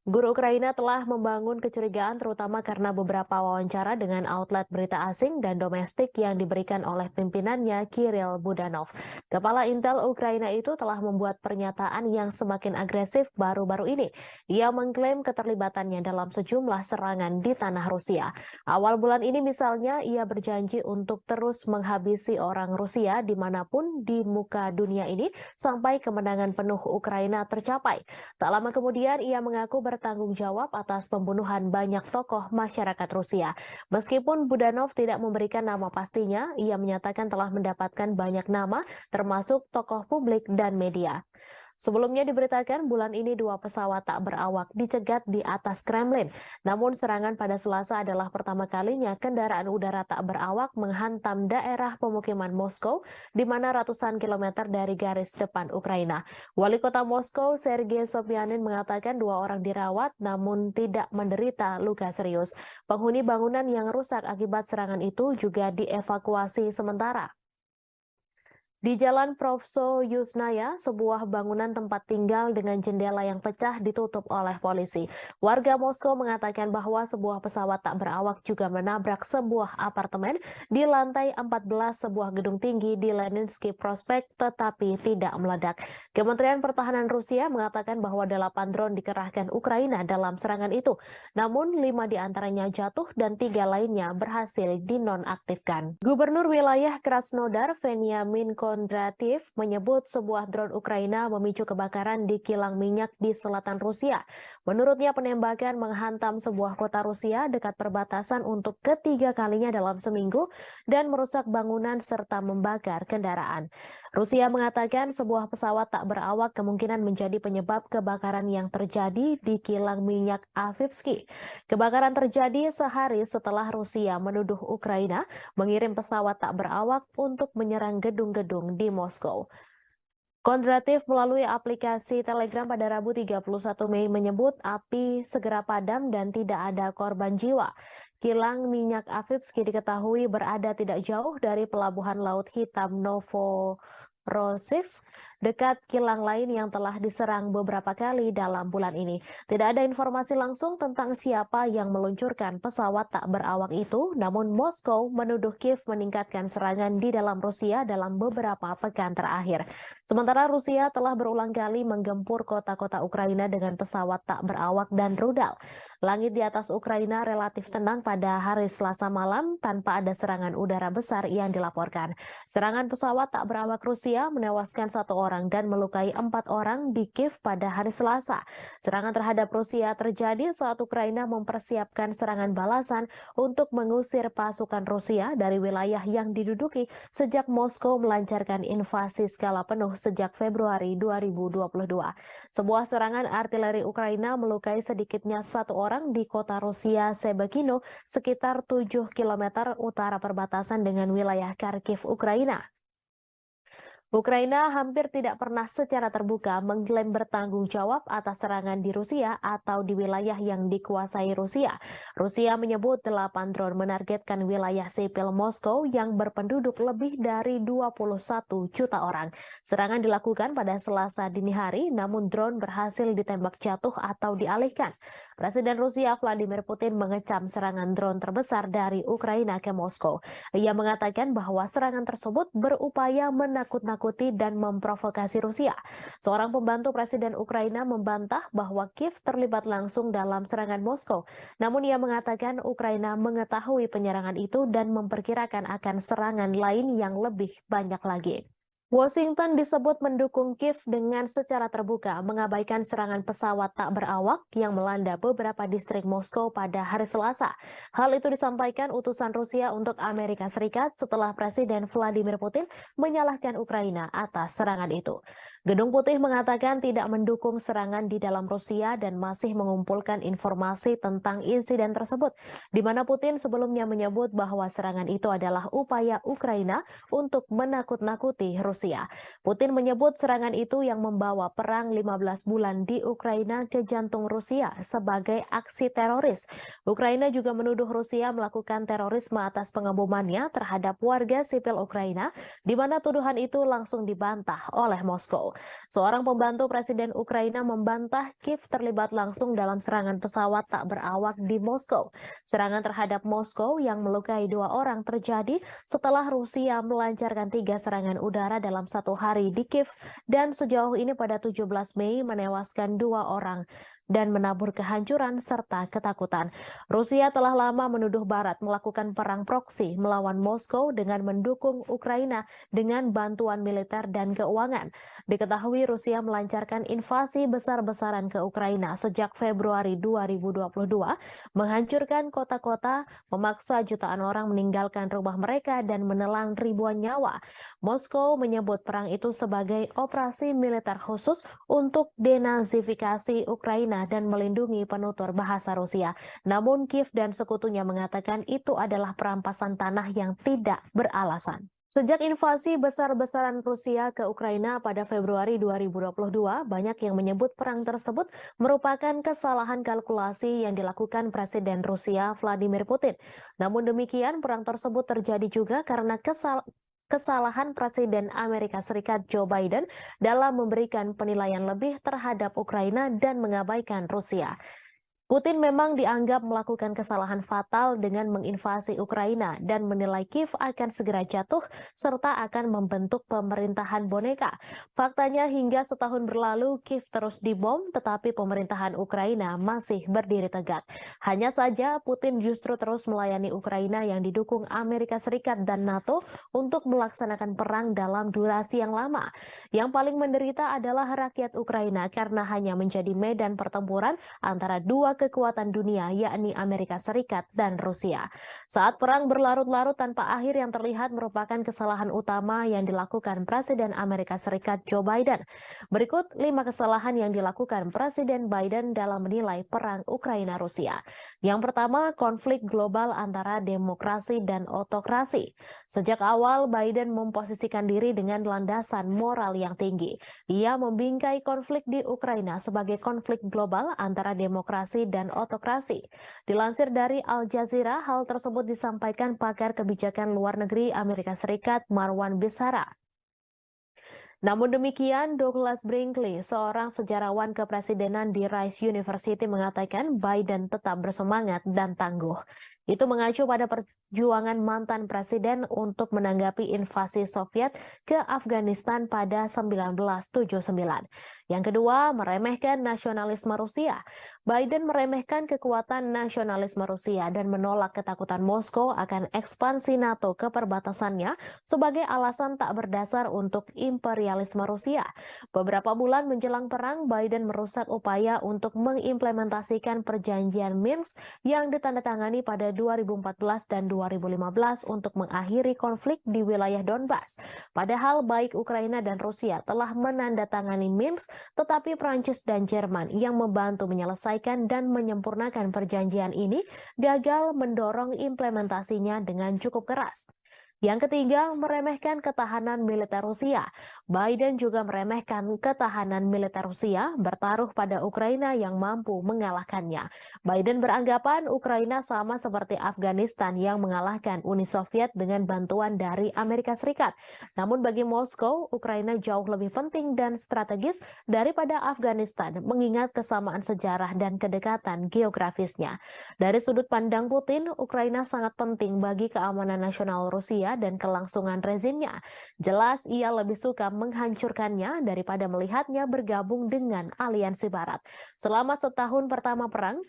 Guru Ukraina telah membangun kecurigaan terutama karena beberapa wawancara dengan outlet berita asing dan domestik yang diberikan oleh pimpinannya Kirill Budanov. Kepala Intel Ukraina itu telah membuat pernyataan yang semakin agresif baru-baru ini. Ia mengklaim keterlibatannya dalam sejumlah serangan di tanah Rusia. Awal bulan ini misalnya ia berjanji untuk terus menghabisi orang Rusia dimanapun di muka dunia ini sampai kemenangan penuh Ukraina tercapai. Tak lama kemudian ia mengaku bertanggung jawab atas pembunuhan banyak tokoh masyarakat Rusia. Meskipun Budanov tidak memberikan nama pastinya, ia menyatakan telah mendapatkan banyak nama, termasuk tokoh publik dan media. Sebelumnya diberitakan bulan ini 2 pesawat tak berawak dicegat di atas Kremlin. Namun serangan pada Selasa adalah pertama kalinya kendaraan udara tak berawak menghantam daerah pemukiman Moskow, di mana ratusan kilometer dari garis depan Ukraina. Wali kota Moskow, Sergei Sobyanin, mengatakan 2 orang dirawat namun tidak menderita luka serius. Penghuni bangunan yang rusak akibat serangan itu juga dievakuasi sementara. Di Jalan Provso Yusnaya, sebuah bangunan tempat tinggal dengan jendela yang pecah ditutup oleh polisi. Warga Moskow mengatakan bahwa sebuah pesawat tak berawak juga menabrak sebuah apartemen di lantai 14 sebuah gedung tinggi di Leninsky Prospect tetapi tidak meledak. Kementerian Pertahanan Rusia mengatakan bahwa 8 drone dikerahkan Ukraina dalam serangan itu. Namun 5 diantaranya jatuh dan 3 lainnya berhasil dinonaktifkan. Gubernur wilayah Krasnodar, Veniamin Kondratiev, menyebut sebuah drone Ukraina memicu kebakaran di kilang minyak di selatan Rusia. Menurutnya penembakan menghantam sebuah kota Rusia dekat perbatasan untuk ketiga kalinya dalam seminggu dan merusak bangunan serta membakar kendaraan. Rusia mengatakan sebuah pesawat tak berawak kemungkinan menjadi penyebab kebakaran yang terjadi di kilang minyak Avivsky. Kebakaran terjadi sehari setelah Rusia menuduh Ukraina mengirim pesawat tak berawak untuk menyerang gedung-gedung di Moskow. Kondratiev melalui aplikasi Telegram pada Rabu 31 Mei menyebut api segera padam dan tidak ada korban jiwa. Kilang minyak Avivsky diketahui berada tidak jauh dari pelabuhan Laut Hitam Novorossiysk, dekat kilang lain yang telah diserang beberapa kali dalam bulan ini. Tidak ada informasi langsung tentang siapa yang meluncurkan pesawat tak berawak itu, namun Moskow menuduh Kiev meningkatkan serangan di dalam Rusia dalam beberapa pekan terakhir. Sementara Rusia telah berulang kali menggempur kota-kota Ukraina dengan pesawat tak berawak dan rudal. Langit di atas Ukraina relatif tenang pada hari Selasa malam tanpa ada serangan udara besar yang dilaporkan. Serangan pesawat tak berawak Rusia menewaskan 1 orang orang dan melukai 4 orang di Kiev pada hari Selasa. Serangan terhadap Rusia terjadi saat Ukraina mempersiapkan serangan balasan untuk mengusir pasukan Rusia dari wilayah yang diduduki sejak Moskow melancarkan invasi skala penuh sejak Februari 2022. Sebuah serangan artileri Ukraina melukai sedikitnya 1 orang di kota Rusia Sebekino, sekitar 7 km utara perbatasan dengan wilayah Kharkiv, Ukraina. Ukraina hampir tidak pernah secara terbuka mengklaim bertanggung jawab atas serangan di Rusia atau di wilayah yang dikuasai Rusia. Rusia menyebut 8 drone menargetkan wilayah sipil Moskow yang berpenduduk lebih dari 21 juta orang. Serangan dilakukan pada Selasa dini hari, namun drone berhasil ditembak jatuh atau dialihkan. Presiden Rusia Vladimir Putin mengecam serangan drone terbesar dari Ukraina ke Moskow. Ia mengatakan bahwa serangan tersebut berupaya menakut-nakuti dan memprovokasi Rusia. Seorang pembantu Presiden Ukraina membantah bahwa Kiev terlibat langsung dalam serangan Moskow. Namun ia mengatakan Ukraina mengetahui penyerangan itu dan memperkirakan akan serangan lain yang lebih banyak lagi. Washington disebut mendukung Kiev dengan secara terbuka mengabaikan serangan pesawat tak berawak yang melanda beberapa distrik Moskow pada hari Selasa. Hal itu disampaikan utusan Rusia untuk Amerika Serikat setelah Presiden Vladimir Putin menyalahkan Ukraina atas serangan itu. Gedung Putih mengatakan tidak mendukung serangan di dalam Rusia dan masih mengumpulkan informasi tentang insiden tersebut, di mana Putin sebelumnya menyebut bahwa serangan itu adalah upaya Ukraina untuk menakut-nakuti Rusia. Putin menyebut serangan itu yang membawa perang 15 bulan di Ukraina ke jantung Rusia sebagai aksi teroris. Ukraina juga menuduh Rusia melakukan terorisme atas pengebomannya terhadap warga sipil Ukraina, di mana tuduhan itu langsung dibantah oleh Moskow. Seorang pembantu Presiden Ukraina membantah Kiev terlibat langsung dalam serangan pesawat tak berawak di Moskow. Serangan terhadap Moskow yang melukai 2 orang terjadi setelah Rusia melancarkan 3 serangan udara dalam 1 hari di Kiev dan sejauh ini pada 17 Mei menewaskan 2 orang dan menabur kehancuran serta ketakutan. Rusia telah lama menuduh Barat melakukan perang proksi melawan Moskow dengan mendukung Ukraina dengan bantuan militer dan keuangan. Diketahui Rusia melancarkan invasi besar-besaran ke Ukraina sejak Februari 2022, menghancurkan kota-kota, memaksa jutaan orang meninggalkan rumah mereka dan menelan ribuan nyawa. Moskow menyebut perang itu sebagai operasi militer khusus untuk denazifikasi Ukraina dan melindungi penutur bahasa Rusia. Namun Kiev dan sekutunya mengatakan itu adalah perampasan tanah yang tidak beralasan. Sejak invasi besar-besaran Rusia ke Ukraina pada Februari 2022, banyak yang menyebut perang tersebut merupakan kesalahan kalkulasi yang dilakukan Presiden Rusia Vladimir Putin. Namun demikian, perang tersebut terjadi juga karena kesalahan Presiden Amerika Serikat Joe Biden dalam memberikan penilaian lebih terhadap Ukraina dan mengabaikan Rusia. Putin memang dianggap melakukan kesalahan fatal dengan menginvasi Ukraina dan menilai Kiev akan segera jatuh serta akan membentuk pemerintahan boneka. Faktanya hingga setahun berlalu Kiev terus dibom tetapi pemerintahan Ukraina masih berdiri tegak. Hanya saja Putin justru terus melayani Ukraina yang didukung Amerika Serikat dan NATO untuk melaksanakan perang dalam durasi yang lama. Yang paling menderita adalah rakyat Ukraina karena hanya menjadi medan pertempuran antara dua kekuatan dunia yakni Amerika Serikat dan Rusia. Saat perang berlarut-larut tanpa akhir yang terlihat merupakan kesalahan utama yang dilakukan Presiden Amerika Serikat Joe Biden. Berikut 5 kesalahan yang dilakukan Presiden Biden dalam menilai perang Ukraina-Rusia. Yang pertama, konflik global antara demokrasi dan otokrasi. Sejak awal Biden memposisikan diri dengan landasan moral yang tinggi. Ia membingkai konflik di Ukraina sebagai konflik global antara demokrasi dan otokrasi. Dilansir dari Al Jazeera, hal tersebut disampaikan pakar kebijakan luar negeri Amerika Serikat Marwan Bissara. Namun demikian, Douglas Brinkley, seorang sejarawan kepresidenan di Rice University mengatakan Biden tetap bersemangat dan tangguh. Itu mengacu pada perjuangan mantan presiden untuk menanggapi invasi Soviet ke Afghanistan pada 1979. Yang kedua, meremehkan nasionalisme Rusia. Biden meremehkan kekuatan nasionalisme Rusia dan menolak ketakutan Moskow akan ekspansi NATO ke perbatasannya sebagai alasan tak berdasar untuk imperialisme Rusia. Beberapa bulan menjelang perang, Biden merusak upaya untuk mengimplementasikan perjanjian Minsk yang ditandatangani pada 2014 dan 2015 untuk mengakhiri konflik di wilayah Donbas. Padahal baik Ukraina dan Rusia telah menandatangani Minsk, tetapi Prancis dan Jerman yang membantu menyelesaikan dan menyempurnakan perjanjian ini gagal mendorong implementasinya dengan cukup keras. Yang ketiga, meremehkan ketahanan militer Rusia. Biden juga meremehkan ketahanan militer Rusia bertaruh pada Ukraina yang mampu mengalahkannya. Biden beranggapan Ukraina sama seperti Afghanistan yang mengalahkan Uni Soviet dengan bantuan dari Amerika Serikat. Namun bagi Moskow, Ukraina jauh lebih penting dan strategis daripada Afghanistan, mengingat kesamaan sejarah dan kedekatan geografisnya. Dari sudut pandang Putin, Ukraina sangat penting bagi keamanan nasional Rusia dan kelangsungan rezimnya. Jelas ia lebih suka menghancurkannya daripada melihatnya bergabung dengan aliansi Barat. Selama setahun pertama perang,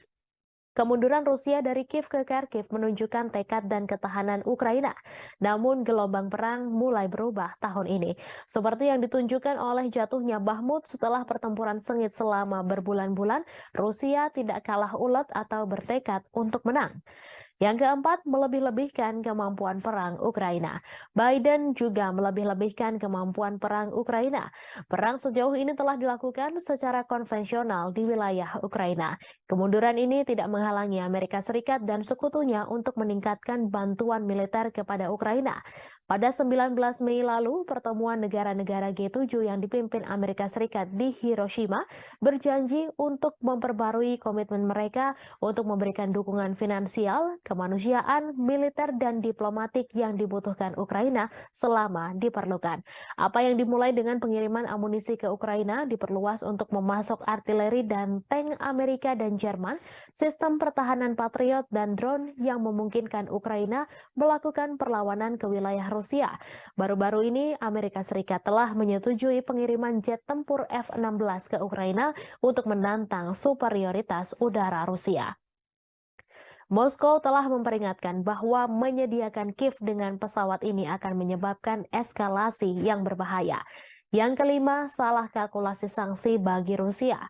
kemunduran Rusia dari Kiev ke Kharkiv menunjukkan tekad dan ketahanan Ukraina. Namun gelombang perang mulai berubah tahun ini. Seperti yang ditunjukkan oleh jatuhnya Bakhmut setelah pertempuran sengit selama berbulan-bulan, Rusia tidak kalah ulet atau bertekad untuk menang. Yang keempat, melebih-lebihkan kemampuan perang Ukraina. Biden juga melebih-lebihkan kemampuan perang Ukraina. Perang sejauh ini telah dilakukan secara konvensional di wilayah Ukraina. Kemunduran ini tidak menghalangi Amerika Serikat dan sekutunya untuk meningkatkan bantuan militer kepada Ukraina. Pada 19 Mei lalu, pertemuan negara-negara G7 yang dipimpin Amerika Serikat di Hiroshima berjanji untuk memperbarui komitmen mereka untuk memberikan dukungan finansial, kemanusiaan, militer, dan diplomatik yang dibutuhkan Ukraina selama diperlukan. Apa yang dimulai dengan pengiriman amunisi ke Ukraina diperluas untuk memasok artileri dan tank Amerika dan Jerman, sistem pertahanan Patriot, dan drone yang memungkinkan Ukraina melakukan perlawanan ke wilayah Rusia. Baru-baru ini, Amerika Serikat telah menyetujui pengiriman jet tempur F-16 ke Ukraina untuk menantang superioritas udara Rusia. Moskow telah memperingatkan bahwa menyediakan Kiev dengan pesawat ini akan menyebabkan eskalasi yang berbahaya. Yang kelima, salah kalkulasi sanksi bagi Rusia.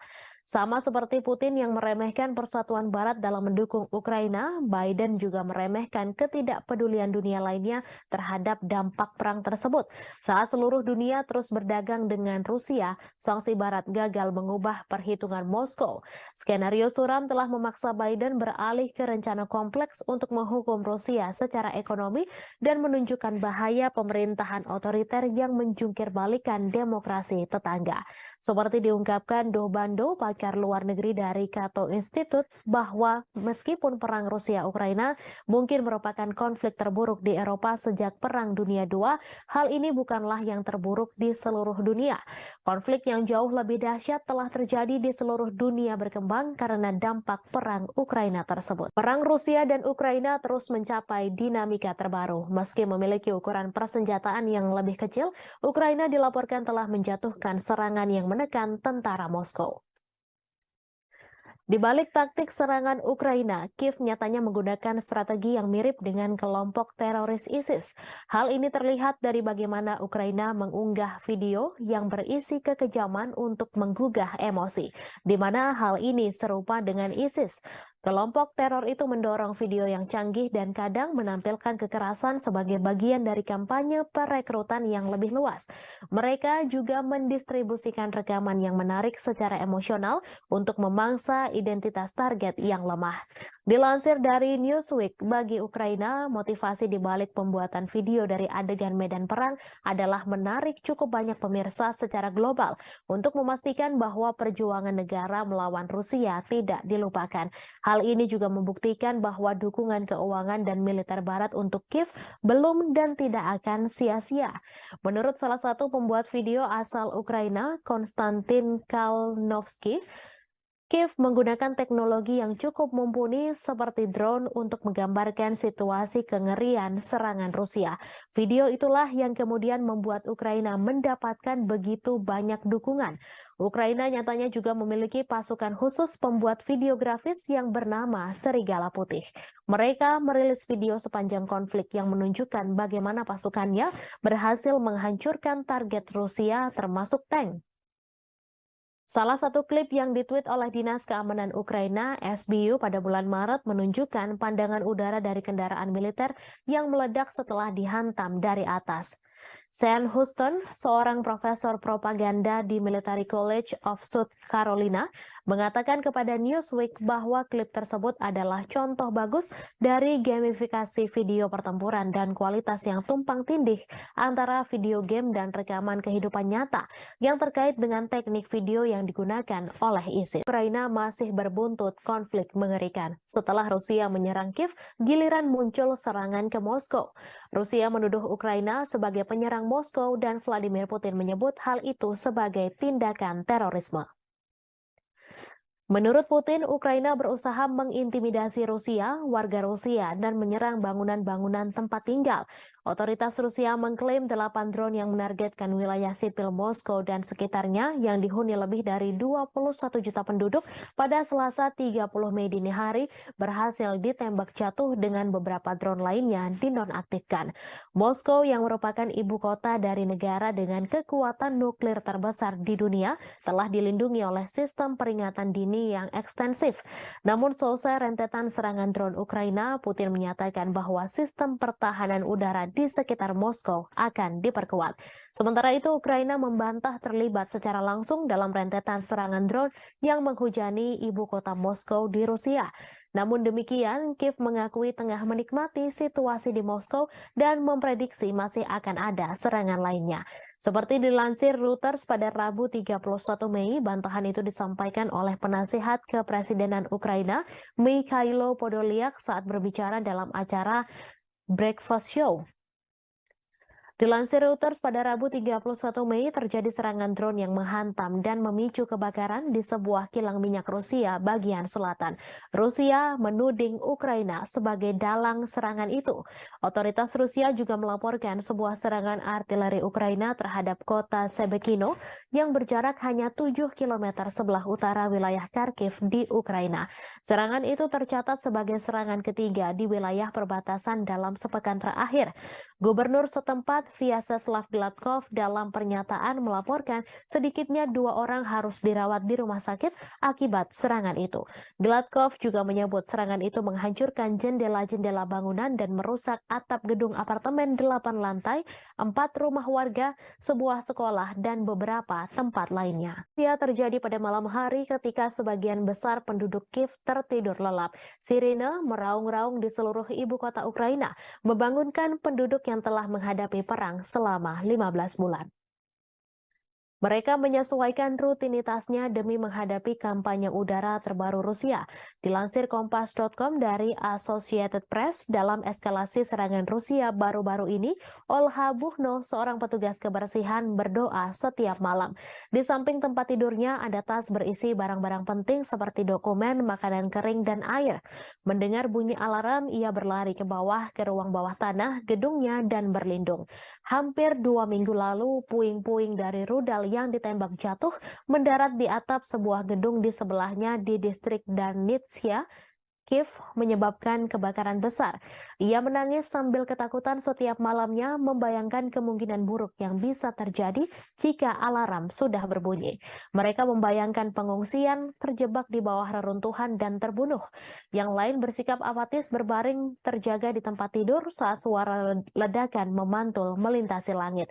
Sama seperti Putin yang meremehkan persatuan Barat dalam mendukung Ukraina, Biden juga meremehkan ketidakpedulian dunia lainnya terhadap dampak perang tersebut. Saat seluruh dunia terus berdagang dengan Rusia, sanksi Barat gagal mengubah perhitungan Moskow. Skenario suram telah memaksa Biden beralih ke rencana kompleks untuk menghukum Rusia secara ekonomi dan menunjukkan bahaya pemerintahan otoriter yang menjungkir balikan demokrasi tetangga. Seperti diungkapkan Do Bando, pakar luar negeri dari Cato Institute, bahwa meskipun perang Rusia-Ukraina mungkin merupakan konflik terburuk di Eropa sejak Perang Dunia II, hal ini bukanlah yang terburuk di seluruh dunia. Konflik yang jauh lebih dahsyat telah terjadi di seluruh dunia berkembang karena dampak perang Ukraina tersebut. Perang Rusia dan Ukraina terus mencapai dinamika terbaru. Meski memiliki ukuran persenjataan yang lebih kecil, Ukraina dilaporkan telah menjatuhkan serangan yang menekan tentara Moskow. Di balik taktik serangan Ukraina, Kiev nyatanya menggunakan strategi yang mirip dengan kelompok teroris ISIS. Hal ini terlihat dari bagaimana Ukraina mengunggah video yang berisi kekejaman untuk menggugah emosi, di mana hal ini serupa dengan ISIS. Kelompok teror itu mendorong video yang canggih dan kadang menampilkan kekerasan sebagai bagian dari kampanye perekrutan yang lebih luas. Mereka juga mendistribusikan rekaman yang menarik secara emosional untuk memangsa identitas target yang lemah. Dilansir dari Newsweek, bagi Ukraina, motivasi di balik pembuatan video dari adegan medan perang adalah menarik cukup banyak pemirsa secara global untuk memastikan bahwa perjuangan negara melawan Rusia tidak dilupakan. Hal ini juga membuktikan bahwa dukungan keuangan dan militer Barat untuk Kiev belum dan tidak akan sia-sia. Menurut salah satu pembuat video asal Ukraina, Konstantin Kalnovsky, Kiev menggunakan teknologi yang cukup mumpuni seperti drone untuk menggambarkan situasi kengerian serangan Rusia. Video itulah yang kemudian membuat Ukraina mendapatkan begitu banyak dukungan. Ukraina nyatanya juga memiliki pasukan khusus pembuat video grafis yang bernama Serigala Putih. Mereka merilis video sepanjang konflik yang menunjukkan bagaimana pasukannya berhasil menghancurkan target Rusia termasuk tank. Salah satu klip yang ditweet oleh Dinas Keamanan Ukraina, SBU, pada bulan Maret menunjukkan pandangan udara dari kendaraan militer yang meledak setelah dihantam dari atas. Sean Houston, seorang profesor propaganda di Military College of South Carolina, mengatakan kepada Newsweek bahwa klip tersebut adalah contoh bagus dari gamifikasi video pertempuran dan kualitas yang tumpang tindih antara video game dan rekaman kehidupan nyata yang terkait dengan teknik video yang digunakan oleh ISIS. Ukraina masih berbuntut konflik mengerikan. Setelah Rusia menyerang Kiev, giliran muncul serangan ke Moskow. Rusia menuduh Ukraina sebagai penyerang Moskow dan Vladimir Putin menyebut hal itu sebagai tindakan terorisme. Menurut Putin, Ukraina berusaha mengintimidasi Rusia, warga Rusia, dan menyerang bangunan-bangunan tempat tinggal. Otoritas Rusia mengklaim 8 drone yang menargetkan wilayah sipil Moskow dan sekitarnya yang dihuni lebih dari 21 juta penduduk pada Selasa 30 Mei dini hari berhasil ditembak jatuh dengan beberapa drone lainnya dinonaktifkan. Moskow yang merupakan ibu kota dari negara dengan kekuatan nuklir terbesar di dunia telah dilindungi oleh sistem peringatan dini yang ekstensif. Namun selesai rentetan serangan drone Ukraina, Putin menyatakan bahwa sistem pertahanan udara di sekitar Moskow akan diperkuat. Sementara itu, Ukraina membantah terlibat secara langsung dalam rentetan serangan drone yang menghujani ibu kota Moskow di Rusia. Namun demikian, Kiev mengakui tengah menikmati situasi di Moskow dan memprediksi masih akan ada serangan lainnya. Seperti dilansir Reuters pada Rabu 31 Mei, bantahan itu disampaikan oleh penasihat kepresidenan Ukraina, Mikhailo Podolyak, saat berbicara dalam acara Breakfast Show. Dilansir Reuters pada Rabu 31 Mei terjadi serangan drone yang menghantam dan memicu kebakaran di sebuah kilang minyak Rusia bagian selatan. Rusia menuding Ukraina sebagai dalang serangan itu. Otoritas Rusia juga melaporkan sebuah serangan artileri Ukraina terhadap kota Shebekino yang berjarak hanya 7 km sebelah utara wilayah Kharkiv di Ukraina. Serangan itu tercatat sebagai serangan ketiga di wilayah perbatasan dalam sepekan terakhir. Gubernur setempat Vyacheslav Gladkov dalam pernyataan melaporkan sedikitnya 2 orang harus dirawat di rumah sakit akibat serangan itu. Gladkov juga menyebut serangan itu menghancurkan jendela-jendela bangunan dan merusak atap gedung apartemen 8 lantai, 4 rumah warga, sebuah sekolah, dan beberapa tempat lainnya. Ia terjadi pada malam hari ketika sebagian besar penduduk Kiev tertidur lelap. Sirine meraung-raung di seluruh ibu kota Ukraina, membangunkan penduduk yang telah menghadapi perang selama 15 bulan. Mereka menyesuaikan rutinitasnya demi menghadapi kampanye udara terbaru Rusia. Dilansir Kompas.com dari Associated Press, dalam eskalasi serangan Rusia baru-baru ini, Olha Buchno, seorang petugas kebersihan, berdoa setiap malam. Di samping tempat tidurnya ada tas berisi barang-barang penting seperti dokumen, makanan kering, dan air. Mendengar bunyi alarm, ia berlari ke bawah ke ruang bawah tanah gedungnya dan berlindung. Hampir 2 minggu lalu, puing-puing dari rudal yang ditembak jatuh mendarat di atap sebuah gedung di sebelahnya di distrik Darnitsia, Kiev, menyebabkan kebakaran besar. Ia menangis sambil ketakutan setiap malamnya, membayangkan kemungkinan buruk yang bisa terjadi jika alarm sudah berbunyi. Mereka membayangkan pengungsian, terjebak di bawah reruntuhan, dan terbunuh. Yang lain bersikap apatis berbaring terjaga di tempat tidur saat suara ledakan memantul melintasi langit.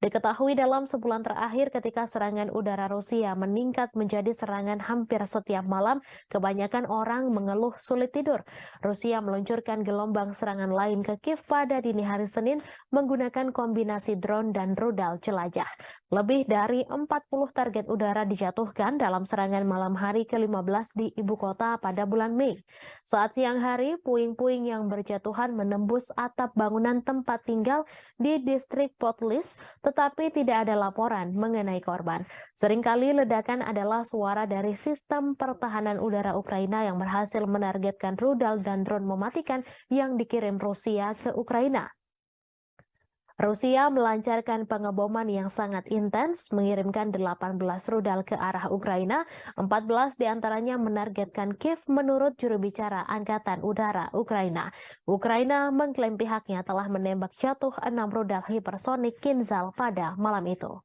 Diketahui dalam sebulan terakhir ketika serangan udara Rusia meningkat menjadi serangan hampir setiap malam, kebanyakan orang mengeluh sulit tidur. Rusia meluncurkan gelombang serangan lain ke Kiev pada dini hari Senin menggunakan kombinasi drone dan rudal jelajah. Lebih dari 40 target udara dijatuhkan dalam serangan malam hari ke-15 di ibu kota pada bulan Mei. Saat siang hari, puing-puing yang berjatuhan menembus atap bangunan tempat tinggal di distrik Potlis, tetapi tidak ada laporan mengenai korban. Seringkali ledakan adalah suara dari sistem pertahanan udara Ukraina yang berhasil menargetkan rudal dan drone mematikan yang dikirim Rusia ke Ukraina. Rusia melancarkan pengeboman yang sangat intens, mengirimkan 18 rudal ke arah Ukraina, 14 diantaranya menargetkan Kiev menurut juru bicara Angkatan Udara Ukraina. Ukraina mengklaim pihaknya telah menembak jatuh 6 rudal hipersonik Kinzhal pada malam itu.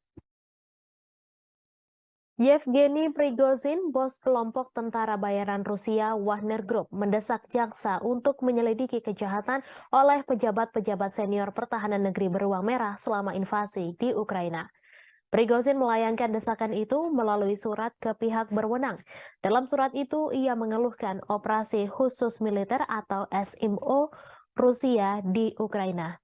Yevgeny Prigozhin, bos kelompok tentara bayaran Rusia Wagner Group, mendesak jaksa untuk menyelidiki kejahatan oleh pejabat-pejabat senior pertahanan negeri beruang merah selama invasi di Ukraina. Prigozhin melayangkan desakan itu melalui surat ke pihak berwenang. Dalam surat itu, ia mengeluhkan operasi khusus militer atau SMO Rusia di Ukraina.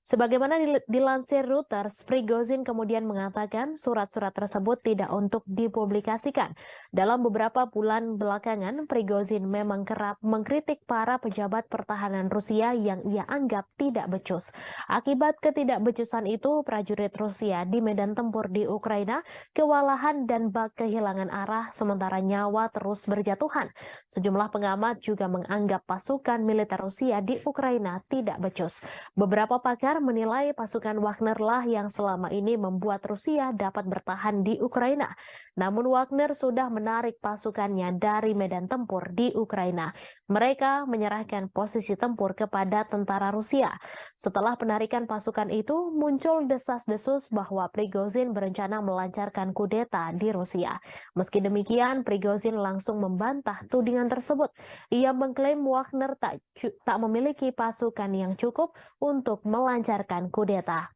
Sebagaimana dilansir Reuters, Prigozhin kemudian mengatakan surat-surat tersebut tidak untuk dipublikasikan. Dalam beberapa bulan belakangan, Prigozhin memang kerap mengkritik para pejabat pertahanan Rusia yang ia anggap tidak becus. Akibat ketidakbecusan itu, prajurit Rusia di medan tempur di Ukraina kewalahan dan kehilangan arah sementara nyawa terus berjatuhan. Sejumlah pengamat juga menganggap pasukan militer Rusia di Ukraina tidak becus. Beberapa pakar menilai pasukan Wagner lah yang selama ini membuat Rusia dapat bertahan di Ukraina. Namun Wagner sudah menarik pasukannya dari medan tempur di Ukraina. Mereka menyerahkan posisi tempur kepada tentara Rusia. Setelah penarikan pasukan itu, muncul desas-desus bahwa Prigozhin berencana melancarkan kudeta di Rusia. Meski demikian, Prigozhin langsung membantah tudingan tersebut. Ia mengklaim Wagner tak memiliki pasukan yang cukup untuk melancarkan kudeta.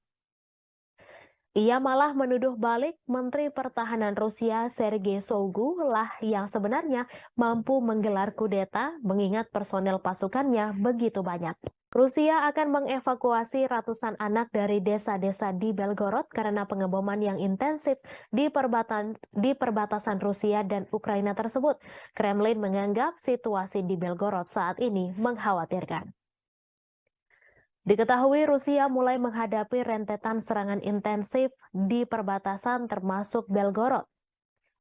Ia malah menuduh balik Menteri Pertahanan Rusia Sergei Shoigu lah yang sebenarnya mampu menggelar kudeta mengingat personel pasukannya begitu banyak. Rusia akan mengevakuasi ratusan anak dari desa-desa di Belgorod karena pengeboman yang intensif di perbatasan Rusia dan Ukraina tersebut. Kremlin menganggap situasi di Belgorod saat ini mengkhawatirkan. Diketahui Rusia mulai menghadapi rentetan serangan intensif di perbatasan termasuk Belgorod.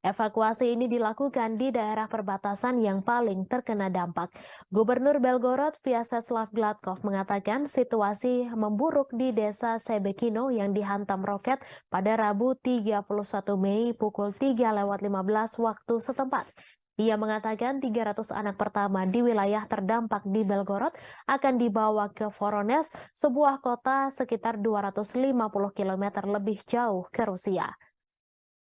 Evakuasi ini dilakukan di daerah perbatasan yang paling terkena dampak. Gubernur Belgorod Vyacheslav Gladkov mengatakan situasi memburuk di desa Sebekino yang dihantam roket pada Rabu 31 Mei pukul 3:15 waktu setempat. Ia mengatakan 300 anak pertama di wilayah terdampak di Belgorod akan dibawa ke Voronezh, sebuah kota sekitar 250 km lebih jauh ke Rusia.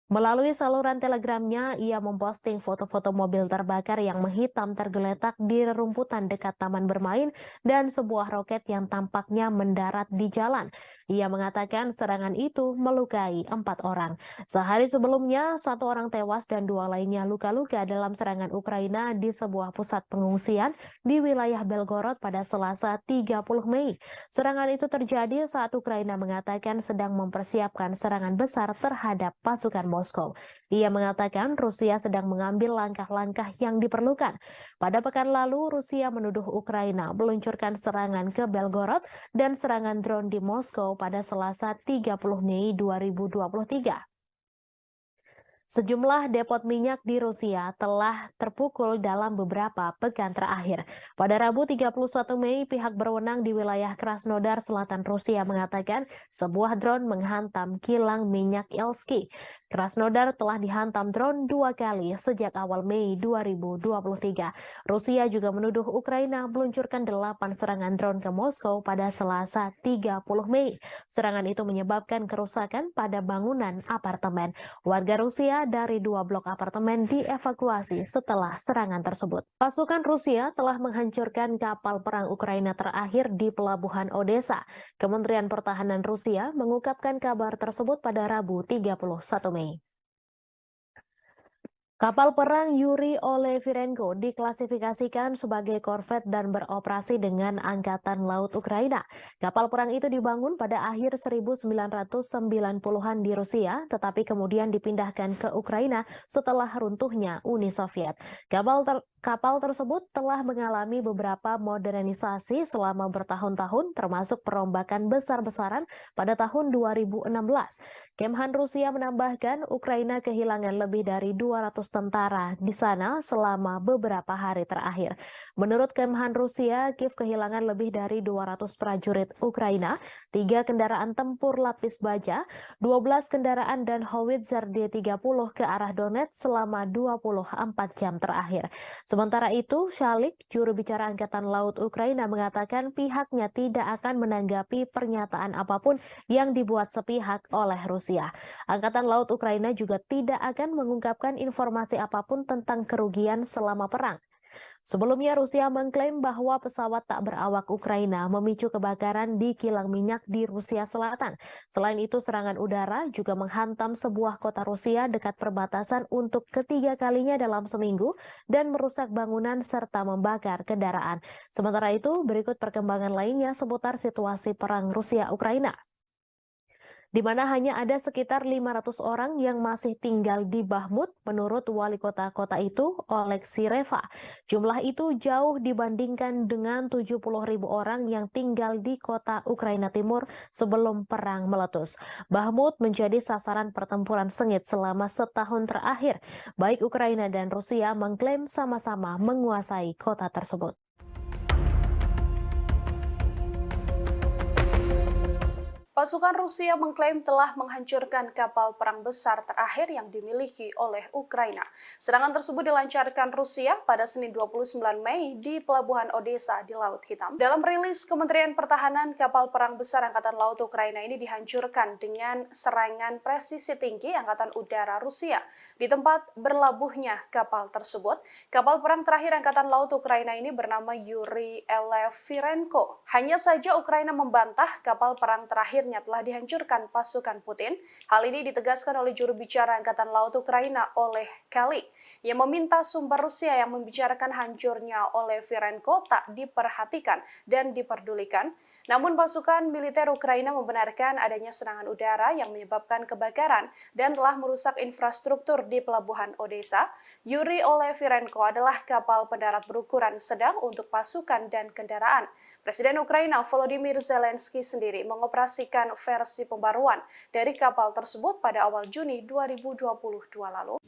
Melalui saluran telegramnya, ia memposting foto-foto mobil terbakar yang menghitam tergeletak di rerumputan dekat taman bermain dan sebuah roket yang tampaknya mendarat di jalan. Ia mengatakan serangan itu melukai 4 orang. Sehari sebelumnya, 1 orang tewas dan 2 lainnya luka-luka dalam serangan Ukraina di sebuah pusat pengungsian di wilayah Belgorod pada Selasa 30 Mei. Serangan itu terjadi saat Ukraina mengatakan sedang mempersiapkan serangan besar terhadap pasukan Moskow. Ia mengatakan Rusia sedang mengambil langkah-langkah yang diperlukan. Pada pekan lalu, Rusia menuduh Ukraina meluncurkan serangan ke Belgorod dan serangan drone di Moskow pada Selasa 30 Mei 2023. Sejumlah depot minyak di Rusia telah terpukul dalam beberapa pekan terakhir. Pada Rabu 31 Mei, pihak berwenang di wilayah Krasnodar Selatan Rusia mengatakan sebuah drone menghantam kilang minyak Elsky. Krasnodar telah dihantam drone 2 kali sejak awal Mei 2023. Rusia juga menuduh Ukraina meluncurkan 8 serangan drone ke Moskow pada Selasa 30 Mei. Serangan itu menyebabkan kerusakan pada bangunan apartemen. Warga Rusia dari 2 blok apartemen dievakuasi setelah serangan tersebut. Pasukan Rusia telah menghancurkan kapal perang Ukraina terakhir di pelabuhan Odessa. Kementerian Pertahanan Rusia mengungkapkan kabar tersebut pada Rabu 31 Mei. Kapal perang Yuri Olefirenko diklasifikasikan sebagai korvet dan beroperasi dengan Angkatan Laut Ukraina. Kapal perang itu dibangun pada akhir 1990-an di Rusia, tetapi kemudian dipindahkan ke Ukraina setelah runtuhnya Uni Soviet. Kapal tersebut telah mengalami beberapa modernisasi selama bertahun-tahun, termasuk perombakan besar-besaran pada tahun 2016. Kemhan Rusia menambahkan Ukraina kehilangan lebih dari 200 tentara di sana selama beberapa hari terakhir. Menurut Kemhan Rusia, Kiev kehilangan lebih dari 200 prajurit Ukraina, 3 kendaraan tempur lapis baja, 12 kendaraan dan howitzer D-30 ke arah Donetsk selama 24 jam terakhir. Sementara itu, Shalik, juru bicara Angkatan Laut Ukraina, mengatakan pihaknya tidak akan menanggapi pernyataan apapun yang dibuat sepihak oleh Rusia. Angkatan Laut Ukraina juga tidak akan mengungkapkan informasi apapun tentang kerugian selama perang. Sebelumnya, Rusia mengklaim bahwa pesawat tak berawak Ukraina memicu kebakaran di kilang minyak di Rusia Selatan. Selain itu, serangan udara juga menghantam sebuah kota Rusia dekat perbatasan untuk ketiga kalinya dalam seminggu dan merusak bangunan serta membakar kendaraan. Sementara itu, berikut perkembangan lainnya seputar situasi perang Rusia-Ukraina, di mana hanya ada sekitar 500 orang yang masih tinggal di Bahmut menurut wali kota itu, Oleksiy Reva. Jumlah itu jauh dibandingkan dengan 70.000 orang yang tinggal di kota Ukraina Timur sebelum perang meletus. Bahmut menjadi sasaran pertempuran sengit selama setahun terakhir. Baik Ukraina dan Rusia mengklaim sama-sama menguasai kota tersebut. Pasukan Rusia mengklaim telah menghancurkan kapal perang besar terakhir yang dimiliki oleh Ukraina. Serangan tersebut dilancarkan Rusia pada Senin 29 Mei di Pelabuhan Odessa di Laut Hitam. Dalam rilis Kementerian Pertahanan, kapal perang besar Angkatan Laut Ukraina ini dihancurkan dengan serangan presisi tinggi Angkatan Udara Rusia. Di tempat berlabuhnya kapal tersebut, kapal perang terakhir Angkatan Laut Ukraina ini bernama Yuri Olefirenko. Hanya saja Ukraina membantah kapal perang terakhir telah dihancurkan pasukan Putin. Hal ini ditegaskan oleh juru bicara Angkatan Laut Ukraina, Oleh Kalik, yang meminta sumber Rusia yang membicarakan hancurnya Olefirenko tak diperhatikan dan diperdulikan. Namun pasukan militer Ukraina membenarkan adanya serangan udara yang menyebabkan kebakaran dan telah merusak infrastruktur di Pelabuhan Odessa. Yuri Olefirenko adalah kapal pendarat berukuran sedang untuk pasukan dan kendaraan. Presiden Ukraina Volodymyr Zelensky sendiri mengoperasikan versi pembaruan dari kapal tersebut pada awal Juni 2022 lalu.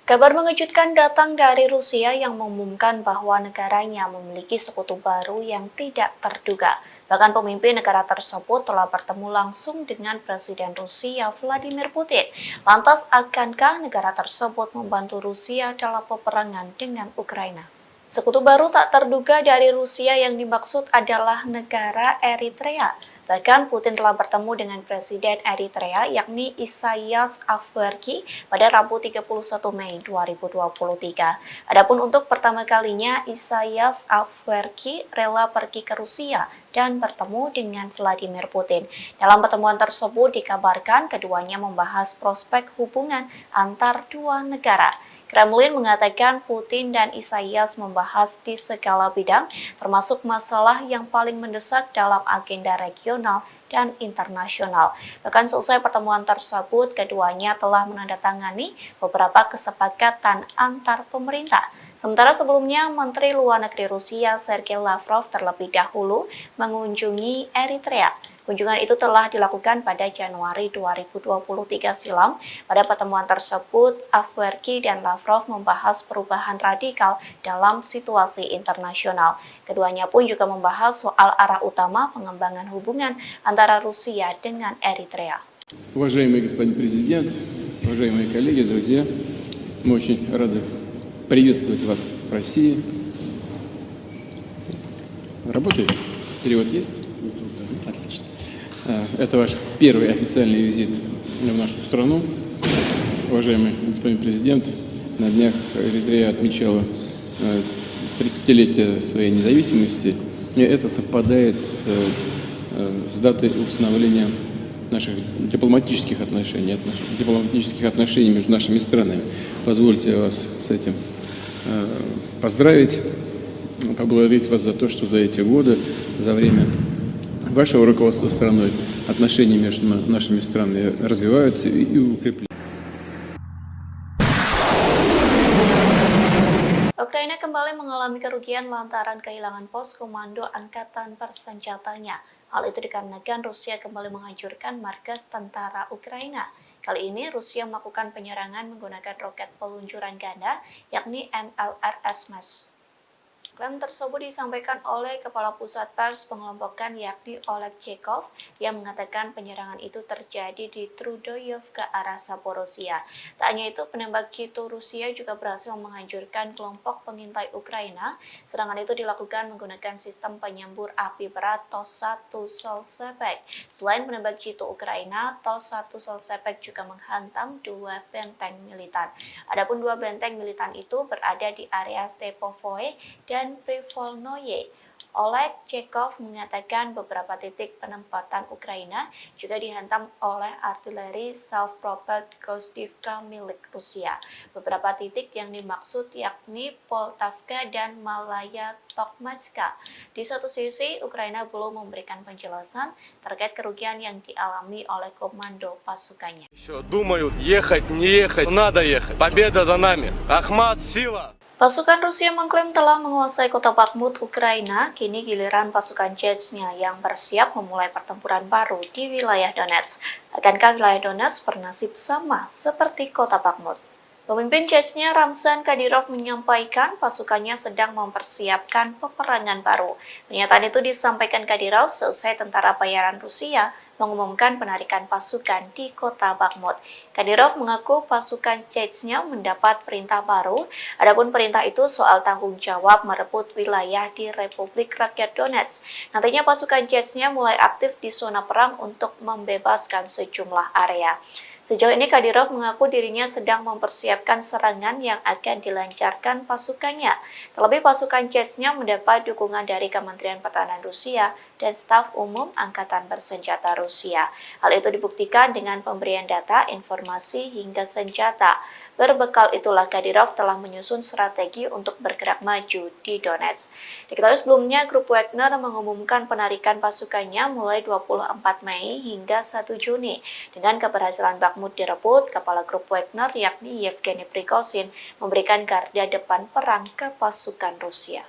Kabar mengejutkan datang dari Rusia yang mengumumkan bahwa negaranya memiliki sekutu baru yang tidak terduga. Bahkan pemimpin negara tersebut telah bertemu langsung dengan Presiden Rusia Vladimir Putin. Lantas, akankah negara tersebut membantu Rusia dalam peperangan dengan Ukraina? Sekutu baru tak terduga dari Rusia yang dimaksud adalah negara Eritrea. Bahkan Putin telah bertemu dengan Presiden Eritrea yakni Isaias Afwerki pada Rabu 31 Mei 2023. Adapun untuk pertama kalinya Isaias Afwerki rela pergi ke Rusia dan bertemu dengan Vladimir Putin. Dalam pertemuan tersebut dikabarkan keduanya membahas prospek hubungan antar dua negara. Kremlin mengatakan Putin dan Isaias membahas di segala bidang, termasuk masalah yang paling mendesak dalam agenda regional dan internasional. Bahkan seusai pertemuan tersebut, keduanya telah menandatangani beberapa kesepakatan antar pemerintah. Sementara sebelumnya, Menteri Luar Negeri Rusia Sergei Lavrov terlebih dahulu mengunjungi Eritrea. Kunjungan itu telah dilakukan pada Januari 2023 silam. Pada pertemuan tersebut, Afwerki dan Lavrov membahas perubahan radikal dalam situasi internasional. Keduanya pun juga membahas soal arah utama pengembangan hubungan antara Rusia dengan Eritrea. Уважаемый господин президент, уважаемые коллеги, друзья, мы очень рады приветствовать вас в России. Работает? Перевод есть? Отлично. Это ваш первый официальный визит в нашу страну. Уважаемый господин президент, на днях Эритрея отмечала 30-летие своей независимости. И это совпадает с датой установления наших дипломатических отношений между нашими странами. Позвольте вас с этим поздравить, поблагодарить вас за то, что за эти годы, за время вашего руководства страной, отношения между нашими странами развиваются и укрепляются. Ukraina kembali mengalami kerugian lantaran kehilangan pos komando angkatan bersenjatanya. Hal itu dikarenakan Rusia kembali menghancurkan markas tentara Ukraina. Kali ini Rusia melakukan penyerangan menggunakan roket peluncuran ganda, yakni MLRS. Klaim tersebut disampaikan oleh Kepala Pusat Pers Pengelompokan yakni Oleg Chekov yang mengatakan penyerangan itu terjadi di Trudoyov ke arah Zaporozhia. Tak hanya itu, penembak jitu Rusia juga berhasil menghancurkan kelompok pengintai Ukraina. Serangan itu dilakukan menggunakan sistem penyembur api berat TOS-1 Solsepek. Selain penembak jitu Ukraina, TOS-1 Solsepek juga menghantam 2 benteng militan. Adapun 2 benteng militan itu berada di area Stepovoe dan Privolnoye. Oleg Chekov mengatakan beberapa titik penempatan Ukraina juga dihantam oleh artileri self-propelled Gostivka milik Rusia. Beberapa titik yang dimaksud yakni Poltavka dan Malaya Tokmatska. Di satu sisi, Ukraina belum memberikan penjelasan terkait kerugian yang dialami oleh komando pasukannya. Думают, ехать, не ехать, надо ехать. Победа за нами. Ахмат, сила! Pasukan Rusia mengklaim telah menguasai kota Bakhmut, Ukraina. Kini giliran pasukan Chechnya yang bersiap memulai pertempuran baru di wilayah Donetsk. Akankah wilayah Donetsk bernasib sama seperti kota Bakhmut? Pemimpin Chechnya Ramzan Kadyrov menyampaikan pasukannya sedang mempersiapkan peperangan baru. Pernyataan itu disampaikan Kadyrov seusai tentara bayaran Rusia mengumumkan penarikan pasukan di kota Bakhmut. Kadyrov mengaku pasukan Chechnya mendapat perintah baru, adapun perintah itu soal tanggung jawab merebut wilayah di Republik Rakyat Donetsk. Nantinya pasukan Chechnya mulai aktif di zona perang untuk membebaskan sejumlah area. Sejauh ini Kadyrov mengaku dirinya sedang mempersiapkan serangan yang akan dilancarkan pasukannya. Terlebih pasukan Chechnya mendapat dukungan dari Kementerian Pertahanan Rusia dan staf umum Angkatan Bersenjata Rusia. Hal itu dibuktikan dengan pemberian data, informasi, hingga senjata. Berbekal itulah Kadyrov telah menyusun strategi untuk bergerak maju di Donetsk. Diketahui sebelumnya, grup Wagner mengumumkan penarikan pasukannya mulai 24 Mei hingga 1 Juni. Dengan keberhasilan Bakhmut direbut, kepala grup Wagner yakni Yevgeny Prigozhin memberikan garda depan perang ke pasukan Rusia.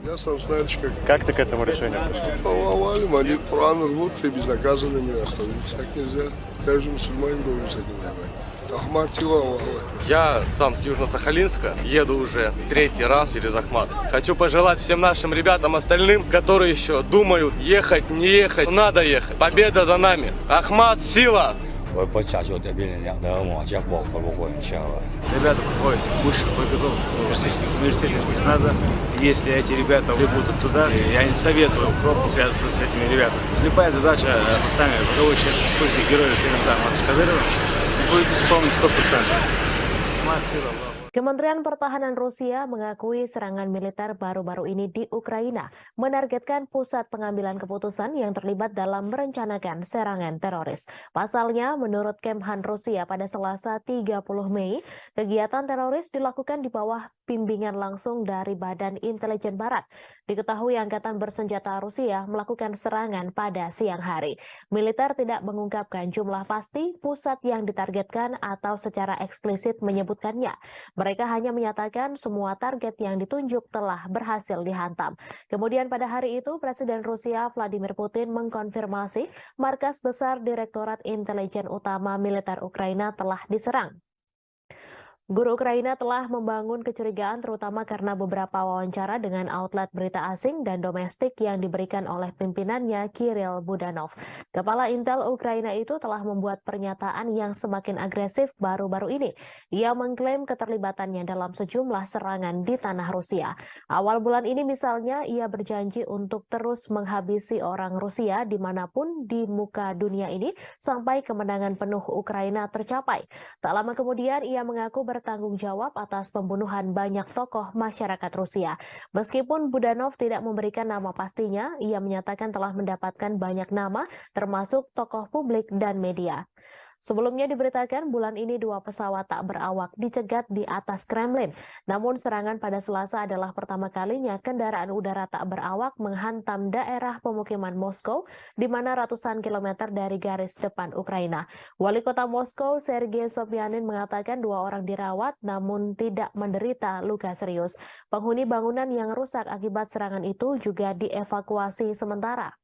Я сам знаешь, Как ты к этому решению пришел? повалим, они Коран рвут и безнаказанными остановиться так нельзя. Каждый мусульманин должен с этим воевать. Ахмат, сила, Аллаху Акбар. Я сам с Южно-Сахалинска, еду уже 3-й раз через Ахмат. Хочу пожелать всем нашим ребятам остальным, которые еще думают, ехать, не ехать, надо ехать. Победа за нами. Ахмат, сила! Ребята проходят высшую подготовку в Российском университете спецназа. Если эти ребята прибудут туда, я не советую укроп связываться с этими ребятами. Любая задача поставлена, каковой сейчас использует герой России Кадырова, будет исполнен 100%. Kementerian Pertahanan Rusia mengakui serangan militer baru-baru ini di Ukraina menargetkan pusat pengambilan keputusan yang terlibat dalam merencanakan serangan teroris. Pasalnya, menurut Kemhan Rusia pada Selasa 30 Mei, kegiatan teroris dilakukan di bawah bimbingan langsung dari Badan Intelijen Barat. Diketahui Angkatan Bersenjata Rusia melakukan serangan pada siang hari. Militer tidak mengungkapkan jumlah pasti pusat yang ditargetkan atau secara eksplisit menyebutkannya. Mereka hanya menyatakan semua target yang ditunjuk telah berhasil dihantam. Kemudian pada hari itu, Presiden Rusia Vladimir Putin mengkonfirmasi markas besar Direktorat Intelijen Utama Militer Ukraina telah diserang. Guru Ukraina telah membangun kecurigaan terutama karena beberapa wawancara dengan outlet berita asing dan domestik yang diberikan oleh pimpinannya Kirill Budanov. Kepala Intel Ukraina itu telah membuat pernyataan yang semakin agresif baru-baru ini. Ia mengklaim keterlibatannya dalam sejumlah serangan di tanah Rusia. Awal bulan ini misalnya ia berjanji untuk terus menghabisi orang Rusia dimanapun di muka dunia ini sampai kemenangan penuh Ukraina tercapai. Tak lama kemudian ia mengaku bertanggung jawab atas pembunuhan banyak tokoh masyarakat Rusia. Meskipun Budanov tidak memberikan nama pastinya, ia menyatakan telah mendapatkan banyak nama, termasuk tokoh publik dan media. Sebelumnya diberitakan bulan ini 2 pesawat tak berawak dicegat di atas Kremlin. Namun serangan pada Selasa adalah pertama kalinya kendaraan udara tak berawak menghantam daerah pemukiman Moskow, di mana ratusan kilometer dari garis depan Ukraina. Wali kota Moskow, Sergei Sobyanin, mengatakan 2 orang dirawat namun tidak menderita luka serius. Penghuni bangunan yang rusak akibat serangan itu juga dievakuasi sementara.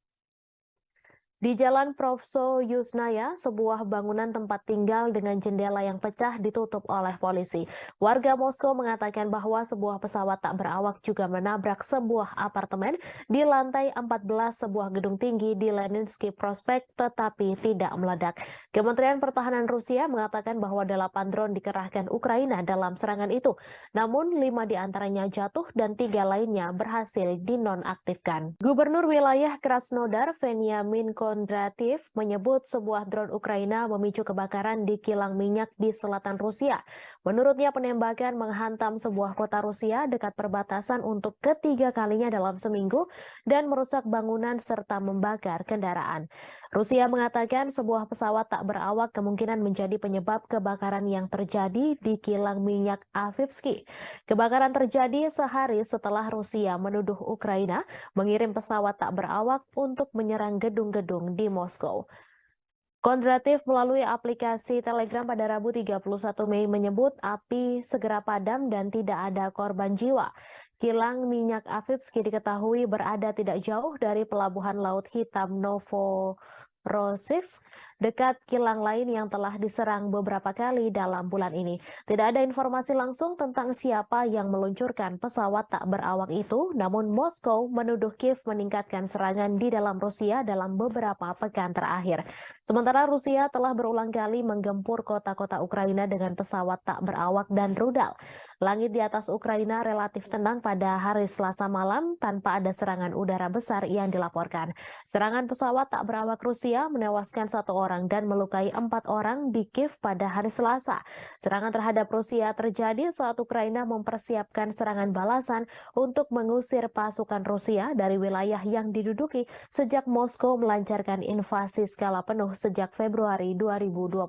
Di Jalan Provso-Yuzhnaya, sebuah bangunan tempat tinggal dengan jendela yang pecah ditutup oleh polisi. Warga Moskow mengatakan bahwa sebuah pesawat tak berawak juga menabrak sebuah apartemen di lantai 14 sebuah gedung tinggi di Leninsky Prospect tetapi tidak meledak. Kementerian Pertahanan Rusia mengatakan bahwa 8 drone dikerahkan Ukraina dalam serangan itu. Namun 5 diantaranya jatuh dan 3 lainnya berhasil dinonaktifkan. Gubernur wilayah Krasnodar, Veniamin Kondratiev, menyebut sebuah drone Ukraina memicu kebakaran di kilang minyak di selatan Rusia. Menurutnya penembakan menghantam sebuah kota Rusia dekat perbatasan untuk ketiga kalinya dalam seminggu dan merusak bangunan serta membakar kendaraan. Rusia mengatakan sebuah pesawat tak berawak kemungkinan menjadi penyebab kebakaran yang terjadi di kilang minyak Avivsky. Kebakaran terjadi sehari setelah Rusia menuduh Ukraina mengirim pesawat tak berawak untuk menyerang gedung-gedung di Moskow. Kondratiev melalui aplikasi Telegram pada Rabu 31 Mei menyebut api segera padam dan tidak ada korban jiwa. Kilang minyak Avivsky diketahui berada tidak jauh dari pelabuhan Laut Hitam Novorossiysk, dekat kilang lain yang telah diserang beberapa kali dalam bulan ini. Tidak ada informasi langsung tentang siapa yang meluncurkan pesawat tak berawak itu, namun Moskow menuduh Kiev meningkatkan serangan di dalam Rusia dalam beberapa pekan terakhir. Sementara Rusia telah berulang kali menggempur kota-kota Ukraina dengan pesawat tak berawak dan rudal. Langit di atas Ukraina relatif tenang pada hari Selasa malam tanpa ada serangan udara besar yang dilaporkan. Serangan pesawat tak berawak Rusia menewaskan 1 orang dan melukai 4 orang di Kiev pada hari Selasa. Serangan terhadap Rusia terjadi saat Ukraina mempersiapkan serangan balasan untuk mengusir pasukan Rusia dari wilayah yang diduduki sejak Moskow melancarkan invasi skala penuh sejak Februari 2022.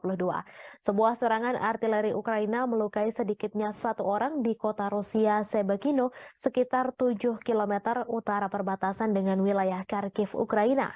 Sebuah serangan artileri Ukraina melukai sedikitnya 1 orang di kota Rusia Sebekino, sekitar 7 km utara perbatasan dengan wilayah Kharkiv, Ukraina.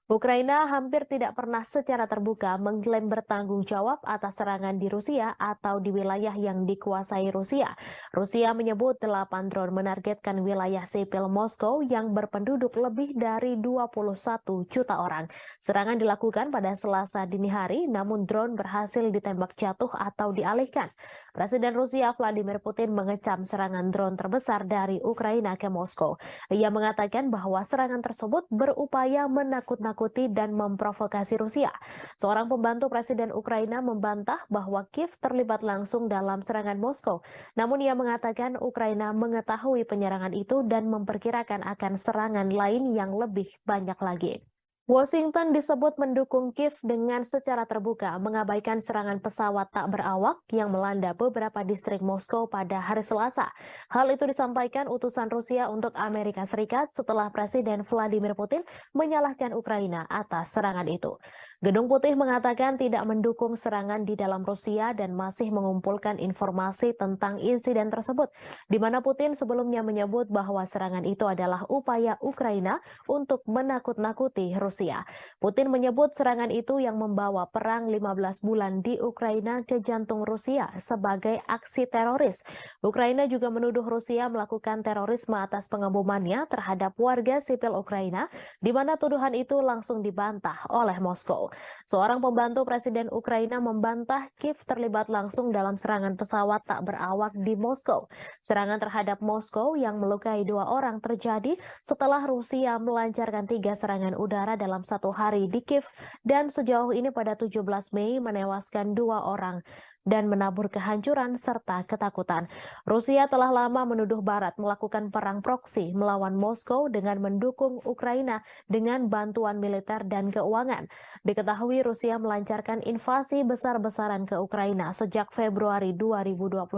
Ukraina hampir tidak pernah secara terbuka mengklaim bertanggung jawab atas serangan di Rusia atau di wilayah yang dikuasai Rusia. Rusia menyebut 8 drone menargetkan wilayah sipil Moskow yang berpenduduk lebih dari 21 juta orang. Serangan dilakukan pada Selasa dini hari, namun drone berhasil ditembak jatuh atau dialihkan. Presiden Rusia Vladimir Putin mengecam serangan drone terbesar dari Ukraina ke Moskow. Ia mengatakan bahwa serangan tersebut berupaya menakut-nakuti dan memprovokasi Rusia. Seorang pembantu Presiden Ukraina membantah bahwa Kiev terlibat langsung dalam serangan Moskow. Namun ia mengatakan Ukraina mengetahui penyerangan itu dan memperkirakan akan serangan lain yang lebih banyak lagi. Washington disebut mendukung Kiev dengan secara terbuka mengabaikan serangan pesawat tak berawak yang melanda beberapa distrik Moskow pada hari Selasa. Hal itu disampaikan utusan Rusia untuk Amerika Serikat setelah Presiden Vladimir Putin menyalahkan Ukraina atas serangan itu. Gedung Putih mengatakan tidak mendukung serangan di dalam Rusia dan masih mengumpulkan informasi tentang insiden tersebut, di mana Putin sebelumnya menyebut bahwa serangan itu adalah upaya Ukraina untuk menakut-nakuti Rusia. Putin menyebut serangan itu yang membawa perang 15 bulan di Ukraina ke jantung Rusia sebagai aksi teroris. Ukraina juga menuduh Rusia melakukan terorisme atas pengebomannya terhadap warga sipil Ukraina, di mana tuduhan itu langsung dibantah oleh Moskow. Seorang pembantu Presiden Ukraina membantah Kiev terlibat langsung dalam serangan pesawat tak berawak di Moskow. Serangan terhadap Moskow yang melukai 2 orang terjadi setelah Rusia melancarkan 3 serangan udara dalam 1 hari di Kiev dan sejauh ini pada 17 Mei menewaskan 2 orang. dan menabur kehancuran serta ketakutan. Rusia telah lama menuduh Barat melakukan perang proksi melawan Moskow dengan mendukung Ukraina dengan bantuan militer dan keuangan. Diketahui Rusia melancarkan invasi besar-besaran ke Ukraina sejak Februari 2022,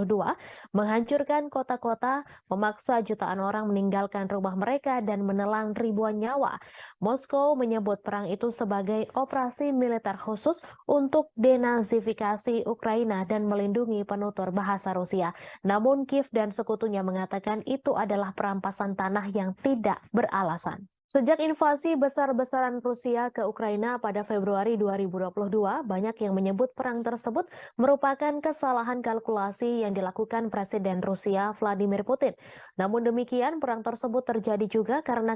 menghancurkan kota-kota, memaksa jutaan orang meninggalkan rumah mereka dan menelan ribuan nyawa. Moskow menyebut perang itu sebagai operasi militer khusus untuk denazifikasi Ukraina dan melindungi penutur bahasa Rusia. Namun Kiev dan sekutunya mengatakan itu adalah perampasan tanah yang tidak beralasan. Sejak invasi besar-besaran Rusia ke Ukraina pada Februari 2022, banyak yang menyebut perang tersebut merupakan kesalahan kalkulasi yang dilakukan Presiden Rusia Vladimir Putin. Namun demikian, perang tersebut terjadi juga karena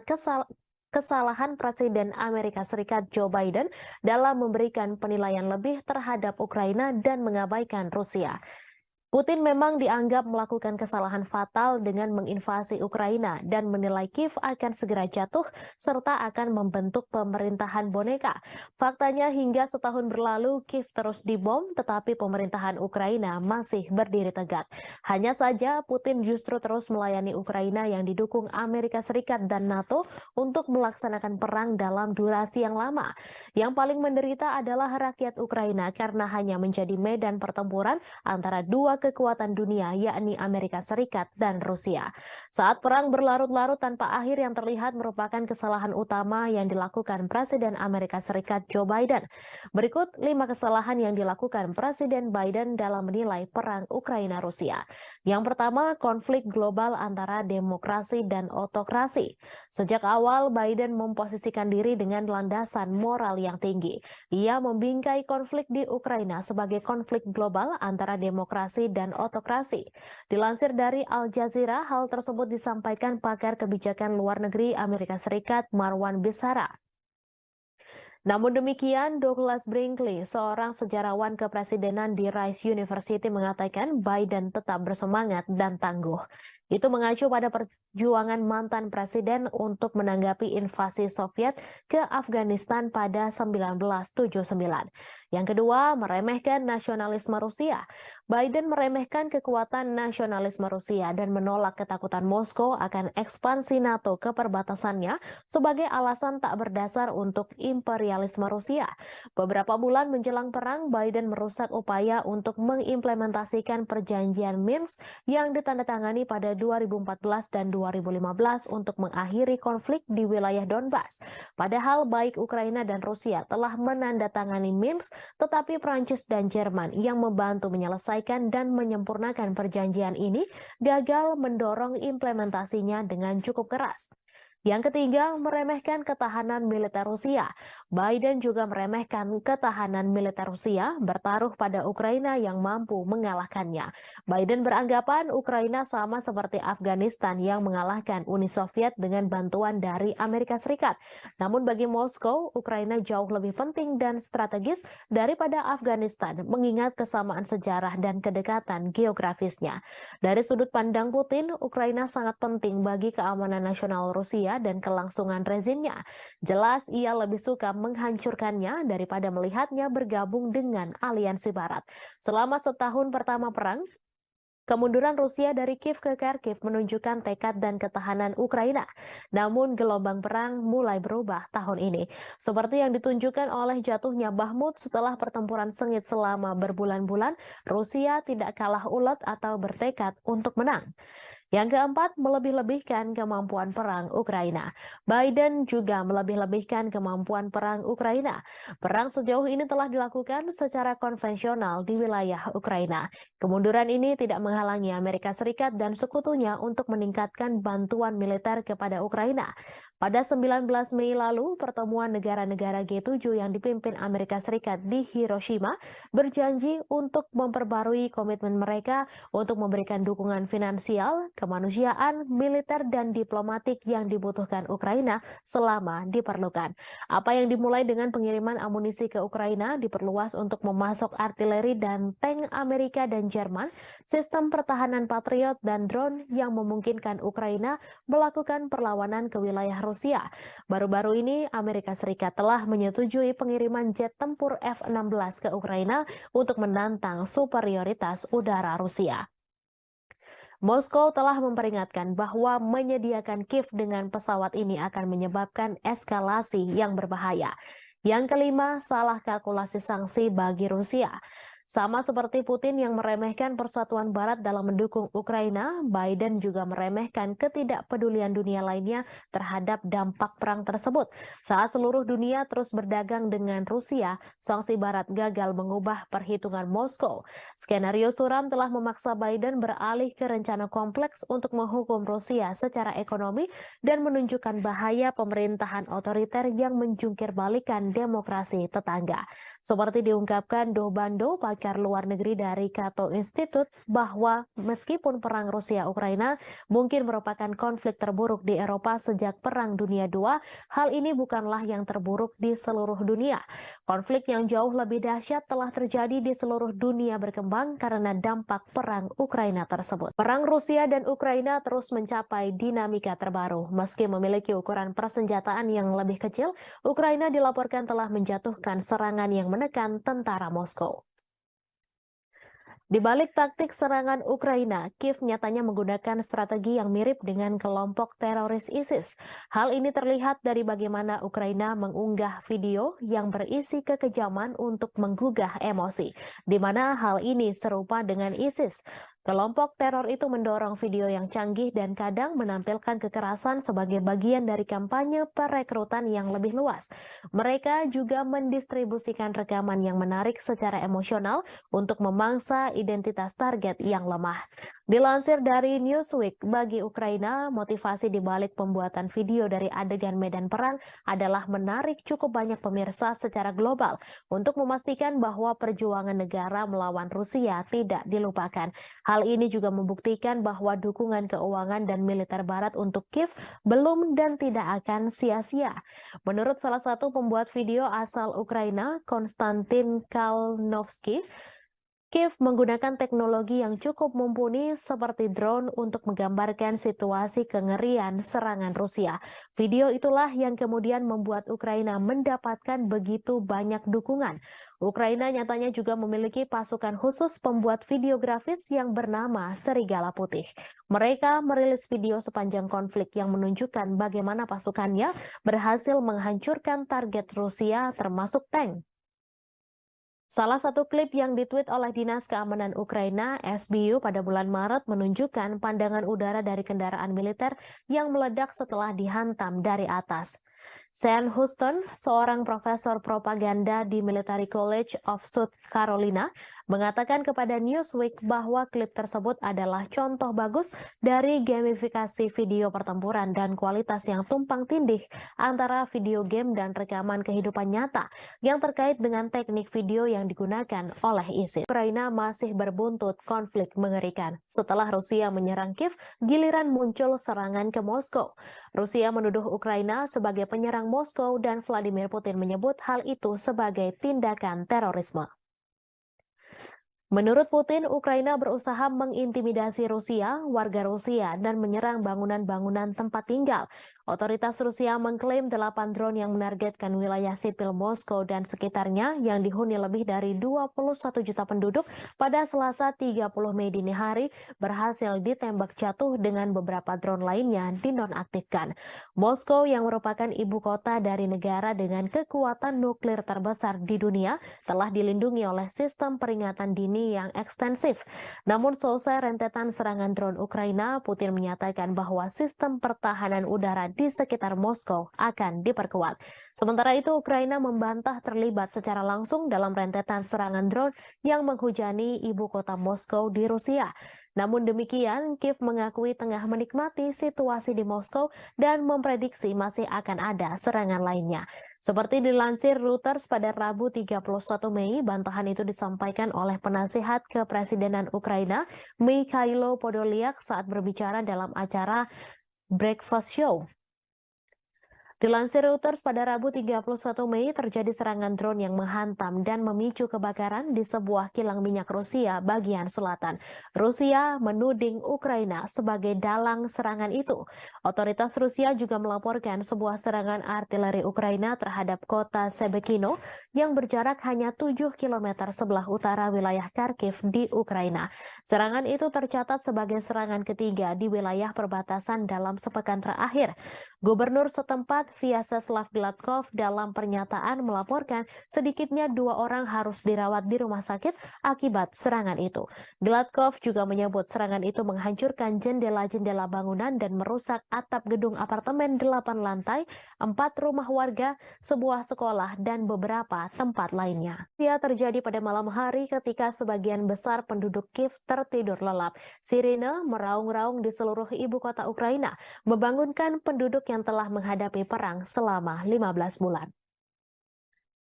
kesalahan Presiden Amerika Serikat Joe Biden dalam memberikan penilaian lebih terhadap Ukraina dan mengabaikan Rusia. Putin memang dianggap melakukan kesalahan fatal dengan menginvasi Ukraina dan menilai Kiev akan segera jatuh serta akan membentuk pemerintahan boneka. Faktanya hingga setahun berlalu Kiev terus dibom tetapi pemerintahan Ukraina masih berdiri tegak. Hanya saja Putin justru terus melayani Ukraina yang didukung Amerika Serikat dan NATO untuk melaksanakan perang dalam durasi yang lama. Yang paling menderita adalah rakyat Ukraina karena hanya menjadi medan pertempuran antara dua kekuatan dunia, yakni Amerika Serikat dan Rusia. Saat perang berlarut-larut tanpa akhir yang terlihat merupakan kesalahan utama yang dilakukan Presiden Amerika Serikat Joe Biden. Berikut 5 kesalahan yang dilakukan Presiden Biden dalam menilai perang Ukraina-Rusia. Yang pertama, konflik global antara demokrasi dan otokrasi. Sejak awal, Biden memposisikan diri dengan landasan moral yang tinggi. Ia membingkai konflik di Ukraina sebagai konflik global antara demokrasi dan otokrasi. Dilansir dari Al Jazeera, hal tersebut disampaikan pakar kebijakan luar negeri Amerika Serikat Marwan Bisara. Namun demikian, Douglas Brinkley, seorang sejarawan kepresidenan di Rice University mengatakan Biden tetap bersemangat dan tangguh. Itu mengacu pada perjuangan mantan presiden untuk menanggapi invasi Soviet ke Afghanistan pada 1979. Yang kedua, meremehkan nasionalisme Rusia. Biden meremehkan kekuatan nasionalisme Rusia dan menolak ketakutan Moskow akan ekspansi NATO ke perbatasannya sebagai alasan tak berdasar untuk imperialisme Rusia. Beberapa bulan menjelang perang, Biden merusak upaya untuk mengimplementasikan perjanjian Minsk yang ditandatangani pada 2014 dan 2015 untuk mengakhiri konflik di wilayah Donbas. Padahal baik Ukraina dan Rusia telah menandatangani Minsk, tetapi Prancis dan Jerman yang membantu menyelesaikan dan menyempurnakan perjanjian ini gagal mendorong implementasinya dengan cukup keras. Yang ketiga, meremehkan ketahanan militer Rusia. Biden juga meremehkan ketahanan militer Rusia bertaruh pada Ukraina yang mampu mengalahkannya. Biden beranggapan Ukraina sama seperti Afghanistan yang mengalahkan Uni Soviet dengan bantuan dari Amerika Serikat. Namun bagi Moskow, Ukraina jauh lebih penting dan strategis daripada Afghanistan, mengingat kesamaan sejarah dan kedekatan geografisnya. Dari sudut pandang Putin, Ukraina sangat penting bagi keamanan nasional Rusia dan kelangsungan rezimnya. Jelas ia lebih suka menghancurkannya daripada melihatnya bergabung dengan aliansi Barat. Selama setahun pertama perang, kemunduran Rusia dari Kiev ke Kharkiv menunjukkan tekad dan ketahanan Ukraina. Namun gelombang perang mulai berubah tahun ini. Seperti yang ditunjukkan oleh jatuhnya Bakhmut setelah pertempuran sengit selama berbulan-bulan, Rusia tidak kalah ulet atau bertekad untuk menang. Yang keempat, melebih-lebihkan kemampuan perang Ukraina. Biden juga melebih-lebihkan kemampuan perang Ukraina. Perang sejauh ini telah dilakukan secara konvensional di wilayah Ukraina. Kemunduran ini tidak menghalangi Amerika Serikat dan sekutunya untuk meningkatkan bantuan militer kepada Ukraina. Pada 19 Mei lalu, pertemuan negara-negara G7 yang dipimpin Amerika Serikat di Hiroshima berjanji untuk memperbarui komitmen mereka untuk memberikan dukungan finansial, kemanusiaan, militer, dan diplomatik yang dibutuhkan Ukraina selama diperlukan. Apa yang dimulai dengan pengiriman amunisi ke Ukraina diperluas untuk memasok artileri dan tank Amerika dan Jerman, sistem pertahanan Patriot, dan drone yang memungkinkan Ukraina melakukan perlawanan ke wilayah Rusia. Baru-baru ini Amerika Serikat telah menyetujui pengiriman jet tempur F-16 ke Ukraina untuk menantang superioritas udara Rusia. Moskow telah memperingatkan bahwa menyediakan Kiev dengan pesawat ini akan menyebabkan eskalasi yang berbahaya. Yang kelima, salah kalkulasi sanksi bagi Rusia. Sama seperti Putin yang meremehkan persatuan Barat dalam mendukung Ukraina, Biden juga meremehkan ketidakpedulian dunia lainnya terhadap dampak perang tersebut. Saat seluruh dunia terus berdagang dengan Rusia, sanksi Barat gagal mengubah perhitungan Moskow. Skenario suram telah memaksa Biden beralih ke rencana kompleks untuk menghukum Rusia secara ekonomi dan menunjukkan bahaya pemerintahan otoriter yang menjungkir balikan demokrasi tetangga. Seperti diungkapkan Do Bando, pakar luar negeri dari Cato Institute, bahwa meskipun perang Rusia-Ukraina mungkin merupakan konflik terburuk di Eropa sejak Perang Dunia II, hal ini bukanlah yang terburuk di seluruh dunia. Konflik yang jauh lebih dahsyat telah terjadi di seluruh dunia berkembang karena dampak perang Ukraina tersebut. Perang Rusia dan Ukraina terus mencapai dinamika terbaru. Meski memiliki ukuran persenjataan yang lebih kecil, Ukraina dilaporkan telah menjatuhkan serangan yang menekan tentara Moskow. Di balik taktik serangan Ukraina, Kiev nyatanya menggunakan strategi yang mirip dengan kelompok teroris ISIS. Hal ini terlihat dari bagaimana Ukraina mengunggah video yang berisi kekejaman untuk menggugah emosi, di mana hal ini serupa dengan ISIS. Kelompok teror itu mendorong video yang canggih dan kadang menampilkan kekerasan sebagai bagian dari kampanye perekrutan yang lebih luas. Mereka juga mendistribusikan rekaman yang menarik secara emosional untuk memangsa identitas target yang lemah. Dilansir dari Newsweek, bagi Ukraina, motivasi di balik pembuatan video dari adegan medan perang adalah menarik cukup banyak pemirsa secara global untuk memastikan bahwa perjuangan negara melawan Rusia tidak dilupakan. Hal ini juga membuktikan bahwa dukungan keuangan dan militer Barat untuk Kiev belum dan tidak akan sia-sia. Menurut salah satu pembuat video asal Ukraina, Konstantin Kalnovsky, Kiev menggunakan teknologi yang cukup mumpuni seperti drone untuk menggambarkan situasi kengerian serangan Rusia. Video itulah yang kemudian membuat Ukraina mendapatkan begitu banyak dukungan. Ukraina nyatanya juga memiliki pasukan khusus pembuat video grafis yang bernama Serigala Putih. Mereka merilis video sepanjang konflik yang menunjukkan bagaimana pasukannya berhasil menghancurkan target Rusia termasuk tank. Salah satu klip yang ditweet oleh Dinas Keamanan Ukraina, SBU, pada bulan Maret menunjukkan pandangan udara dari kendaraan militer yang meledak setelah dihantam dari atas. Sean Houston, seorang profesor propaganda di Military College of South Carolina, mengatakan kepada Newsweek bahwa klip tersebut adalah contoh bagus dari gamifikasi video pertempuran dan kualitas yang tumpang tindih antara video game dan rekaman kehidupan nyata yang terkait dengan teknik video yang digunakan oleh ISIS. Ukraina masih berbuntut konflik mengerikan. Setelah Rusia menyerang Kiev, giliran muncul serangan ke Moskow. Rusia menuduh Ukraina sebagai penyerang Moskow dan Vladimir Putin menyebut hal itu sebagai tindakan terorisme. Menurut Putin, Ukraina berusaha mengintimidasi Rusia, warga Rusia, dan menyerang bangunan-bangunan tempat tinggal. Otoritas Rusia mengklaim 8 drone yang menargetkan wilayah sipil Moskow dan sekitarnya yang dihuni lebih dari 21 juta penduduk pada Selasa 30 Mei dini hari berhasil ditembak jatuh dengan beberapa drone lainnya dinonaktifkan. Moskow yang merupakan ibu kota dari negara dengan kekuatan nuklir terbesar di dunia telah dilindungi oleh sistem peringatan dini yang ekstensif. Namun selesai rentetan serangan drone Ukraina, Putin menyatakan bahwa sistem pertahanan udara di sekitar Moskow akan diperkuat. Sementara itu, Ukraina membantah terlibat secara langsung dalam rentetan serangan drone yang menghujani ibu kota Moskow di Rusia. Namun demikian, Kiev mengakui tengah menikmati situasi di Moskow dan memprediksi masih akan ada serangan lainnya. Seperti dilansir Reuters pada Rabu 31 Mei, bantahan itu disampaikan oleh penasihat kepresidenan Ukraina, Mikhailo Podolyak, saat berbicara dalam acara Breakfast Show. Dilansir Reuters, pada Rabu 31 Mei terjadi serangan drone yang menghantam dan memicu kebakaran di sebuah kilang minyak Rusia bagian selatan. Rusia menuding Ukraina sebagai dalang serangan itu. Otoritas Rusia juga melaporkan sebuah serangan artileri Ukraina terhadap kota Shebekino yang berjarak hanya 7 km sebelah utara wilayah Kharkiv di Ukraina. Serangan itu tercatat sebagai serangan ketiga di wilayah perbatasan dalam sepekan terakhir. Gubernur setempat Vyacheslav Gladkov dalam pernyataan melaporkan sedikitnya 2 orang harus dirawat di rumah sakit akibat serangan itu. Gladkov juga menyebut serangan itu menghancurkan jendela-jendela bangunan dan merusak atap gedung apartemen 8 lantai, 4 rumah warga, sebuah sekolah, dan beberapa tempat lainnya. Ia terjadi pada malam hari ketika sebagian besar penduduk Kiev tertidur lelap. Sirine meraung-raung di seluruh ibu kota Ukraina, membangunkan penduduk yang telah menghadapi perang selama 15 bulan.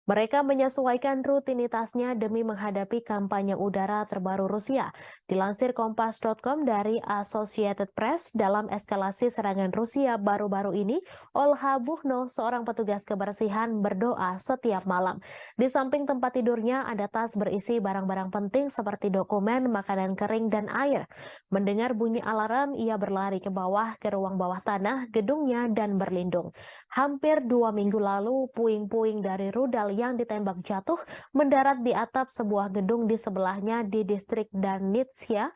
Mereka menyesuaikan rutinitasnya demi menghadapi kampanye udara terbaru Rusia. Dilansir Kompas.com dari Associated Press, dalam eskalasi serangan Rusia baru-baru ini, Olha Buchno, seorang petugas kebersihan, berdoa setiap malam. Di samping tempat tidurnya ada tas berisi barang-barang penting seperti dokumen, makanan kering, dan air. Mendengar bunyi alarm, ia berlari ke bawah ke ruang bawah tanah gedungnya dan berlindung. Hampir 2 minggu lalu, puing-puing dari rudal yang ditembak jatuh mendarat di atap sebuah gedung di sebelahnya di distrik Darnitsia,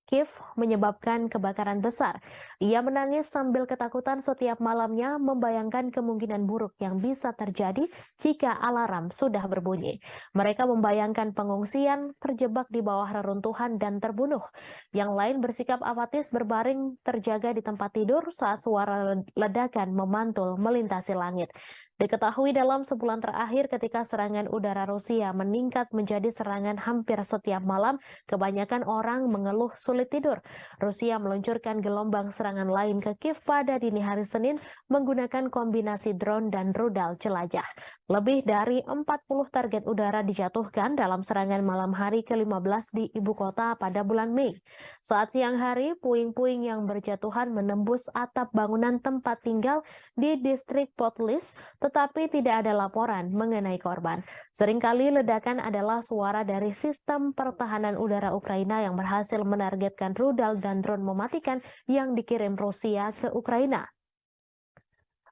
Kiev, menyebabkan kebakaran besar. Ia menangis sambil ketakutan setiap malamnya, membayangkan kemungkinan buruk yang bisa terjadi jika alarm sudah berbunyi. Mereka membayangkan pengungsian, terjebak di bawah reruntuhan, dan terbunuh. Yang lain bersikap apatis berbaring terjaga di tempat tidur saat suara ledakan memantul melintasi langit. Diketahui dalam sebulan terakhir ketika serangan udara Rusia meningkat menjadi serangan hampir setiap malam, kebanyakan orang mengeluh sulit tidur. Rusia meluncurkan gelombang serangan lain ke Kiev pada dini hari Senin menggunakan kombinasi drone dan rudal jelajah. Lebih dari 40 target udara dijatuhkan dalam serangan malam hari ke-15 di ibu kota pada bulan Mei. Saat siang hari, puing-puing yang berjatuhan menembus atap bangunan tempat tinggal di distrik Potlis, tetapi tidak ada laporan mengenai korban. Seringkali ledakan adalah suara dari sistem pertahanan udara Ukraina yang berhasil menargetkan rudal dan drone mematikan yang dikirim Rusia ke Ukraina.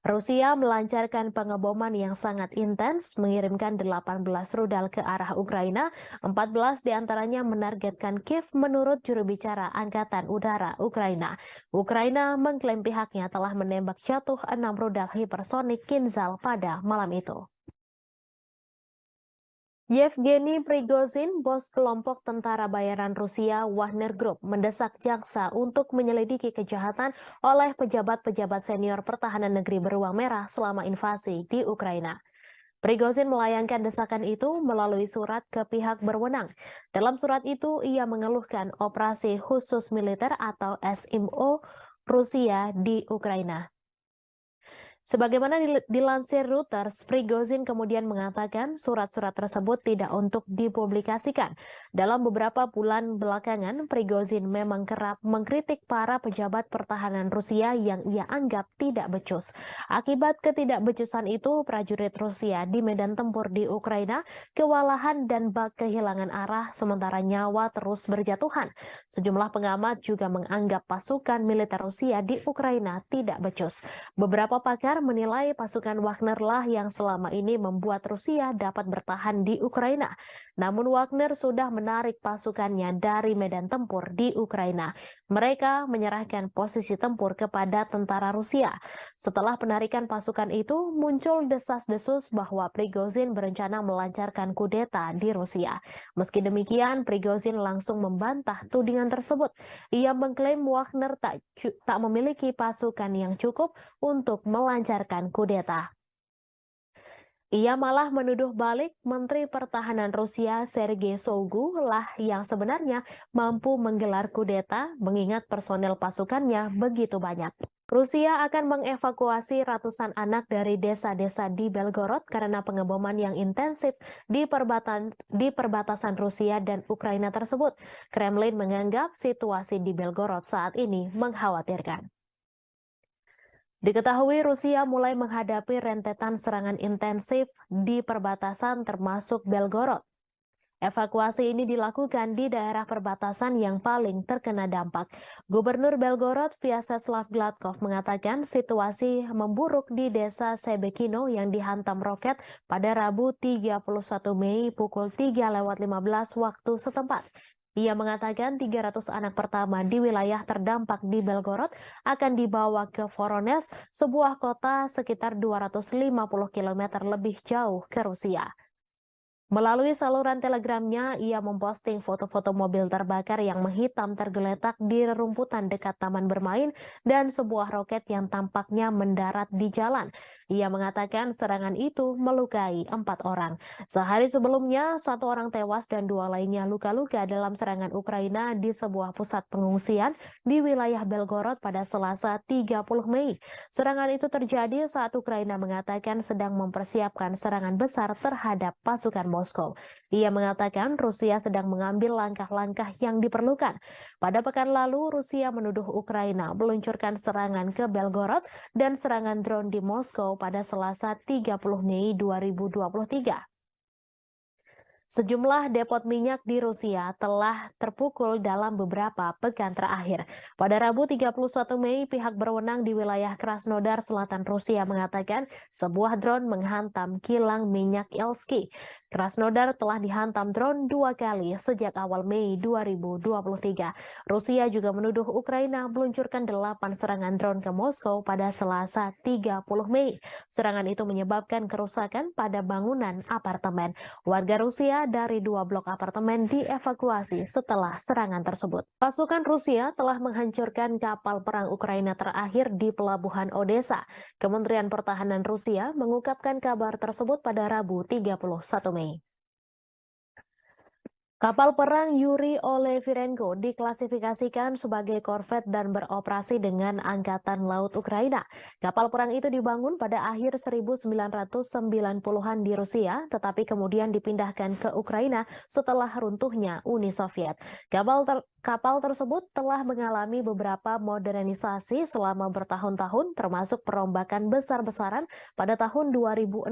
Rusia melancarkan pengeboman yang sangat intens, mengirimkan 18 rudal ke arah Ukraina, 14 diantaranya menargetkan Kiev menurut juru bicara Angkatan Udara Ukraina. Ukraina mengklaim pihaknya telah menembak jatuh 6 rudal hipersonik Kinzhal pada malam itu. Yevgeny Prigozhin, bos kelompok tentara bayaran Rusia Wagner Group, mendesak jaksa untuk menyelidiki kejahatan oleh pejabat-pejabat senior pertahanan negeri beruang merah selama invasi di Ukraina. Prigozhin melayangkan desakan itu melalui surat ke pihak berwenang. Dalam surat itu, ia mengeluhkan operasi khusus militer atau SMO Rusia di Ukraina. Sebagaimana dilansir Reuters, Prigozhin kemudian mengatakan surat-surat tersebut tidak untuk dipublikasikan. Dalam beberapa bulan belakangan, Prigozhin memang kerap mengkritik para pejabat pertahanan Rusia yang ia anggap tidak becus. Akibat ketidakbecusan itu, prajurit Rusia di medan tempur di Ukraina kewalahan dan bak kehilangan arah sementara nyawa terus berjatuhan. Sejumlah pengamat juga menganggap pasukan militer Rusia di Ukraina tidak becus. Beberapa pakar menilai pasukan Wagner lah yang selama ini membuat Rusia dapat bertahan di Ukraina. Namun Wagner sudah menarik pasukannya dari medan tempur di Ukraina. Mereka menyerahkan posisi tempur kepada tentara Rusia. Setelah penarikan pasukan itu, muncul desas-desus bahwa Prigozhin berencana melancarkan kudeta di Rusia. Meski demikian, Prigozhin langsung membantah tudingan tersebut. Ia mengklaim Wagner tak memiliki pasukan yang cukup untuk melancarkan kudeta. Ia malah menuduh balik Menteri Pertahanan Rusia Sergei Shoigu lah yang sebenarnya mampu menggelar kudeta mengingat personel pasukannya begitu banyak. Rusia akan mengevakuasi ratusan anak dari desa-desa di Belgorod karena pengeboman yang intensif di perbatasan Rusia dan Ukraina tersebut. Kremlin menganggap situasi di Belgorod saat ini mengkhawatirkan. Diketahui Rusia mulai menghadapi rentetan serangan intensif di perbatasan termasuk Belgorod. Evakuasi ini dilakukan di daerah perbatasan yang paling terkena dampak. Gubernur Belgorod, Vyacheslav Gladkov, mengatakan situasi memburuk di desa Sebekino yang dihantam roket pada Rabu 31 Mei pukul 3:15 waktu setempat. Ia mengatakan 300 anak pertama di wilayah terdampak di Belgorod akan dibawa ke Voronezh, sebuah kota sekitar 250 km lebih jauh ke Rusia. Melalui saluran telegramnya, ia memposting foto-foto mobil terbakar yang menghitam tergeletak di rerumputan dekat taman bermain dan sebuah roket yang tampaknya mendarat di jalan. Ia mengatakan serangan itu melukai 4 orang. Sehari sebelumnya, 1 orang tewas dan 2 lainnya luka-luka dalam serangan Ukraina di sebuah pusat pengungsian di wilayah Belgorod pada Selasa 30 Mei. Serangan itu terjadi saat Ukraina mengatakan sedang mempersiapkan serangan besar terhadap pasukan Moskow. Ia mengatakan Rusia sedang mengambil langkah-langkah yang diperlukan. Pada pekan lalu, Rusia menuduh Ukraina meluncurkan serangan ke Belgorod dan serangan drone di Moskow pada Selasa 30 Mei 2023. Sejumlah depot minyak di Rusia telah terpukul dalam beberapa pekan terakhir. Pada Rabu 31 Mei, pihak berwenang di wilayah Krasnodar Selatan Rusia mengatakan sebuah drone menghantam kilang minyak Ilsky. Krasnodar telah dihantam drone 2 kali sejak awal Mei 2023. Rusia juga menuduh Ukraina meluncurkan 8 serangan drone ke Moskow pada Selasa 30 Mei. Serangan itu menyebabkan kerusakan pada bangunan apartemen. Warga Rusia dari 2 blok apartemen dievakuasi setelah serangan tersebut. Pasukan Rusia telah menghancurkan kapal perang Ukraina terakhir di pelabuhan Odessa. Kementerian Pertahanan Rusia mengungkapkan kabar tersebut pada Rabu 31 Mei. Kapal perang Yuri Olefirenko diklasifikasikan sebagai korvet dan beroperasi dengan Angkatan Laut Ukraina. Kapal perang itu dibangun pada akhir 1990-an di Rusia, tetapi kemudian dipindahkan ke Ukraina setelah runtuhnya Uni Soviet. Kapal tersebut telah mengalami beberapa modernisasi selama bertahun-tahun, termasuk perombakan besar-besaran pada tahun 2016.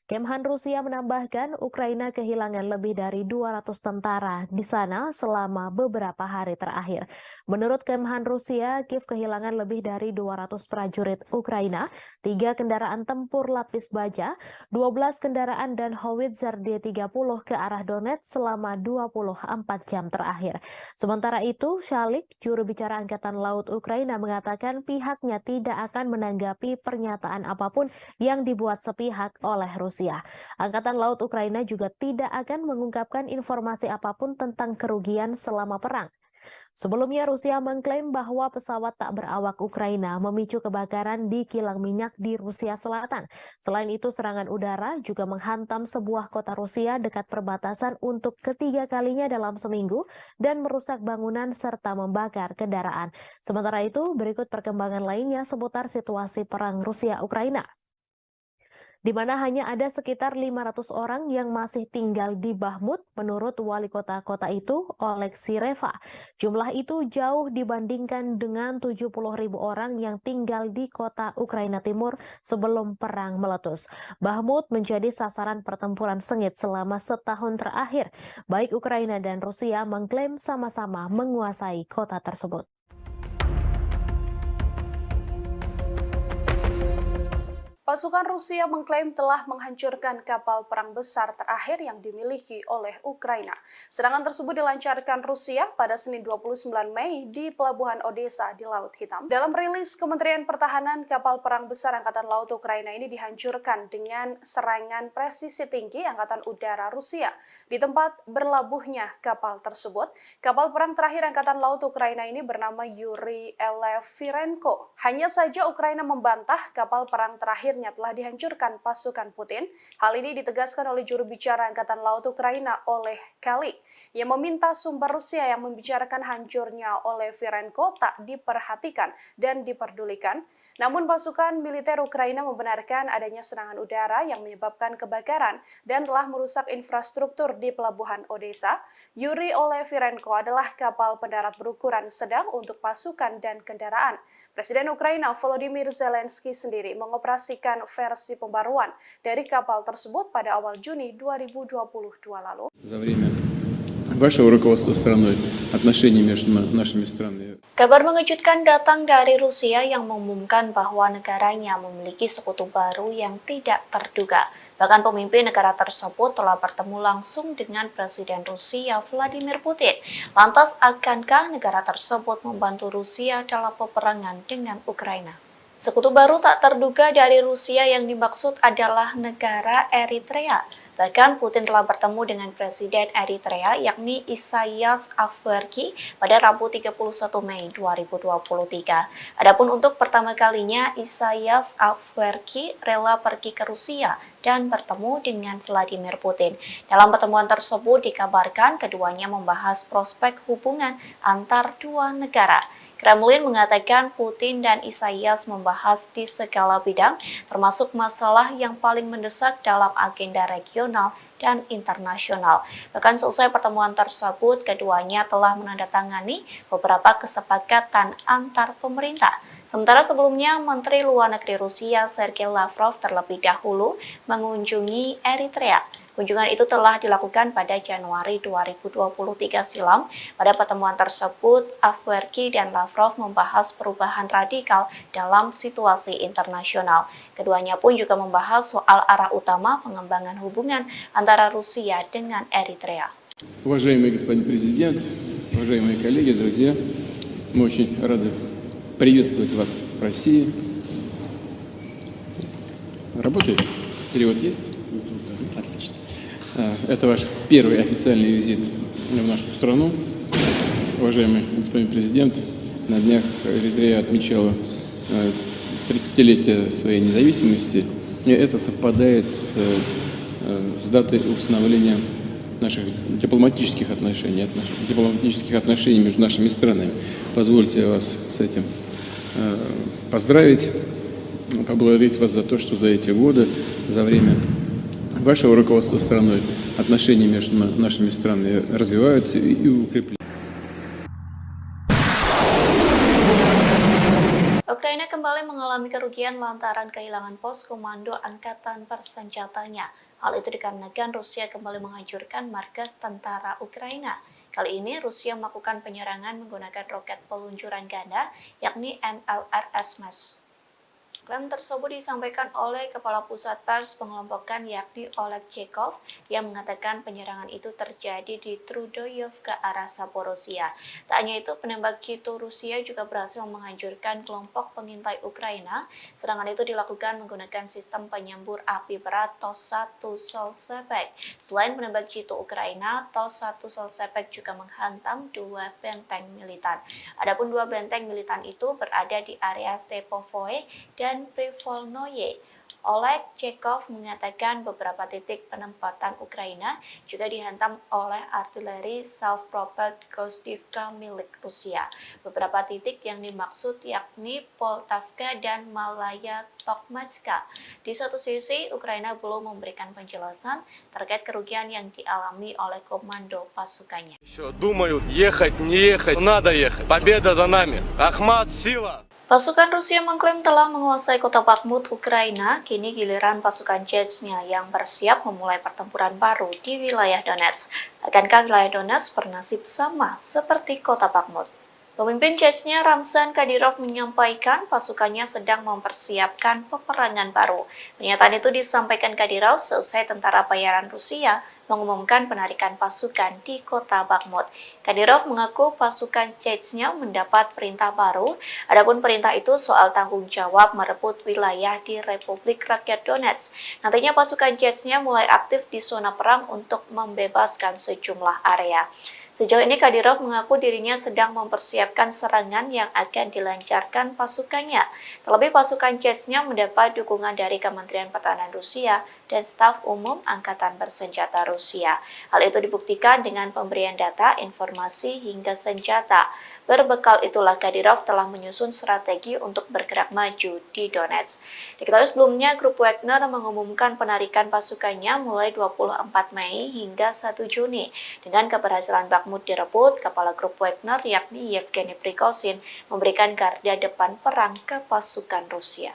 Kemhan Rusia menambahkan Ukraina kehilangan lebih dari 200 tentara di sana selama beberapa hari terakhir. Menurut Kemhan Rusia, Kiev kehilangan lebih dari 200 prajurit Ukraina, 3 kendaraan tempur lapis baja, 12 kendaraan dan howitzer D-30 ke arah Donetsk selama 24 jam terakhir. Sementara itu, Shalik, juru bicara Angkatan Laut Ukraina, mengatakan pihaknya tidak akan menanggapi pernyataan apapun yang dibuat sepihak oleh Rusia. Angkatan Laut Ukraina juga tidak akan mengungkapkan informasi apapun tentang kerugian selama perang. Sebelumnya, Rusia mengklaim bahwa pesawat tak berawak Ukraina memicu kebakaran di kilang minyak di Rusia Selatan. Selain itu, serangan udara juga menghantam sebuah kota Rusia dekat perbatasan untuk ketiga kalinya dalam seminggu dan merusak bangunan serta membakar kendaraan. Sementara itu, berikut perkembangan lainnya seputar situasi perang Rusia-Ukraina, di mana hanya ada sekitar 500 orang yang masih tinggal di Bakhmut menurut wali kota itu, Oleksiy Reva. Jumlah itu jauh dibandingkan dengan 70.000 orang yang tinggal di kota Ukraina Timur sebelum perang meletus. Bakhmut menjadi sasaran pertempuran sengit selama setahun terakhir. Baik Ukraina dan Rusia mengklaim sama-sama menguasai kota tersebut. Pasukan Rusia mengklaim telah menghancurkan kapal perang besar terakhir yang dimiliki oleh Ukraina. Serangan tersebut dilancarkan Rusia pada Senin 29 Mei di Pelabuhan Odessa di Laut Hitam. Dalam rilis Kementerian Pertahanan, kapal perang besar Angkatan Laut Ukraina ini dihancurkan dengan serangan presisi tinggi Angkatan Udara Rusia. Di tempat berlabuhnya kapal tersebut, kapal perang terakhir Angkatan Laut Ukraina ini bernama Yuri Olefirenko. Hanya saja Ukraina membantah kapal perang terakhir telah dihancurkan pasukan Putin. Hal ini ditegaskan oleh juru bicara Angkatan Laut Ukraina, Oleh Kalik, yang meminta sumber Rusia yang membicarakan hancurnya Olefirenko tak diperhatikan dan diperdulikan. Namun pasukan militer Ukraina membenarkan adanya serangan udara yang menyebabkan kebakaran dan telah merusak infrastruktur di pelabuhan Odessa. Yuri Olefirenko adalah kapal pendarat berukuran sedang untuk pasukan dan kendaraan. Presiden Ukraina Volodymyr Zelensky sendiri mengoperasikan versi pembaruan dari kapal tersebut pada awal Juni 2022 lalu. Вашего руководства страной, отношения между нашими странами. Kabar mengejutkan datang dari Rusia yang mengumumkan bahwa negaranya memiliki sekutu baru yang tidak terduga. Bahkan pemimpin negara tersebut telah bertemu langsung dengan Presiden Rusia Vladimir Putin. Lantas, akankah negara tersebut membantu Rusia dalam peperangan dengan Ukraina? Sekutu baru tak terduga dari Rusia yang dimaksud adalah negara Eritrea. Bahkan Putin telah bertemu dengan Presiden Eritrea yakni Isaias Afwerki pada Rabu 31 Mei 2023. Adapun untuk pertama kalinya Isaias Afwerki rela pergi ke Rusia dan bertemu dengan Vladimir Putin. Dalam pertemuan tersebut dikabarkan keduanya membahas prospek hubungan antar dua negara. Kremlin mengatakan Putin dan Isaias membahas di segala bidang, termasuk masalah yang paling mendesak dalam agenda regional dan internasional. Bahkan seusai pertemuan tersebut, keduanya telah menandatangani beberapa kesepakatan antar pemerintah. Sementara sebelumnya, Menteri Luar Negeri Rusia Sergei Lavrov terlebih dahulu mengunjungi Eritrea. Kunjungan itu telah dilakukan pada Januari 2023 silam. Pada pertemuan tersebut, Afwerki dan Lavrov membahas perubahan radikal dalam situasi internasional. Keduanya pun juga membahas soal arah utama pengembangan hubungan antara Rusia dengan Eritrea. Уважаемый господин президент, уважаемые коллеги, друзья, мы очень рады приветствовать вас в России. Работает? Перевод есть? Отлично. Это ваш первый официальный визит в нашу страну. Уважаемый господин президент, на днях Эритрея отмечала 30-летие своей независимости. И это совпадает с датой установления наших дипломатических отношений между нашими странами. Позвольте вас с этим поздравить, поблагодарить вас за то, что за эти годы, за время вашего руководства страной, отношения между нашими странами развиваются и укрепляются. Ukraina kembali mengalami kerugian lantaran kehilangan pos komando angkatan bersenjatanya. Hal itu dikarenakan Rusia kembali menghancurkan markas tentara Ukraina. Kali ini Rusia melakukan penyerangan menggunakan roket peluncuran ganda, yakni MLRS MES. Klaim tersebut disampaikan oleh Kepala Pusat Pers Pengelompokan yakni Oleg Chekov yang mengatakan penyerangan itu terjadi di Trudoyov ke arah Zaporozhia. Tak hanya itu, penembak jitu Rusia juga berhasil menghancurkan kelompok pengintai Ukraina. Serangan itu dilakukan menggunakan sistem penyembur api berat TOS-1 Solsepek. Selain penembak jitu Ukraina, TOS-1 Solsepek juga menghantam dua benteng militan. Adapun dua benteng militan itu berada di area Stepovoe dan Privolnoye. Oleg Chekov mengatakan beberapa titik penempatan Ukraina juga dihantam oleh artileri self-propelled Gostivka milik Rusia. Beberapa titik yang dimaksud yakni Poltavka dan Malaya Tokmatska. Di satu sisi, Ukraina belum memberikan penjelasan terkait kerugian yang dialami oleh komando pasukannya. Думают, ехать, не ехать, надо ехать. Победа за нами. Ахмат, сила. Pasukan Rusia mengklaim telah menguasai kota Bakhmut, Ukraina. Kini giliran pasukan Chechnya yang bersiap memulai pertempuran baru di wilayah Donetsk. Akankah wilayah Donetsk bernasib sama seperti kota Bakhmut? Pemimpin Chechnya Ramzan Kadyrov menyampaikan pasukannya sedang mempersiapkan peperangan baru. Pernyataan itu disampaikan Kadyrov seusai tentara bayaran Rusia mengumumkan penarikan pasukan di kota Bakhmut. Kadyrov mengaku pasukan Chechnya mendapat perintah baru. Adapun perintah itu soal tanggung jawab merebut wilayah di Republik Rakyat Donetsk. Nantinya pasukan Chechnya mulai aktif di zona perang untuk membebaskan sejumlah area. Sejauh ini Kadyrov mengaku dirinya sedang mempersiapkan serangan yang akan dilancarkan pasukannya. Terlebih pasukan Chechnya mendapat dukungan dari Kementerian Pertahanan Rusia dan staf umum Angkatan Bersenjata Rusia. Hal itu dibuktikan dengan pemberian data, informasi, hingga senjata. Berbekal itulah Kadyrov telah menyusun strategi untuk bergerak maju di Donetsk. Diketahui sebelumnya, grup Wagner mengumumkan penarikan pasukannya mulai 24 Mei hingga 1 Juni. Dengan keberhasilan Bakhmut direbut, kepala grup Wagner yakni Yevgeny Prigozhin memberikan garda depan perang ke pasukan Rusia.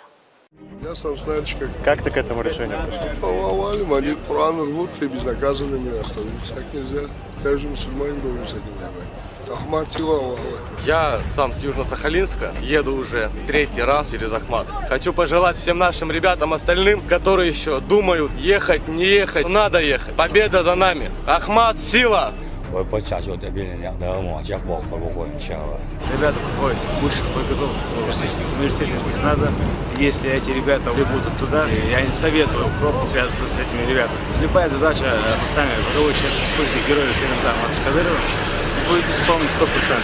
Я сам знаешь, как Как ты к этому решению пришел? повалим, они Коран рвут, и безнаказанными остановиться так нельзя. Каждый мусульманин должен с этим воевать. Ахмат сила, Аллаху Акбар. Я сам с Южно-Сахалинска, еду уже третий раз через Ахмат. Хочу пожелать всем нашим ребятам остальным, которые еще думают, ехать, не ехать, надо ехать. Победа за нами. Ахмат, сила! 我不下去这边的往家报会不会笑啊？ Ребята проходят высшую подготовку в российском университете спецназа. Если эти ребята прибудут туда, я не советую укроп связываться с этими ребятами. Любая задача, поставленная в роли сейчас республики Героя Селенза Матуш Кадырова, будет исполнена 100%.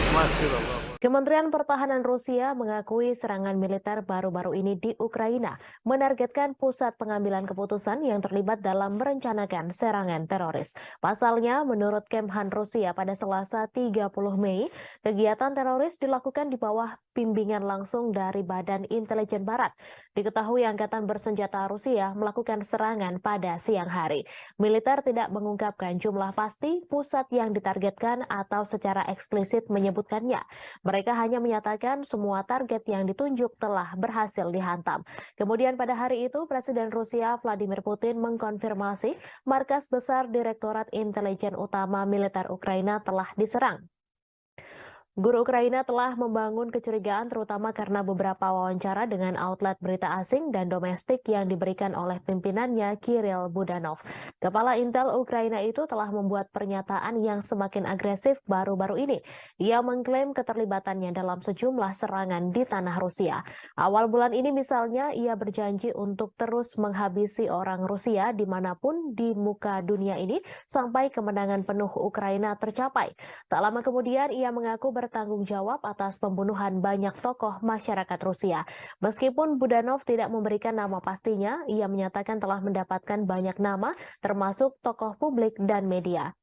Ахмат сила, Аллаху. Kementerian Pertahanan Rusia mengakui serangan militer baru-baru ini di Ukraina menargetkan pusat pengambilan keputusan yang terlibat dalam merencanakan serangan teroris. Pasalnya, menurut Kemhan Rusia pada Selasa 30 Mei, kegiatan teroris dilakukan di bawah bimbingan langsung dari Badan Intelijen Barat. Diketahui Angkatan Bersenjata Rusia melakukan serangan pada siang hari. Militer tidak mengungkapkan jumlah pasti pusat yang ditargetkan atau secara eksplisit menyebutkannya. Mereka hanya menyatakan semua target yang ditunjuk telah berhasil dihantam. Kemudian pada hari itu, Presiden Rusia Vladimir Putin mengkonfirmasi markas besar Direktorat Intelijen Utama Militer Ukraina telah diserang. Guru Ukraina telah membangun kecurigaan terutama karena beberapa wawancara dengan outlet berita asing dan domestik yang diberikan oleh pimpinannya Kirill Budanov. Kepala Intel Ukraina itu telah membuat pernyataan yang semakin agresif baru-baru ini. Ia mengklaim keterlibatannya dalam sejumlah serangan di tanah Rusia. Awal bulan ini misalnya ia berjanji untuk terus menghabisi orang Rusia dimanapun di muka dunia ini sampai kemenangan penuh Ukraina tercapai. Tak lama kemudian ia mengaku bertanggung jawab atas pembunuhan banyak tokoh masyarakat Rusia. Meskipun Budanov tidak memberikan nama pastinya, ia menyatakan telah mendapatkan banyak nama, termasuk tokoh publik dan media.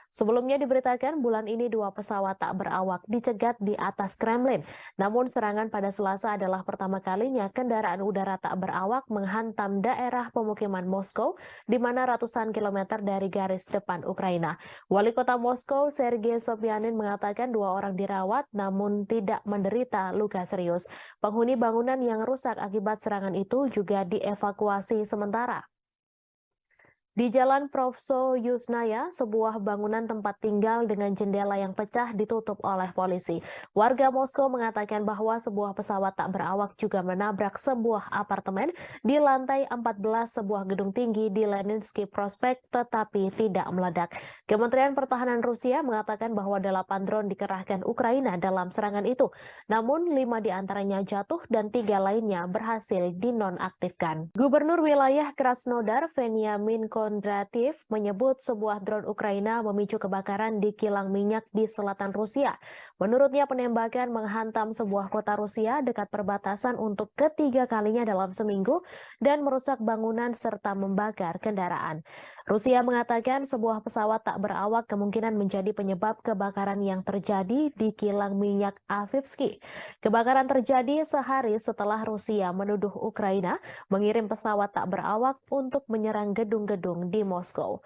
Sebelumnya diberitakan bulan ini 2 pesawat tak berawak dicegat di atas Kremlin. Namun serangan pada Selasa adalah pertama kalinya kendaraan udara tak berawak menghantam daerah pemukiman Moskow, di mana ratusan kilometer dari garis depan Ukraina. Wali kota Moskow, Sergei Sobyanin, mengatakan 2 orang dirawat namun tidak menderita luka serius. Penghuni bangunan yang rusak akibat serangan itu juga dievakuasi sementara. Di Jalan Provso Yusnaya, sebuah bangunan tempat tinggal dengan jendela yang pecah ditutup oleh polisi. Warga Moskow mengatakan bahwa sebuah pesawat tak berawak juga menabrak sebuah apartemen di lantai 14 sebuah gedung tinggi di Leninsky Prospect tetapi tidak meledak. Kementerian Pertahanan Rusia mengatakan bahwa 8 drone dikerahkan Ukraina dalam serangan itu. Namun 5 diantaranya jatuh dan 3 lainnya berhasil dinonaktifkan. Gubernur wilayah Krasnodar, Veniamin Kondratiev, menyebut sebuah drone Ukraina memicu kebakaran di kilang minyak di selatan Rusia. Menurutnya penembakan menghantam sebuah kota Rusia dekat perbatasan untuk ketiga kalinya dalam seminggu dan merusak bangunan serta membakar kendaraan. Rusia mengatakan sebuah pesawat tak berawak kemungkinan menjadi penyebab kebakaran yang terjadi di kilang minyak Avivsky. Kebakaran terjadi sehari setelah Rusia menuduh Ukraina mengirim pesawat tak berawak untuk menyerang gedung-gedung di Moskow.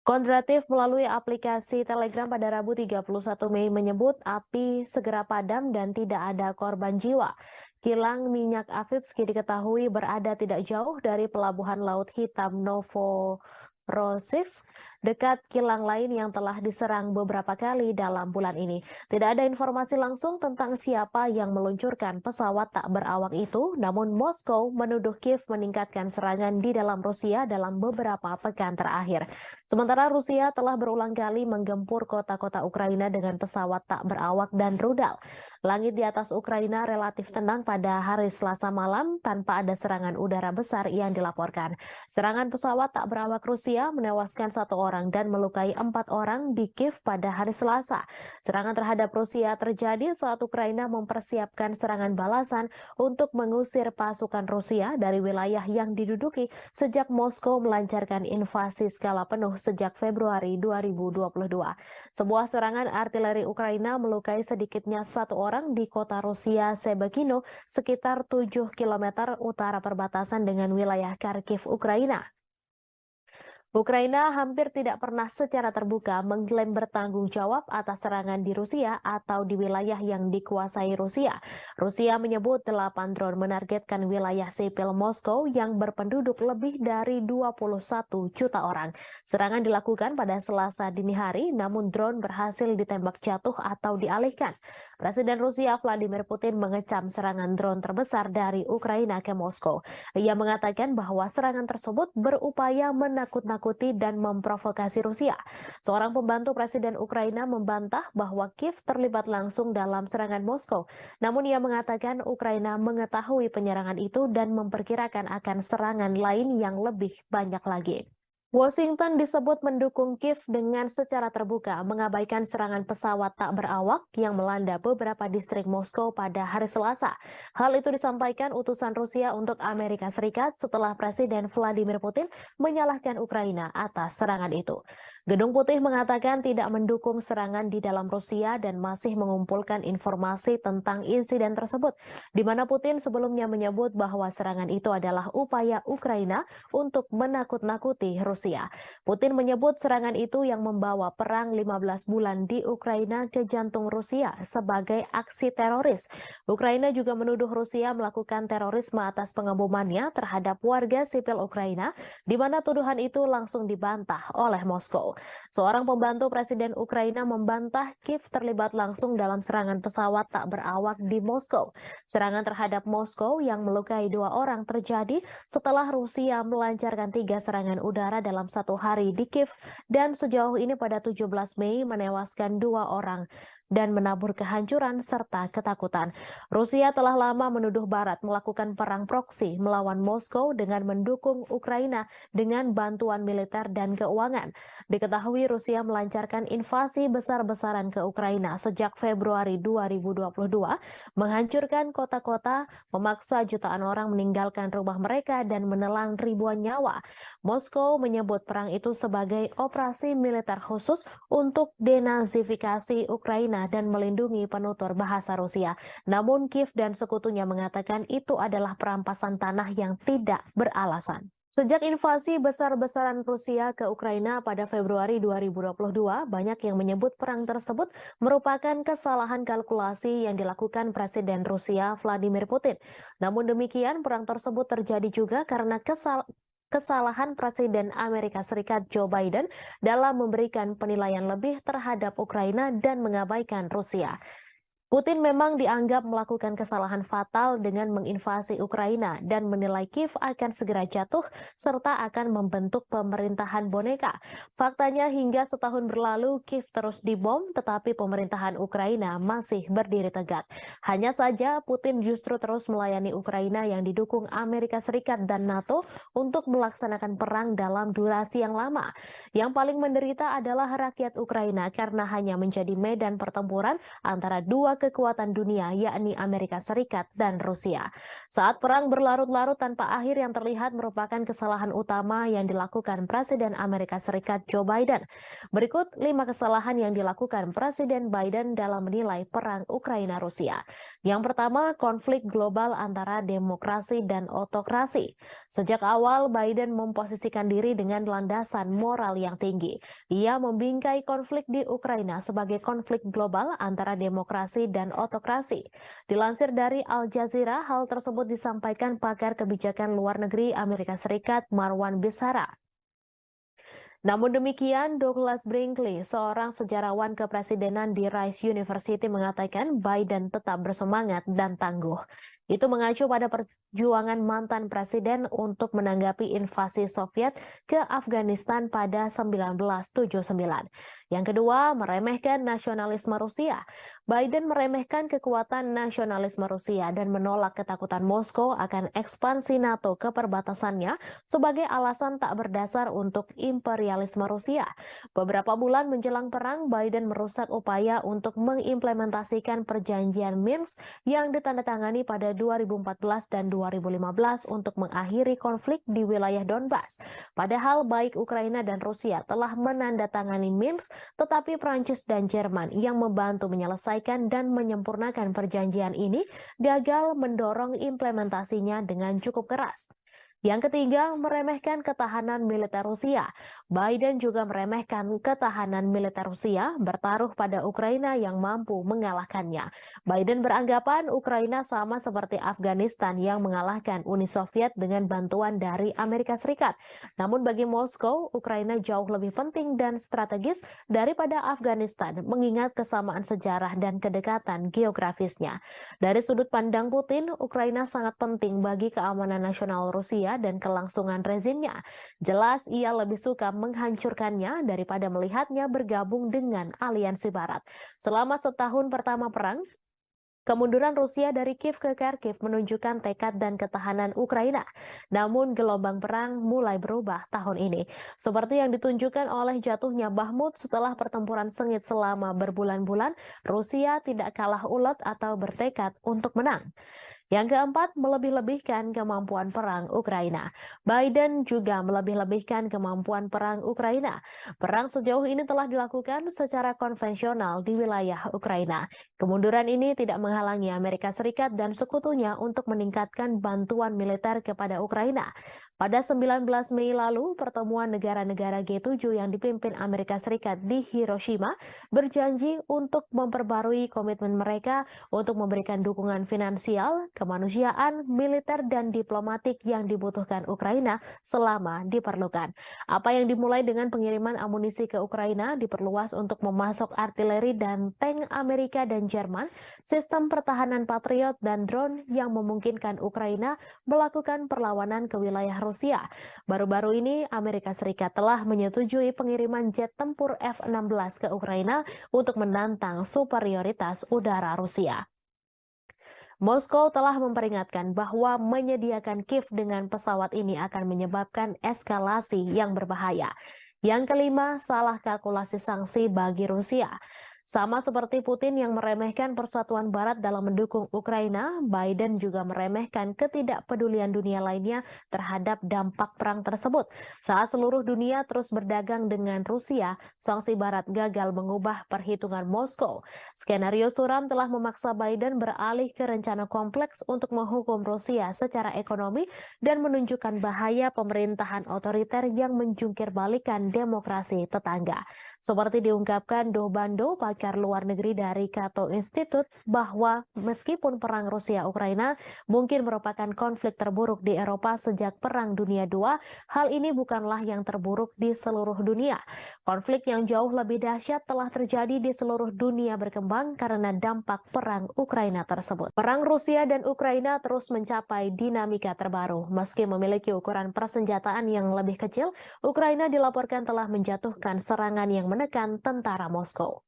Kondratiev melalui aplikasi Telegram pada Rabu 31 Mei menyebut api segera padam dan tidak ada korban jiwa. Kilang minyak Avivsky diketahui berada tidak jauh dari pelabuhan Laut Hitam Novorossiysk, dekat kilang lain yang telah diserang beberapa kali dalam bulan ini. Tidak ada informasi langsung tentang siapa yang meluncurkan pesawat tak berawak itu, namun Moskow menuduh Kiev meningkatkan serangan di dalam Rusia dalam beberapa pekan terakhir. Sementara Rusia telah berulang kali menggempur kota-kota Ukraina dengan pesawat tak berawak dan rudal. Langit di atas Ukraina relatif tenang pada hari Selasa malam tanpa ada serangan udara besar yang dilaporkan. Serangan pesawat tak berawak Rusia Rusia menewaskan 1 orang dan melukai 4 orang di Kiev pada hari Selasa. Serangan terhadap Rusia terjadi saat Ukraina mempersiapkan serangan balasan untuk mengusir pasukan Rusia dari wilayah yang diduduki sejak Moskow melancarkan invasi skala penuh sejak Februari 2022. Sebuah serangan artileri Ukraina melukai sedikitnya 1 orang di kota Rusia Sebekino, sekitar 7 km utara perbatasan dengan wilayah Kharkiv, Ukraina. Ukraina hampir tidak pernah secara terbuka mengklaim bertanggung jawab atas serangan di Rusia atau di wilayah yang dikuasai Rusia. Rusia menyebut 8 drone menargetkan wilayah sipil Moskow yang berpenduduk lebih dari 21 juta orang. Serangan dilakukan pada Selasa dini hari, namun drone berhasil ditembak jatuh atau dialihkan. Presiden Rusia Vladimir Putin mengecam serangan drone terbesar dari Ukraina ke Moskow. Ia mengatakan bahwa serangan tersebut berupaya menakut-nakuti dan memprovokasi Rusia. Seorang pembantu Presiden Ukraina membantah bahwa Kiev terlibat langsung dalam serangan Moskow. Namun ia mengatakan Ukraina mengetahui penyerangan itu dan memperkirakan akan serangan lain yang lebih banyak lagi. Washington disebut mendukung Kiev dengan secara terbuka mengabaikan serangan pesawat tak berawak yang melanda beberapa distrik Moskow pada hari Selasa. Hal itu disampaikan utusan Rusia untuk Amerika Serikat setelah Presiden Vladimir Putin menyalahkan Ukraina atas serangan itu. Gedung Putih mengatakan tidak mendukung serangan di dalam Rusia dan masih mengumpulkan informasi tentang insiden tersebut, di mana Putin sebelumnya menyebut bahwa serangan itu adalah upaya Ukraina untuk menakut-nakuti Rusia. Putin menyebut serangan itu yang membawa perang 15 bulan di Ukraina ke jantung Rusia sebagai aksi teroris. Ukraina juga menuduh Rusia melakukan terorisme atas pengebomannya terhadap warga sipil Ukraina, di mana tuduhan itu langsung dibantah oleh Moskow. Seorang pembantu Presiden Ukraina membantah Kiev terlibat langsung dalam serangan pesawat tak berawak di Moskow. Serangan terhadap Moskow yang melukai 2 orang terjadi setelah Rusia melancarkan 3 serangan udara dalam 1 hari di Kiev dan sejauh ini pada 17 Mei menewaskan 2 orang dan menabur kehancuran serta ketakutan. Rusia telah lama menuduh Barat melakukan perang proksi melawan Moskow dengan mendukung Ukraina dengan bantuan militer dan keuangan. Diketahui Rusia melancarkan invasi besar-besaran ke Ukraina sejak Februari 2022, menghancurkan kota-kota, memaksa jutaan orang meninggalkan rumah mereka dan menelan ribuan nyawa. Moskow menyebut perang itu sebagai operasi militer khusus untuk denazifikasi Ukraina dan melindungi penutur bahasa Rusia. Namun Kiev dan sekutunya mengatakan itu adalah perampasan tanah yang tidak beralasan. Sejak invasi besar-besaran Rusia ke Ukraina pada Februari 2022, banyak yang menyebut perang tersebut merupakan kesalahan kalkulasi yang dilakukan Presiden Rusia Vladimir Putin. Namun demikian, perang tersebut terjadi juga karena kesalahan Presiden Amerika Serikat Joe Biden dalam memberikan penilaian lebih terhadap Ukraina dan mengabaikan Rusia. Putin memang dianggap melakukan kesalahan fatal dengan menginvasi Ukraina dan menilai Kiev akan segera jatuh serta akan membentuk pemerintahan boneka. Faktanya hingga setahun berlalu Kiev terus dibom tetapi pemerintahan Ukraina masih berdiri tegak. Hanya saja Putin justru terus melayani Ukraina yang didukung Amerika Serikat dan NATO untuk melaksanakan perang dalam durasi yang lama. Yang paling menderita adalah rakyat Ukraina karena hanya menjadi medan pertempuran antara dua kekuatan dunia yakni Amerika Serikat dan Rusia. Saat perang berlarut-larut tanpa akhir yang terlihat merupakan kesalahan utama yang dilakukan Presiden Amerika Serikat Joe Biden. Berikut 5 kesalahan yang dilakukan Presiden Biden dalam menilai perang Ukraina-Rusia. Yang pertama, konflik global antara demokrasi dan otokrasi. Sejak awal Biden memposisikan diri dengan landasan moral yang tinggi. Ia membingkai konflik di Ukraina sebagai konflik global antara demokrasi dan otokrasi. Dilansir dari Al Jazeera, hal tersebut disampaikan pakar kebijakan luar negeri Amerika Serikat Marwan Bisara. Namun demikian, Douglas Brinkley, seorang sejarawan kepresidenan di Rice University mengatakan Biden tetap bersemangat dan tangguh. Itu mengacu pada perjuangan mantan presiden untuk menanggapi invasi Soviet ke Afghanistan pada 1979. Yang kedua, meremehkan nasionalisme Rusia. Biden meremehkan kekuatan nasionalisme Rusia dan menolak ketakutan Moskow akan ekspansi NATO ke perbatasannya sebagai alasan tak berdasar untuk imperialisme Rusia. Beberapa bulan menjelang perang, Biden merusak upaya untuk mengimplementasikan perjanjian Minsk yang ditandatangani pada 2014 dan 2015 untuk mengakhiri konflik di wilayah Donbas. Padahal baik Ukraina dan Rusia telah menandatangani Minsk, tetapi Prancis dan Jerman yang membantu menyelesaikan dan menyempurnakan perjanjian ini gagal mendorong implementasinya dengan cukup keras. Yang ketiga, meremehkan ketahanan militer Rusia. Biden juga meremehkan ketahanan militer Rusia bertaruh pada Ukraina yang mampu mengalahkannya. Biden beranggapan Ukraina sama seperti Afghanistan yang mengalahkan Uni Soviet dengan bantuan dari Amerika Serikat. Namun bagi Moskow, Ukraina jauh lebih penting dan strategis daripada Afghanistan, mengingat kesamaan sejarah dan kedekatan geografisnya. Dari sudut pandang Putin, Ukraina sangat penting bagi keamanan nasional Rusia dan kelangsungan rezimnya. Jelas ia lebih suka menghancurkannya daripada melihatnya bergabung dengan aliansi Barat. Selama setahun pertama perang, kemunduran Rusia dari Kiev ke Kharkiv menunjukkan tekad dan ketahanan Ukraina. Namun gelombang perang mulai berubah tahun ini. Seperti yang ditunjukkan oleh jatuhnya Bakhmut setelah pertempuran sengit selama berbulan-bulan, Rusia tidak kalah ulet atau bertekad untuk menang. Yang keempat, melebih-lebihkan kemampuan perang Ukraina. Biden juga melebih-lebihkan kemampuan perang Ukraina. Perang sejauh ini telah dilakukan secara konvensional di wilayah Ukraina. Kemunduran ini tidak menghalangi Amerika Serikat dan sekutunya untuk meningkatkan bantuan militer kepada Ukraina. Pada 19 Mei lalu, pertemuan negara-negara G7 yang dipimpin Amerika Serikat di Hiroshima berjanji untuk memperbarui komitmen mereka untuk memberikan dukungan finansial, kemanusiaan, militer, dan diplomatik yang dibutuhkan Ukraina selama diperlukan. Apa yang dimulai dengan pengiriman amunisi ke Ukraina diperluas untuk memasok artileri dan tank Amerika dan Jerman, sistem pertahanan Patriot, dan drone yang memungkinkan Ukraina melakukan perlawanan ke wilayah Rusia. Baru-baru ini, Amerika Serikat telah menyetujui pengiriman jet tempur F-16 ke Ukraina untuk menantang superioritas udara Rusia. Moskow telah memperingatkan bahwa menyediakan Kiev dengan pesawat ini akan menyebabkan eskalasi yang berbahaya. Yang kelima, salah kalkulasi sanksi bagi Rusia. Sama seperti Putin yang meremehkan persatuan Barat dalam mendukung Ukraina, Biden juga meremehkan ketidakpedulian dunia lainnya terhadap dampak perang tersebut. Saat seluruh dunia terus berdagang dengan Rusia, sanksi Barat gagal mengubah perhitungan Moskow. Skenario suram telah memaksa Biden beralih ke rencana kompleks untuk menghukum Rusia secara ekonomi dan menunjukkan bahaya pemerintahan otoriter yang menjungkir balikan demokrasi tetangga. Seperti diungkapkan Do Bando, pakar luar negeri dari Cato Institute, bahwa meskipun perang Rusia-Ukraina mungkin merupakan konflik terburuk di Eropa sejak Perang Dunia II, hal ini bukanlah yang terburuk di seluruh dunia. Konflik yang jauh lebih dahsyat telah terjadi di seluruh dunia berkembang karena dampak perang Ukraina tersebut. Perang Rusia dan Ukraina terus mencapai dinamika terbaru. Meski memiliki ukuran persenjataan yang lebih kecil, Ukraina dilaporkan telah menjatuhkan serangan yang menekan tentara Moskow.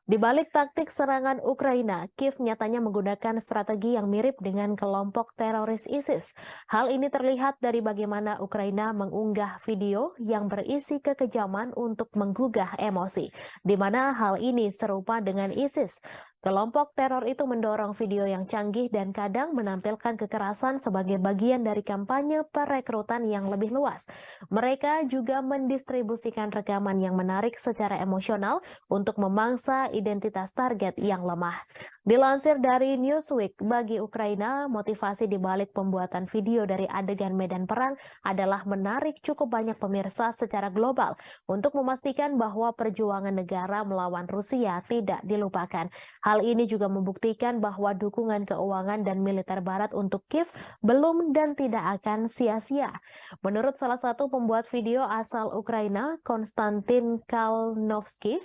Di balik taktik serangan Ukraina, Kiev nyatanya menggunakan strategi yang mirip dengan kelompok teroris ISIS. Hal ini terlihat dari bagaimana Ukraina mengunggah video yang berisi kekejaman untuk menggugah emosi, di mana hal ini serupa dengan ISIS. Kelompok teror itu mendorong video yang canggih dan kadang menampilkan kekerasan sebagai bagian dari kampanye perekrutan yang lebih luas. Mereka juga mendistribusikan rekaman yang menarik secara emosional untuk memangsa identitas target yang lemah. Dilansir dari Newsweek, bagi Ukraina, motivasi di balik pembuatan video dari adegan medan perang adalah menarik cukup banyak pemirsa secara global untuk memastikan bahwa perjuangan negara melawan Rusia tidak dilupakan. Hal ini juga membuktikan bahwa dukungan keuangan dan militer Barat untuk Kiev belum dan tidak akan sia-sia. Menurut salah satu pembuat video asal Ukraina, Konstantin Kalnovsky,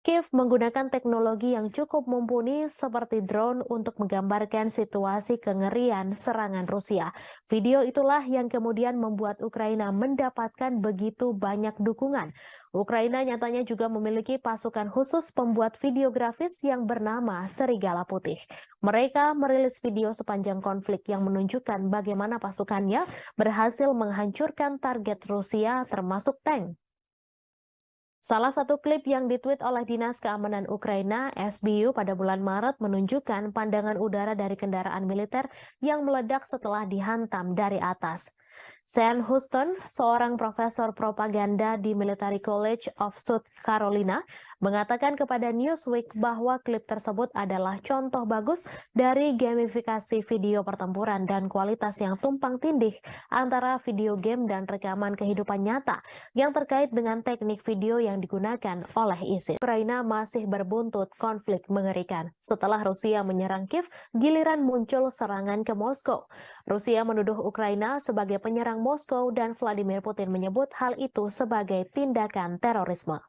Kiev menggunakan teknologi yang cukup mumpuni seperti drone untuk menggambarkan situasi kengerian serangan Rusia. Video itulah yang kemudian membuat Ukraina mendapatkan begitu banyak dukungan. Ukraina nyatanya juga memiliki pasukan khusus pembuat video grafis yang bernama Serigala Putih. Mereka merilis video sepanjang konflik yang menunjukkan bagaimana pasukannya berhasil menghancurkan target Rusia termasuk tank. Salah satu klip yang ditweet oleh Dinas Keamanan Ukraina, SBU, pada bulan Maret menunjukkan pandangan udara dari kendaraan militer yang meledak setelah dihantam dari atas. Sean Houston, seorang profesor propaganda di Military College of South Carolina, mengatakan kepada Newsweek bahwa klip tersebut adalah contoh bagus dari gamifikasi video pertempuran dan kualitas yang tumpang tindih antara video game dan rekaman kehidupan nyata yang terkait dengan teknik video yang digunakan oleh ISIS. Ukraina masih berbuntut konflik mengerikan. Setelah Rusia menyerang Kiev, giliran muncul serangan ke Moskow. Rusia menuduh Ukraina sebagai penyerang Moskow dan Vladimir Putin menyebut hal itu sebagai tindakan terorisme.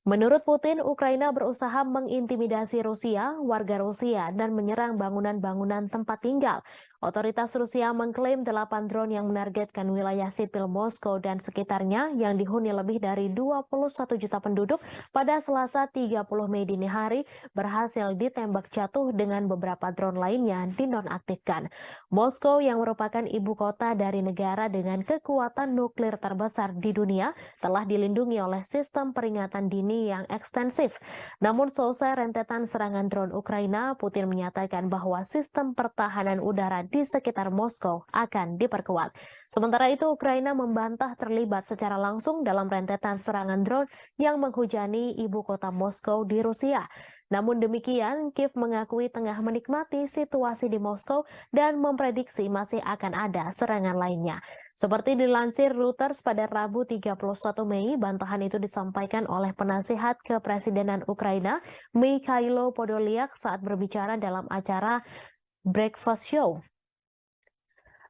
Menurut Putin, Ukraina berusaha mengintimidasi Rusia, warga Rusia, dan menyerang bangunan-bangunan tempat tinggal. Otoritas Rusia mengklaim 8 drone yang menargetkan wilayah sipil Moskow dan sekitarnya yang dihuni lebih dari 21 juta penduduk pada Selasa 30 Mei dini hari berhasil ditembak jatuh dengan beberapa drone lainnya dinonaktifkan. Moskow yang merupakan ibu kota dari negara dengan kekuatan nuklir terbesar di dunia telah dilindungi oleh sistem peringatan dini yang ekstensif. Namun selesai rentetan serangan drone Ukraina, Putin menyatakan bahwa sistem pertahanan udara di sekitar Moskow akan diperkuat. Sementara itu, Ukraina membantah terlibat secara langsung dalam rentetan serangan drone yang menghujani ibu kota Moskow di Rusia. Namun demikian, Kiev mengakui tengah menikmati situasi di Moskow dan memprediksi masih akan ada serangan lainnya. Seperti dilansir Reuters pada Rabu 31 Mei, bantahan itu disampaikan oleh penasihat kepresidenan Ukraina, Mikhailo Podolyak, saat berbicara dalam acara Breakfast Show.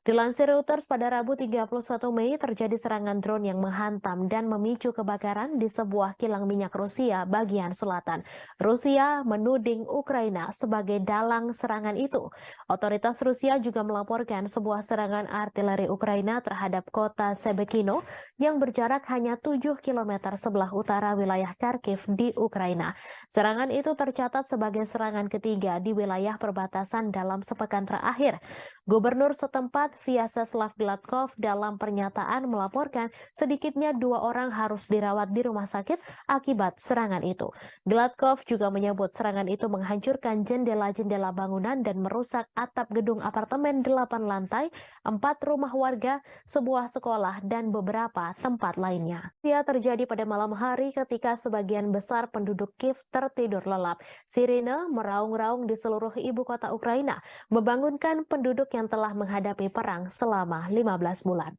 Dilansir Reuters pada Rabu 31 Mei terjadi serangan drone yang menghantam dan memicu kebakaran di sebuah kilang minyak Rusia bagian selatan. Rusia menuding Ukraina sebagai dalang serangan itu. Otoritas Rusia juga melaporkan sebuah serangan artileri Ukraina terhadap kota Shebekino yang berjarak hanya 7 km sebelah utara wilayah Kharkiv di Ukraina. Serangan itu tercatat sebagai serangan ketiga di wilayah perbatasan dalam sepekan terakhir. Gubernur setempat Vyacheslav Gladkov dalam pernyataan melaporkan sedikitnya 2 orang harus dirawat di rumah sakit akibat serangan itu. Gladkov juga menyebut serangan itu menghancurkan jendela-jendela bangunan dan merusak atap gedung apartemen 8 lantai, 4 rumah warga, sebuah sekolah, dan beberapa tempat lainnya. Ia terjadi pada malam hari ketika sebagian besar penduduk Kiev tertidur lelap. Sirine meraung-raung di seluruh ibu kota Ukraina, membangunkan penduduk yang telah menghadapi perang selama 15 bulan.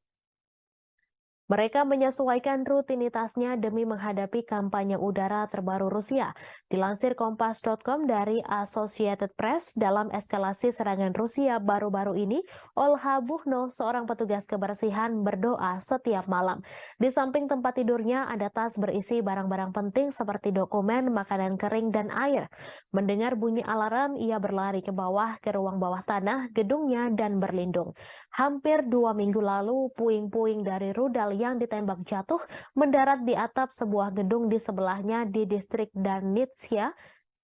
Mereka menyesuaikan rutinitasnya demi menghadapi kampanye udara terbaru Rusia. Dilansir Kompas.com dari Associated Press, dalam eskalasi serangan Rusia baru-baru ini, Olha Buchno, seorang petugas kebersihan, berdoa setiap malam. Di samping tempat tidurnya ada tas berisi barang-barang penting seperti dokumen, makanan kering, dan air. Mendengar bunyi alarm, ia berlari ke bawah ke ruang bawah tanah gedungnya dan berlindung. Hampir 2 minggu lalu, puing-puing dari rudal yang ditembak jatuh mendarat di atap sebuah gedung di sebelahnya di distrik Darnitsia,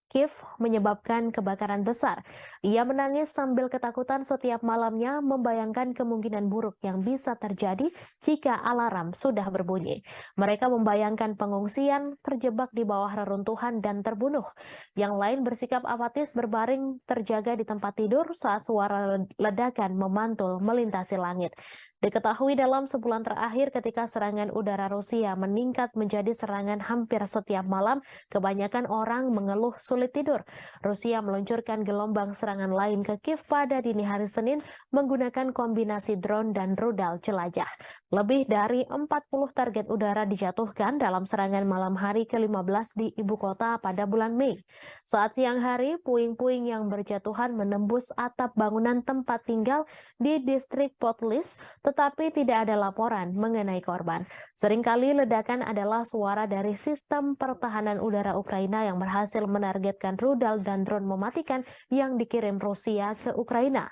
Kiev, menyebabkan kebakaran besar. Ia menangis sambil ketakutan setiap malamnya, membayangkan kemungkinan buruk yang bisa terjadi jika alarm sudah berbunyi. Mereka membayangkan pengungsian, terjebak di bawah reruntuhan, dan terbunuh. Yang lain bersikap apatis berbaring terjaga di tempat tidur saat suara ledakan memantul melintasi langit. Diketahui dalam sebulan terakhir ketika serangan udara Rusia meningkat menjadi serangan hampir setiap malam, kebanyakan orang mengeluh sulit tidur. Rusia meluncurkan gelombang serangan lain ke Kiev pada dini hari Senin menggunakan kombinasi drone dan rudal jelajah. Lebih dari 40 target udara dijatuhkan dalam serangan malam hari ke-15 di ibu kota pada bulan Mei. Saat siang hari, puing-puing yang berjatuhan menembus atap bangunan tempat tinggal di distrik Potlis, tetapi tidak ada laporan mengenai korban. Seringkali ledakan adalah suara dari sistem pertahanan udara Ukraina yang berhasil menargetkan rudal dan drone mematikan yang dikirim Rusia ke Ukraina.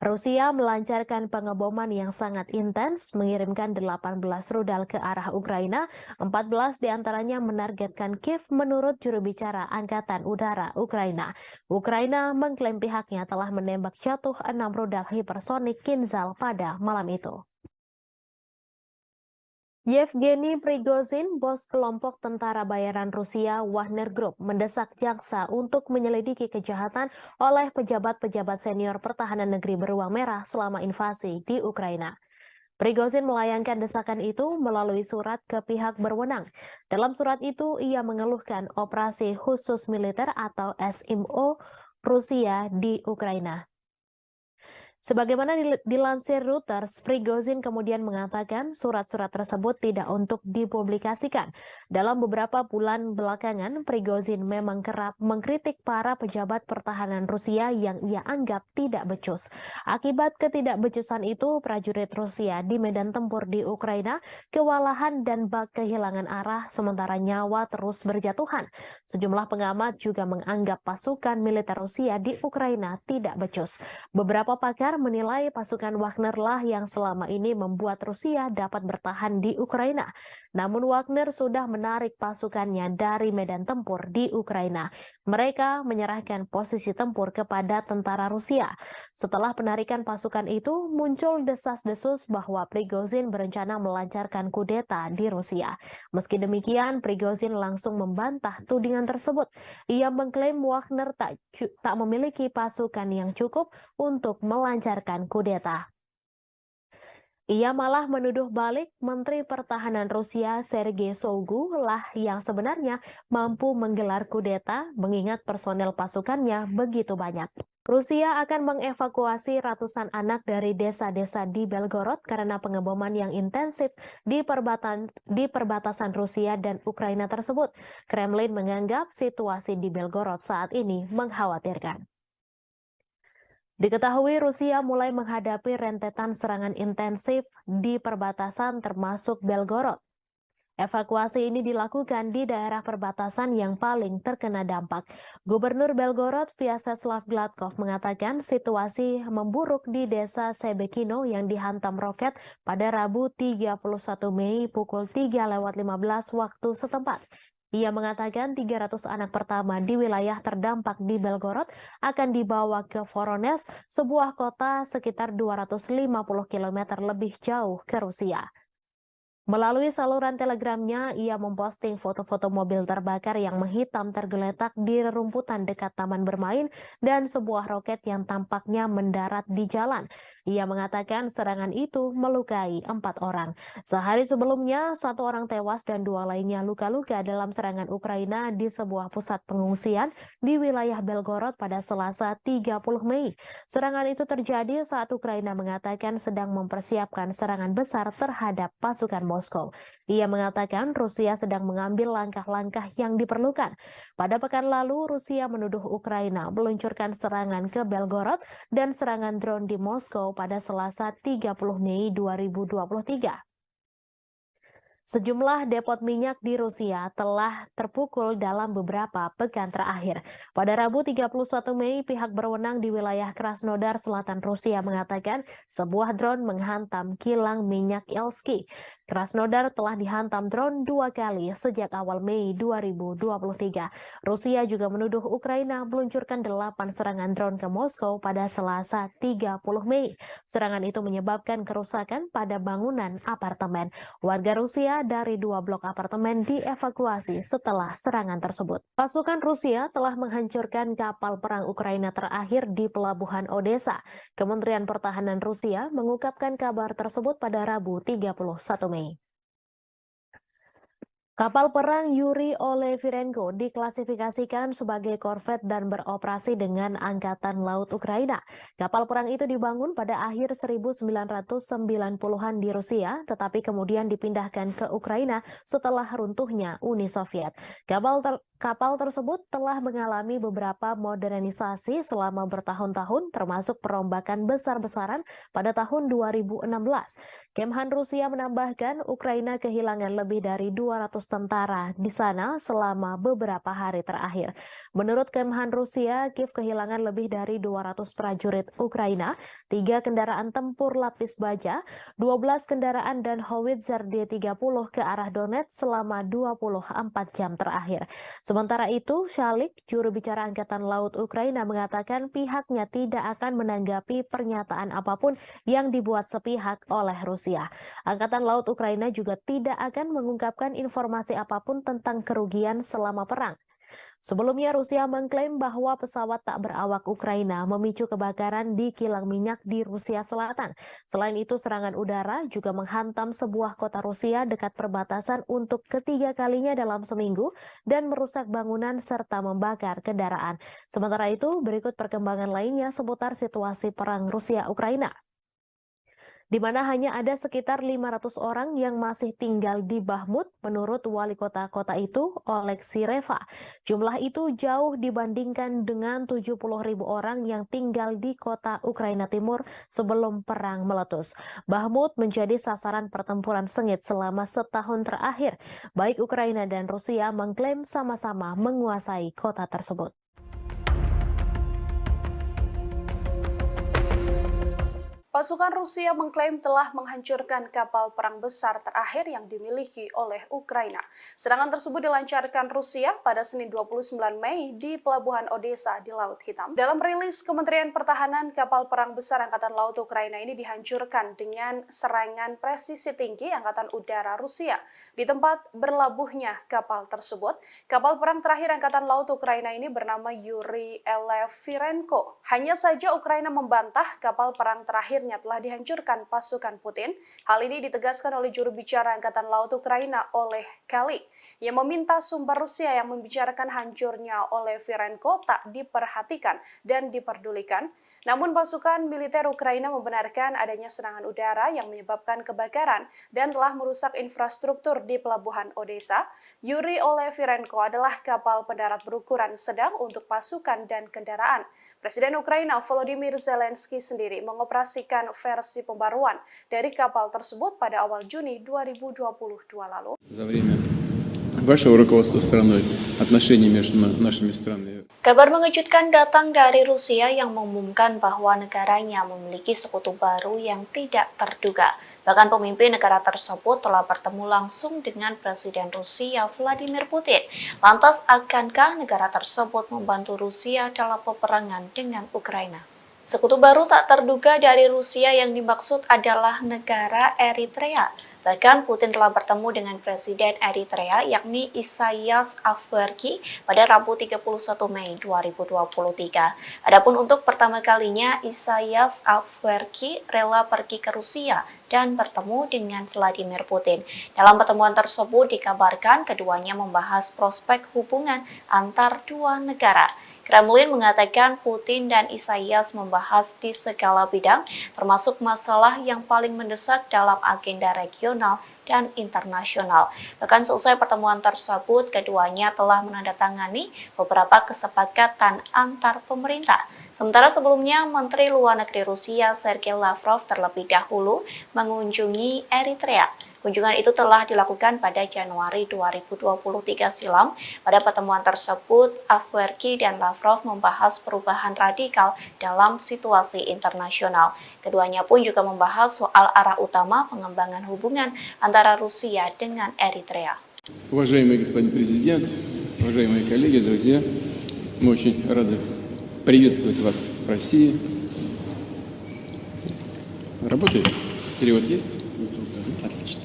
Rusia melancarkan pengeboman yang sangat intens, mengirimkan 18 rudal ke arah Ukraina, 14 diantaranya menargetkan Kiev menurut juru bicara Angkatan Udara Ukraina. Ukraina mengklaim pihaknya telah menembak jatuh 6 rudal hipersonik Kinzhal pada malam itu. Yevgeny Prigozhin, bos kelompok tentara bayaran Rusia Wagner Group, mendesak jaksa untuk menyelidiki kejahatan oleh pejabat-pejabat senior pertahanan negeri beruang merah selama invasi di Ukraina. Prigozhin melayangkan desakan itu melalui surat ke pihak berwenang. Dalam surat itu, ia mengeluhkan operasi khusus militer atau SMO Rusia di Ukraina. Sebagaimana dilansir Reuters, Prigozhin kemudian mengatakan surat-surat tersebut tidak untuk dipublikasikan. Dalam beberapa bulan belakangan, Prigozhin memang kerap mengkritik para pejabat pertahanan Rusia yang ia anggap tidak becus. Akibat ketidakbecusan itu, prajurit Rusia di medan tempur di Ukraina kewalahan dan kehilangan arah sementara nyawa terus berjatuhan. Sejumlah pengamat juga menganggap pasukan militer Rusia di Ukraina tidak becus. Beberapa pakar menilai pasukan Wagner lah yang selama ini membuat Rusia dapat bertahan di Ukraina. Namun Wagner sudah menarik pasukannya dari medan tempur di Ukraina. Mereka menyerahkan posisi tempur kepada tentara Rusia. Setelah penarikan pasukan itu, muncul desas-desus bahwa Prigozhin berencana melancarkan kudeta di Rusia. Meski demikian, Prigozhin langsung membantah tudingan tersebut. Ia mengklaim Wagner tak memiliki pasukan yang cukup untuk melancarkan kudeta. Ia malah menuduh balik Menteri Pertahanan Rusia Sergei Shoigu lah yang sebenarnya mampu menggelar kudeta mengingat personel pasukannya begitu banyak. Rusia akan mengevakuasi ratusan anak dari desa-desa di Belgorod karena pengeboman yang intensif di perbatasan Rusia dan Ukraina tersebut. Kremlin menganggap situasi di Belgorod saat ini mengkhawatirkan. Diketahui Rusia mulai menghadapi rentetan serangan intensif di perbatasan termasuk Belgorod. Evakuasi ini dilakukan di daerah perbatasan yang paling terkena dampak. Gubernur Belgorod Vyacheslav Gladkov mengatakan situasi memburuk di desa Sebekino yang dihantam roket pada Rabu 31 Mei pukul 3:15 waktu setempat. Ia mengatakan 300 anak pertama di wilayah terdampak di Belgorod akan dibawa ke Voronezh, sebuah kota sekitar 250 km lebih jauh ke Rusia. Melalui saluran telegramnya, ia memposting foto-foto mobil terbakar yang menghitam tergeletak di rerumputan dekat taman bermain dan sebuah roket yang tampaknya mendarat di jalan. Ia mengatakan serangan itu melukai 4 orang. Sehari sebelumnya, 1 orang tewas dan 2 lainnya luka-luka dalam serangan Ukraina di sebuah pusat pengungsian di wilayah Belgorod pada Selasa 30 Mei. Serangan itu terjadi saat Ukraina mengatakan sedang mempersiapkan serangan besar terhadap pasukan Moskow. Ia mengatakan Rusia sedang mengambil langkah-langkah yang diperlukan. Pada pekan lalu, Rusia menuduh Ukraina meluncurkan serangan ke Belgorod dan serangan drone di Moskow pada Selasa 30 Mei 2023. Sejumlah depot minyak di Rusia telah terpukul dalam beberapa pekan terakhir. Pada Rabu 31 Mei, pihak berwenang di wilayah Krasnodar Selatan Rusia mengatakan sebuah drone menghantam kilang minyak Elsky. Krasnodar telah dihantam drone 2 kali sejak awal Mei 2023. Rusia juga menuduh Ukraina meluncurkan 8 serangan drone ke Moskow pada Selasa 30 Mei. Serangan itu menyebabkan kerusakan pada bangunan apartemen. Warga Rusia dari 2 blok apartemen dievakuasi setelah serangan tersebut. Pasukan Rusia telah menghancurkan kapal perang Ukraina terakhir di pelabuhan Odessa. Kementerian Pertahanan Rusia mengungkapkan kabar tersebut pada Rabu 31 Mei. Kapal perang Yuri Olefirenko diklasifikasikan sebagai korvet dan beroperasi dengan Angkatan Laut Ukraina. Kapal perang itu dibangun pada akhir 1990-an di Rusia, tetapi kemudian dipindahkan ke Ukraina setelah runtuhnya Uni Soviet. Kapal tersebut telah mengalami beberapa modernisasi selama bertahun-tahun, termasuk perombakan besar-besaran pada tahun 2016. Kemhan Rusia menambahkan Ukraina kehilangan lebih dari 200 tentara di sana selama beberapa hari terakhir. Menurut Kemhan Rusia, Kiev kehilangan lebih dari 200 prajurit Ukraina, 3 kendaraan tempur lapis baja, 12 kendaraan dan howitzer D-30 ke arah Donetsk selama 24 jam terakhir. Sementara itu, Shalik, juru bicara Angkatan Laut Ukraina, mengatakan pihaknya tidak akan menanggapi pernyataan apapun yang dibuat sepihak oleh Rusia. Angkatan Laut Ukraina juga tidak akan mengungkapkan informasi apapun tentang kerugian selama perang. Sebelumnya, Rusia mengklaim bahwa pesawat tak berawak Ukraina memicu kebakaran di kilang minyak di Rusia Selatan. Selain itu, serangan udara juga menghantam sebuah kota Rusia dekat perbatasan untuk ketiga kalinya dalam seminggu dan merusak bangunan serta membakar kendaraan. Sementara itu, berikut perkembangan lainnya seputar situasi perang Rusia-Ukraina, di mana hanya ada sekitar 500 orang yang masih tinggal di Bahmut, menurut wali kota itu, Oleksiy Reva. Jumlah itu jauh dibandingkan dengan 70.000 orang yang tinggal di kota Ukraina Timur sebelum perang meletus. Bahmut menjadi sasaran pertempuran sengit selama setahun terakhir. Baik Ukraina dan Rusia mengklaim sama-sama menguasai kota tersebut. Pasukan Rusia mengklaim telah menghancurkan kapal perang besar terakhir yang dimiliki oleh Ukraina. Serangan tersebut dilancarkan Rusia pada Senin 29 Mei di Pelabuhan Odessa di Laut Hitam. Dalam rilis Kementerian Pertahanan, kapal perang besar Angkatan Laut Ukraina ini dihancurkan dengan serangan presisi tinggi Angkatan Udara Rusia. Di tempat berlabuhnya kapal tersebut, kapal perang terakhir Angkatan Laut Ukraina ini bernama Yuri Olefirenko. Hanya saja Ukraina membantah kapal perang terakhir telah dihancurkan pasukan Putin. Hal ini ditegaskan oleh juru bicara Angkatan Laut Ukraina, Oleh Kali, yang meminta sumber Rusia yang membicarakan hancurnya Olefirenko tak diperhatikan dan diperdulikan. Namun pasukan militer Ukraina membenarkan adanya serangan udara yang menyebabkan kebakaran dan telah merusak infrastruktur di Pelabuhan Odessa. Yuri Olefirenko adalah kapal pendarat berukuran sedang untuk pasukan dan kendaraan. Presiden Ukraina Volodymyr Zelensky sendiri mengoperasikan versi pembaruan dari kapal tersebut pada awal Juni 2022 lalu. Kabar mengejutkan datang dari Rusia yang mengumumkan bahwa negaranya memiliki sekutu baru yang tidak terduga. Bahkan pemimpin negara tersebut telah bertemu langsung dengan Presiden Rusia Vladimir Putin. Lantas, akankah negara tersebut membantu Rusia dalam peperangan dengan Ukraina? Sekutu baru tak terduga dari Rusia yang dimaksud adalah negara Eritrea. Bahkan Putin telah bertemu dengan Presiden Eritrea yakni Isaias Afwerki pada Rabu 31 Mei 2023. Adapun untuk pertama kalinya Isaias Afwerki rela pergi ke Rusia dan bertemu dengan Vladimir Putin. Dalam pertemuan tersebut dikabarkan keduanya membahas prospek hubungan antar dua negara. Kremlin mengatakan Putin dan Isaias membahas di segala bidang, termasuk masalah yang paling mendesak dalam agenda regional dan internasional. Bahkan seusai pertemuan tersebut, keduanya telah menandatangani beberapa kesepakatan antar pemerintah. Sementara sebelumnya, Menteri Luar Negeri Rusia Sergei Lavrov terlebih dahulu mengunjungi Eritrea. Kunjungan itu telah dilakukan pada Januari 2023 silam. Pada pertemuan tersebut, Afwerki dan Lavrov membahas perubahan radikal dalam situasi internasional. Keduanya pun juga membahas soal arah utama pengembangan hubungan antara Rusia dengan Eritrea. Уважаемый господин президент, уважаемые коллеги, друзья, мы очень рады приветствовать вас в России. Работает? Перевод есть? Отлично.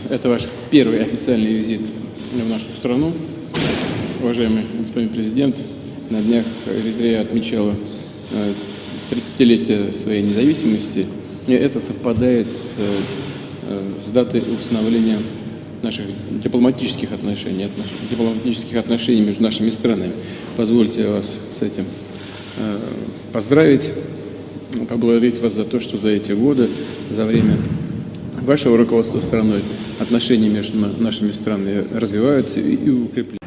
Это ваш первый официальный визит в нашу страну. Уважаемый господин президент, на днях Эритрея отмечала 30-летие своей независимости. И это совпадает с датой установления наших дипломатических отношений между нашими странами. Позвольте вас с этим поздравить, поблагодарить вас за то, что за эти годы, за время вашего руководства страной, отношения между нашими странами развиваются и укрепляются.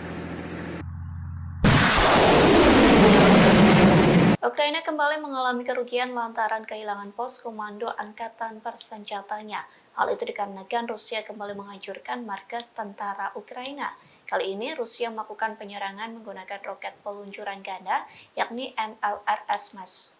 Ukraina kembali mengalami kerugian lantaran kehilangan pos komando angkatan bersenjatanya. Hal itu dikarenakan Rusia kembali menghancurkan markas tentara Ukraina. Kali ini Rusia melakukan penyerangan menggunakan roket peluncuran ganda, yakni MLRS.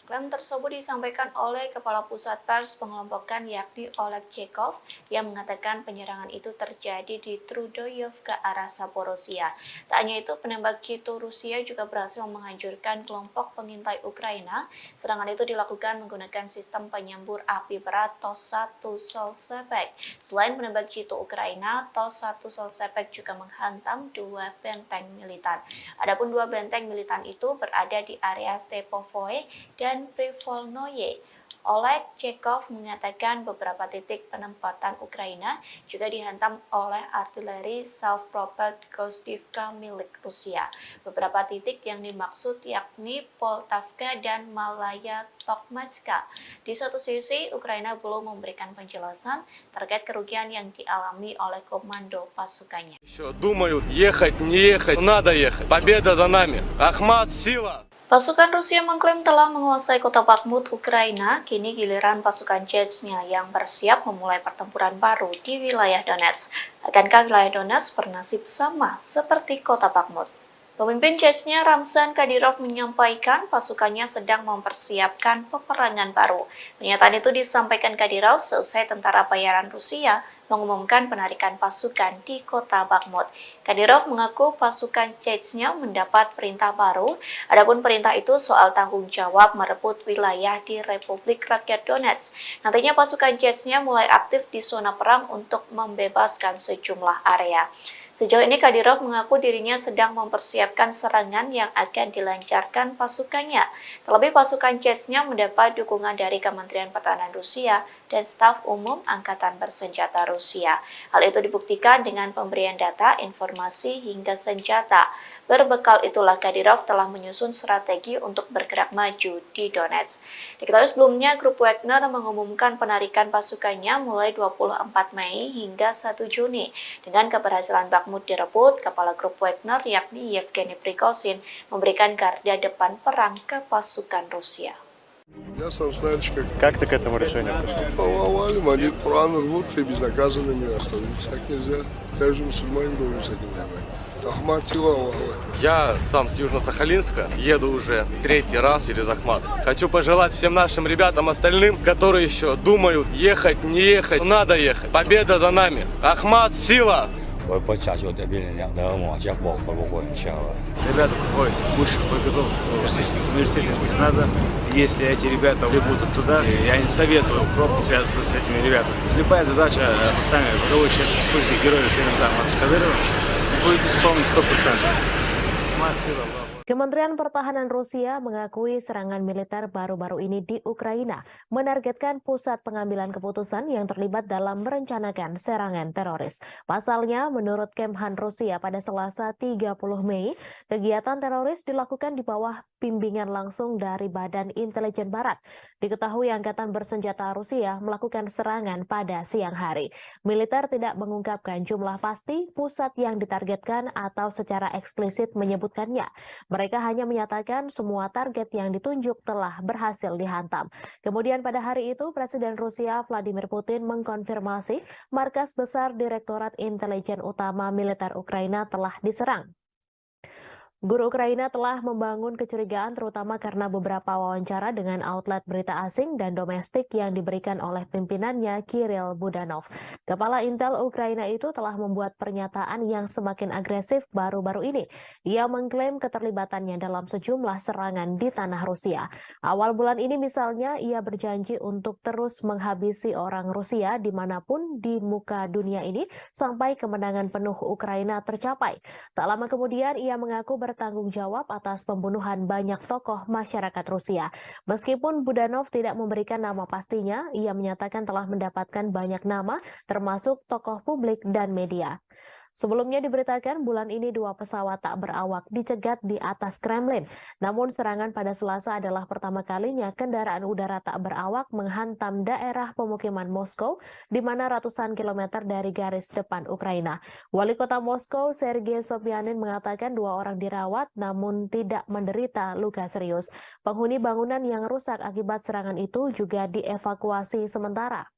Klaim tersebut disampaikan oleh Kepala Pusat Pers Pengelompokan yakni Oleg Chekov yang mengatakan penyerangan itu terjadi di Trudoyov ke arah Zaporozhia. Tak hanya itu, penembak jitu Rusia juga berhasil menghancurkan kelompok pengintai Ukraina. Serangan itu dilakukan menggunakan sistem penyembur api berat TOS-1 Solsepek. Selain penembak jitu Ukraina, TOS-1 Solsepek juga menghantam 2 benteng militan. Adapun 2 benteng militan itu berada di area Stepovoe dan Privolnoye. Oleg Chekov mengatakan beberapa titik penempatan Ukraina juga dihantam oleh artileri self-propelled Gostivka milik Rusia. Beberapa titik yang dimaksud yakni Poltavka dan Malaya Tokmatska. Di satu sisi, Ukraina belum memberikan penjelasan terkait kerugian yang dialami oleh komando pasukannya. Думают, ехать, не ехать, надо ехать. Победа за нами. Ахмат, сила! Pasukan Rusia mengklaim telah menguasai kota Bakhmut, Ukraina. Kini giliran pasukan Chechnya yang bersiap memulai pertempuran baru di wilayah Donetsk. Akankah wilayah Donetsk bernasib sama seperti kota Bakhmut? Pemimpin Chechnya Ramzan Kadyrov menyampaikan pasukannya sedang mempersiapkan peperangan baru. Pernyataan itu disampaikan Kadyrov seusai tentara bayaran Rusia mengumumkan penarikan pasukan di kota Bakhmut. Kadyrov mengaku pasukan Chechnya mendapat perintah baru. Adapun perintah itu soal tanggung jawab merebut wilayah di Republik Rakyat Donetsk. Nantinya pasukan Chechnya mulai aktif di zona perang untuk membebaskan sejumlah area. Sejauh ini Kadyrov mengaku dirinya sedang mempersiapkan serangan yang akan dilancarkan pasukannya. Terlebih pasukan Chechnya mendapat dukungan dari Kementerian Pertahanan Rusia dan staf umum Angkatan Bersenjata Rusia. Hal itu dibuktikan dengan pemberian data, informasi, hingga senjata. Berbekal itulah Kadyrov telah menyusun strategi untuk bergerak maju di Donetsk. Diketahui sebelumnya, grup Wagner mengumumkan penarikan pasukannya mulai 24 Mei hingga 1 Juni. Dengan keberhasilan Bakhmut direbut, kepala grup Wagner yakni Yevgeny Prigozhin memberikan garda depan perang ke pasukan Rusia. Я сам знаешь, Как ты к этому решению пришел? повалим, они Коран рвут и безнаказанными остановиться так нельзя. Каждый мусульманин должен с этим воевать. Ахмат, сила, Аллах. Я сам с Южно-Сахалинска, еду уже 3-й раз через Ахмат. Хочу пожелать всем нашим ребятам остальным, которые еще думают, ехать, не ехать, надо ехать. Победа за нами. Ахмат, сила! Ребята приходят высших подготовок российских университетов спецназа. Если эти ребята прибудут туда, я не советую пробовать связываться с этими ребятами. Любая задача, поставленная боевой части республики Героя Союза Кадырова, будет исполнена 100%. Ахмат, сила, Аллах. Kementerian Pertahanan Rusia mengakui serangan militer baru-baru ini di Ukraina menargetkan pusat pengambilan keputusan yang terlibat dalam merencanakan serangan teroris. Pasalnya, menurut Kemhan Rusia pada Selasa 30 Mei, kegiatan teroris dilakukan di bawah bimbingan langsung dari Badan Intelijen Barat. Diketahui Angkatan Bersenjata Rusia melakukan serangan pada siang hari. Militer tidak mengungkapkan jumlah pasti pusat yang ditargetkan atau secara eksplisit menyebutkannya. Mereka hanya menyatakan semua target yang ditunjuk telah berhasil dihantam. Kemudian pada hari itu, Presiden Rusia Vladimir Putin mengkonfirmasi markas besar Direktorat Intelijen Utama Militer Ukraina telah diserang. Guru Ukraina telah membangun kecurigaan terutama karena beberapa wawancara dengan outlet berita asing dan domestik yang diberikan oleh pimpinannya Kirill Budanov. Kepala Intel Ukraina itu telah membuat pernyataan yang semakin agresif baru-baru ini. Ia mengklaim keterlibatannya dalam sejumlah serangan di tanah Rusia. Awal bulan ini misalnya ia berjanji untuk terus menghabisi orang Rusia dimanapun di muka dunia ini sampai kemenangan penuh Ukraina tercapai. Tak lama kemudian ia mengaku berkata bertanggung jawab atas pembunuhan banyak tokoh masyarakat Rusia. Meskipun Budanov tidak memberikan nama pastinya, ia menyatakan telah mendapatkan banyak nama, termasuk tokoh publik dan media. Sebelumnya diberitakan bulan ini 2 pesawat tak berawak dicegat di atas Kremlin. Namun serangan pada Selasa adalah pertama kalinya kendaraan udara tak berawak menghantam daerah pemukiman Moskow, di mana ratusan kilometer dari garis depan Ukraina. Wali kota Moskow, Sergei Sobyanin, mengatakan 2 orang dirawat namun tidak menderita luka serius. Penghuni bangunan yang rusak akibat serangan itu juga dievakuasi sementara.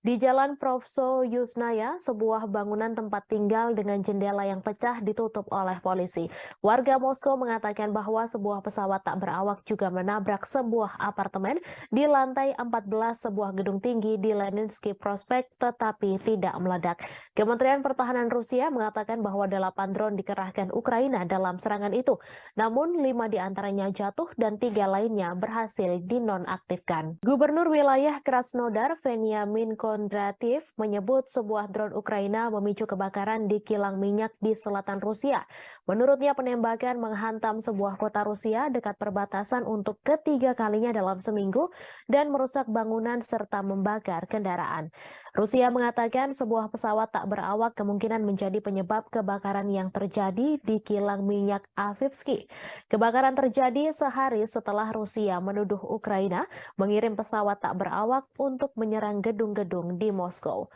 Di Jalan Provso Yusnaya, sebuah bangunan tempat tinggal dengan jendela yang pecah ditutup oleh polisi. Warga Moskow mengatakan bahwa sebuah pesawat tak berawak juga menabrak sebuah apartemen di lantai 14 sebuah gedung tinggi di Leninsky Prospect tetapi tidak meledak. Kementerian Pertahanan Rusia mengatakan bahwa 8 drone dikerahkan Ukraina dalam serangan itu. Namun 5 diantaranya jatuh dan 3 lainnya berhasil dinonaktifkan. Gubernur wilayah Krasnodar, Veniamin Kondrativ, menyebut sebuah drone Ukraina memicu kebakaran di kilang minyak di selatan Rusia. Menurutnya penembakan menghantam sebuah kota Rusia dekat perbatasan untuk ketiga kalinya dalam seminggu dan merusak bangunan serta membakar kendaraan. Rusia mengatakan sebuah pesawat tak berawak kemungkinan menjadi penyebab kebakaran yang terjadi di kilang minyak Avivsky. Kebakaran terjadi sehari setelah Rusia menuduh Ukraina mengirim pesawat tak berawak untuk menyerang gedung-gedung di Moskow.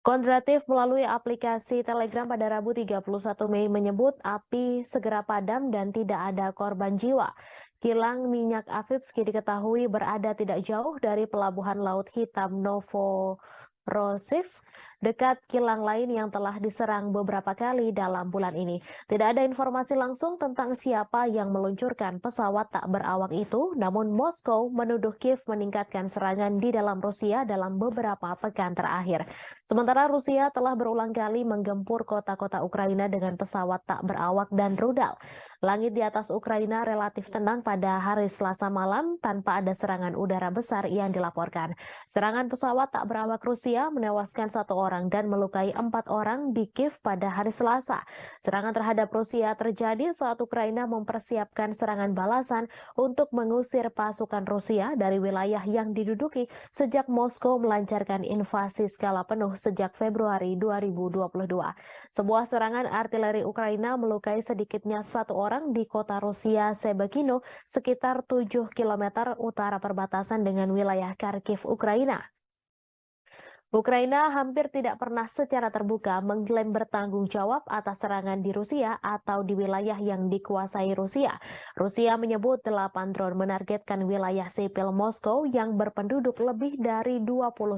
Kondrativ melalui aplikasi Telegram pada Rabu 31 Mei menyebut api segera padam dan tidak ada korban jiwa. Kilang minyak Avivsky diketahui berada tidak jauh dari pelabuhan Laut Hitam Novorossiysk, dekat kilang lain yang telah diserang beberapa kali dalam bulan ini. Tidak ada informasi langsung tentang siapa yang meluncurkan pesawat tak berawak itu, namun Moskow menuduh Kiev meningkatkan serangan di dalam Rusia dalam beberapa pekan terakhir. Sementara Rusia telah berulang kali menggempur kota-kota Ukraina dengan pesawat tak berawak dan rudal. Langit di atas Ukraina relatif tenang pada hari Selasa malam tanpa ada serangan udara besar yang dilaporkan. Serangan pesawat tak berawak Rusia menewaskan 1 orang dan melukai 4 orang di Kiev pada hari Selasa. Serangan terhadap Rusia terjadi saat Ukraina mempersiapkan serangan balasan untuk mengusir pasukan Rusia dari wilayah yang diduduki sejak Moskow melancarkan invasi skala penuh sejak Februari 2022. Sebuah serangan artileri Ukraina melukai sedikitnya 1 orang di kota Rusia Sebekino, sekitar 7 km utara perbatasan dengan wilayah Kharkiv, Ukraina. Ukraina hampir tidak pernah secara terbuka mengklaim bertanggung jawab atas serangan di Rusia atau di wilayah yang dikuasai Rusia. Rusia menyebut 8 drone menargetkan wilayah sipil Moskow yang berpenduduk lebih dari 21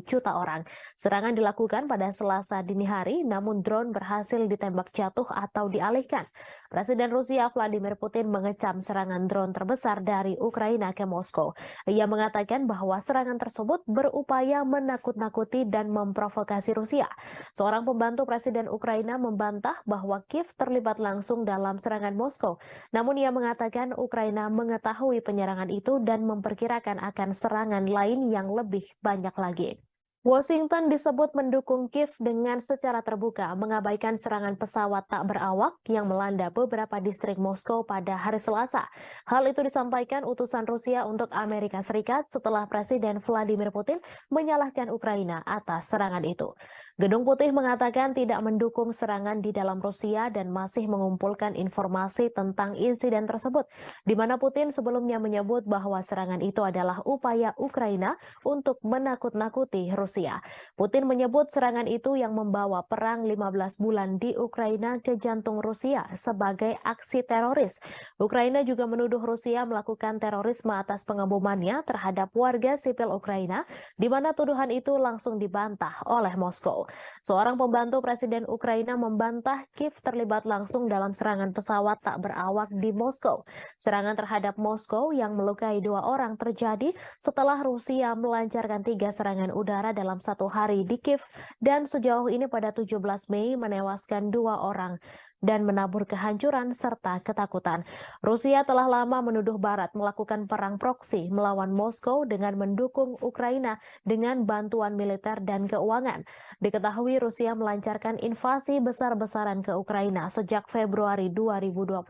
juta orang. Serangan dilakukan pada Selasa dini hari, namun drone berhasil ditembak jatuh atau dialihkan. Presiden Rusia Vladimir Putin mengecam serangan drone terbesar dari Ukraina ke Moskow. Ia mengatakan bahwa serangan tersebut berupaya menakut-nakuti dan memprovokasi Rusia. Seorang pembantu Presiden Ukraina membantah bahwa Kiev terlibat langsung dalam serangan Moskow. Namun ia mengatakan Ukraina mengetahui penyerangan itu dan memperkirakan akan serangan lain yang lebih banyak lagi. Washington disebut mendukung Kiev dengan secara terbuka mengabaikan serangan pesawat tak berawak yang melanda beberapa distrik Moskow pada hari Selasa. Hal itu disampaikan utusan Rusia untuk Amerika Serikat setelah Presiden Vladimir Putin menyalahkan Ukraina atas serangan itu. Gedung Putih mengatakan tidak mendukung serangan di dalam Rusia dan masih mengumpulkan informasi tentang insiden tersebut, di mana Putin sebelumnya menyebut bahwa serangan itu adalah upaya Ukraina untuk menakut-nakuti Rusia. Putin menyebut serangan itu yang membawa perang 15 bulan di Ukraina ke jantung Rusia sebagai aksi teroris. Ukraina juga menuduh Rusia melakukan terorisme atas pengebomannya terhadap warga sipil Ukraina, di mana tuduhan itu langsung dibantah oleh Moskow. Seorang pembantu Presiden Ukraina membantah Kiev terlibat langsung dalam serangan pesawat tak berawak di Moskow. Serangan terhadap Moskow yang melukai 2 orang terjadi setelah Rusia melancarkan 3 serangan udara dalam 1 hari di Kiev dan sejauh ini pada 17 Mei menewaskan 2 orang. dan menabur kehancuran serta ketakutan. Rusia telah lama menuduh Barat melakukan perang proksi melawan Moskow dengan mendukung Ukraina dengan bantuan militer dan keuangan. Diketahui Rusia melancarkan invasi besar-besaran ke Ukraina sejak Februari 2022,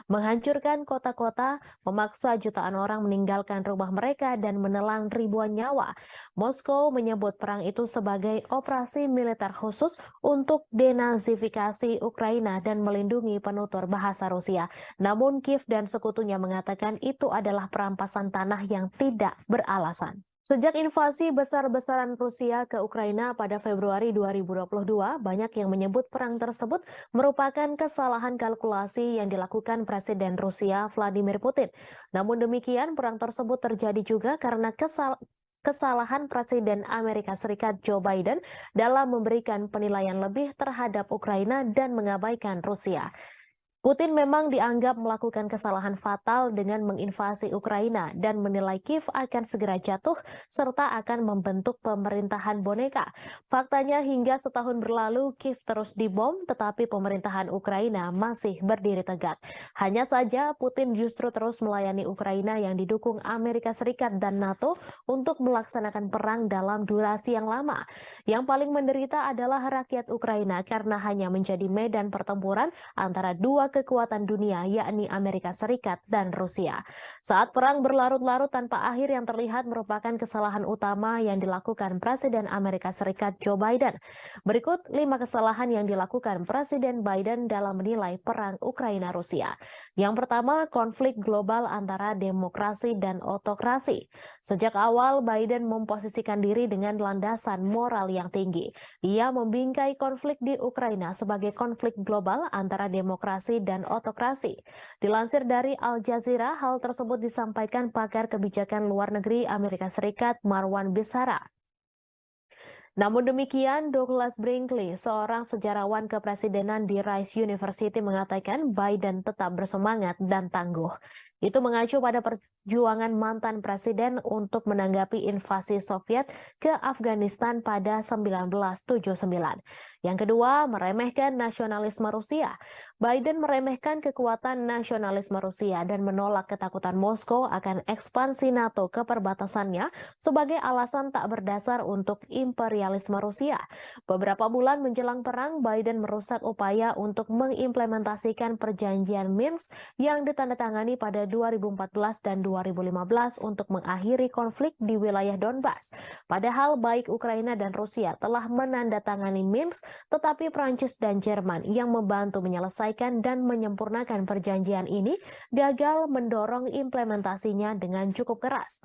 menghancurkan kota-kota, memaksa jutaan orang meninggalkan rumah mereka dan menelan ribuan nyawa. Moskow menyebut perang itu sebagai operasi militer khusus untuk denazifikasi Ukraina dan melindungi penutur bahasa Rusia. Namun Kiev dan sekutunya mengatakan itu adalah perampasan tanah yang tidak beralasan. Sejak invasi besar-besaran Rusia ke Ukraina pada Februari 2022, banyak yang menyebut perang tersebut merupakan kesalahan kalkulasi yang dilakukan Presiden Rusia Vladimir Putin. Namun demikian, perang tersebut terjadi juga karena kesalahan Presiden Amerika Serikat Joe Biden dalam memberikan penilaian lebih terhadap Ukraina dan mengabaikan Rusia. Putin memang dianggap melakukan kesalahan fatal dengan menginvasi Ukraina dan menilai Kiev akan segera jatuh serta akan membentuk pemerintahan boneka. Faktanya hingga setahun berlalu Kiev terus dibom tetapi pemerintahan Ukraina masih berdiri tegak. Hanya saja Putin justru terus melayani Ukraina yang didukung Amerika Serikat dan NATO untuk melaksanakan perang dalam durasi yang lama. Yang paling menderita adalah rakyat Ukraina karena hanya menjadi medan pertempuran antara dua kekuatan dunia yakni Amerika Serikat dan Rusia. Saat perang berlarut-larut tanpa akhir yang terlihat merupakan kesalahan utama yang dilakukan Presiden Amerika Serikat Joe Biden. Berikut 5 kesalahan yang dilakukan Presiden Biden dalam menilai perang Ukraina-Rusia. Yang pertama, konflik global antara demokrasi dan otokrasi. Sejak awal Biden memposisikan diri dengan landasan moral yang tinggi. Ia membingkai konflik di Ukraina sebagai konflik global antara demokrasi dan otokrasi. Dilansir dari Al Jazeera, hal tersebut disampaikan pakar kebijakan luar negeri Amerika Serikat Marwan Bisara. Namun demikian, Douglas Brinkley, seorang sejarawan kepresidenan di Rice University mengatakan Biden tetap bersemangat dan tangguh. Itu mengacu pada perjuangan mantan presiden untuk menanggapi invasi Soviet ke Afghanistan pada 1979. Yang kedua, meremehkan nasionalisme Rusia. Biden meremehkan kekuatan nasionalisme Rusia dan menolak ketakutan Moskow akan ekspansi NATO ke perbatasannya sebagai alasan tak berdasar untuk imperialisme Rusia. Beberapa bulan menjelang perang, Biden merusak upaya untuk mengimplementasikan perjanjian Minsk yang ditandatangani pada 2014 dan 2015 untuk mengakhiri konflik di wilayah Donbas. Padahal baik Ukraina dan Rusia telah menandatangani Minsk, tetapi Prancis dan Jerman yang membantu menyelesaikan dan menyempurnakan perjanjian ini gagal mendorong implementasinya dengan cukup keras.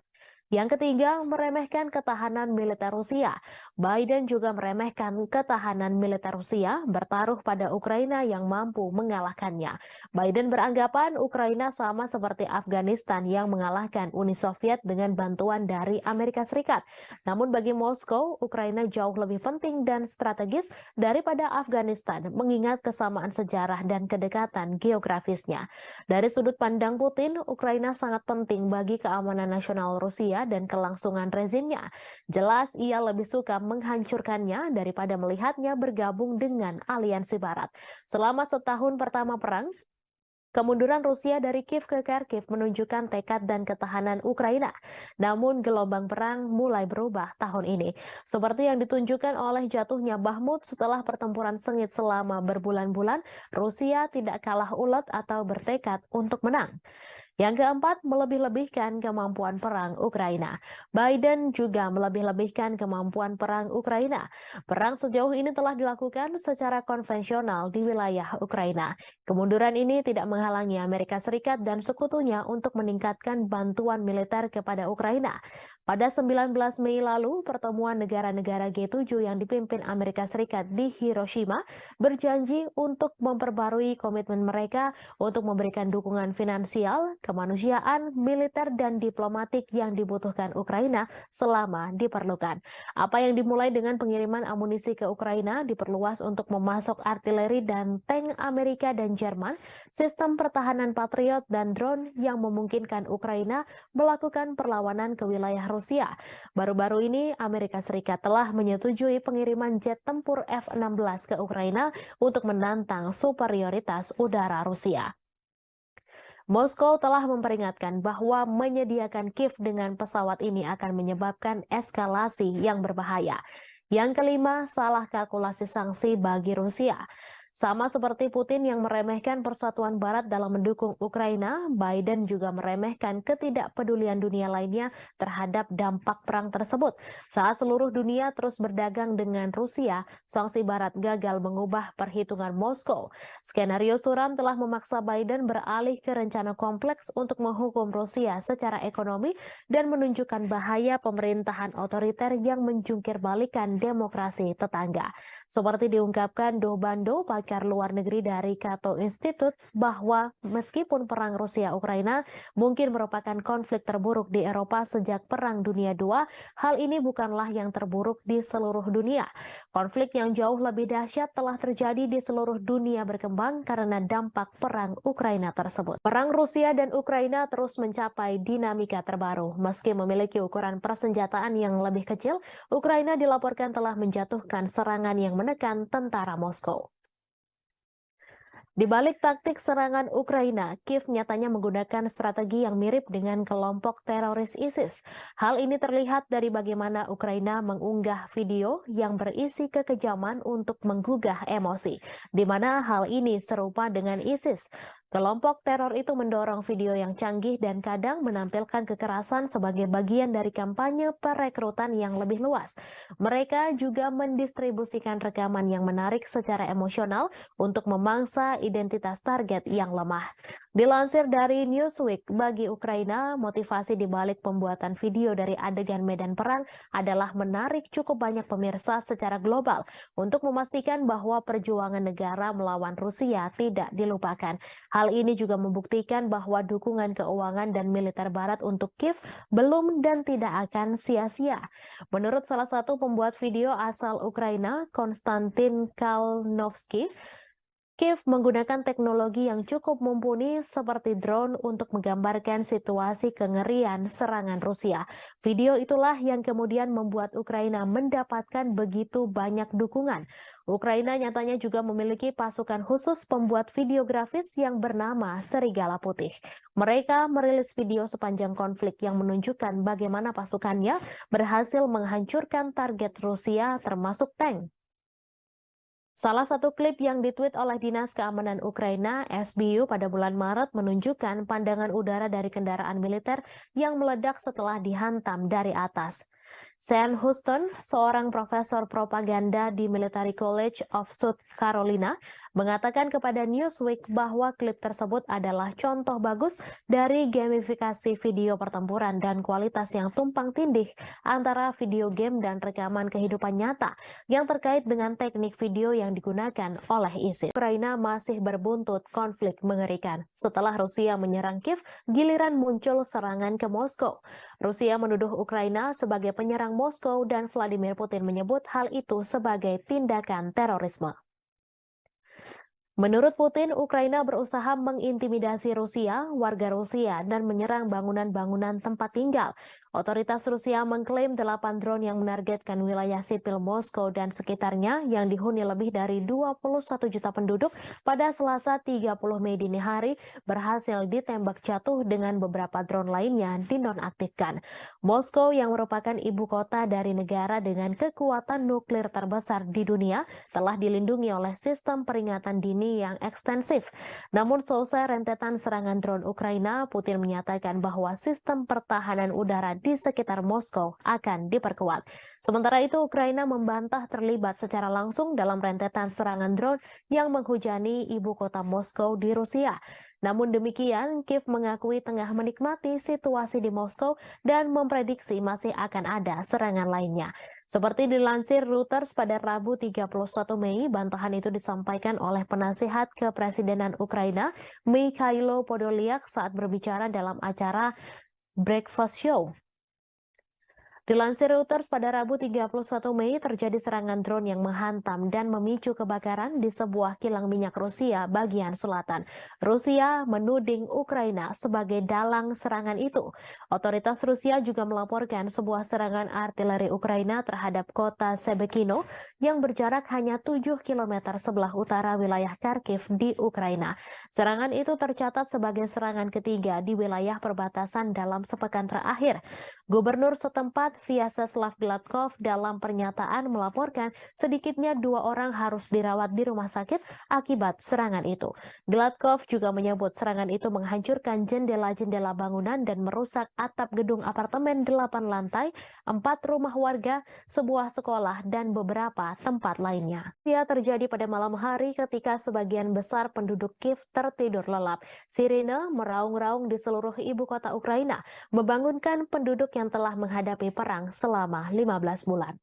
Yang ketiga, meremehkan ketahanan militer Rusia. Biden juga meremehkan ketahanan militer Rusia bertaruh pada Ukraina yang mampu mengalahkannya. Biden beranggapan Ukraina sama seperti Afghanistan yang mengalahkan Uni Soviet dengan bantuan dari Amerika Serikat. Namun bagi Moskow, Ukraina jauh lebih penting dan strategis daripada Afghanistan, mengingat kesamaan sejarah dan kedekatan geografisnya. Dari sudut pandang Putin, Ukraina sangat penting bagi keamanan nasional Rusia dan kelangsungan rezimnya. Jelas ia lebih suka menghancurkannya daripada melihatnya bergabung dengan aliansi Barat. Selama setahun pertama perang, kemunduran Rusia dari Kiev ke Kharkiv menunjukkan tekad dan ketahanan Ukraina. Namun gelombang perang mulai berubah tahun ini. Seperti yang ditunjukkan oleh jatuhnya Bakhmut setelah pertempuran sengit selama berbulan-bulan, Rusia tidak kalah ulet atau bertekad untuk menang. Yang keempat, melebih-lebihkan kemampuan perang Ukraina. Biden juga melebih-lebihkan kemampuan perang Ukraina. Perang sejauh ini telah dilakukan secara konvensional di wilayah Ukraina. Kemunduran ini tidak menghalangi Amerika Serikat dan sekutunya untuk meningkatkan bantuan militer kepada Ukraina. Pada 19 Mei lalu, pertemuan negara-negara G7 yang dipimpin Amerika Serikat di Hiroshima berjanji untuk memperbarui komitmen mereka untuk memberikan dukungan finansial, kemanusiaan, militer, dan diplomatik yang dibutuhkan Ukraina selama diperlukan. Apa yang dimulai dengan pengiriman amunisi ke Ukraina diperluas untuk memasok artileri dan tank Amerika dan Jerman, sistem pertahanan Patriot, dan drone yang memungkinkan Ukraina melakukan perlawanan ke wilayah Rusia Rusia. Baru-baru ini Amerika Serikat telah menyetujui pengiriman jet tempur F-16 ke Ukraina untuk menantang superioritas udara Rusia. Moskow telah memperingatkan bahwa menyediakan Kiev dengan pesawat ini akan menyebabkan eskalasi yang berbahaya. Yang kelima, salah kalkulasi sanksi bagi Rusia. Sama seperti Putin yang meremehkan persatuan Barat dalam mendukung Ukraina, Biden juga meremehkan ketidakpedulian dunia lainnya terhadap dampak perang tersebut. Saat seluruh dunia terus berdagang dengan Rusia, sanksi Barat gagal mengubah perhitungan Moskow. Skenario suram telah memaksa Biden beralih ke rencana kompleks untuk menghukum Rusia secara ekonomi dan menunjukkan bahaya pemerintahan otoriter yang menjungkir balikan demokrasi tetangga. Seperti diungkapkan Do Bando, pakar luar negeri dari Cato Institute, bahwa meskipun perang Rusia-Ukraina mungkin merupakan konflik terburuk di Eropa sejak Perang Dunia II, hal ini bukanlah yang terburuk di seluruh dunia. Konflik yang jauh lebih dahsyat telah terjadi di seluruh dunia berkembang karena dampak perang Ukraina tersebut. Perang Rusia dan Ukraina terus mencapai dinamika terbaru. Meski memiliki ukuran persenjataan yang lebih kecil, Ukraina dilaporkan telah menjatuhkan serangan yang menekan tentara Moskow. Di balik taktik serangan Ukraina, Kiev nyatanya menggunakan strategi yang mirip dengan kelompok teroris ISIS. Hal ini terlihat dari bagaimana Ukraina mengunggah video yang berisi kekejaman untuk menggugah emosi, di mana hal ini serupa dengan ISIS. Kelompok teror itu mendorong video yang canggih dan kadang menampilkan kekerasan sebagai bagian dari kampanye perekrutan yang lebih luas. Mereka juga mendistribusikan rekaman yang menarik secara emosional untuk memangsa identitas target yang lemah. Dilansir dari Newsweek, bagi Ukraina, motivasi di balik pembuatan video dari adegan medan perang adalah menarik cukup banyak pemirsa secara global untuk memastikan bahwa perjuangan negara melawan Rusia tidak dilupakan. Hal ini juga membuktikan bahwa dukungan keuangan dan militer Barat untuk Kiev belum dan tidak akan sia-sia. Menurut salah satu pembuat video asal Ukraina, Konstantin Kalnovsky, Kiev menggunakan teknologi yang cukup mumpuni seperti drone untuk menggambarkan situasi kengerian serangan Rusia. Video itulah yang kemudian membuat Ukraina mendapatkan begitu banyak dukungan. Ukraina nyatanya juga memiliki pasukan khusus pembuat video grafis yang bernama Serigala Putih. Mereka merilis video sepanjang konflik yang menunjukkan bagaimana pasukannya berhasil menghancurkan target Rusia termasuk tank. Salah satu klip yang ditweet oleh Dinas Keamanan Ukraina, SBU, pada bulan Maret menunjukkan pandangan udara dari kendaraan militer yang meledak setelah dihantam dari atas. Sean Houston, seorang profesor propaganda di Military College of South Carolina, mengatakan kepada Newsweek bahwa klip tersebut adalah contoh bagus dari gamifikasi video pertempuran dan kualitas yang tumpang tindih antara video game dan rekaman kehidupan nyata yang terkait dengan teknik video yang digunakan oleh ISIS. Ukraina masih berbuntut konflik mengerikan. Setelah Rusia menyerang Kiev, giliran muncul serangan ke Moskow. Rusia menuduh Ukraina sebagai penyerang Moskow dan Vladimir Putin menyebut hal itu sebagai tindakan terorisme. Menurut Putin, Ukraina berusaha mengintimidasi Rusia, warga Rusia, dan menyerang bangunan-bangunan tempat tinggal. Otoritas Rusia mengklaim 8 drone yang menargetkan wilayah sipil Moskow dan sekitarnya yang dihuni lebih dari 21 juta penduduk pada Selasa 30 Mei dini hari berhasil ditembak jatuh dengan beberapa drone lainnya dinonaktifkan. Moskow yang merupakan ibu kota dari negara dengan kekuatan nuklir terbesar di dunia telah dilindungi oleh sistem peringatan dini yang ekstensif. Namun selesai rentetan serangan drone Ukraina, Putin menyatakan bahwa sistem pertahanan udara di sekitar Moskow akan diperkuat. Sementara itu, Ukraina membantah terlibat secara langsung dalam rentetan serangan drone yang menghujani ibu kota Moskow di Rusia. Namun demikian, Kiev mengakui tengah menikmati situasi di Moskow dan memprediksi masih akan ada serangan lainnya. Seperti dilansir Reuters pada Rabu 31 Mei, bantahan itu disampaikan oleh penasihat kepresidenan Ukraina, Mikhailo Podolyak, saat berbicara dalam acara Breakfast Show. Dilansir Reuters, pada Rabu 31 Mei terjadi serangan drone yang menghantam dan memicu kebakaran di sebuah kilang minyak Rusia bagian selatan. Rusia menuding Ukraina sebagai dalang serangan itu. Otoritas Rusia juga melaporkan sebuah serangan artileri Ukraina terhadap kota Shebekino yang berjarak hanya 7 km sebelah utara wilayah Kharkiv di Ukraina. Serangan itu tercatat sebagai serangan ketiga di wilayah perbatasan dalam sepekan terakhir. Gubernur setempat Vyacheslav Gladkov dalam pernyataan melaporkan sedikitnya 2 orang harus dirawat di rumah sakit akibat serangan itu. Gladkov juga menyebut serangan itu menghancurkan jendela-jendela bangunan dan merusak atap gedung apartemen 8 lantai, 4 rumah warga, sebuah sekolah, dan beberapa tempat lainnya. Ia terjadi pada malam hari ketika sebagian besar penduduk Kiev tertidur lelap. Sirine meraung-raung di seluruh ibu kota Ukraina, membangunkan penduduk yang telah menghadapi perang selama 15 bulan.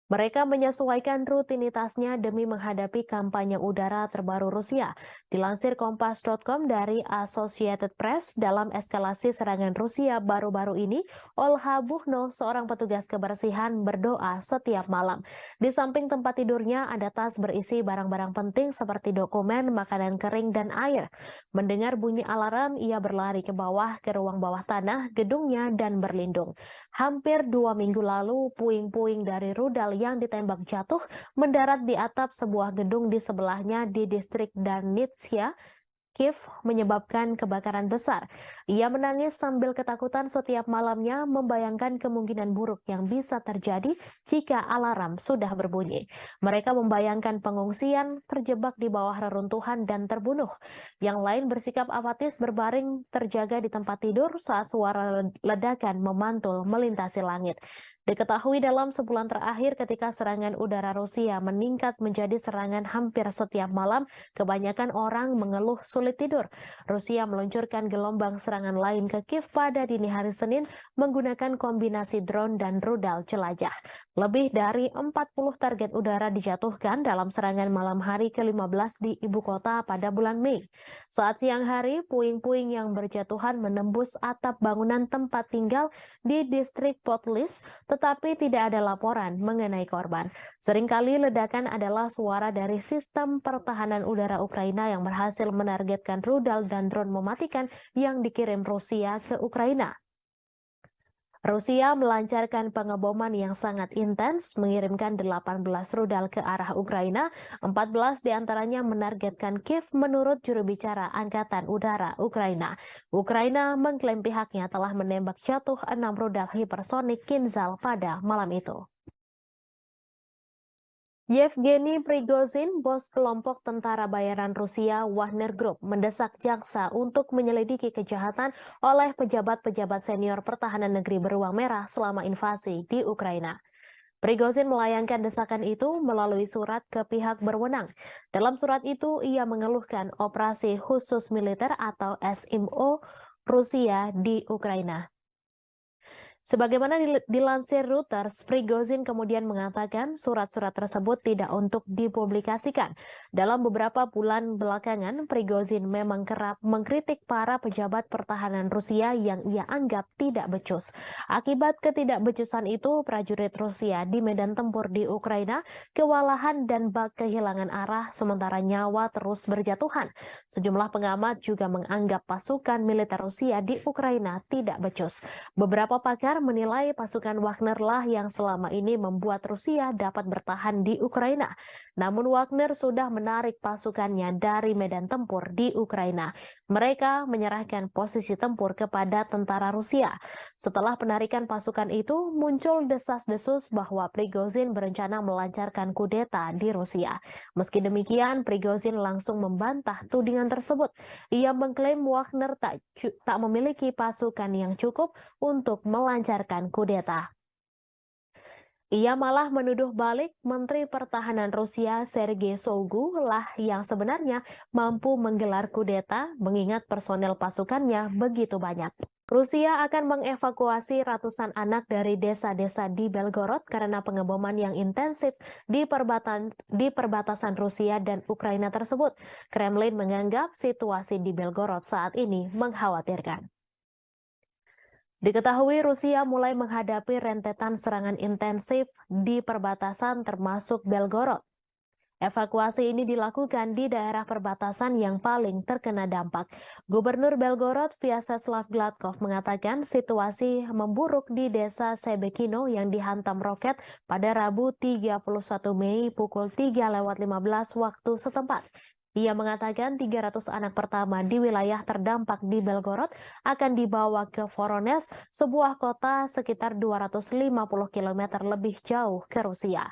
Mereka menyesuaikan rutinitasnya demi menghadapi kampanye udara terbaru Rusia. Dilansir Kompas.com dari Associated Press, dalam eskalasi serangan Rusia baru-baru ini, Olha Buchno, seorang petugas kebersihan, berdoa setiap malam. Di samping tempat tidurnya ada tas berisi barang-barang penting seperti dokumen, makanan kering, dan air. Mendengar bunyi alarm, ia berlari ke bawah ke ruang bawah tanah gedungnya dan berlindung. Hampir 2 minggu lalu, puing-puing dari rudal yang ditembak jatuh mendarat di atap sebuah gedung di sebelahnya di distrik Darnitsia, Kiev, menyebabkan kebakaran besar. Ia menangis sambil ketakutan setiap malamnya, membayangkan kemungkinan buruk yang bisa terjadi jika alarm sudah berbunyi. Mereka membayangkan pengungsian, terjebak di bawah reruntuhan, dan terbunuh. Yang lain bersikap apatis berbaring terjaga di tempat tidur saat suara ledakan memantul melintasi langit. Diketahui dalam sebulan terakhir ketika serangan udara Rusia meningkat menjadi serangan hampir setiap malam, kebanyakan orang mengeluh sulit tidur. Rusia meluncurkan gelombang serangan lain ke Kiev pada dini hari Senin menggunakan kombinasi drone dan rudal jelajah. Lebih dari 40 target udara dijatuhkan dalam serangan malam hari ke-15 di ibu kota pada bulan Mei. Saat siang hari, puing-puing yang berjatuhan menembus atap bangunan tempat tinggal di distrik Potlis, tetapi tidak ada laporan mengenai korban. Seringkali ledakan adalah suara dari sistem pertahanan udara Ukraina yang berhasil menargetkan rudal dan drone mematikan yang dikirim Rusia ke Ukraina. Rusia melancarkan pengeboman yang sangat intens, mengirimkan 18 rudal ke arah Ukraina, 14 diantaranya menargetkan Kiev menurut juru bicara Angkatan Udara Ukraina. Ukraina mengklaim pihaknya telah menembak jatuh 6 rudal hipersonik Kinzhal pada malam itu. Yevgeny Prigozhin, bos kelompok tentara bayaran Rusia Wagner Group, mendesak jaksa untuk menyelidiki kejahatan oleh pejabat-pejabat senior pertahanan negeri beruang merah selama invasi di Ukraina. Prigozhin melayangkan desakan itu melalui surat ke pihak berwenang. Dalam surat itu, ia mengeluhkan operasi khusus militer atau SMO Rusia di Ukraina. Sebagaimana dilansir Reuters, Prigozhin kemudian mengatakan surat-surat tersebut tidak untuk dipublikasikan. Dalam beberapa bulan belakangan, Prigozhin memang kerap mengkritik para pejabat pertahanan Rusia yang ia anggap tidak becus. Akibat ketidakbecusan itu, prajurit Rusia di medan tempur di Ukraina kewalahan dan bak kehilangan arah, sementara nyawa terus berjatuhan. Sejumlah pengamat juga menganggap pasukan militer Rusia di Ukraina tidak becus. Beberapa pakar menilai pasukan Wagner lah yang selama ini membuat Rusia dapat bertahan di Ukraina. Namun Wagner sudah menarik pasukannya dari medan tempur di Ukraina. Mereka menyerahkan posisi tempur kepada tentara Rusia. Setelah penarikan pasukan itu, muncul desas-desus bahwa Prigozhin berencana melancarkan kudeta di Rusia. Meski demikian, Prigozhin langsung membantah tudingan tersebut. Ia mengklaim Wagner tak memiliki pasukan yang cukup untuk melancarkan kudeta. Ia malah menuduh balik Menteri Pertahanan Rusia Sergei Shoigu lah yang sebenarnya mampu menggelar kudeta mengingat personel pasukannya begitu banyak. Rusia akan mengevakuasi ratusan anak dari desa-desa di Belgorod karena pengeboman yang intensif di perbatasan Rusia dan Ukraina tersebut. Kremlin menganggap situasi di Belgorod saat ini mengkhawatirkan. Diketahui Rusia mulai menghadapi rentetan serangan intensif di perbatasan termasuk Belgorod. Evakuasi ini dilakukan di daerah perbatasan yang paling terkena dampak. Gubernur Belgorod, Vyacheslav Gladkov, mengatakan situasi memburuk di desa Sebekino yang dihantam roket pada Rabu 31 Mei pukul 3:15 waktu setempat. Ia mengatakan 300 anak pertama di wilayah terdampak di Belgorod akan dibawa ke Voronezh, sebuah kota sekitar 250 km lebih jauh ke Rusia.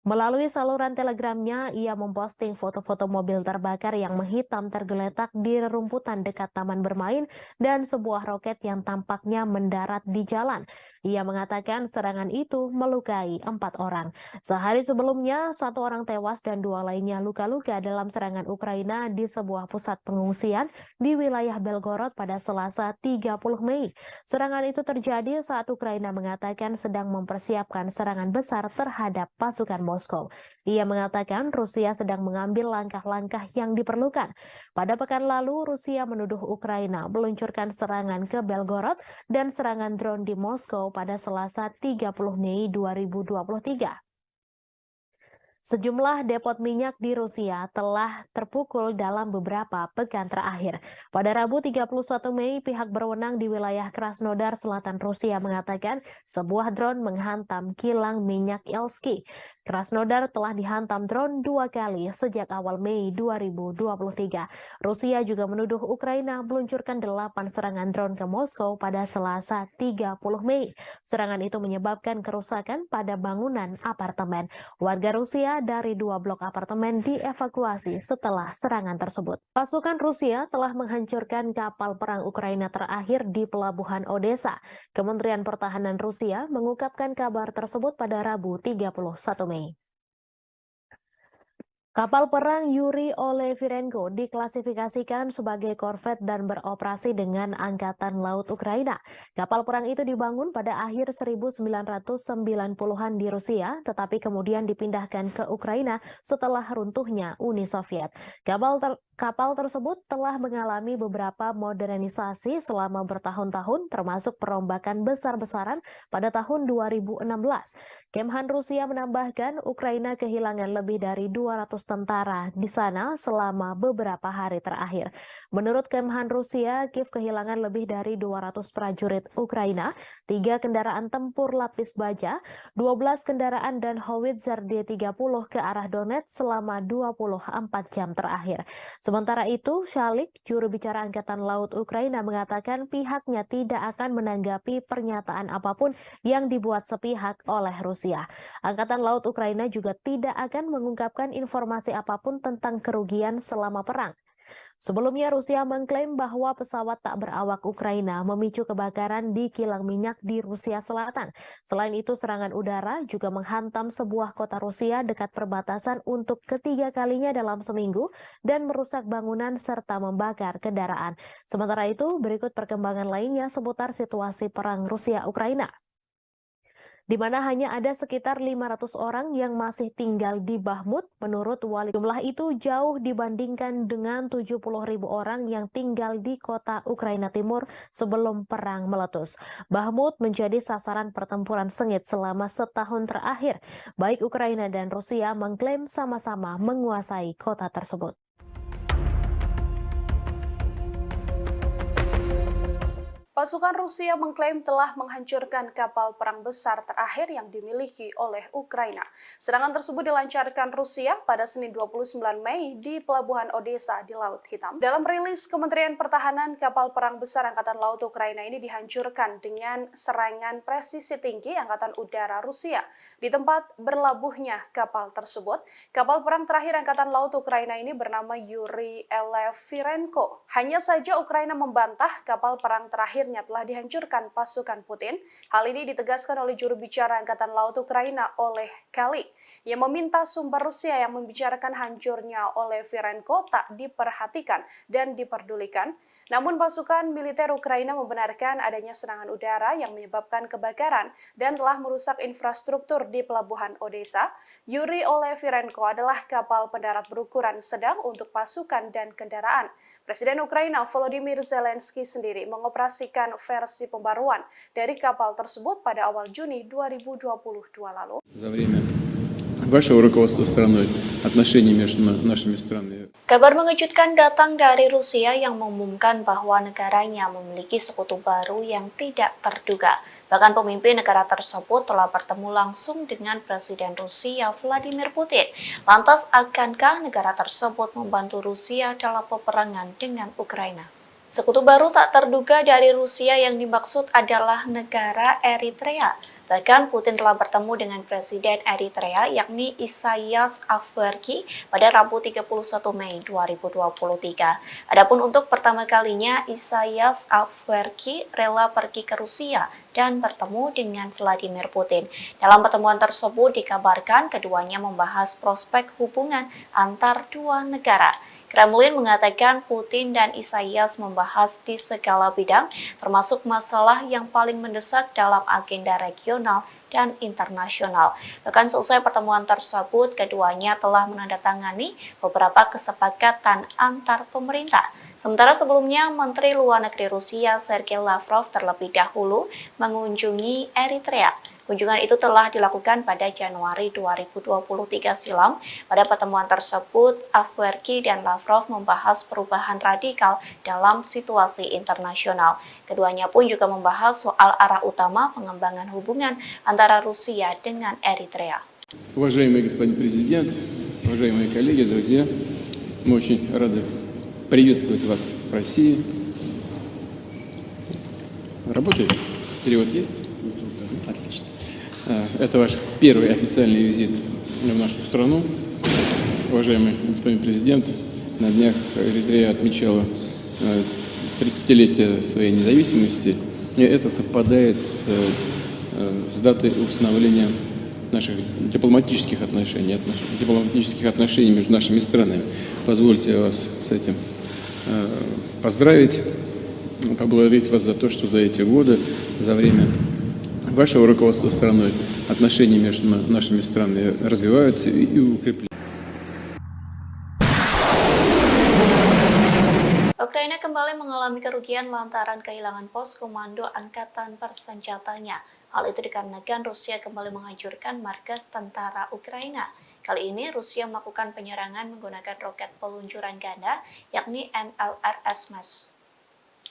Melalui saluran telegramnya, ia memposting foto-foto mobil terbakar yang menghitam tergeletak di rerumputan dekat taman bermain dan sebuah roket yang tampaknya mendarat di jalan. Ia mengatakan serangan itu melukai 4 orang. Sehari sebelumnya, 1 orang tewas dan 2 lainnya luka-luka dalam serangan Ukraina di sebuah pusat pengungsian di wilayah Belgorod pada Selasa 30 Mei. Serangan itu terjadi saat Ukraina mengatakan sedang mempersiapkan serangan besar terhadap pasukan Moskow. Ia mengatakan Rusia sedang mengambil langkah-langkah yang diperlukan. Pada pekan lalu, Rusia menuduh Ukraina meluncurkan serangan ke Belgorod dan serangan drone di Moskow pada Selasa 30 Mei 2023. Sejumlah depot minyak di Rusia telah terpukul dalam beberapa pekan terakhir. Pada Rabu 31 Mei, pihak berwenang di wilayah Krasnodar Selatan Rusia mengatakan sebuah drone menghantam kilang minyak Elsky. Krasnodar telah dihantam drone 2 kali sejak awal Mei 2023. Rusia juga menuduh Ukraina meluncurkan 8 serangan drone ke Moskow pada Selasa 30 Mei. Serangan itu menyebabkan kerusakan pada bangunan apartemen. Warga Rusia dari 2 blok apartemen dievakuasi setelah serangan tersebut. Pasukan Rusia telah menghancurkan kapal perang Ukraina terakhir di pelabuhan Odessa. Kementerian Pertahanan Rusia mengungkapkan kabar tersebut pada Rabu 31 Mei. Kapal perang Yuri Olefirenko diklasifikasikan sebagai korvet dan beroperasi dengan Angkatan Laut Ukraina. Kapal perang itu dibangun pada akhir 1990-an di Rusia, tetapi kemudian dipindahkan ke Ukraina setelah runtuhnya Uni Soviet. Kapal tersebut telah mengalami beberapa modernisasi selama bertahun-tahun, termasuk perombakan besar-besaran pada tahun 2016. Kemhan Rusia menambahkan Ukraina kehilangan lebih dari 200 tentara di sana selama beberapa hari terakhir. Menurut Kemhan Rusia, Kiev kehilangan lebih dari 200 prajurit Ukraina, 3 kendaraan tempur lapis baja, 12 kendaraan dan howitzer D-30 ke arah Donetsk selama 24 jam terakhir. Sementara itu, Shalik, juru bicara Angkatan Laut Ukraina, mengatakan pihaknya tidak akan menanggapi pernyataan apapun yang dibuat sepihak oleh Rusia. Angkatan Laut Ukraina juga tidak akan mengungkapkan informasi apapun tentang kerugian selama perang. Sebelumnya, Rusia mengklaim bahwa pesawat tak berawak Ukraina memicu kebakaran di kilang minyak di Rusia Selatan. Selain itu, serangan udara juga menghantam sebuah kota Rusia dekat perbatasan untuk ketiga kalinya dalam seminggu dan merusak bangunan serta membakar kendaraan. Sementara itu, berikut perkembangan lainnya seputar situasi perang Rusia-Ukraina, di mana hanya ada sekitar 500 orang yang masih tinggal di Bakhmut. Menurut wali, jumlah itu jauh dibandingkan dengan 70.000 orang yang tinggal di kota Ukraina Timur sebelum perang meletus. Bakhmut menjadi sasaran pertempuran sengit selama setahun terakhir. Baik Ukraina dan Rusia mengklaim sama-sama menguasai kota tersebut. Pasukan Rusia mengklaim telah menghancurkan kapal perang besar terakhir yang dimiliki oleh Ukraina. Serangan tersebut dilancarkan Rusia pada Senin 29 Mei di Pelabuhan Odessa di Laut Hitam. Dalam rilis Kementerian Pertahanan, kapal perang besar Angkatan Laut Ukraina ini dihancurkan dengan serangan presisi tinggi Angkatan Udara Rusia. Di tempat berlabuhnya kapal tersebut, kapal perang terakhir Angkatan Laut Ukraina ini bernama Yuri Olefirenko. Hanya saja Ukraina membantah kapal perang terakhir telah dihancurkan pasukan Putin. Hal ini ditegaskan oleh juru bicara Angkatan Laut Ukraina Oleg Kali, yang meminta sumber Rusia yang membicarakan hancurnya Olefirenko tak diperhatikan dan diperdulikan. Namun pasukan militer Ukraina membenarkan adanya serangan udara yang menyebabkan kebakaran dan telah merusak infrastruktur di pelabuhan Odessa. Yuri Olefirenko adalah kapal pendarat berukuran sedang untuk pasukan dan kendaraan. Presiden Ukraina Volodymyr Zelensky sendiri mengoperasikan versi pembaruan dari kapal tersebut pada awal Juni 2022 lalu. Вашего руководства страной, отношения между нашими странами. Kabar mengejutkan datang dari Rusia yang mengumumkan bahwa negaranya memiliki sekutu baru yang tidak terduga. Bahkan pemimpin negara tersebut telah bertemu langsung dengan Presiden Rusia Vladimir Putin. Lantas, akankah negara tersebut membantu Rusia dalam peperangan dengan Ukraina? Sekutu baru tak terduga dari Rusia yang dimaksud adalah negara Eritrea. Bahkan Putin telah bertemu dengan Presiden Eritrea yakni Isaias Afwerki pada Rabu 31 Mei 2023. Adapun untuk pertama kalinya Isaias Afwerki rela pergi ke Rusia dan bertemu dengan Vladimir Putin. Dalam pertemuan tersebut dikabarkan keduanya membahas prospek hubungan antar dua negara. Kremlin mengatakan Putin dan Isaias membahas di segala bidang, termasuk masalah yang paling mendesak dalam agenda regional dan internasional. Bahkan selesai pertemuan tersebut, keduanya telah menandatangani beberapa kesepakatan antar pemerintah. Sementara sebelumnya, Menteri Luar Negeri Rusia Sergei Lavrov terlebih dahulu mengunjungi Eritrea. Kunjungan itu telah dilakukan pada Januari 2023 silam. Pada pertemuan tersebut, Afwerki dan Lavrov membahas perubahan radikal dalam situasi internasional. Keduanya pun juga membahas soal arah utama pengembangan hubungan antara Rusia dengan Eritrea. Уважаемый господин президент, уважаемые коллеги, друзья, мы очень рады приветствовать вас в России. Работает? Перевод есть? Отлично. Это ваш первый официальный визит в нашу страну. Уважаемый господин президент, на днях Эритрея отмечала 30-летие своей независимости. И это совпадает с датой установления наших дипломатических отношений между нашими странами. Позвольте вас с этим поздравить, поблагодарить вас за то, что за эти годы, за время вашего руководства страной, отношения между нашими странами развиваются и укрепляются. Ukraina kembali mengalami kerugian lantaran kehilangan pos komando angkatan bersenjatanya. Hal itu dikarenakan Rusia kembali menghancurkan markas tentara Ukraina. Kali ini Rusia melakukan penyerangan menggunakan roket peluncuran ganda, yakni MLRS.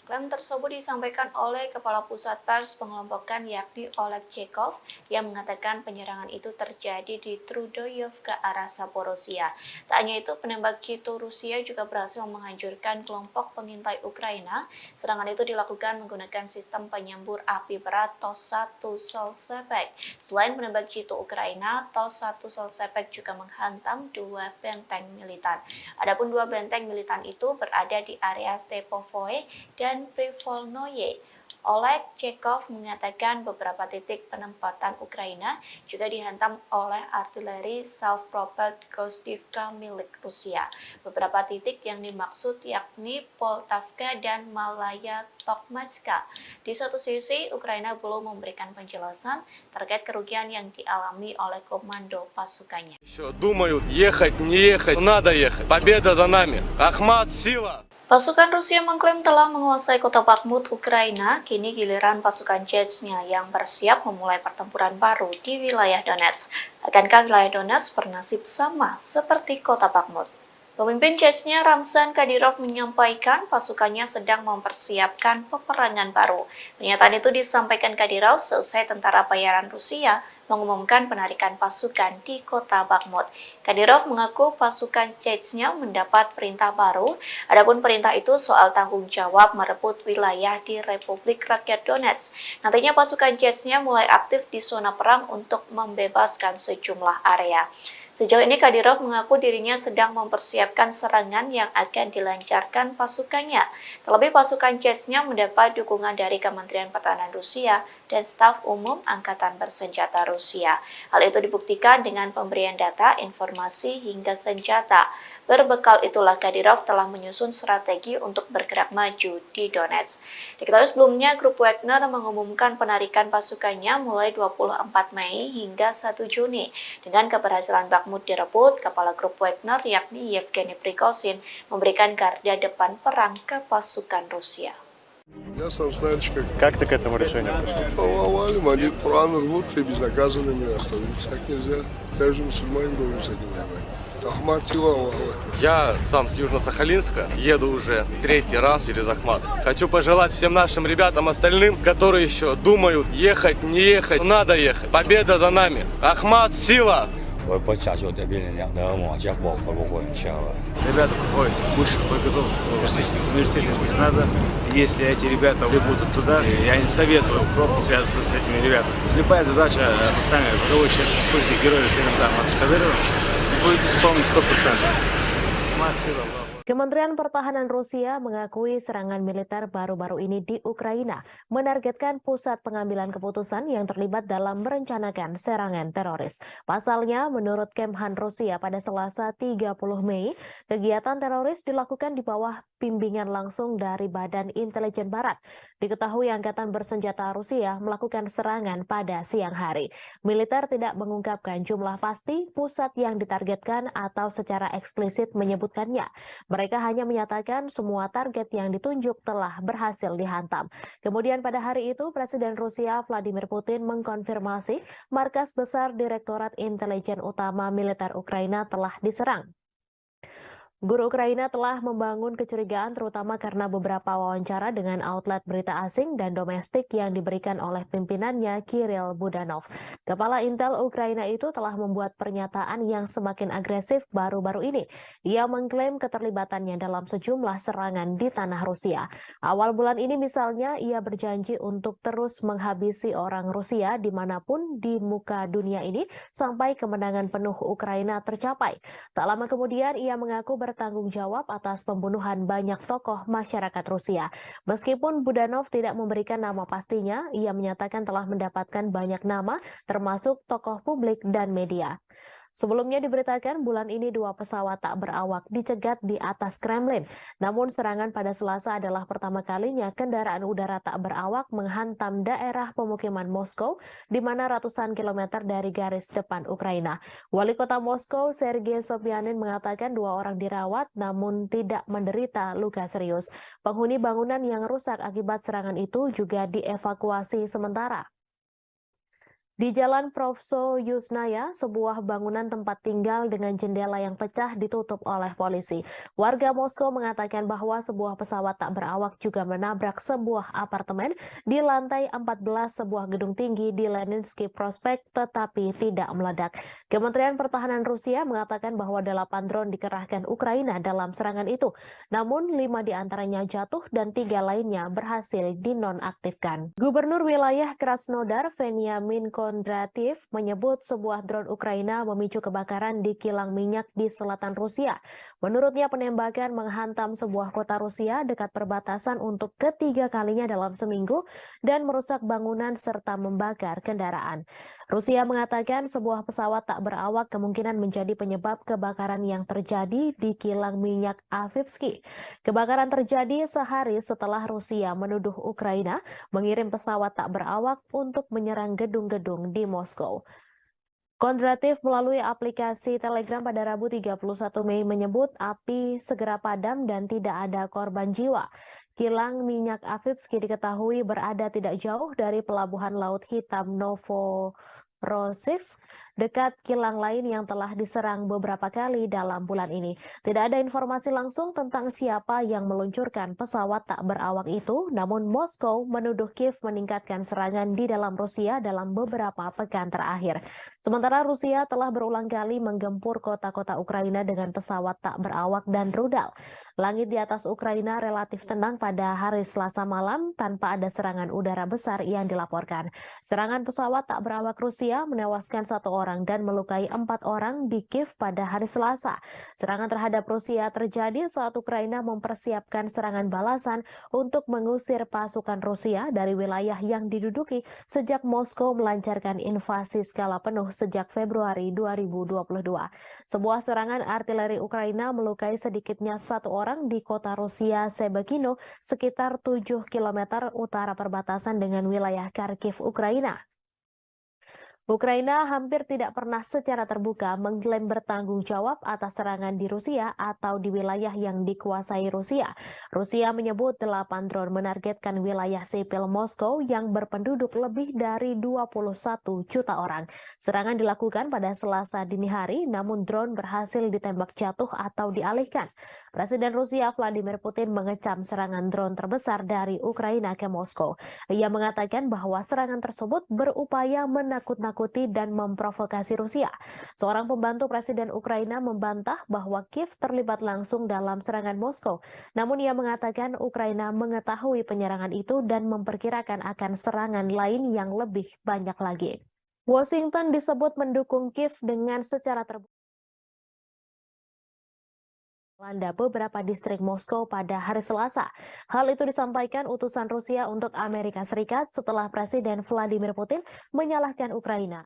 Klaim tersebut disampaikan oleh Kepala Pusat Pers Pengelompokan yakni Oleg Chekov yang mengatakan penyerangan itu terjadi di Trudoyov ke arah Zaporozhia. Tak hanya itu, penembak jitu Rusia juga berhasil menghancurkan kelompok pengintai Ukraina. Serangan itu dilakukan menggunakan sistem penyembur api berat TOS-1 Solsepek. Selain penembak jitu Ukraina, TOS-1 Solsepek juga menghantam dua benteng militan. Adapun dua benteng militan itu berada di area Stepovoe dan Privolnoye. Oleg Chekov mengatakan beberapa titik penempatan Ukraina juga dihantam oleh artileri self-propelled Gostivka milik Rusia. Beberapa titik yang dimaksud yakni Poltavka dan Malaya Tokmatska. Di satu sisi, Ukraina belum memberikan penjelasan terkait kerugian yang dialami oleh komando pasukannya. Думают, ехать, не ехать, надо ехать. Победа за нами. Ахмат, сила. Pasukan Rusia mengklaim telah menguasai kota Bakhmut, Ukraina. Kini giliran pasukan Chechnya yang bersiap memulai pertempuran baru di wilayah Donetsk. Akankah wilayah Donetsk bernasib sama seperti kota Bakhmut? Pemimpin Chechnya Ramzan Kadyrov menyampaikan pasukannya sedang mempersiapkan peperangan baru. Pernyataan itu disampaikan Kadyrov seusai tentara bayaran Rusia mengumumkan penarikan pasukan di kota Bakhmut. Kadyrov mengaku pasukan Chechnya mendapat perintah baru. Adapun perintah itu soal tanggung jawab merebut wilayah di Republik Rakyat Donetsk. Nantinya pasukan Chechnya mulai aktif di zona perang untuk membebaskan sejumlah area. Sejauh ini Kadyrov mengaku dirinya sedang mempersiapkan serangan yang akan dilancarkan pasukannya. Terlebih pasukan Chechnya mendapat dukungan dari Kementerian Pertahanan Rusia dan staf umum Angkatan Bersenjata Rusia. Hal itu dibuktikan dengan pemberian data, informasi, hingga senjata. Berbekal itulah Kadyrov telah menyusun strategi untuk bergerak maju di Donetsk. Diketahui sebelumnya, grup Wagner mengumumkan penarikan pasukannya mulai 24 Mei hingga 1 Juni. Dengan keberhasilan Bakhmut direbut, kepala grup Wagner yakni Yevgeny Prigozhin memberikan garda depan perang ke pasukan Rusia. Я сам знаешь, Как ты к этому решению пришел? повалим, они планы рвут и безнаказанными остановиться как нельзя. Каждый мусульманин должен с этим воевать. Ахмат сила Аллаха. Я сам с Южно-Сахалинска, еду уже третий раз через Ахмат. Хочу пожелать всем нашим ребятам остальным, которые еще думают, ехать, не ехать, надо ехать. Победа за нами. Ахмат, сила!我不假就这边人家的往家报会不会很强了？ Ребята проходят высшую подготовку в Российском университете спецназа. Если эти ребята прибудут туда, я не советую пробовать связываться с этими ребятами. Любая задача поставлена, каковой сейчас использует героя Селенца Ахмата Кадырова, будет исполнена 100%. Ахмат, сила, Аллах. Kementerian Pertahanan Rusia mengakui serangan militer baru-baru ini di Ukraina menargetkan pusat pengambilan keputusan yang terlibat dalam merencanakan serangan teroris. Pasalnya, menurut Kemhan Rusia pada Selasa 30 Mei, kegiatan teroris dilakukan di bawah bimbingan langsung dari Badan Intelijen Barat. Diketahui Angkatan Bersenjata Rusia melakukan serangan pada siang hari. Militer tidak mengungkapkan jumlah pasti pusat yang ditargetkan atau secara eksplisit menyebutkannya. Mereka hanya menyatakan semua target yang ditunjuk telah berhasil dihantam. Kemudian pada hari itu, Presiden Rusia Vladimir Putin mengkonfirmasi markas besar Direktorat Intelijen Utama Militer Ukraina telah diserang. Guru Ukraina telah membangun kecurigaan terutama karena beberapa wawancara dengan outlet berita asing dan domestik yang diberikan oleh pimpinannya Kirill Budanov. Kepala Intel Ukraina itu telah membuat pernyataan yang semakin agresif baru-baru ini. Ia mengklaim keterlibatannya dalam sejumlah serangan di tanah Rusia. Awal bulan ini misalnya ia berjanji untuk terus menghabisi orang Rusia dimanapun di muka dunia ini sampai kemenangan penuh Ukraina tercapai. Tak lama kemudian ia mengaku bertanggung jawab atas pembunuhan banyak tokoh masyarakat Rusia. Meskipun Budanov tidak memberikan nama pastinya, ia menyatakan telah mendapatkan banyak nama, termasuk tokoh publik dan media. Sebelumnya diberitakan bulan ini 2 pesawat tak berawak dicegat di atas Kremlin. Namun serangan pada Selasa adalah pertama kalinya kendaraan udara tak berawak menghantam daerah pemukiman Moskow, di mana ratusan kilometer dari garis depan Ukraina. Wali kota Moskow, Sergei Sobyanin, mengatakan 2 orang dirawat namun tidak menderita luka serius. Penghuni bangunan yang rusak akibat serangan itu juga dievakuasi sementara. Di Jalan Provso Yusnaya, sebuah bangunan tempat tinggal dengan jendela yang pecah ditutup oleh polisi. Warga Moskow mengatakan bahwa sebuah pesawat tak berawak juga menabrak sebuah apartemen di lantai 14 sebuah gedung tinggi di Leninsky Prospect tetapi tidak meledak. Kementerian Pertahanan Rusia mengatakan bahwa 8 drone dikerahkan Ukraina dalam serangan itu. Namun 5 diantaranya jatuh dan 3 lainnya berhasil dinonaktifkan. Gubernur wilayah Krasnodar, Veniamin Kondratiev, menyebut sebuah drone Ukraina memicu kebakaran di kilang minyak di selatan Rusia. Menurutnya penembakan menghantam sebuah kota Rusia dekat perbatasan untuk ketiga kalinya dalam seminggu dan merusak bangunan serta membakar kendaraan. Rusia mengatakan sebuah pesawat tak berawak kemungkinan menjadi penyebab kebakaran yang terjadi di kilang minyak Avivsky. Kebakaran terjadi sehari setelah Rusia menuduh Ukraina mengirim pesawat tak berawak untuk menyerang gedung-gedung di Moskow. Kondratiev melalui aplikasi Telegram pada Rabu 31 Mei menyebut api segera padam dan tidak ada korban jiwa. Kilang minyak Avivsky diketahui berada tidak jauh dari pelabuhan Laut Hitam Novorossiysk, dekat kilang lain yang telah diserang beberapa kali dalam bulan ini. Tidak ada informasi langsung tentang siapa yang meluncurkan pesawat tak berawak itu, namun Moskow menuduh Kiev meningkatkan serangan di dalam Rusia dalam beberapa pekan terakhir. Sementara Rusia telah berulang kali menggempur kota-kota Ukraina dengan pesawat tak berawak dan rudal. Langit di atas Ukraina relatif tenang pada hari Selasa malam tanpa ada serangan udara besar yang dilaporkan. Serangan pesawat tak berawak Rusia menewaskan 1 orang orang dan melukai 4 orang di Kiev pada hari Selasa. Serangan terhadap Rusia terjadi saat Ukraina mempersiapkan serangan balasan untuk mengusir pasukan Rusia dari wilayah yang diduduki sejak Moskow melancarkan invasi skala penuh sejak Februari 2022. Sebuah serangan artileri Ukraina melukai sedikitnya 1 orang di kota Rusia Sebekino, sekitar 7 km utara perbatasan dengan wilayah Kharkiv, Ukraina. Ukraina hampir tidak pernah secara terbuka mengklaim bertanggung jawab atas serangan di Rusia atau di wilayah yang dikuasai Rusia. Rusia menyebut 8 drone menargetkan wilayah sipil Moskow yang berpenduduk lebih dari 21 juta orang. Serangan dilakukan pada Selasa dini hari, namun drone berhasil ditembak jatuh atau dialihkan. Presiden Rusia Vladimir Putin mengecam serangan drone terbesar dari Ukraina ke Moskow. Ia mengatakan bahwa serangan tersebut berupaya menakut-nakuti dan memprovokasi Rusia. Seorang pembantu Presiden Ukraina membantah bahwa Kiev terlibat langsung dalam serangan Moskow. Namun ia mengatakan Ukraina mengetahui penyerangan itu dan memperkirakan akan serangan lain yang lebih banyak lagi. Washington disebut mendukung Kiev dengan secara terbuka melanda beberapa distrik Moskow pada hari Selasa. Hal itu disampaikan utusan Rusia untuk Amerika Serikat setelah Presiden Vladimir Putin menyalahkan Ukraina